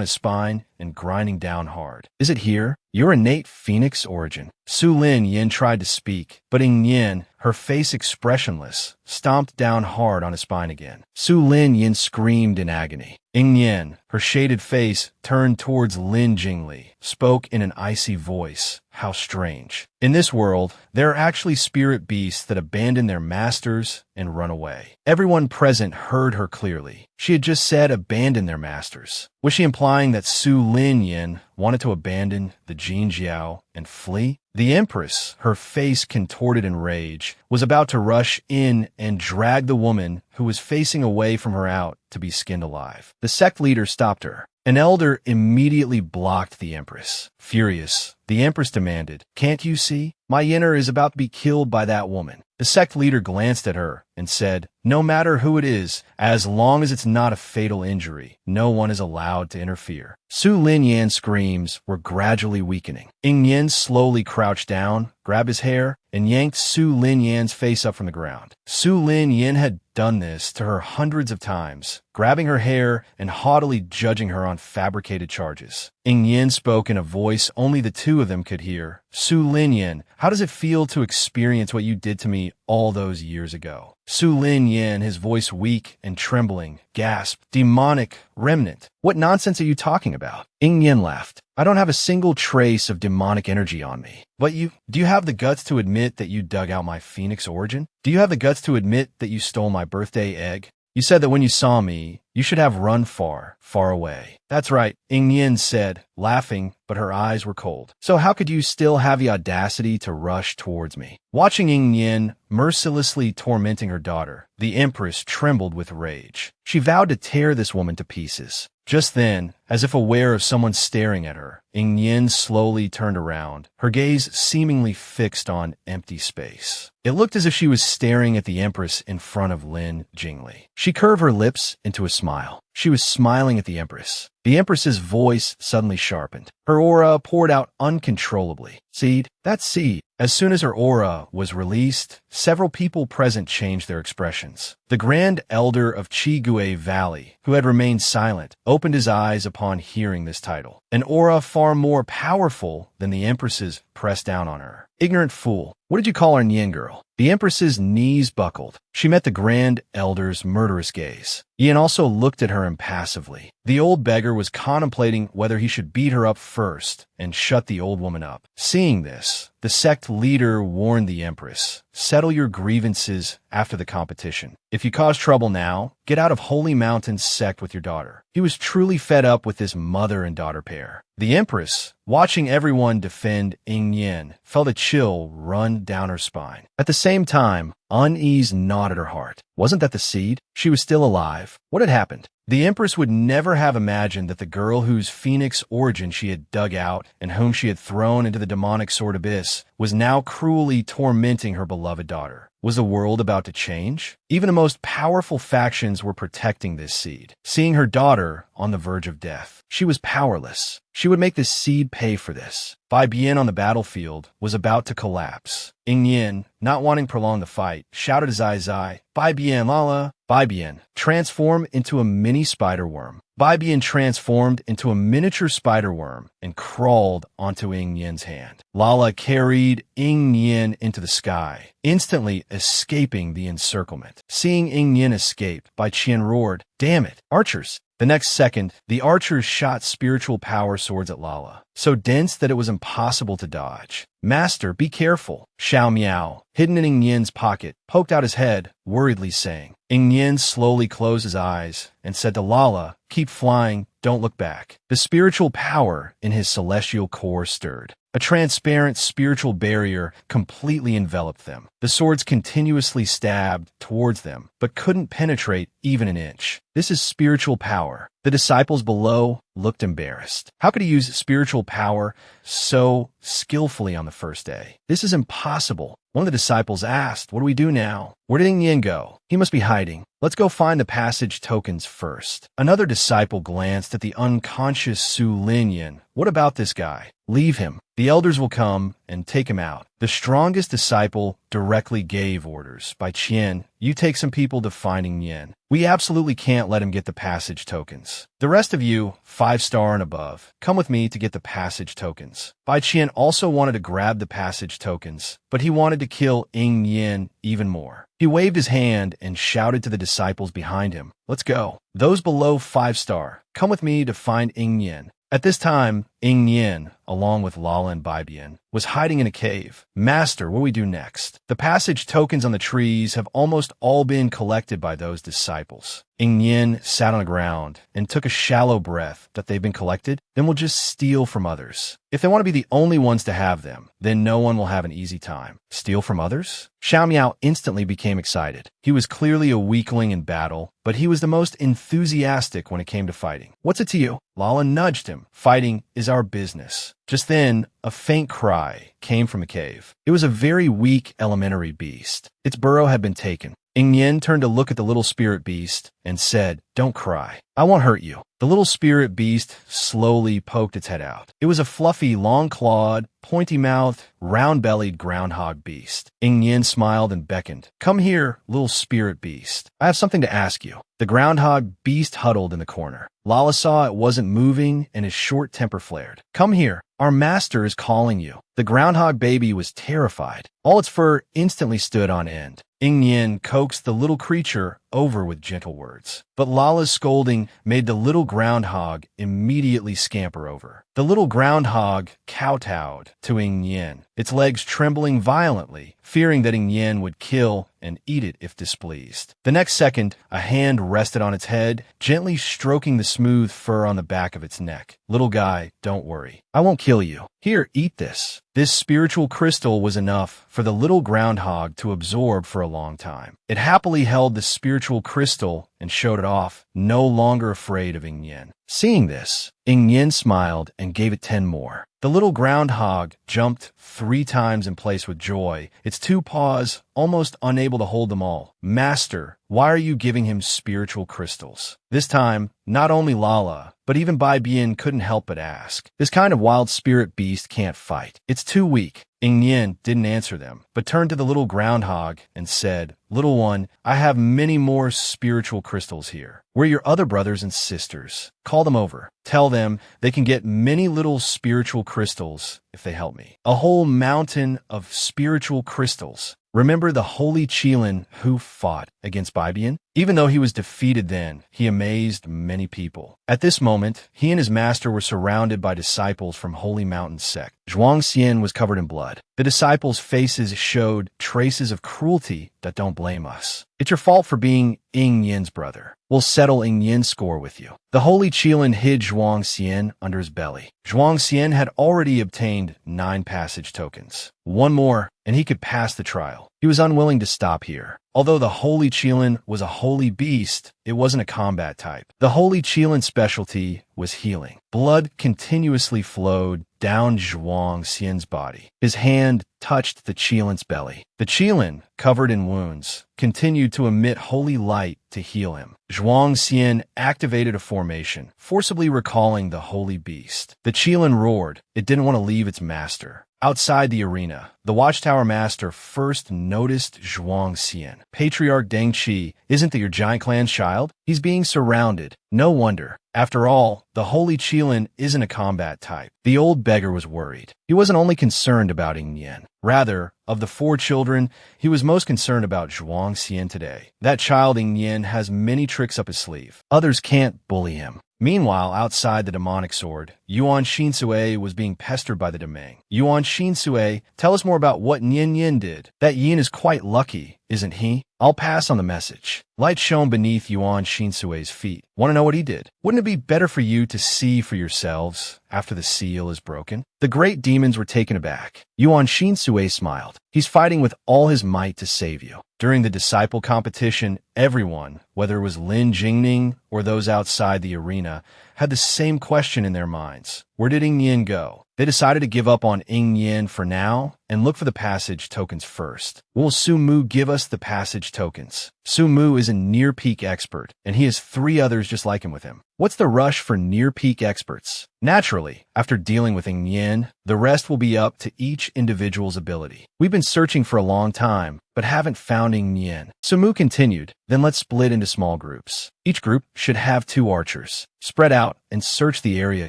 his spine and grinding down hard. "Is it here? Your innate phoenix origin." Su Linyan tried to speak, but Yin, her face expressionless, stomped down hard on his spine again. Su Linyan screamed in agony. Yin, her shaded face turned towards Lin Jingli, spoke in an icy voice. "How strange. In this world, there are actually spirit beasts that abandon their masters and run away." Everyone present heard her clearly. She had just said abandon their masters. Was she implying that Su Linyan wanted to abandon the Jin Jiao and flee? The Empress, her face contorted in rage, was about to rush in and drag the woman who was facing away from her out to be skinned alive. The sect leader stopped her. An elder immediately blocked the Empress. Furious, the Empress demanded, "Can't you see? My Yinner is about to be killed by that woman." The sect leader glanced at her and said, "No matter who it is, as long as it's not a fatal injury, no one is allowed to interfere." Su Linyan's screams were gradually weakening. Yin slowly crouched down, grabbed his hair, and yanked Su Linyan's face up from the ground. Su Linyan had done this to her hundreds of times, grabbing her hair and haughtily judging her on fabricated charges. Yin spoke in a voice only the two of them could hear. "Su Linyan, how does it feel to experience what you did to me all those years ago?" Su Linyan, his voice weak and trembling, gasped, "Demonic remnant. What nonsense are you talking about?" Yin laughed. "I don't have a single trace of demonic energy on me. But do you have the guts to admit that you dug out my phoenix origin? Do you have the guts to admit that you stole my birthday egg? You said that when you saw me, you should have run far, far away." "That's right," Yin said, laughing, but her eyes were cold. "So how could you still have the audacity to rush towards me?" Watching Yin mercilessly tormenting her daughter, the Empress trembled with rage. She vowed to tear this woman to pieces. Just then, as if aware of someone staring at her, Yin slowly turned around, her gaze seemingly fixed on empty space. It looked as if she was staring at the Empress in front of Lin Jingli. She curved her lips into a smile. She was smiling at the Empress. The Empress's voice suddenly sharpened. Her aura poured out uncontrollably. "Seed? That's seed." As soon as her aura was released, several people present changed their expressions. The Grand Elder of Chigue Valley, who had remained silent, opened his eyes upon hearing this title. An aura far more powerful than the Empress's pressed down on her. "Ignorant fool, what did you call our Nyan girl?" The Empress's knees buckled. She met the Grand Elder's murderous gaze. Ian also looked at her impassively. The old beggar was contemplating whether he should beat her up first and shut the old woman up. Seeing this, the sect leader warned the Empress, "Settle your grievances after the competition. If you cause trouble now, get out of Holy Mountain's sect with your daughter." He was truly fed up with this mother and daughter pair. The Empress, watching everyone defend Yin, felt a chill run down her spine. At the same time, unease gnawed at her heart. Wasn't that the seed? She was still alive. What had happened? The Empress would never have imagined that the girl whose phoenix origin she had dug out and whom she had thrown into the demonic sword abyss was now cruelly tormenting her beloved daughter. Was the world about to change? Even the most powerful factions were protecting this seed. Seeing her daughter on the verge of death, she was powerless. She would make this seed pay for this. Bai Bian on the battlefield was about to collapse. Yin, not wanting to prolong the fight, shouted to Zai Zai, "Bai Bian, Lala!" Bai Bian, transform into a mini spider worm. Bai Bian transformed into a miniature spider worm and crawled onto Yin's hand. Lala carried Yin into the sky, instantly escaping the encirclement. Seeing Yin escape, Bai Qian roared, "Damn it, archers!" The next second, the archers shot spiritual power swords at Lala, so dense that it was impossible to dodge. "Master, be careful." Xiao Miao, hidden in Yin's pocket, poked out his head, worriedly saying. Yin slowly closed his eyes and said to Lala, "Keep flying, don't look back." The spiritual power in his celestial core stirred. A transparent spiritual barrier completely enveloped them. The swords continuously stabbed towards them, but couldn't penetrate even an inch. This is spiritual power. The disciples below looked embarrassed. How could he use spiritual power so skillfully on the first day? This is impossible. One of the disciples asked, "What do we do now? Where did Yin go? He must be hiding. Let's go find the passage tokens first." Another disciple glanced at the unconscious Su Linyin. "What about this guy? Leave him. The elders will come and take him out." The strongest disciple directly gave orders. "By Qian, you take some people to finding Yin. We absolutely can't let him get the passage tokens. The rest of you, 5-star and above, come with me to get the passage tokens." Bai Qian also wanted to grab the passage tokens, but he wanted to kill Ying Yin even more. He waved his hand and shouted to the disciples behind him, "Let's go. Those below 5-star, come with me to find Ying Yin." At this time, Ying Yin, along with Lala and Bai Bian, was hiding in a cave. "Master, what do we do next? The passage tokens on the trees have almost all been collected by those disciples." Ying Yin sat on the ground and took a shallow breath. "That they've been collected? Then we'll just steal from others. If they want to be the only ones to have them, then no one will have an easy time." Steal from others? Xiao Miao instantly became excited. He was clearly a weakling in battle, but he was the most enthusiastic when it came to fighting. "What's it to you?" Lala nudged him. "Fighting is our business." Just then, a faint cry came from the cave. It was a very weak elementary beast. Its burrow had been taken. Ying Yin turned to look at the little spirit beast and said, "Don't cry. I won't hurt you." The little spirit beast slowly poked its head out. It was a fluffy, long-clawed, pointy-mouthed, round-bellied groundhog beast. Ying Yin smiled and beckoned. "Come here, little spirit beast. I have something to ask you." The groundhog beast huddled in the corner. Lala saw it wasn't moving, and his short temper flared. "Come here. Our master is calling you." The groundhog baby was terrified. All its fur instantly stood on end. Ying Yin coaxed the little creature over with gentle words. But Lala's scolding made the little groundhog immediately scamper over. The little groundhog kowtowed to Ying Yin, its legs trembling violently, fearing that Ying Yin would kill and eat it if displeased. The next second, a hand rested on its head, gently stroking the smooth fur on the back of its neck. "Little guy, don't worry. I won't kill you. Here, eat this." This spiritual crystal was enough for the little groundhog to absorb for a long time. It happily held the spiritual crystal and showed it off, no longer afraid of Ying Yin. Seeing this, Ying Yin smiled and gave it 10 more. The little groundhog jumped 3 times in place with joy, its 2 paws almost unable to hold them all. "Master, why are you giving him spiritual crystals?" This time, not only Lala, but even Bai Bian couldn't help but ask. "This kind of wild spirit beast can't fight. It's too weak." Ying Yin didn't answer them, but turned to the little groundhog and said, "Little one, I have many more spiritual crystals here. We're your other brothers and sisters. Call them over. Tell them they can get many little spiritual crystals if they help me. A whole mountain of spiritual crystals." Remember the holy Qilin who fought against Bai Bian? Even though he was defeated then, he amazed many people. At this moment, he and his master were surrounded by disciples from Holy Mountain sect. Zhuang Xian was covered in blood. The disciples' faces showed traces of cruelty that don't blame us. "It's your fault for being Ying Yin's brother. We'll settle Ying Yin's score with you." The holy Qilin hid Zhuang Xian under his belly. Zhuang Xian had already obtained 9 passage tokens. One more, and he could pass the trial. He was unwilling to stop here. Although the holy Qilin was a holy beast, it wasn't a combat type. The holy Qilin's specialty was healing. Blood continuously flowed down Zhuang Xian's body. His hand touched the Qilin's belly. The Qilin, covered in wounds, continued to emit holy light to heal him. Zhuang Xian activated a formation, forcibly recalling the holy beast. The Qilin roared. It didn't want to leave its master. Outside the arena, the Watchtower Master first noticed Zhuang Xian. "Patriarch Deng Qi, isn't that your giant clan's child? He's being surrounded. No wonder. After all, the Holy Qilin isn't a combat type." The old beggar was worried. He wasn't only concerned about Ying Yin. Rather, of the 4 children, he was most concerned about Zhuang Xian today. That child Ying Yin has many tricks up his sleeve. Others can't bully him. Meanwhile, outside the demonic sword, Yuan Shinsue was being pestered by the Demang. "Yuan Shinsue, tell us more about what Yin Yin did. That Yin is quite lucky. isn't he? I'll pass on the message. Light shone beneath Yuan Shinsue's feet. Want to know what he did? Wouldn't it be better for you to see for yourselves after the seal is broken? The great demons were taken aback. Yuan Shinsue smiled. He's fighting with all his might to save you. During the disciple competition, everyone, whether it was Lin Jingning or those outside the arena, had the same question in their minds. Where did Ing Yin go? They decided to give up on Ing Yin for now and look for the passage tokens first. Will Su Mu give us the passage tokens? Su Mu is a near-peak expert, and he has 3 others just like him with him. What's the rush for near-peak experts? Naturally, after dealing with Ing Yin, the rest will be up to each individual's ability. We've been searching for a long time, but haven't found Ing Yin. Su Mu continued, then let's split into small groups. Each group should have 2 archers. Spread out and search the area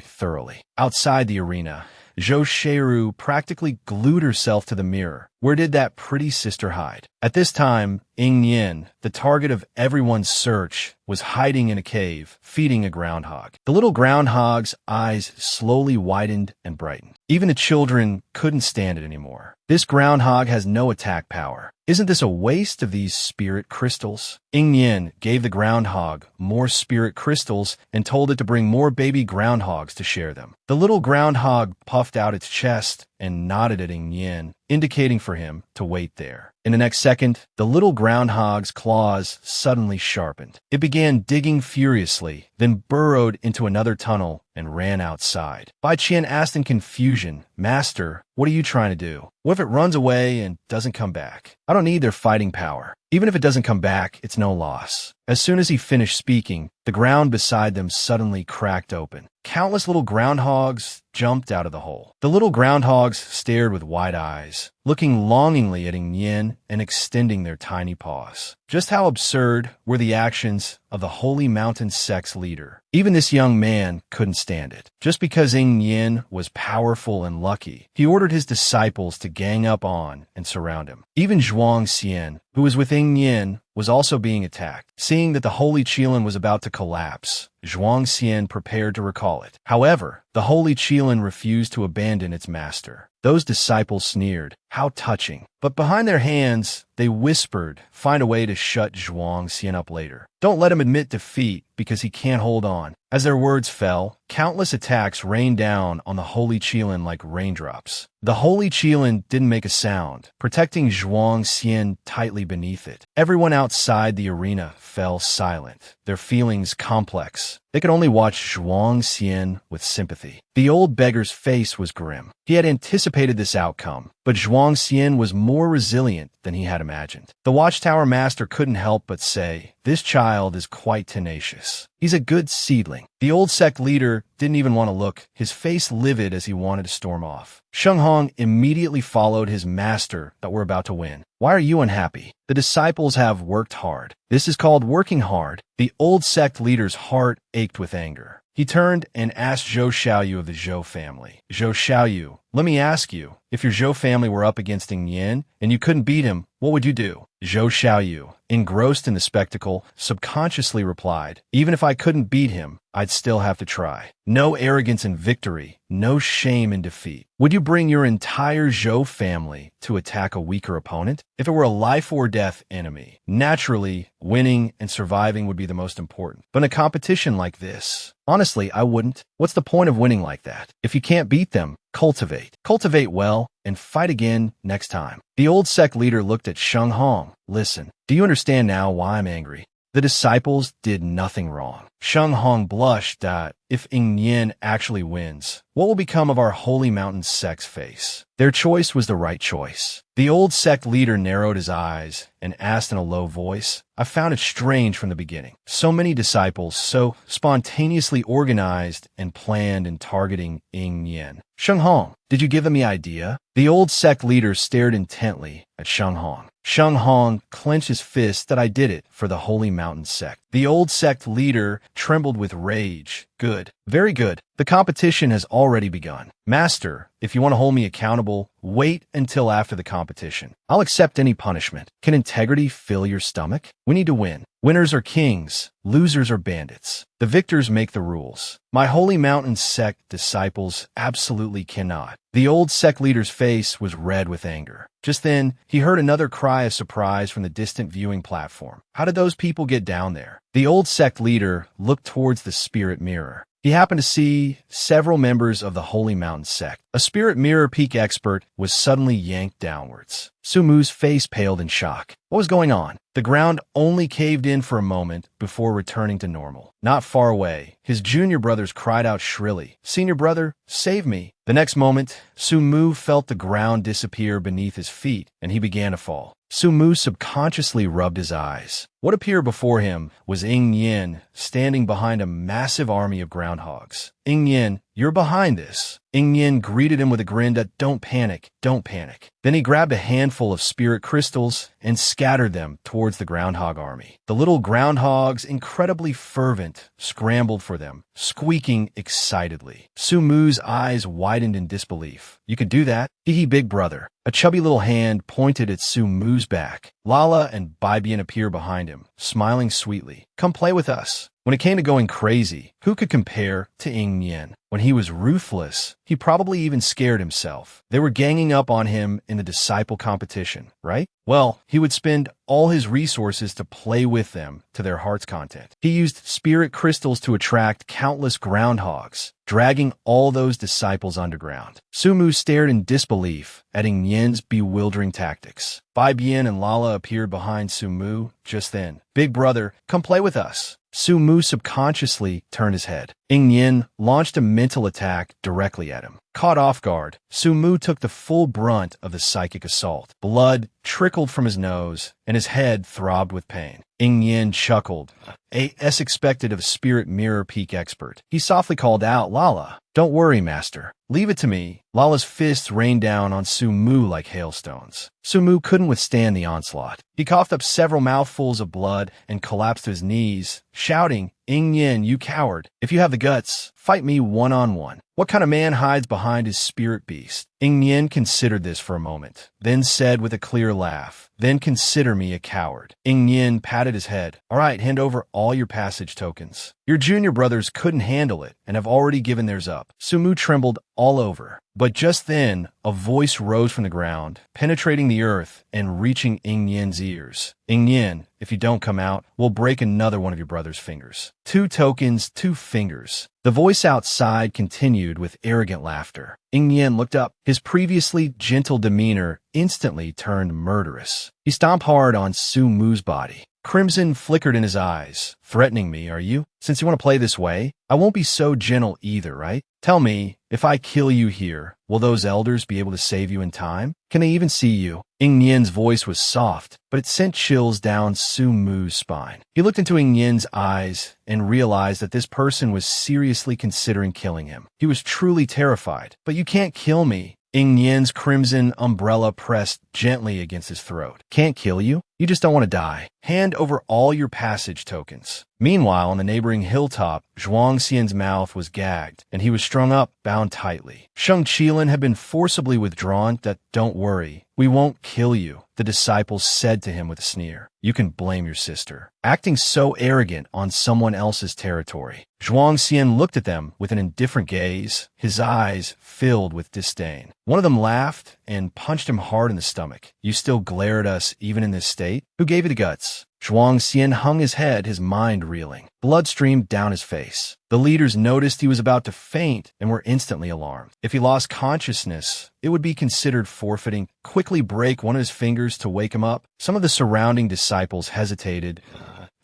thoroughly. Outside the arena, Zhou Sheiru practically glued herself to the mirror. Where did that pretty sister hide? At this time, Ing Yin, the target of everyone's search, was hiding in a cave, feeding a groundhog. The little groundhog's eyes slowly widened and brightened. Even the children couldn't stand it anymore. This groundhog has no attack power. Isn't this a waste of these spirit crystals? Ing Yin gave the groundhog more spirit crystals and told it to bring more baby groundhogs to share them. The little groundhog puffed out its chest and nodded at Ing Yin, indicating for him to wait there. In the next second, the little groundhog's claws suddenly sharpened. It began digging furiously, then burrowed into another tunnel and ran outside. Bai Qian asked in confusion, "Master, what are you trying to do? What if it runs away and doesn't come back? I don't need their fighting power. Even if it doesn't come back, it's no loss." As soon as he finished speaking, the ground beside them suddenly cracked open. Countless little groundhogs jumped out of the hole. The little groundhogs stared with wide eyes, looking longingly at Ing Yin and extending their tiny paws. Just how absurd were the actions of the Holy Mountain sect's leader? Even this young man couldn't stand it. Just because Ing Yin was powerful and lucky, he ordered his disciples to gang up on and surround him. Even Zhuang Xian, who was with Ing Yin, was also being attacked. Seeing that the Holy Qilin was about to collapse, Zhuang Xian prepared to recall it. However, the Holy Qilin refused to abandon its master. Those disciples sneered, "How touching." But behind their hands, they whispered, "Find a way to shut Zhuang Xian up later. Don't let him admit defeat because he can't hold on." As their words fell, countless attacks rained down on the Holy Qilin like raindrops. The Holy Qilin didn't make a sound, protecting Zhuang Xian tightly beneath it. Everyone outside the arena fell silent, their feelings complex. They could only watch Zhuang Xian with sympathy. The old beggar's face was grim. He had anticipated this outcome, but Zhuang Xian was more resilient than he had imagined. The Watchtower Master couldn't help but say, "This child is quite tenacious. He's a good seedling." The old sect leader didn't even want to look, his face livid as he wanted to storm off. Sheng Hong immediately followed his master that we're about to win. "Why are you unhappy? The disciples have worked hard. This is called working hard." The old sect leader's heart ached with anger. He turned and asked Zhou Xiaoyu of the Zhou family, "Zhou Xiaoyu, let me ask you, if your Zhou family were up against Ing Yin and you couldn't beat him, what would you do?" Zhou Xiaoyu, engrossed in the spectacle, subconsciously replied, "Even if I couldn't beat him, I'd still have to try. No arrogance in victory, no shame in defeat." Would you bring your entire Zhou family to attack a weaker opponent? If it were a life or death enemy, naturally, winning and surviving would be the most important. But in a competition like this, honestly, I wouldn't. What's the point of winning like that? If you can't beat them, cultivate. Cultivate well, and fight again next time. The old sect leader looked at Sheng Hong. "Listen, do you understand now why I'm angry? The disciples did nothing wrong." Sheng Hong blushed that if Ing Yin actually wins, what will become of our Holy Mountain sect's face? Their choice was the right choice. The old sect leader narrowed his eyes and asked in a low voice, "I found it strange from the beginning. So many disciples, so spontaneously organized and planned in targeting Ing Yin. Sheng Hong, did you give them the idea?" The old sect leader stared intently at Sheng Hong. Sheng Hong clenched his fist that I did it for the Holy Mountain sect. The old sect leader trembled with rage Good. Very good. The competition has already begun. Master, if you want to hold me accountable, wait until after the competition. I'll accept any punishment. Can integrity fill your stomach? We need to win. Winners are kings, losers are bandits. The victors make the rules. My holy mountain sect disciples absolutely cannot. The old sect leader's face was red with anger. Just then, he heard another cry of surprise from the distant viewing platform. How did those people get down there? The old sect leader looked towards the spirit mirror. He happened to see several members of the Holy Mountain sect. A spirit mirror peak expert was suddenly yanked downwards. Sumu's face paled in shock. What was going on? The ground only caved in for a moment before returning to normal. Not far away, his junior brothers cried out shrilly, "Senior brother, save me!" The next moment, Sumu felt the ground disappear beneath his feet, and he began to fall. Sumu subconsciously rubbed his eyes. What appeared before him was Ing Yin, standing behind a massive army of groundhogs. Ing Yin, you're behind this. Ing Yin greeted him with a grin that, don't panic, don't panic. Then he grabbed a handful of spirit crystals and scattered them towards the groundhog army. The little groundhogs, incredibly fervent, scrambled for them, squeaking excitedly. Sumu's eyes widened in disbelief. You could do that? Hee big brother. A chubby little hand pointed at Sumu's back. Lala and Bibian appear behind him, smiling sweetly. Come play with us. When it came to going crazy, who could compare to Ing Yin? When he was ruthless, he probably even scared himself. They were ganging up on him in the disciple competition, right? Well, he would spend all his resources to play with them to their heart's content. He used spirit crystals to attract countless groundhogs, dragging all those disciples underground. Sumu stared in disbelief at Ing Yin's bewildering tactics. Bibian and Lala appeared behind Sumu just then. Big brother, come play with us. Sumu subconsciously turned his head. Ing Yin launched a mental attack directly at him. Caught off guard, Sumu took the full brunt of the psychic assault. Blood trickled from his nose, and his head throbbed with pain. Ing Yin chuckled, as expected of a spirit mirror peak expert. He softly called out, Lala, don't worry, master. Leave it to me. Lala's fists rained down on Sumu like hailstones. Sumu couldn't withstand the onslaught. He coughed up several mouthfuls of blood and collapsed to his knees, shouting, Ing Yin, you coward. If you have the guts, fight me one-on-one. What kind of man hides behind his spirit beast? Ing Yin considered this for a moment, then said with a clear laugh, then consider me a coward. Ing Yin patted his head. All right, hand over all your passage tokens. Your junior brothers couldn't handle it and have already given theirs up. Sumu trembled all over. But just then, a voice rose from the ground, penetrating the earth and reaching Ing Yin's ears. Ing Yin, if you don't come out, we'll break another one of your brother's fingers. 2 tokens, 2 fingers. The voice outside continued with arrogant laughter. Ing Yin looked up. His previously gentle demeanor instantly turned murderous. He stomped hard on Sumu's body. Crimson flickered in his eyes. Threatening me, are you? Since you want to play this way, I won't be so gentle either, right? Tell me, if I kill you here, will those elders be able to save you in time? Can they even see you? Ing Yin's voice was soft, but it sent chills down Sumu's spine. He looked into Ing Yin's eyes and realized that this person was seriously considering killing him. He was truly terrified. But you can't kill me. Ing Yin's crimson umbrella pressed gently against his throat. Can't kill you? You just don't want to die. Hand over all your passage tokens. Meanwhile, on the neighboring hilltop, Zhuang Xian's mouth was gagged, and he was strung up, bound tightly. Sheng Qilin had been forcibly withdrawn. Don't worry, we won't kill you, the disciples said to him with a sneer. You can blame your sister. Acting so arrogant on someone else's territory. Zhuang Xian looked at them with an indifferent gaze, his eyes filled with disdain. One of them laughed and punched him hard in the stomach. You still glare at us even in this state? Who gave you the guts? Zhuang Xian hung his head, his mind reeling. Blood streamed down his face. The leaders noticed he was about to faint and were instantly alarmed. If he lost consciousness, it would be considered forfeiting. Quickly break one of his fingers to wake him up. Some of the surrounding disciples hesitated.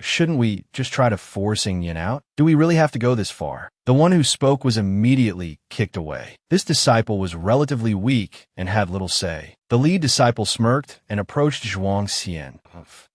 Shouldn't we just try to force Ing Yin out? Do we really have to go this far? The one who spoke was immediately kicked away. This disciple was relatively weak and had little say. The lead disciple smirked and approached Zhuang Xian.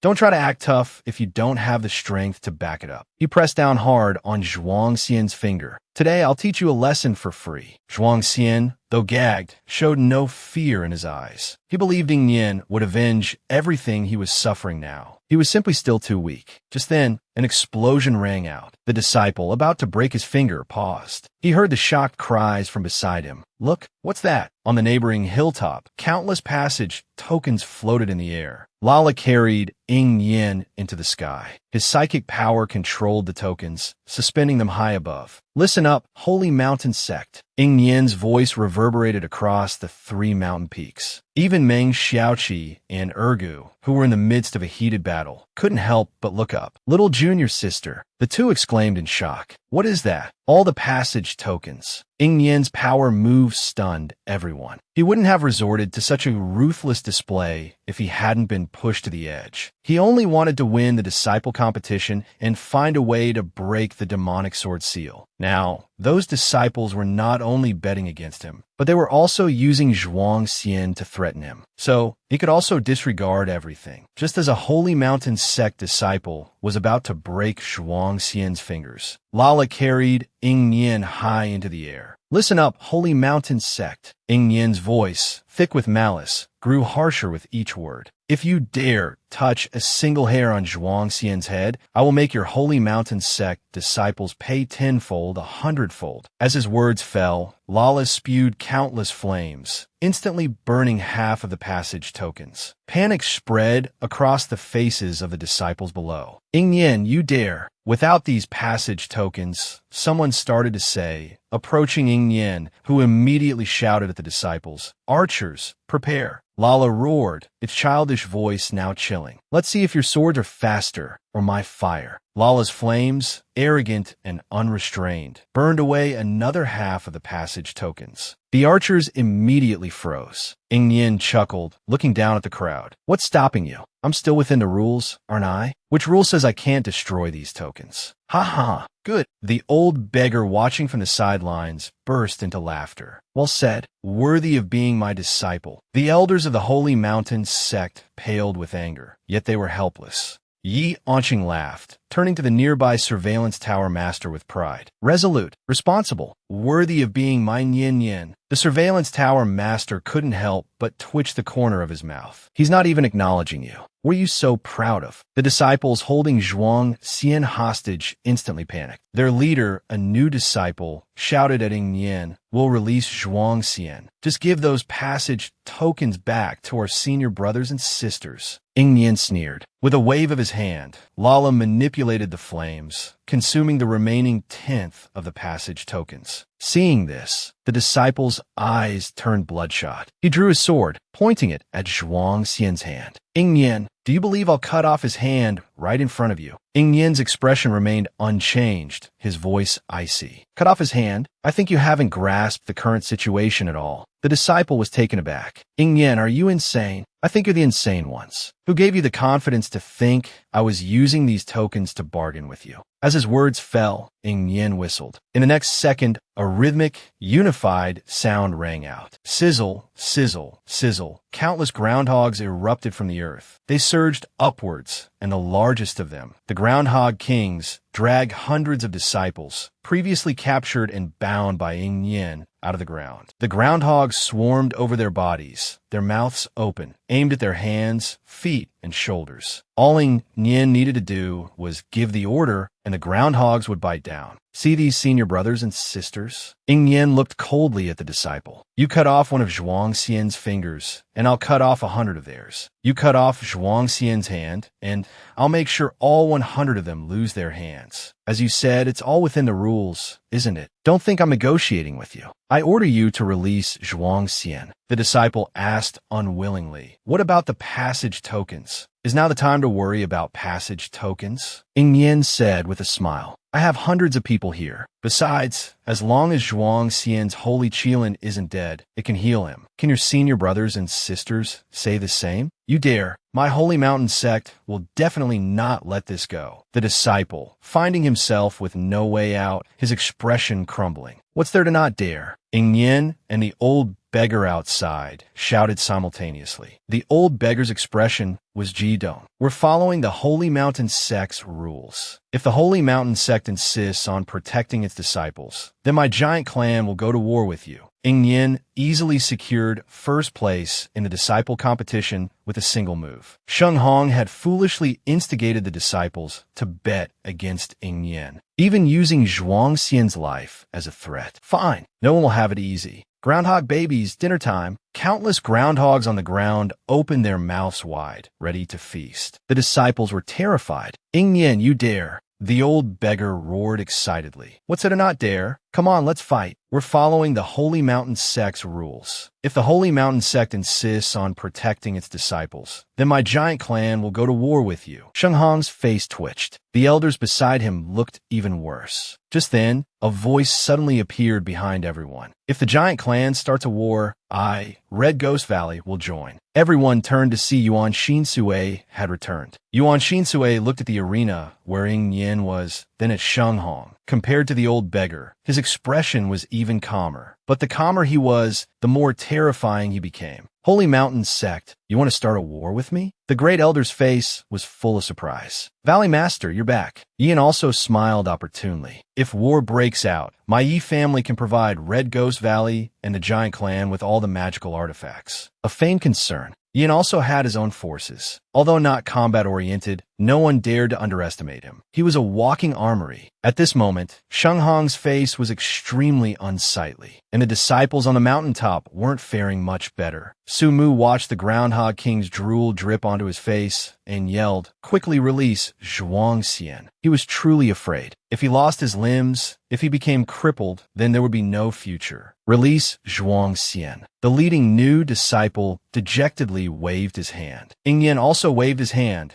Don't try to act tough if you don't have the strength to back it up. He pressed down hard on Zhuang Xian's finger. Today, I'll teach you a lesson for free. Zhuang Xian, though gagged, showed no fear in his eyes. He believed Ing Yin would avenge everything he was suffering now. He was simply still too weak. Just then, An explosion rang out. The disciple, about to break his finger, paused. He heard the shocked cries from beside him. "Look, what's that?" On the neighboring hilltop, countless passage tokens floated in the air. Lala carried Ing Yin into the sky. His psychic power controlled the tokens, suspending them high above. "Listen up, holy mountain sect." Ing Yin's voice reverberated across the 3 mountain peaks. Even Meng Xiaoqi and Ergu, who were in the midst of a heated battle, couldn't help but look up. "Little junior sister," the two exclaimed in shock. "What is that?" "All the passage tokens." Ing Yin's power move stunned everyone. He wouldn't have resorted to such a ruthless display if he hadn't been pushed to the edge. He only wanted to win the disciple competition and find a way to break the demonic sword seal. Now, those disciples were not only betting against him, but they were also using Zhuang Xian to threaten him. So, he could also disregard everything. Just as a Holy Mountain sect disciple was about to break Zhuang Xian's fingers, Lala carried Ing Yin high into the air. "Listen up, Holy Mountain sect." Ing Yin's voice, thick with malice, grew harsher with each word. "If you dare touch a single hair on Zhuang Xian's head, I will make your Holy Mountain sect disciples pay 10-fold, 100-fold. As his words fell, Lala spewed countless flames, instantly burning half of the passage tokens. Panic spread across the faces of the disciples below. "Ing Yin, you dare!" "Without these passage tokens," someone started to say, approaching Ing Yin, who immediately shouted at the disciples, "Archers, prepare." Lala roared, its childish voice now chilling. "Let's see if your swords are faster or my fire." Lala's flames, arrogant and unrestrained, burned away another half of the passage tokens. The archers immediately froze. Ing Yin chuckled, looking down at the crowd. "What's stopping you? I'm still within the rules, aren't I? Which rule says I can't destroy these tokens?" "Ha ha, good." The old beggar watching from the sidelines burst into laughter. "Well said, worthy of being my disciple." The elders of the Holy Mountain sect paled with anger, yet they were helpless. Yi Anqing laughed, turning to the nearby surveillance tower master with pride. "Resolute, responsible, worthy of being my Yin Yin." The surveillance tower master couldn't help but twitch the corner of his mouth. "He's not even acknowledging you. What are you so proud of?" The disciples holding Zhuang Xian hostage instantly panicked. Their leader, a new disciple, shouted at Ing Yin, "We'll release Zhuang Xian. Just give those passage tokens back to our senior brothers and sisters." Ing Yin sneered. With a wave of his hand, Lala manipulated the flames, consuming the remaining 10th of the passage tokens. Seeing this, the disciple's eyes turned bloodshot. He drew his sword, pointing it at Zhuang Xian's hand. "Ing Yin, do you believe I'll cut off his hand right in front of you?" Ing Yin's expression remained unchanged, his voice icy. "Cut off his hand? I think you haven't grasped the current situation at all." The disciple was taken aback. "Ing Yin, are you insane? I think you're the insane ones. Who gave you the confidence to think I was using these tokens to bargain with you?" As his words fell, Ing Yin whistled. In the next second, a rhythmic, unified sound rang out. Sizzle, sizzle, sizzle. Countless groundhogs erupted from the earth. They surged upwards, and the largest of them, the groundhog kings, dragged hundreds of disciples, previously captured and bound by Ing Yin, out of the ground. The groundhogs swarmed over their bodies, their mouths open, aimed at their hands, feet, and shoulders. All Ing Yin needed to do was give the order, and the groundhogs would bite down. "See these senior brothers and sisters?" Ing Yin looked coldly at the disciple. "You cut off one of Zhuang Xian's fingers, and I'll cut off 100 of theirs. You cut off Zhuang Xian's hand, and I'll make sure all 100 of them lose their hands. As you said, it's all within the rules, isn't it? Don't think I'm negotiating with you. I order you to release Zhuang Xian." The disciple asked unwillingly, "What about the passage tokens? Is now the time to worry about passage tokens?" Ing Yin said with a smile, "I have hundreds of people here. Besides, as long as Zhuang Xian's holy Qilin isn't dead, it can heal him. Can your senior brothers and sisters say the same? You dare. My Holy Mountain sect will definitely not let this go." The disciple, finding himself with no way out, his expression crumbling. "What's there to not dare?" Ing Yin and the old beggar outside shouted simultaneously. The old beggar's expression was Jidong. "We're following the Holy Mountain sect's rules. If the Holy Mountain sect insists on protecting its disciples, then my giant clan will go to war with you." Ying Yin easily secured first place in the disciple competition with a single move. Sheng Hong had foolishly instigated the disciples to bet against Ying Yin, even using Zhuang Xian's life as a threat. Fine, no one will have it easy. Groundhog babies, dinner time. Countless groundhogs on the ground opened their mouths wide, ready to feast. The disciples were terrified. Ying Yin, you dare. The old beggar roared excitedly. What's it to not dare? Come on, let's fight. We're following the Holy Mountain Sect's rules. If the Holy Mountain Sect insists on protecting its disciples, then my giant clan will go to war with you. Sheng Hong's face twitched. The elders beside him looked even worse. Just then, a voice suddenly appeared behind everyone. If the giant clan starts a war, I, Red Ghost Valley, will join. Everyone turned to see Yuan Shinsui had returned. Yuan Shinsui looked at the arena where Ying Yin was, then at Sheng Hong. Compared to the old beggar, his expression was even calmer. But the calmer he was, the more terrifying he became. Holy Mountain Sect, you want to start a war with me? The great elder's face was full of surprise. Valley Master, you're back. Yin also smiled opportunely. If war breaks out, my Yi family can provide Red Ghost Valley and the giant clan with all the magical artifacts. A faint concern. Yin also had his own forces. Although not combat-oriented, no one dared to underestimate him. He was a walking armory. At this moment, Sheng Hong's face was extremely unsightly, and the disciples on the mountaintop weren't faring much better. Su Mu watched the Groundhog King's drool drip onto his face and yelled, "Quickly release Zhuang Xian." He was truly afraid. If he lost his limbs, if he became crippled, then there would be no future. Release Zhuang Xian. The leading new disciple dejectedly waved his hand. Ying Yin also waved his hand.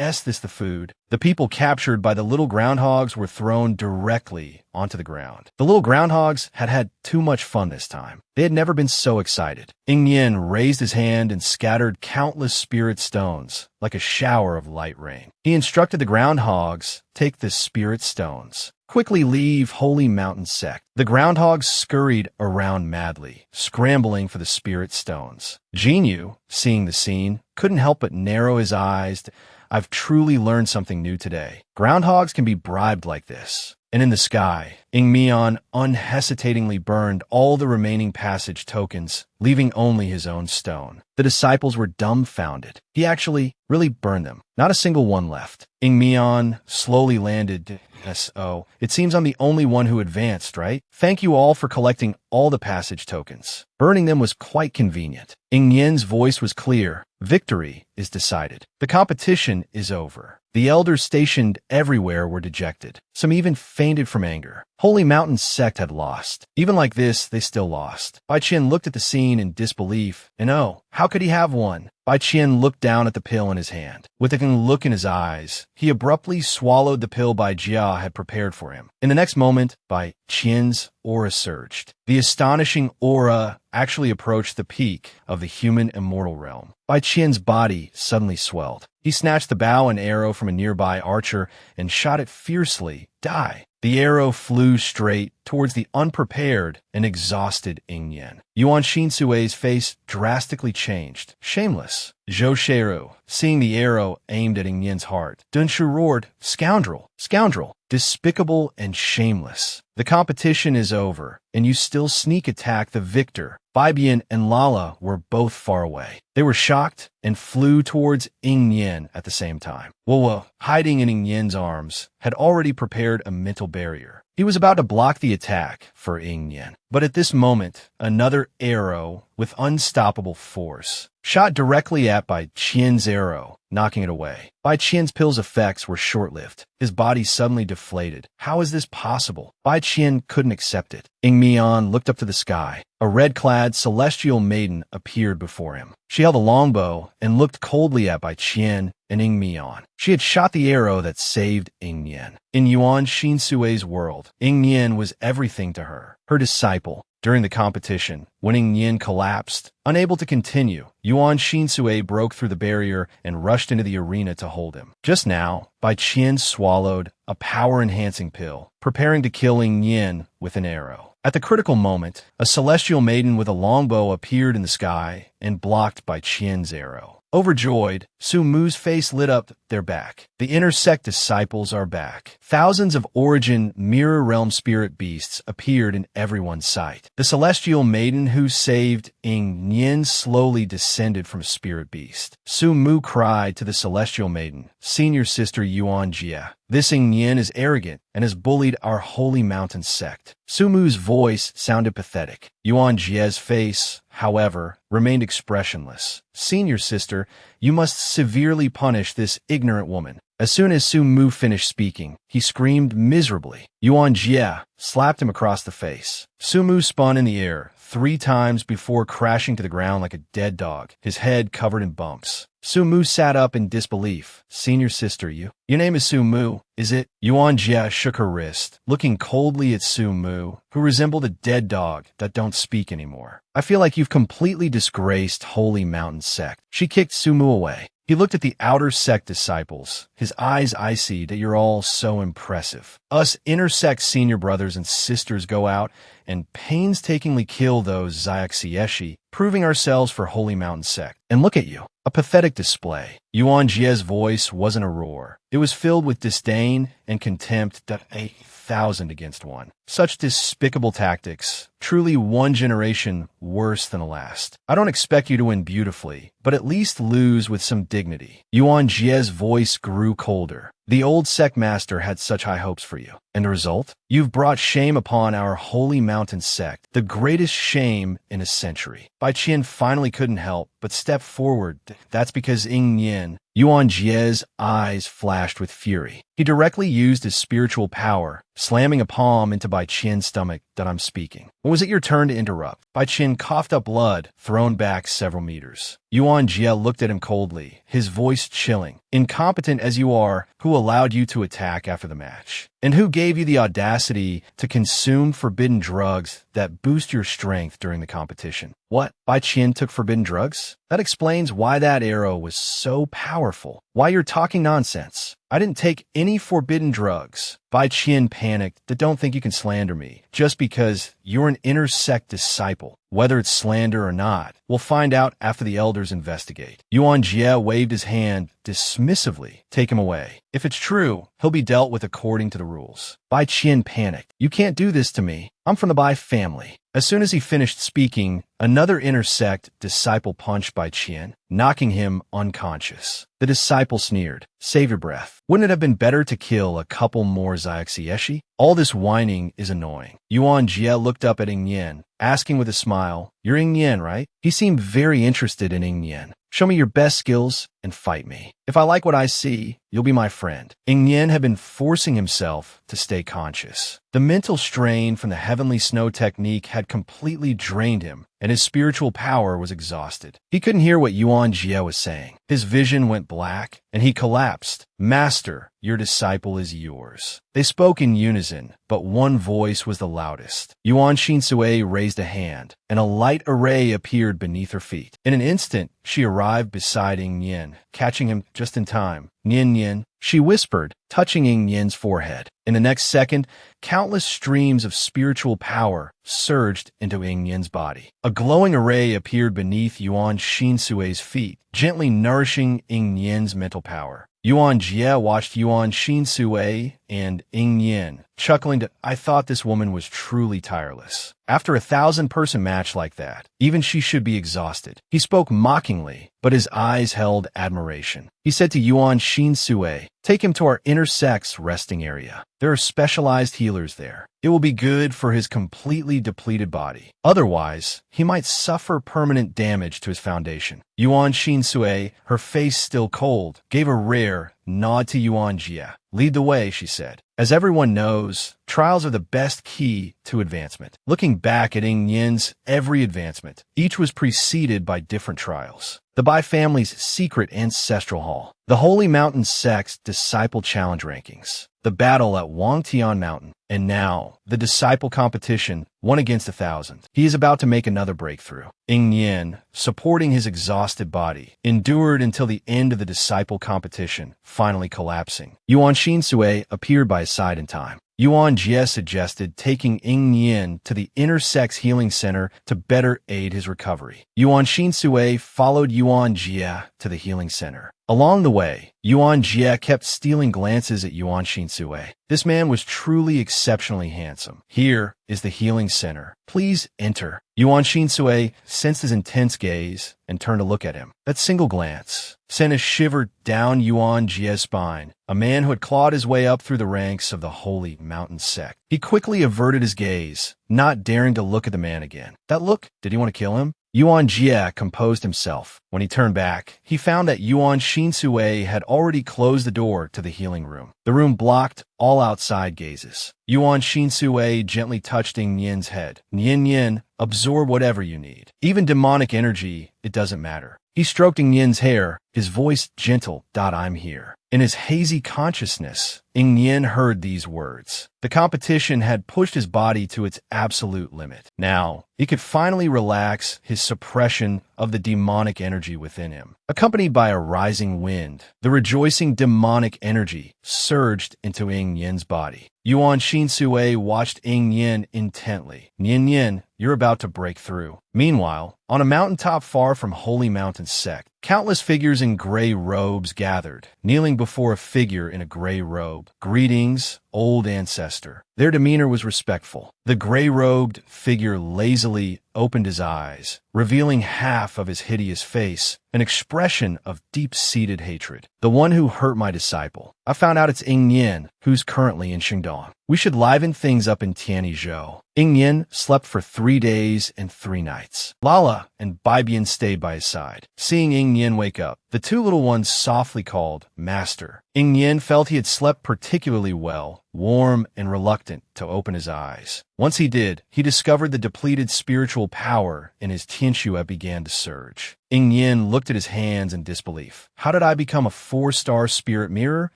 This the food. The people captured by the little groundhogs were thrown directly onto the ground. The little groundhogs had had too much fun this time. They had never been so excited. Ying Yin raised his hand and scattered countless spirit stones, like a shower of light rain. He instructed the groundhogs, take the spirit stones. Quickly leave Holy Mountain Sect. The groundhogs scurried around madly, scrambling for the spirit stones. Jinyu, seeing the scene, couldn't help but narrow his eyes. I've truly learned something new today. Groundhogs can be bribed like this. And in the sky, Ying Mian unhesitatingly burned all the remaining passage tokens, leaving only his own stone. The disciples were dumbfounded. He actually really burned them. Not a single one left. Ying Mian slowly landed. So, it seems I'm the only one who advanced, right? Thank you all for collecting all the passage tokens. Burning them was quite convenient. Ying Yin's voice was clear. Victory is decided. The competition is over. The elders stationed everywhere were dejected. Some even fainted from anger. Holy Mountain Sect had lost. Even like this, they still lost. Bai Qian looked at the scene in disbelief, and oh, how could he have won? Bai Qian looked down at the pill in his hand. With a look in his eyes, he abruptly swallowed the pill Bai Jia had prepared for him. In the next moment, Bai Qian's aura surged. The astonishing aura actually approached the peak of the human immortal realm. Bai Qian's body suddenly swelled. He snatched the bow and arrow from a nearby archer and shot it fiercely. Die! The arrow flew straight towards the unprepared and exhausted Ying Yin. Yuan Shinsui's face drastically changed. Shameless. Zhou Sheru, seeing the arrow aimed at Ying Yin's heart. Dun Shu roared, "Scoundrel! Scoundrel! Despicable and shameless. The competition is over, and you still sneak attack the victor." Bibian and Lala were both far away. They were shocked and flew towards Ying Yin at the same time. Wu, hiding in Ying Yin's arms, had already prepared a mental barrier. He was about to block the attack for Ying Yin. But at this moment, another arrow with unstoppable force shot directly at Bai Qian's arrow, knocking it away. Bai Qian's pill's effects were short-lived. His body suddenly deflated. How is this possible? Bai Qian couldn't accept it. Ying Mian looked up to the sky. A red-clad celestial maiden appeared before him. She held a longbow and looked coldly at Bai Qian and Ying Mian. She had shot the arrow that saved Ying Yin. In Yuan Shinsui's world, Ying Yin was everything to her, her disciple. During the competition, when Ying Yin collapsed, unable to continue, Yuan Shinsui broke through the barrier and rushed into the arena to hold him. Just now, Bai Qian swallowed a power-enhancing pill, preparing to kill Ying Yin with an arrow. At the critical moment, a celestial maiden with a longbow appeared in the sky and blocked Bai Qian's arrow. Overjoyed, Su Mu's face lit up. They're back. The inner sect disciples are back. Thousands of origin mirror realm spirit beasts appeared in everyone's sight. The celestial maiden who saved Ying Nian slowly descended from a spirit beast. Su Mu cried to the celestial maiden, "Senior sister Yuan Jie, this Ying Nian is arrogant and has bullied our holy mountain sect." Su Mu's voice sounded pathetic. Yuan Jie's face, however, remained expressionless. "Senior sister, you must severely punish this ignorant woman." As soon as Su Mu finished speaking, he screamed miserably. Yuan Jie slapped him across the face. Su Mu spun in the air 3 times before crashing to the ground like a dead dog, his head covered in bumps. Su Mu sat up in disbelief. "Senior sister, your name is Su Mu, is it?" Yuan Jie shook her wrist, looking coldly at Su Mu, who resembled a dead dog that don't speak anymore. "I feel like you've completely disgraced Holy Mountain Sect." She kicked Su Mu away. He looked at the outer sect disciples, his eyes icy. "That you're all so impressive. Us inner sect senior brothers and sisters go out and painstakingly kill those Xiaxieshi, proving ourselves for Holy Mountain Sect. And look at you, a pathetic display." Yuan Jie's voice wasn't a roar. It was filled with disdain and contempt. "That 1,000 against 1. Such despicable tactics. Truly one generation worse than the last. I don't expect you to win beautifully, but at least lose with some dignity." Yuan Jie's voice grew colder. "The old sect master had such high hopes for you. And the result? You've brought shame upon our Holy Mountain Sect, the greatest shame in a century." Bai Qian finally couldn't help but step forward. "That's because Ying Nian." Yuan Jie's eyes flashed with fury. He directly used his spiritual power, slamming a palm into Bai Qian's stomach. "That I'm speaking." "When was it your turn to interrupt?" Bai Qian coughed up blood, thrown back several meters. Yuan Jie looked at him coldly, his voice chilling. "Incompetent as you are, who allowed you to attack after the match? And who gave you the audacity to consume forbidden drugs that boost your strength during the competition?" "What? Bai Qian took forbidden drugs? That explains why that arrow was so powerful. Why you're talking nonsense. I didn't take any forbidden drugs." Bai Qian panicked. "Don't think you can slander me just because you're an inner sect disciple. Whether it's slander or not, we'll find out after the elders investigate." Yuan Jie waved his hand dismissively. "Take him away. If it's true, he'll be dealt with according to the rules." Bai Qian panicked. "You can't do this to me. I'm from the Bai family." As soon as he finished speaking, another inner sect disciple punched Bai Qian, knocking him unconscious. The disciple sneered. "Save your breath. Wouldn't it have been better to kill a couple more Xiaxieshi? All this whining is annoying." Yuan Jie looked up at Ying Nian, asking with a smile, "You're Ying Nian, right?" He seemed very interested in Ying Nian. "Show me your best skills and fight me. If I like what I see, you'll be my friend." Ying Nian had been forcing himself to stay conscious. The mental strain from the heavenly snow technique had completely drained him, and his spiritual power was exhausted. He couldn't hear what Yuan Jie was saying. His vision went black, and he collapsed. "Master, your disciple is yours." They spoke in unison, but one voice was the loudest. Yuan Shinsui raised a hand, and a light array appeared beneath her feet. In an instant, she arrived beside Ying Nian, catching him just in time. "Nian Nian," she whispered, touching Ying Nian's forehead. In the next second, countless streams of spiritual power surged into Ying Nian's body. A glowing array appeared beneath Yuan Shinsui's feet, gently nourishing Ying Nian's mental power. Yuan Jie watched Yuan Shinsui and Ying Nian, chuckling to, "I thought this woman was truly tireless. After a 1,000-person match like that, even she should be exhausted." He spoke mockingly, but his eyes held admiration. He said to Yuan Shinsui, "Take him to our inner sect's resting area. There are specialized healers there. It will be good for his completely depleted body. Otherwise, he might suffer permanent damage to his foundation." Yuan Shinsui, her face still cold, gave a rare nod to Yuan Jie. "Lead the way," she said. As everyone knows, trials are the best key to advancement. Looking back at Ying Nian's every advancement, each was preceded by different trials. The Bai family's secret ancestral hall, the Holy Mountain Sect's disciple challenge rankings, the battle at Wangtian Mountain, and now the disciple competition, 1 against 1,000. He is about to make another breakthrough. Ying Nian, supporting his exhausted body, endured until the end of the disciple competition, finally collapsing. Yuan Shinsui appeared by his side in time. Yuan Jie suggested taking Ying Nian to the Inner Sex Healing Center to better aid his recovery. Yuan Shinsui followed Yuan Jie to the healing center. Along the way, Yuan Jie kept stealing glances at Yuan Shinsue. This man was truly exceptionally handsome. Here is the healing center. Please enter. Yuan Shinsue sensed his intense gaze and turned to look at him. That single glance sent a shiver down Yuan Jie's spine, a man who had clawed his way up through the ranks of the holy mountain sect. He quickly averted his gaze, not daring to look at the man again. That look? Did he want to kill him? Yuan Jie composed himself. When he turned back, he found that Yuan Shinsue had already closed the door to the healing room. The room blocked all outside gazes. Yuan Shinsue gently touched Ing Yin's head. Yin Yin, absorb whatever you need. Even demonic energy, it doesn't matter. He stroked Ing Yin's hair, his voice gentle. I'm here. In his hazy consciousness, Ing Yin heard these words. The competition had pushed his body to its absolute limit. Now, he could finally relax his suppression of the demonic energy within him. Accompanied by a rising wind, the rejoicing demonic energy surged into Ing Yin's body. Yuan Shinsue watched Ing Yin intently. Yin Yin, you're about to break through. Meanwhile, on a mountaintop far from Holy Mountain Sect, countless figures in gray robes gathered, kneeling before a figure in a gray robe. Greetings, old ancestor. Their demeanor was respectful. The gray-robed figure lazily opened his eyes, revealing half of his hideous face, an expression of deep-seated hatred. The one who hurt my disciple. I found out it's Ing Yin, who's currently in Shandong. We should liven things up in Tianizhou. Ing Yin slept for 3 days and 3 nights. Lala and Baibian stayed by his side. Seeing Ing Yin wake up, the two little ones softly called, Master. Ing Yin felt he had slept particularly well, warm and reluctant to open his eyes. Once he did, he discovered the depleted spiritual power in his Tianxue began to surge. Ing Yin looked at his hands in disbelief. How did I become a 4-star spirit mirror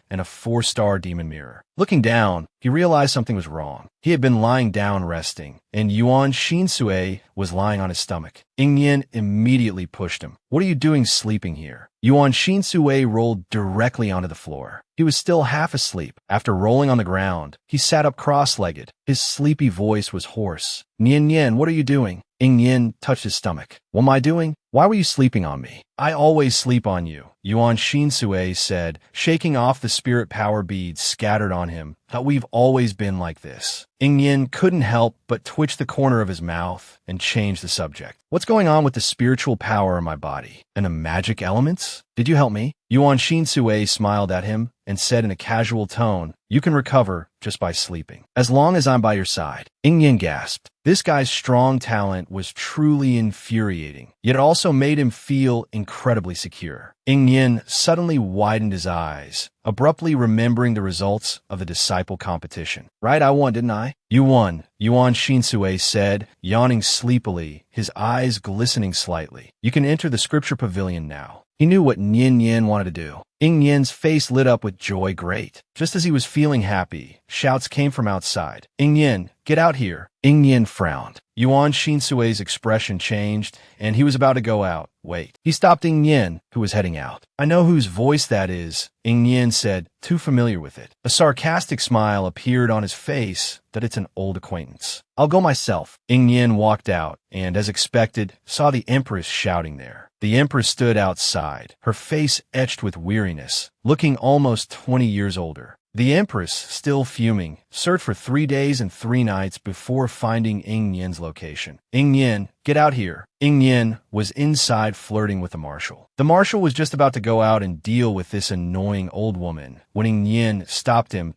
and a 4-star demon mirror? Looking down, he realized something was wrong. He had been lying down resting, and Yuan Shinsue was lying on his stomach. Ing Yin immediately pushed him. What are you doing sleeping here? Yuan Shinsue rolled directly onto the floor. He was still half asleep. After rolling on the ground, he sat up cross-legged. His sleepy voice was hoarse. Nian Yin, what are you doing? Ing Yin touched his stomach. What am I doing? Why were you sleeping on me? I always sleep on you, Yuan Shinsue said, shaking off the spirit power beads scattered on him. That we've always been like this. Ing Yin couldn't help but twitch the corner of his mouth and change the subject. What's going on with the spiritual power in my body? And the magic elements? Did you help me? Yuan Shinsue smiled at him and said in a casual tone, you can recover just by sleeping, as long as I'm by your side. Ing Yin gasped. This guy's strong talent was truly infuriating, yet it also made him feel incredibly secure. Ing Yin suddenly widened his eyes, abruptly remembering the results of the disciple competition. Right, I won, didn't I? You won, Yuan Shinsue said, yawning sleepily, his eyes glistening slightly. You can enter the scripture pavilion now. He knew what Nian Yin wanted to do. Ing Yin's face lit up with joy. Great. Just as he was feeling happy, shouts came from outside. Ing Yin, get out here. Ing Yin frowned. Yuan Shinsue's expression changed, and he was about to go out. Wait. He stopped Ing Yin, who was heading out. I know whose voice that is, Ing Yin said, too familiar with it. A sarcastic smile appeared on his face that it's an old acquaintance. I'll go myself. Ing Yin walked out, and as expected, saw the Empress shouting there. The Empress stood outside, her face etched with weariness, looking almost 20 years older. The Empress, still fuming, searched for 3 days and 3 nights before finding Ing Yin's location. Ing Yin, get out here. Ing Yin was inside flirting with the marshal. The marshal was just about to go out and deal with this annoying old woman when Ing Yin stopped him,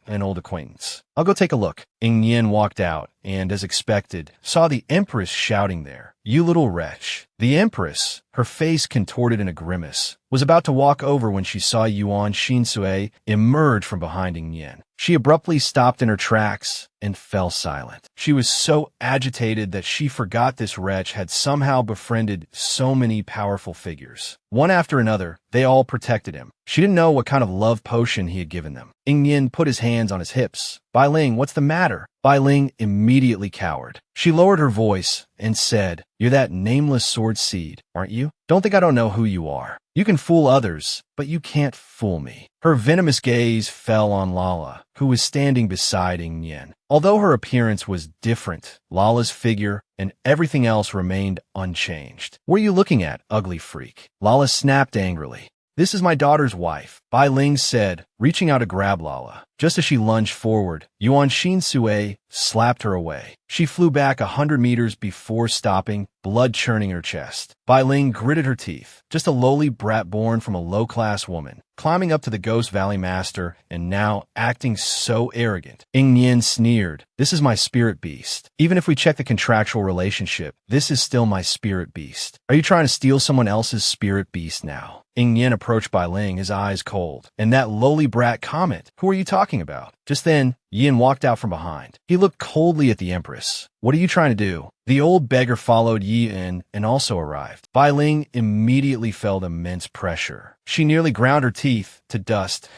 an old acquaintance. I'll go take a look. Ing Yin walked out and, as expected, saw the Empress shouting there. You little wretch. The Empress, her face contorted in a grimace, was about to walk over when she saw Yuan Shinsue emerge from behind Ing Yin. She abruptly stopped in her tracks and fell silent. She was so agitated that she forgot this wretch had somehow befriended so many powerful figures. One after another, they all protected him. She didn't know what kind of love potion he had given them. Ing Yin put his hands on his hips. Bai Ling, what's the matter? Bai Ling immediately cowered. She lowered her voice and said, You're that nameless sword seed, aren't you? Don't think I don't know who you are. You can fool others, but you can't fool me. Her venomous gaze fell on Lala, who was standing beside Ing Yin. Although her appearance was different, Lala's figure and everything else remained unchanged. What are you looking at, ugly freak? Lala snapped angrily. This is my daughter's wife, Bai Ling said, reaching out to grab Lala. Just as she lunged forward, Yuan Shui slapped her away. She flew back 100 meters before stopping, blood churning her chest. Bai Ling gritted her teeth. Just a lowly brat born from a low-class woman, climbing up to the Ghost Valley Master and now acting so arrogant. Ying Nian sneered. This is my spirit beast. Even if we check the contractual relationship, this is still my spirit beast. Are you trying to steal someone else's spirit beast now? Ying Nian approached Bai Ling, his eyes cold. And that lowly brat comment, who are you talking about? Just then, Yin walked out from behind. He looked coldly at the Empress. What are you trying to do? The old beggar followed Yi in and also arrived. Bai Ling immediately felt immense pressure. She nearly ground her teeth to dust.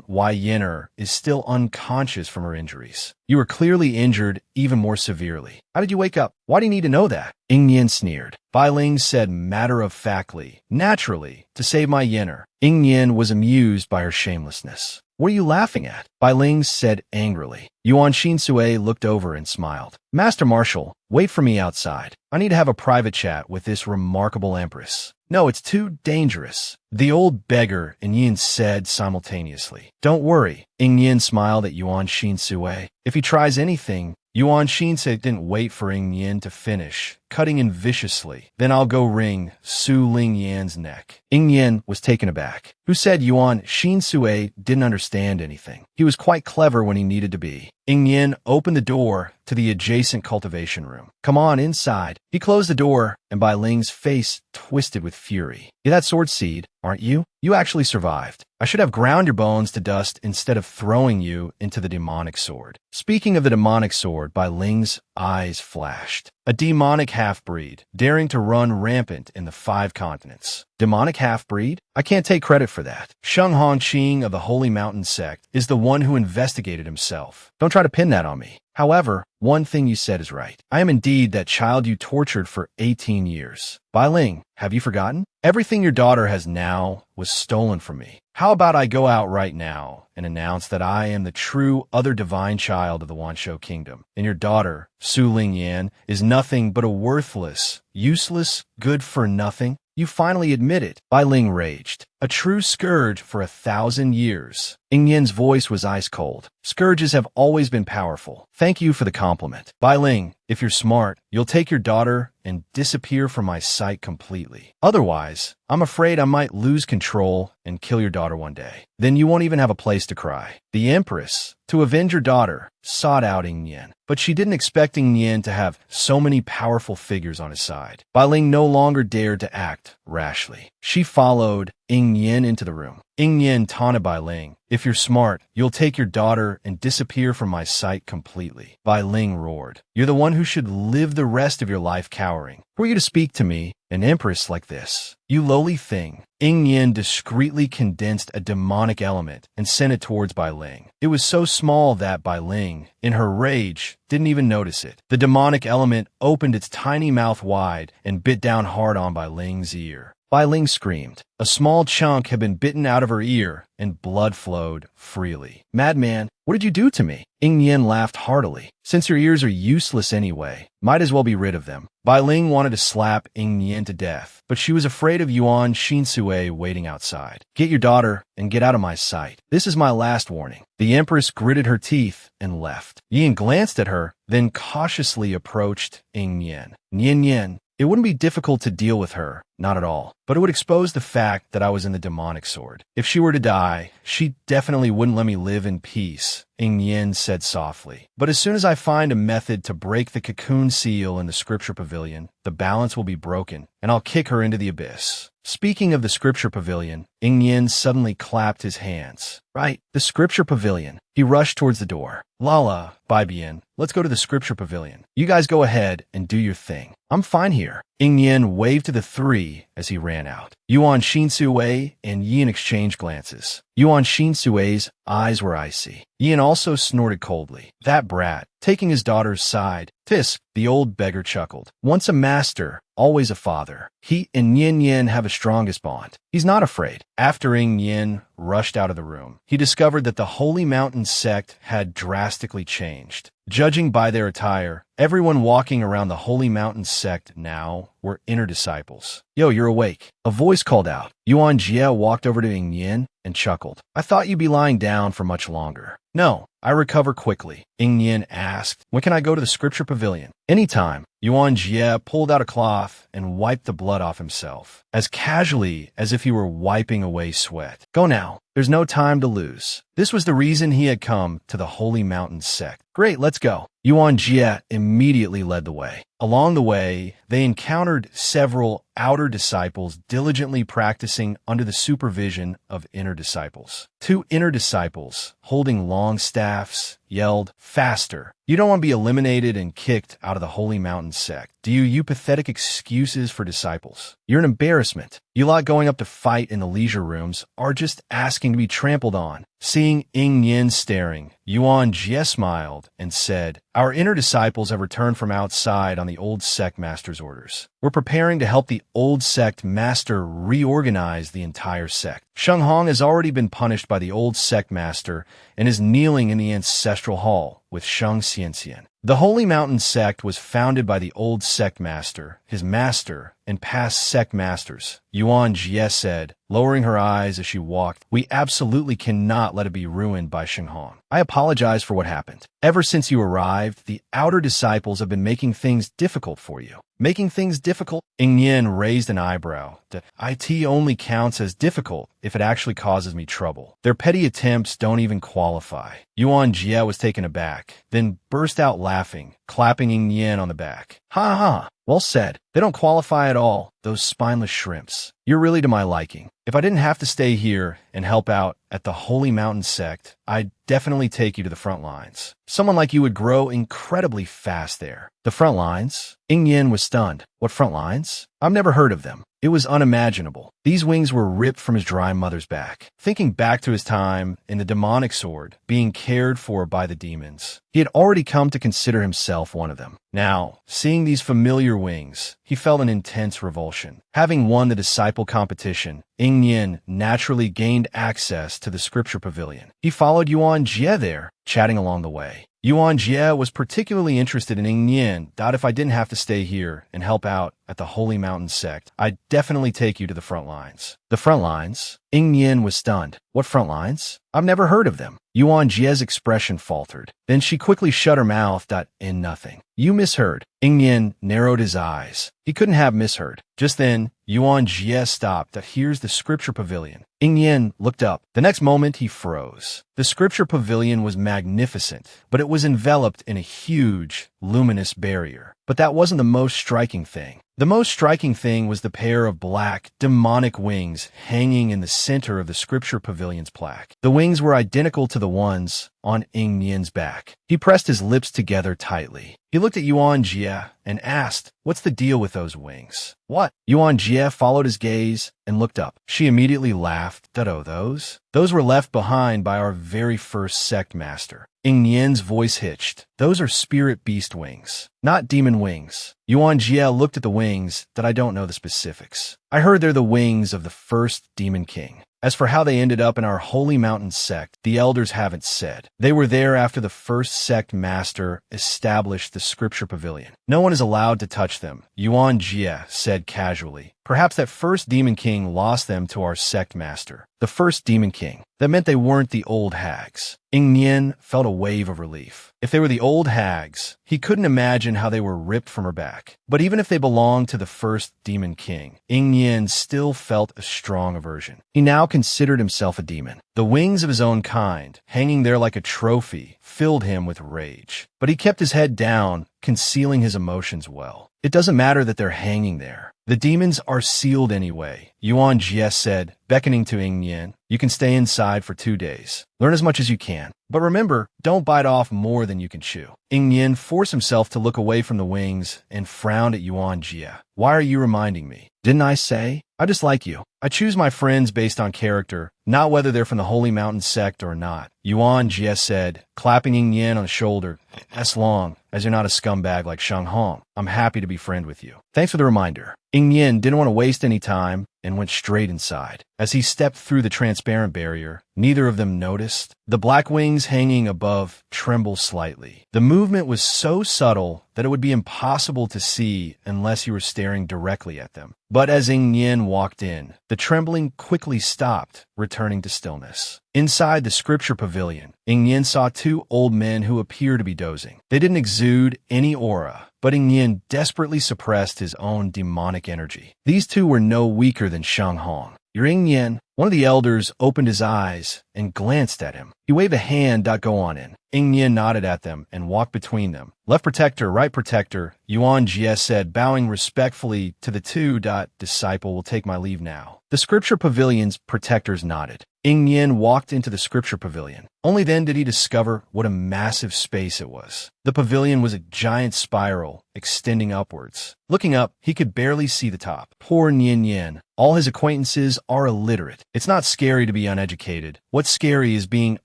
Why Yinner is still unconscious from her injuries. You were clearly injured even more severely. How did you wake up? Why do you need to know that? Ying Yin sneered. Bai Ling said matter-of-factly, naturally, to save my Yinner. Ying Yin was amused by her shamelessness. What are you laughing at? Bai Ling said angrily. Yuan Shui looked over and smiled. Master Marshal, wait for me outside. I need to have a private chat with this remarkable Empress. No, it's too dangerous. The old beggar and Yin said simultaneously. Don't worry. Ying Yin smiled at Yuan Shui. If he tries anything, Yuan Shui didn't wait for Ying Yin to finish, cutting in viciously. Then I'll go wring Su Ling Yan's neck. Ying Yin was taken aback. Who said Yuan Shui didn't understand anything? He was quite clever when he needed to be. Ying Yin opened the door to the adjacent cultivation room. Come on, inside. He closed the door, and Bai Ling's face twisted with fury. You're that sword seed, aren't you? You actually survived. I should have ground your bones to dust instead of throwing you into the demonic sword. Speaking of the demonic sword, Bai Ling's eyes flashed. A demonic half-breed, daring to run rampant in the 5 continents. Demonic half-breed? I can't take credit for that. Sheng Hongqing of the Holy Mountain sect is the one who investigated himself. Don't try to pin that on me. However, one thing you said is right. I am indeed that child you tortured for 18 years. Bai Ling, have you forgotten? Everything your daughter has now was stolen from me. How about I go out right now and announce that I am the true other divine child of the Wanshou Kingdom, and your daughter, Su Ling Yan, is nothing but a worthless, useless, good-for-nothing? You finally admit it. Bai Ling raged. A true scourge for 1,000 years. Ying Yin's voice was ice cold. Scourges have always been powerful. Thank you for the compliment. Bai Ling, if you're smart, you'll take your daughter and disappear from my sight completely. Otherwise, I'm afraid I might lose control and kill your daughter one day. Then you won't even have a place to cry. The Empress, to avenge her daughter, sought out Ying Yin, but she didn't expect Ying Yin to have so many powerful figures on his side. Bai Ling no longer dared to act rashly. She followed Ying Yin into the room. Ying Yin taunted Bai Ling. If you're smart, you'll take your daughter and disappear from my sight completely. Bai Ling roared. You're the one who should live the rest of your life cowering. Who are you to speak to me, an empress like this? You lowly thing. Ying Yin discreetly condensed a demonic element and sent it towards Bai Ling. It was so small that Bai Ling, in her rage, didn't even notice it. The demonic element opened its tiny mouth wide and bit down hard on Bai Ling's ear. Bai Ling screamed. A small chunk had been bitten out of her ear, and blood flowed freely. Madman, what did you do to me? Ying Yin laughed heartily. Since your ears are useless anyway, might as well be rid of them. Bai Ling wanted to slap Ying Yin to death, but she was afraid of Yuan Shui waiting outside. Get your daughter and get out of my sight. This is my last warning. The Empress gritted her teeth and left. Yin glanced at her, then cautiously approached Ying Yin. Yin Yin. It wouldn't be difficult to deal with her, not at all, but it would expose the fact that I was in the demonic sword. If she were to die, she definitely wouldn't let me live in peace, Ying Yin said softly. But as soon as I find a method to break the cocoon seal in the scripture pavilion, the balance will be broken, and I'll kick her into the abyss. Speaking of the scripture pavilion, Ying Yin suddenly clapped his hands. Right, the scripture pavilion. He rushed towards the door. Lala, Bai Bian, let's go to the scripture pavilion. You guys go ahead and do your thing. I'm fine here. Ying Yin waved to the 3 as he ran out. Yuan Shui and Yin exchanged glances. Yuan Shui's eyes were icy. Yin also snorted coldly. That brat, taking his daughter's side. Tisk, the old beggar chuckled. Once a master, always a father. He and Yin have a strongest bond. He's not afraid. After Yin rushed out of the room, he discovered that the Holy Mountain sect had drastically changed. Judging by their attire, everyone walking around the Holy Mountain sect now were inner disciples. Yo, you're awake. A voice called out. Yuan Jie walked over to Yin and chuckled. I thought you'd be lying down for much longer. No, I recover quickly. Yin asked, when can I go to the scripture pavilion? Anytime. Yuan Jie pulled out a cloth and wiped the blood off himself, as casually as if he were wiping away sweat. Go now. There's no time to lose. This was the reason he had come to the Holy Mountain sect. Great, let's go. Yuan Jie immediately led the way. Along the way, they encountered several outer disciples diligently practicing under the supervision of inner disciples. 2 inner disciples, holding long staffs, yelled, faster. You don't want to be eliminated and kicked out of the Holy Mountain sect. Do you pathetic excuses for disciples? You're an embarrassment. You lot going up to fight in the leisure rooms are just asking to be trampled on. Seeing Yin staring, Yuan Jie smiled and said, our inner disciples have returned from outside on the old sect master's orders. We're preparing to help the old sect master reorganize the entire sect. Sheng Hong has already been punished by the old sect master and is kneeling in the ancestral hall with Sheng Xianxian. The Holy Mountain sect was founded by the old sect master, his master, and past sect masters. Yuan Jie said, lowering her eyes as she walked, we absolutely cannot let it be ruined by Sheng Hong. I apologize for what happened. Ever since you arrived, the outer disciples have been making things difficult for you. Making things difficult? Yin raised an eyebrow. The IT only counts as difficult if it actually causes me trouble. Their petty attempts don't even qualify. Yuan Jie was taken aback, then burst out laughing, clapping Yin on the back. Ha ha! Well said. They don't qualify at all, those spineless shrimps. You're really to my liking. If I didn't have to stay here and help out at the Holy Mountain sect, I'd definitely take you to the front lines. Someone like you would grow incredibly fast there. The front lines? Yin was stunned. What front lines? I've never heard of them. It was unimaginable. These wings were ripped from his dry mother's back. Thinking back to his time in the demonic sword, being cared for by the demons, he had already come to consider himself one of them. Now, seeing these familiar wings, he felt an intense revulsion. Having won the disciple competition, Yin naturally gained access to the scripture pavilion. He followed Yuan Jie there, chatting along the way. Yuan Jie was particularly interested in Yin, thought if I didn't have to stay here and help out at the Holy Mountain sect, I'd definitely take you to the front lines. The front lines? Yin was stunned. What front lines? I've never heard of them. Yuan Jie's expression faltered. Then she quickly shut her mouth. In nothing. You misheard. Yin narrowed his eyes. He couldn't have misheard. Just then, Yuan Jie stopped. Here's the scripture pavilion. Yin looked up. The next moment, he froze. The scripture pavilion was magnificent, but it was enveloped in a huge, luminous barrier. But that wasn't the most striking thing. The most striking thing was the pair of black, demonic wings hanging in the center of the scripture pavilion's plaque. The wings were identical to the ones on Yin's back. He pressed his lips together tightly. He looked at Yuan Jie and asked, what's the deal with those wings? What? Yuan Jie followed his gaze and looked up. She immediately laughed. Those? Those were left behind by our very first sect master. Yin's voice hitched. Those are spirit beast wings, not demon wings. Yuan Jie looked at the wings. I don't know the specifics. I heard they're the wings of the first demon king. As for how they ended up in our Holy Mountain sect, the elders haven't said. They were there after the first sect master established the scripture pavilion. No one is allowed to touch them, Yuan Jie said casually. Perhaps that first demon king lost them to our sect master. The first demon king. That meant they weren't the old hags. Yin felt a wave of relief. If they were the old hags, he couldn't imagine how they were ripped from her back. But even if they belonged to the first demon king, Yin still felt a strong aversion. He now considered himself a demon. The wings of his own kind, hanging there like a trophy, filled him with rage. But he kept his head down, concealing his emotions well. It doesn't matter that they're hanging there. The demons are sealed anyway, Yuan Jie said, beckoning to Yin. You can stay inside for 2 days. Learn as much as you can. But remember, don't bite off more than you can chew. Yin forced himself to look away from the wings and frowned at Yuan Jia. Why are you reminding me? Didn't I say? I dislike you. I choose my friends based on character, not whether they're from the Holy Mountain sect or not. Yuan Jia said, clapping Yin on the shoulder. As long as you're not a scumbag like Sheng Hong, I'm happy to be friend with you. Thanks for the reminder. Yin didn't want to waste any time and went straight inside. As he stepped through the transparent barrier, neither of them noticed. The black wings hanging above trembled slightly. The movement was so subtle that it would be impossible to see unless you were staring directly at them. But as Yin walked in, the trembling quickly stopped, returning to stillness. Inside the scripture pavilion, Yin saw 2 old men who appeared to be dozing. They didn't exude any aura, but Yin desperately suppressed his own demonic energy. These 2 were no weaker than Sheng Hong. You're Yin. One of the elders opened his eyes and glanced at him. He waved a hand. Go on in. Yin nodded at them and walked between them. Left protector, right protector, Yuan Jia said, bowing respectfully to the 2. Disciple will take my leave now. The scripture pavilion's protectors nodded. Yin walked into the scripture pavilion. Only then did he discover what a massive space it was. The pavilion was a giant spiral, extending upwards. Looking up, he could barely see the top. Poor Yin. All his acquaintances are illiterate. It's not scary to be uneducated. What's scary is being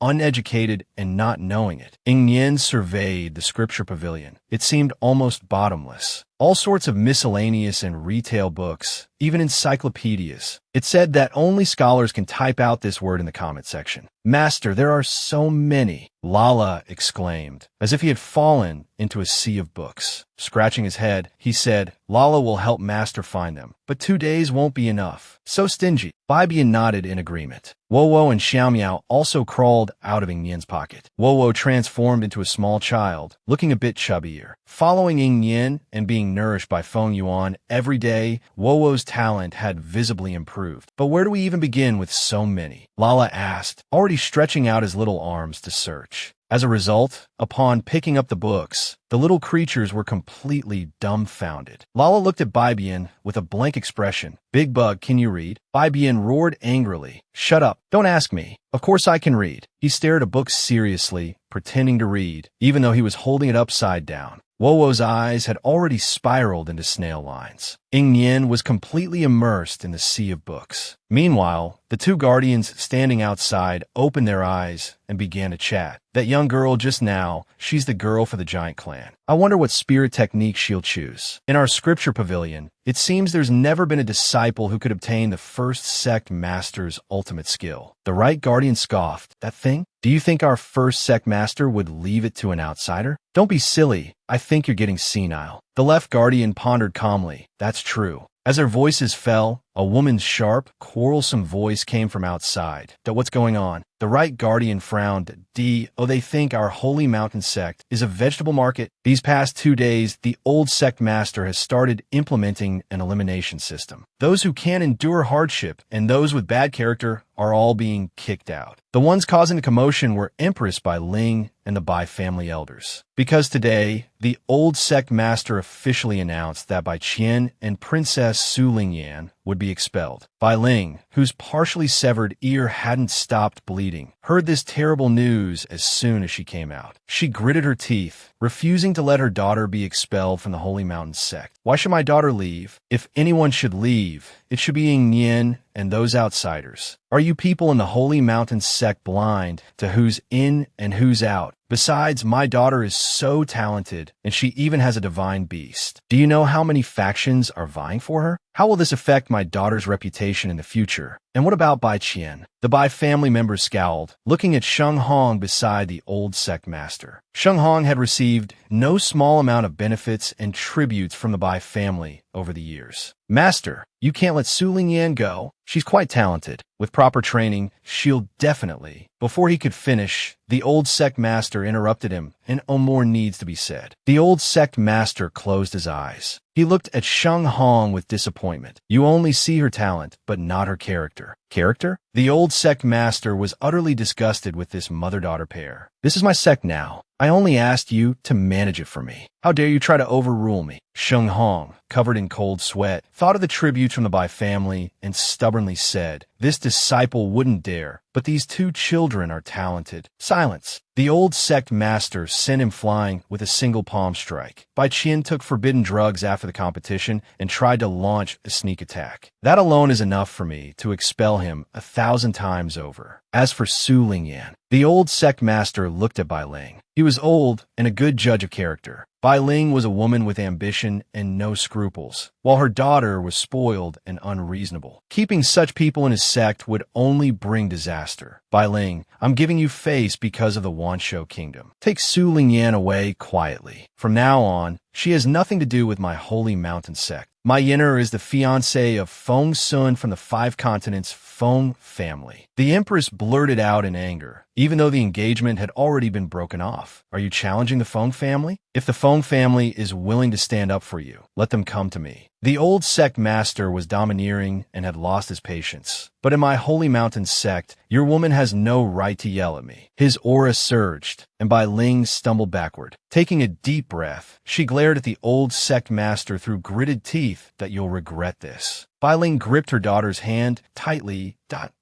uneducated and not knowing it. Yin surveyed the scripture pavilion. It seemed almost bottomless. All sorts of miscellaneous and retail books, even encyclopedias. It said that only scholars can type out this word in the comment section. Master, there are so many, Lala exclaimed, as if he had fallen into a sea of books. Scratching his head, he said, Lala will help Master find them, but 2 days won't be enough. So stingy. Baibian nodded in agreement. Wowo and Xiaomiao also crawled out of Yin's pocket. Wowo transformed into a small child, looking a bit chubbier. Following Yin and being nourished by Feng Yuan every day, Wowo's talent had visibly improved. But where do we even begin with so many? Lala asked, already stretching out his little arms to search. As a result, upon picking up the books, the little creatures were completely dumbfounded. Lala looked at Baibian with a blank expression. Big Bug, can you read? Baibian roared angrily. Shut up. Don't ask me. Of course I can read. He stared at a book seriously, pretending to read, even though he was holding it upside down. Wowo's eyes had already spiraled into snail lines. Yin was completely immersed in the sea of books. Meanwhile, the 2 guardians standing outside opened their eyes and began to chat. That young girl just now, she's the girl for the giant clan. I wonder what spirit technique she'll choose. In our scripture pavilion, it seems there's never been a disciple who could obtain the first sect master's ultimate skill. The right guardian scoffed. That thing? Do you think our first sect master would leave it to an outsider? Don't be silly. I think you're getting senile. The left guardian pondered calmly. That's true. As their voices fell, a woman's sharp, quarrelsome voice came from outside. What's going on? The right guardian frowned. They think our holy mountain sect is a vegetable market. These past 2 days, the old sect master has started implementing an elimination system. Those who can't endure hardship and those with bad character are all being kicked out. The ones causing the commotion were Empress Bai Ling and the Bai family elders. Because today, the old sect master officially announced that Bai Qian and Princess Su Lingyan would be expelled. Bai Ling, whose partially severed ear hadn't stopped bleeding, heard this terrible news as soon as she came out. She gritted her teeth, refusing to let her daughter be expelled from the Holy Mountain sect. Why should my daughter leave? If anyone should leave, it should be Yin and those outsiders. Are you people in the Holy Mountain sect blind to who's in and who's out? Besides, my daughter is so talented, and she even has a divine beast. Do you know how many factions are vying for her? How will this affect my daughter's reputation in the future? And what about Bai Qian? The Bai family members scowled, looking at Sheng Hong beside the old sect master. Sheng Hong had received no small amount of benefits and tributes from the Bai family over the years. Master, you can't let Su Lingyan go. She's quite talented. With proper training, she'll definitely... Before he could finish, the old sect master interrupted him, and more needs to be said. The old sect master closed his eyes. He looked at Sheng Hong with disappointment. You only see her talent, but not her character. Character? The old sect master was utterly disgusted with this mother-daughter pair. This is my sect now. I only asked you to manage it for me. How dare you try to overrule me? Sheng Hong, covered in cold sweat, thought of the tributes from the Bai family and stubbornly said, "This disciple wouldn't dare, but these two children are talented." Silence. The old sect master sent him flying with a single palm strike. Bai Qian took forbidden drugs after the competition and tried to launch a sneak attack. That alone is enough for me to expel him 1,000 times over. As for Su Lingyan, the old sect master looked at Bai Ling. He was old and a good judge of character. Bai Ling was a woman with ambition and no scruples, while her daughter was spoiled and unreasonable. Keeping such people in his sect would only bring disaster. Bai Ling, I'm giving you face because of the Wanshou kingdom. Take Su Lingyan away quietly. From now on, she has nothing to do with my holy mountain sect. My Yinner is the fiancé of Feng Sun from the 5 continents Feng family. The empress blurted out in anger, even though the engagement had already been broken off. Are you challenging the Feng family? If the Feng family is willing to stand up for you, let them come to me. The old sect master was domineering and had lost his patience. But in my holy mountain sect, your woman has no right to yell at me. His aura surged, and Bai Ling stumbled backward. Taking a deep breath, she glared at the old sect master through gritted teeth. That you'll regret this. Bai Ling gripped her daughter's hand tightly.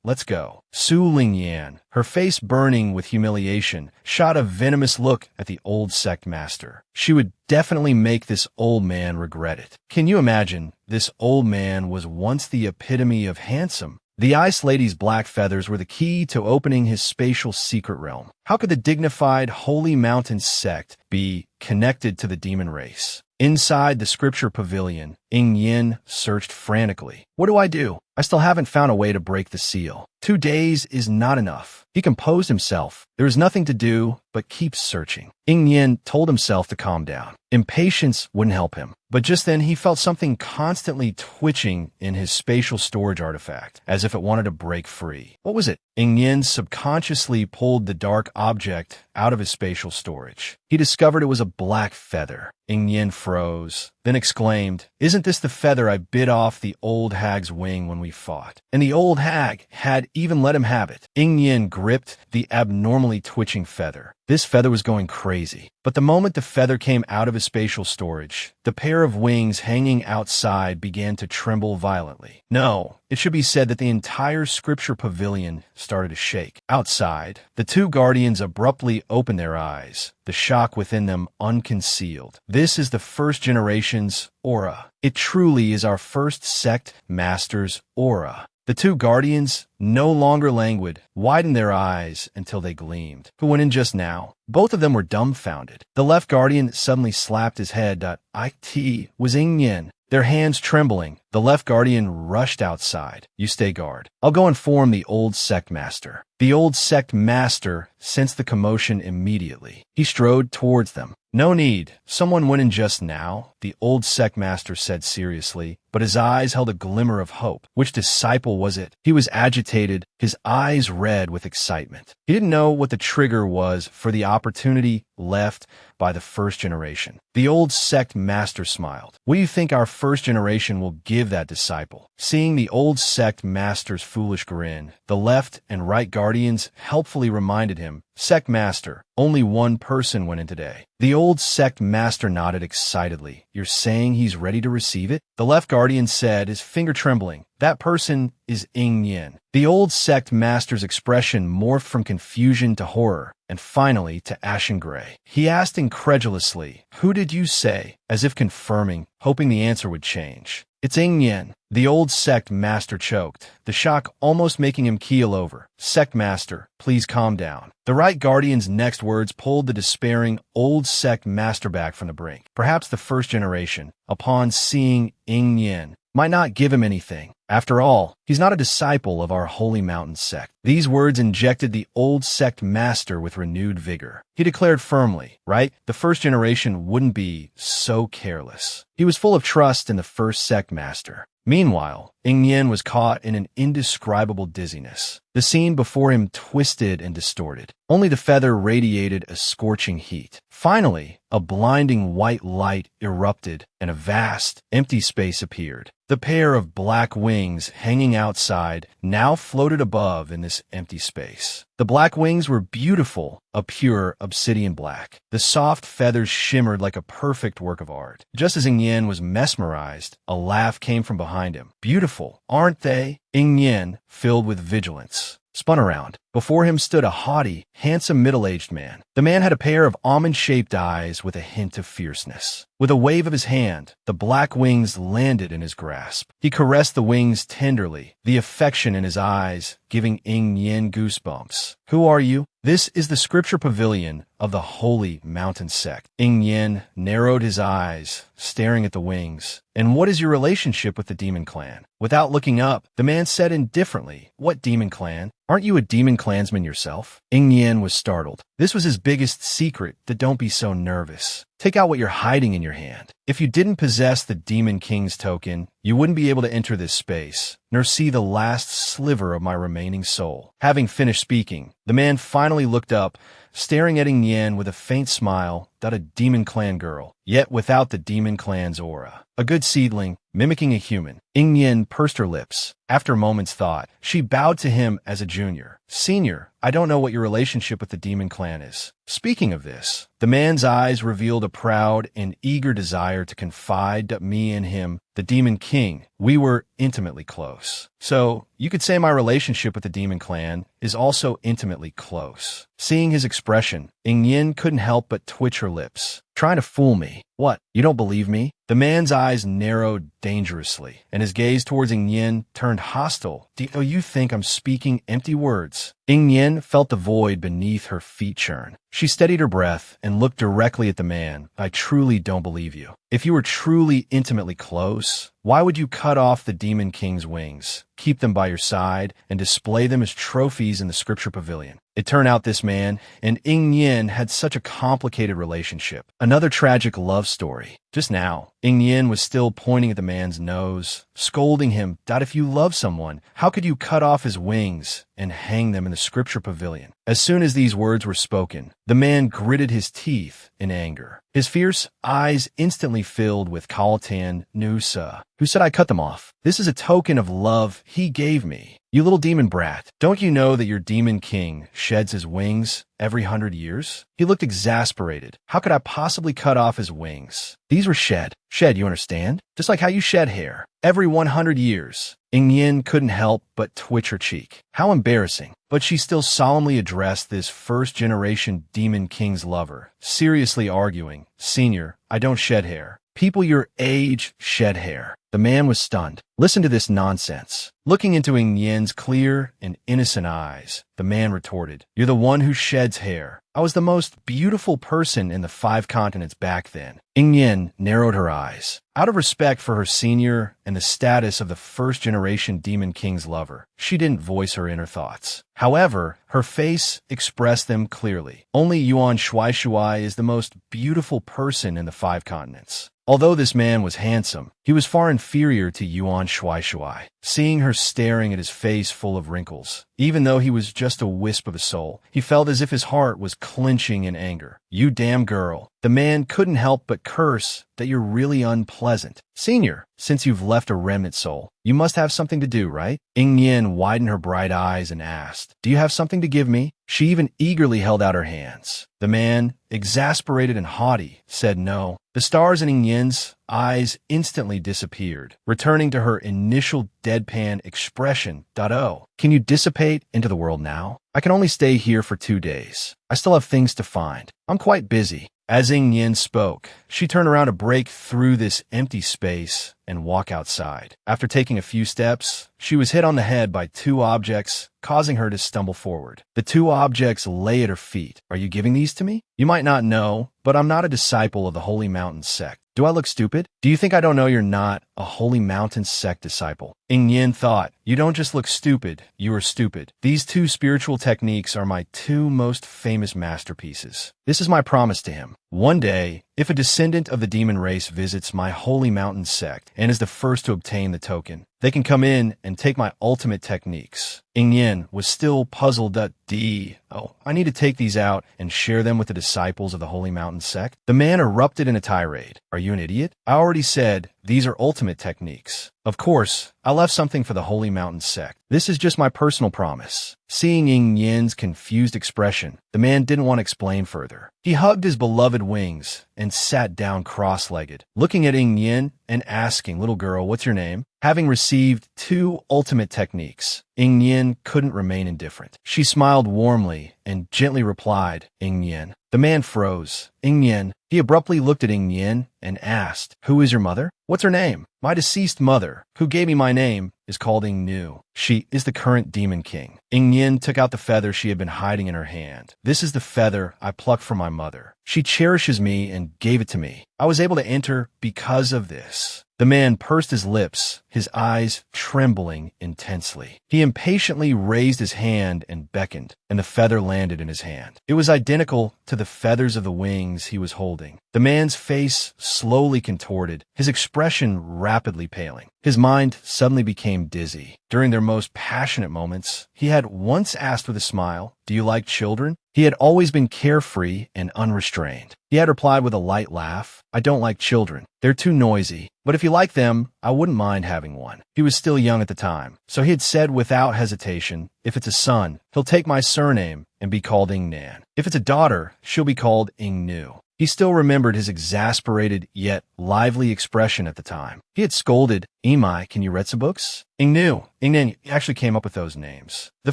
Let's go. Su Lingyan, her face burning with humiliation, shot a venomous look at the old sect master. She would definitely make this old man regret it. Can you imagine? This old man was once the epitome of handsome. The Ice Lady's black feathers were the key to opening his spatial secret realm. How could the dignified Holy Mountain sect be connected to the demon race? Inside the scripture pavilion, Ying Yin searched frantically. What do I do? I still haven't found a way to break the seal. 2 days is not enough. He composed himself. There is nothing to do but keep searching. Ying Yin told himself to calm down. Impatience wouldn't help him. But just then he felt something constantly twitching in his spatial storage artifact, as if it wanted to break free. What was it? Ying Yin subconsciously pulled the dark object out of his spatial storage. He discovered it was a black feather. Ying Yin froze, then exclaimed, "Isn't this the feather I bit off the old hag's wing when we fought?" And the old hag had even let him have it. Ying Yin gripped the abnormally twitching feather. This feather was going crazy. But the moment the feather came out of his spatial storage, the pair of wings hanging outside began to tremble violently. No, it should be said that the entire scripture pavilion started to shake. Outside, the 2 guardians abruptly opened their eyes, the shock within them unconcealed. This is the first generation's aura. It truly is our first sect master's aura. The 2 guardians, no longer languid, widened their eyes until they gleamed. Who went in just now? Both of them were dumbfounded. The left guardian suddenly slapped his head. It was Ying Yin. Their hands trembling, the left guardian rushed outside. You stay guard. I'll go inform the old sect master. The old sect master sensed the commotion immediately. He strode towards them. No need. Someone went in just now, the old sect master said seriously, but his eyes held a glimmer of hope. Which disciple was it? He was agitated, his eyes red with excitement. He didn't know what the trigger was for the opportunity left by the first generation. The old sect master smiled. What do you think our first generation will give that disciple? Seeing the old sect master's foolish grin, the left and right guardians helpfully reminded him, "Sect master, only one person went in today." The old sect master nodded excitedly. You're saying he's ready to receive it? The left guardian said, his finger trembling. That person is Ying Yin. The old sect master's expression morphed from confusion to horror, and finally to ashen gray. He asked incredulously, "Who did you say?" as if confirming, hoping the answer would change. "It's Ying Yin." The old sect master choked, the shock almost making him keel over. "Sect master, please calm down." The right guardian's next words pulled the despairing old sect master back from the brink. Perhaps the first generation, upon seeing Ying Yin, might not give him anything. After all, he's not a disciple of our holy mountain sect. These words injected the old sect master with renewed vigor. He declared firmly, right, the first generation wouldn't be so careless. He was full of trust in the first sect master. Meanwhile, Ying Yin was caught in an indescribable dizziness. The scene before him twisted and distorted. Only the feather radiated a scorching heat. Finally, a blinding white light erupted, and a vast, empty space appeared. The pair of black wings wings hanging outside now floated above in this empty space. The black wings were beautiful, a pure obsidian black. The soft feathers shimmered like a perfect work of art. Just as Ing Yen was mesmerized, a laugh came from behind him. Beautiful, aren't they? Ing Yen, filled with vigilance, spun around. Before him stood a haughty, handsome middle-aged man. The man had a pair of almond-shaped eyes with a hint of fierceness. With a wave of his hand, the black wings landed in his grasp. He caressed the wings tenderly, the affection in his eyes giving Ing Yen goosebumps. Who are you? This is the scripture pavilion of the Holy Mountain Sect. Ing Yen narrowed his eyes, staring at the wings. And what is your relationship with the demon clan? Without looking up, the man said indifferently, What demon clan? Aren't you a demon clansman yourself? Ing Yen was startled. This was his biggest secret, that don't be so nervous. Take out what you're hiding in your hand. If you didn't possess the Demon King's token, you wouldn't be able to enter this space, nor see the last sliver of my remaining soul. Having finished speaking, the man finally looked up, staring at Ing Yen with a faint smile, a demon clan girl, yet without the demon clan's aura. A good seedling, mimicking a human. Ing Yen pursed her lips. After a moment's thought, she bowed to him as a junior. Senior, I don't know what your relationship with the demon clan is. Speaking of this, the man's eyes revealed a proud and eager desire to confide that me and him, the Demon King, we were intimately close. So, you could say my relationship with the demon clan is also intimately close. Seeing his expression, Ing Yen couldn't help but twitch her lips. Trying to fool me. What, you don't believe me? The man's eyes narrowed dangerously, and his gaze towards Ing Yen turned hostile. Do you think I'm speaking empty words? Ing Yen felt the void beneath her feet churn. She steadied her breath and looked directly at the man. I truly don't believe you. If you were truly intimately close, why would you cut off the Demon King's wings, keep them by your side, and display them as trophies in the scripture pavilion? It turned out this man and Ing Yen had such a complicated relationship. Another tragic love story. Just now, Ing Yen was still pointing at the man's nose, scolding him that if you love someone, how could you cut off his wings and hang them in the scripture pavilion? As soon as these words were spoken, the man gritted his teeth in anger. His fierce eyes instantly filled with Kaltan Nusa. Who said I cut them off? This is a token of love he gave me. You little demon brat, don't you know that your demon king sheds his wings every 100 years? He looked exasperated. How could I possibly cut off his wings? These were shed. Shed, you understand? Just like how you shed hair. Every 100 years. Ing Yen couldn't help but twitch her cheek. How embarrassing. But she still solemnly addressed this first-generation Demon King's lover, seriously arguing, Senior, I don't shed hair. People your age shed hair. The man was stunned. Listen to this nonsense. Looking into Ing Yen's clear and innocent eyes, the man retorted, You're the one who sheds hair. I was the most beautiful person in the 5 continents back then. Ing Yen narrowed her eyes. Out of respect for her senior and the status of the first-generation Demon King's lover, she didn't voice her inner thoughts. However, her face expressed them clearly. Only Yuan Shuai is the most beautiful person in the 5 continents. Although this man was handsome, he was far inferior to Yuan Shuai. Seeing her staring at his face full of wrinkles, even though he was just a wisp of a soul, he felt as if his heart was clenching in anger. You damn girl. The man couldn't help but curse that you're really unpleasant. Senior, since you've left a remnant soul, you must have something to do, right? Ing Yen widened her bright eyes and asked, Do you have something to give me? She even eagerly held out her hands. The man, exasperated and haughty, said no. The stars in Ing Yen's eyes instantly disappeared, returning to her initial deadpan expression. Oh, can you dissipate into the world now? I can only stay here for 2 days. I still have things to find. I'm quite busy. As Ing Yen spoke, she turned around to break through this empty space and walk outside. After taking a few steps, she was hit on the head by 2 objects, causing her to stumble forward. The 2 objects lay at her feet. Are you giving these to me? You might not know, but I'm not a disciple of the Holy Mountain Sect. Do I look stupid? Do you think I don't know you're not a Holy Mountain Sect disciple? Ing Yen thought, You don't just look stupid, you are stupid. These 2 spiritual techniques are my 2 most famous masterpieces. This is my promise to him. One day, if a descendant of the demon race visits my Holy Mountain Sect and is the first to obtain the token, They can come in and take my ultimate techniques. Ing Yen was still puzzled. Oh, I need to take these out and share them with the disciples of the Holy Mountain sect. The man erupted in a tirade. Are you an idiot? I already said these are ultimate techniques. Of course, I left something for the Holy Mountain sect. This is just my personal promise. Seeing Ing Yen's confused expression, the man didn't want to explain further. He hugged his beloved wings and sat down cross-legged, looking at Ing Yen and asking, "Little girl, what's your name?" Having received 2 ultimate techniques, Ing Yen couldn't remain indifferent. She smiled warmly and gently replied, "Ing Yen." The man froze. "Ing Yen." He abruptly looked at Ing Yen and asked, "Who is your mother?" "What's her name?" "My deceased mother, who gave me my name, is called Ing Nu. She is the current demon king." Ing Yen took out the feather she had been hiding in her hand. "This is the feather I plucked from my mother. She cherishes me and gave it to me. I was able to enter because of this." The man pursed his lips, his eyes trembling intensely. He impatiently raised his hand and beckoned, and the feather landed in his hand. It was identical to the feathers of the wings he was holding. The man's face slowly contorted, his expression rapidly paling. His mind suddenly became dizzy. During their most passionate moments, he had once asked with a smile, "Do you like children?" He had always been carefree and unrestrained. He had replied with a light laugh, "I don't like children. They're too noisy. But if you like them, I wouldn't mind having one." He was still young at the time, so he had said without hesitation, "If it's a son, he'll take my surname and be called Ing Nan. If it's a daughter, she'll be called Ing Nu." He still remembered his exasperated yet lively expression at the time. He had scolded, "Imai, can you read some books?" Ing Nu, Ing Nan actually came up with those names. The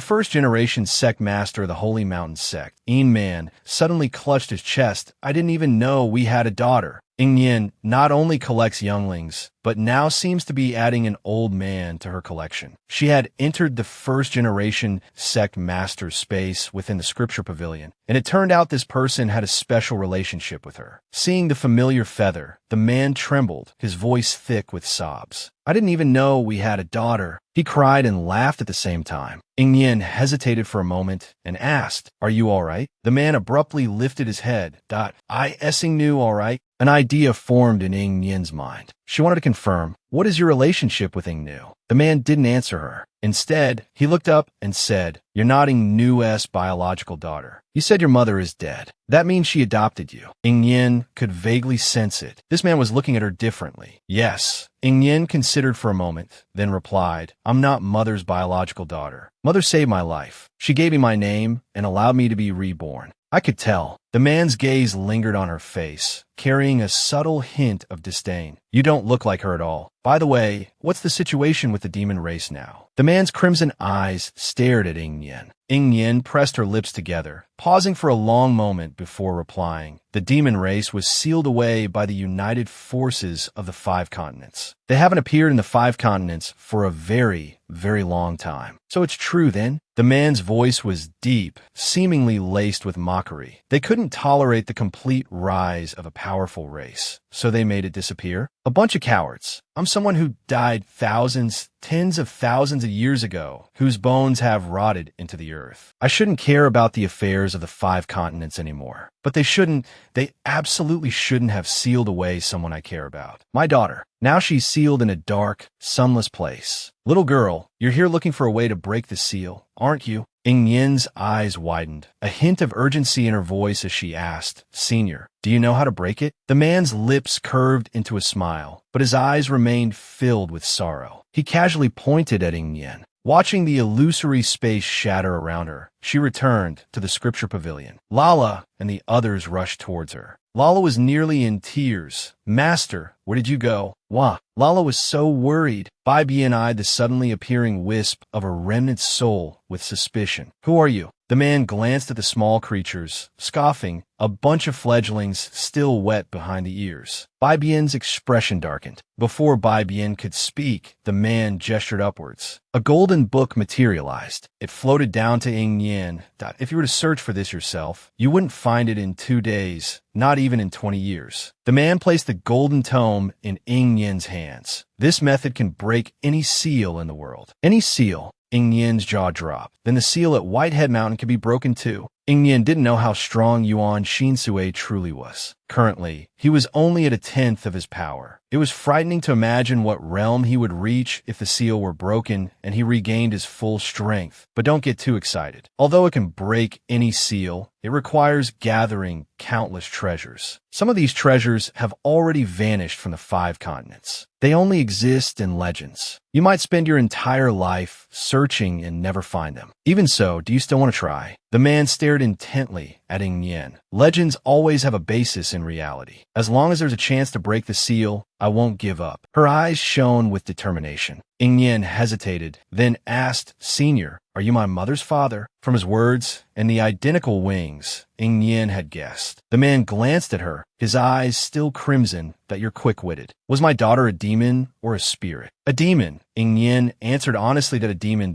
first-generation sect master of the Holy Mountain sect, Ing Man, suddenly clutched his chest. "I didn't even know we had a daughter." Ing Yen not only collects younglings, but now seems to be adding an old man to her collection. She had entered the first-generation sect master's space within the scripture pavilion, and it turned out this person had a special relationship with her. Seeing the familiar feather, the man trembled, his voice thick with sobs. "I didn't even know we had a daughter." He cried and laughed at the same time. Ing Yen hesitated for a moment and asked, "Are you all right?" The man abruptly lifted his head. "I Ing Nu all right?" An idea formed in Ing Yen's mind. She wanted to confirm, "What is your relationship with Ing Nu?" The man didn't answer her. Instead, he looked up and said, "You're not Ing Nu's biological daughter. You said your mother is dead. That means she adopted you." Ing Yen could vaguely sense it. This man was looking at her differently. "Yes." Ing Yen considered for a moment, then replied, "I'm not Mother's biological daughter. Mother saved my life. She gave me my name and allowed me to be reborn." I could tell. The man's gaze lingered on her face, carrying a subtle hint of disdain. "You don't look like her at all. By the way, what's the situation with the demon race now?" The man's crimson eyes stared at Ing Yen. Ing Yen pressed her lips together, pausing for a long moment before replying. "The demon race was sealed away by the united forces of the 5 continents. They haven't appeared in the 5 continents for a very, very long time." "So it's true then?" The man's voice was deep, seemingly laced with mockery. "They couldn't tolerate the complete rise of a powerful race, so they made it disappear? A bunch of cowards. I'm someone who died thousands, tens of thousands of years ago, whose bones have rotted into the earth. I shouldn't care about the affairs of the 5 continents anymore. But they absolutely shouldn't have sealed away someone I care about. My daughter. Now she's sealed in a dark, sunless place. Little girl, you're here looking for a way to break the seal, aren't you?" Ing Yen's eyes widened, a hint of urgency in her voice as she asked, "Senior, do you know how to break it?" The man's lips curved into a smile, but his eyes remained filled with sorrow. He casually pointed at Ing Yen. Watching the illusory space shatter around her, she returned to the scripture pavilion. Lala and the others rushed towards her. Lala was nearly in tears. "Master, where did you go?" "Wah." Lala was so worried. Bai Bian eyed the suddenly appearing wisp of a remnant soul with suspicion. "Who are you?" The man glanced at the small creatures, scoffing, a bunch of fledglings still wet behind the ears. Bai Bian's expression darkened. Before Bai Bian could speak, the man gestured upwards. A golden book materialized. It floated down to Ing Yen. "If you were to search for this yourself, you wouldn't find it in 2 days, not even in 20 years. The man placed the golden tome in Ing Yen's hands. "This method can break any seal in the world." "Any seal?" Ing Yen's jaw dropped. "Then the seal at Whitehead Mountain can be broken too." Ing Yen didn't know how strong Yuan Shinsue truly was. Currently, he was only at a tenth of his power. It was frightening to imagine what realm he would reach if the seal were broken and he regained his full strength. But don't get too excited. Although it can break any seal, it requires gathering countless treasures. Some of these treasures have already vanished from the 5 continents. They only exist in legends. You might spend your entire life searching and never find them. Even so, do you still want to try? The man stared intently at Ing Yen. Legends always have a basis in reality. As long as there's a chance to break the seal, I won't give up. Her eyes shone with determination. Ing Yen hesitated, then asked, "Senior, are you my mother's father?" From his words and the identical wings, Ing Yen had guessed. The man glanced at her, his eyes still crimson. "That you're quick-witted. Was my daughter a demon or a spirit?" "A demon." Ing Yen answered honestly that a demon,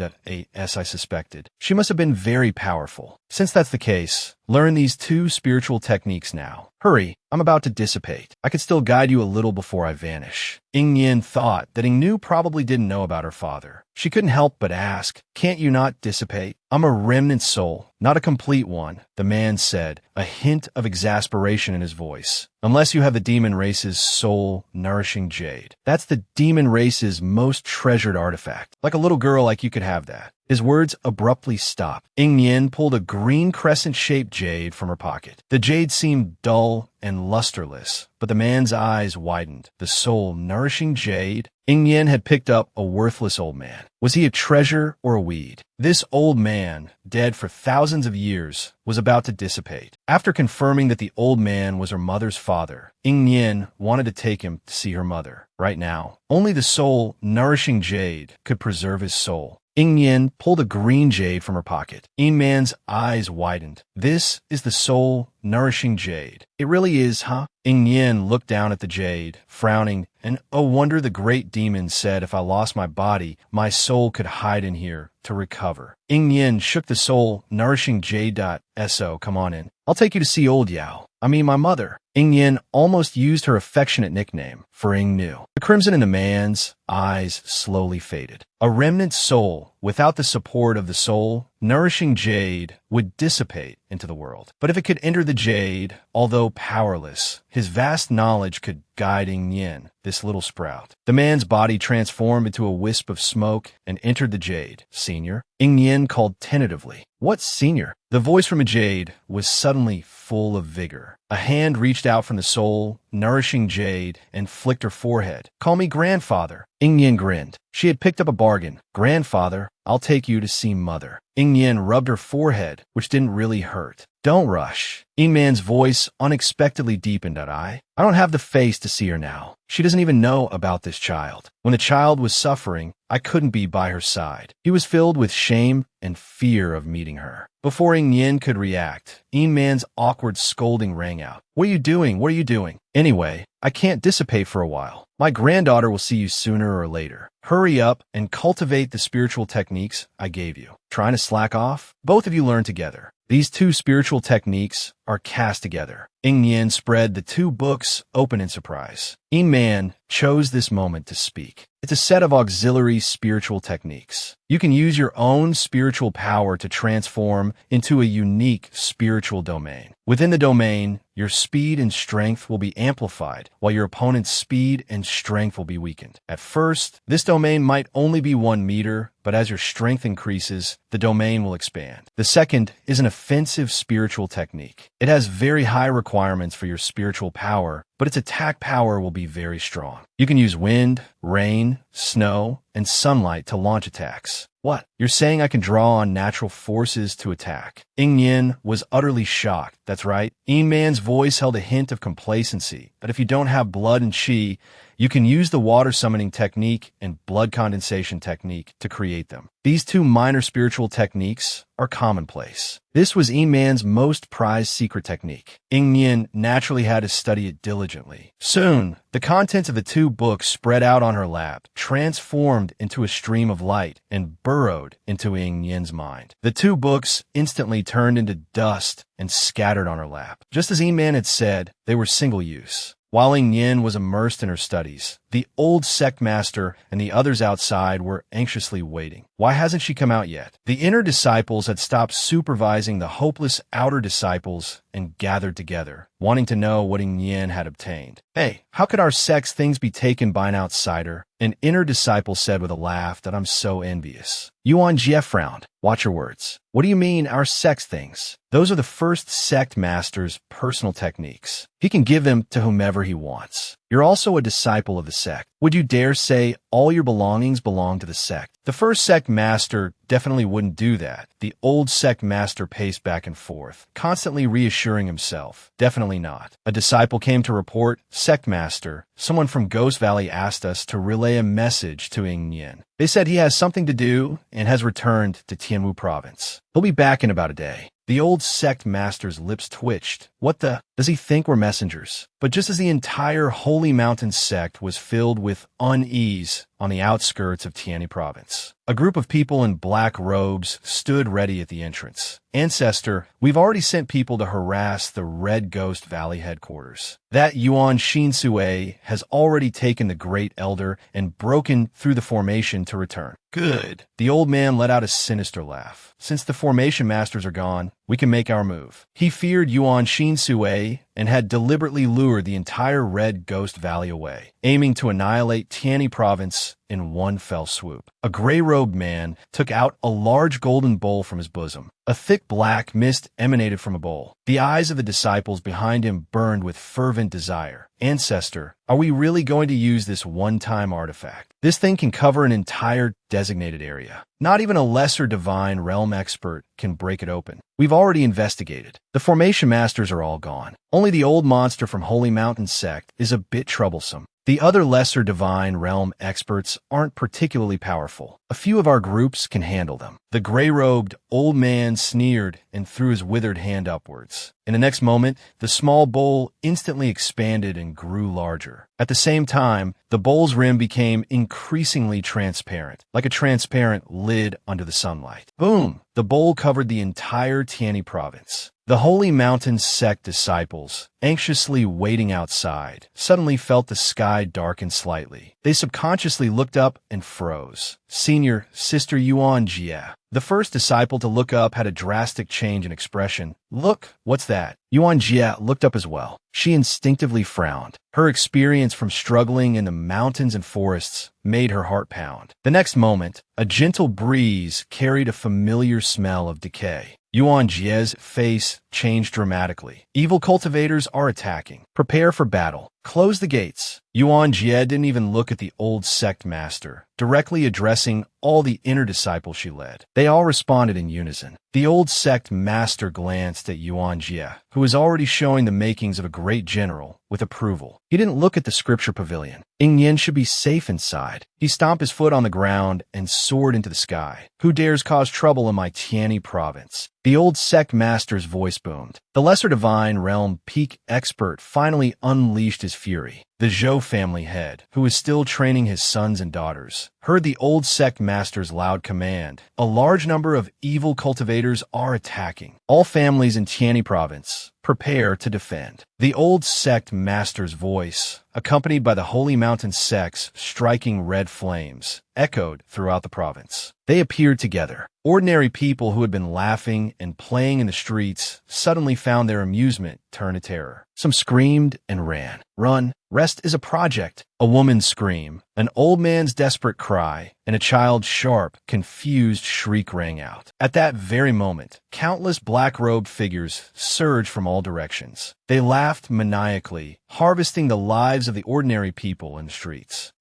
as I suspected. She must have been very powerful. Since that's the case, learn these 2 spiritual techniques now. Hurry, I'm about to dissipate. I could still guide you a little before I vanish. Ing Yen thought that Ing Nu probably didn't know about her father. She couldn't help but ask, "Can't you not dissipate?" "I'm a remnant soul, not a complete one," the man said, a hint of exasperation in his voice. "Unless you have the demon race's soul-nourishing jade. That's the demon race's most treasured artifact. Like a little girl like you could have that." His words abruptly stopped. Ing Yen pulled a green crescent-shaped jade from her pocket. The jade seemed dull and lusterless, but the man's eyes widened. The soul-nourishing jade? Ing Yen had picked up a worthless old man. Was he a treasure or a weed? This old man, dead for thousands of years, was about to dissipate. After confirming that the old man was her mother's father, Ing Yen wanted to take him to see her mother. Right now, only the soul-nourishing jade could preserve his soul. Ing Yen pulled a green jade from her pocket. Ing Man's eyes widened. "This is the soul-nourishing jade. It really is, huh?" Ing Yen looked down at the jade, frowning, and "Oh wonder the great demon said if I lost my body, my soul could hide in here to recover." Ing Yen shook the soul-nourishing jade. "So, come on in. I'll take you to see old Yao. My mother." Ing Yen almost used her affectionate nickname for Ing Nu. The crimson in the man's eyes slowly faded. A remnant soul, without the support of the soul-nourishing jade, would dissipate into the world. But if it could enter the jade, although powerless, his vast knowledge could guide Ing Yen, this little sprout. The man's body transformed into a wisp of smoke and entered the jade. "Senior?" Ing Yen called tentatively. "What senior?" The voice from a jade was suddenly full of vigor. A hand reached out from the soul-nourishing jade and flicked her forehead. "Call me grandfather." Ing Yen grinned. She had picked up a bargain. "Grandfather, I'll take you to see mother." Ing Yen rubbed her forehead, which didn't really hurt. "Don't rush." Ing Man's voice unexpectedly deepened. I don't have the face to see her now. She doesn't even know about this child. When the child was suffering, I couldn't be by her side." He was filled with shame and fear of meeting her. Before Ing Yen could react, Ing Man's awkward scolding rang out. "What are you doing? What are you doing? Anyway, I can't dissipate for a while. My granddaughter will see you sooner or later. Hurry up and cultivate the spiritual techniques I gave you. Trying to slack off? Both of you learn together. These 2 spiritual techniques are cast together." Ing Yen spread the 2 books open in surprise. Ing Man chose this moment to speak. It's a set of auxiliary spiritual techniques. You can use your own spiritual power to transform into a unique spiritual domain. Within the domain, your speed and strength will be amplified, while your opponent's speed and strength will be weakened. At first, this domain might only be 1 meter, but as your strength increases, the domain will expand. The second is an offensive spiritual technique. It has very high requirements for your spiritual power, but its attack power will be very strong. You can use wind, rain, snow, and sunlight to launch attacks. "What? You're saying I can draw on natural forces to attack?" Ing Yen was utterly shocked. "That's right." Ing Man's voice held a hint of complacency. "But if you don't have blood and chi, you can use the water summoning technique and blood condensation technique to create them. These 2 minor spiritual techniques are commonplace." This was Ing Man's most prized secret technique. Ing Yen naturally had to study it diligently. Soon, the contents of the 2 books spread out on her lap, transformed into a stream of light, and burrowed into Ing Yen's mind. The 2 books instantly turned into dust and scattered on her lap. Just as Ing Man had said, they were single-use. While Ing Yen was immersed in her studies, The old sect master and the others outside were anxiously waiting. Why hasn't she come out yet? The inner disciples had stopped supervising the hopeless outer disciples and gathered together, wanting to know what Ing Yen had obtained. Hey, how could our sect's things be taken by an outsider? An inner disciple said with a laugh that I'm so envious. Yuan Jie frowned. Watch your words. What do you mean, our sect's things? Those are the first sect master's personal techniques. He can give them to whomever he wants. You're also a disciple of the sect. Would you dare say all your belongings belong to the sect? The first sect master definitely wouldn't do that. The old sect master paced back and forth, constantly reassuring himself. Definitely not. A disciple came to report, Sect Master, someone from Ghost Valley asked us to relay a message to Ing Yen. They said he has something to do and has returned to Tianwu province. He'll be back in about a day. The old sect master's lips twitched. What the? Does he think we're messengers? But just as the entire Holy Mountain sect was filled with unease on the outskirts of Tianyi province, a group of people in black robes stood ready at the entrance. Ancestor, we've already sent people to harass the Red Ghost Valley headquarters. That Yuan Shinsue has already taken the Great Elder and broken through the formation to return. Good. The old man let out a sinister laugh. Since the formation masters are gone, we can make our move. He feared Yuan Shinsue and had deliberately lured the entire Red Ghost Valley away, aiming to annihilate Tianyi province in one fell swoop. A gray-robed man took out a large golden bowl from his bosom. A thick black mist emanated from a bowl. The eyes of the disciples behind him burned with fervent desire. Ancestor, are we really going to use this one-time artifact? This thing can cover an entire designated area. Not even a lesser divine realm expert can break it open. We've already investigated. The formation masters are all gone. Only the old monster from Holy Mountain sect is a bit troublesome. The other lesser divine realm experts aren't particularly powerful. A few of our groups can handle them. The gray-robed old man sneered and threw his withered hand upwards. In the next moment, the small bowl instantly expanded and grew larger. At the same time, the bowl's rim became increasingly transparent, like a transparent lid under the sunlight. Boom! The bowl covered the entire Tianyi province. The Holy Mountain sect disciples, anxiously waiting outside, suddenly felt the sky darken slightly. They subconsciously looked up and froze. Senior Sister Yuan Jie, the first disciple to look up, had a drastic change in expression. Look, what's that? Yuan Jie looked up as well. She instinctively frowned. Her experience from struggling in the mountains and forests made her heart pound. The next moment, a gentle breeze carried a familiar smell of decay. Yuan Jie's face changed dramatically. Evil cultivators are attacking. Prepare for battle. Close the gates. Yuan Jie didn't even look at the old sect master, directly addressing all the inner disciples she led. They all responded in unison. The old sect master glanced at Yuan Jie, who was already showing the makings of a great general, with approval. He didn't look at the scripture pavilion. Ing Yen should be safe inside. He stomped his foot on the ground and soared into the sky. Who dares cause trouble in my Tianyi province? The old sect master's voice boomed. The lesser divine realm peak expert finally unleashed his fury. The Zhou family head, who was still training his sons and daughters, heard the old sect master's loud command. A large number of evil cultivators are attacking. All families in Tianyi province, prepare to defend. The old sect master's voice, accompanied by the Holy Mountain sect's striking red flames, echoed throughout the province. They appeared together. Ordinary people who had been laughing and playing in the streets suddenly found their amusement turn to terror. Some screamed and ran. Run. Rest is a project. A woman's scream, an old man's desperate cry, and a child's sharp, confused shriek rang out. At that very moment, countless black-robed figures surged from all directions. They laughed maniacally, harvesting the lives of the ordinary people in the streets.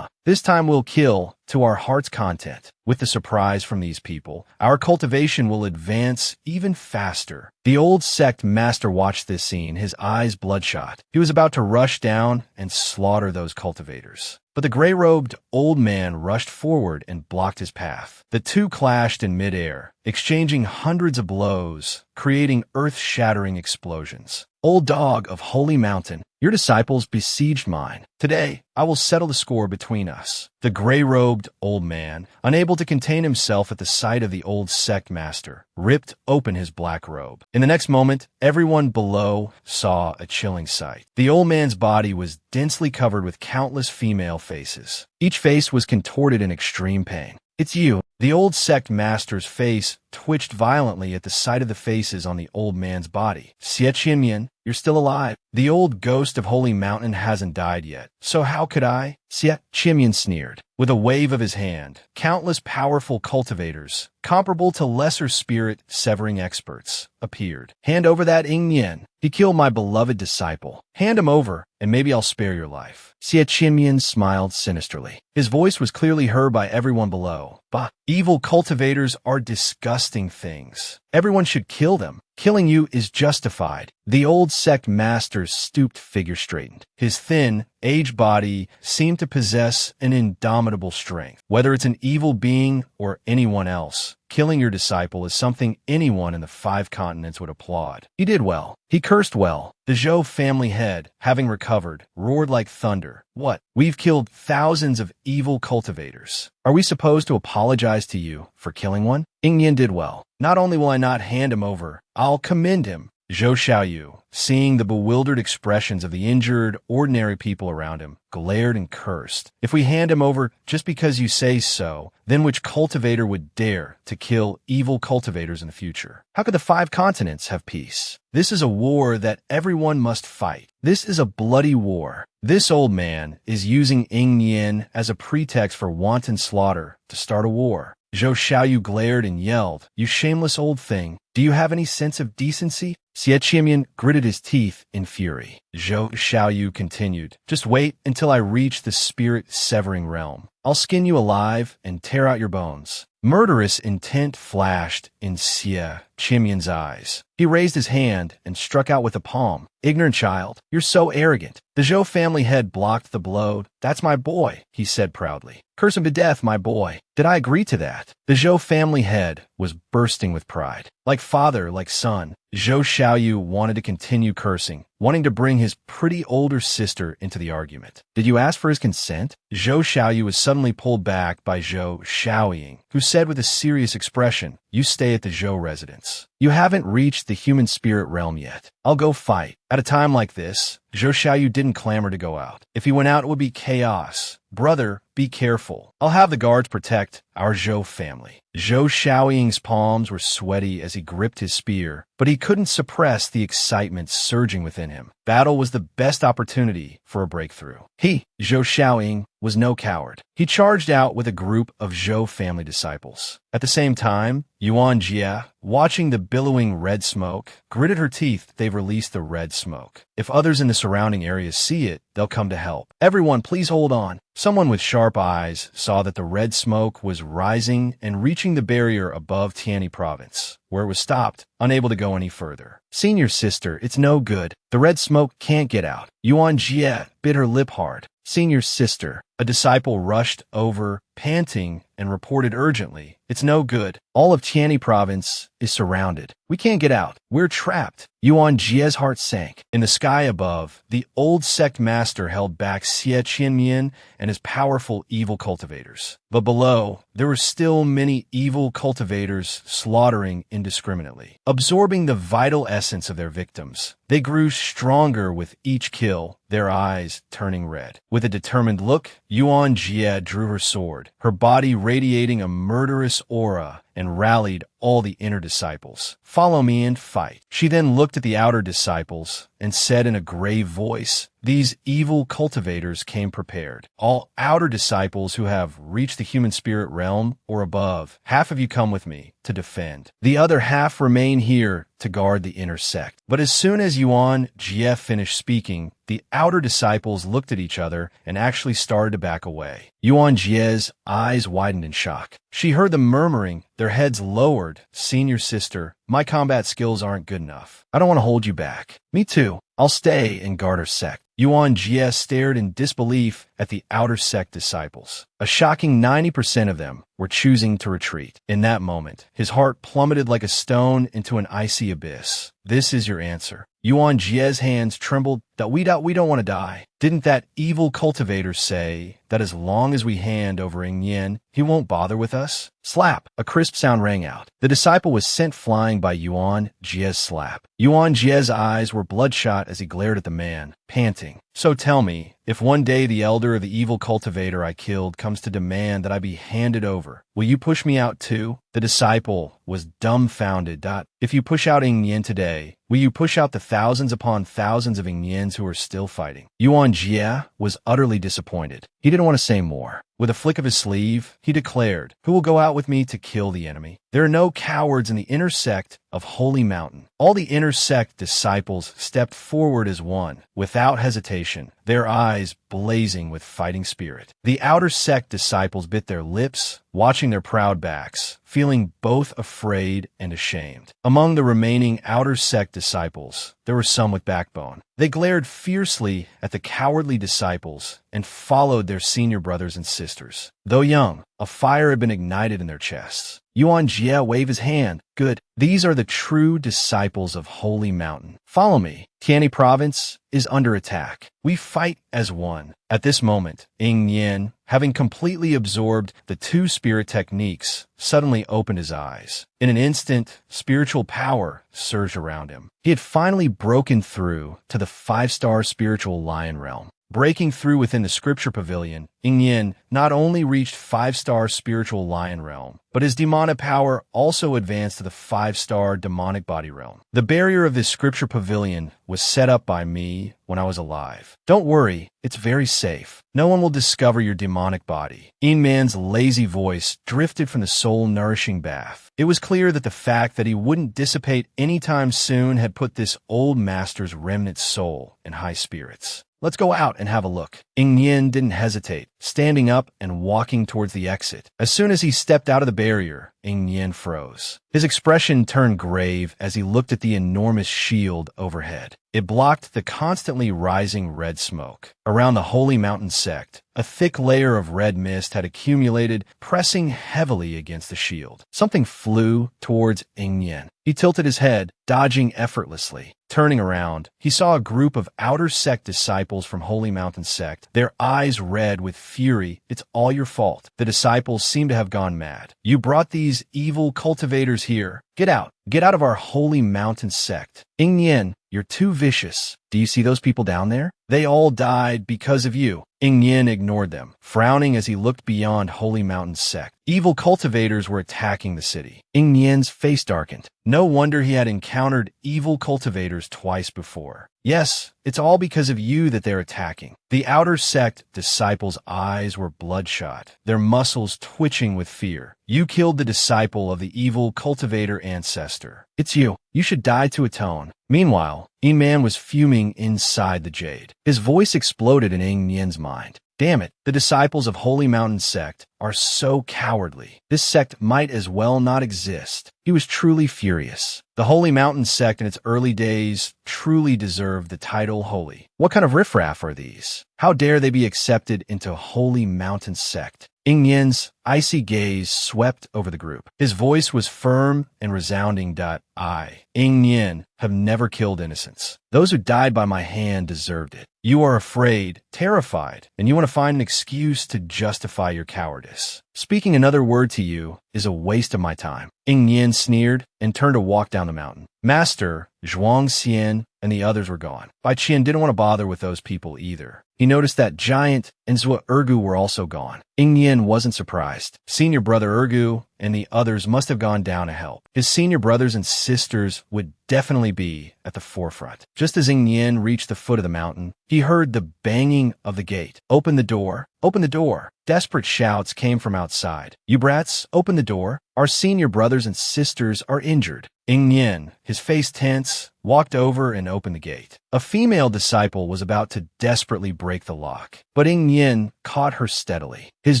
This time we'll kill to our heart's content. With the surprise from these people, our cultivation will advance even faster. The old sect master watched this scene, his eyes bloodshot. He was about to rush down and slaughter those cultivators. But the gray-robed old man rushed forward and blocked his path. The two clashed in midair, exchanging hundreds of blows, creating earth-shattering explosions. Old dog of Holy Mountain, Your disciples besieged mine. Today, I will settle the score between us." The gray-robed old man, unable to contain himself at the sight of the old sect master, ripped open his black robe. In the next moment, everyone below saw a chilling sight. The old man's body was densely covered with countless female faces. Each face was contorted in extreme pain. "It's you." The old sect master's face twitched violently at the sight of the faces on the old man's body. "Xie Qinmian, you're still alive. The old ghost of Holy Mountain hasn't died yet. So how could I?" Xie Qinmian sneered. With a wave of his hand, countless powerful cultivators, comparable to lesser spirit-severing experts, appeared. "Hand over that Ingnian. He killed my beloved disciple. Hand him over, and maybe I'll spare your life." Xie Qinmian smiled sinisterly. His voice was clearly heard by everyone below. "Bah, evil cultivators are disgusting things. Everyone should kill them. Killing you is justified." The old sect master's stooped figure straightened. His thin, aged body seemed to possess an indomitable strength. "Whether it's an evil being or anyone else, killing your disciple is something anyone in the 5 continents would applaud. He did well. He cursed well." The Zhou family head, having recovered, roared like thunder. "What? We've killed thousands of evil cultivators. Are we supposed to apologize to you for killing one?" "Ingnian did well. Not only will I not hand him over, I'll commend him." Zhou Xiaoyu, seeing the bewildered expressions of the injured, ordinary people around him, glared and cursed. "If we hand him over just because you say so, then which cultivator would dare to kill evil cultivators in the future? How could the 5 continents have peace? This is a war that everyone must fight. This is a bloody war. This old man is using Ingnian as a pretext for wanton slaughter to start a war." Zhou Xiaoyu glared and yelled, "You shameless old thing! Do you have any sense of decency?" Xie Qinmian gritted his teeth in fury. Zhou Xiaoyu continued, "Just wait until I reach the spirit-severing realm. I'll skin you alive and tear out your bones." Murderous intent flashed in Xie Qinmian's eyes. He raised his hand and struck out with a palm. "Ignorant child, you're so arrogant." The Zhou family head blocked the blow. "That's my boy," he said proudly. "Curse him to death, my boy. Did I agree to that?" The Zhou family head was bursting with pride. Like father, like son, Zhou Xiaoyu wanted to continue cursing, wanting to bring his pretty older sister into the argument. "Did you ask for his consent?" Zhou Xiaoyu was suddenly pulled back by Zhou Xiaoying, who said with a serious expression, "You stay at the Zhou residence. You haven't reached the human spirit realm yet. I'll go fight." At a time like this, Zhou Xiaoyu didn't clamor to go out. If he went out, it would be chaos. "Brother, be careful. I'll have the guards protect our Zhou family." Zhou Xiaoying's palms were sweaty as he gripped his spear, but he couldn't suppress the excitement surging within him. Battle was the best opportunity for a breakthrough. He, Zhou Xiaoying, was no coward. He charged out with a group of Zhou family disciples. At the same time, Yuan Jie, watching the billowing red smoke, gritted her teeth. They've released the red smoke. If others in the surrounding areas see it, they'll come to help. "Everyone, please hold on." Someone with sharp eyes saw that the red smoke was rising and reaching the barrier above Tianyi province, where it was stopped, unable to go any further. "Senior sister, it's no good. The red smoke can't get out." Yuan Jie bit her lip hard. "Senior sister." A disciple rushed over, panting, and reported urgently, "It's no good. All of Tianyi province is surrounded. We can't get out. We're trapped." Yuan Jie's heart sank. In the sky above, the old sect master held back Xie Qinmian and his powerful evil cultivators. But below, there were still many evil cultivators slaughtering indiscriminately, absorbing the vital essence of their victims. They grew stronger with each kill, their eyes turning red. With a determined look, Yuan Jie drew her sword, her body radiating a murderous aura, and rallied all the inner disciples. "Follow me and fight." She then looked at the outer disciples and said in a grave voice, "These evil cultivators came prepared. All outer disciples who have reached the human spirit realm or above, half of you come with me to defend. The other half remain here to guard the inner sect." But as soon as Yuan Jie finished speaking, the outer disciples looked at each other and actually started to back away. Yuan Jie's eyes widened in shock. She heard them murmuring, their heads lowered. "Senior sister, my combat skills aren't good enough. I don't want to hold you back." "Me too. I'll stay and guard our sect." Yuan Jie stared in disbelief at the outer sect disciples. A shocking 90% of them were choosing to retreat. In that moment, his heart plummeted like a stone into an icy abyss. "This is your answer." Yuan Jie's hands trembled. We don't want to die. Didn't that evil cultivator say that as long as we hand over Ing Yen, he won't bother with us? Slap! A crisp sound rang out. The disciple was sent flying by Yuan Jie's slap. Yuan Jie's eyes were bloodshot as he glared at the man, panting. So tell me, if one day the elder of the evil cultivator I killed comes to demand that I be handed over, will you push me out too? The disciple was dumbfounded. If you push out Ing Yen today, will you push out the thousands upon thousands of Ing Yens who are still fighting? Yuan Jie was utterly disappointed. He didn't want to say more. With a flick of his sleeve, he declared, "Who will go out with me to kill the enemy? There are no cowards in the inner sect of Holy Mountain." All the inner sect disciples stepped forward as one, without hesitation, their eyes blazing with fighting spirit. The outer sect disciples bit their lips, watching their proud backs, feeling both afraid and ashamed. Among the remaining outer sect disciples, there were some with backbone. They glared fiercely at the cowardly disciples and followed their senior brothers and sisters. Though young, a fire had been ignited in their chests. Yuan Jie waved his hand. Good. These are the true disciples of Holy Mountain. Follow me. Tianyi province is under attack. We fight as one. At this moment, Ing Yen, having completely absorbed the two spirit techniques, suddenly opened his eyes. In an instant, spiritual power surged around him. He had finally broken through to the 5-star spiritual lion realm. Breaking through within the scripture pavilion, Ing Yen not only reached 5-star spiritual lion realm, but his demonic power also advanced to the 5-star demonic body realm. The barrier of this scripture pavilion was set up by me when I was alive. Don't worry, it's very safe. No one will discover your demonic body. Ing Man's lazy voice drifted from the soul-nourishing bath. It was clear that the fact that he wouldn't dissipate anytime soon had put this old master's remnant soul in high spirits. Let's go out and have a look. Ing Yen didn't hesitate, standing up and walking towards the exit. As soon as he stepped out of the barrier, Ing Yen froze. His expression turned grave as he looked at the enormous shield overhead. It blocked the constantly rising red smoke. Around the Holy Mountain sect, a thick layer of red mist had accumulated, pressing heavily against the shield. Something flew towards Ing Yen. He tilted his head, dodging effortlessly. Turning around, he saw a group of outer sect disciples from Holy Mountain sect, their eyes red with fury. It's all your fault. The disciples seemed to have gone mad. You brought these evil cultivators here. Get out. Get out of our Holy Mountain sect. Ing Yen, you're too vicious. Do you see those people down there? They all died because of you. Ing Yen ignored them, frowning as he looked beyond Holy Mountain sect. Evil cultivators were attacking the city. Ing Yen's face darkened. No wonder he had encountered evil cultivators twice before. Yes, it's all because of you that they're attacking. The outer sect disciples' eyes were bloodshot, their muscles twitching with fear. You killed the disciple of the evil cultivator ancestor. It's you. You should die to atone. Meanwhile, Ing Man was fuming inside the jade. His voice exploded in Ing Yen's mind. Damn it, the disciples of Holy Mountain sect are so cowardly. This sect might as well not exist. He was truly furious. The Holy Mountain sect in its early days truly deserved the title Holy. What kind of riffraff are these? How dare they be accepted into Holy Mountain sect? Ing Yen's icy gaze swept over the group. His voice was firm and resounding. I, Ing Yen, have never killed innocents. Those who died by my hand deserved it. You are afraid, terrified, and you want to find an excuse to justify your cowardice. Speaking another word to you is a waste of my time. Ing Yen sneered and turned to walk down the mountain. Master, Zhuang Xian, and the others were gone. Bai Qian didn't want to bother with those people either. He noticed that Giant and Zhua Ergu were also gone. Ing Yen wasn't surprised. Senior brother Ergu and the others must have gone down to help. His senior brothers and sisters would definitely be at the forefront. Just as Ing Yen reached the foot of the mountain, he heard the banging of the gate. Open the door. Open the door. Desperate shouts came from outside. You brats, open the door. Our senior brothers and sisters are injured. Ing Yen, his face tense, walked over and opened the gate. A female disciple was about to desperately break the lock, but Ing Yen caught her steadily. His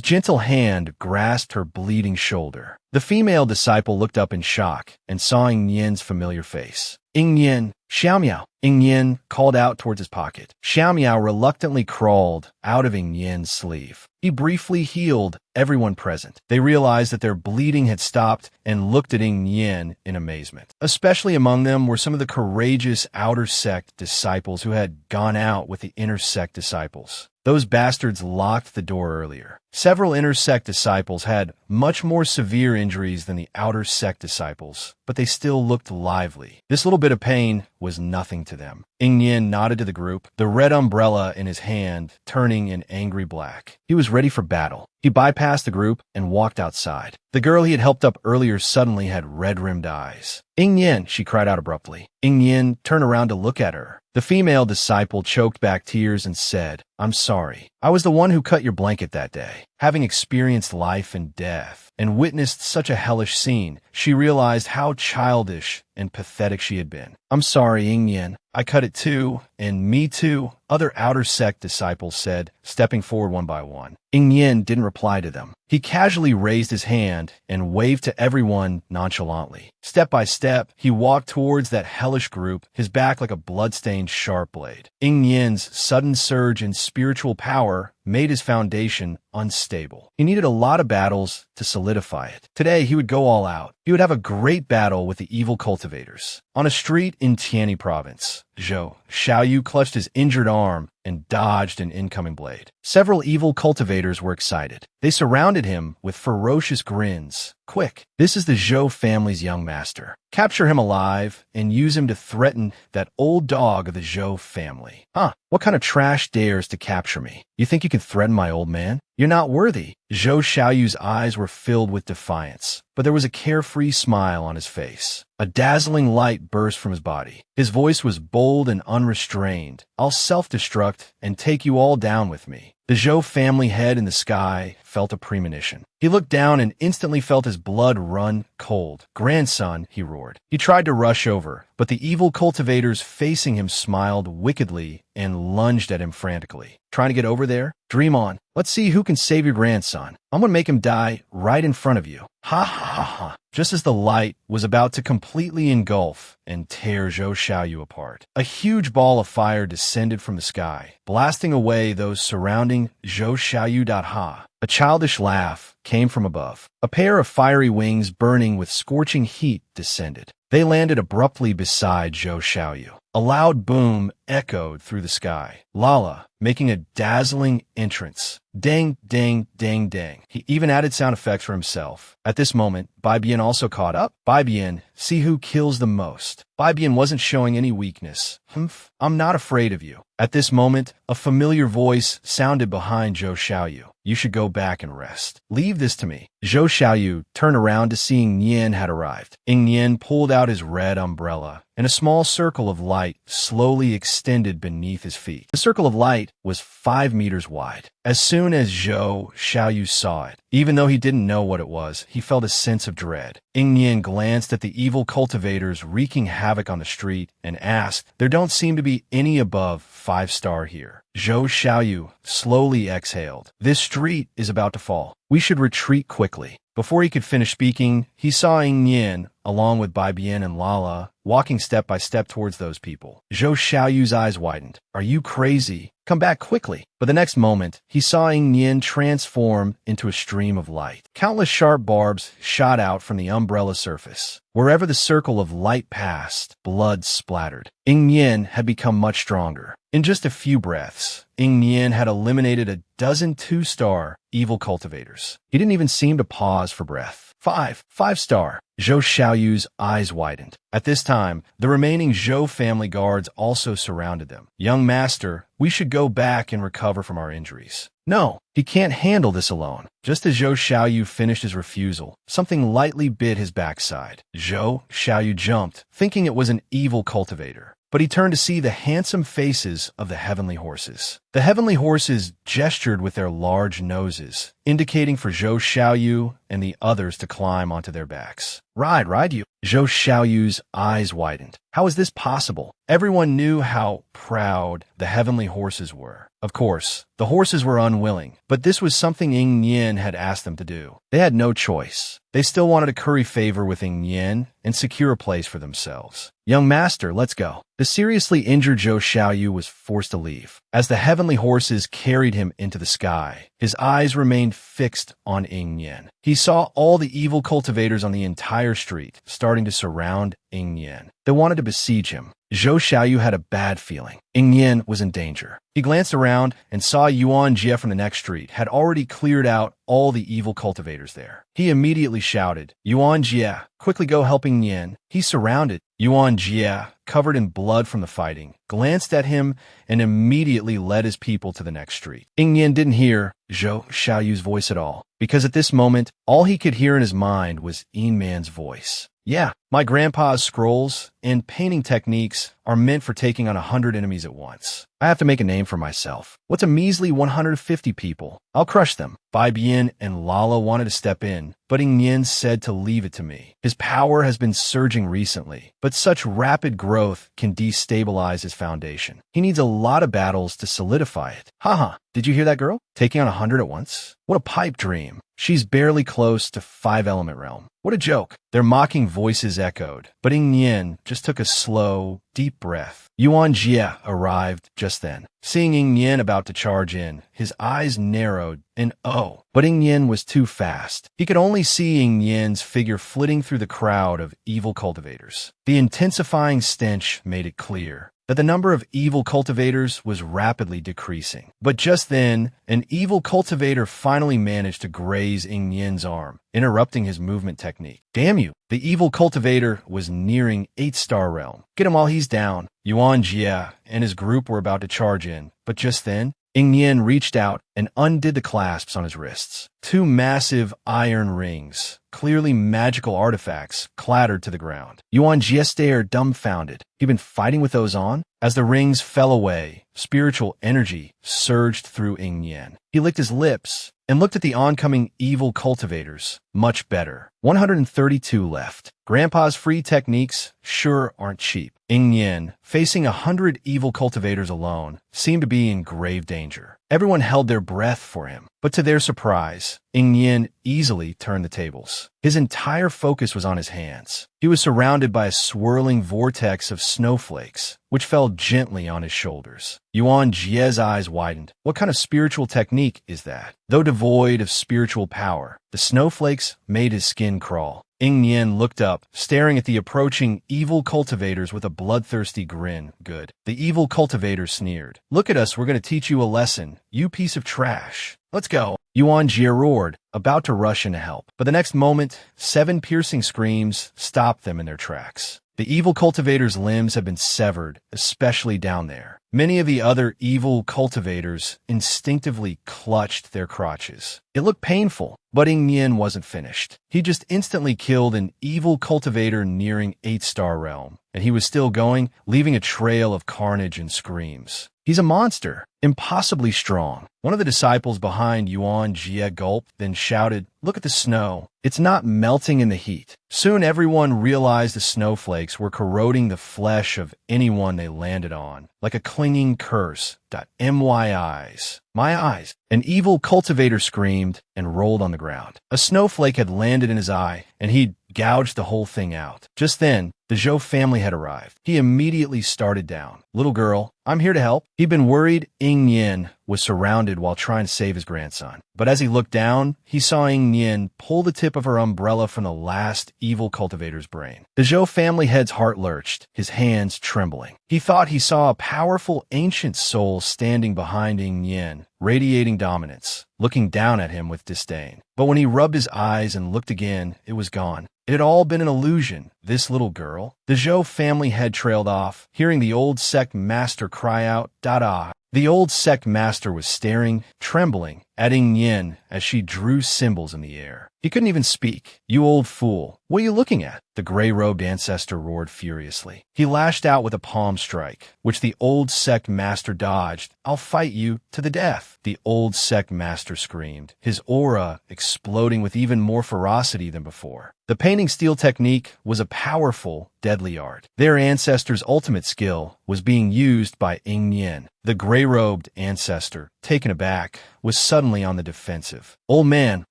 gentle hand grasped her bleeding shoulder. The female disciple looked up in shock and saw Ing Yen's familiar face. Ying Yin, Xiao Miao. Ying Yin called out towards his pocket. Xiao Miao reluctantly crawled out of Ying Yin's sleeve. He briefly healed everyone present. They realized that their bleeding had stopped and looked at Ying Yin in amazement. Especially among them were some of the courageous outer sect disciples who had gone out with the inner sect disciples. Those bastards locked the door earlier. Several inner sect disciples had much more severe injuries than the outer sect disciples, but they still looked lively. This little bit of pain was nothing to them. Ying Yin nodded to the group, the red umbrella in his hand turning in angry black. He was ready for battle. He bypassed the group and walked outside. The girl he had helped up earlier suddenly had red-rimmed eyes. Ying Yin, she cried out abruptly. Ying Yin turned around to look at her. The female disciple choked back tears and said, "I'm sorry. I was the one who cut your blanket that day." Having experienced life and death and witnessed such a hellish scene, she realized how childish and pathetic she had been. "I'm sorry, Ying Yin. I cut it too, and me too," other outer sect disciples said, stepping forward one by one. Ying Yin didn't reply to them. He casually raised his hand and waved to everyone nonchalantly. Step by step, he walked towards that hellish group, his back like a blood-stained sharp blade. Ying Yin's sudden surge in spiritual power made his foundation unstable. He needed a lot of battles to solidify it. Today, he would go all out. He would have a great battle with the evil cultivators. On a street in Tianyi province, Zhou Xiaoyu clutched his injured arm and dodged an incoming blade. Several evil cultivators were excited. They surrounded him with ferocious grins. "Quick, this is the Zhou family's young master. Capture him alive and use him to threaten that old dog of the Zhou family." "Huh, what kind of trash dares to capture me? You think you can threaten my old man? You're not worthy." Zhou Xiaoyu's eyes were filled with defiance, but there was a carefree smile on his face. A dazzling light burst from his body. His voice was bold and unrestrained. "I'll self-destruct and take you all down with me." The Zhou family head in the sky felt a premonition. He looked down and instantly felt his blood run cold. "Grandson," he roared. He tried to rush over, but the evil cultivators facing him smiled wickedly and lunged at him frantically. "Trying to get over there? Dream on. Let's see who can save your grandson. I'm gonna make him die right in front of you." Ha ha ha ha. Just as the light was about to completely engulf and tear Zhou Xiaoyu apart, a huge ball of fire descended from the sky, blasting away those surrounding Zhou Xiaoyu. Ha! A childish laugh came from above. A pair of fiery wings burning with scorching heat descended. They landed abruptly beside Zhou Xiaoyu. A loud boom echoed through the sky. Lala, making a dazzling entrance. Dang, dang, dang, dang. He even added sound effects for himself. At this moment, Bai Bian also caught up. "Bai Bian, see who kills the most." Bai Bian wasn't showing any weakness. "Humph, I'm not afraid of you." At this moment, a familiar voice sounded behind Zhou Xiaoyu. "You should go back and rest. Leave this to me." Zhou Xiaoyu turned around to see Ying Yin had arrived. Ying Yin pulled out his red umbrella, and a small circle of light slowly extended beneath his feet. The circle of light was 5 meters wide. As soon as Zhou Xiaoyu saw it, even though he didn't know what it was, he felt a sense of dread. Ying Yin glanced at the evil cultivators wreaking havoc on the street and asked, "There don't seem to be any above 5-star here." Zhou Xiaoyu slowly exhaled. "This street is about to fall. We should retreat quickly." Before he could finish speaking, he saw Ying Yin, along with Bai Bian and Lala, walking step by step towards those people. Zhou Xiaoyu's eyes widened. "Are you crazy? Come back quickly." But the next moment, he saw Ying Yin transform into a stream of light. Countless sharp barbs shot out from the umbrella surface. Wherever the circle of light passed, blood splattered. Ying Yin had become much stronger. In just a few breaths, Ying Yin had eliminated a dozen 2-star evil cultivators. He didn't even seem to pause for breath. Five-star. Zhou Xiaoyu's eyes widened. At this time, the remaining Zhou family guards also surrounded them. "Young master, we should go back and recover from our injuries." "No, he can't handle this alone." Just as Zhou Xiaoyu finished his refusal, something lightly bit his backside. Zhou Xiaoyu jumped, thinking it was an evil cultivator. But he turned to see the handsome faces of the heavenly horses. The heavenly horses gestured with their large noses, indicating for Zhou Xiaoyu and the others to climb onto their backs. Ride you. Zhou Xiaoyu's eyes widened. How is this possible? Everyone knew how proud the heavenly horses were. Of course, the horses were unwilling, but this was something Ying Nian had asked them to do. They had no choice. They still wanted to curry favor with Ying Nian and secure a place for themselves. Young master, let's go. The seriously injured Zhou Xiaoyu was forced to leave. As the heavenly horses carried him into the sky, his eyes remained fixed on Ying Nian. He saw all the evil cultivators on the entire street starting to surround Ying Nian. They wanted to besiege him. Zhou Xiaoyu had a bad feeling. Ying Nian was in danger. He glanced around and saw Yuan Jie from the next street had already cleared out all the evil cultivators there. He immediately shouted, Yuan Jie, quickly go help Ying Nian. He surrounded. Yuan Jie, covered in blood from the fighting, glanced at him and immediately led his people to the next street. Ying Nian didn't hear Zhou Xiaoyu's voice at all, because at this moment, all he could hear in his mind was Yin Man's voice. Yeah, my grandpa's scrolls and painting techniques are meant for taking on 100 enemies at once. I have to make a name for myself. What's a measly 150 people? I'll crush them. Bai Bian and Lala wanted to step in, but Ying Nian said to leave it to me. His power has been surging recently, but such rapid growth can destabilize his foundation. He needs a lot of battles to solidify it. Haha, did you hear that girl? Taking on 100 at once? What a pipe dream. She's barely close to 5-element realm. What a joke. Their mocking voices echoed, but Ying Nian just took a slow, deep breath. Yuan Jie arrived just then. Seeing Ying Nian about to charge in, his eyes narrowed and but Ying Nian was too fast. He could only see Ying Nian's figure flitting through the crowd of evil cultivators. The intensifying stench made it clear that the number of evil cultivators was rapidly decreasing. But just then, an evil cultivator finally managed to graze Ying Nian's arm, interrupting his movement technique. Damn you! The evil cultivator was nearing 8-star realm. Get him while he's down. Yuan Jie and his group were about to charge in, but just then, Ying Nian reached out and undid the clasps on his wrists. 2 massive iron rings, clearly magical artifacts, clattered to the ground. Yuan Jie stared dumbfounded. He'd been fighting with those on? As the rings fell away, spiritual energy surged through Ying Nian. He licked his lips and looked at the oncoming evil cultivators. Much better. 132 left. Grandpa's free techniques sure aren't cheap. Ying Nian, facing 100 evil cultivators alone, seemed to be in grave danger. Everyone held their breath for him, but to their surprise, Ying Nian easily turned the tables. His entire focus was on his hands. He was surrounded by a swirling vortex of snowflakes, which fell gently on his shoulders. Yuan Jie's eyes widened. What kind of spiritual technique is that? Though devoid of spiritual power, the snowflakes made his skin crawl. Ying Nian looked up, staring at the approaching evil cultivators with a bloodthirsty grin. Good. The evil cultivator sneered. Look at us, we're going to teach you a lesson, you piece of trash. Let's go. Yuan Jie roared, about to rush in to help. But the next moment, 7 piercing screams stopped them in their tracks. The evil cultivator's limbs had been severed, especially down there. Many of the other evil cultivators instinctively clutched their crotches. It looked painful, but Ying Nian wasn't finished. He just instantly killed an evil cultivator nearing 8-star realm, and he was still going, leaving a trail of carnage and screams. He's a monster, impossibly strong. One of the disciples behind Yuan Jie gulped, then shouted, "Look at the snow. It's not melting in the heat." Soon everyone realized the snowflakes were corroding the flesh of anyone they landed on, like a clinging curse. My eyes. My eyes. An evil cultivator screamed and rolled on the ground. A snowflake had landed in his eye, and he'd gouged the whole thing out. Just then, the Zhou family had arrived. He immediately started down. "Little girl, I'm here to help." He'd been worried Ying Nian was surrounded while trying to save his grandson. But as he looked down, he saw Ying Nian pull the tip of her umbrella from the last evil cultivator's brain. The Zhou family head's heart lurched, his hands trembling. He thought he saw a powerful ancient soul standing behind Ying Nian, radiating dominance, looking down at him with disdain. But when he rubbed his eyes and looked again, it was gone. It had all been an illusion, this little girl. The Zhou family head trailed off, hearing the old sect master cry out, "Dada!" The old sect master was staring, trembling, at Ying Nian as she drew symbols in the air. He couldn't even speak. "You old fool, what are you looking at?" the gray-robed ancestor roared furiously. He lashed out with a palm strike, which the old sect master dodged. "I'll fight you to the death," the old sect master screamed, his aura exploding with even more ferocity than before. The painting steel technique was a powerful, deadly art. Their ancestor's ultimate skill was being used by Ing Yen. The gray-robed ancestor, taken aback, was suddenly on the defensive. "Old man,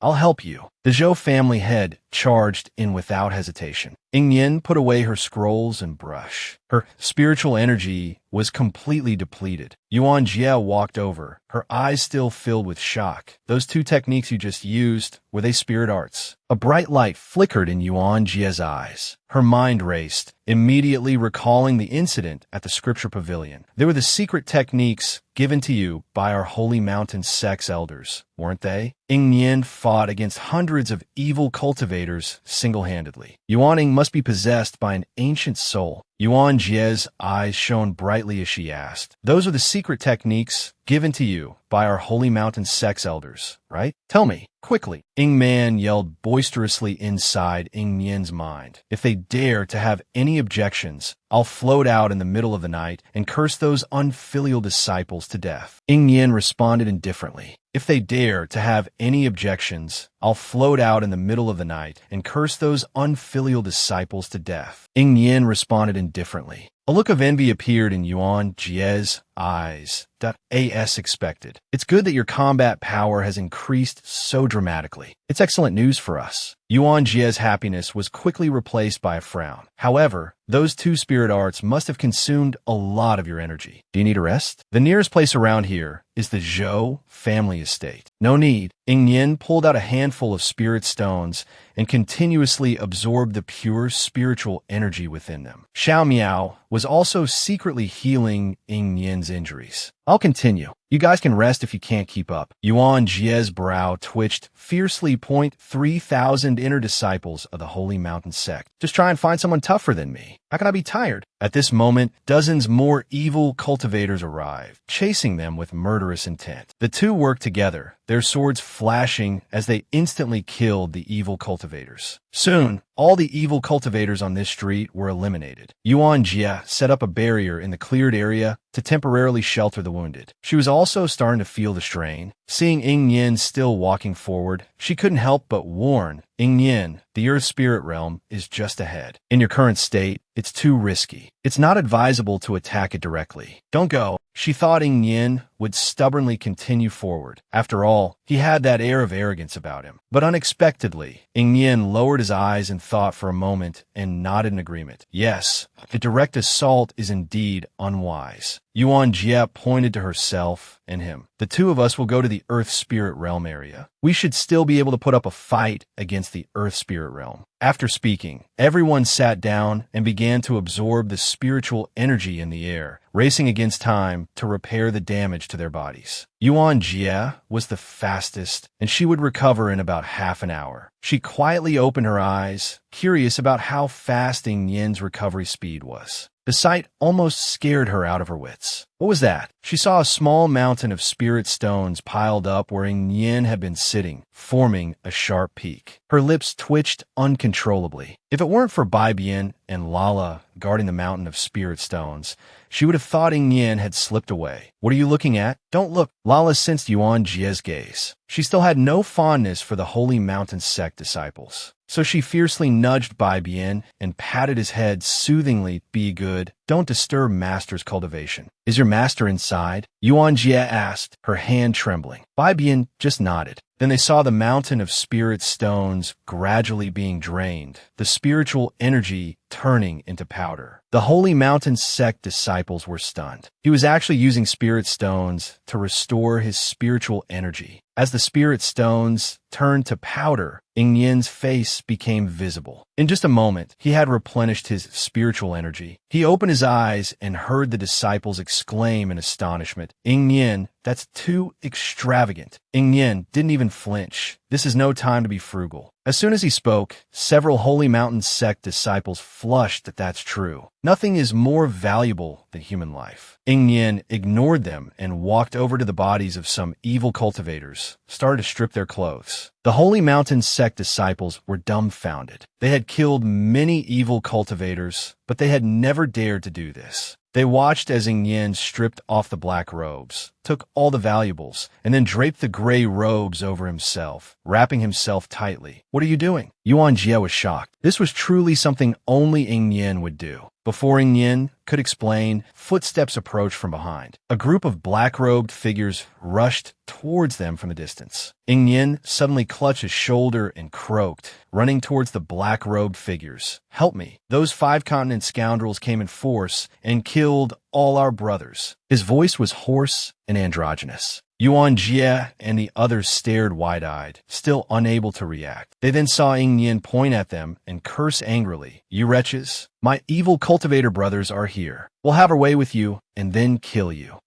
I'll help you." The Zhou family head charged in without hesitation. Ing Yen put away her scrolls and brush. Her spiritual energy was completely depleted. Yuan Jie walked over, her eyes still filled with shock. "Those two techniques you just used, were they spirit arts?" A bright light flickered in Yuan Jie's eyes. Her mind raced, immediately recalling the incident at the scripture pavilion. "They were the secret techniques given to you by our Holy Mountain sect's elders, weren't they?" Ing Yen fought against hundreds of evil cultivators single-handedly. Yuaning must be possessed by an ancient soul. Yuan Jie's eyes shone brightly as she asked, "Those are the secret techniques given to you by our Holy Mountain sect's elders, right? Tell me, quickly." Ing Man yelled boisterously inside Ing Yen's mind. "If they dare to have any objections, I'll float out in the middle of the night and curse those unfilial disciples to death." Ing Yen responded indifferently. "If they dare to have any objections, I'll float out in the middle of the night and curse those unfilial disciples to death." Ing Yen responded indifferently. A look of envy appeared in Yuan Jie's eyes. As expected. "It's good that your combat power has increased so dramatically. It's excellent news for us." Yuan Jie's happiness was quickly replaced by a frown. "However, those two spirit arts must have consumed a lot of your energy. Do you need a rest? The nearest place around here is the Zhou family estate." "No need." Ing Yen pulled out a handful of spirit stones and continuously absorbed the pure spiritual energy within them. Xiao Miao was also secretly healing Ing Yen's injuries. "I'll continue. You guys can rest if you can't keep up." Yuan Jie's brow twitched fiercely. 3,000 inner disciples of the Holy Mountain sect. Just try and find someone tougher than me. How can I be tired? At this moment, dozens more evil cultivators arrived, chasing them with murderous intent. The two worked together, their swords flashing as they instantly killed the evil cultivators. Soon, all the evil cultivators on this street were eliminated. Yuan Jie set up a barrier in the cleared area to temporarily shelter the wounded. She was also starting to feel the strain. Seeing Ing Yen still walking forward, she couldn't help but warn, "Ing Yen, the Earth Spirit Realm is just ahead. In your current state, it's too risky. It's not advisable to attack it directly. Don't go." She thought Ing Yen would stubbornly continue forward. After all, he had that air of arrogance about him. But unexpectedly, Ing Yen lowered his eyes and thought for a moment and nodded in agreement. "Yes, the direct assault is indeed unwise." Yuan Jie pointed to herself and him. "The two of us will go to the Earth Spirit Realm area. We should still be able to put up a fight against the Earth Spirit Realm." After speaking, everyone sat down and began to absorb the spiritual energy in the air, racing against time to repair the damage to their bodies. Yuan Jie was the fastest, and she would recover in about half an hour. She quietly opened her eyes, curious about how fast Ing Yen's recovery speed was. The sight almost scared her out of her wits. What was that? She saw a small mountain of spirit stones piled up where Ing Yen had been sitting, forming a sharp peak. Her lips twitched uncontrollably. If it weren't for Bai Bian and Lala guarding the mountain of spirit stones, she would have thought Ing Yen had slipped away. "What are you looking at?" "Don't look." Lala sensed Yuan Jie's gaze. She still had no fondness for the Holy Mountain sect disciples. So she fiercely nudged Bai Bian and patted his head soothingly. "Be good. Don't disturb Master's cultivation." "Is your master inside?" Yuan Jie asked, her hand trembling. Bai Bian just nodded. Then they saw the mountain of spirit stones gradually being drained, the spiritual energy turning into powder. The Holy Mountain sect disciples were stunned. He was actually using spirit stones to restore his spiritual energy. As the spirit stones turned to powder, Ing Yin's face became visible. In just a moment, he had replenished his spiritual energy. He opened his eyes and heard the disciples exclaim in astonishment, "Ing Yin, that's too extravagant." Ing Yin didn't even flinch. This is no time to be frugal. As soon as he spoke, several Holy Mountain sect disciples flushed that that's true. Nothing is more valuable than human life. Ing Yin ignored them and walked over to the bodies of some evil cultivators, started to strip their clothes. The Holy Mountain sect disciples were dumbfounded. They had killed many evil cultivators, but they had never dared to do this. They watched as Ing Yin stripped off the black robes, took all the valuables, and then draped the gray robes over himself, wrapping himself tightly. "What are you doing?" Yuan Jie was shocked. This was truly something only Ing Yin would do. Before Ing Yin could explain, footsteps approached from behind. A group of black-robed figures rushed towards them from a distance. Ing Yin suddenly clutched his shoulder and croaked, running towards the black-robed figures. "Help me. Those five-continent scoundrels came in force and killed all our brothers." His voice was hoarse and androgynous. Yuan Jie and the others stared wide-eyed, still unable to react. They then saw Ing Yin point at them and curse angrily. "You wretches, my evil cultivator brothers are here. We'll have our way with you and then kill you."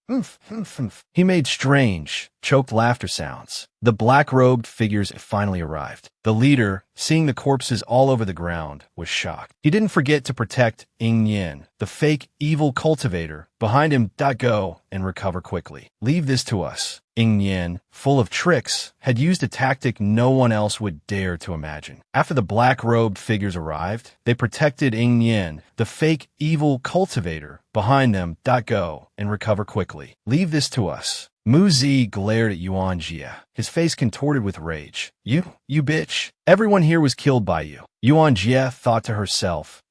He made strange, choked laughter sounds. The black-robed figures finally arrived. The leader, seeing the corpses all over the ground, was shocked. He didn't forget to protect Ing Yin, the fake evil cultivator, behind him. Go and recover quickly. Leave this to us. Ing Yin, full of tricks, had used a tactic no one else would dare to imagine. After the black-robed figures arrived, they protected Ing Yin, the fake evil cultivator, behind them. Go and recover quickly. Leave this to us. Mu Zi glared at Yuan Jie, his face contorted with rage. You bitch. Everyone here was killed by you." Yuan Jie thought to herself,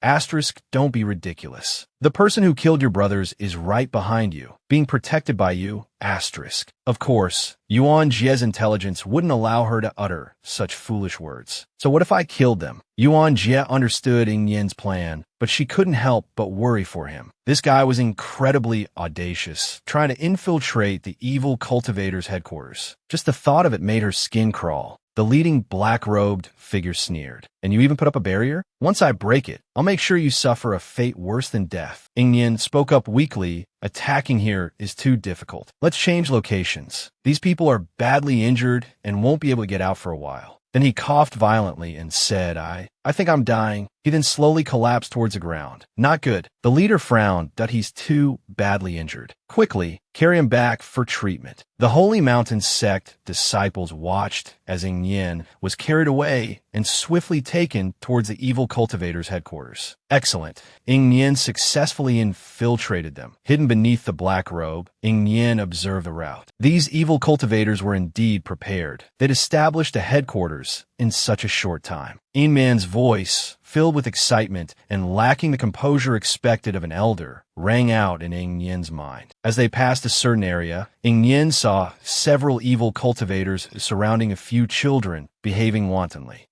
"Don't be ridiculous. The person who killed your brothers is right behind you, being protected by you, *. Of course, Yuan Jie's intelligence wouldn't allow her to utter such foolish words. So what if I killed them? Yuan Jie understood Ing Yin's plan, but she couldn't help but worry for him. This guy was incredibly audacious, trying to infiltrate the evil cultivator's headquarters. Just the thought of it made her skin crawl. The leading black-robed figure sneered. "And you even put up a barrier? Once I break it, I'll make sure you suffer a fate worse than death." Ing Yin spoke up weakly. "Attacking here is too difficult. Let's change locations. These people are badly injured and won't be able to get out for a while." Then he coughed violently and said, I think I'm dying." He then slowly collapsed towards the ground. "Not good." The leader frowned that he's too badly injured. "Quickly, carry him back for treatment." The Holy Mountain sect disciples watched as Ing Yin was carried away and swiftly taken towards the evil cultivator's headquarters. Excellent. Ing Yin successfully infiltrated them. Hidden beneath the black robe, Ing Yin observed the route. These evil cultivators were indeed prepared. They'd established a headquarters in such a short time. Ing Man's voice, filled with excitement and lacking the composure expected of an elder, rang out in Ing Yin's mind. As they passed a certain area, Ing Yin saw several evil cultivators surrounding a few children behaving wantonly.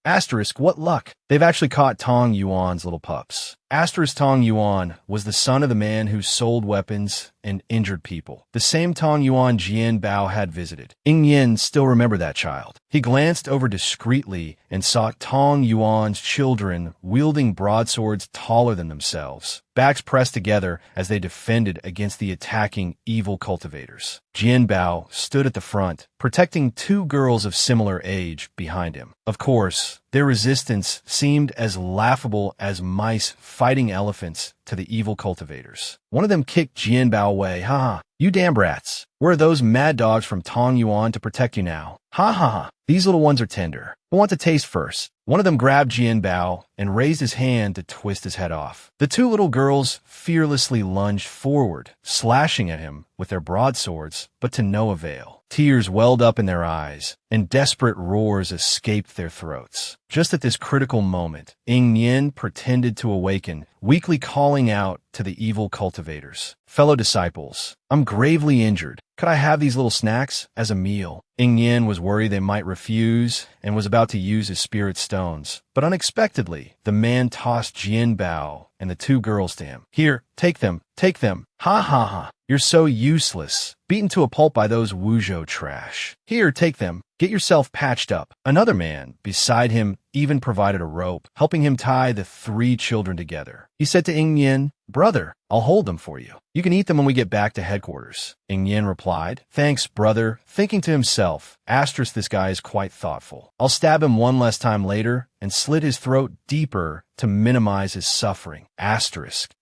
What luck! They've actually caught Tong Yuan's little pups. Tong Yuan was the son of the man who sold weapons and injured people. The same Tong Yuan Jian Bao had visited. Ing Yin still remembered that child. He glanced over discreetly and saw Tong Yuan's children wielding broadswords taller than themselves, backs pressed together as they defended against the attacking evil cultivators. Jian Bao stood at the front, protecting two girls of similar age behind him. Of course, their resistance seemed as laughable as mice fighting elephants to the evil cultivators. One of them kicked Jian Bao away. "Ha ha, you damn brats. Where are those mad dogs from Tong Yuan to protect you now? Ha ha ha, these little ones are tender. I want to taste first." One of them grabbed Jian Bao and raised his hand to twist his head off. The two little girls fearlessly lunged forward, slashing at him with their broadswords, but to no avail. Tears welled up in their eyes, and desperate roars escaped their throats. Just at this critical moment, Ing Yin pretended to awaken, weakly calling out to the evil cultivators. "Fellow disciples, I'm gravely injured. Could I have these little snacks as a meal?" Ing Yin was worried they might refuse and was about to use his spirit stones. But unexpectedly, the man tossed Jian Bao and the two girls to him. "Here, take them. Ha ha ha. You're so useless." beaten to a pulp by those Wuzhou trash. Here, take them. Get yourself patched up. Another man beside him even provided a rope, helping him tie the 3 children together. He said to Ing Yin, "Brother, I'll hold them for you. You can eat them when we get back to headquarters." Ing Yin replied, "Thanks, brother," thinking to himself, this guy is quite thoughtful. I'll stab him one last time later and slit his throat deeper to minimize his suffering.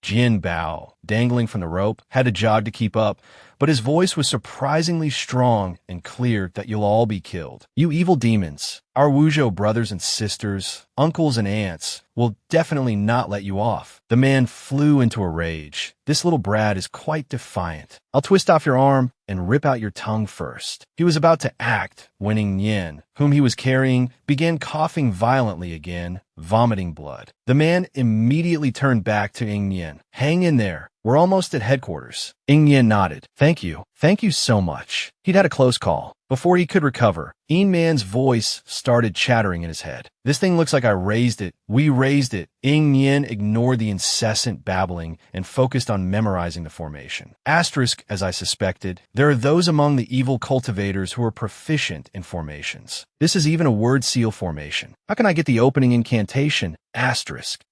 Jin Bao, dangling from the rope, had to jog to keep up, but his voice was surprisingly strong and clear that you'll all be killed. You evil demons, our Wuzhou brothers and sisters, uncles and aunts, will definitely not let you off. The man flew into a rage. This little brat is quite defiant. I'll twist off your arm and rip out your tongue first. He was about to act when Ing Yin, whom he was carrying, began coughing violently again, vomiting blood. The man immediately turned back to Ing Yin. "Hang in there. We're almost at headquarters." Ing Yin nodded. Thank you so much." He'd had a close call. Before he could recover, Ing Man's voice started chattering in his head. "This thing looks like I raised it. We raised it." Ing Yin ignored the incessant babbling and focused on memorizing the formation. As I suspected, there are those among the evil cultivators who are proficient in formations. This is even a word seal formation. How can I get the opening incantation?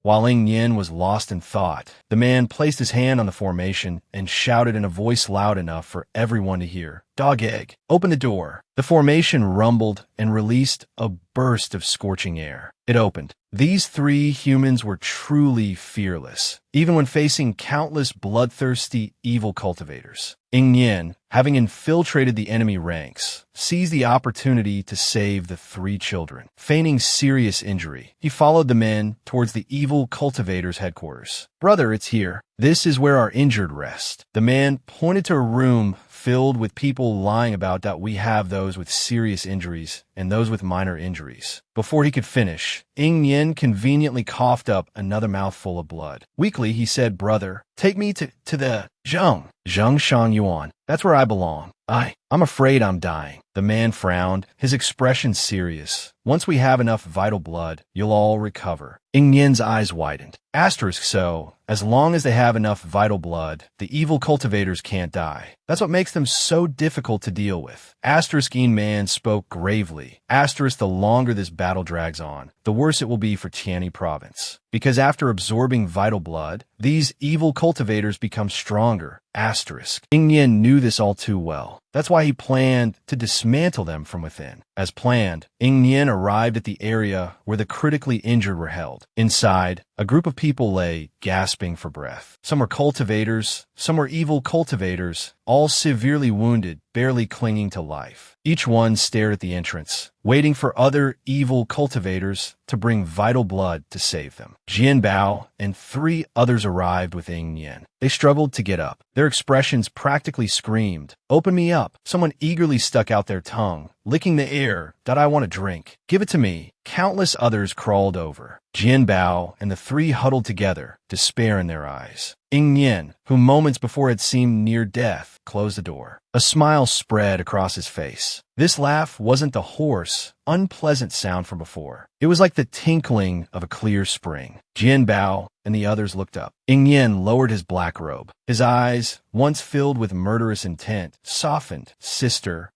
While Ing Yin was lost in thought, the man placed his hand on the formation and shouted in a voice loud enough for everyone to hear, "Dog egg, open the door." The formation rumbled and released a burst of scorching air. It opened. These 3 humans were truly fearless, even when facing countless bloodthirsty evil cultivators. Ing Yin, having infiltrated the enemy ranks, seized the opportunity to save the 3 children. Feigning serious injury, he followed the men towards the evil cultivators' headquarters. "Brother, it's here. This is where our injured rest." The man pointed to a room filled with people lying about that we have those with serious injuries and those with minor injuries. Before he could finish, Ing Yin conveniently coughed up another mouthful of blood. Weakly, he said, "Brother, take me to the Zheng Shang Yuan. That's where I belong. I'm afraid I'm dying." The man frowned, his expression serious. "Once we have enough vital blood, you'll all recover." Ing Yin's eyes widened. So, as long as they have enough vital blood, the evil cultivators can't die. That's what makes them so difficult to deal with. Ing Man spoke gravely. The longer this battle drags on, the worse it will be for Tianyi province. Because after absorbing vital blood, these evil cultivators become stronger. Ing Yin knew this all too well. That's why he planned to dismantle them from within. As planned, Ing Yin arrived at the area where the critically injured were held. Inside, a group of people lay, gasping for breath. Some were cultivators, some were evil cultivators, all severely wounded, barely clinging to life. Each one stared at the entrance, waiting for other evil cultivators to bring vital blood to save them. Jin Bao and 3 others arrived with Ing Yin. They struggled to get up. Their expressions practically screamed, "Open me up." Someone eagerly stuck out their tongue, licking the air. "That I want to drink. Give it to me." Countless others crawled over. Jin Bao and the 3 huddled together, despair in their eyes. Ing Yin, who moments before had seemed near death, closed the door. A smile spread across his face. This laugh wasn't the hoarse, unpleasant sound from before. It was like the tinkling of a clear spring. Jin Bao and the others looked up. Ing Yin lowered his black robe. His eyes, once filled with murderous intent, softened. Sister.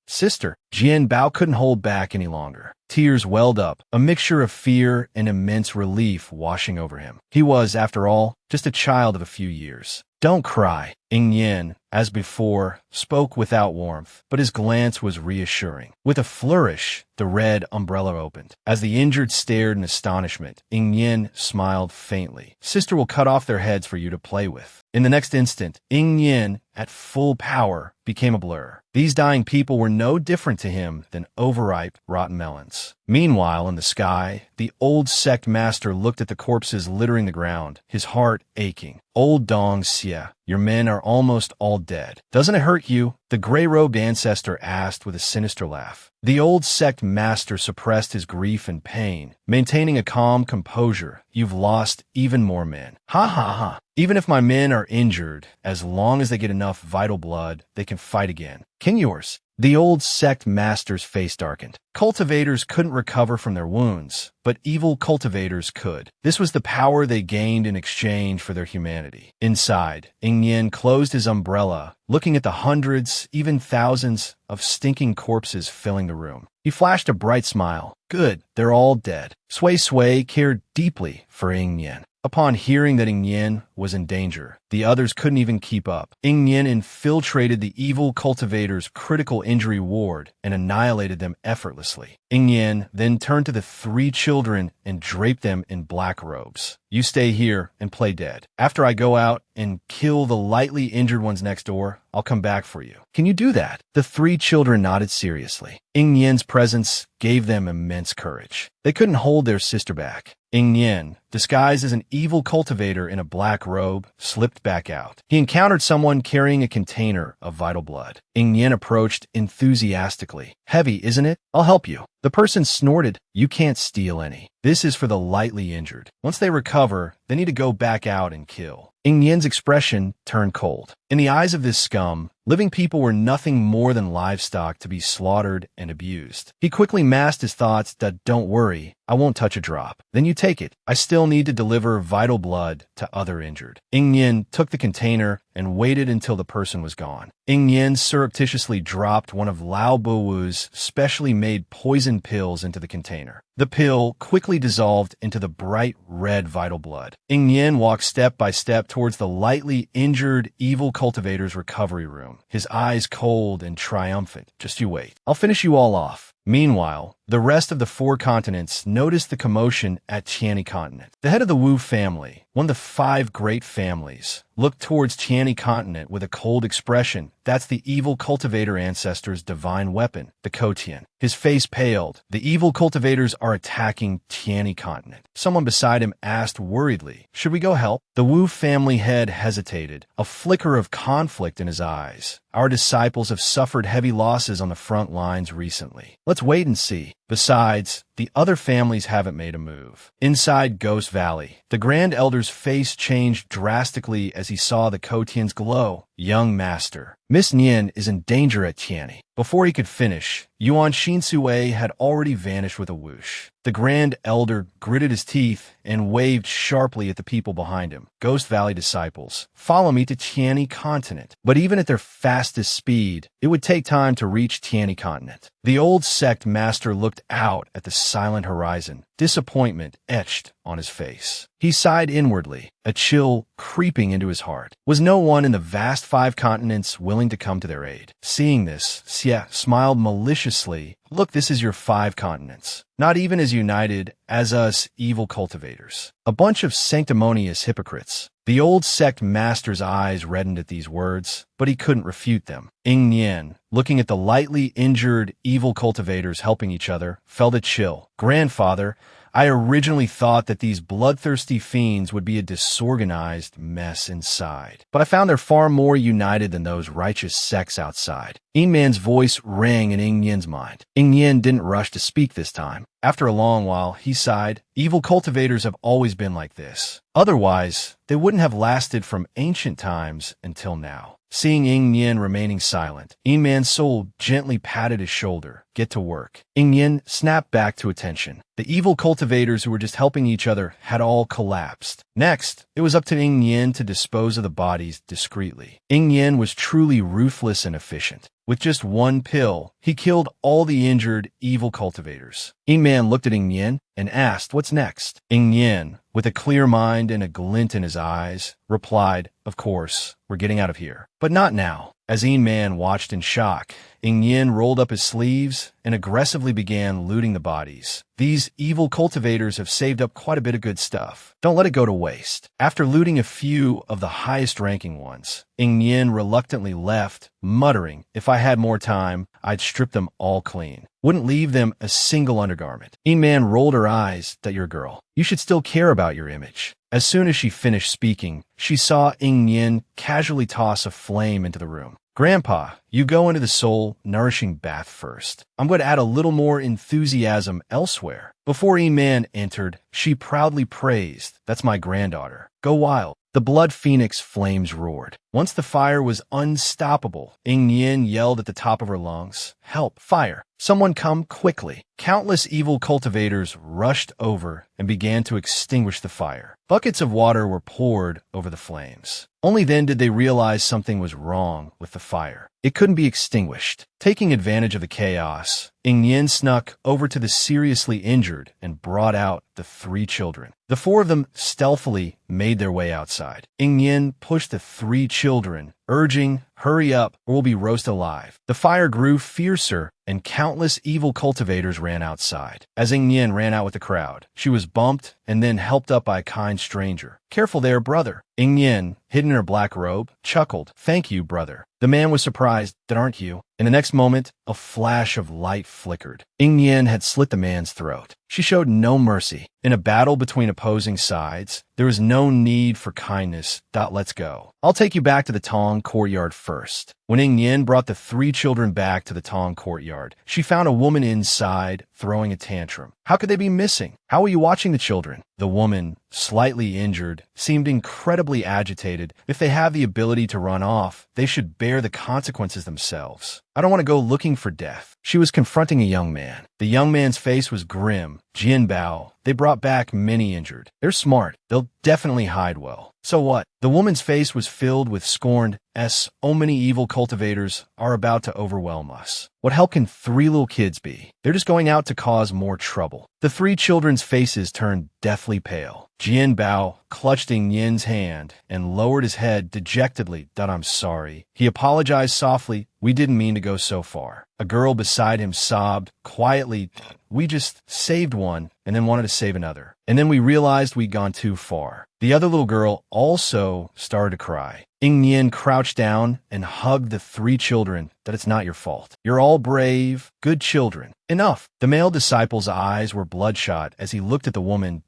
Jin Bao couldn't hold back any longer. Tears welled up, a mixture of fear and immense relief washing over him. He was, after all, just a child of a few years. "Don't cry." Ing Yin, as before, spoke without warmth, but his glance was reassuring. With a flourish, the red umbrella opened. As the injured stared in astonishment, Ing Yin smiled faintly. "Sister will cut off their heads for you to play with." In the next instant, Ing Yin, at full power, became a blur. These dying people were no different to him than overripe, rotten melons. Meanwhile, in the sky, the old sect master looked at the corpses littering the ground, his heart aching. "Old Dong Xie, your men are almost all dead. Doesn't it hurt you?" the gray-robed ancestor asked with a sinister laugh. The old sect master suppressed his grief and pain, maintaining a calm composure. "You've lost even more men." Ha. "Even if my men are injured, as long as they get enough vital blood, they can fight again." "King yours, The old sect master's face darkened. Cultivators couldn't recover from their wounds, but evil cultivators could. This was the power they gained in exchange for their humanity. Inside, Ing Yen closed his umbrella, looking at the hundreds, even thousands, of stinking corpses filling the room. He flashed a bright smile. Good, they're all dead. Sui Sui cared deeply for Ing Yen. Upon hearing that Ing Yen was in danger, the others couldn't even keep up. Ing Yen infiltrated the evil cultivator's critical injury ward and annihilated them effortlessly. Ing Yen then turned to the 3 children and draped them in black robes. You stay here and play dead. After I go out and kill the lightly injured ones next door, I'll come back for you. Can you do that? The 3 children nodded seriously. Ing Yen's presence gave them immense courage. They couldn't hold their sister back. Ing Yen, disguised as an evil cultivator in a black robe, slipped back out. He encountered someone carrying a container of vital blood. Ing Yen approached enthusiastically. Heavy, isn't it? I'll help you. The person snorted. You can't steal any. This is for the lightly injured. Once they recover, they need to go back out and kill. Ing Yen's expression turned cold. In the eyes of this scum, living people were nothing more than livestock to be slaughtered and abused. He quickly masked his thoughts that, don't worry, I won't touch a drop. Then you take it. I still need to deliver vital blood to other injured. Ing Yen took the container and waited until the person was gone. Ing Yen surreptitiously dropped one of Lao Buwu's specially made poison pills into the container. The pill quickly dissolved into the bright red vital blood. Ing Yen walked step by step towards the lightly injured evil cultivator's recovery room, his eyes cold and triumphant. Just you wait. I'll finish you all off. Meanwhile, the rest of the 4 continents noticed the commotion at Tiani Continent. The head of the Wu family, one of the 5 great families, looked towards Tiani Continent with a cold expression. That's the evil cultivator ancestor's divine weapon, the Kotian. His face paled. The evil cultivators are attacking Tiani Continent. Someone beside him asked worriedly, should we go help? The Wu family head hesitated, a flicker of conflict in his eyes. Our disciples have suffered heavy losses on the front lines recently. Let's wait and see. Besides, the other families haven't made a move. Inside Ghost Valley, the Grand Elder's face changed drastically as he saw the Kotian's glow. Young master, Miss Nian is in danger at Tiani. Before he could finish, Yuan Shinsue had already vanished with a whoosh. The Grand Elder gritted his teeth and waved sharply at the people behind him. Ghost Valley disciples, follow me to Tiani Continent. But even at their fastest speed, it would take time to reach Tiani Continent. The old sect master looked out at the silent horizon, disappointment etched on his face. He sighed inwardly, a chill creeping into his heart. Was no one in the vast 5 continents willing to come to their aid? Seeing this, Xie smiled maliciously. Look, this is your 5 continents. Not even as united as us evil cultivators. A bunch of sanctimonious hypocrites. The old sect master's eyes reddened at these words, but he couldn't refute them. Ing Nian, looking at the lightly injured evil cultivators helping each other, felt a chill. Grandfather, I originally thought that these bloodthirsty fiends would be a disorganized mess inside, but I found they're far more united than those righteous sects outside. Ing Man's voice rang in Ing Yen's mind. Ing Yen didn't rush to speak this time. After a long while, he sighed. Evil cultivators have always been like this. Otherwise, they wouldn't have lasted from ancient times until now. Seeing Ing Yen remaining silent, Ing Man's soul gently patted his shoulder. Get to work. Ing Yen snapped back to attention. The evil cultivators who were just helping each other had all collapsed. Next, it was up to Ing Yen to dispose of the bodies discreetly. Ing Yen was truly ruthless and efficient. With just one pill, he killed all the injured evil cultivators. Ing Man looked at Ing Yen and asked, what's next? Ing Yen, with a clear mind and a glint in his eyes, replied, of course, we're getting out of here. But not now. As Ing Man watched in shock, Ing Yen rolled up his sleeves and aggressively began looting the bodies. These evil cultivators have saved up quite a bit of good stuff. Don't let it go to waste. After looting a few of the highest-ranking ones, Ing Yen reluctantly left, muttering, if I had more time, I'd strip them all clean. Wouldn't leave them a single undergarment. Ing Man rolled her eyes. That your girl. You should still care about your image. As soon as she finished speaking, she saw Ing Yen casually toss a flame into the room. Grandpa, you go into the soul-nourishing bath first. I'm going to add a little more enthusiasm elsewhere. Before Ing Man entered, she proudly praised, that's my granddaughter. Go wild. The blood phoenix flames roared. Once the fire was unstoppable, Yin yelled at the top of her lungs, "Help! Fire! Someone come quickly!" Countless evil cultivators rushed over and began to extinguish the fire. Buckets of water were poured over the flames. Only then did they realize something was wrong with the fire. It couldn't be extinguished. Taking advantage of the chaos, Yin snuck over to the seriously injured and brought out the 3 children. The 4 of them stealthily made their way outside. Yin pushed the 3 children, urging, "Hurry up or we'll be roasted alive." The fire grew fiercer and countless evil cultivators ran outside. As Yin ran out with the crowd, she was bumped and then helped up by a kind stranger. "Careful there, brother." Yin, hidden in her black robe, chuckled, "Thank you, brother." The man was surprised. "That aren't you." In the next moment, a flash of light flickered. Yin had slit the man's throat. She showed no mercy. In a battle between opposing sides, there was no need for kindness. Let's go. I'll take you back to the Tong courtyard first. When Yin brought the 3 children back to the Tong courtyard, she found a woman inside throwing a tantrum. How could they be missing? "How are you watching the children?" The woman, slightly injured, seemed incredibly agitated. "If they have the ability to run off, they should bear the consequences themselves. I don't want to go looking for death." She was confronting a young man. The young man's face was grim. "Jianbao, they brought back many injured. They're smart. They'll definitely hide well." "So what?" The woman's face was filled with scorn. "So many evil cultivators are about to overwhelm us. What help can 3 little kids be? They're just going out to cause more trouble." The 3 children's faces turned deathly pale. Jianbao clutched Yin's hand and lowered his head dejectedly. "I'm sorry." He apologized softly. "We didn't mean to go so far." A girl beside him sobbed quietly. "We just saved one and then wanted to save another. And then we realized we'd gone too far." The other little girl also started to cry. Yin crouched down and hugged the 3 children. "It's not your fault. You're all brave, good children." "Enough." The male disciple's eyes were bloodshot as he looked at the woman.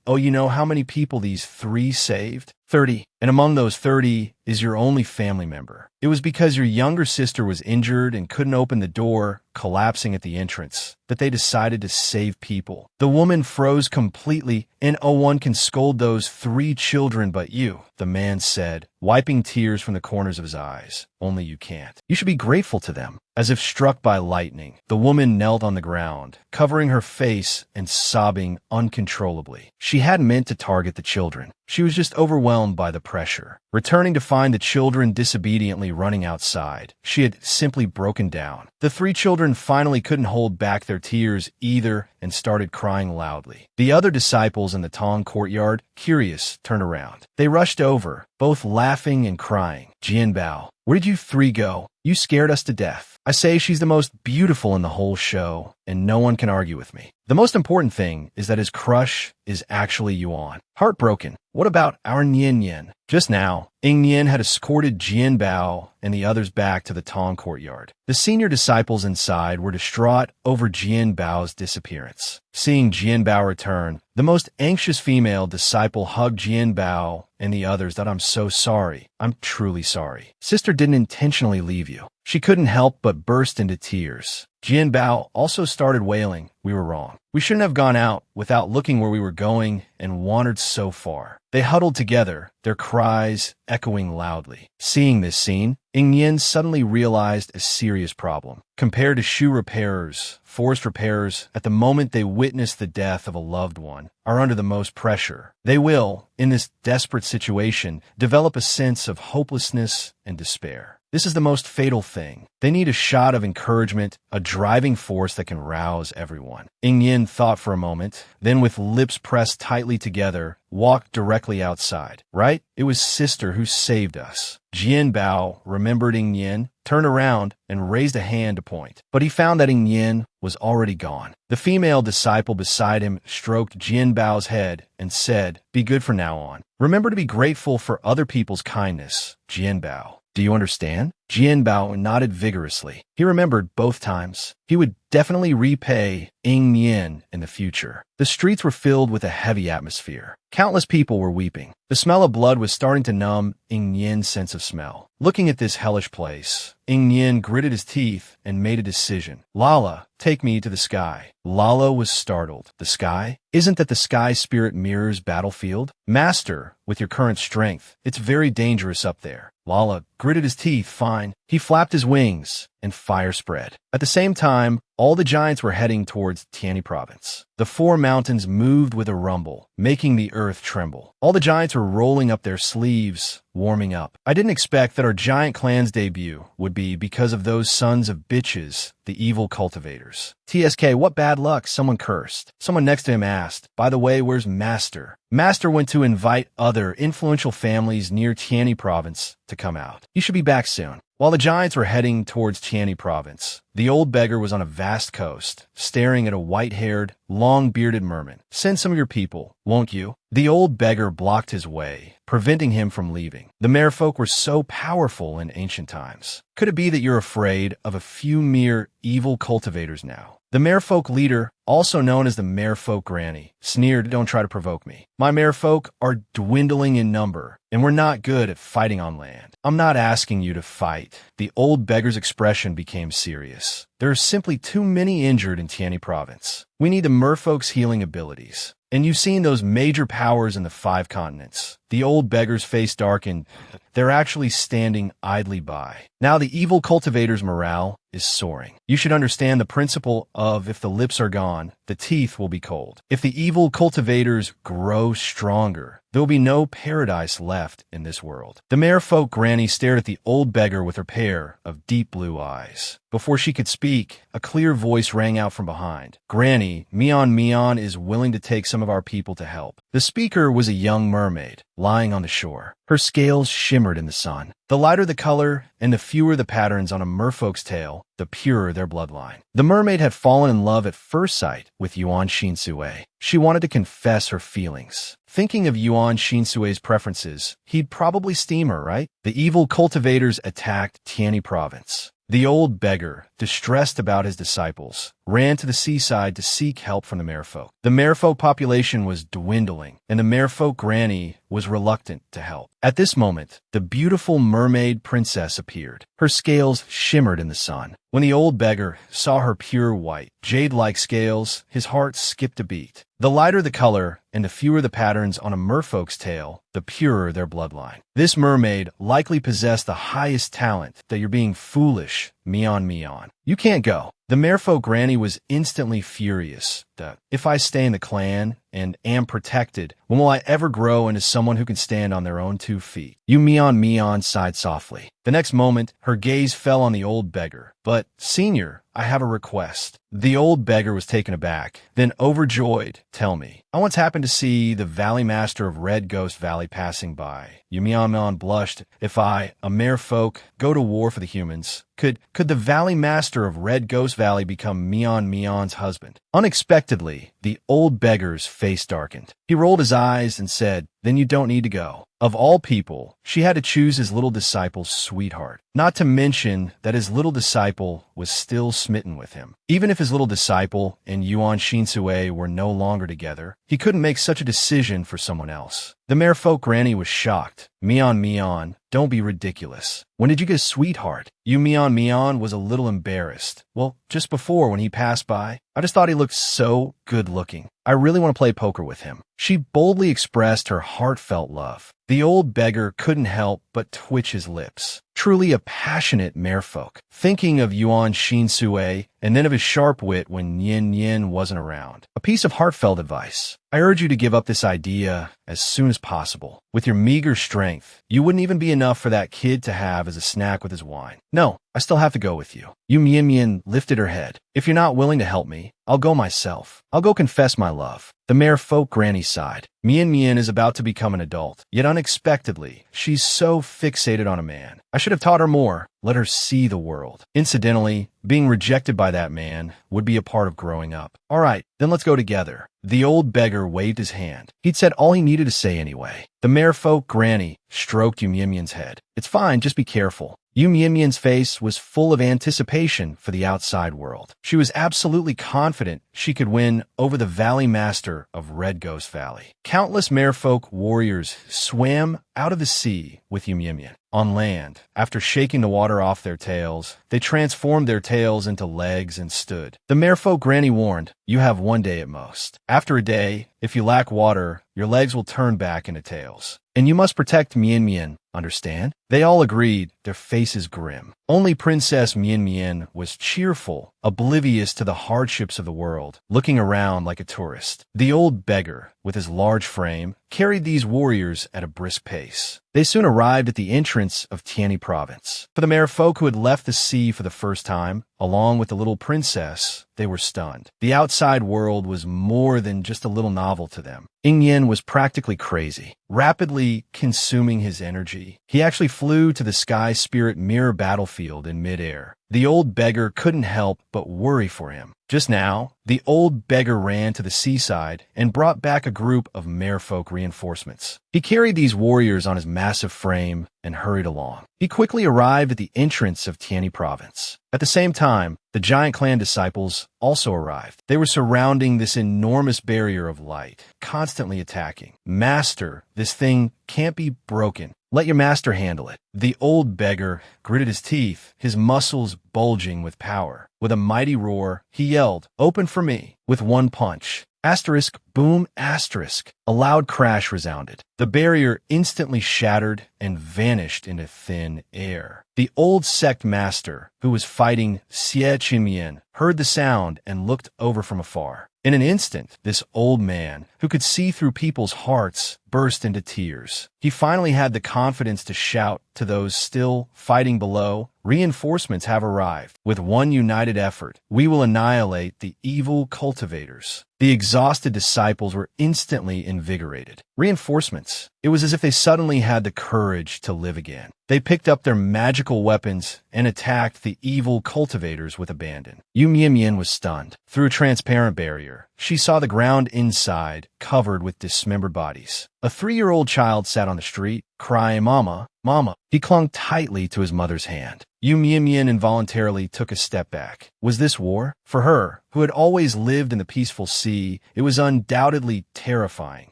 "Oh, you know how many people these 3 saved?" 30. "And among those 30 is your only family member. It was because your younger sister was injured and couldn't open the door, collapsing at the entrance, that they decided to save people." The woman froze completely. "And one can scold those 3 children but you," the man said, wiping tears from the corners of his eyes. "Only you can't. You should be grateful to them." As if struck by lightning, the woman knelt on the ground, covering her face and sobbing uncontrollably. She hadn't meant to target the children. She was just overwhelmed by the pressure. Returning to find the children disobediently running outside, she had simply broken down. The 3 children finally couldn't hold back their tears either and started crying loudly. The other disciples in the Tong courtyard, curious, turned around. They rushed over, both laughing and crying. "Jianbao, where did you 3 go? You scared us to death. I say she's the most beautiful in the whole show, and no one can argue with me. The most important thing is that his crush is actually Yuan." Heartbroken. "What about our Yin?" Just now, Yin had escorted Jianbao and the others back to the Tong courtyard. The senior disciples inside were distraught over Jianbao's disappearance. Seeing Jianbao return, the most anxious female disciple hugged Jianbao and the others. "I'm so sorry. I'm truly sorry. Sister didn't intentionally leave you." She couldn't help but burst into tears. Jianbao also started wailing. "We were wrong. We shouldn't have gone out without looking where we were going and wandered so far." They huddled together, their cries echoing loudly. Seeing this scene, Yin suddenly realized a serious problem. Compared to shoe repairers, forest repairers, at the moment they witness the death of a loved one, are under the most pressure. They will, in this desperate situation, develop a sense of hopelessness and despair. This is the most fatal thing. They need a shot of encouragement, a driving force that can rouse everyone. Yin thought for a moment, then with lips pressed tightly together, walked directly outside. "Right? It was Sister who saved us." Jianbao remembered Yin, turned around, and raised a hand to point. But he found that Yin was already gone. The female disciple beside him stroked Jianbao's head and said, "Be good from now on. Remember to be grateful for other people's kindness, Jianbao. Do you understand?" Jian Bao nodded vigorously. He remembered both times. He would definitely repay Ing Yin in the future. The streets were filled with a heavy atmosphere. Countless people were weeping. The smell of blood was starting to numb Ing Yin's sense of smell. Looking at this hellish place, Ing Yin gritted his teeth and made a decision. Lala, take me to the sky. Lala was startled. The sky? Isn't that the sky spirit mirror's battlefield? Master, with your current strength, it's very dangerous up there. Lala gritted his teeth. Fine. He flapped his wings, and fire spread. At the same time, all the giants were heading towards Tianyi province. The four mountains moved with a rumble, making the earth tremble. All the giants were rolling up their sleeves, warming up. I didn't expect that our giant clan's debut would be because of those sons of bitches, the evil cultivators. TSK, what bad luck, someone cursed. Someone next to him asked, by the way, where's Master? Master went to invite other influential families near Tianyi province to come out. He should be back soon. While the giants were heading towards Tianyi province, the old beggar was on a vast coast, staring at a white-haired, long-bearded merman. Send some of your people, won't you? The old beggar blocked his way, preventing him from leaving. The merfolk were so powerful in ancient times. Could it be that you're afraid of a few mere evil cultivators now? The merfolk leader, also known as the merfolk granny, sneered, don't try to provoke me. My merfolk are dwindling in number, and we're not good at fighting on land. I'm not asking you to fight. The old beggar's expression became serious. There are simply too many injured in Tianyi province. We need the merfolk's healing abilities. And you've seen those major powers in the 5 continents. The old beggar's face darkened. They're actually standing idly by. Now the evil cultivator's morale is soaring. You should understand the principle of if the lips are gone, the teeth will be cold. If the evil cultivators grow stronger, there will be no paradise left in this world. The merfolk granny stared at the old beggar with her pair of deep blue eyes. Before she could speak, a clear voice rang out from behind. Granny, Mian is willing to take some of our people to help. The speaker was a young mermaid, lying on the shore. Her scales shimmered in the sun. The lighter the color and the fewer the patterns on a merfolk's tail, the purer their bloodline. The mermaid had fallen in love at first sight with Yuan Shinsui. She wanted to confess her feelings. Thinking of Yuan Shinsui's preferences, he'd probably steam her, right? The evil cultivators attacked Tianyi province. The old beggar, distressed about his disciples, ran to the seaside to seek help from the merfolk. The merfolk population was dwindling, and the merfolk granny was reluctant to help. At this moment, the beautiful mermaid princess appeared. Her scales shimmered in the sun. When the old beggar saw her pure white, jade-like scales, his heart skipped a beat. The lighter the color and the fewer the patterns on a merfolk's tail, the purer their bloodline. This mermaid likely possessed the highest talent that you're being foolish, Mian. You can't go. The merfolk granny was instantly furious that if I stay in the clan and am protected, when will I ever grow into someone who can stand on their own 2 feet? You Mian sighed softly. The next moment, her gaze fell on the old beggar. But, senior, I have a request. The old beggar was taken aback, then overjoyed. Tell me. I once happened to see the Valley Master of Red Ghost Valley passing by. Yumian blushed. If I, a merfolk, go to war for the humans, could the Valley Master of Red Ghost Valley become Mian's husband? Unexpectedly, the old beggar's face darkened. He rolled his eyes and said, then you don't need to go. Of all people, she had to choose his little disciple's sweetheart. Not to mention that his little disciple was still smitten with him. Even if his little disciple and Yuan Shinsui were no longer together, he couldn't make such a decision for someone else. The merfolk granny was shocked. Mian, don't be ridiculous. When did you get a sweetheart? Mian was a little embarrassed. Well, just before when he passed by, I just thought he looked so good looking. I really want to play poker with him. She boldly expressed her heartfelt love. The old beggar couldn't help but twitch his lips. Truly a passionate merfolk, thinking of Yuan Shinsui and then of his sharp wit when Yin wasn't around. A piece of heartfelt advice. I urge you to give up this idea as soon as possible. With your meager strength, you wouldn't even be enough for that kid to have as a snack with his wine. No, I still have to go with you. Mian lifted her head. If you're not willing to help me, I'll go myself. I'll go confess my love. The merfolk granny sighed. Mian is about to become an adult, yet unexpectedly, she's so fixated on a man. I should have taught her more. Let her see the world. Incidentally, being rejected by that man would be a part of growing up. All right, then let's go together. The old beggar waved his hand. He'd said all he needed to say anyway. The merfolk granny stroked Mian's head. It's fine, just be careful. Yu Mianmian's face was full of anticipation for the outside world. She was absolutely confident she could win over the Valley Master of Red Ghost Valley. Countless merfolk warriors swam out of the sea with Yu Mianmian. On land, after shaking the water off their tails, they transformed their tails into legs and stood. The merfolk granny warned, "You have 1 day at most. After a day, if you lack water, your legs will turn back into tails. And you must protect Mianmian, understand?" They all agreed, their faces grim. Only Princess Mianmian was cheerful, oblivious to the hardships of the world, looking around like a tourist. The old beggar, with his large frame, carried these warriors at a brisk pace. They soon arrived at the entrance of Tianyi province. For the merfolk who had left the sea for the first time, along with the little princess, they were stunned. The outside world was more than just a little novel to them. Yin was practically crazy, rapidly consuming his energy. He actually flew to the Sky Spirit Mirror battlefield in midair. The old beggar couldn't help but worry for him. Just now, the old beggar ran to the seaside and brought back a group of merfolk reinforcements. He carried these warriors on his massive frame and hurried along. He quickly arrived at the entrance of Tianyi province. At the same time, the giant clan disciples also arrived. They were surrounding this enormous barrier of light, constantly attacking. "Master, this thing can't be broken. Let your master handle it." The old beggar gritted his teeth, his muscles bulging with power. With a mighty roar, he yelled, "Open for me!" With one punch. Asterisk, boom, asterisk. A loud crash resounded. The barrier instantly shattered and vanished into thin air. The old sect master, who was fighting Xie Qinmian, heard the sound and looked over from afar. In an instant, this old man, who could see through people's hearts, burst into tears. He finally had the confidence to shout to those still fighting below, "Reinforcements have arrived. With one united effort, we will annihilate the evil cultivators." The exhausted disciples were instantly invigorated. Reinforcements. It was as if they suddenly had the courage to live again. They picked up their magical weapons and attacked the evil cultivators with abandon. Yu Mianmian was stunned. Through a transparent barrier, she saw the ground inside covered with dismembered bodies. A 3-year-old child sat on the street, crying, "Mama, Mama." He clung tightly to his mother's hand. Yu Mianmian involuntarily took a step back. Was this war? For her, who had always lived in the peaceful sea, it was undoubtedly terrifying.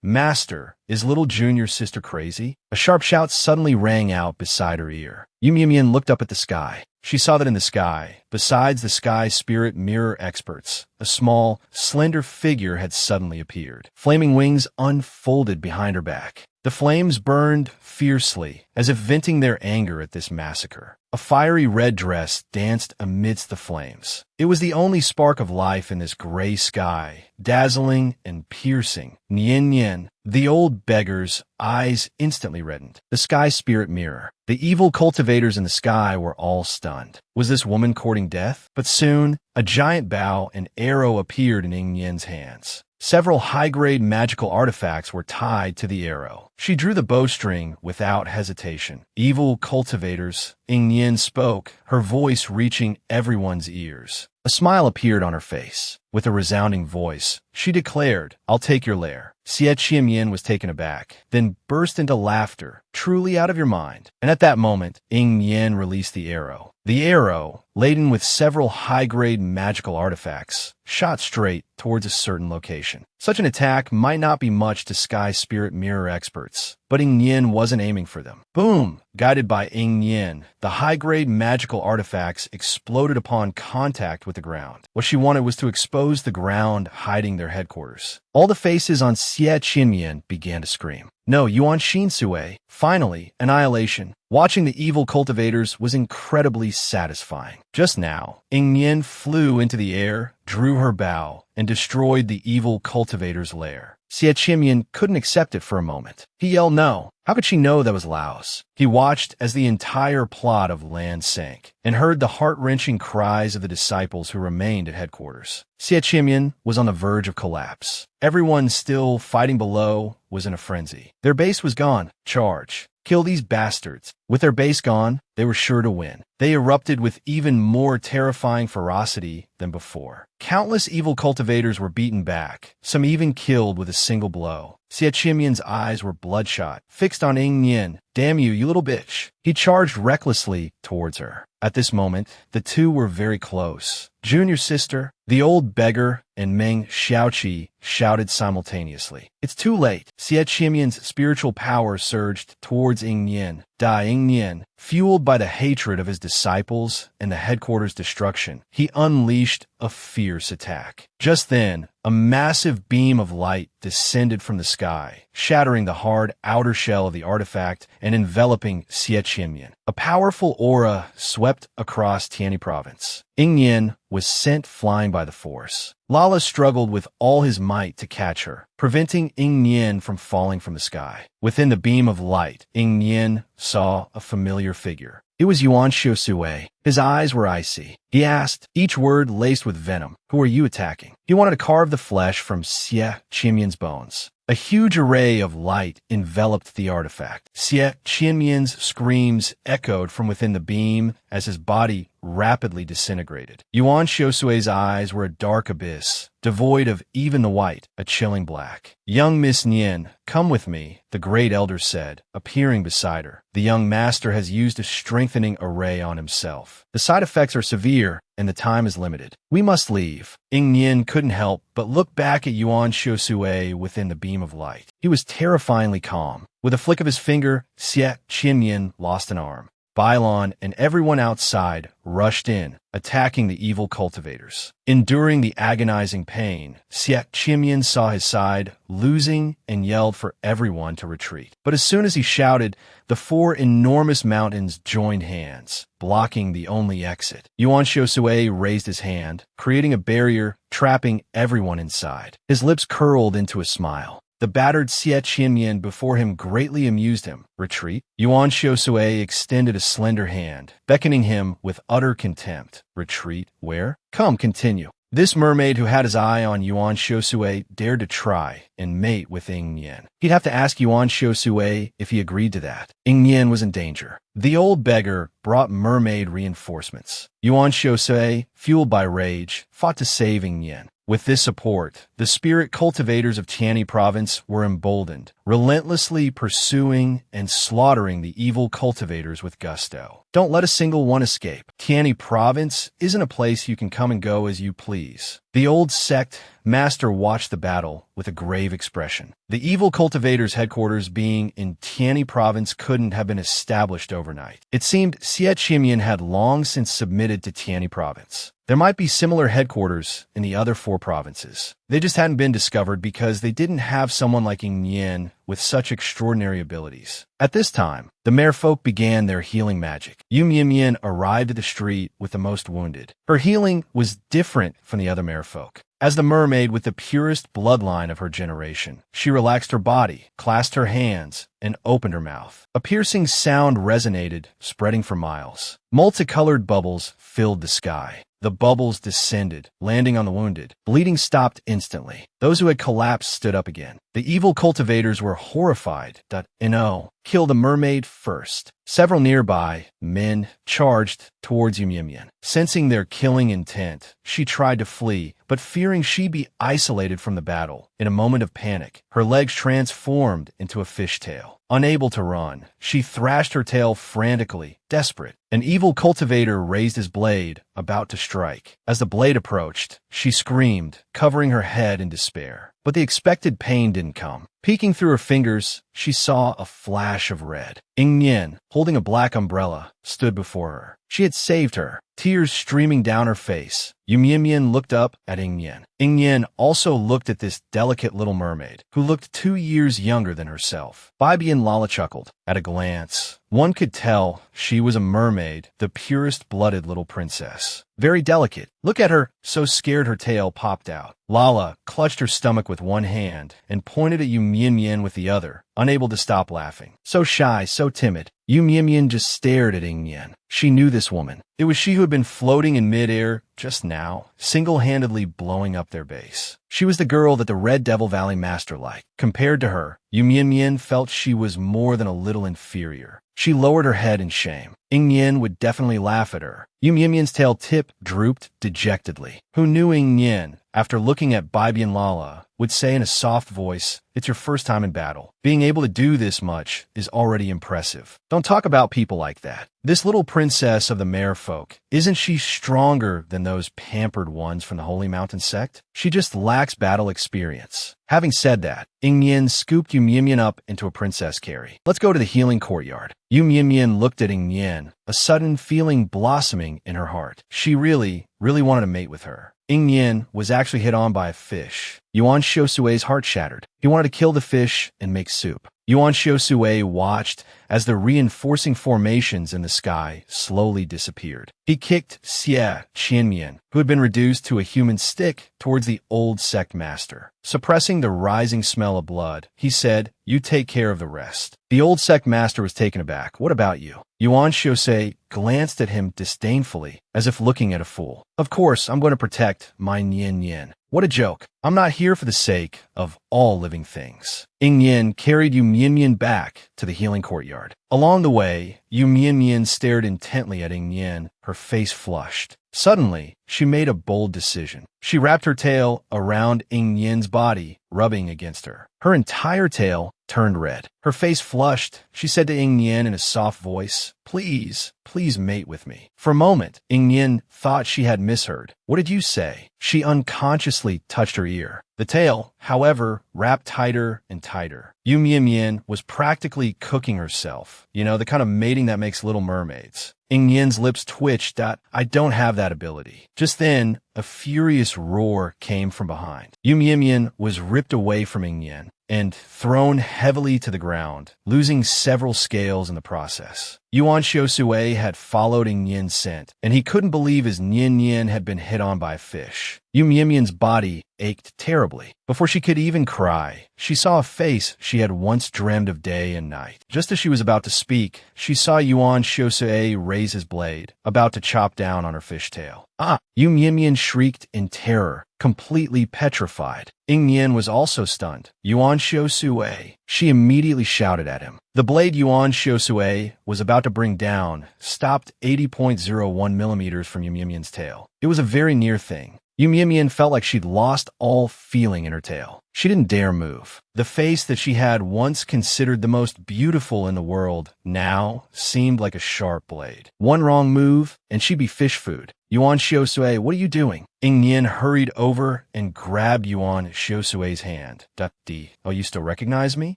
"Master, is little junior sister crazy?" A sharp shout suddenly rang out beside her ear. Yu Mianmian looked up at the sky. She saw that in the sky, besides the Sky Spirit Mirror experts, a small, slender figure had suddenly appeared. Flaming wings unfolded behind her back. The flames burned fiercely, as if venting their anger at this massacre. A fiery red dress danced amidst the flames. It was the only spark of life in this gray sky, dazzling and piercing. Nian, the old beggar's eyes instantly reddened. The Sky Spirit Mirror. The evil cultivators in the sky were all stunned. Was this woman courting death? But soon, a giant bow and arrow appeared in Ing Yen's hands. Several high-grade magical artifacts were tied to the arrow. She drew the bowstring without hesitation. "Evil cultivators," Ing Yen spoke, her voice reaching everyone's ears. A smile appeared on her face. With a resounding voice, she declared, "I'll take your lair." Xie Qinmian was taken aback, then burst into laughter. "Truly out of your mind." And at that moment, Ing Yen released the arrow. The arrow, laden with several high-grade magical artifacts, shot straight towards a certain location. Such an attack might not be much to Sky Spirit Mirror experts, but Ing Yen wasn't aiming for them. Boom! Guided by Ing Yen, the high-grade magical artifacts exploded upon contact with the ground. What she wanted was to expose the ground hiding their headquarters. All the faces on Xie Qinmian began to scream. "No, Yuan Xinsue." Finally, annihilation. Watching the evil cultivators was incredibly satisfying. Just now, Ing Yen flew into the air, drew her bow, and destroyed the evil cultivator's lair. Xie Qinmian couldn't accept it for a moment. He yelled no. How could she know that was Laos? He watched as the entire plot of land sank, and heard the heart-wrenching cries of the disciples who remained at headquarters. Xie Qinmian was on the verge of collapse. Everyone still fighting below was in a frenzy. Their base was gone. Charge. Kill these bastards. With their base gone, they were sure to win. They erupted with even more terrifying ferocity than before. Countless evil cultivators were beaten back, some even killed with a single blow. Xie Qimian's eyes were bloodshot, fixed on Ying Nian. Damn you, you little bitch. He charged recklessly towards her. At this moment, the two were very close. Junior sister, the old beggar, and Meng Xiaoqi shouted simultaneously. It's too late. Xie Qimian's spiritual power surged towards Ying Nian. Ying Nian, fueled by the hatred of his disciples and the headquarters' destruction, he unleashed a fierce attack. Just then, a massive beam of light descended from the sky, shattering the hard outer shell of the artifact and enveloping Xie Qimian. A powerful aura swept across Tianyi province. Ying Nian was sent flying by the force. Lala struggled with all his might to catch her, preventing Ying Nian from falling from the sky. Within the beam of light, Ying Nian saw a familiar figure. It was Yuan Xiusui. His eyes were icy. He asked, each word laced with venom, "Who are you attacking?" He wanted to carve the flesh from Xie Qimian's bones. A huge array of light enveloped the artifact. Xie Qimian's screams echoed from within the beam as his body rapidly disintegrated. Yuan Xiusui's eyes were a dark abyss, devoid of even the white, a chilling black. "Young Miss Nian, come with me," the great elder said, appearing beside her. "The young master has used a strengthening array on himself. The side effects are severe, and the time is limited. We must leave." Ying Nian couldn't help but look back at Yuan Xiusui within the beam of light. He was terrifyingly calm. With a flick of his finger, Xie Qimian lost an arm. Bailon and everyone outside rushed in, attacking the evil cultivators. Enduring the agonizing pain, Xie Qimian saw his side losing and yelled for everyone to retreat. But as soon as he shouted, the four enormous mountains joined hands, blocking the only exit. Yuan Xiusui raised his hand, creating a barrier, trapping everyone inside. His lips curled into a smile. The battered Xie Qimian before him greatly amused him. Retreat? Yuan Xiusui extended a slender hand, beckoning him with utter contempt. Retreat? Where? Come, continue. This mermaid who had his eye on Yuan Xiusui dared to try and mate with Ying Nian. He'd have to ask Yuan Xiusui if he agreed to that. Ying Nian was in danger. The old beggar brought mermaid reinforcements. Yuan Xiusui, fueled by rage, fought to save Ying Nian. With this support, the spirit cultivators of Tianyi province were emboldened, relentlessly pursuing and slaughtering the evil cultivators with gusto. Don't let a single one escape. Tianyi province isn't a place you can come and go as you please. The old sect master watched the battle with a grave expression. The evil cultivators' headquarters being in Tianyi province couldn't have been established overnight. It seemed Xie Qimian had long since submitted to Tianyi province. There might be similar headquarters in the other four provinces. They just hadn't been discovered because they didn't have someone like Ying Nian with such extraordinary abilities. At this time, the merfolk began their healing magic. Yu Mian arrived at the street with the most wounded. Her healing was different from the other merfolk. As the mermaid with the purest bloodline of her generation, she relaxed her body, clasped her hands, and opened her mouth. A piercing sound resonated, spreading for miles. Multicolored bubbles filled the sky. The bubbles descended, landing on the wounded. Bleeding stopped instantly. Those who had collapsed stood up again. The evil cultivators were horrified that Ino killed the mermaid first. Several nearby men charged towards Yu Mian. Sensing their killing intent, she tried to flee, but fearing she'd be isolated from the battle, in a moment of panic, her legs transformed into a fishtail. Unable to run, she thrashed her tail frantically, desperate. An evil cultivator raised his blade, about to strike. As the blade approached, she screamed, covering her head in despair. But the expected pain didn't come. Peeking through her fingers, she saw a flash of red. Ying Nian, holding a black umbrella, stood before her. She had saved her, tears streaming down her face. Yu Mian looked up at Ying Nian. Ying Nian also looked at this delicate little mermaid, who looked 2 years younger than herself. Baibi and Lala chuckled. At a glance, one could tell she was a mermaid, the purest-blooded little princess. Very delicate. Look at her, so scared her tail popped out. Lala clutched her stomach with one hand and pointed at Yu Mian with the other, unable to stop laughing. So shy, so timid. Yu Mian just stared at Ying Nian. She knew this woman. It was she who had been floating in midair just now, single-handedly blowing up their base. She was the girl that the Red Devil Valley master liked. Compared to her, Yu Mian felt she was more than a little inferior. She lowered her head in shame. Ing Yen would definitely laugh at her. Yu Mian's tail tip drooped dejectedly. Who knew Ing Yen, after looking at Bibian Lala, would say in a soft voice, "It's your first time in battle. Being able to do this much is already impressive. Don't talk about people like that. This little princess of the Mare folk, isn't she stronger than those pampered ones from the Holy Mountain sect? She just lacks battle experience." Having said that, Ing Yen scooped Yu Mian up into a princess carry. "Let's go to the healing courtyard." Yu Mian looked at Ing Yen, a sudden feeling blossoming in her heart. She really wanted to mate with her. Ing Yen was actually hit on by a fish. Yuan Xiusui's heart shattered. He wanted to kill the fish and make soup. Yuan Xiusui watched as the reinforcing formations in the sky slowly disappeared. He kicked Xie Qianmian, who had been reduced to a human stick, towards the old sect master. Suppressing the rising smell of blood, he said, "You take care of the rest." The old sect master was taken aback. "What about you?" Yuan Xiusui glanced at him disdainfully, as if looking at a fool. "Of course, I'm going to protect my Nian Yen." "What a joke. I'm not here for the sake of all living things." Ing Yen carried Yu Mian back to the healing courtyard. Along the way, Yu Mian stared intently at Ing Yen, her face flushed. Suddenly, she made a bold decision. She wrapped her tail around Ing Yen's body, rubbing against her. Her entire tail turned red. Her face flushed. She said to Ing Yen in a soft voice, please mate with me." For a moment, Ing Yen thought she had misheard. "What did you say?" She unconsciously touched her ear. The tail, however, wrapped tighter and tighter. Yu Mian was practically cooking herself. You know, the kind of mating that makes little mermaids. Ing Yen's lips twitched. "I don't have that ability." Just then, a furious roar came from behind. Yu Mian was ripped away from Ing Yen and thrown heavily to the ground, losing several scales in the process. Yuan Xiusui had followed Ing Yen's scent, and he couldn't believe his Nian Yen had been hit on by a fish. Yu Mian's body ached terribly. Before she could even cry, she saw a face she had once dreamed of day and night. Just as she was about to speak, she saw Yuan Xiusui raise his blade, about to chop down on her fishtail. "Ah!" Yu Mian shrieked in terror, completely petrified. Ing Yen was also stunned. "Yuan Xiusui!" She immediately shouted at him. The blade Yuan Xiusui was about to bring down stopped 80.01 millimeters from Yu Mian's tail. It was a very near thing. Yu Mian felt like she'd lost all feeling in her tail. She didn't dare move. The face that she had once considered the most beautiful in the world now seemed like a sharp blade. One wrong move, and she'd be fish food. "Yuan Xiusui, what are you doing?" Ing Yen hurried over and grabbed Yuan Xiusui's hand. "Oh, you still recognize me?"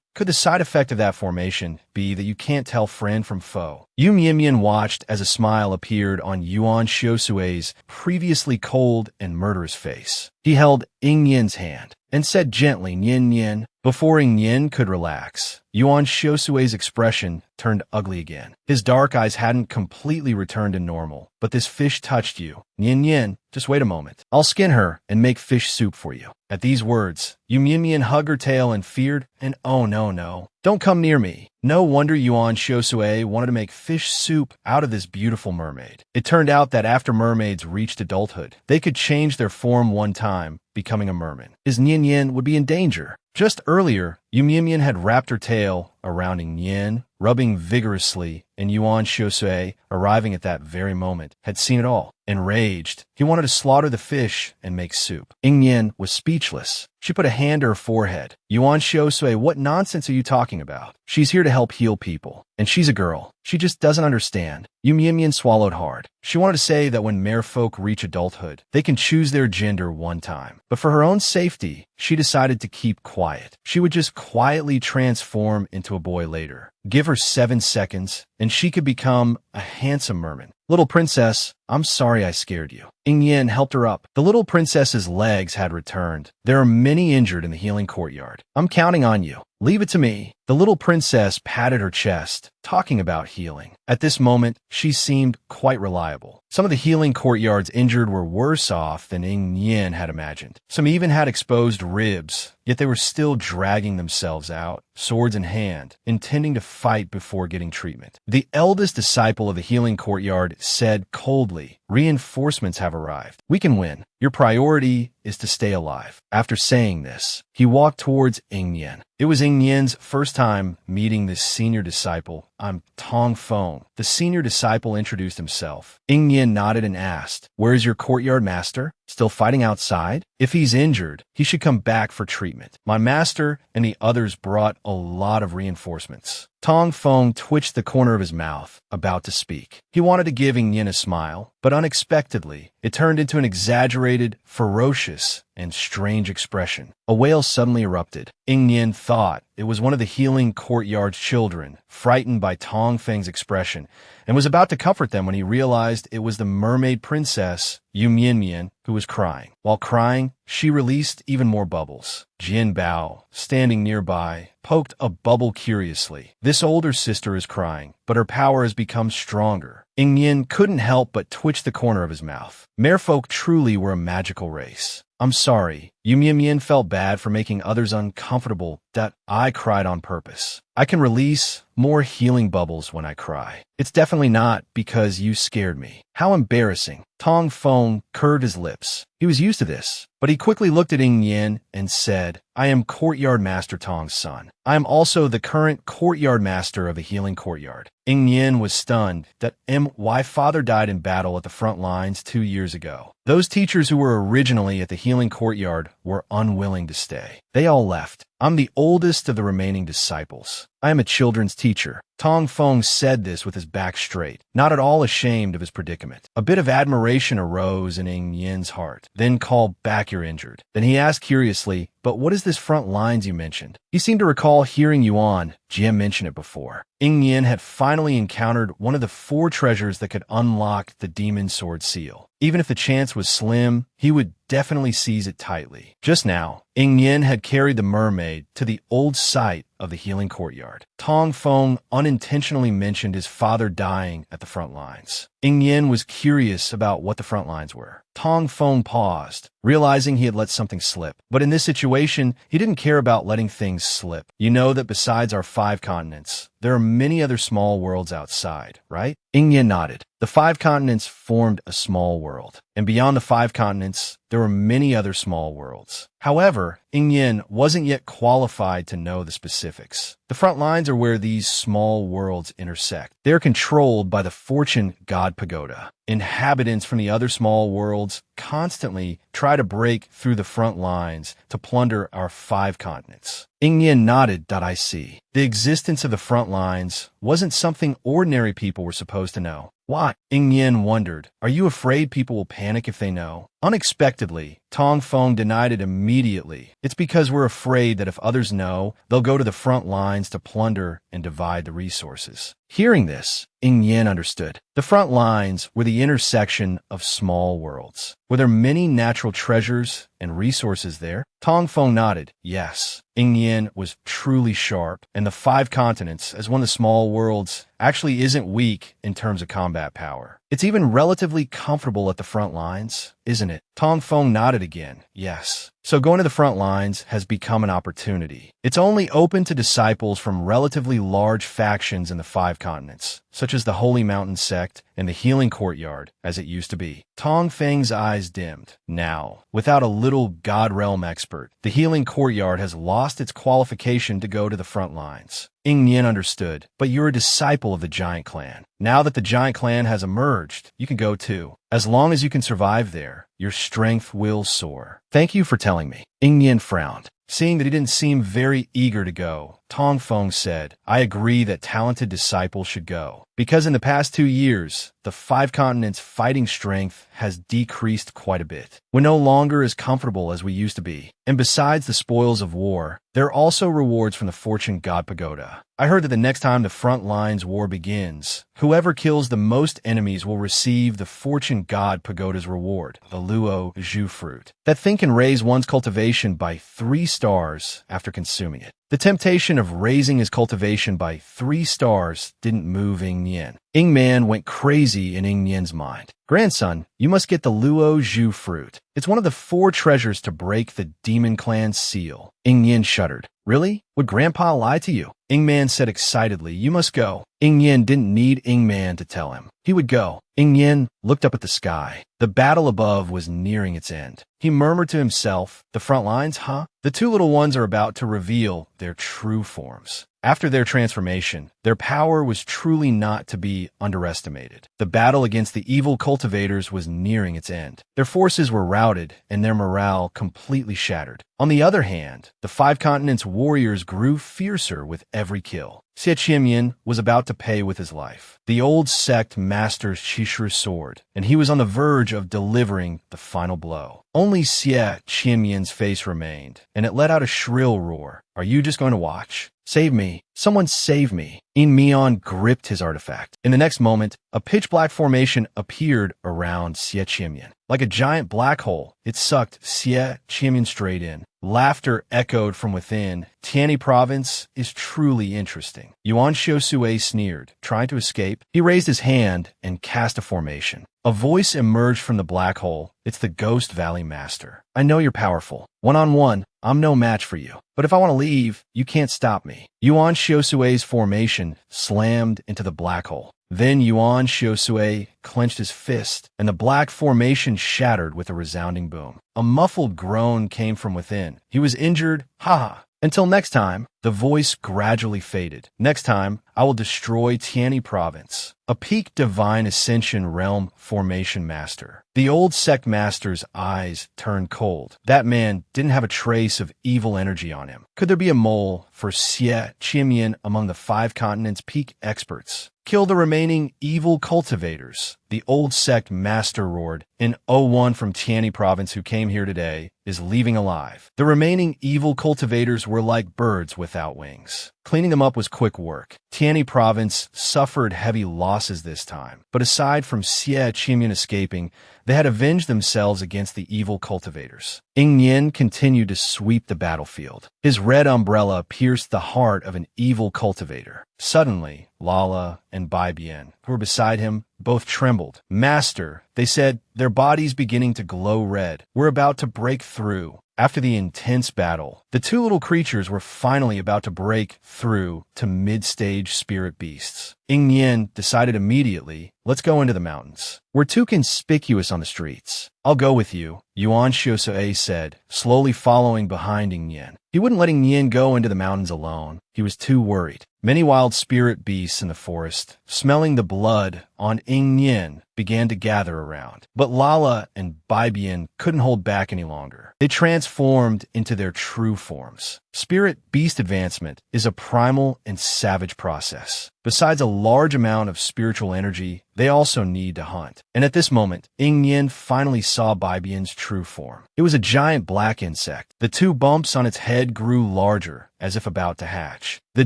Could the side effect of that formation be that you can't tell friend from foe? Yu Mian watched as a smile appeared on Yuan Xiusui's previously cold and murderous face. He held Ing Yen's hand and said gently, "Nian Yen." Before Ing Yen could relax, Yuan Xiusui's expression turned ugly again. His dark eyes hadn't completely returned to normal. "But this fish touched you. Nian Yen, just wait a moment. I'll skin her and make fish soup for you." At these words, Yu Mian hugged her tail and feared, and "Oh no, don't come near me." No wonder Yuan Xiusui wanted to make fish soup out of this beautiful mermaid. It turned out that after mermaids reached adulthood, they could change their form one time, becoming a merman. His Nian Yen would be in danger. Just earlier, Yu Mian had wrapped her tail around Ing Yen, rubbing vigorously, and Yuan Xiusui, arriving at that very moment, had seen it all. Enraged, he wanted to slaughter the fish and make soup. Ing Yen was speechless. She put a hand to her forehead. "Yuan Xiusui, what nonsense are you talking about? She's here to help heal people. And she's a girl. She just doesn't understand." Yu Mian swallowed hard. She wanted to say that when mare folk reach adulthood, they can choose their gender one time. But for her own safety, she decided to keep quiet. She would just quietly transform into a boy later. Give her 7 seconds, and she could become a handsome merman. "Little princess, I'm sorry I scared you." Ing Yen helped her up. The little princess's legs had returned. "There are many injured in the healing courtyard. I'm counting on you. Leave it to me." The little princess patted her chest, talking about healing. At this moment, she seemed quite reliable. Some of the healing courtyard's injured were worse off than Ing Yen had imagined. Some even had exposed ribs, yet they were still dragging themselves out, swords in hand, intending to fight before getting treatment. The eldest disciple of the healing courtyard said coldly, "Reinforcements have arrived. We can win. Your priority is to stay alive." After saying this, he walked towards Ing Yen. It was Ing Yen's first time meeting this senior disciple I'm Tong Feng. The senior disciple introduced himself. Ing Yin nodded and asked, "Where is your courtyard master? Still fighting outside? If he's injured, he should come back for treatment." My master and the others brought a lot of reinforcements. Tong Feng twitched the corner of his mouth, about to speak. He wanted to give Ing Yin a smile, but unexpectedly, it turned into an exaggerated, ferocious, and strange expression. A wail suddenly erupted. Ing Yin thought it was one of the healing courtyard's children, frightened by Tong Feng's expression, and was about to comfort them when he realized it was the mermaid princess, Yu Mian, who was crying. While crying, she released even more bubbles. Jin Bao, standing nearby, poked a bubble curiously. This older sister is crying, but her power has become stronger. Ing Yin couldn't help but twitch the corner of his mouth. Merfolk truly were a magical race. "I'm sorry." Yu Mian felt bad for making others uncomfortable. "That I cried on purpose. I can release more healing bubbles when I cry. It's definitely not because you scared me." How embarrassing. Tong Feng curved his lips. He was used to this, but he quickly looked at Ing Yin and said, "I am Courtyard Master Tong's son. I am also the current Courtyard Master of the Healing Courtyard." Ing Yin was stunned that my father died in battle at the front lines 2 years ago. Those teachers who were originally at the Healing Courtyard were unwilling to stay. They all left. "I'm the oldest of the remaining disciples. I am a children's teacher." Tong Feng said this with his back straight, not at all ashamed of his predicament. A bit of admiration arose in Ing Yin's heart. "Then call back your injured." Then he asked curiously, "But what is this front lines you mentioned?" He seemed to recall hearing Yuan Jim mention it before. Ing Yin had finally encountered one of the 4 treasures that could unlock the Demon Sword seal. Even if the chance was slim, he would definitely seize it tightly. Just now, Ing Yin had carried the mermaid to the old site of the Healing Courtyard. Tong Feng unintentionally mentioned his father dying at the front lines. Ing Yin was curious about what the front lines were. Tong Feng paused, realizing he had let something slip. But in this situation, he didn't care about letting things slip. "You know that besides our 5 continents, there are many other small worlds outside, right?" Ing Yin nodded. The 5 continents formed a small world, and beyond the 5 continents, there were many other small worlds. However, Ing Yin wasn't yet qualified to know the specifics. The front lines are where these small worlds intersect. They are controlled by the Fortune God Pagoda. Inhabitants from the other small worlds constantly try to break through the front lines to plunder our 5 continents. Ing Yin nodded. "I see." The existence of the front lines wasn't something ordinary people were supposed to know. "Why?" Ing Yin wondered. "Are you afraid people will panic if they know?" Unexpectedly, Tong Feng denied it immediately. "It's because we're afraid that if others know, they'll go to the front lines to plunder and divide the resources." Hearing this, Ing Yin understood. The front lines were the intersection of small worlds. Were there many natural treasures and resources there? Tong Feng nodded. Yes. Ing Yin was truly sharp, and the 5 continents, as one of the small worlds, actually isn't weak in terms of combat power. It's even relatively comfortable at the front lines, isn't it? Tong Feng nodded again. Yes. So going to the front lines has become an opportunity. It's only open to disciples from relatively large factions in the 5 continents, such as the Holy Mountain Sect and the Healing Courtyard, as it used to be. Tong Feng's eyes dimmed. Now, without a little God Realm expert, the Healing Courtyard has lost its qualification to go to the front lines. Ing Yin understood, but you're a disciple of the Giant Clan. Now that the Giant Clan has emerged, you can go too. As long as you can survive there, your strength will soar. Thank you for telling me. Ing Yin frowned. Seeing that he didn't seem very eager to go, Tong Feng said, I agree that talented disciples should go. Because in the past 2 years, the 5 continents' fighting strength has decreased quite a bit. We're no longer as comfortable as we used to be. And besides the spoils of war, there are also rewards from the Fortune God Pagoda. I heard that the next time the front lines war begins, whoever kills the most enemies will receive the Fortune God Pagoda's reward, the Luo Zhu fruit. That thing can raise one's cultivation by 3 stars after consuming it. The temptation of raising his cultivation by 3 stars didn't move Ing Yin. Ing Man went crazy in Ing Yin's mind. Grandson, you must get the Luo Zhu fruit. It's one of the 4 treasures to break the Demon Clan's seal. Ing Yin shuddered. Really? Would Grandpa lie to you? Ing Man said excitedly, you must go. Ing Yin didn't need Ing Man to tell him. He would go. Ing Yin looked up at the sky. The battle above was nearing its end. He murmured to himself, the front lines, huh? The 2 little ones are about to reveal their true forms. After their transformation, their power was truly not to be underestimated. The battle against the evil cultivators was nearing its end. Their forces were routed and their morale completely shattered. On the other hand, the Five Continents warriors grew fiercer with every kill. Xie Qianmian was about to pay with his life. The old sect master's Qishu sword, and he was on the verge of delivering the final blow. Only Xie Qianmian's face remained, and it let out a shrill roar. Are you just going to watch? Save me. Someone save me. In Mian gripped his artifact. In the next moment, a pitch-black formation appeared around Xie Qianmian. Like a giant black hole, it sucked Xie Qianmian straight in. Laughter echoed from within. Tianyi province is truly interesting. Yuan Xiusui sneered. Trying to escape, he raised his hand and cast a formation. A voice emerged from the black hole. It's the Ghost Valley Master. I know you're powerful. One-on-one, I'm no match for you. But if I want to leave, you can't stop me. Yuan Xiusui's formation slammed into the black hole. Then Yuan Xiusui clenched his fist, and the black formation shattered with a resounding boom. A muffled groan came from within. He was injured. Ha ha. Until next time, the voice gradually faded. Next time, I will destroy Tianyi province. A peak divine ascension realm formation master. The old sect master's eyes turned cold. That man didn't have a trace of evil energy on him. Could there be a mole for Xie Qianmian among the Five Continents peak experts? Kill the remaining evil cultivators. The old sect master roared. An O1 from Tianyi province who came here today is leaving alive. The remaining evil cultivators were like birds without wings. Cleaning them up was quick work. Tianyi province suffered heavy losses this time, but aside from Xie Qianmian escaping, they had avenged themselves against the evil cultivators. Ying Nian continued to sweep the battlefield. His red umbrella pierced the heart of an evil cultivator. Suddenly, Lala and Bai Bian, who were beside him, both trembled. Master, they said, their bodies beginning to glow red. We're about to break through. After the intense battle, the two little creatures were finally about to break through to mid-stage spirit beasts. Ying Nian decided immediately, let's go into the mountains. We're too conspicuous on the streets. I'll go with you, Yuan Xiusui said, slowly following behind Ying Nian. He wouldn't let Ying Nian go into the mountains alone. He was too worried. Many wild spirit beasts in the forest, smelling the blood on Ying Nian, began to gather around. But Lala and Bai Bian couldn't hold back any longer. They transformed into their true forms. Spirit beast advancement is a primal and savage process. Besides a large amount of spiritual energy, they also need to hunt. And at this moment, Ying Nian finally saw Bai Bian's true form. It was a giant black insect. The two bumps on its head grew larger, as if about to hatch. The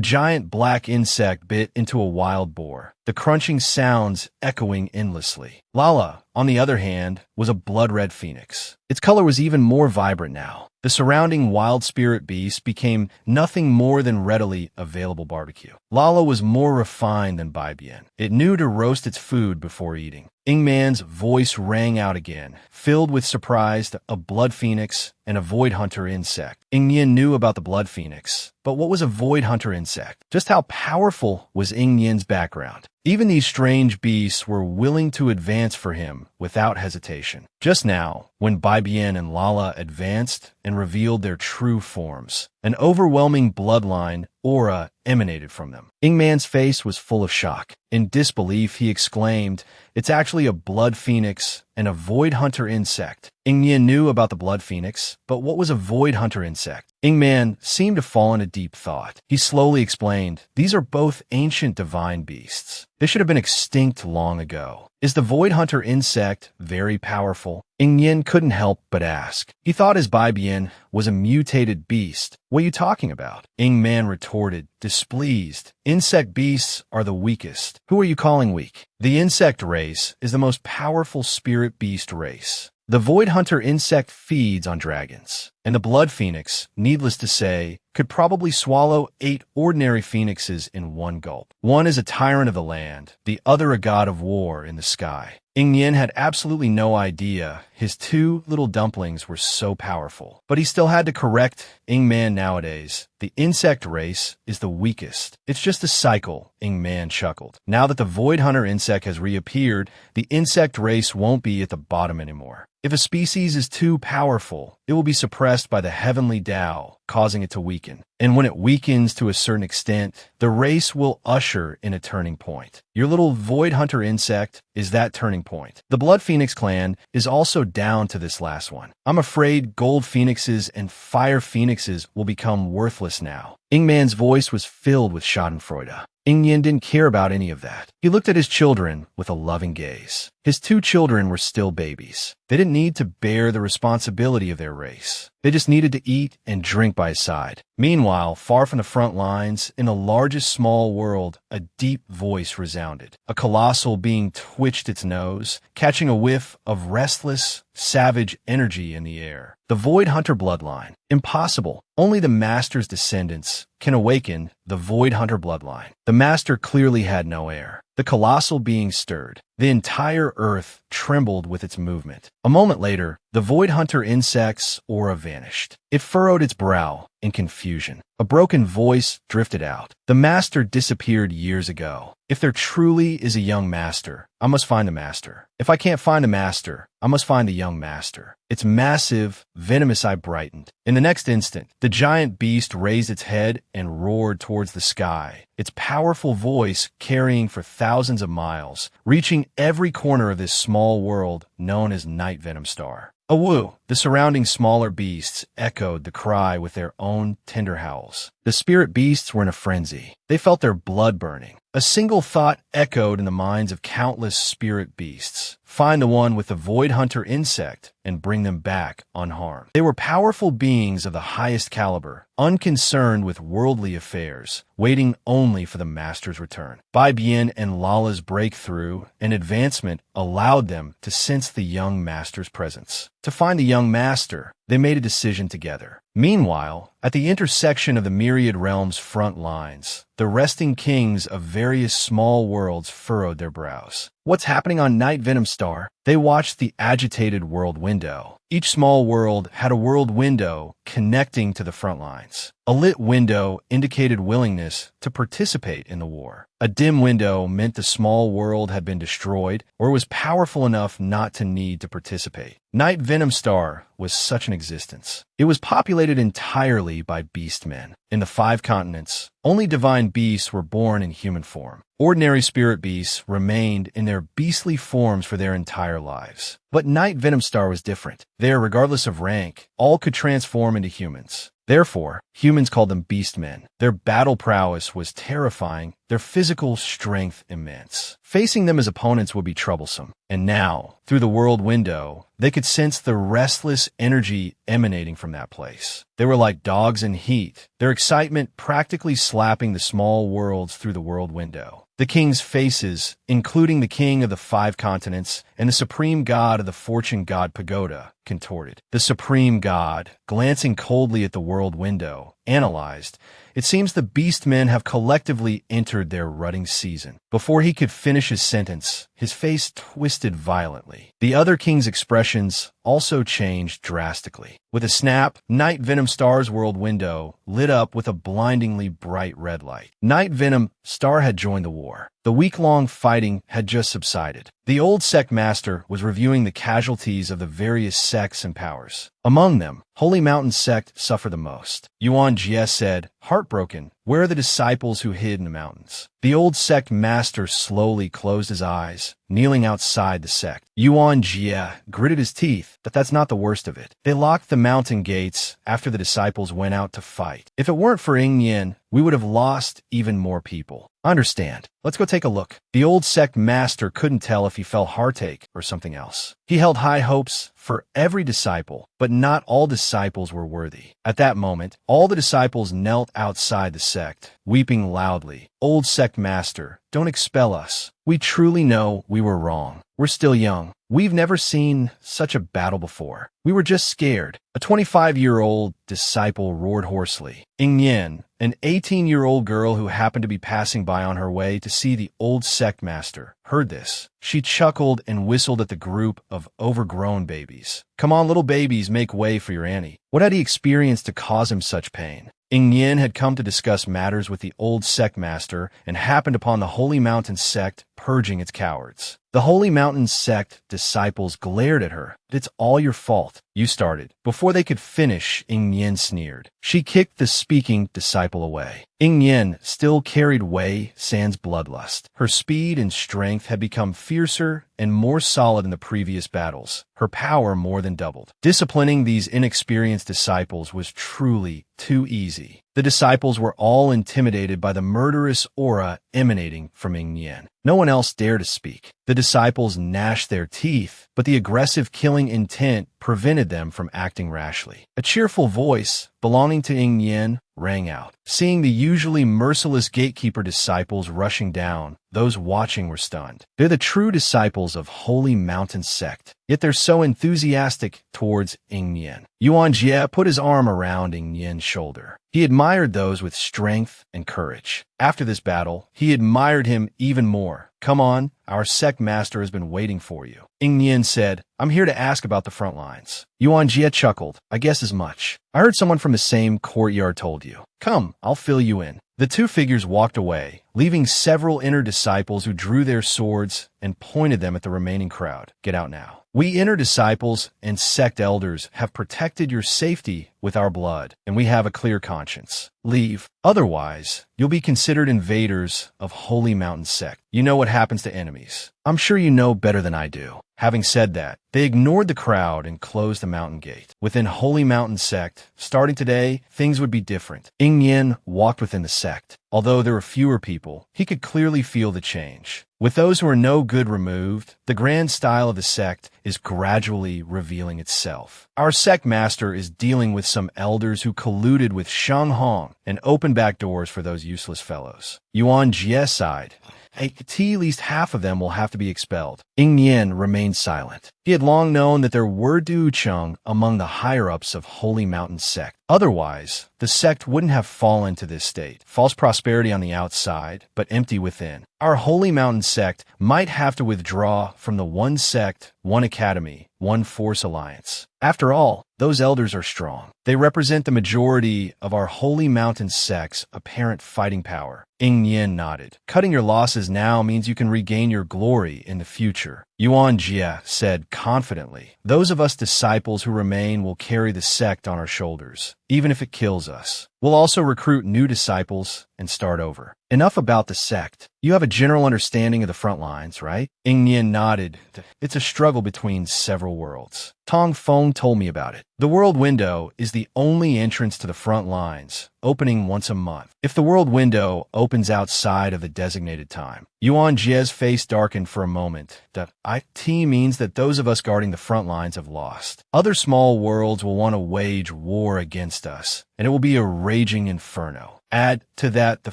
giant black insect bit into a wild boar, the crunching sounds echoing endlessly. Lala, on the other hand, was a blood-red phoenix. Its color was even more vibrant now. The surrounding wild spirit beast became nothing more than readily available barbecue. Lala was more refined than Bai Bian. It knew to roast its food before eating. Ying Man's voice rang out again, filled with surprise a blood phoenix and a void hunter insect. Ying Nian knew about the blood phoenix, but what was a void hunter insect? Just how powerful was Ying Nian's background? Even these strange beasts were willing to advance for him without hesitation. Just now, when Bai Bian and Lala advanced and revealed their true forms, an overwhelming bloodline aura emanated from them. Ying Man's face was full of shock. In disbelief, he exclaimed, "It's actually a blood phoenix and a void hunter insect." Ying Nian knew about the blood phoenix, but what was a void hunter insect? Ying Man seemed to fall into deep thought. He slowly explained, "These are both ancient divine beasts. They should have been extinct long ago. Is the void hunter insect very powerful?" Ying Nian couldn't help but ask. He thought his Bai Bian was a mutated beast. "What are you talking about?" Ying Man retorted, displeased. "Insect beasts are the weakest." "Who are you calling weak?" "The insect race is the most powerful spirit beast race. The void hunter insect feeds on dragons, and the blood phoenix, needless to say, could probably swallow 8 ordinary phoenixes in one gulp. One is a tyrant of the land, the other a god of war in the sky." Ying Nian had absolutely no idea his 2 little dumplings were so powerful. But he still had to correct Ying Man nowadays. "The insect race is the weakest. It's just a cycle," Ying Man chuckled. "Now that the void hunter insect has reappeared, the insect race won't be at the bottom anymore. If a species is too powerful, it will be suppressed by the heavenly Tao, causing it to weaken. And when it weakens to a certain extent, the race will usher in a turning point. Your little void hunter insect is that turning point. The Blood Phoenix clan is also down to this last one. I'm afraid gold phoenixes and fire phoenixes will become worthless now. Ingman's voice was filled with schadenfreude. Ingyan didn't care about any of that. He looked at his children with a loving gaze. His two children were still babies. They didn't need to bear the responsibility of their race. They just needed to eat and drink by his side. Meanwhile, far from the front lines, in the largest small world, a deep voice resounded. A colossal being twitched its nose, catching a whiff of restless, savage energy in the air. The Void Hunter bloodline. Impossible. Only the Master's descendants can awaken the Void Hunter bloodline. The Master clearly had no heir. The colossal being stirred. The entire earth trembled with its movement. A moment later, the Void Hunter insect's aura vanished. It furrowed its brow in confusion. A broken voice drifted out. The Master disappeared years ago. If there truly is a young Master, I must find the Master. If I can't find the Master, I must find the young Master. Its massive, venomous eye brightened. In the next instant, the giant beast raised its head and roared towards the sky, its powerful voice carrying for thousands of miles, reaching every corner of this small world known as Night Venom Star. Awoo! The surrounding smaller beasts echoed the cry with their own tender howls. The spirit beasts were in a frenzy. They felt their blood burning. A single thought echoed in the minds of countless spirit beasts. Find the one with the Void Hunter insect and bring them back unharmed. They were powerful beings of the highest caliber, unconcerned with worldly affairs, waiting only for the Master's return. Bai Bian and Lala's breakthrough and advancement allowed them to sense the young Master's presence. To find the young Master, they made a decision together. Meanwhile, at the intersection of the myriad realms' front lines, the resting kings of various small worlds furrowed their brows. What's happening on Night Venom Star? They watched the agitated world window. Each small world had a world window connecting to the front lines. A lit window indicated willingness to participate in the war. A dim window meant the small world had been destroyed or was powerful enough not to need to participate. Night Venom Star was such an existence. It was populated entirely by beastmen. In the 5 continents, only divine beasts were born in human form. Ordinary spirit beasts remained in their beastly forms for their entire lives. But Night Venom Star was different. There, regardless of rank, all could transform into humans. Therefore, humans called them beastmen. Their battle prowess was terrifying, their physical strength immense. Facing them as opponents would be troublesome. And now, through the world window, they could sense the restless energy emanating from that place. They were like dogs in heat, their excitement practically slapping the small worlds through the world window. The king's faces, including the king of the 5 continents and the supreme god of the fortune god pagoda, contorted. The supreme god, glancing coldly at the world window, analyzed. It seems the beastmen have collectively entered their rutting season. Before he could finish his sentence, his face twisted violently. The other king's expressions also changed drastically. With a snap, Night Venom Star's world window lit up with a blindingly bright red light. Night Venom Star had joined the war. The week-long fighting had just subsided. The old sect master was reviewing the casualties of the various sects and powers. Among them, Holy Mountain sect suffered the most. Yuan Jie said, heartbroken, "Where are the disciples who hid in the mountains?" The old sect master slowly closed his eyes, kneeling outside the sect. Yuan Jie gritted his teeth, but that's not the worst of it. They locked the mountain gates after the disciples went out to fight. If it weren't for Ing Yin, we would have lost even more people. Understand. Let's go take a look. The old sect master couldn't tell if he felt heartache or something else. He held high hopes for every disciple, but not all disciples were worthy. At that moment, all the disciples knelt outside the sect, weeping loudly. Old sect master, don't expel us. We truly know we were wrong. We're still young. We've never seen such a battle before. We were just scared. A 25-year-old disciple roared hoarsely. Ing Yin, an 18-year-old girl who happened to be passing by on her way to see the old sect master, heard this. She chuckled and whistled at the group of overgrown babies. Come on, little babies, make way for your Annie. What had he experienced to cause him such pain? Ing Yin had come to discuss matters with the old sect master and happened upon the Holy Mountain sect purging its cowards. The Holy Mountain sect disciples glared at her. It's all your fault. You started. Before they could finish, Ing Yen sneered. She kicked the speaking disciple away. Ing Yen still carried Wei San's bloodlust. Her speed and strength had become fiercer and more solid in the previous battles. Her power more than doubled. Disciplining these inexperienced disciples was truly too easy. The disciples were all intimidated by the murderous aura emanating from Ing Yen. No one else dared to speak. The disciples gnashed their teeth, but the aggressive killing intent prevented them from acting rashly. A cheerful voice, belonging to Ing Yen, rang out. Seeing the usually merciless gatekeeper disciples rushing down, those watching were stunned. They're the true disciples of Holy Mountain sect, yet they're so enthusiastic towards Ing Yen. Yuan Jie put his arm around Ing Yen's shoulder. He admired those with strength and courage. After this battle, he admired him even more. Come on, our sect master has been waiting for you. Ing Yen said, I'm here to ask about the front lines. Yuan Jie chuckled. I guess as much. I heard someone from the same courtyard told you. Come, I'll fill you in. The two figures walked away, leaving several inner disciples who drew their swords and pointed them at the remaining crowd. Get out now. We inner disciples and sect elders have protected your safety with our blood, and we have a clear conscience. Leave. Otherwise, you'll be considered invaders of Holy Mountain sect. You know what happens to enemies. I'm sure you know better than I do. Having said that, they ignored the crowd and closed the mountain gate. Within Holy Mountain sect, starting today, things would be different. Ing Yen walked within the sect. Although there were fewer people, he could clearly feel the change. With those who are no good removed, the grand style of the sect is gradually revealing itself. Our sect master is dealing with some elders who colluded with Shang Hong and opened back doors for those useless fellows. Yuan Jie sighed. At least half of them will have to be expelled. Ing Yen remained silent. He had long known that there were Ducheng among the higher-ups of Holy Mountain sect. Otherwise, the sect wouldn't have fallen to this state. False prosperity on the outside, but empty within. Our Holy Mountain sect might have to withdraw from the one sect, one academy, one force alliance. After all, those elders are strong. They represent the majority of our Holy Mountain sect's apparent fighting power. Ing Yen nodded. Cutting your losses now means you can regain your glory in the future. Yuan Jie said confidently, those of us disciples who remain will carry the sect on our shoulders, even if it kills us. We'll also recruit new disciples and start over. Enough about the sect. You have a general understanding of the front lines, right? Ing Yen nodded. It's a struggle between several worlds. Tong Feng told me about it. The world window is the only entrance to the front lines, opening once a month. If the world window opens outside of the designated time, Yuan Jie's face darkened for a moment. That IT means that those of us guarding the front lines have lost. Other small worlds will want to wage war against us, and it will be a raging inferno. Add to that the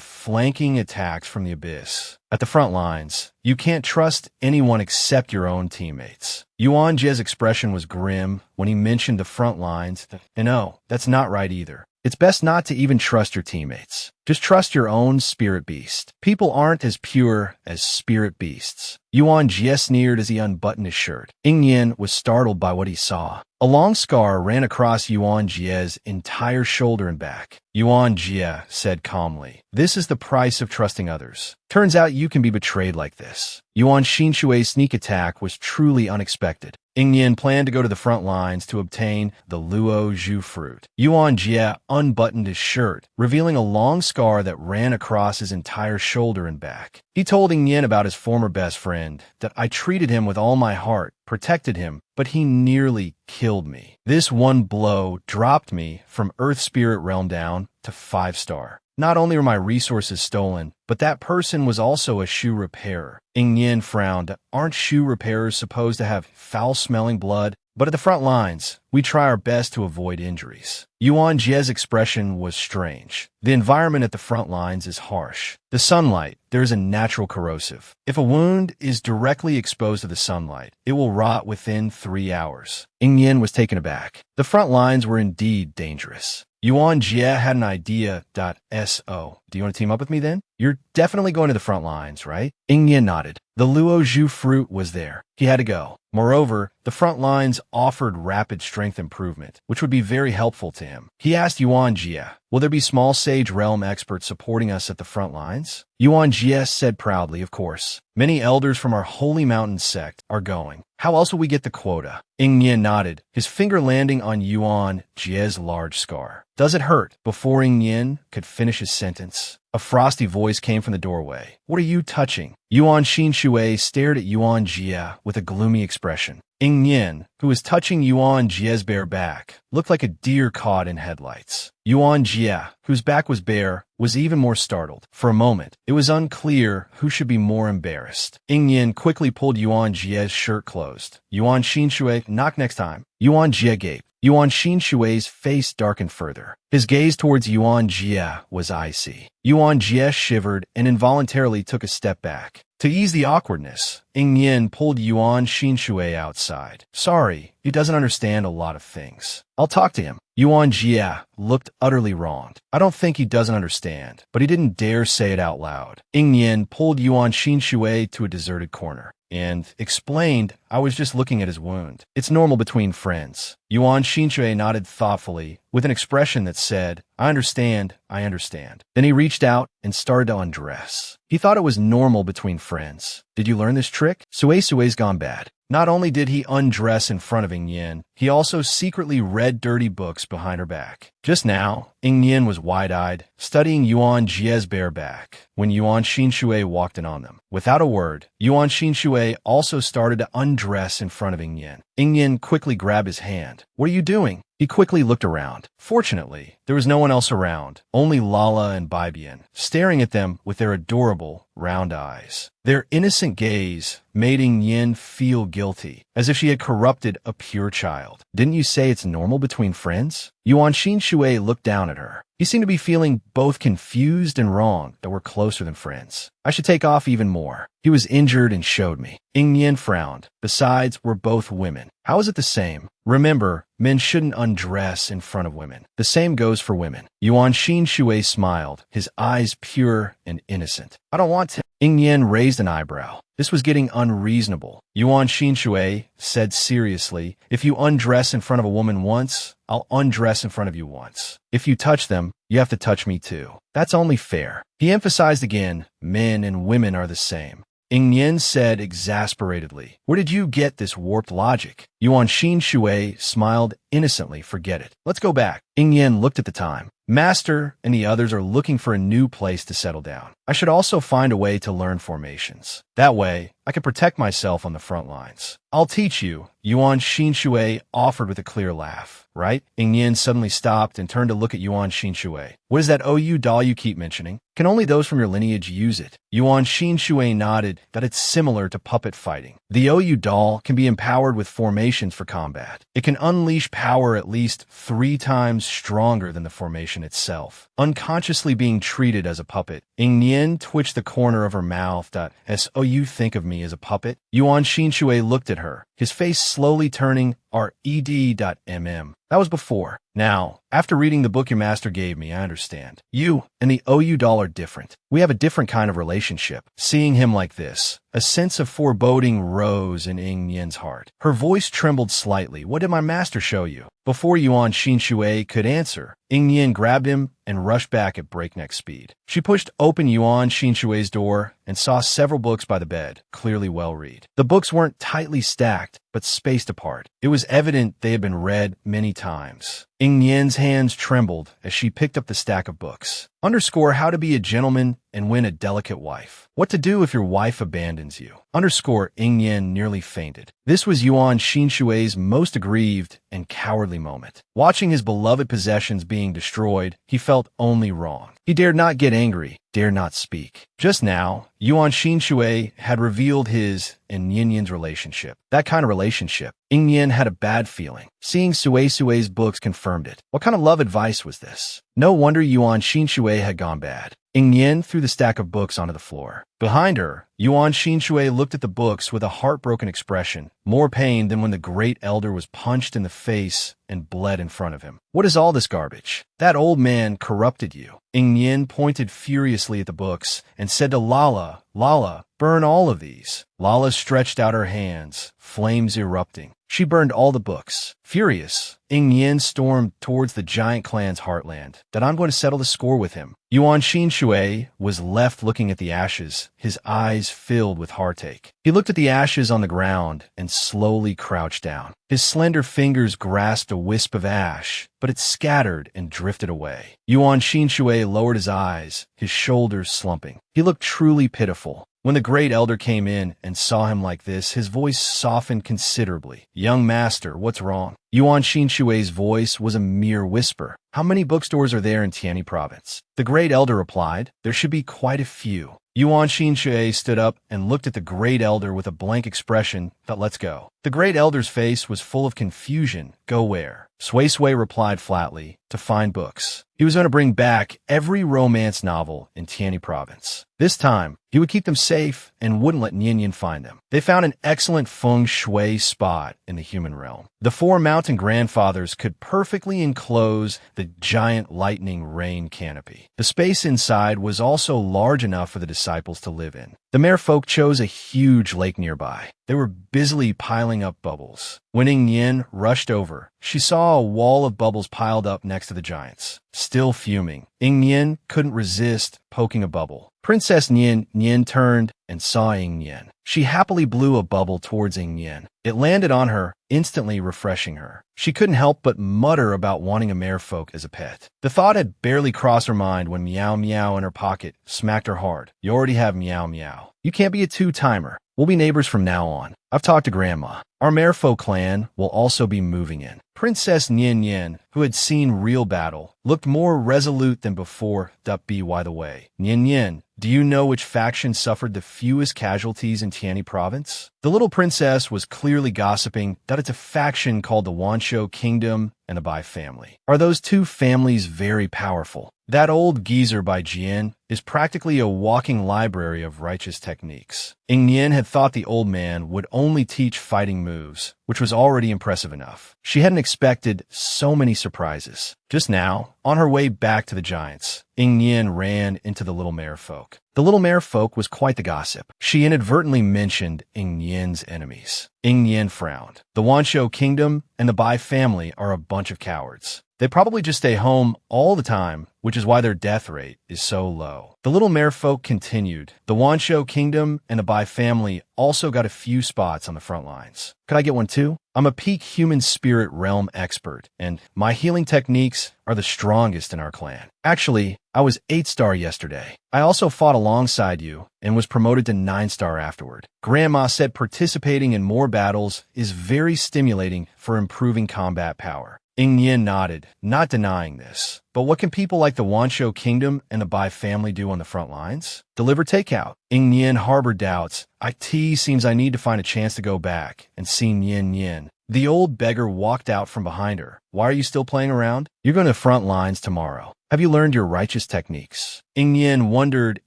flanking attacks from the abyss. At the front lines, you can't trust anyone except your own teammates. Yuan Jie's expression was grim when he mentioned the front lines. And no, that's not right either. It's best not to even trust your teammates. Just trust your own spirit beast. People aren't as pure as spirit beasts. Yuan Jie sneered as he unbuttoned his shirt. Ing Yen was startled by what he saw. A long scar ran across Yuan Jie's entire shoulder and back. Yuan Jie said calmly, this is the price of trusting others. Turns out you can be betrayed like this. Yuan Xinshui's sneak attack was truly unexpected. Ing Yen planned to go to the front lines to obtain the Luo Zhu fruit. Yuan Jie unbuttoned his shirt, revealing a long scar that ran across his entire shoulder and back. He told Ing Yen about his former best friend, that I treated him with all my heart, protected him, but he nearly killed me. This one blow dropped me from Earth Spirit Realm down to 5-star. Not only were my resources stolen, but that person was also a shoe repairer. Ing Yen frowned. Aren't shoe repairers supposed to have foul-smelling blood? But at the front lines, we try our best to avoid injuries. Yuan Jie's expression was strange. The environment at the front lines is harsh. The sunlight, there is a natural corrosive. If a wound is directly exposed to the sunlight, it will rot within 3 hours. Ing Yen was taken aback. The front lines were indeed dangerous. Yuan Jie had an idea. So, do you want to team up with me then? You're definitely going to the front lines, right? Ing Yin nodded. The Luo Zhu fruit was there. He had to go. Moreover, the front lines offered rapid strength improvement, which would be very helpful to him. He asked Yuan Jie, will there be small sage realm experts supporting us at the front lines? Yuan Jie said proudly, of course. Many elders from our Holy Mountain sect are going. How else will we get the quota? Ing Yin nodded, his finger landing on Yuan Jie's large scar. Does it hurt? Before Ing Yin could finish his sentence, a frosty voice came from the doorway. What are you touching? Yuan Xinshui stared at Yuan Jie with a gloomy expression. Ing Yin, who was touching Yuan Jie's bare back, looked like a deer caught in headlights. Yuan Jie, whose back was bare, was even more startled. For a moment, it was unclear who should be more embarrassed. Ing Yin quickly pulled Yuan Jie's shirt closed. Yuan Xinshui, knock next time. Yuan Jie gaped. Yuan Xinshui's face darkened further. His gaze towards Yuan Jie was icy. Yuan Jie shivered and involuntarily took a step back. To ease the awkwardness, Ing Yin pulled Yuan Xinshui outside. Sorry, he doesn't understand a lot of things. I'll talk to him. Yuan Jie looked utterly wronged. I don't think he doesn't understand, but he didn't dare say it out loud. Ing Yin pulled Yuan Xinshui to a deserted corner and explained, I was just looking at his wound. It's normal between friends. Yuan Xinshui nodded thoughtfully with an expression that said, I understand. Then he reached out and started to undress. He thought it was normal between friends. Did you learn this trick? Sui's gone bad. Not only did he undress in front of Ing Yin, he also secretly read dirty books behind her back. Just now, Ing Yin was wide-eyed, studying Yuan Jie's bare back, when Yuan Xinshui walked in on them. Without a word, Yuan Xinshui also started to undress in front of Ing Yin. Ing Yin quickly grabbed his hand. What are you doing? He quickly looked around. Fortunately, there was no one else around, only Lala and Bibian, staring at them with their adorable, round eyes. Their innocent gaze made Ing Yin feel guilty, as if she had corrupted a pure child. Didn't you say it's normal between friends? Yuan Xinshui looked down at her. He seemed to be feeling both confused and wrong that we're closer than friends. I should take off even more. He was injured and showed me. Ing Yin frowned. Besides, we're both women. How is it the same? Remember, men shouldn't undress in front of women. The same goes for women. Yuan Xinshui smiled, his eyes pure and innocent. I don't want to. Ing Yin raised an eyebrow. This was getting unreasonable. Yuan Xinshui said seriously, if you undress in front of a woman once, I'll undress in front of you once. If you touch them, you have to touch me too. That's only fair. He emphasized again, men and women are the same. Ing Yin said exasperatedly, where did you get this warped logic? Yuan Xinshui smiled innocently, forget it. Let's go back. Ing Yin looked at the time. Master and the others are looking for a new place to settle down. I should also find a way to learn formations. That way, I can protect myself on the front lines. I'll teach you, Yuan Xinshui offered with a clear laugh. Right? Ing Yin suddenly stopped and turned to look at Yuan Xinshui. What is that OU doll you keep mentioning? Can only those from your lineage use it? Yuan Xinshui nodded that it's similar to puppet fighting. The OU doll can be empowered with formations for combat. It can unleash power at least 3 times stronger than the formation itself. Unconsciously being treated as a puppet, Ing Yin twitched the corner of her mouth. So you think of me as a puppet? Yuan Xinshui looked at her, his face slowly turning red.mm. That was before. Now, after reading the book your master gave me, I understand. You and the OU doll are different. We have a different kind of relationship. Seeing him like this, a sense of foreboding rose in Ing Yin's heart. Her voice trembled slightly. What did my master show you? Before Yuan Xinshui could answer, Ing Yin grabbed him and rushed back at breakneck speed. She pushed open Yuan Xinshui's door and saw several books by the bed, clearly well-read. The books weren't tightly stacked, but spaced apart. It was evident they had been read many times. Ing Yin's hands trembled as she picked up the stack of books. Underscore how to be a gentleman and win a delicate wife. What to do if your wife abandons you. Underscore Ing Yin nearly fainted. This was Yuan Xinshui's most aggrieved and cowardly moment. Watching his beloved possessions being destroyed, he felt only wrong. He dared not get angry, dared not speak. Just now, Yuan Xinshui had revealed his and Yin Yin's relationship. That kind of relationship. Ing Yin had a bad feeling. Seeing Sui's books confirmed it. What kind of love advice was this? No wonder Yuan Xinshui had gone bad. Ying Yin threw the stack of books onto the floor. Behind her, Yuan Xinshui looked at the books with a heartbroken expression, more pain than when the great elder was punched in the face and bled in front of him. What is all this garbage? That old man corrupted you. Ying Yin pointed furiously at the books and said to Lala, Lala, burn all of these. Lala stretched out her hands, flames erupting. She burned all the books. Furious, Ying Yin stormed towards the giant clan's heartland. That I'm going to settle the score with him. Yuan Xinshui was left looking at the ashes, his eyes filled with heartache. He looked at the ashes on the ground and slowly crouched down. His slender fingers grasped a wisp of ash, but it scattered and drifted away. Yuan Xinshui lowered his eyes, his shoulders slumping. He looked truly pitiful. When the great elder came in and saw him like this, his voice softened considerably. Young master, what's wrong? Yuan Xinshui's voice was a mere whisper. How many bookstores are there in Tianyi province? The great elder replied, there should be quite a few. Yuan Xinshui stood up and looked at the great elder with a blank expression that let's go. The great elder's face was full of confusion. Go where? Sui Sui replied flatly, to find books. He was going to bring back every romance novel in Tianyi province. This time, he would keep them safe and wouldn't let Nian Yin find them. They found an excellent feng shui spot in the human realm. The four mountain grandfathers could perfectly enclose the giant lightning rain canopy. The space inside was also large enough for the disciples to live in. The merfolk chose a huge lake nearby. They were busily piling up bubbles. When Ying Yin rushed over, she saw a wall of bubbles piled up next to the giants. Still fuming, Ying Yin couldn't resist poking a bubble. Princess Yin turned and saw Ying Yin. She happily blew a bubble towards Ying Yin. It landed on her, instantly refreshing her. She couldn't help but mutter about wanting a merfolk as a pet. The thought had barely crossed her mind when Meow Meow in her pocket smacked her hard. You already have Meow Meow. You can't be a two-timer. We'll be neighbors from now on. I've talked to Grandma. Our merfolk clan will also be moving in. Princess Nian Yin, who had seen real battle, looked more resolute than before. By the way, Nian Yin, do you know which faction suffered the fewest casualties in Tianyi province? The little princess was clearly gossiping that it's a faction called the Wanshou Kingdom and the Bai family. Are those two families very powerful? That old geezer by Jian is practically a walking library of righteous techniques. Ying Yin had thought the old man would only teach fighting moves, which was already impressive enough. She hadn't expected so many surprises. Just now, on her way back to the giants, Ying Yin ran into the little merfolk. The little merfolk was quite the gossip. She inadvertently mentioned Ying Yin's enemies. Ying Yin frowned. The Wanshou Kingdom and the Bai family are a bunch of cowards. They probably just stay home all the time, which is why their death rate is so low. The little merfolk continued. The Wanshou Kingdom and the Bai family also got a few spots on the front lines. Could I get one too? I'm a peak human spirit realm expert, and my healing techniques are the strongest in our clan. Actually, I was 8-star yesterday. I also fought alongside you and was promoted to 9-star afterward. Grandma said participating in more battles is very stimulating for improving combat power. Ying Yin nodded, not denying this. But what can people like the Wanshou Kingdom and the Bai family do on the front lines? Deliver takeout. Ying Yin harbored doubts. It seems I need to find a chance to go back and see Nian Yin. The old beggar walked out from behind her. Why are you still playing around? You're going to front lines tomorrow. Have you learned your righteous techniques? Ying Yin wondered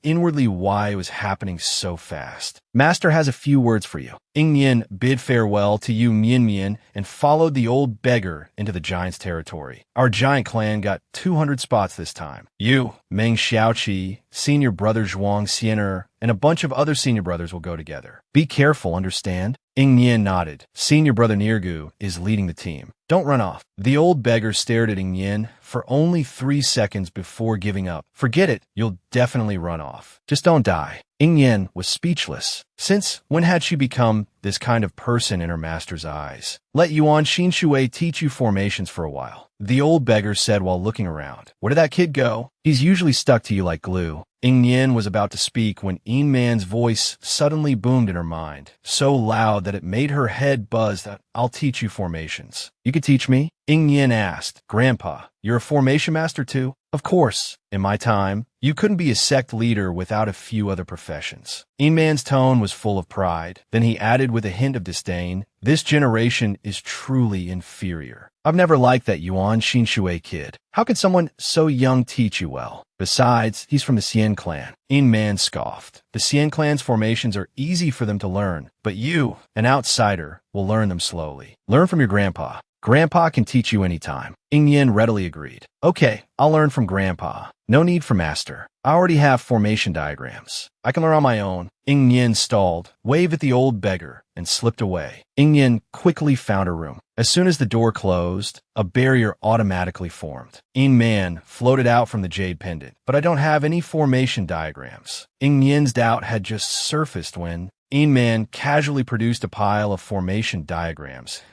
inwardly why it was happening so fast. Master has a few words for you. Ying Yin bid farewell to you Mian Mian and followed the old beggar into the giant's territory. Our giant clan got 200 spots this time. You, Meng Xiaoqi, senior brother Zhuang Xiener, and a bunch of other senior brothers will go together. Be careful, understand? Ying Yin nodded. Senior brother Nirgu is leading the team. Don't run off. The old beggar stared at Ying Yin for only 3 seconds before giving up. Forget it, you'll definitely run off. Just don't die. Ying Yin was speechless. Since when had she become this kind of person in her master's eyes? Let Yuan Xinshui teach you formations for a while, the old beggar said while looking around. Where did that kid go? He's usually stuck to you like glue. Ying Yin was about to speak when Yin Man's voice suddenly boomed in her mind, so loud that it made her head buzz. I'll teach you formations. You could teach me? Ying Yin asked. Grandpa, you're a formation master too? Of course. In my time, you couldn't be a sect leader without a few other professions. Yin Man's tone was full of pride. Then he added with a hint of disdain, this generation is truly inferior. I've never liked that Yuan Xinshui kid. How could someone so young teach you well? Besides, he's from the Xian clan. In Man scoffed. The Xian clan's formations are easy for them to learn, but you, an outsider, will learn them slowly. Learn from your grandpa. Grandpa can teach you anytime. Ing Yin readily agreed. Okay, I'll learn from Grandpa. No need for master. I already have formation diagrams. I can learn on my own. Ing Yin stalled, waved at the old beggar, and slipped away. Ing Yin quickly found her room. As soon as the door closed, a barrier automatically formed. Ing Man floated out from the jade pendant. But I don't have any formation diagrams. Ing Yin's doubt had just surfaced when Ing Man casually produced a pile of formation diagrams.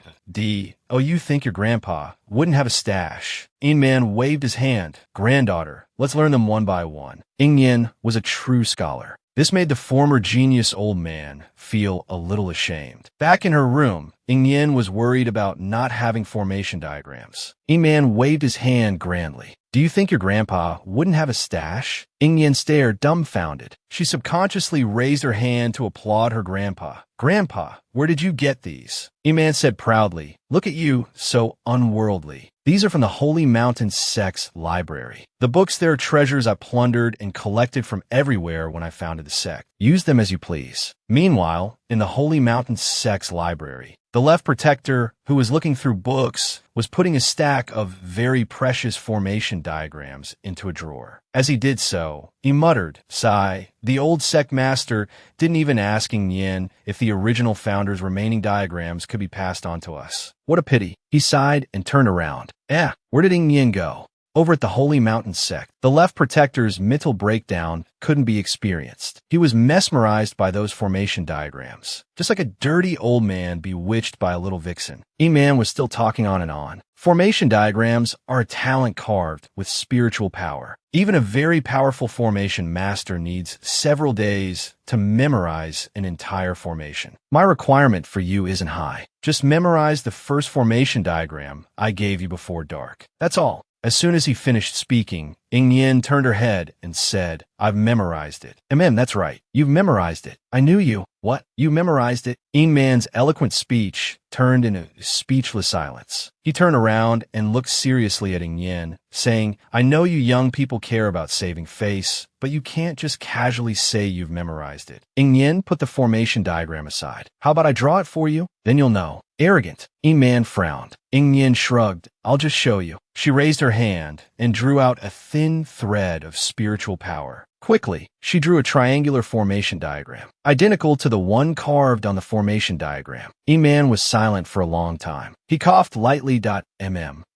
Oh, you think your grandpa wouldn't have a stash? Ing Man waved his hand. Granddaughter, let's learn them one by one. Ing Yin was a true scholar. This made the former genius old man feel a little ashamed. Back in her room, Ing Yin was worried about not having formation diagrams. Ing Man waved his hand grandly. Do you think your grandpa wouldn't have a stash? Ing Yin stared dumbfounded. She subconsciously raised her hand to applaud her grandpa. Grandpa, where did you get these? Ing Man said proudly, look at you, so unworldly. These are from the Holy Mountain Sect's library. The books there are treasures I plundered and collected from everywhere when I founded the sect. Use them as you please. Meanwhile, in the Holy Mountain Sect's library, the left protector, who was looking through books, was putting a stack of very precious formation diagrams into a drawer. As he did so, he muttered, sigh. The old sect master didn't even ask Ing Yin if the original founder's remaining diagrams could be passed on to us. What a pity. He sighed and turned around. Where did Ing Yin go? Over at the Holy Mountain Sect. The left protector's mental breakdown couldn't be experienced. He was mesmerized by those formation diagrams, just like a dirty old man bewitched by a little vixen. Ing Man was still talking on and on. Formation diagrams are a talent carved with spiritual power. Even a very powerful formation master needs several days to memorize an entire formation. My requirement for you isn't high. Just memorize the first formation diagram I gave you before dark. That's all. As soon as he finished speaking, Ing Yin turned her head and said, I've memorized it. That's right. You've memorized it. I knew you. What? You memorized it? Ing Man's eloquent speech turned into speechless silence. He turned around and looked seriously at Ing Yin, saying, I know you young people care about saving face, but you can't just casually say you've memorized it. Ing Yin put the formation diagram aside. How about I draw it for you? Then you'll know. Arrogant. Ing Man frowned. Ing Yin shrugged. I'll just show you. She raised her hand and drew out a thin thread of spiritual power. Quickly, she drew a triangular formation diagram, identical to the one carved on the formation diagram. Ing Man was silent for a long time. He coughed lightly.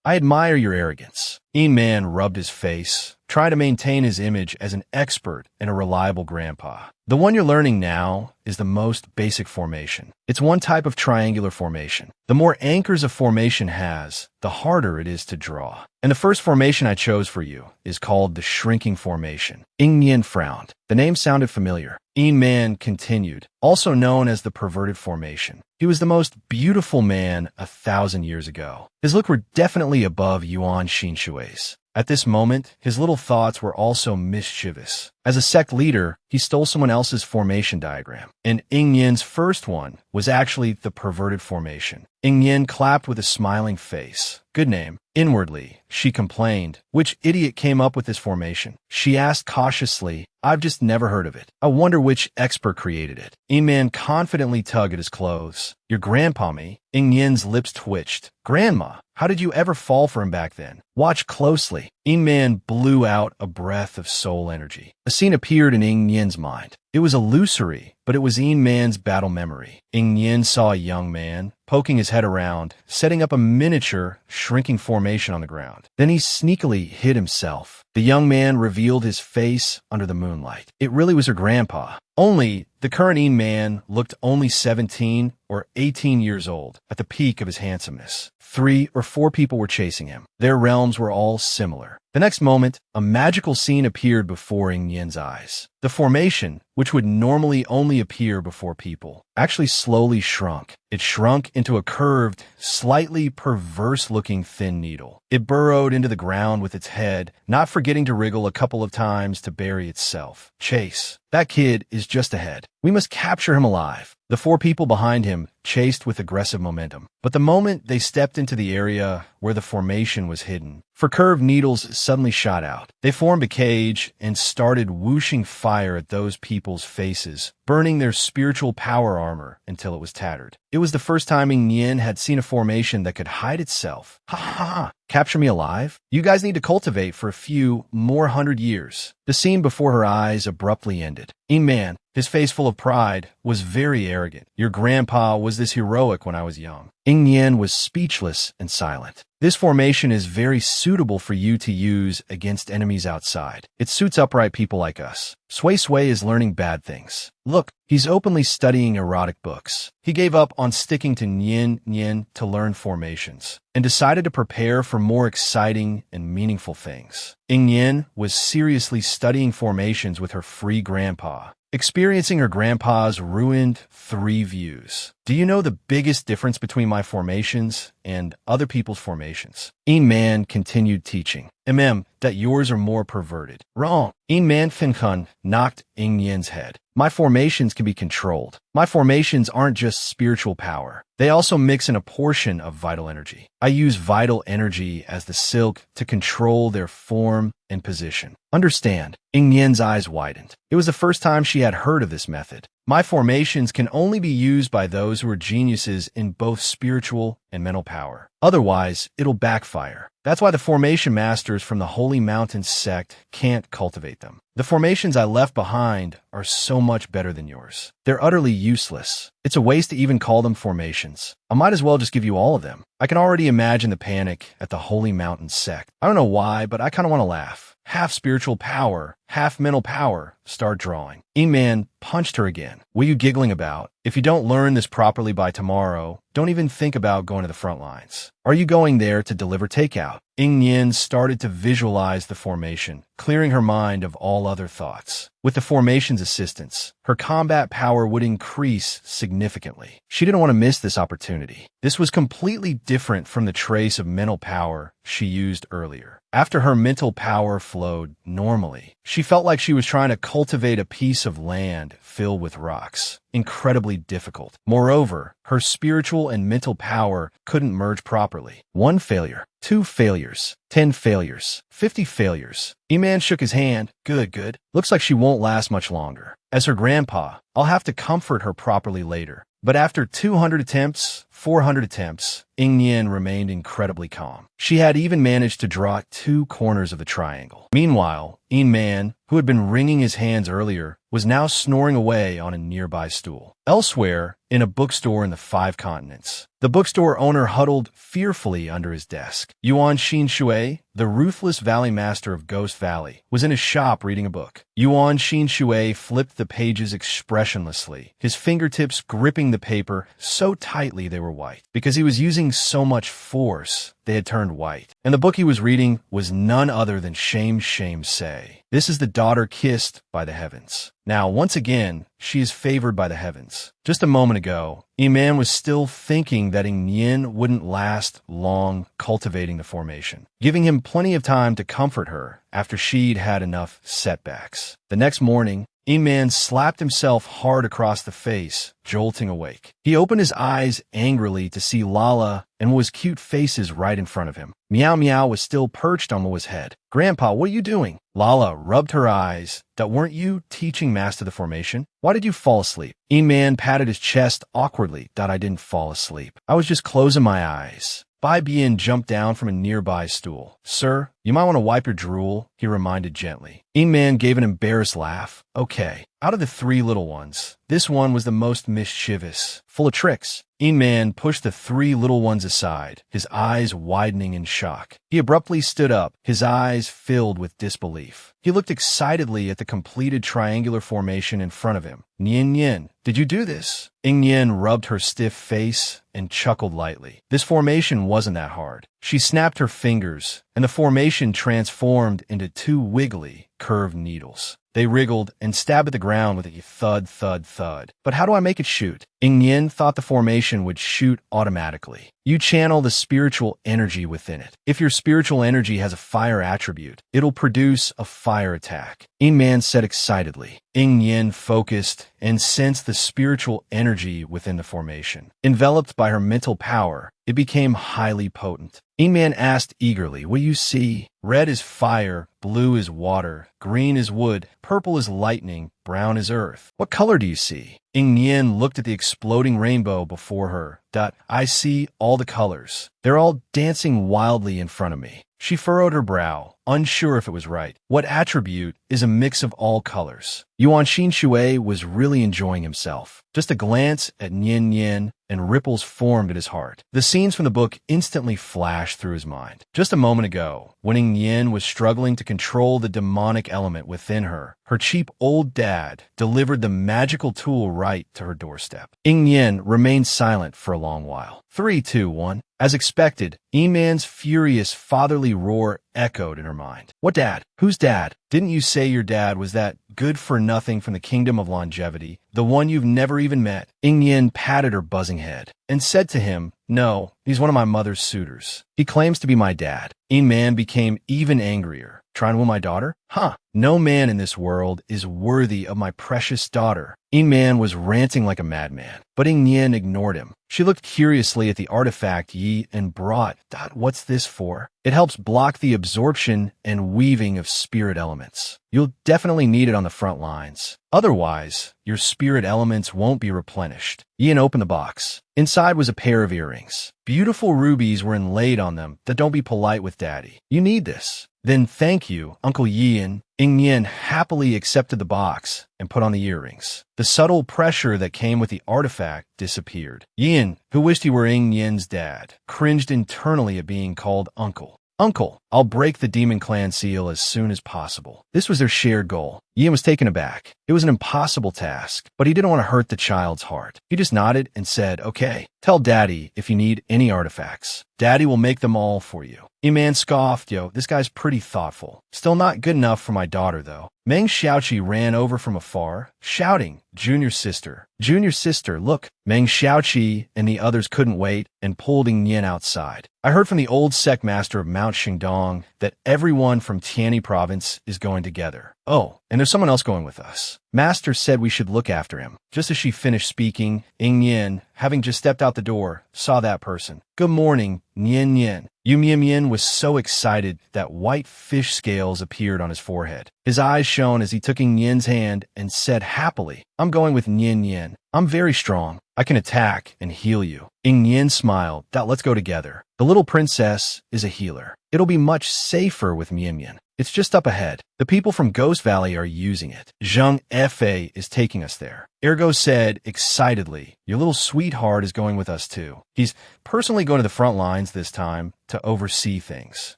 I admire your arrogance. Ing Man rubbed his face, trying to maintain his image as an expert and a reliable grandpa. The one you're learning now is the most basic formation. It's one type of triangular formation. The more anchors a formation has, the harder it is to draw. And the first formation I chose for you is called the shrinking formation. Ing Yin frowned. The name sounded familiar. Ing Man continued, also known as the perverted formation. He was the most beautiful man 1,000 years ago. His look were definitely above Yuan Xinshui's. At this moment, his little thoughts were also mischievous. As a sect leader, he stole someone else's formation diagram, and Ing Yin's first one was actually the perverted formation. Ing Yin clapped with a smiling face. Good name. Inwardly, she complained. Which idiot came up with this formation? She asked cautiously. I've just never heard of it. I wonder which expert created it. Ing Man confidently tugged at his clothes. Your grandpa, me? Ing Yin's lips twitched. Grandma, how did you ever fall for him back then? Watch closely. Ing Man blew out a breath of soul energy. A scene appeared in Ing Yin's mind. It was illusory, but it was Ing Man's battle memory. Ing Yin saw a young man, poking his head around, setting up a miniature, shrinking formation on the ground. Then he sneakily hid himself. The young man revealed his face under the moonlight. It really was her grandpa. Only, the current Ing Man looked only 17 or 18 years old, at the peak of his handsomeness. 3 or 4 people were chasing him. Their realms were all similar. The next moment, a magical scene appeared before Ing Yin's eyes. The formation, which would normally only appear before people, actually slowly shrunk. it shrunk into a curved, slightly perverse-looking thin needle. It burrowed into the ground with its head, not forgetting to wriggle a couple of times to bury itself. Chase. That kid is just ahead. We must capture him alive. The four people behind him chased with aggressive momentum. But the moment they stepped into the area where the formation was hidden, four curved needles suddenly shot out. They formed a cage and started whooshing fire at those people's faces, burning their spiritual power armor until it was tattered. It was the first time Ing Yen had seen a formation that could hide itself. Ha ha ha! Capture me alive? You guys need to cultivate for a few more 100 years. The scene before her eyes abruptly ended. Ing Man, his face full of pride, was very arrogant. Your grandpa was this heroic when I was young. Ing Yen was speechless and silent. This formation is very suitable for you to use against enemies outside. It suits upright people like us. Sui Sui is learning bad things. Look, he's openly studying erotic books. He gave up on sticking to Nyen to learn formations and decided to prepare for more exciting and meaningful things. Ing Yen was seriously studying formations with her free grandpa, experiencing her grandpa's ruined 3 views. Do you know the biggest difference between my formations and other people's formations? Ing Man continued teaching. That yours are more perverted. Wrong. Ing Man Finkun knocked Ing Yen's head. My formations can be controlled. My formations aren't just spiritual power. They also mix in a portion of vital energy. I use vital energy as the silk to control their form and position. Understand? Ing Yen's eyes widened. It was the first time she had heard of this method. My formations can only be used by those who are geniuses in both spiritual and mental power. Otherwise, it'll backfire. That's why the formation masters from the Holy Mountain sect can't cultivate them. The formations I left behind are so much better than yours. They're utterly useless. It's a waste to even call them formations. I might as well just give you all of them. I can already imagine the panic at the Holy Mountain sect. I don't know why, but I kind of want to laugh. Half spiritual power, half mental power. Start drawing. Ing Man punched her again. What are you giggling about? If you don't learn this properly by tomorrow, don't even think about going to the front lines. Are you going there to deliver takeout? Ing Yen started to visualize the formation, clearing her mind of all other thoughts. With the formation's assistance, her combat power would increase significantly. She didn't want to miss this opportunity. This was completely different from the trace of mental power she used earlier. After her mental power flowed normally, she felt like she was trying to cultivate a piece of land filled with rocks. Incredibly difficult. Moreover, her spiritual and mental power couldn't merge properly. 1 failure, 2 failures, 10 failures, 50 failures. E-Man shook his hand. Good. Looks like she won't last much longer. As her grandpa, I'll have to comfort her properly later. But after 200 attempts, 400 attempts, Ing Yen remained incredibly calm. She had even managed to draw 2 corners of the triangle. Meanwhile, Ing Man, who had been wringing his hands earlier, was now snoring away on a nearby stool. Elsewhere, in a bookstore in the 5 continents, the bookstore owner huddled fearfully under his desk. Yuan Xin Shui, the ruthless valley master of Ghost Valley, was in his shop reading a book. Yuan Xin Shui flipped the pages expressionlessly, his fingertips gripping the paper so tightly they were white. Because he was using so much force, they had turned white. And the book he was reading was none other than Shame Say. This is the daughter kissed by the heavens. Now, once again, she is favored by the heavens. Just a moment ago, Iman was still thinking that Ing Yen wouldn't last long cultivating the formation, giving him plenty of time to comfort her after she'd had enough setbacks. The next morning, Iman slapped himself hard across the face, jolting awake. He opened his eyes angrily to see Lala and Mua's cute faces right in front of him. Meow Meow was still perched on Mua's head. Grandpa, what are you doing? Lala rubbed her eyes. That weren't you teaching Master the formation? Why did you fall asleep? E-Man patted his chest awkwardly. I didn't fall asleep. I was just closing my eyes. Bai Bian jumped down from a nearby stool. Sir, you might want to wipe your drool, he reminded gently. E-Man gave an embarrassed laugh. Okay. Out of the 3 little ones, this one was the most mischievous, full of tricks. E-Man pushed the 3 little ones aside, his eyes widening in shock. He abruptly stood up, his eyes filled with disbelief. He looked excitedly at the completed triangular formation in front of him. Nien Yen, did you do this? Ing Yen rubbed her stiff face and chuckled lightly. This formation wasn't that hard. She snapped her fingers, and the formation transformed into 2 wiggly, curved needles. They wriggled and stabbed at the ground with a thud, thud, thud. But how do I make it shoot? Ying Yin thought the formation would shoot automatically. You channel the spiritual energy within it. If your spiritual energy has a fire attribute, it'll produce a fire attack. Yin Man said excitedly. Ying Yin focused and sensed the spiritual energy within the formation. Enveloped by her mental power, it became highly potent. Yin Man asked eagerly, "What do you see?" "Red is fire, blue is water, green is wood, purple is lightning, brown is earth." "What color do you see?" Ying Yin looked at the exploding rainbow before her. "I see all the colors. They're all dancing wildly in front of me." She furrowed her brow, unsure if it was right. What attribute is a mix of all colors? Yuan Xinshui was really enjoying himself. Just a glance at Nian Yin, and ripples formed at his heart. The scenes from the book instantly flashed through his mind. Just a moment ago, when Ying Yin was struggling to control the demonic element within her, her cheap old dad delivered the magical tool right to her doorstep. Ying Yin remained silent for a long while. 3, 2, 1. As expected, E-Man's furious fatherly roar echoed in her mind. "What dad? Whose dad? Didn't you say your dad was that good-for-nothing from the kingdom of longevity, the one you've never even met?" Ying Yin patted her buzzing head and said to him, "No, he's one of my mother's suitors. He claims to be my dad." E-Man became even angrier. "Trying to win my daughter? Huh. No man in this world is worthy of my precious daughter." E-Man was ranting like a madman, but Ying Yin ignored him. She looked curiously at the artifact Yi and brought. "What's this for?" "It helps block the absorption and weaving of spirit elements. You'll definitely need it on the front lines. Otherwise, your spirit elements won't be replenished." Yin opened the box. Inside was a pair of earrings. Beautiful rubies were inlaid on them. "Don't be polite with Daddy. You need this." "Then thank you, Uncle Yin." Ying Yin happily accepted the box and put on the earrings. The subtle pressure that came with the artifact disappeared. Yin, who wished he were Ying Yin's dad, cringed internally at being called uncle. "Uncle, I'll break the Demon Clan seal as soon as possible." This was their shared goal. Yin was taken aback. It was an impossible task, but he didn't want to hurt the child's heart. He just nodded and said, "Okay, tell Daddy if you need any artifacts. Daddy will make them all for you." E-Man scoffed, "This guy's pretty thoughtful. Still not good enough for my daughter, though." Meng Xiaoqi ran over from afar, shouting, "Junior sister, junior sister, look." Meng Xiaoqi and the others couldn't wait and pulled Ying Yin outside. "I heard from the old sect master of Mount Xingdong that everyone from Tianyi province is going together. Oh, and there's someone else going with us. Master said we should look after him." Just as she finished speaking, Ying Yin, having just stepped out the door, saw that person. "Good morning, Nian Yin." Yum Yin was so excited that white fish scales appeared on his forehead. His eyes shone as he took Ying Yin's hand and said happily, "I'm going with Nian Yin. I'm very strong. I can attack and heal you." Ying Yin smiled. "Let's go together. The little princess is a healer. It'll be much safer with Mian Yin. It's just up ahead. The people from Ghost Valley are using it. Zhang Fei is taking us there." Ergo said excitedly, "Your little sweetheart is going with us too. He's personally going to the front lines this time to oversee things.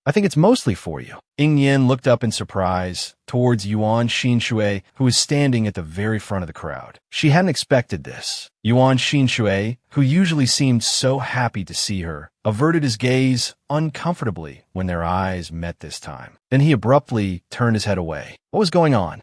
I think it's mostly for you." Ying Yin looked up in surprise towards Yuan Xinshui, who was standing at the very front of the crowd. She hadn't expected this. Yuan Xinshui, who usually seemed so happy to see her, averted his gaze uncomfortably when their eyes met this time. Then he abruptly turned his head away. What was going on?